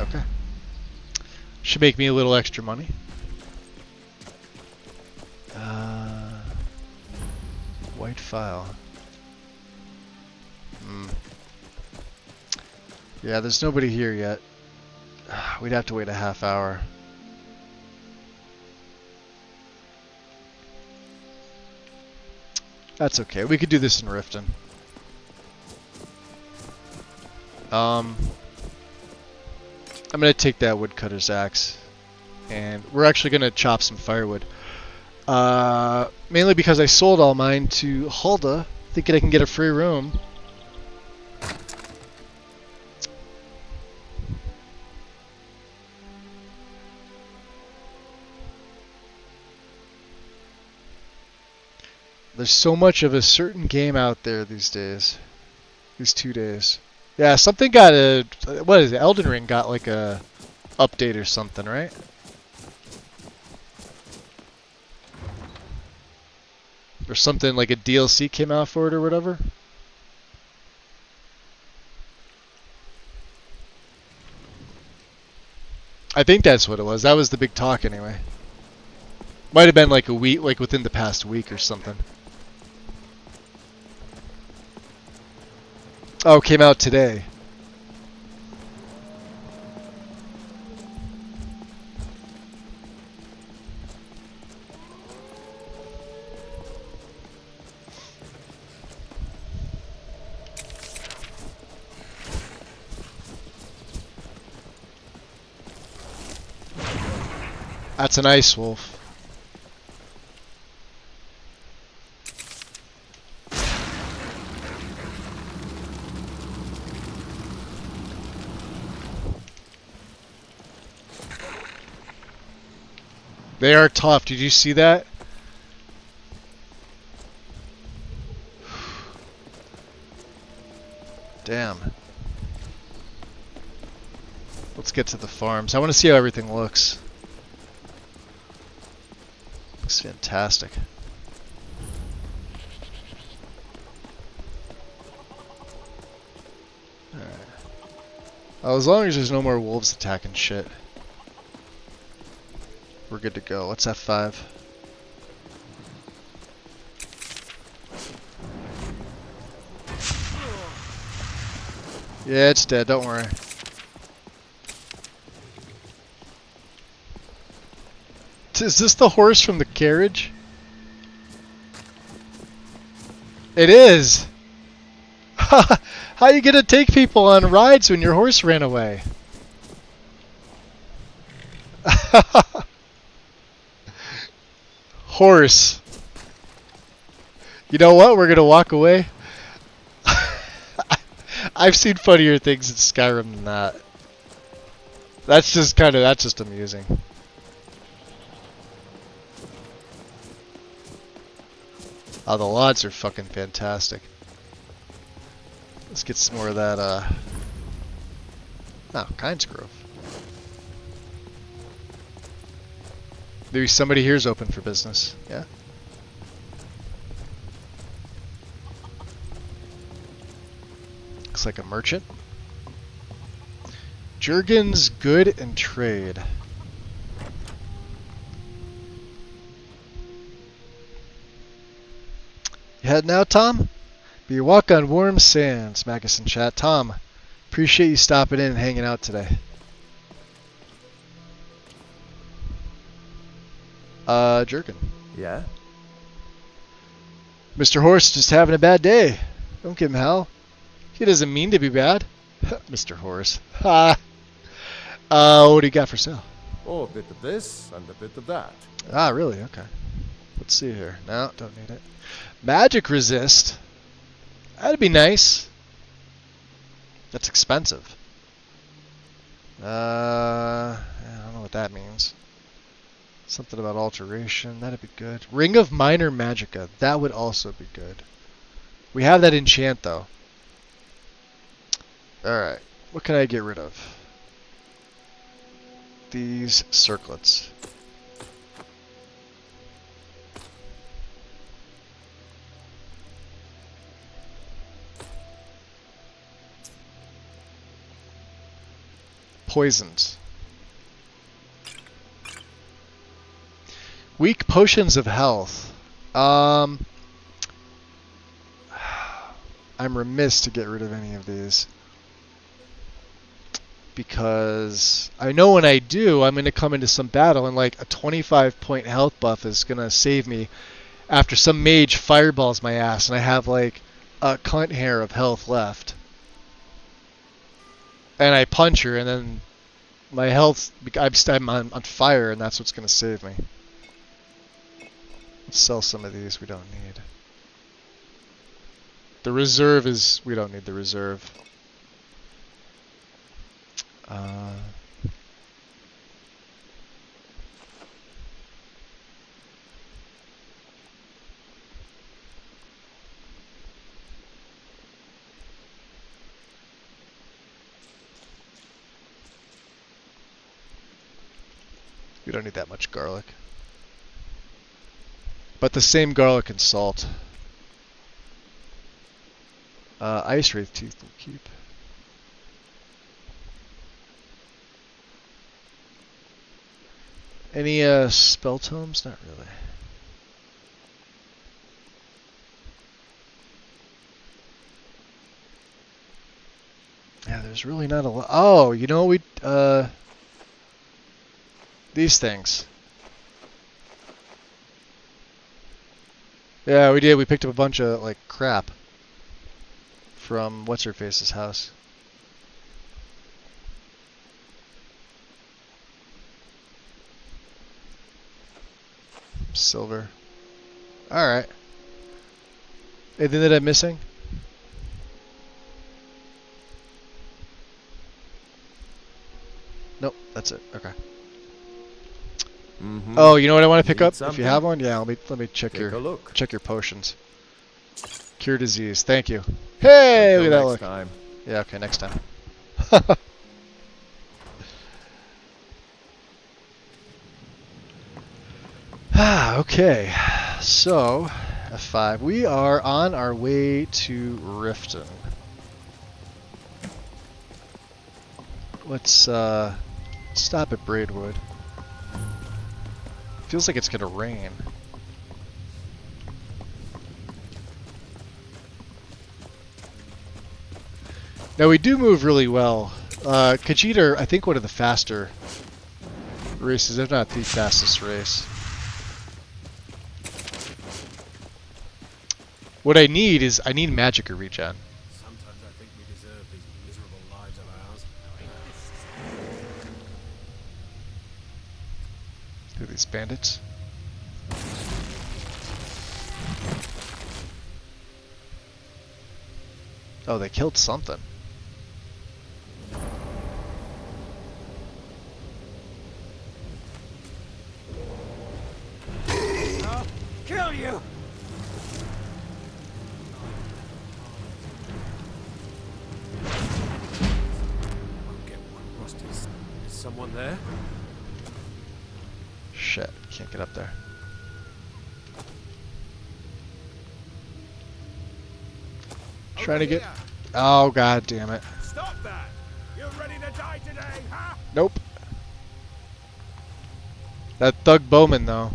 Okay. Should make me a little extra money. White file. Yeah, there's nobody here yet. We'd have to wait a half hour. That's okay. We could do this in Riften. I'm gonna take that woodcutter's axe, and we're actually gonna chop some firewood. Mainly because I sold all mine to Hulda, thinking I can get a free room. There's so much of a certain game out there these days. These 2 days. Yeah, something got a... What is it? Elden Ring got like a update or something, right? Or something like a DLC came out for it or whatever. I think that's what it was. That was the big talk anyway. Might have been like a week, like within the past week or something. Oh, came out today. That's an ice wolf. They are tough. Did you see that? Damn. Let's get to the farms. I want to see how everything looks. Looks fantastic. Alright. Oh, as long as there's no more wolves attacking shit, we're good to go. Let's F5. Yeah, it's dead. Don't worry. Is this the horse from the carriage? It is! How you gonna take people on rides when your horse ran away? Horse. You know what? We're gonna walk away. I've seen funnier things in Skyrim than that. That's just amusing. Oh, the lots are fucking fantastic. Let's get some more of that, oh, Kind's Grove. Maybe somebody here's open for business, yeah? Looks like a merchant. Jurgen's Good and Trade. You heading out, Tom? Be your walk on warm sands, Magus in chat. Tom, appreciate you stopping in and hanging out today. Jurgen. Yeah? Mr. Horse just having a bad day. Don't give him hell. He doesn't mean to be bad. Mr. Horse. Ha! What do you got for sale? Oh, a bit of this and a bit of that. Ah, really? Okay. Let's see here. No, don't need it. Magic resist. That'd be nice. That's expensive. I don't know what that means. Something about alteration. That'd be good. Ring of Minor Magicka. That would also be good. We have that enchant, though. Alright. What can I get rid of? These circlets. Poisons. Weak potions of health. I'm remiss to get rid of any of these. Because I know when I do, I'm going to come into some battle and like a 25-point health buff is going to save me after some mage fireballs my ass and I have like a cunt hair of health left. And I punch her and then my health, I'm on fire and that's what's going to save me. Let's sell some of these we don't need. The reserve is, we don't need the reserve. We don't need that much garlic. But the same garlic and salt. Ice Wraith Tooth will keep. Any spell tomes? Not really. Yeah, there's really not a lot. Oh, you know, we these things. Yeah, we did. We picked up a bunch of like crap from what's her face's house. Silver. Alright. Anything that I'm missing? Nope, that's it. Okay. Oh, you know what I want to pick up? Something? If you have one, yeah. Let me check your potions. Cure disease. Thank you. Hey, look at that look. Time. Yeah. Okay. Next time. Okay. So F5. We are on our way to Riften. Let's stop at Braidwood. Feels like it's gonna rain. Now we do move really well. Khajiit, I think, one of the faster races, if not the fastest race. What I need is Magicka regen. Sometimes I think we deserve these miserable lives of ours. Who are these bandits? Oh, they killed something. I'll kill you! Is someone there? Shit, can't get up there. Trying to get... Oh, god damn it. Stop that! You're ready to die today, huh? Nope. That Thug Bowman, though.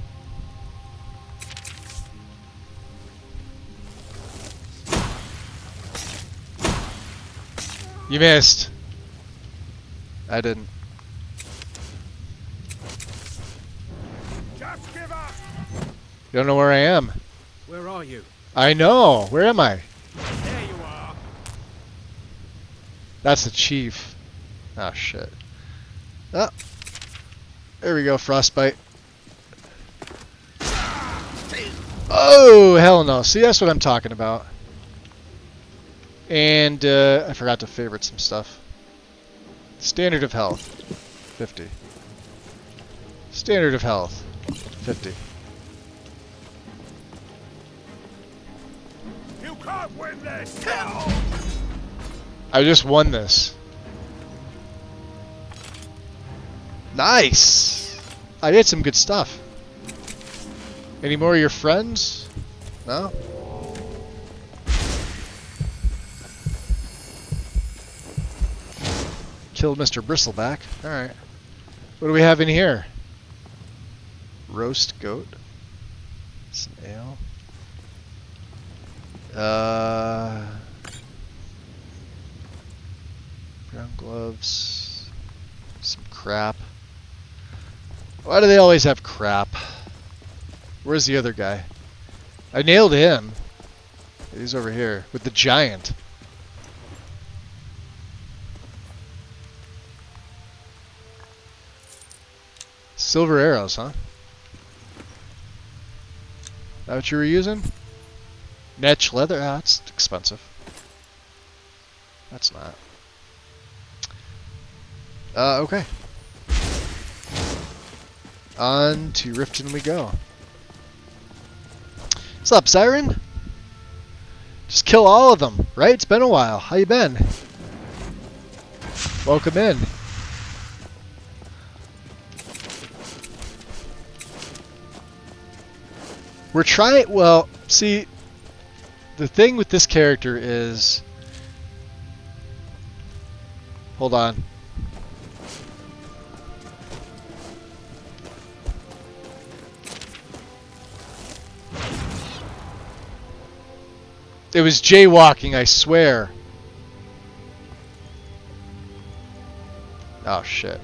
You missed. I didn't. Just give up. You don't know where I am. Where are you? I know. Where am I? There you are. That's the chief. Oh, shit. Oh. There we go, frostbite. Oh, hell no. See, that's what I'm talking about. And I forgot to favorite some stuff. Standard of health, 50. Standard of health, 50. You can't win this! I just won this. Nice! I did some good stuff. Any more of your friends? No? Killed Mr. Bristleback. Alright. What do we have in here? Roast goat. Some ale. Brown gloves. Some crap. Why do they always have crap? Where's the other guy? I nailed him. He's over here with the giant. Silver arrows, huh? That what you were using? Netch leather. Ah, that's expensive. That's not. Okay. On to Riften we go. What's up, Siren? Just kill all of them, right? It's been a while. How you been? Welcome in. We're trying... Well, see, the thing with this character is... Hold on. It was jaywalking, I swear. Oh, shit.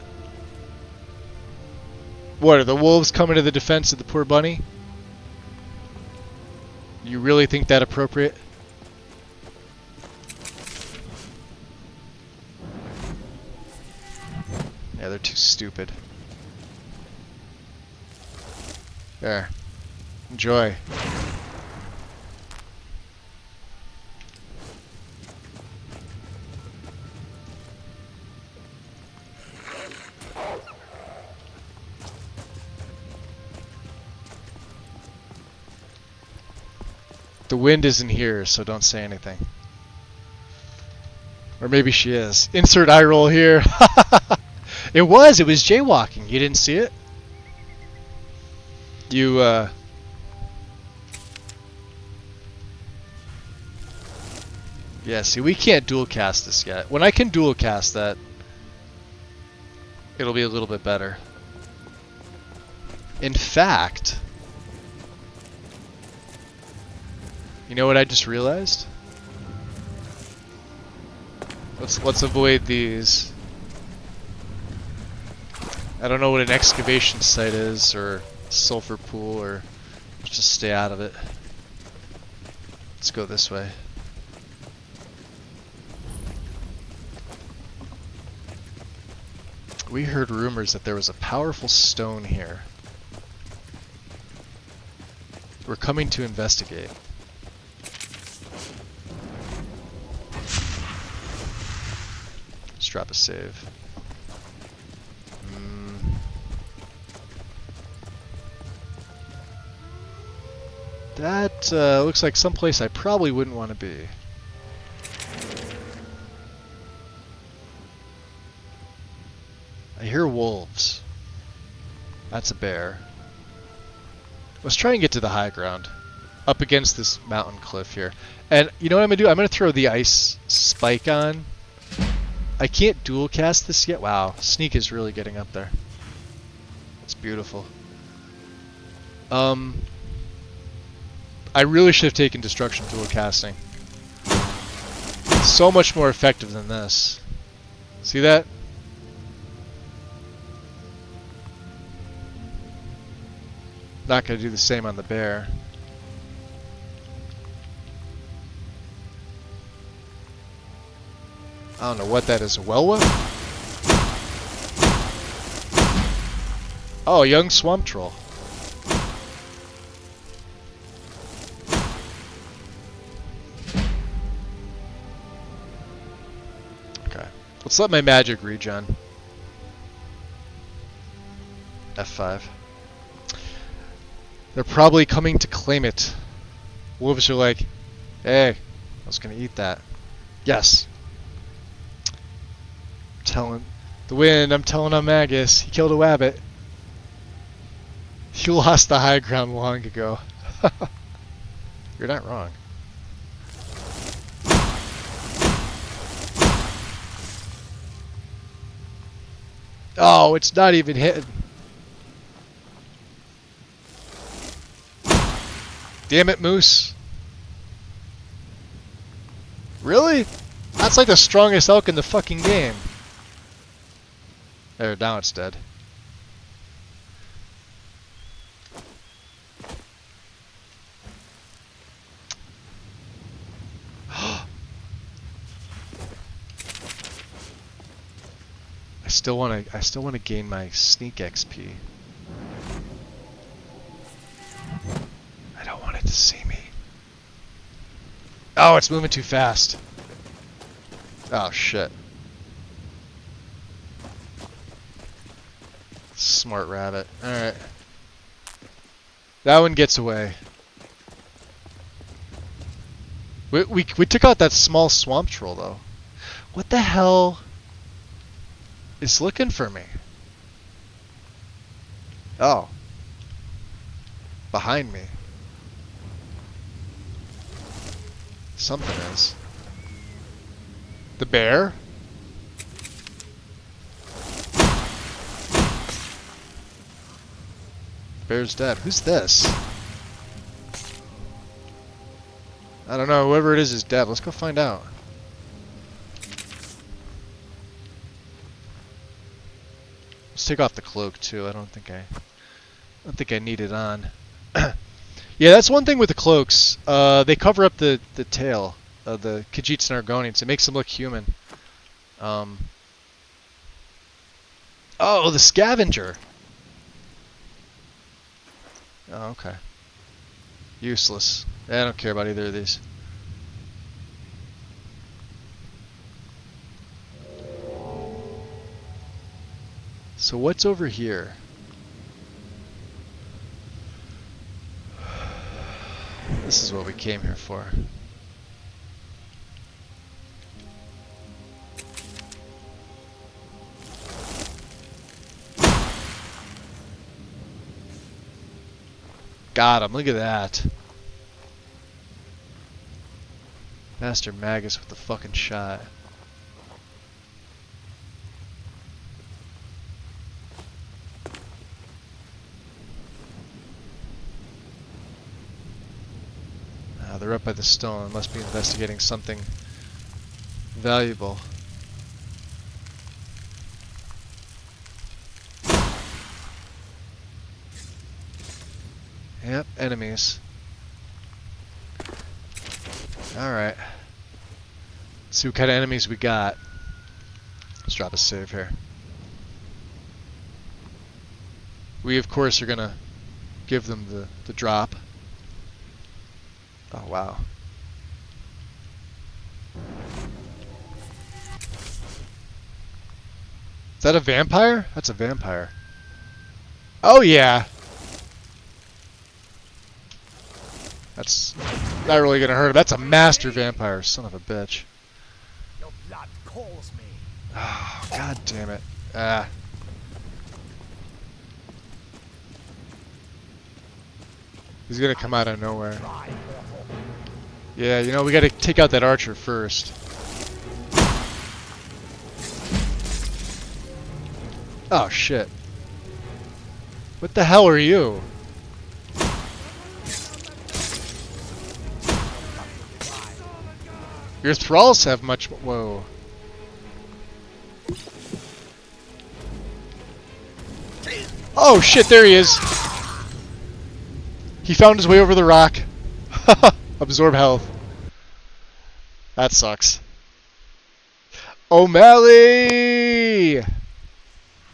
What, are the wolves coming to the defense of the poor bunny? You really think that appropriate? Yeah, they're too stupid. There. Enjoy. The wind isn't here, so don't say anything. Or maybe she is. Insert eye roll here. It was jaywalking. You didn't see it? You, Yeah, see, we can't dual cast this yet. When I can dual cast that, it'll be a little bit better. In fact... You know what I just realized? Let's avoid these. I don't know what an excavation site is, or sulfur pool, or let's just stay out of it. Let's go this way. We heard rumors that there was a powerful stone here. We're coming to investigate. Let's drop a save. That looks like someplace I probably wouldn't want to be. I hear wolves. That's a bear. Let's try and get to the high ground. Up against this mountain cliff here. And you know what I'm going to do? I'm going to throw the ice spike on. I can't dual cast this yet. Wow, Sneak is really getting up there. It's beautiful. I really should have taken Destruction dual casting. It's so much more effective than this. See that? Not going to do the same on the bear. I don't know what that is. A Welwa? Oh, a young swamp troll. Okay. Let's let my magic regen. F5. They're probably coming to claim it. Wolves are like, hey, I was gonna eat that. Yes. I'm telling the wind, I'm telling on Magus. He killed a wabbit. You lost the high ground long ago. You're not wrong. Oh, it's not even hitting. Damn it, Moose. Really? That's like the strongest elk in the fucking game. There, now it's dead. I still wanna gain my sneak XP. I don't want it to see me. Oh, it's moving too fast. Oh shit. Smart rabbit. Alright. That one gets away. We took out that small swamp troll though. What the hell is looking for me? Oh. Behind me. Something is. The bear? Bear's dead. Who's this? I don't know. Whoever it is dead. Let's go find out. Let's take off the cloak too. I don't think I need it on. Yeah, that's one thing with the cloaks. They cover up the tail of the Khajiits and Argonians. It makes them look human. Oh, the scavenger. Oh, okay. Useless. I don't care about either of these. So what's over here? This is what we came here for. Got him. Look at that. Master Magus with the fucking shot. They're up by the stone. Must be investigating something valuable. Yep, enemies. Alright. Let's see what kind of enemies we got. Let's drop a save here. We, of course, are going to give them the drop. Oh, wow. Is that a vampire? That's a vampire. Oh, yeah. That's not really going to hurt him. That's a master vampire, son of a bitch. Your blood calls me. Oh, god damn it. Ah. He's going to come out of nowhere. Yeah, you know, we got to take out that archer first. Oh, shit. What the hell are you? Your thralls have much... Whoa. Oh, shit, there he is. He found his way over the rock. Absorb health. That sucks. O'Malley!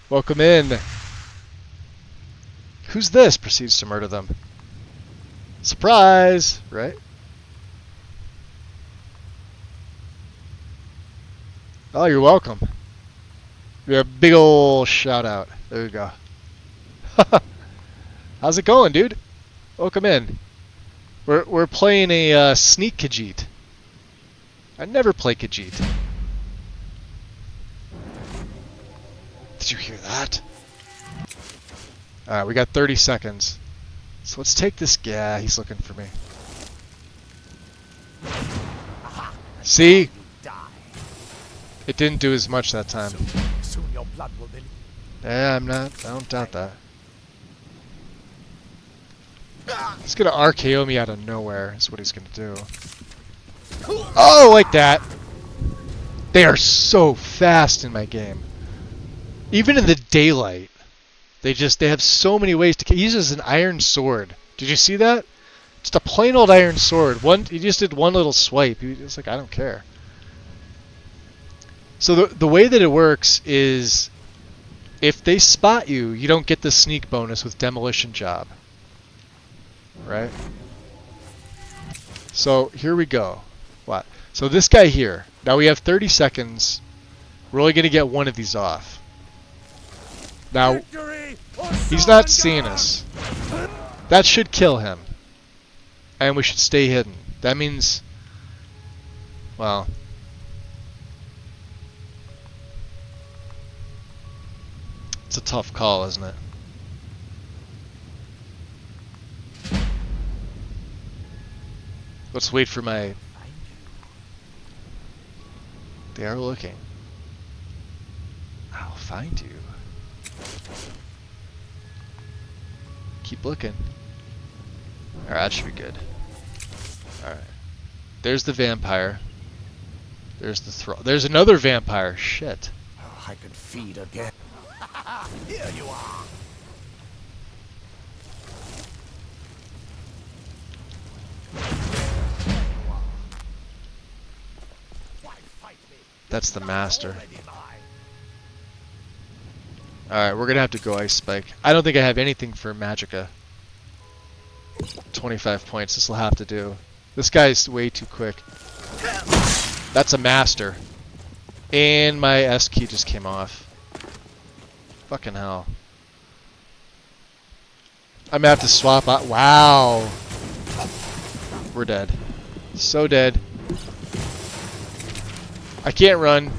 Welcome in. Who's this? Proceeds to murder them. Surprise! Right? Oh, you're welcome. You're a big ol' shout out. There you go. How's it going, dude? Welcome in. We're playing a sneak Khajiit. I never play Khajiit. Did you hear that? Alright, we got 30 seconds. So let's take this guy. Yeah, he's looking for me. See? It didn't do as much that time. Yeah, I don't doubt that. He's gonna RKO me out of nowhere, is what he's gonna do. Oh, like that! They are so fast in my game. Even in the daylight. They have so many ways to kill. He uses an iron sword. Did you see that? Just a plain old iron sword. He just did one little swipe. He was like, I don't care. So the way that it works is if they spot you, you don't get the sneak bonus with demolition job. Right? So here we go. What? So this guy here. Now we have 30 seconds. We're only going to get one of these off. Now, he's not seeing us. That should kill him. And we should stay hidden. That means, well, it's a tough call, isn't it? Let's wait for my... They are looking. I'll find you. Keep looking. Alright, that should be good. Alright. There's the vampire. There's the thrall. There's another vampire. Shit. Oh, I could feed again. Here you are. That's the master. Alright, we're gonna have to go Ice Spike. I don't think I have anything for Magicka. 25 points. This will have to do. This guy's way too quick. That's a master. And my S key just came off. Fucking hell. I'm gonna have to swap out. Wow. We're dead. So dead. I can't run.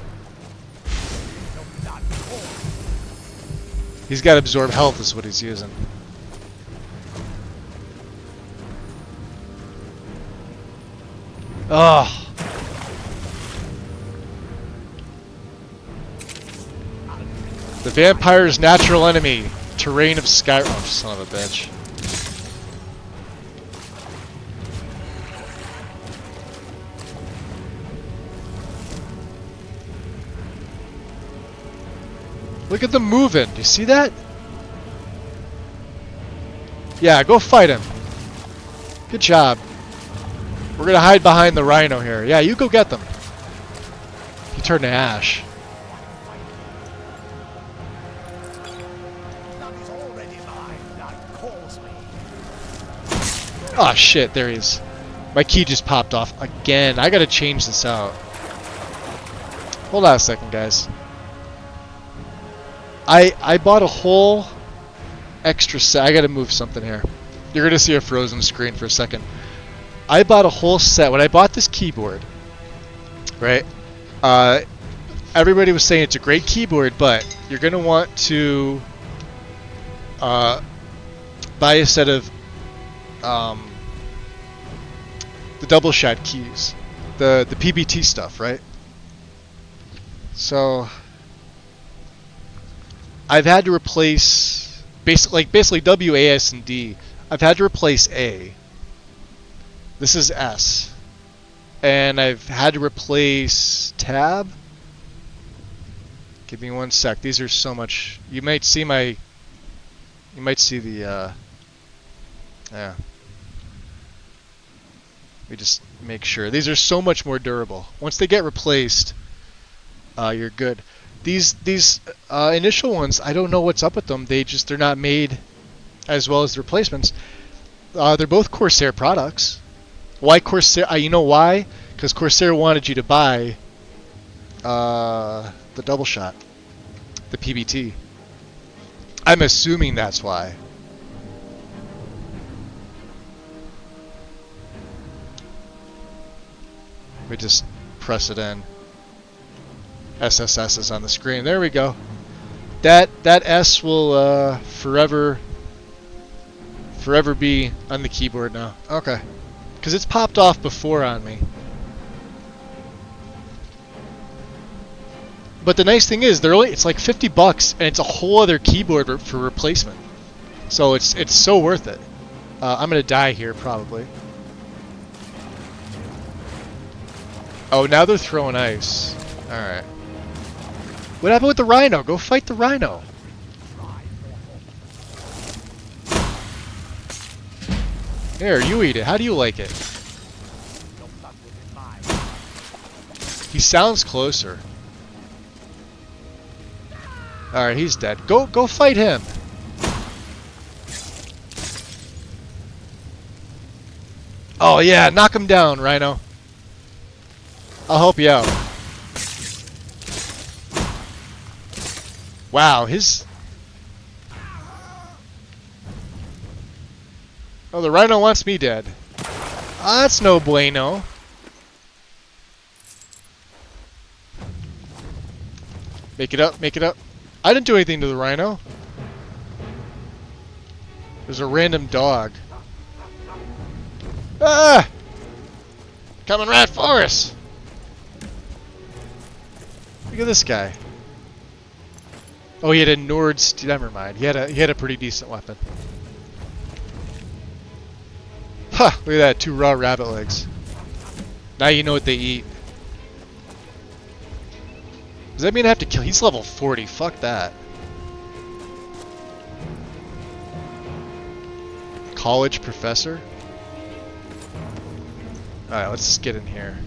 He's got absorb health is what he's using. Ugh. The vampire's natural enemy. Terrain of Skyrim. Oh, son of a bitch. Look at them moving. Do you see that? Yeah, go fight him. Good job. We're gonna hide behind the rhino here. Yeah, you go get them. He turned to ash. Oh shit, there he is. My key just popped off again. I gotta change this out. Hold on a second, guys. I bought a whole extra set. I gotta move something here. You're gonna see a frozen screen for a second. I bought a whole set. When I bought this keyboard, right? Everybody was saying it's a great keyboard, but you're gonna want to buy a set of the double shot keys, the PBT stuff, right? So I've had to replace basically W, A, S, and D. I've had to replace A. This is S. And I've had to replace Tab. Give me one sec. These are so much. You might see the yeah. Let me just make sure. These are so much more durable. Once they get replaced, you're good. These initial ones, I don't know what's up with them. They're not made as well as the replacements. They're both Corsair products. Why Corsair? You know why? Because Corsair wanted you to buy the double shot, the PBT. I'm assuming that's why. We just press it in. SSS is on the screen. There we go. That S will forever be on the keyboard now. Okay. Because it's popped off before on me. But the nice thing is, it's like $50, and it's a whole other keyboard for replacement. So it's so worth it. I'm gonna die here probably. Oh, now they're throwing ice. All right. What happened with the rhino? Go fight the rhino. Here, you eat it. How do you like it? He sounds closer. Alright, he's dead. Go fight him. Oh yeah, knock him down, Rhino. I'll help you out. Wow, Oh, the Rhino wants me dead. That's no bueno. Make it up, make it up. I didn't do anything to the Rhino. There's a random dog. Ah! Coming right for us! Look at this guy. Oh, he had a Nord's. Never mind. He had a pretty decent weapon. Ha! Look at that. 2 raw rabbit legs. Now you know what they eat. Does that mean I have to kill? He's level 40. Fuck that. College professor? Alright, let's just get in here.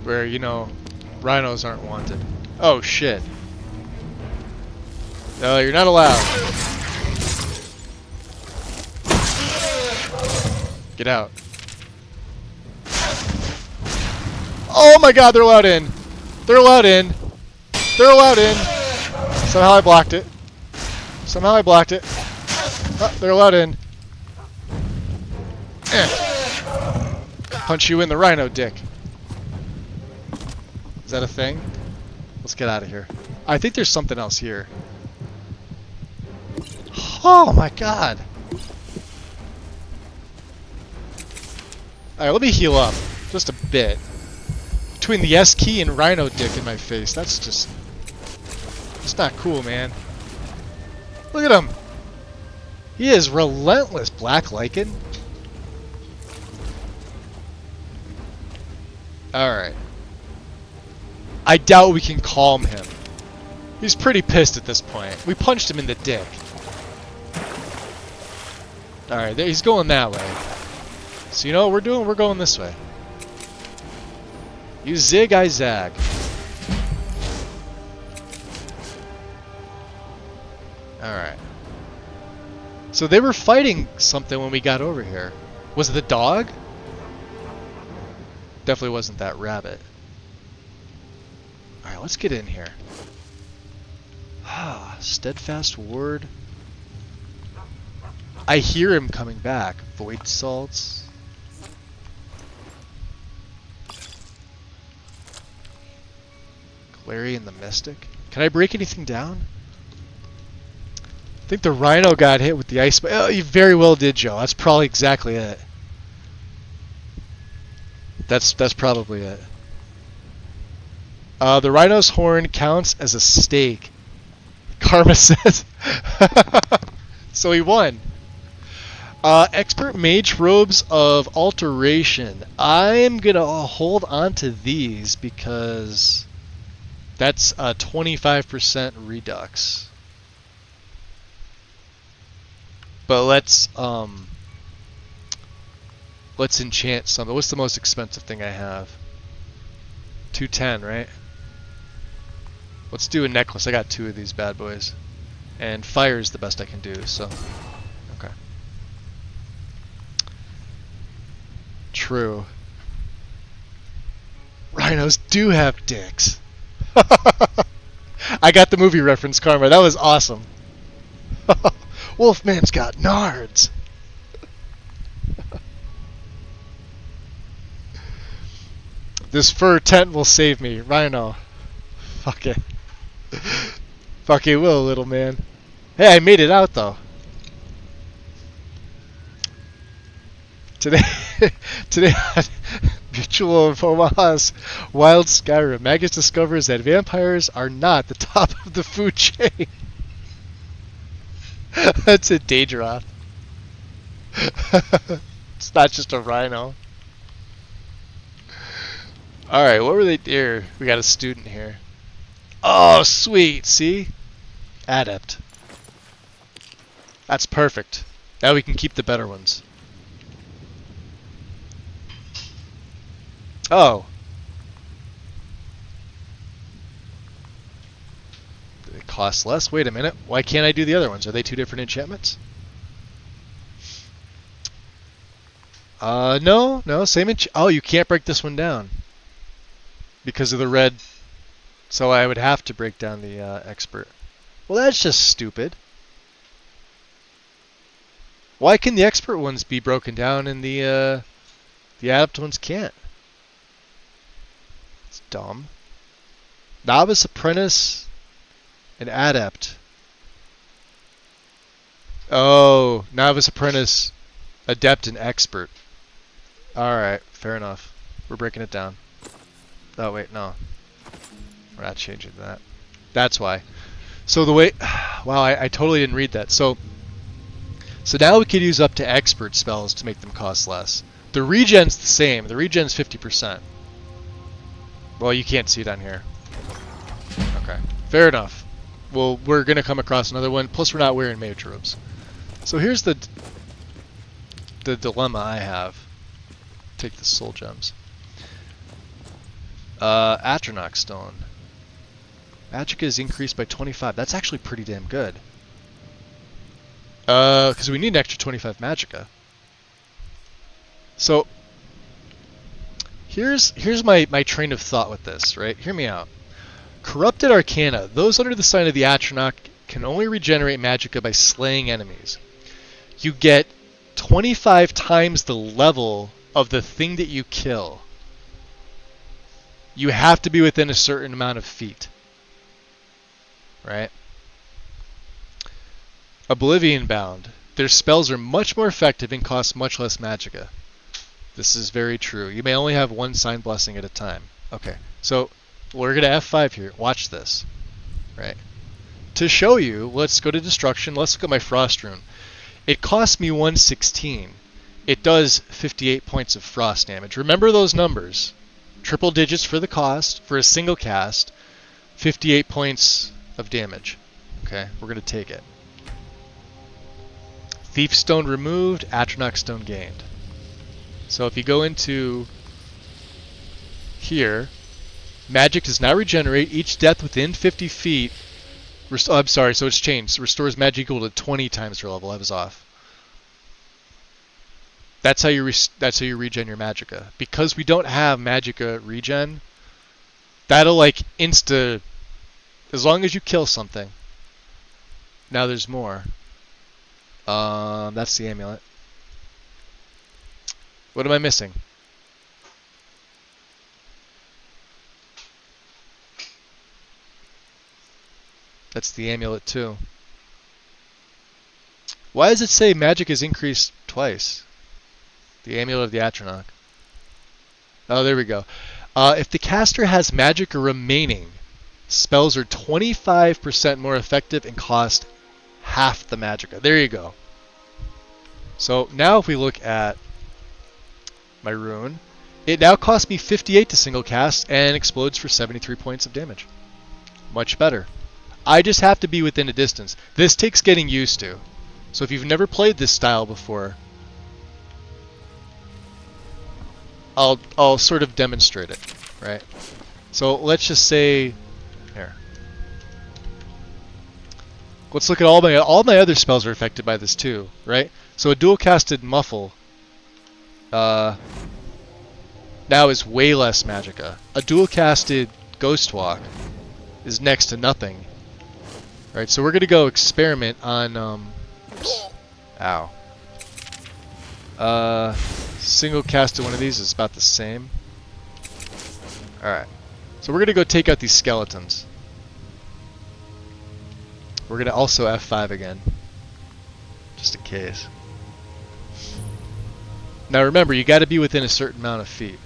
Where, you know, rhinos aren't wanted. Oh, shit. No, you're not allowed. Get out. Oh my god, they're allowed in. They're allowed in. They're allowed in. Somehow I blocked it. Somehow I blocked it. Oh, they're allowed in. Punch you in the rhino dick. Is that a thing? Let's get out of here. I think there's something else here. Oh my god. Alright, let me heal up. Just a bit. Between the S key and rhino dick in my face. That's just... It's not cool, man. Look at him. He is relentless, Black Lichen. Alright. I doubt we can calm him. He's pretty pissed at this point. We punched him in the dick. Alright, he's going that way. So you know what we're doing? We're going this way. You zig, I zag. Alright. So they were fighting something when we got over here. Was it the dog? Definitely wasn't that rabbit. Alright, let's get in here. Ah, steadfast ward. I hear him coming back. Void salts. Clary the Mystic. Can I break anything down? I think the rhino got hit with the ice. Oh, you very well did, Joe. That's probably exactly it. That's probably it. The rhino's horn counts as a stake. Karma says. So he won. Expert mage robes of alteration. I am gonna hold on to these because that's a 25% redux. But let's enchant something. What's the most expensive thing I have? 210, right? Let's do a necklace. I got 2 of these bad boys. And fire is the best I can do, so... Okay. True. Rhinos do have dicks. I got the movie reference, Karma. That was awesome. Wolfman's got nards. This fur tent will save me. Rhino. Fuck it. Fuck it will, little man. Hey, I made it out, though. Today Mutual of Omaha's Wild Skyrim, Magus discovers that vampires are not the top of the food chain. That's a Daedroth. It's not just a rhino. Alright, what were they here? We got a student here. Oh, sweet, see? Adept. That's perfect. Now we can keep the better ones. Oh. It costs less? Wait a minute. Why can't I do the other ones? Are they 2 different enchantments? No, same oh, you can't break this one down. Because of the red. So I would have to break down the expert. Well, that's just stupid. Why can the expert ones be broken down and the adept ones can't? It's dumb. Novice, apprentice, and adept. Oh, novice, apprentice, adept, and expert. Alright, fair enough. We're breaking it down. Oh, wait, no. We're not changing that. That's why. So the way... Wow, I totally didn't read that. So now we could use up to expert spells to make them cost less. The regen's the same. The regen's 50%. Well, you can't see it on here. Okay. Fair enough. Well, we're going to come across another one. Plus, we're not wearing mage robes. So here's the dilemma I have. Take the soul gems. Atronach stone. Magicka is increased by 25. That's actually pretty damn good. Because we need an extra 25 Magicka. So here's my train of thought with this, right? Hear me out. Corrupted Arcana. Those under the sign of the Atronach can only regenerate Magicka by slaying enemies. You get 25 times the level of the thing that you kill. You have to be within a certain amount of feet. Right? Oblivion Bound. Their spells are much more effective and cost much less Magicka. This is very true. You may only have one sign blessing at a time. Okay, so we're going to F5 here. Watch this. Right? To show you, let's go to Destruction. Let's look at my Frost Rune. It costs me 116. It does 58 points of frost damage. Remember those numbers. Triple digits for the cost. For a single cast, 58 points of damage. Okay, we're going to take it. Thief Stone removed, Atronach Stone gained. So if you go into here, magic does not regenerate. Each death within 50 feet... I'm sorry, so it's changed. Restores magic equal to 20 times your level. I was off. That's how you regen your Magicka. Because we don't have Magicka regen, that'll like insta... As long as you kill something. Now there's more. That's the amulet. What am I missing? That's the amulet too. Why does it say magic is increased twice? The amulet of the Atronach. Oh, there we go. If the caster has Magicka remaining, spells are 25% more effective and cost half the Magicka. There you go. So now if we look at my rune, it now costs me 58 to single cast and explodes for 73 points of damage. Much better. I just have to be within a distance. This takes getting used to. So if you've never played this style before, I'll sort of demonstrate it, right? So let's just say here. Let's look at all my other spells are affected by this too, right? So a dual casted muffle now is way less magicka. A dual casted ghost walk is next to nothing. Right, so we're gonna go experiment on oops. Ow. Single casted one of these is about the same. Alright. So we're gonna go take out these skeletons. We're gonna also F5 again. Just in case. Now remember, you gotta be within a certain amount of feet.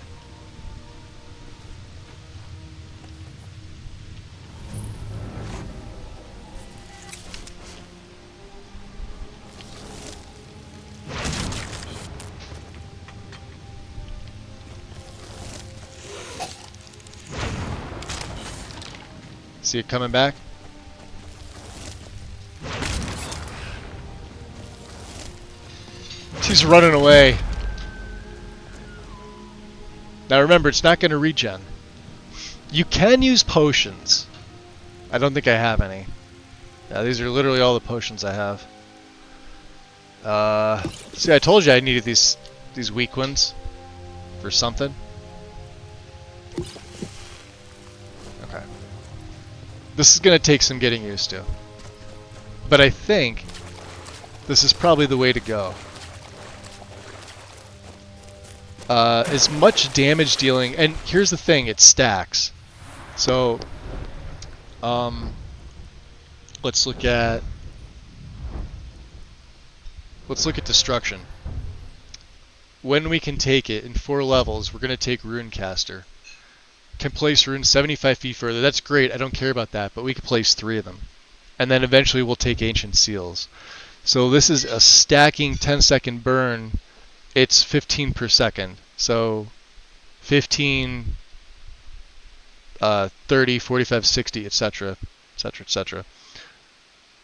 See it coming back? She's running away. Now remember, it's not going to regen. You can use potions. I don't think I have any. Yeah, these are literally all the potions I have. See, I told you I needed these weak ones for something. Okay. This is going to take some getting used to. But I think this is probably the way to go. As much damage dealing, and here's the thing, it stacks. So, let's look at destruction. When we can take it in 4 levels, we're going to take Runecaster. Can place runes 75 feet further. That's great. I don't care about that, but we can place 3 of them. And then eventually we'll take Ancient Seals. So this is a stacking 10-second burn. It's 15 per second. So 15, 30, 45, 60, etc., etc., etc.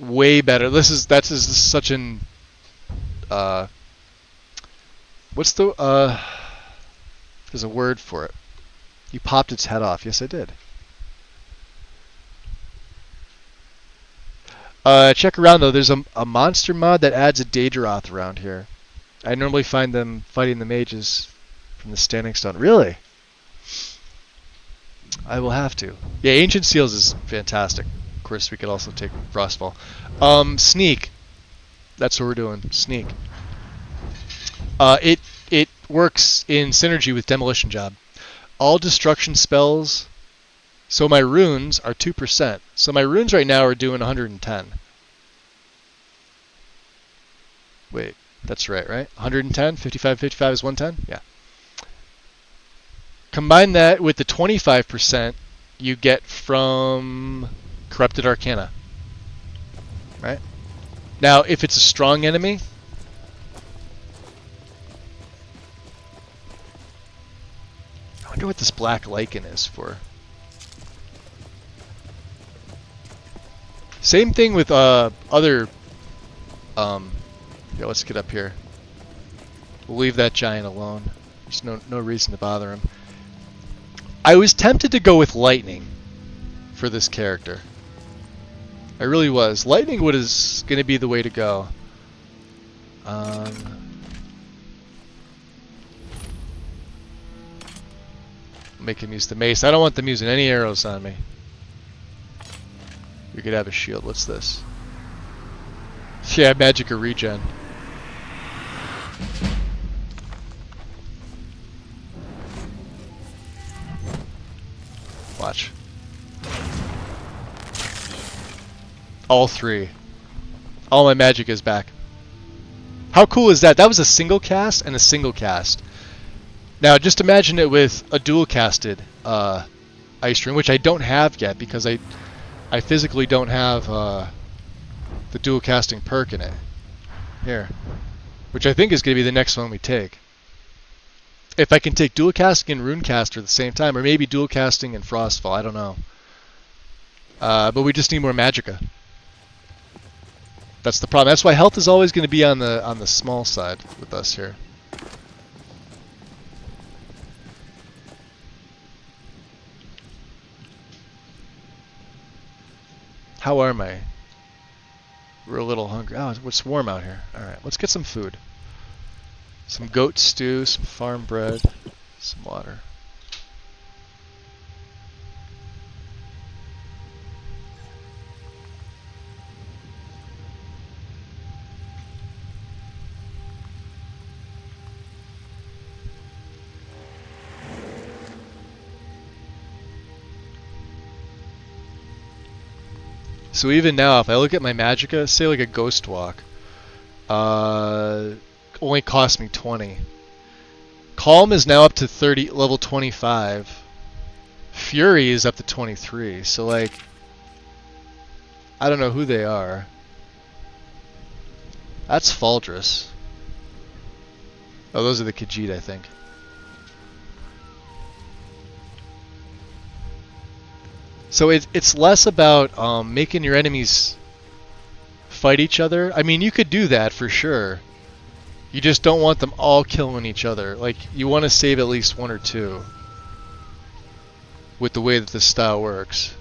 Way better. That is such an what's the there's a word for it. You popped its head off. Yes, I did. Check around though. There's a monster mod that adds a Daedroth around here. I normally find them fighting the mages from the Standing Stone. Really? I will have to. Yeah, Ancient Seals is fantastic. Of course, we could also take Frostfall. Sneak. That's what we're doing. Sneak. It works in synergy with Demolition Job. All destruction spells. So my runes are 2%. So my runes right now are doing 110. Wait, that's right? 110? 55, 55 is 110? Yeah. Combine that with the 25% you get from Corrupted Arcana. Right? Now, if it's a strong enemy, I wonder what this black lichen is for. Same thing with other. Yeah, let's get up here. We'll leave that giant alone. There's no reason to bother him. I was tempted to go with lightning for this character. I really was. Lightning is going to be the way to go. Make him use the mace. I don't want them using any arrows on me. We could have a shield. What's this? Yeah, magic or regen. Watch. All 3. All my magic is back. How cool is that? That was a single cast and a single cast. Now just imagine it with a dual casted Ice Rune, which I don't have yet because I physically don't have the dual casting perk in it. Here. Which I think is going to be the next one we take. If I can take dual casting and Runecaster at the same time, or maybe dual casting and Frostfall, I don't know. But we just need more magicka. That's the problem. That's why health is always going to be on the small side with us here. How are my? We're a little hungry. Oh, it's warm out here. Alright, let's get some food. Some goat stew, some farm bread, some water. So even now, if I look at my magicka, say like a ghost walk, only cost me 20. Calm is now up to 30, level 25. Fury is up to 23. So like, I don't know who they are. That's Faldrus. Oh, those are the Khajiit, I think. So it's less about making your enemies fight each other. I mean, you could do that for sure. You just don't want them all killing each other. Like, you want to save at least one or two with the way that this style works.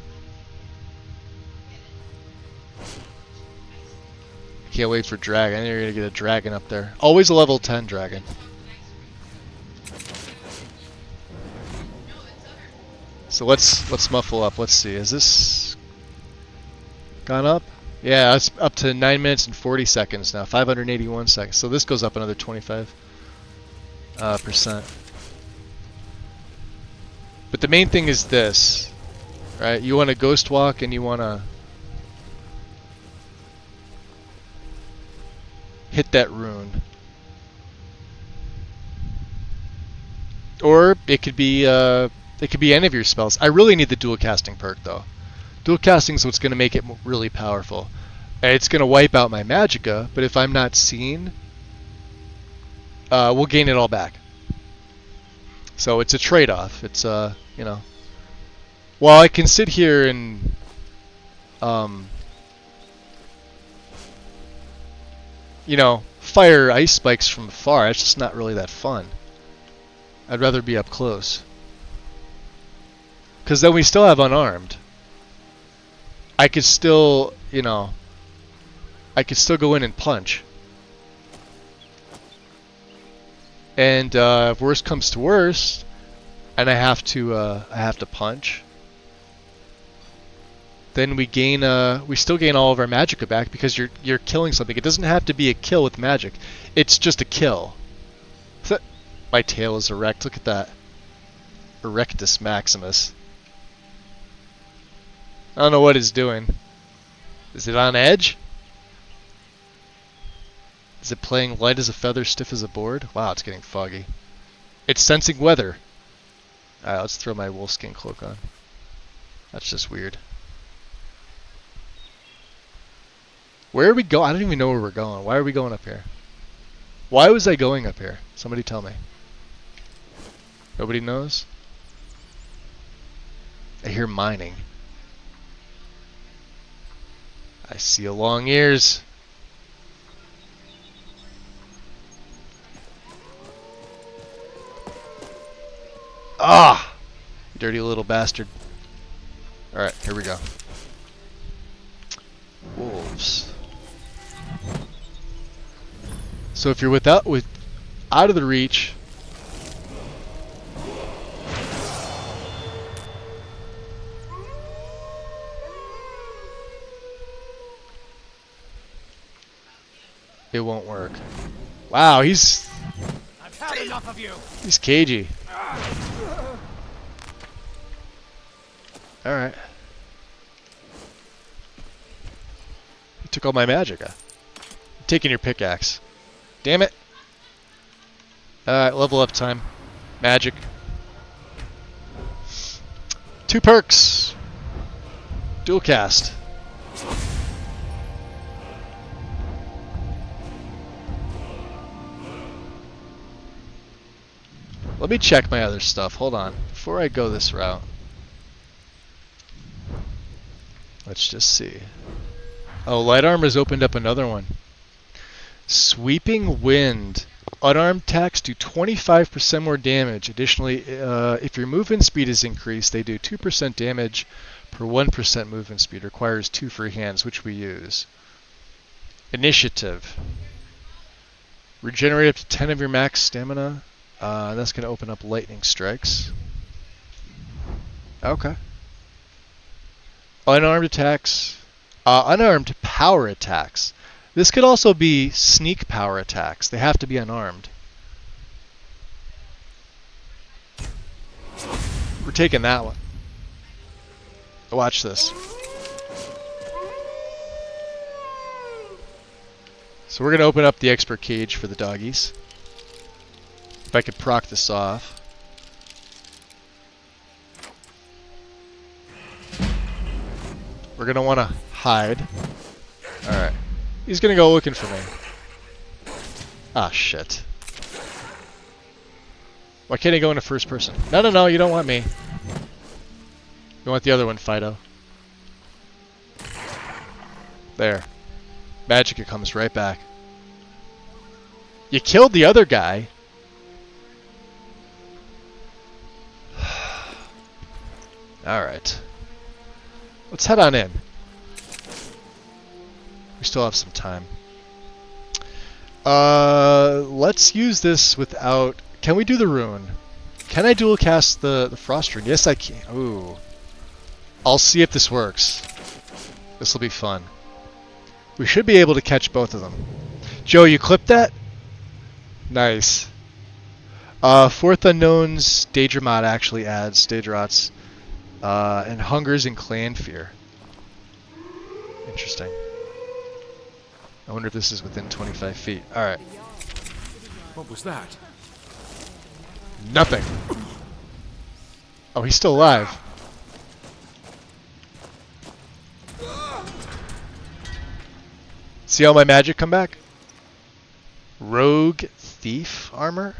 Can't wait for dragon. I know you're going to get a dragon up there. Always a level 10 dragon. So let's muffle up. Let's see. Has this gone up? Yeah, it's up to 9 minutes and 40 seconds now. 581 seconds. So this goes up another 25%. But the main thing is this, right? You want to ghost walk and you want to hit that rune. Or it could be any of your spells. I really need the dual casting perk though. Dual casting is what's going to make it really powerful. It's going to wipe out my magicka, but if I'm not seen, we'll gain it all back. So it's a trade-off. It's you know, while I can sit here and you know, fire ice spikes from afar, it's just not really that fun. I'd rather be up close. Because then we still have unarmed. I could still, you know, I could still go in and punch. And if worst comes to worst, and I have to punch, then we gain, we still gain all of our magicka back because you're killing something. It doesn't have to be a kill with magic. It's just a kill. My tail is erect. Look at that. Erectus Maximus. I don't know what it's doing. Is it on edge? Is it playing light as a feather, stiff as a board? Wow, it's getting foggy. It's sensing weather. Alright, let's throw my wolfskin cloak on. That's just weird. Where are we going? I don't even know where we're going. Why are we going up here? Why was I going up here? Somebody tell me. Nobody knows? I hear mining. I see a long ears. Ah! You dirty little bastard. Alright, here we go. Wolves. So if you're out of the reach, it won't work. Wow, I've had enough of you. He's cagey. Alright. He took all my magicka. I'm taking your pickaxe. Damn it. Alright, level up time. Magic. 2 perks. Dual cast. Let me check my other stuff. Hold on. Before I go this route. Let's just see. Oh, light armor's opened up another one. Sweeping wind. Unarmed attacks do 25% more damage. Additionally, if your movement speed is increased, they do 2% damage per 1% movement speed. Requires 2 free hands, which we use. Initiative. Regenerate up to 10 of your max stamina. That's going to open up lightning strikes. Okay. Unarmed attacks. Unarmed power attacks. This could also be sneak power attacks. They have to be unarmed. We're taking that one. Watch this. So we're going to open up the expert cage for the doggies. If I could proc this off. We're going to want to hide. Alright. He's going to go looking for me. Ah, shit. Why can't he go into first person? No, no, no, you don't want me. You want the other one, Fido. There. Magic, it comes right back. You killed the other guy. Alright. Let's head on in. We still have some time. Let's use this without... Can we do the rune? Can I dual cast the frost rune? Yes, I can. Ooh. I'll see if this works. This will be fun. We should be able to catch both of them. Joe, you clipped that? Nice. Fourth Unknown's Daedra actually adds Daedrots. And Hungers and Clan Fear. Interesting. I wonder if this is within 25 feet. Alright. What was that? Nothing. Oh, he's still alive. See all my magic come back? Rogue Thief armor?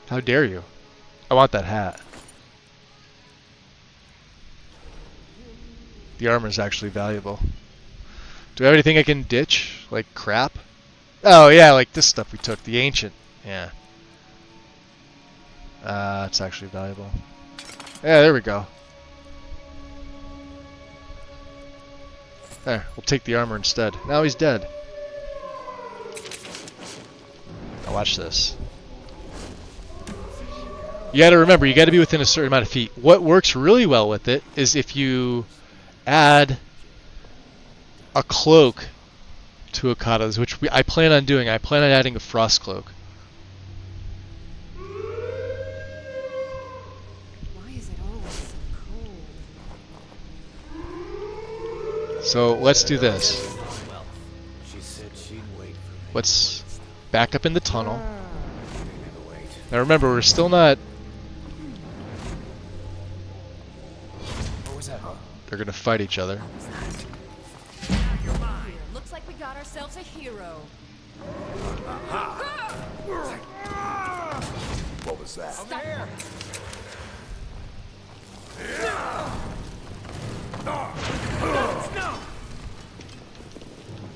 How dare you? I want that hat. The armor is actually valuable. Do I have anything I can ditch? Like crap? Oh yeah, like this stuff we took. The ancient. Yeah. It's actually valuable. Yeah, there we go. There, we'll take the armor instead. Now he's dead. Now watch this. You gotta remember, you gotta be within a certain amount of feet. What works really well with it is if you add a cloak to Okada's, which I plan on doing. I plan on adding a frost cloak. Why is it always so cold? So let's do this. She said she'd wait for me. Let's back up in the tunnel. Now remember, we're still not... What was that? They're gonna fight each other. Looks like we got ourselves a hero. What was that? Stop. Here.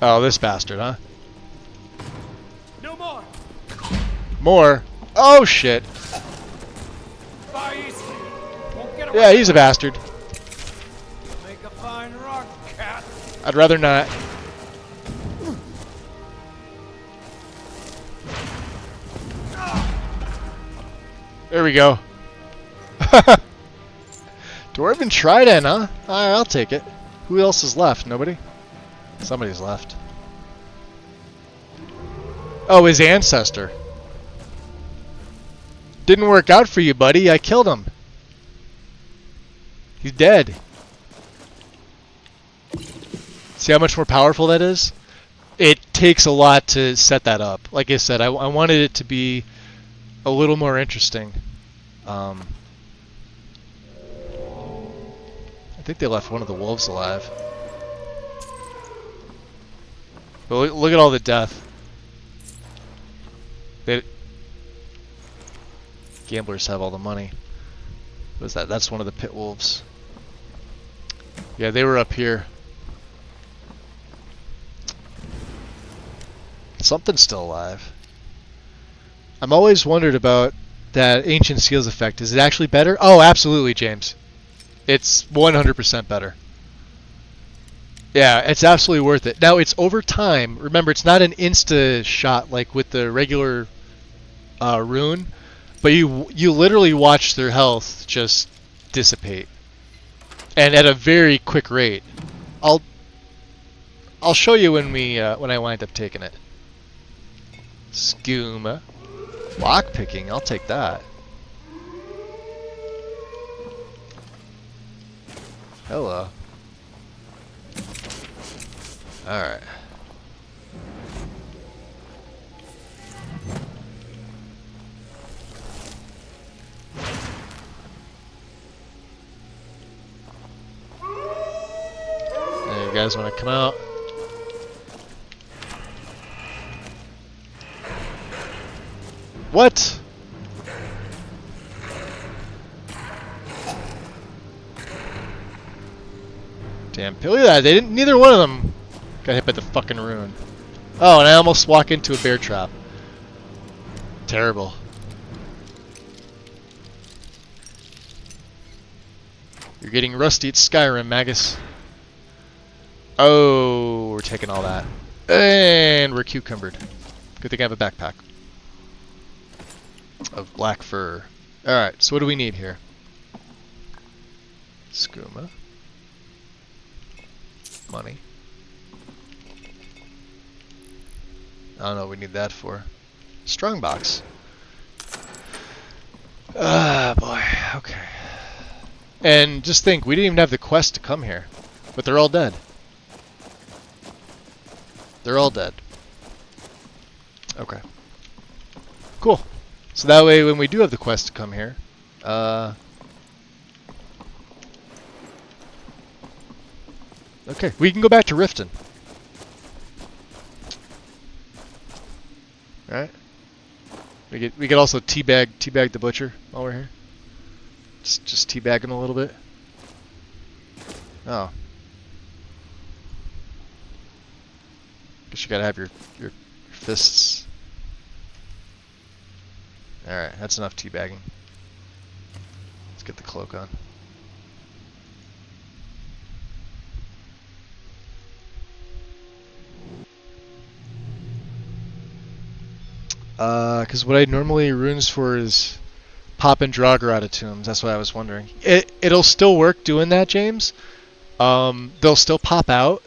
Oh, this bastard, huh? No more. More? Oh, shit. Yeah, he's a bastard. Make a fine rock, cat. I'd rather not. There we go. Dwarven Trident, huh? Alright, I'll take it. Who else is left? Nobody? Somebody's left. Oh, his ancestor. Didn't work out for you, buddy. I killed him. He's dead. See how much more powerful that is? It takes a lot to set that up. Like I said, I wanted it to be a little more interesting. I think they left one of the wolves alive. But look at all the death. Gamblers have all the money. What is that? That's one of the pit wolves. Yeah, they were up here. Something's still alive. I'm always wondered about that Ancient Seals effect. Is it actually better? Oh, absolutely, James. It's 100% better. Yeah, it's absolutely worth it. Now, it's over time. Remember, it's not an insta shot like with the regular rune, but you literally watch their health just dissipate, and at a very quick rate. I'll show you when I wind up taking it. Skooma. Lockpicking, I'll take that. Hello. Alright. Hey, you guys want to come out? What? Damn, look at that. They didn't. Neither one of them got hit by the fucking rune. Oh, and I almost walk into a bear trap. Terrible. You're getting rusty at Skyrim, Magus. Oh, we're taking all that. And we're cucumbered. Good thing I have a backpack of black fur. Alright, so what do we need here? Skooma. Money. I don't know what we need that for. Strongbox. Ah, boy. Okay. And just think, we didn't even have the quest to come here. But they're all dead. They're all dead. Okay. Cool. So that way, when we do have the quest to come here, okay, we can go back to Riften. All right. We could also teabag the butcher while we're here. Just teabag him a little bit. Oh. Guess you gotta have your fists. Alright, that's enough teabagging. Let's get the cloak on. Because what I normally runes for is popping Draugr out of tombs. That's what I was wondering. It'll still work doing that, James. They'll still pop out.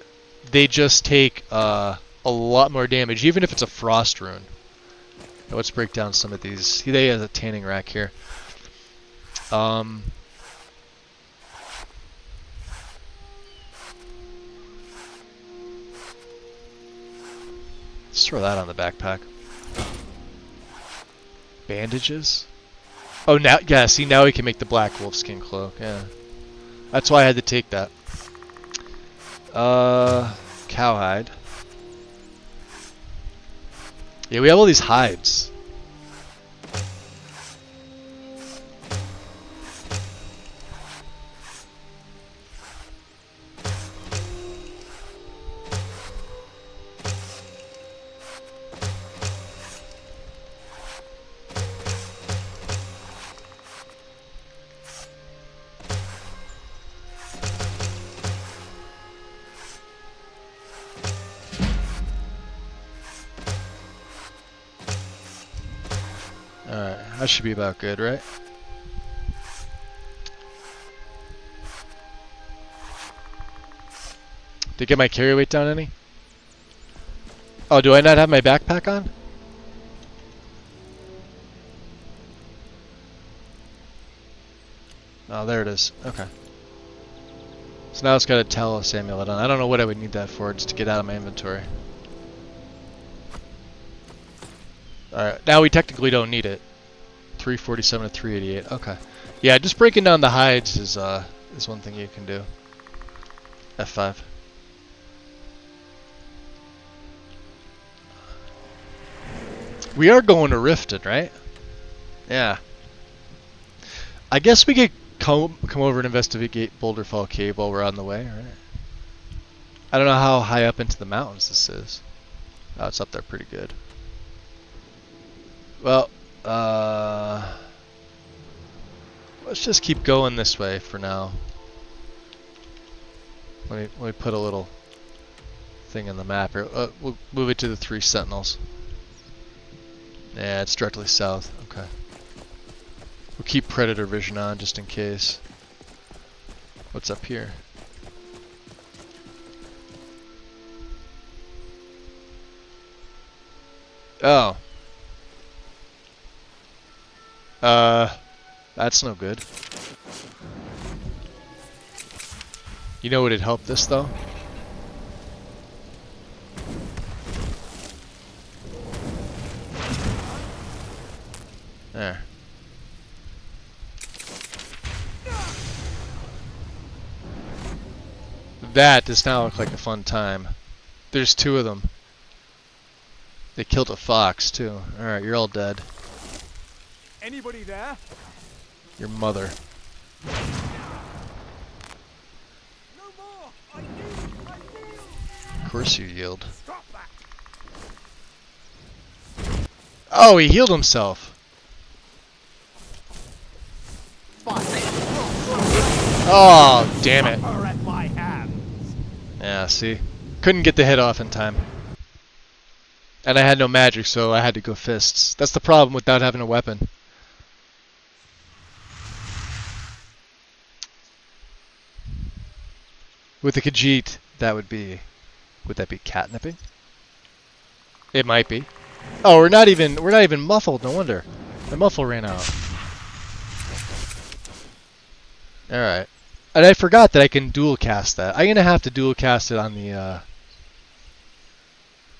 They just take a lot more damage, even if it's a frost rune. Now let's break down some of these. He has a tanning rack here. Let's throw that on the backpack. Bandages? Oh, now, yeah, see, now we can make the black wolfskin cloak, yeah. That's why I had to take that. Cowhide. Yeah, we have all these hides. Alright, that should be about good, right? Did I get my carry weight down any? Oh, do I not have my backpack on? Oh, there it is. Okay. So now it's got a Talos amulet on. I don't know what I would need that for, just to get out of my inventory. Alright, now we technically don't need it. 347 to 388. Okay. Yeah, just breaking down the hides is one thing you can do. F5. We are going to Riften, right? Yeah. I guess we could come over and investigate Boulderfall Cave while we're on the way, right? I don't know how high up into the mountains this is. Oh, it's up there pretty good. Well, let's just keep going this way for now. Let me put a little thing in the map here. We'll move it to the 3 sentinels. Yeah, it's directly south. Okay. We'll keep predator vision on just in case. What's up here? Oh. That's no good. You know what would help this though? There. That does not look like a fun time. There's 2 of them. They killed a fox too. Alright, you're all dead. Anybody there? Your mother. Of course you yield. Oh, he healed himself. Oh, damn it. Yeah, see? Couldn't get the hit off in time. And I had no magic, so I had to go fists. That's the problem without having a weapon. With a Khajiit, that would be... Would that be catnipping? It might be. Oh, we're not even muffled, no wonder. My muffle ran out. Alright. And I forgot that I can dual cast that. I'm gonna have to dual cast it on the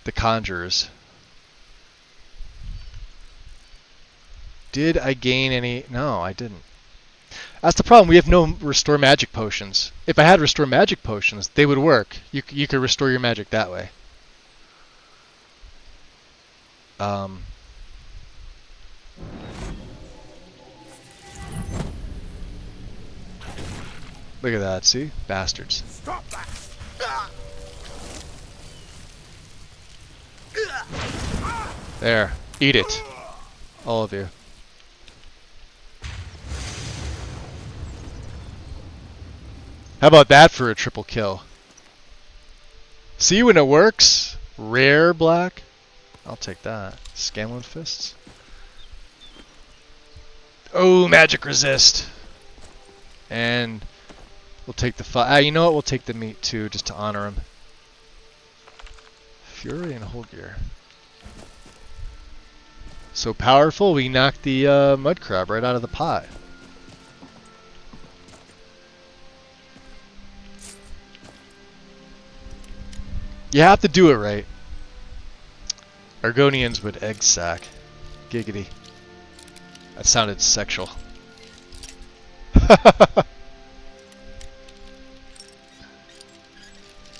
conjurers. Did I gain any? No, I didn't. That's the problem. We have no restore magic potions. If I had restore magic potions, they would work. You could restore your magic that way. Look at that, see? Bastards. Stop that. There. Eat it. All of you. How about that for a triple kill? See when it works? Rare black? I'll take that. Scanlan fists. Oh, magic resist. And we'll take the you know what? We'll take the meat too, just to honor him. Fury and whole gear. So powerful, we knocked the mud crab right out of the pot. You have to do it right. Argonians would egg sack. Giggity. That sounded sexual.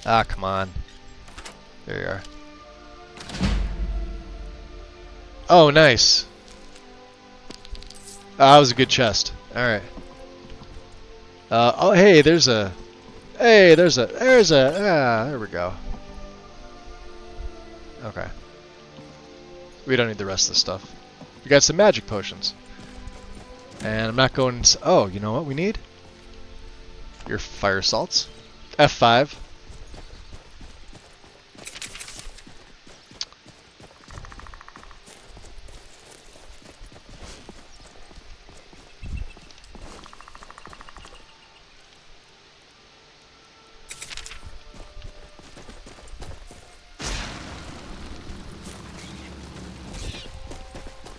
Ah, come on. There you are. Oh, nice. That was a good chest. Alright. Oh, hey, there we go. Okay. We don't need the rest of the stuff. We got some magic potions. And I'm not going... Oh, you know what we need? Your fire salts. F5.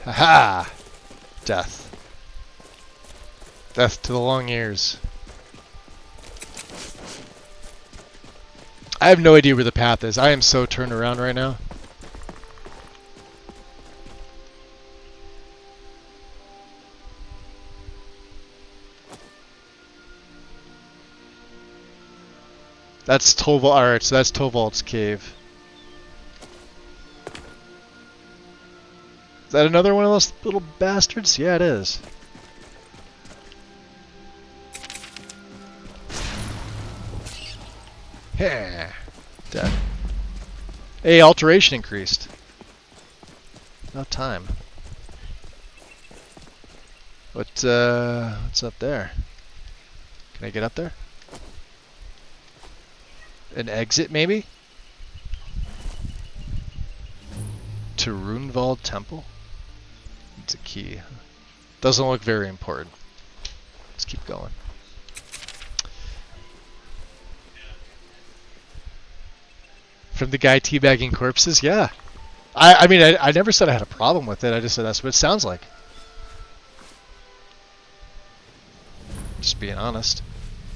Haha! Death. Death to the long ears. I have no idea where the path is. I am so turned around right now. That's Torvald. Alright, so that's Torvald's cave. Is that another one of those little bastards? Yeah, it is. Yeah. Dead. Hey, alteration increased. About time. What's up there? Can I get up there? an exit, maybe? To Runevald Temple? It's a key. Doesn't look very important. Let's keep going. From the guy teabagging corpses? Yeah. I mean, I never said I had a problem with it. I just said that's what it sounds like. Just being honest.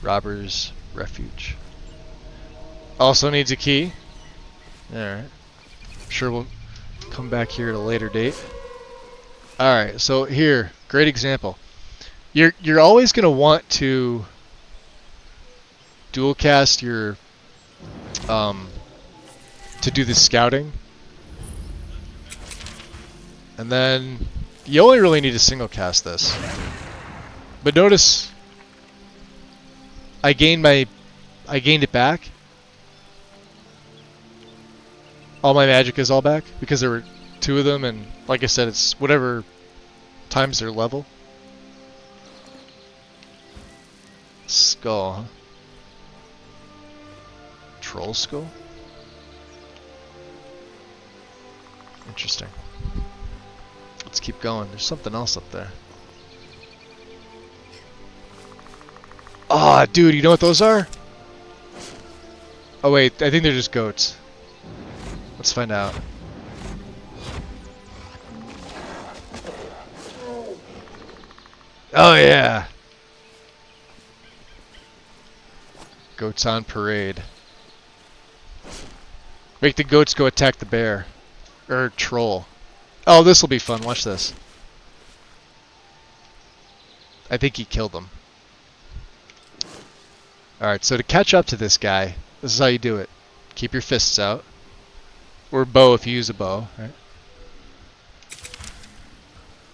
Robber's Refuge. Also needs a key. Alright. Sure we'll come back here at a later date. Alright, so here, great example. You're always going to want to dual cast your to do the scouting. And then you only really need to single cast this. But notice I gained it back. All my magic is all back because there were 2 of them, and like I said, it's whatever times their level. Skull, huh? Troll skull? Interesting. Let's keep going. There's something else up there. Ah, dude, you know what those are? Oh wait, I think they're just goats. Let's find out. Oh yeah! Goats on parade. Make the goats go attack the bear. Or troll. Oh, this will be fun. Watch this. I think he killed them. Alright, so to catch up to this guy, this is how you do it. Keep your fists out. Or bow if you use a bow, right?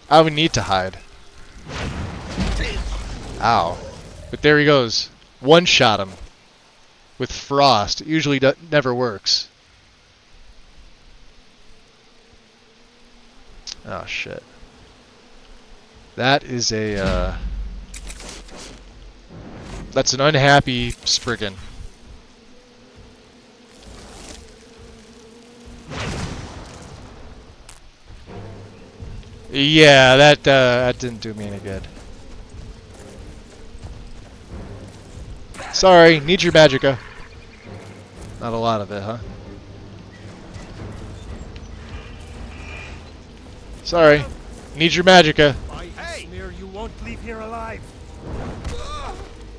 I don't need to hide. Ow. But there he goes. One shot him. With frost. It usually never works. Oh shit. That is a that's an unhappy Spriggan. Yeah, that didn't do me any good. Sorry, need your magicka. Not a lot of it, huh? Sorry, need your magicka. Hey, smear, you won't leave here alive.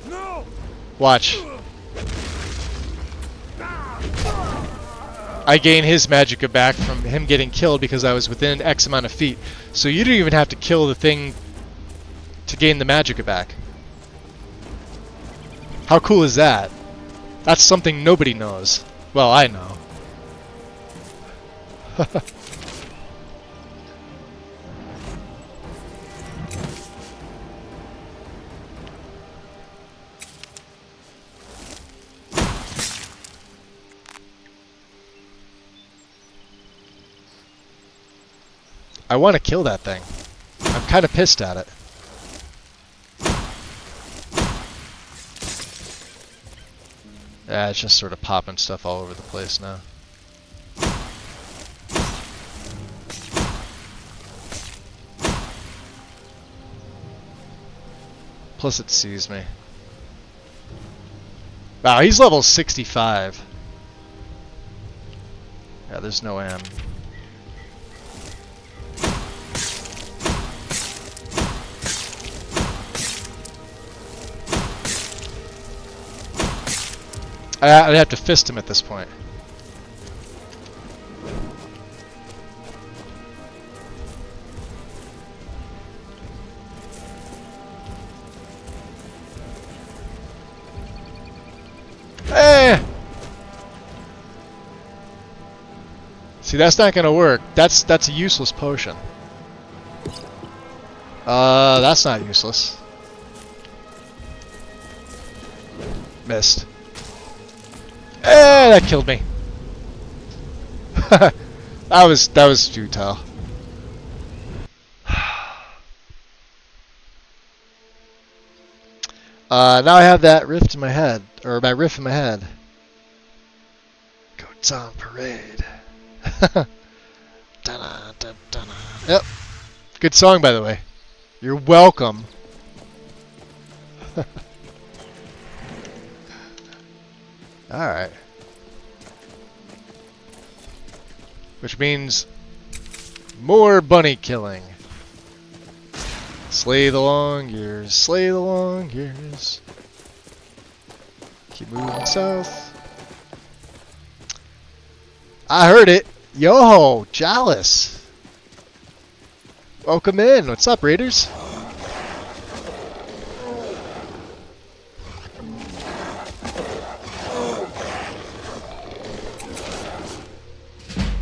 No. Watch. I gain his magicka back from him getting killed because I was within X amount of feet. So you don't even have to kill the thing to gain the magicka back. How cool is that? That's something nobody knows. Well, I know. I want to kill that thing. I'm kind of pissed at it. Yeah, it's just sort of popping stuff all over the place now. Plus it sees me. Wow, he's level 65. Yeah, there's no am. I'd have to fist him at this point. Eh! See, that's not gonna work. That's a useless potion. That's not useless. Missed. That killed me. that was futile. Now I have that rift in my head, or my riff in my head. Knights on parade. Dun-dun, dun-dun. Yep. Good song, by the way. You're welcome. Alright. Which means more bunny killing. Slay the long years, slay the long years. Keep moving south. I heard it. Yo, Chalice. Welcome in. What's up, Raiders?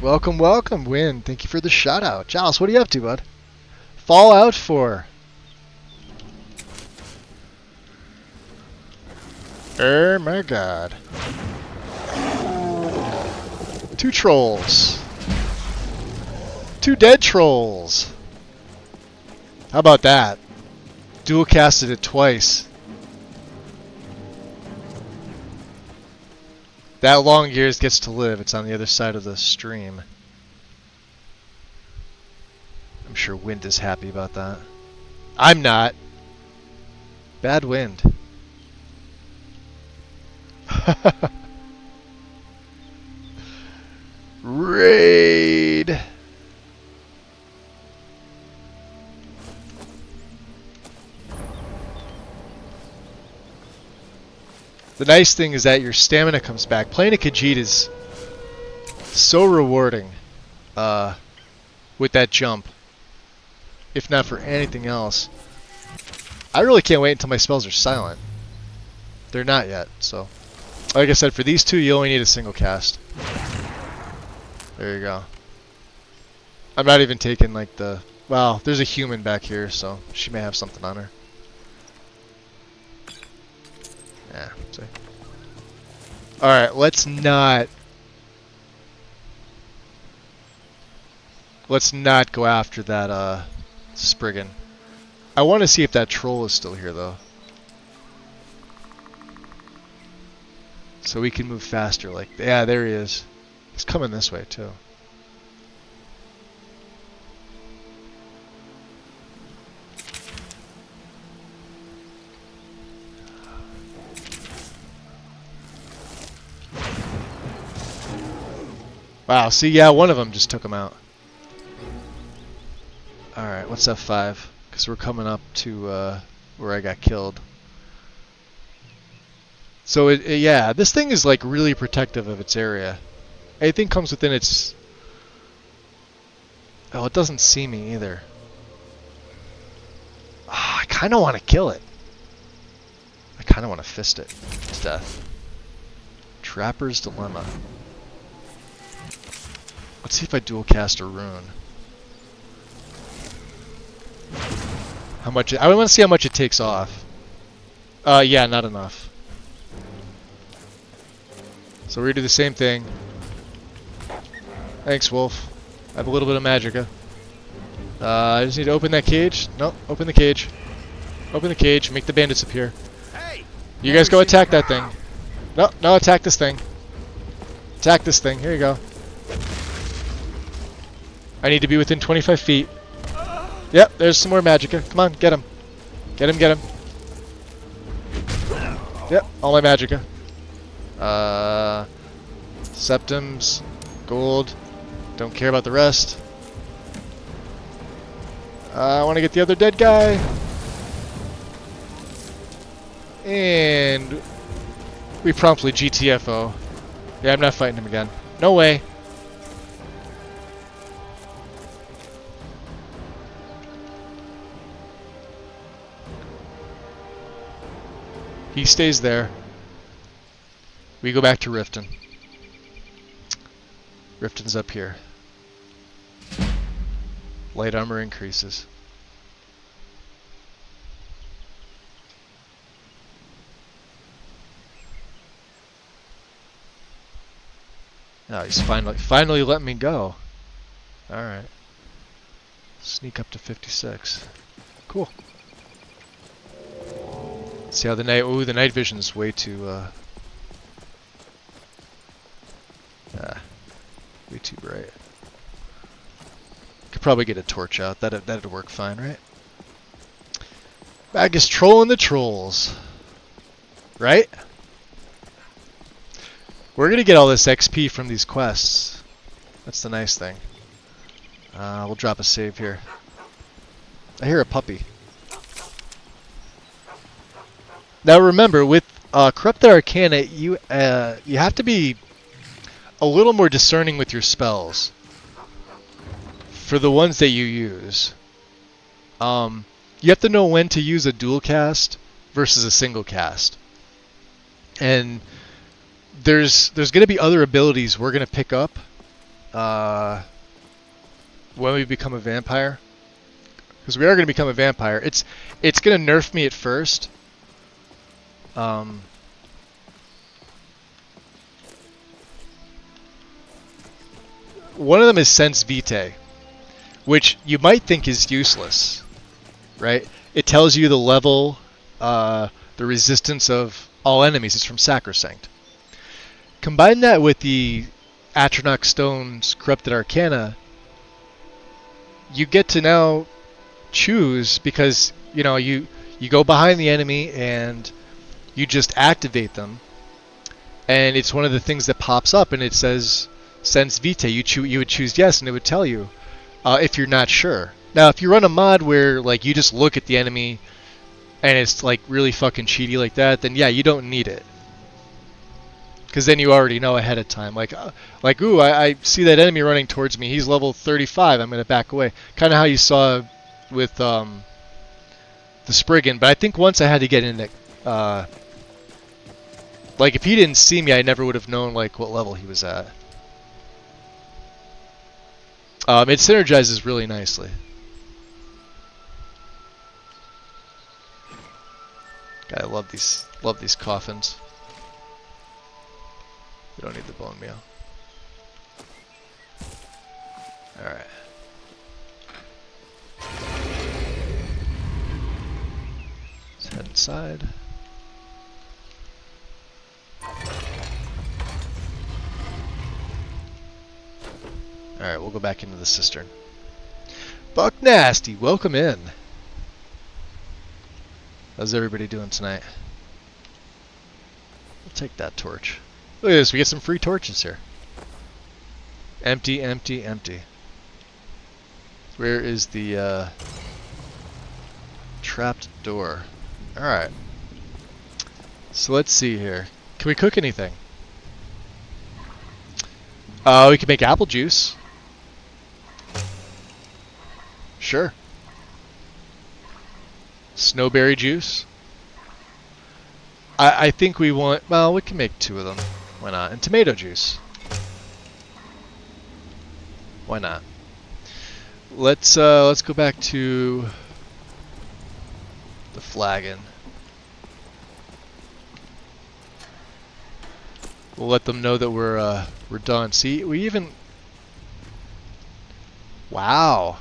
Welcome, welcome, Win. Thank you for the shout out. Chalice, what are you up to, bud? Fallout 4. Oh my god. 2 trolls. 2 dead trolls. How about that? Dual casted it twice. That long years gets to live. It's on the other side of the stream. I'm sure Wind is happy about that. I'm not. Bad Wind. Raid. The nice thing is that your stamina comes back. Playing a Khajiit is so rewarding with that jump. If not for anything else. I really can't wait until my spells are silent. They're not yet, so. Like I said, for these two, you only need a single cast. There you go. I'm not even taking like the... Well, there's a human back here, so she may have something on her. Yeah, see. Alright, let's not go after that Spriggan. I want to see if that troll is still here, though. So we can move faster. Like, yeah, there he is. He's coming this way, too. Wow, see, yeah, one of them just took him out. Alright, what's F5? Because we're coming up to where I got killed. So, yeah, this thing is like really protective of its area. Anything comes within its... Oh, it doesn't see me either. Oh, I kind of want to kill it. I kind of want to fist it to death. Trapper's Dilemma. Let's see if I dual cast a rune. How much? I want to see how much it takes off. Yeah, not enough. So we're gonna do the same thing. Thanks, Wolf. I have a little bit of magicka. I just need to open that cage. No, open the cage. Open the cage. Make the bandits appear. You guys go attack that thing. No, no, attack this thing. Attack this thing. Here you go. I need to be within 25 feet. Yep, there's some more magicka. Come on, get him. Get him, get him. Yep, all my magicka. Septums, gold. Don't care about the rest. I want to get the other dead guy. And we promptly GTFO. Yeah, I'm not fighting him again. No way. He stays there. We go back to Riften. Riften's up here. Light armor increases. Oh, he's finally let me go. Alright. Sneak up to 56. Cool. See how the night... Ooh, the night vision is way too... right. Could probably get a torch out. That'd work fine, right? Back is trolling the trolls. Right? We're gonna get all this XP from these quests. That's the nice thing. We'll drop a save here. I hear a puppy. Now remember, with Corrupted Arcana, you have to be a little more discerning with your spells for the ones that you use. You have to know when to use a dual cast versus a single cast. And there's going to be other abilities we're going to pick up when we become a vampire. Because we are going to become a vampire. It's going to nerf me at first. One of them is Sense Vitae, which you might think is useless, right? It tells you the level, the resistance of all enemies. It's from Sacrosanct. Combine that with the Atronach Stone's Corrupted Arcana, you get to now choose, because you know you go behind the enemy and you just activate them, and it's one of the things that pops up, and it says Sense Vitae. You would choose yes, and it would tell you if you're not sure. Now, if you run a mod where like you just look at the enemy and it's like really fucking cheaty like that, then yeah, you don't need it, because then you already know ahead of time. Like ooh, I see that enemy running towards me. He's level 35. I'm gonna back away. Kind of how you saw with the Spriggan. But I think once I had to get in it. Like if he didn't see me, I never would have known like what level he was at. It synergizes really nicely. God, I love these coffins. We don't need the bone meal. All right. Let's head inside. Alright, we'll go back into the cistern. Buck Nasty, welcome in. How's everybody doing tonight? We'll take that torch. Look at this, we get some free torches here. Empty, empty, empty. Where is the trapped door? Alright. So let's see here. Can we cook anything? We can make apple juice. Sure. Snowberry juice. I think we want... Well, we can make 2 of them. Why not? And tomato juice. Why not? Let's go back to the flagon. We'll let them know that we're done. See, we even... Wow.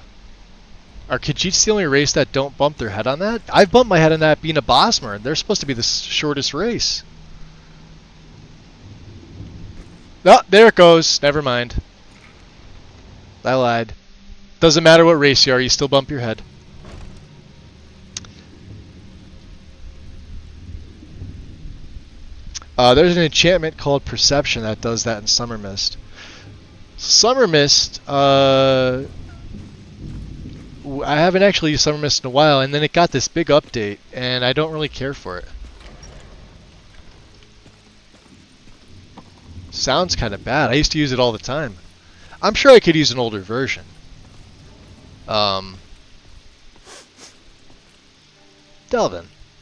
Are Khajiits the only race that don't bump their head on that? I've bumped my head on that being a Bosmer. They're supposed to be the shortest race. Oh, there it goes. Never mind. I lied. Doesn't matter what race you are, you still bump your head. There's an enchantment called Perception that does that in Summer Mist. Summer Mist, I haven't actually used Summer Mist in a while, and then it got this big update, and I don't really care for it. Sounds kind of bad. I used to use it all the time. I'm sure I could use an older version. Delvin.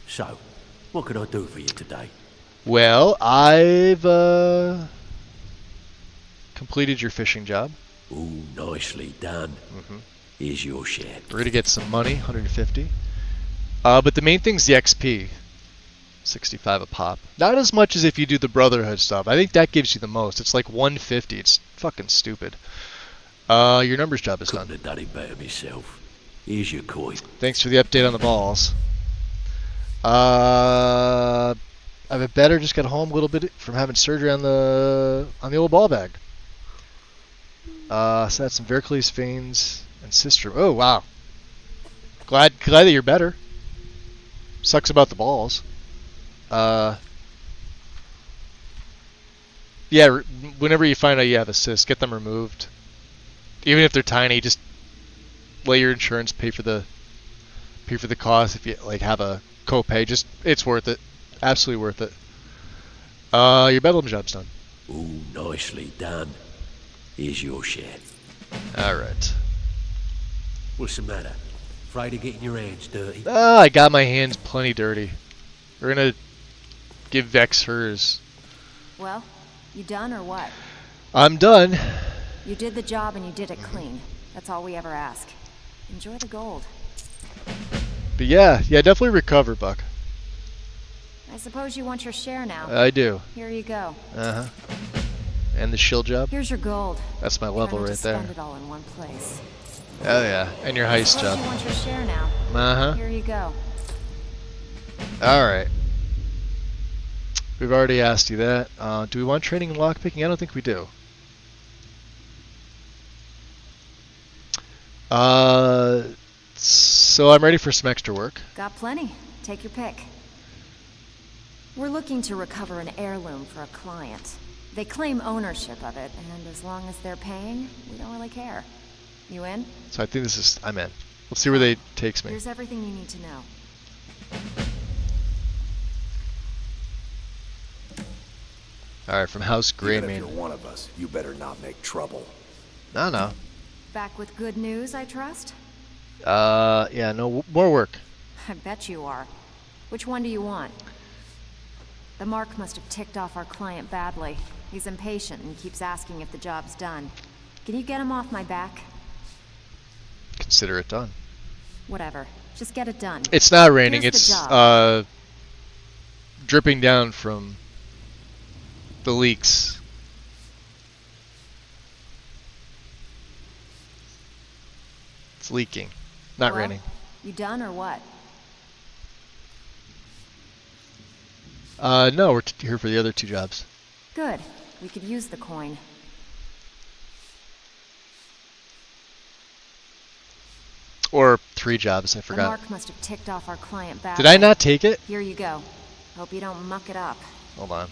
So, what can I do for you today? Well, I've completed your fishing job. Ooh, nicely done. Here's your share. We're gonna get some money, 150. But the main thing's the XP, 65 a pop. Not as much as if you do the Brotherhood stuff. I think that gives you the most. It's like 150. It's fucking stupid. Your numbers job is done. Couldn't have done it better myself. Here's your coin. Thanks for the update on the balls. I better just got home a little bit from having surgery on the old ball bag. So that's some Veracles veins and sister. Oh wow. Glad that you're better. Sucks about the balls. Yeah. Whenever you find out you have a cyst, get them removed. Even if they're tiny, just let your insurance pay for the cost. If you like have a copay, just it's worth it. Absolutely worth it. Your bedlam job's done. Ooh, nicely done. Here's your share. Alright. What's the matter? Afraid of getting your hands dirty? I got my hands plenty dirty. We're gonna give Vex hers. Well, you done or what? I'm done. You did the job and you did it clean. That's all we ever ask. Enjoy the gold. But yeah, definitely recover, Buck. I suppose you want your share now. I do. Here you go. Uh-huh. And the shield job? Here's your gold. That's my level right there. Spend it all in one place. Oh yeah, and your heist job. You want your share now. Uh-huh. Here you go. Alright. We've already asked you that. Do we want training in lockpicking? I don't think we do. So I'm ready for some extra work. Got plenty. Take your pick. We're looking to recover an heirloom for a client. They claim ownership of it, and as long as they're paying, we don't really care. You in? So I think I'm in. We'll see where they takes me. Here's everything you need to know. Alright, from House Greymane. Even if you're one of us, you better not make trouble. No. Back with good news, I trust? Yeah, no, more work. I bet you are. Which one do you want? The mark must have ticked off our client badly. He's impatient and keeps asking if the job's done. Can you get him off my back? Consider it done. Whatever. Just get it done. It's not raining. Here's It's dripping down from the leaks. It's leaking. Not well, raining. You done or what? No, we're here for the other two jobs. Good. We could use the coin. Or 3 jobs, I forgot. The mark must have ticked off our client badly. Did I not take it? Here you go. Hope you don't muck it up. Hold on.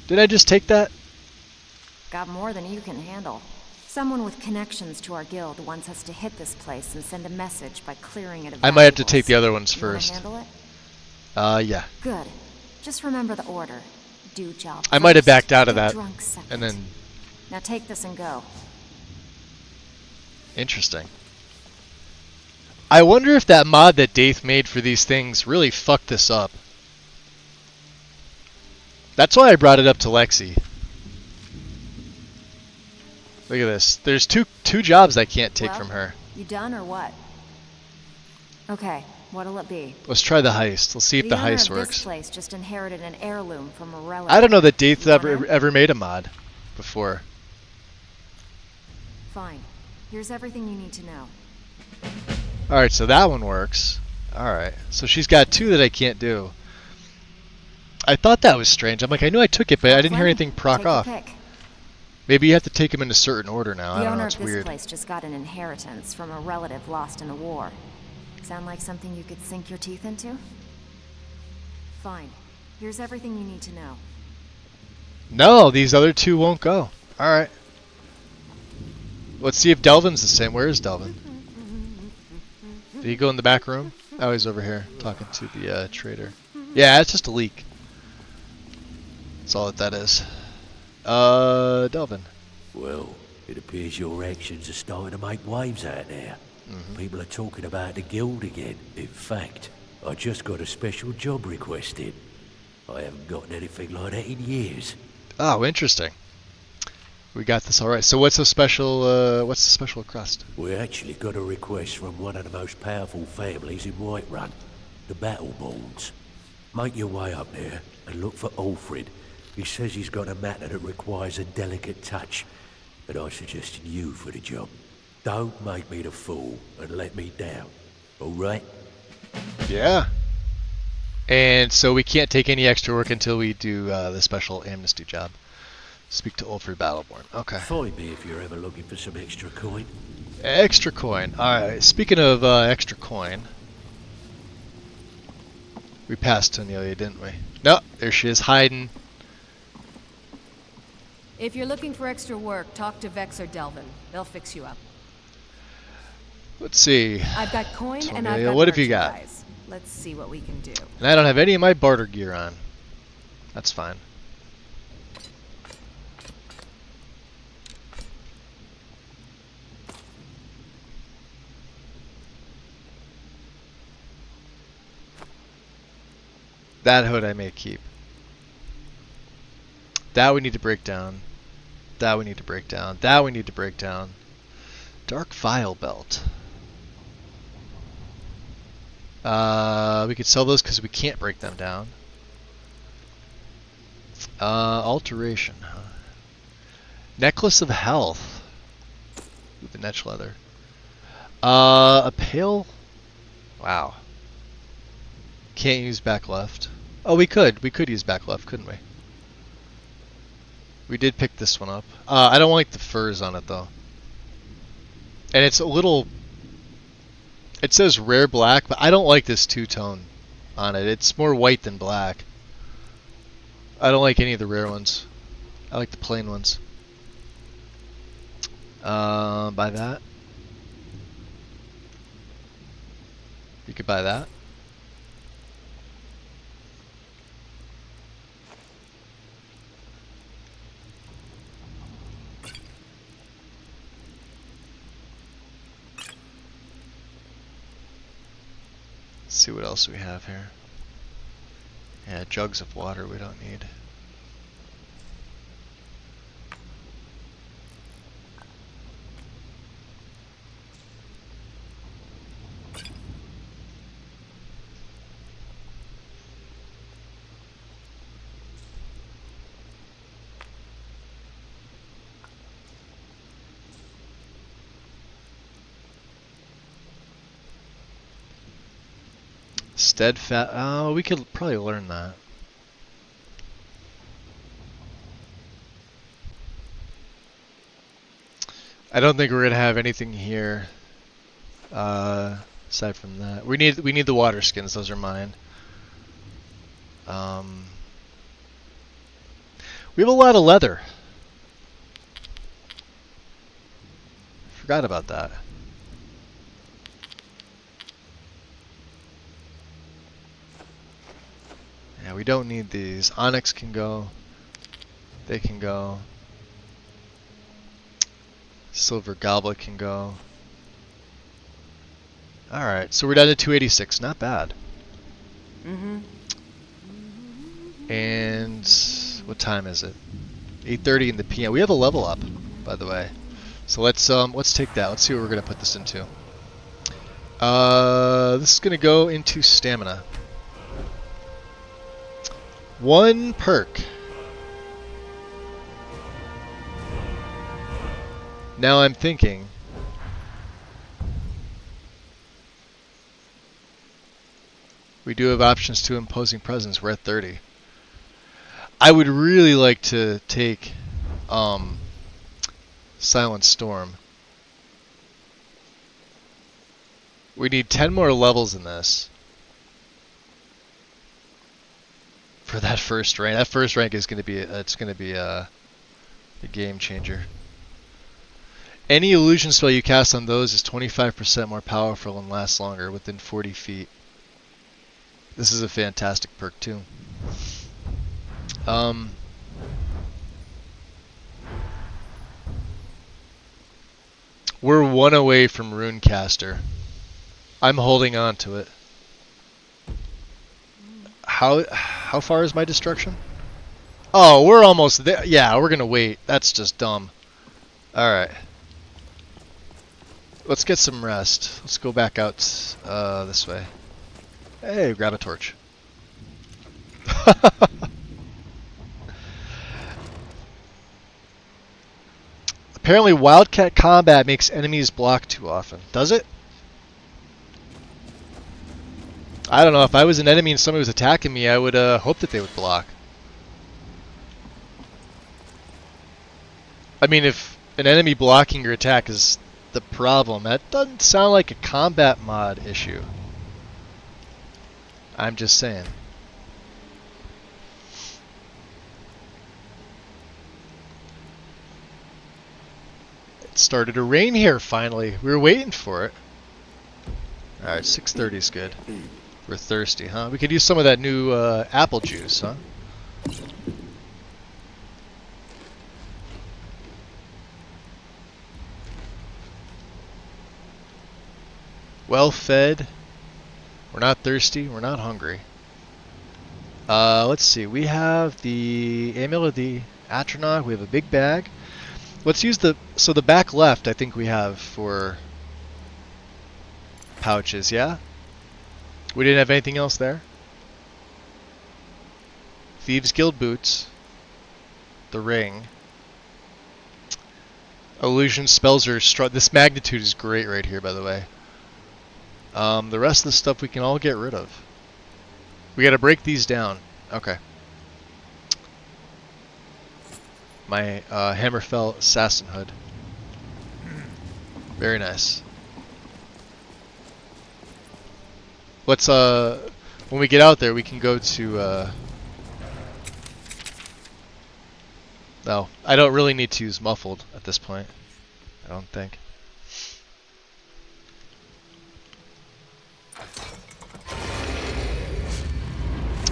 Did I just take that? Got more than you can handle. Someone with connections to our guild wants us to hit this place and send a message by clearing it of I might have to valuables. take the other ones You wanna first. handle it? Yeah. Good. Just remember the order. Do job I might have first, backed out of get that. drunk second. And then... Now take this and go. Interesting. I wonder if that mod that Daith made for these things really fucked this up. That's why I brought it up to Lexi. Look at this. There's two jobs I can't take Well, from her. You done or what? Okay, what'll it be? Let's try the heist. Let's see if the owner heist of works. This place just inherited an heirloom from a relative. I don't know that Daith You wanna? ever made a mod before. Fine. Here's everything you need to know. Alright, so that one works. Alright, so she's got 2 that I can't do. I thought that was strange. I'm like, I knew I took it, but I didn't hear anything proc Take your off. pick. Maybe you have to take them in a certain order now. I The don't know, owner it's of this weird. place just got an inheritance from a relative lost in the war. Sound like something you could sink your teeth into? Fine. Here's everything you need to know. No, these other 2 won't go. Alright. Let's see if Delvin's the same. Where is Delvin? Did he go in the back room? Oh, he's over here talking to the trader. Yeah, it's just a leak. That's all that is. Delvin. Well, it appears your actions are starting to make waves out there. People are talking about the guild again. In fact, I just got a special job request in. I haven't gotten anything like that in years. Oh, interesting. We got this all right. So what's the special request? We actually got a request from one of the most powerful families in Whiterun, the Battleborns. Make your way up there and look for Alfred. He says he's got a matter that requires a delicate touch, and I suggested you for the job. Don't make me the fool and let me down, alright? Yeah. And so we can't take any extra work until we do the special amnesty job. Speak to Ulfrid Battleborn. Okay. Find me if you're ever looking for some extra coin. Extra coin. Alright, speaking of extra coin. We passed Tonelia, didn't we? No, there she is, hiding. If you're looking for extra work, talk to Vex or Delvin. They'll fix you up. Let's see. I've got coin Tonelia, and I've got what have you got? merchandise. Let's see what we can do. And I don't have any of my barter gear on. That's fine. That hood I may keep. That we need to break down. That we need to break down. That we need to break down. Dark File Belt. We could sell those because we can't break them down. Alteration, huh? Necklace of Health. With the netch leather. A pale... Wow. Can't use back left. Oh, we could. We could use back left, couldn't we? We did pick this one up. I don't like the furs on it, though. And it's a little... It says rare black, but I don't like this two-tone on it. It's more white than black. I don't like any of the rare ones. I like the plain ones. Buy that. You could buy that. Let's see what else we have here. Yeah, jugs of water we don't need. Steadfast. Oh, we could probably learn that. I don't think we're gonna have anything here aside from that. We need the water skins. Those are mine. We have a lot of leather. Forgot about that. Yeah, we don't need these. Onyx can go. They can go. Silver Goblet can go. Alright, so we're down to 286. Not bad. And what time is it? 8:30 in the PM. We have a level up, by the way. So let's take that. Let's see what we're gonna put this into. This is gonna go into stamina. 1 perk. Now I'm thinking. We do have options to imposing presence. We're at 30. I would really like to take Silent Storm. We need 10 more levels in this. For that first rank. That first rank is going to be a game changer. Any illusion spell you cast on those is 25% more powerful and lasts longer within 40 feet. This is a fantastic perk too. We're 1 away from Runecaster. I'm holding on to it. How far is my destruction? Oh, we're almost there. Yeah, we're gonna wait. That's just dumb. Alright. Let's get some rest. Let's go back out this way. Hey, grab a torch. Apparently Wildcat combat makes enemies block too often. Does it? I don't know. If I was an enemy and somebody was attacking me, I would hope that they would block. I mean, if an enemy blocking your attack is the problem, that doesn't sound like a combat mod issue. I'm just saying. It started to rain here finally. We were waiting for it. Alright, 6:30 is good. We're thirsty, huh? We could use some of that new apple juice, huh? Well fed. We're not thirsty. We're not hungry. Let's see. We have the Amulet of the Atronach. We have a big bag. Let's use the back left. I think we have for pouches. Yeah. We didn't have anything else there. Thieves Guild boots. The ring. Illusion spells are strong. This magnitude is great right here, by the way. The rest of the stuff we can all get rid of. We gotta break these down. Okay. My Hammerfell Assassin hood. Very nice. Let's when we get out there we can go to no, I don't really need to use muffled at this point. I don't think.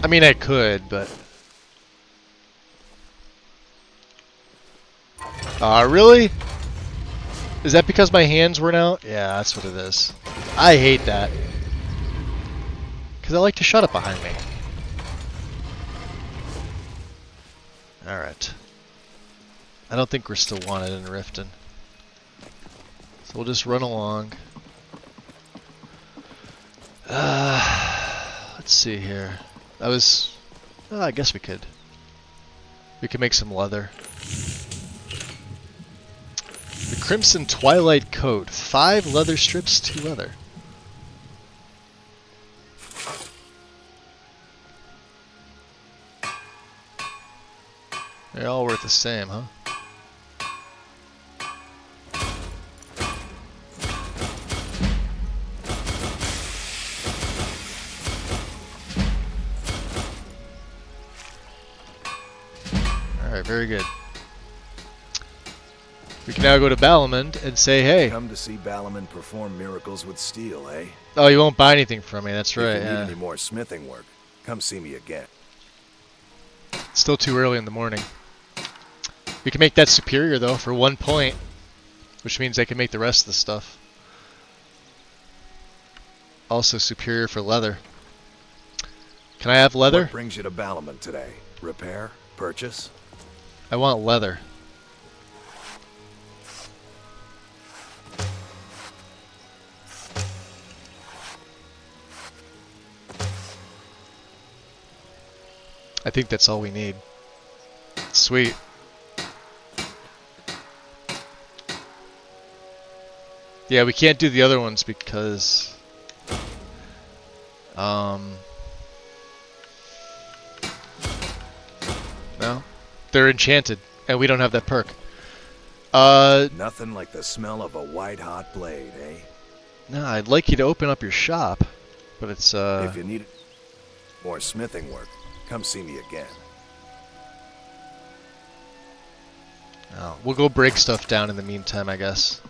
I mean, I could, but... really? Is that because my hands weren't out? Yeah, that's what it is. I hate that. Because I like to shut up behind me. Alright. I don't think we're still wanted in Riften. So we'll just run along. Let's see here. That was... I guess we could. We could make some leather. The Crimson Twilight Coat. 5 leather strips, 2 leather. They're all worth the same, huh? Alright, very good. We can now go to Balamund and say, hey. Come to see Balamund perform miracles with steel, eh? Oh, you won't buy anything from me, that's right. If you need any more smithing work, come see me again. It's still too early in the morning. We can make that superior, though, for 1 point. Which means I can make the rest of the stuff. Also superior for leather. Can I have leather? What brings you to Balamund today? Repair? Purchase? I want leather. I think that's all we need. Sweet. Yeah, we can't do the other ones because... No. They're enchanted, and we don't have that perk. Nothing like the smell of a white-hot blade, eh? No, I'd like you to open up your shop, but it's, If you need more smithing work, come see me again. Oh, we'll go break stuff down in the meantime, I guess.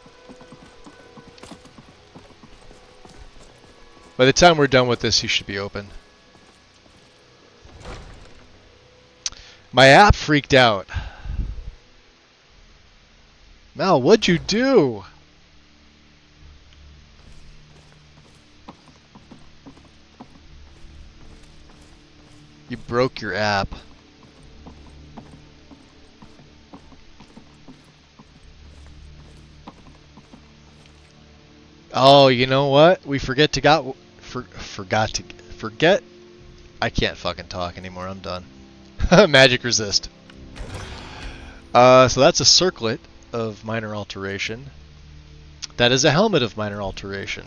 By the time we're done with this, he should be open. My app freaked out. Mal, what'd you do? You broke your app. Oh, you know what? We forget. I can't fucking talk anymore. I'm done. Magic resist. So that's a circlet of minor alteration. That is a helmet of minor alteration.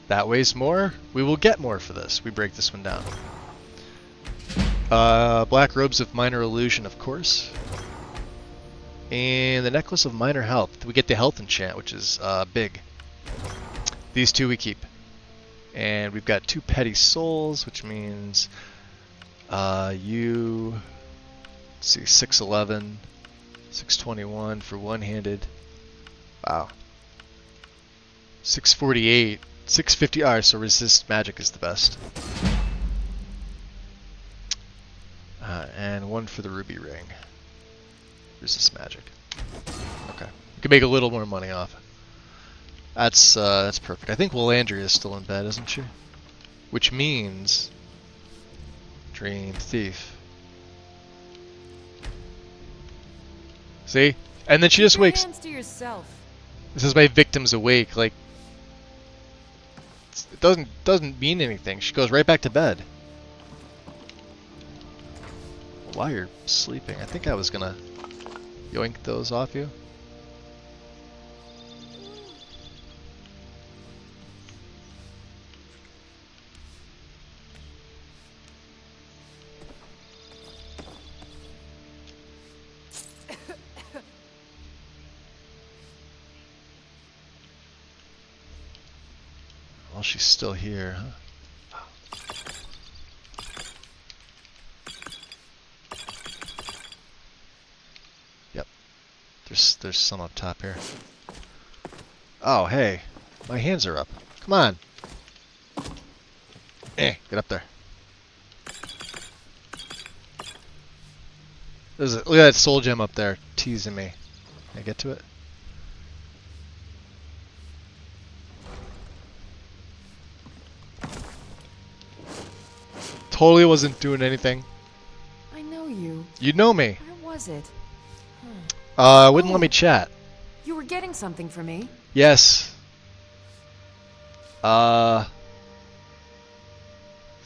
That weighs more. We will get more for this. We break this one down. Black robes of minor illusion, of course. And the Necklace of Minor Health. We get the health enchant, which is big. These two we keep. And we've got 2 petty souls, which means you, let's see, 611, 621 for one-handed. Wow. 648, 650. Alright, so resist magic is the best. And 1 for the ruby ring. Resist magic. Okay, we can make a little more money off it. That's perfect. I think Willandria is still in bed, isn't she? Which means Drain Thief. See? And then she just wakes. Hands to yourself. This is my victim's awake. Like, it doesn't mean anything. She goes right back to bed. While you're sleeping, I think I was gonna yoink those off you. Well, she's still here, huh? Yep. There's some up top here. Oh, hey. My hands are up. Come on. Get up there. Look at that soul gem up there teasing me. Can I get to it? Totally wasn't doing anything. I know you. You know me. Where was it? Wouldn't let me chat. You were getting something for me. Yes. So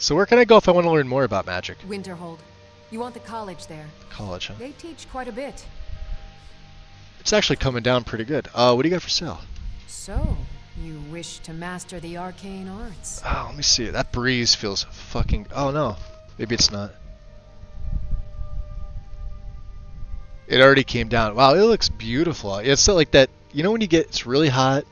where can I go if I want to learn more about magic? Winterhold. You want the college there. College, huh? They teach quite a bit. It's actually coming down pretty good. What do you got for sale? So, you wish to master the arcane arts. Oh, let me see. That breeze feels fucking... Oh, no. Maybe it's not. It already came down. Wow, it looks beautiful. It's not like that... You know when you get... It's really hot.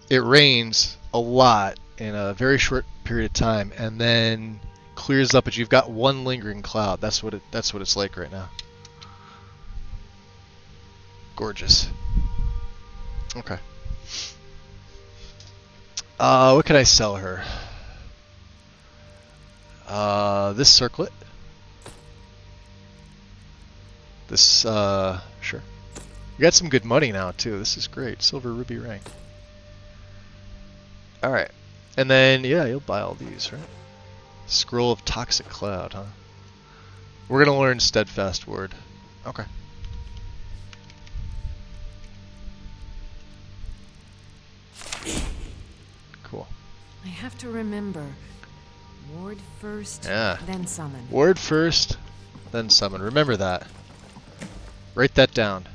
It rains a lot in a very short period of time. And then clears up, but you've got one lingering cloud. That's what it's like right now. Gorgeous. Okay. What can I sell her? This circlet. This, sure. You got some good money now, too. This is great. Silver ruby ring. Alright. And then, yeah, you'll buy all these, right? Scroll of Toxic Cloud, huh? We're gonna learn Steadfast Word. Okay. Cool. I have to remember. Ward first, then summon. Ward first, then summon. Remember that. Write that down.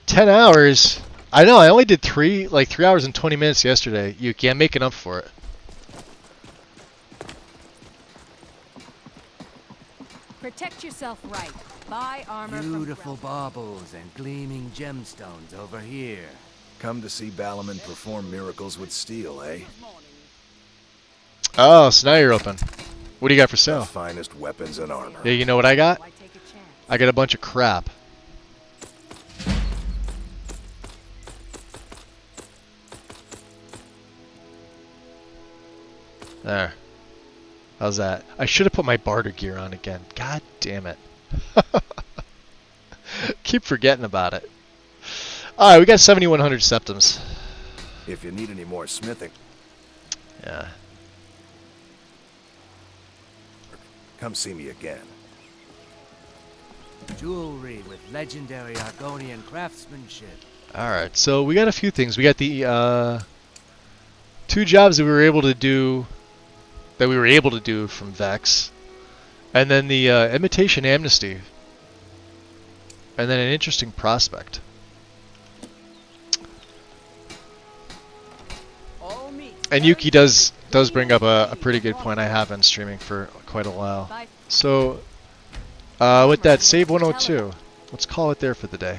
10 hours? I know, I only did 3 hours and 20 minutes yesterday. You can't make it up for it. Protect yourself right. Buy armor. Beautiful baubles and gleaming gemstones over here. Come to see Balaman perform miracles with steel, eh? Oh, so now you're open. What do you got for sale? The finest weapons and armor. Yeah, you know what I got? I got a bunch of crap. There. How's that? I should have put my barter gear on again. God damn it. Keep forgetting about it. Alright, we got 7,100 septums. If you need any more smithing. Yeah. Come see me again. Jewelry with legendary Argonian craftsmanship. Alright, so we got a few things. We got the 2 jobs that we were able to do from Vex. And then the Imitation Amnesty. And then an interesting prospect. And Yuki does bring up a pretty good point I have been streaming for quite a while. So, With that, save 102. Let's call it there for the day.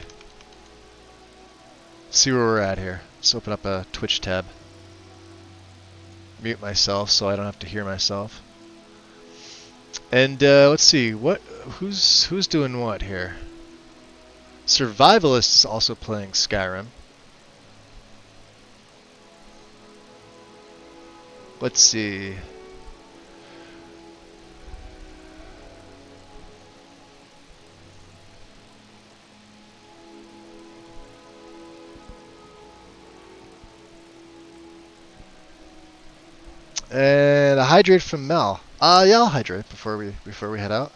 See where we're at here. Let's open up a Twitch tab. Mute myself so I don't have to hear myself. And let's see, who's doing what here? Survivalist is also playing Skyrim. Let's see. And a hydrate from Mel. Yeah, I'll hydrate before we head out.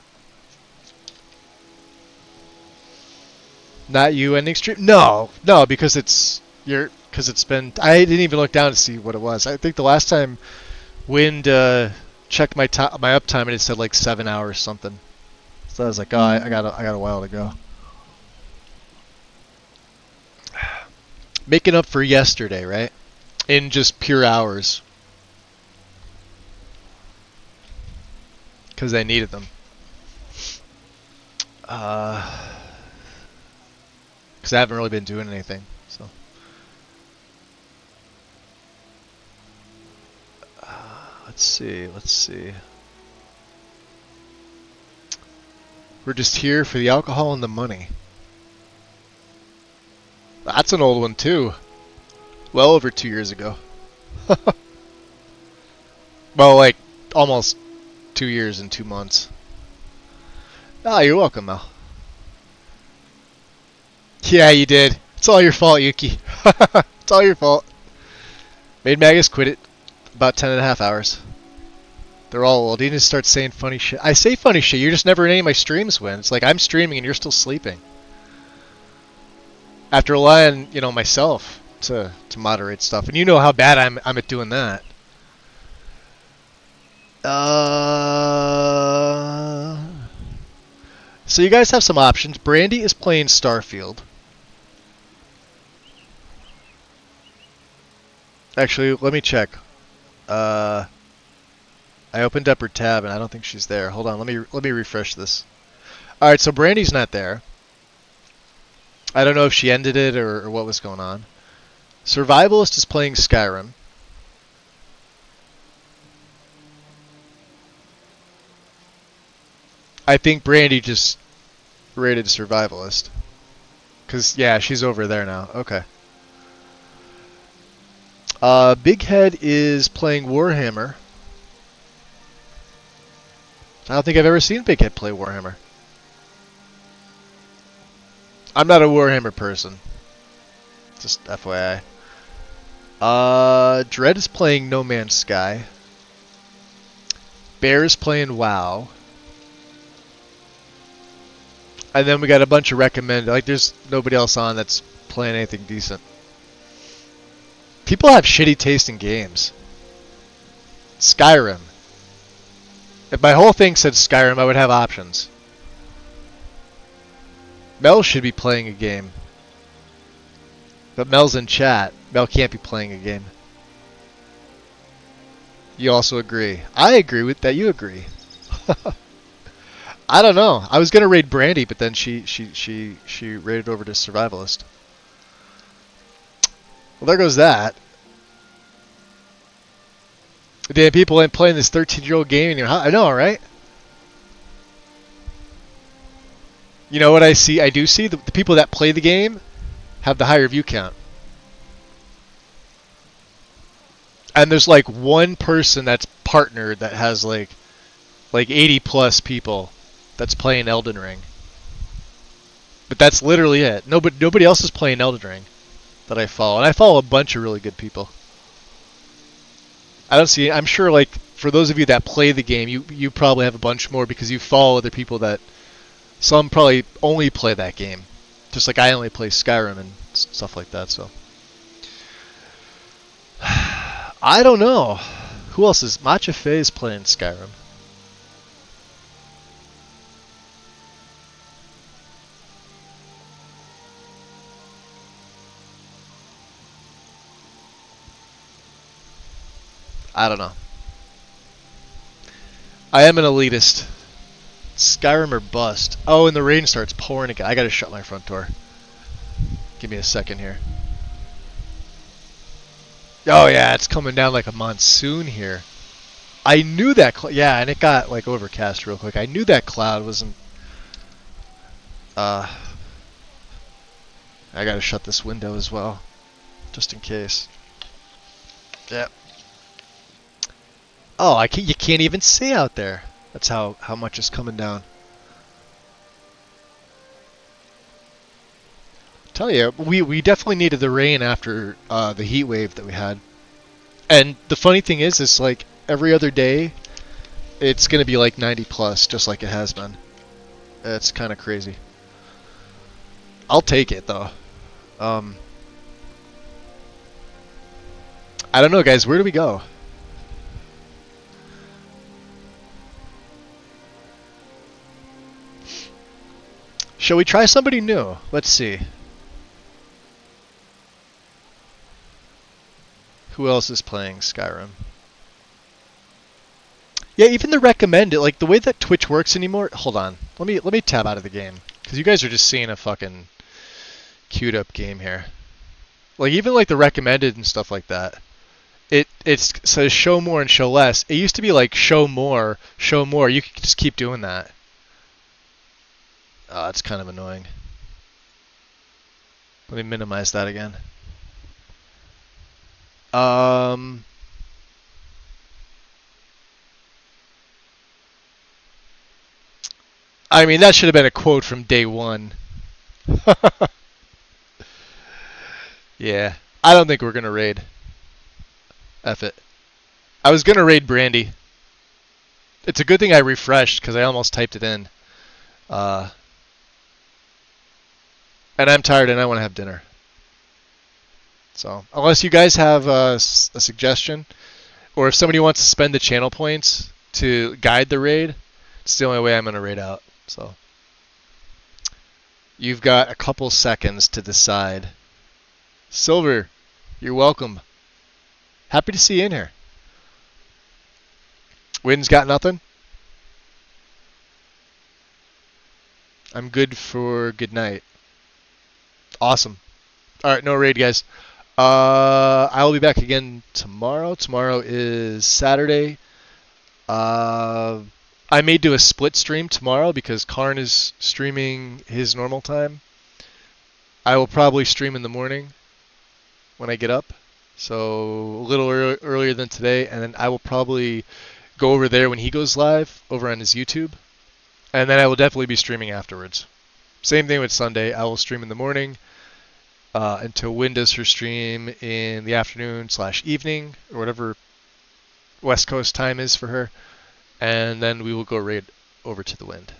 Not you ending stream? No, because it's been. I didn't even look down to see what it was. I think the last time Wind checked my uptime and it said like 7 hours something. So I was like, oh, I got a while to go. Making up for yesterday, right? In just pure hours. Because I needed them. Because I haven't really been doing anything, so. Let's see. We're just here for the alcohol and the money. That's an old one too. Well over 2 years ago. Well, like almost 2 years and 2 months. Ah, you're welcome, Mel. Yeah, you did. It's all your fault, Yuki. It's all your fault. Made Magus quit it about 10.5 hours. They're all old. You need to start saying funny shit. I say funny shit. You're just never in any of my streams when. It's like I'm streaming and you're still sleeping. After relying, you know, myself to moderate stuff. And you know how bad I'm at doing that. So you guys have some options. Brandy is playing Starfield. Actually, let me check. I opened up her tab and I don't think she's there. Hold on, let me refresh this. All right, so Brandy's not there. I don't know if she ended it or what was going on. Survivalist is playing Skyrim. I think Brandy just rated Survivalist. Cause yeah, she's over there now. Okay. Big Head is playing Warhammer. I don't think I've ever seen Big Head play Warhammer. I'm not a Warhammer person. Just FYI. Dread is playing No Man's Sky. Bear is playing WoW. And then we got a bunch of recommended. Like, there's nobody else on that's playing anything decent. People have shitty taste in games. Skyrim. If my whole thing said Skyrim, I would have options. Mel should be playing a game. But Mel's in chat. Mel can't be playing a game. You also agree. I agree with that. You agree. I don't know. I was gonna raid Brandy, but then she raided over to Survivalist. Well, there goes that. Damn, people ain't playing this 13-year-old game in your house. I know, right? You know what I see? I do see the people that play the game have the higher view count. And there's like one person that's partnered that has like 80 plus people that's playing Elden Ring. But that's literally it. Nobody else is playing Elden Ring that I follow. And I follow a bunch of really good people. I don't see. I'm sure, like, for those of you that play the game, you probably have a bunch more because you follow other people that some probably only play that game, just like I only play Skyrim and stuff like that. So I don't know who else is. Matcha Faye is playing Skyrim. I don't know. I am an elitist. Skyrim or bust. Oh, and the rain starts pouring again. I gotta shut my front door. Give me a second here. Oh yeah, it's coming down like a monsoon here. I knew that. Yeah, and it got like overcast real quick. I knew that cloud wasn't. I gotta shut this window as well, just in case. Yeah. Oh, you can't even see out there. That's how much is coming down. Tell you, we definitely needed the rain after the heat wave that we had. And the funny thing is like every other day, it's gonna be like 90 plus, just like it has been. It's kind of crazy. I'll take it though. I don't know, guys. Where do we go? Shall we try somebody new? Let's see. Who else is playing Skyrim? Yeah, even the recommended, like the way that Twitch works anymore. Hold on, let me tab out of the game because you guys are just seeing a fucking queued up game here. Like even like the recommended and stuff like that. It says show more and show less. It used to be like show more, show more. You could just keep doing that. Oh, it's kind of annoying. Let me minimize that again. I mean, that should have been a quote from day one. Yeah, I don't think we're going to raid. F it. I was going to raid Brandy. It's a good thing I refreshed because I almost typed it in. And I'm tired and I want to have dinner. So, unless you guys have a suggestion, or if somebody wants to spend the channel points to guide the raid, it's the only way I'm going to raid out. So, you've got a couple seconds to decide. Silver, you're welcome. Happy to see you in here. Wynn's got nothing? I'm good for good night. Awesome. Alright, no raid, guys. I will be back again tomorrow. Tomorrow is Saturday. I may do a split stream tomorrow because Karn is streaming his normal time. I will probably stream in the morning when I get up. So a little earlier than today. And then I will probably go over there when he goes live over on his YouTube. And then I will definitely be streaming afterwards. Same thing with Sunday. I will stream in the morning. Until Wynn does her stream in the afternoon/evening, or whatever West Coast time is for her. And then we will go raid over to the Wind.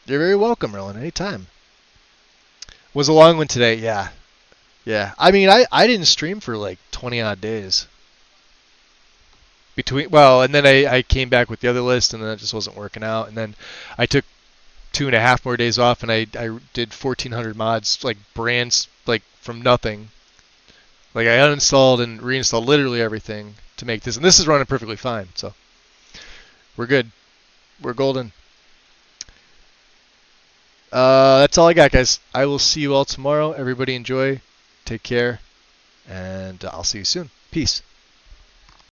You're very welcome, Merlin, anytime. Was a long one today, yeah. Yeah, I mean, I didn't stream for like 20 odd days. And then I came back with the other list, and then it just wasn't working out. And then I took 2.5 more days off, and I did 1,400 mods, like brands, like from nothing. Like I uninstalled and reinstalled literally everything to make this, and this is running perfectly fine. So we're good. We're golden. That's all I got, guys. I will see you all tomorrow. Everybody enjoy. Take care, and I'll see you soon. Peace.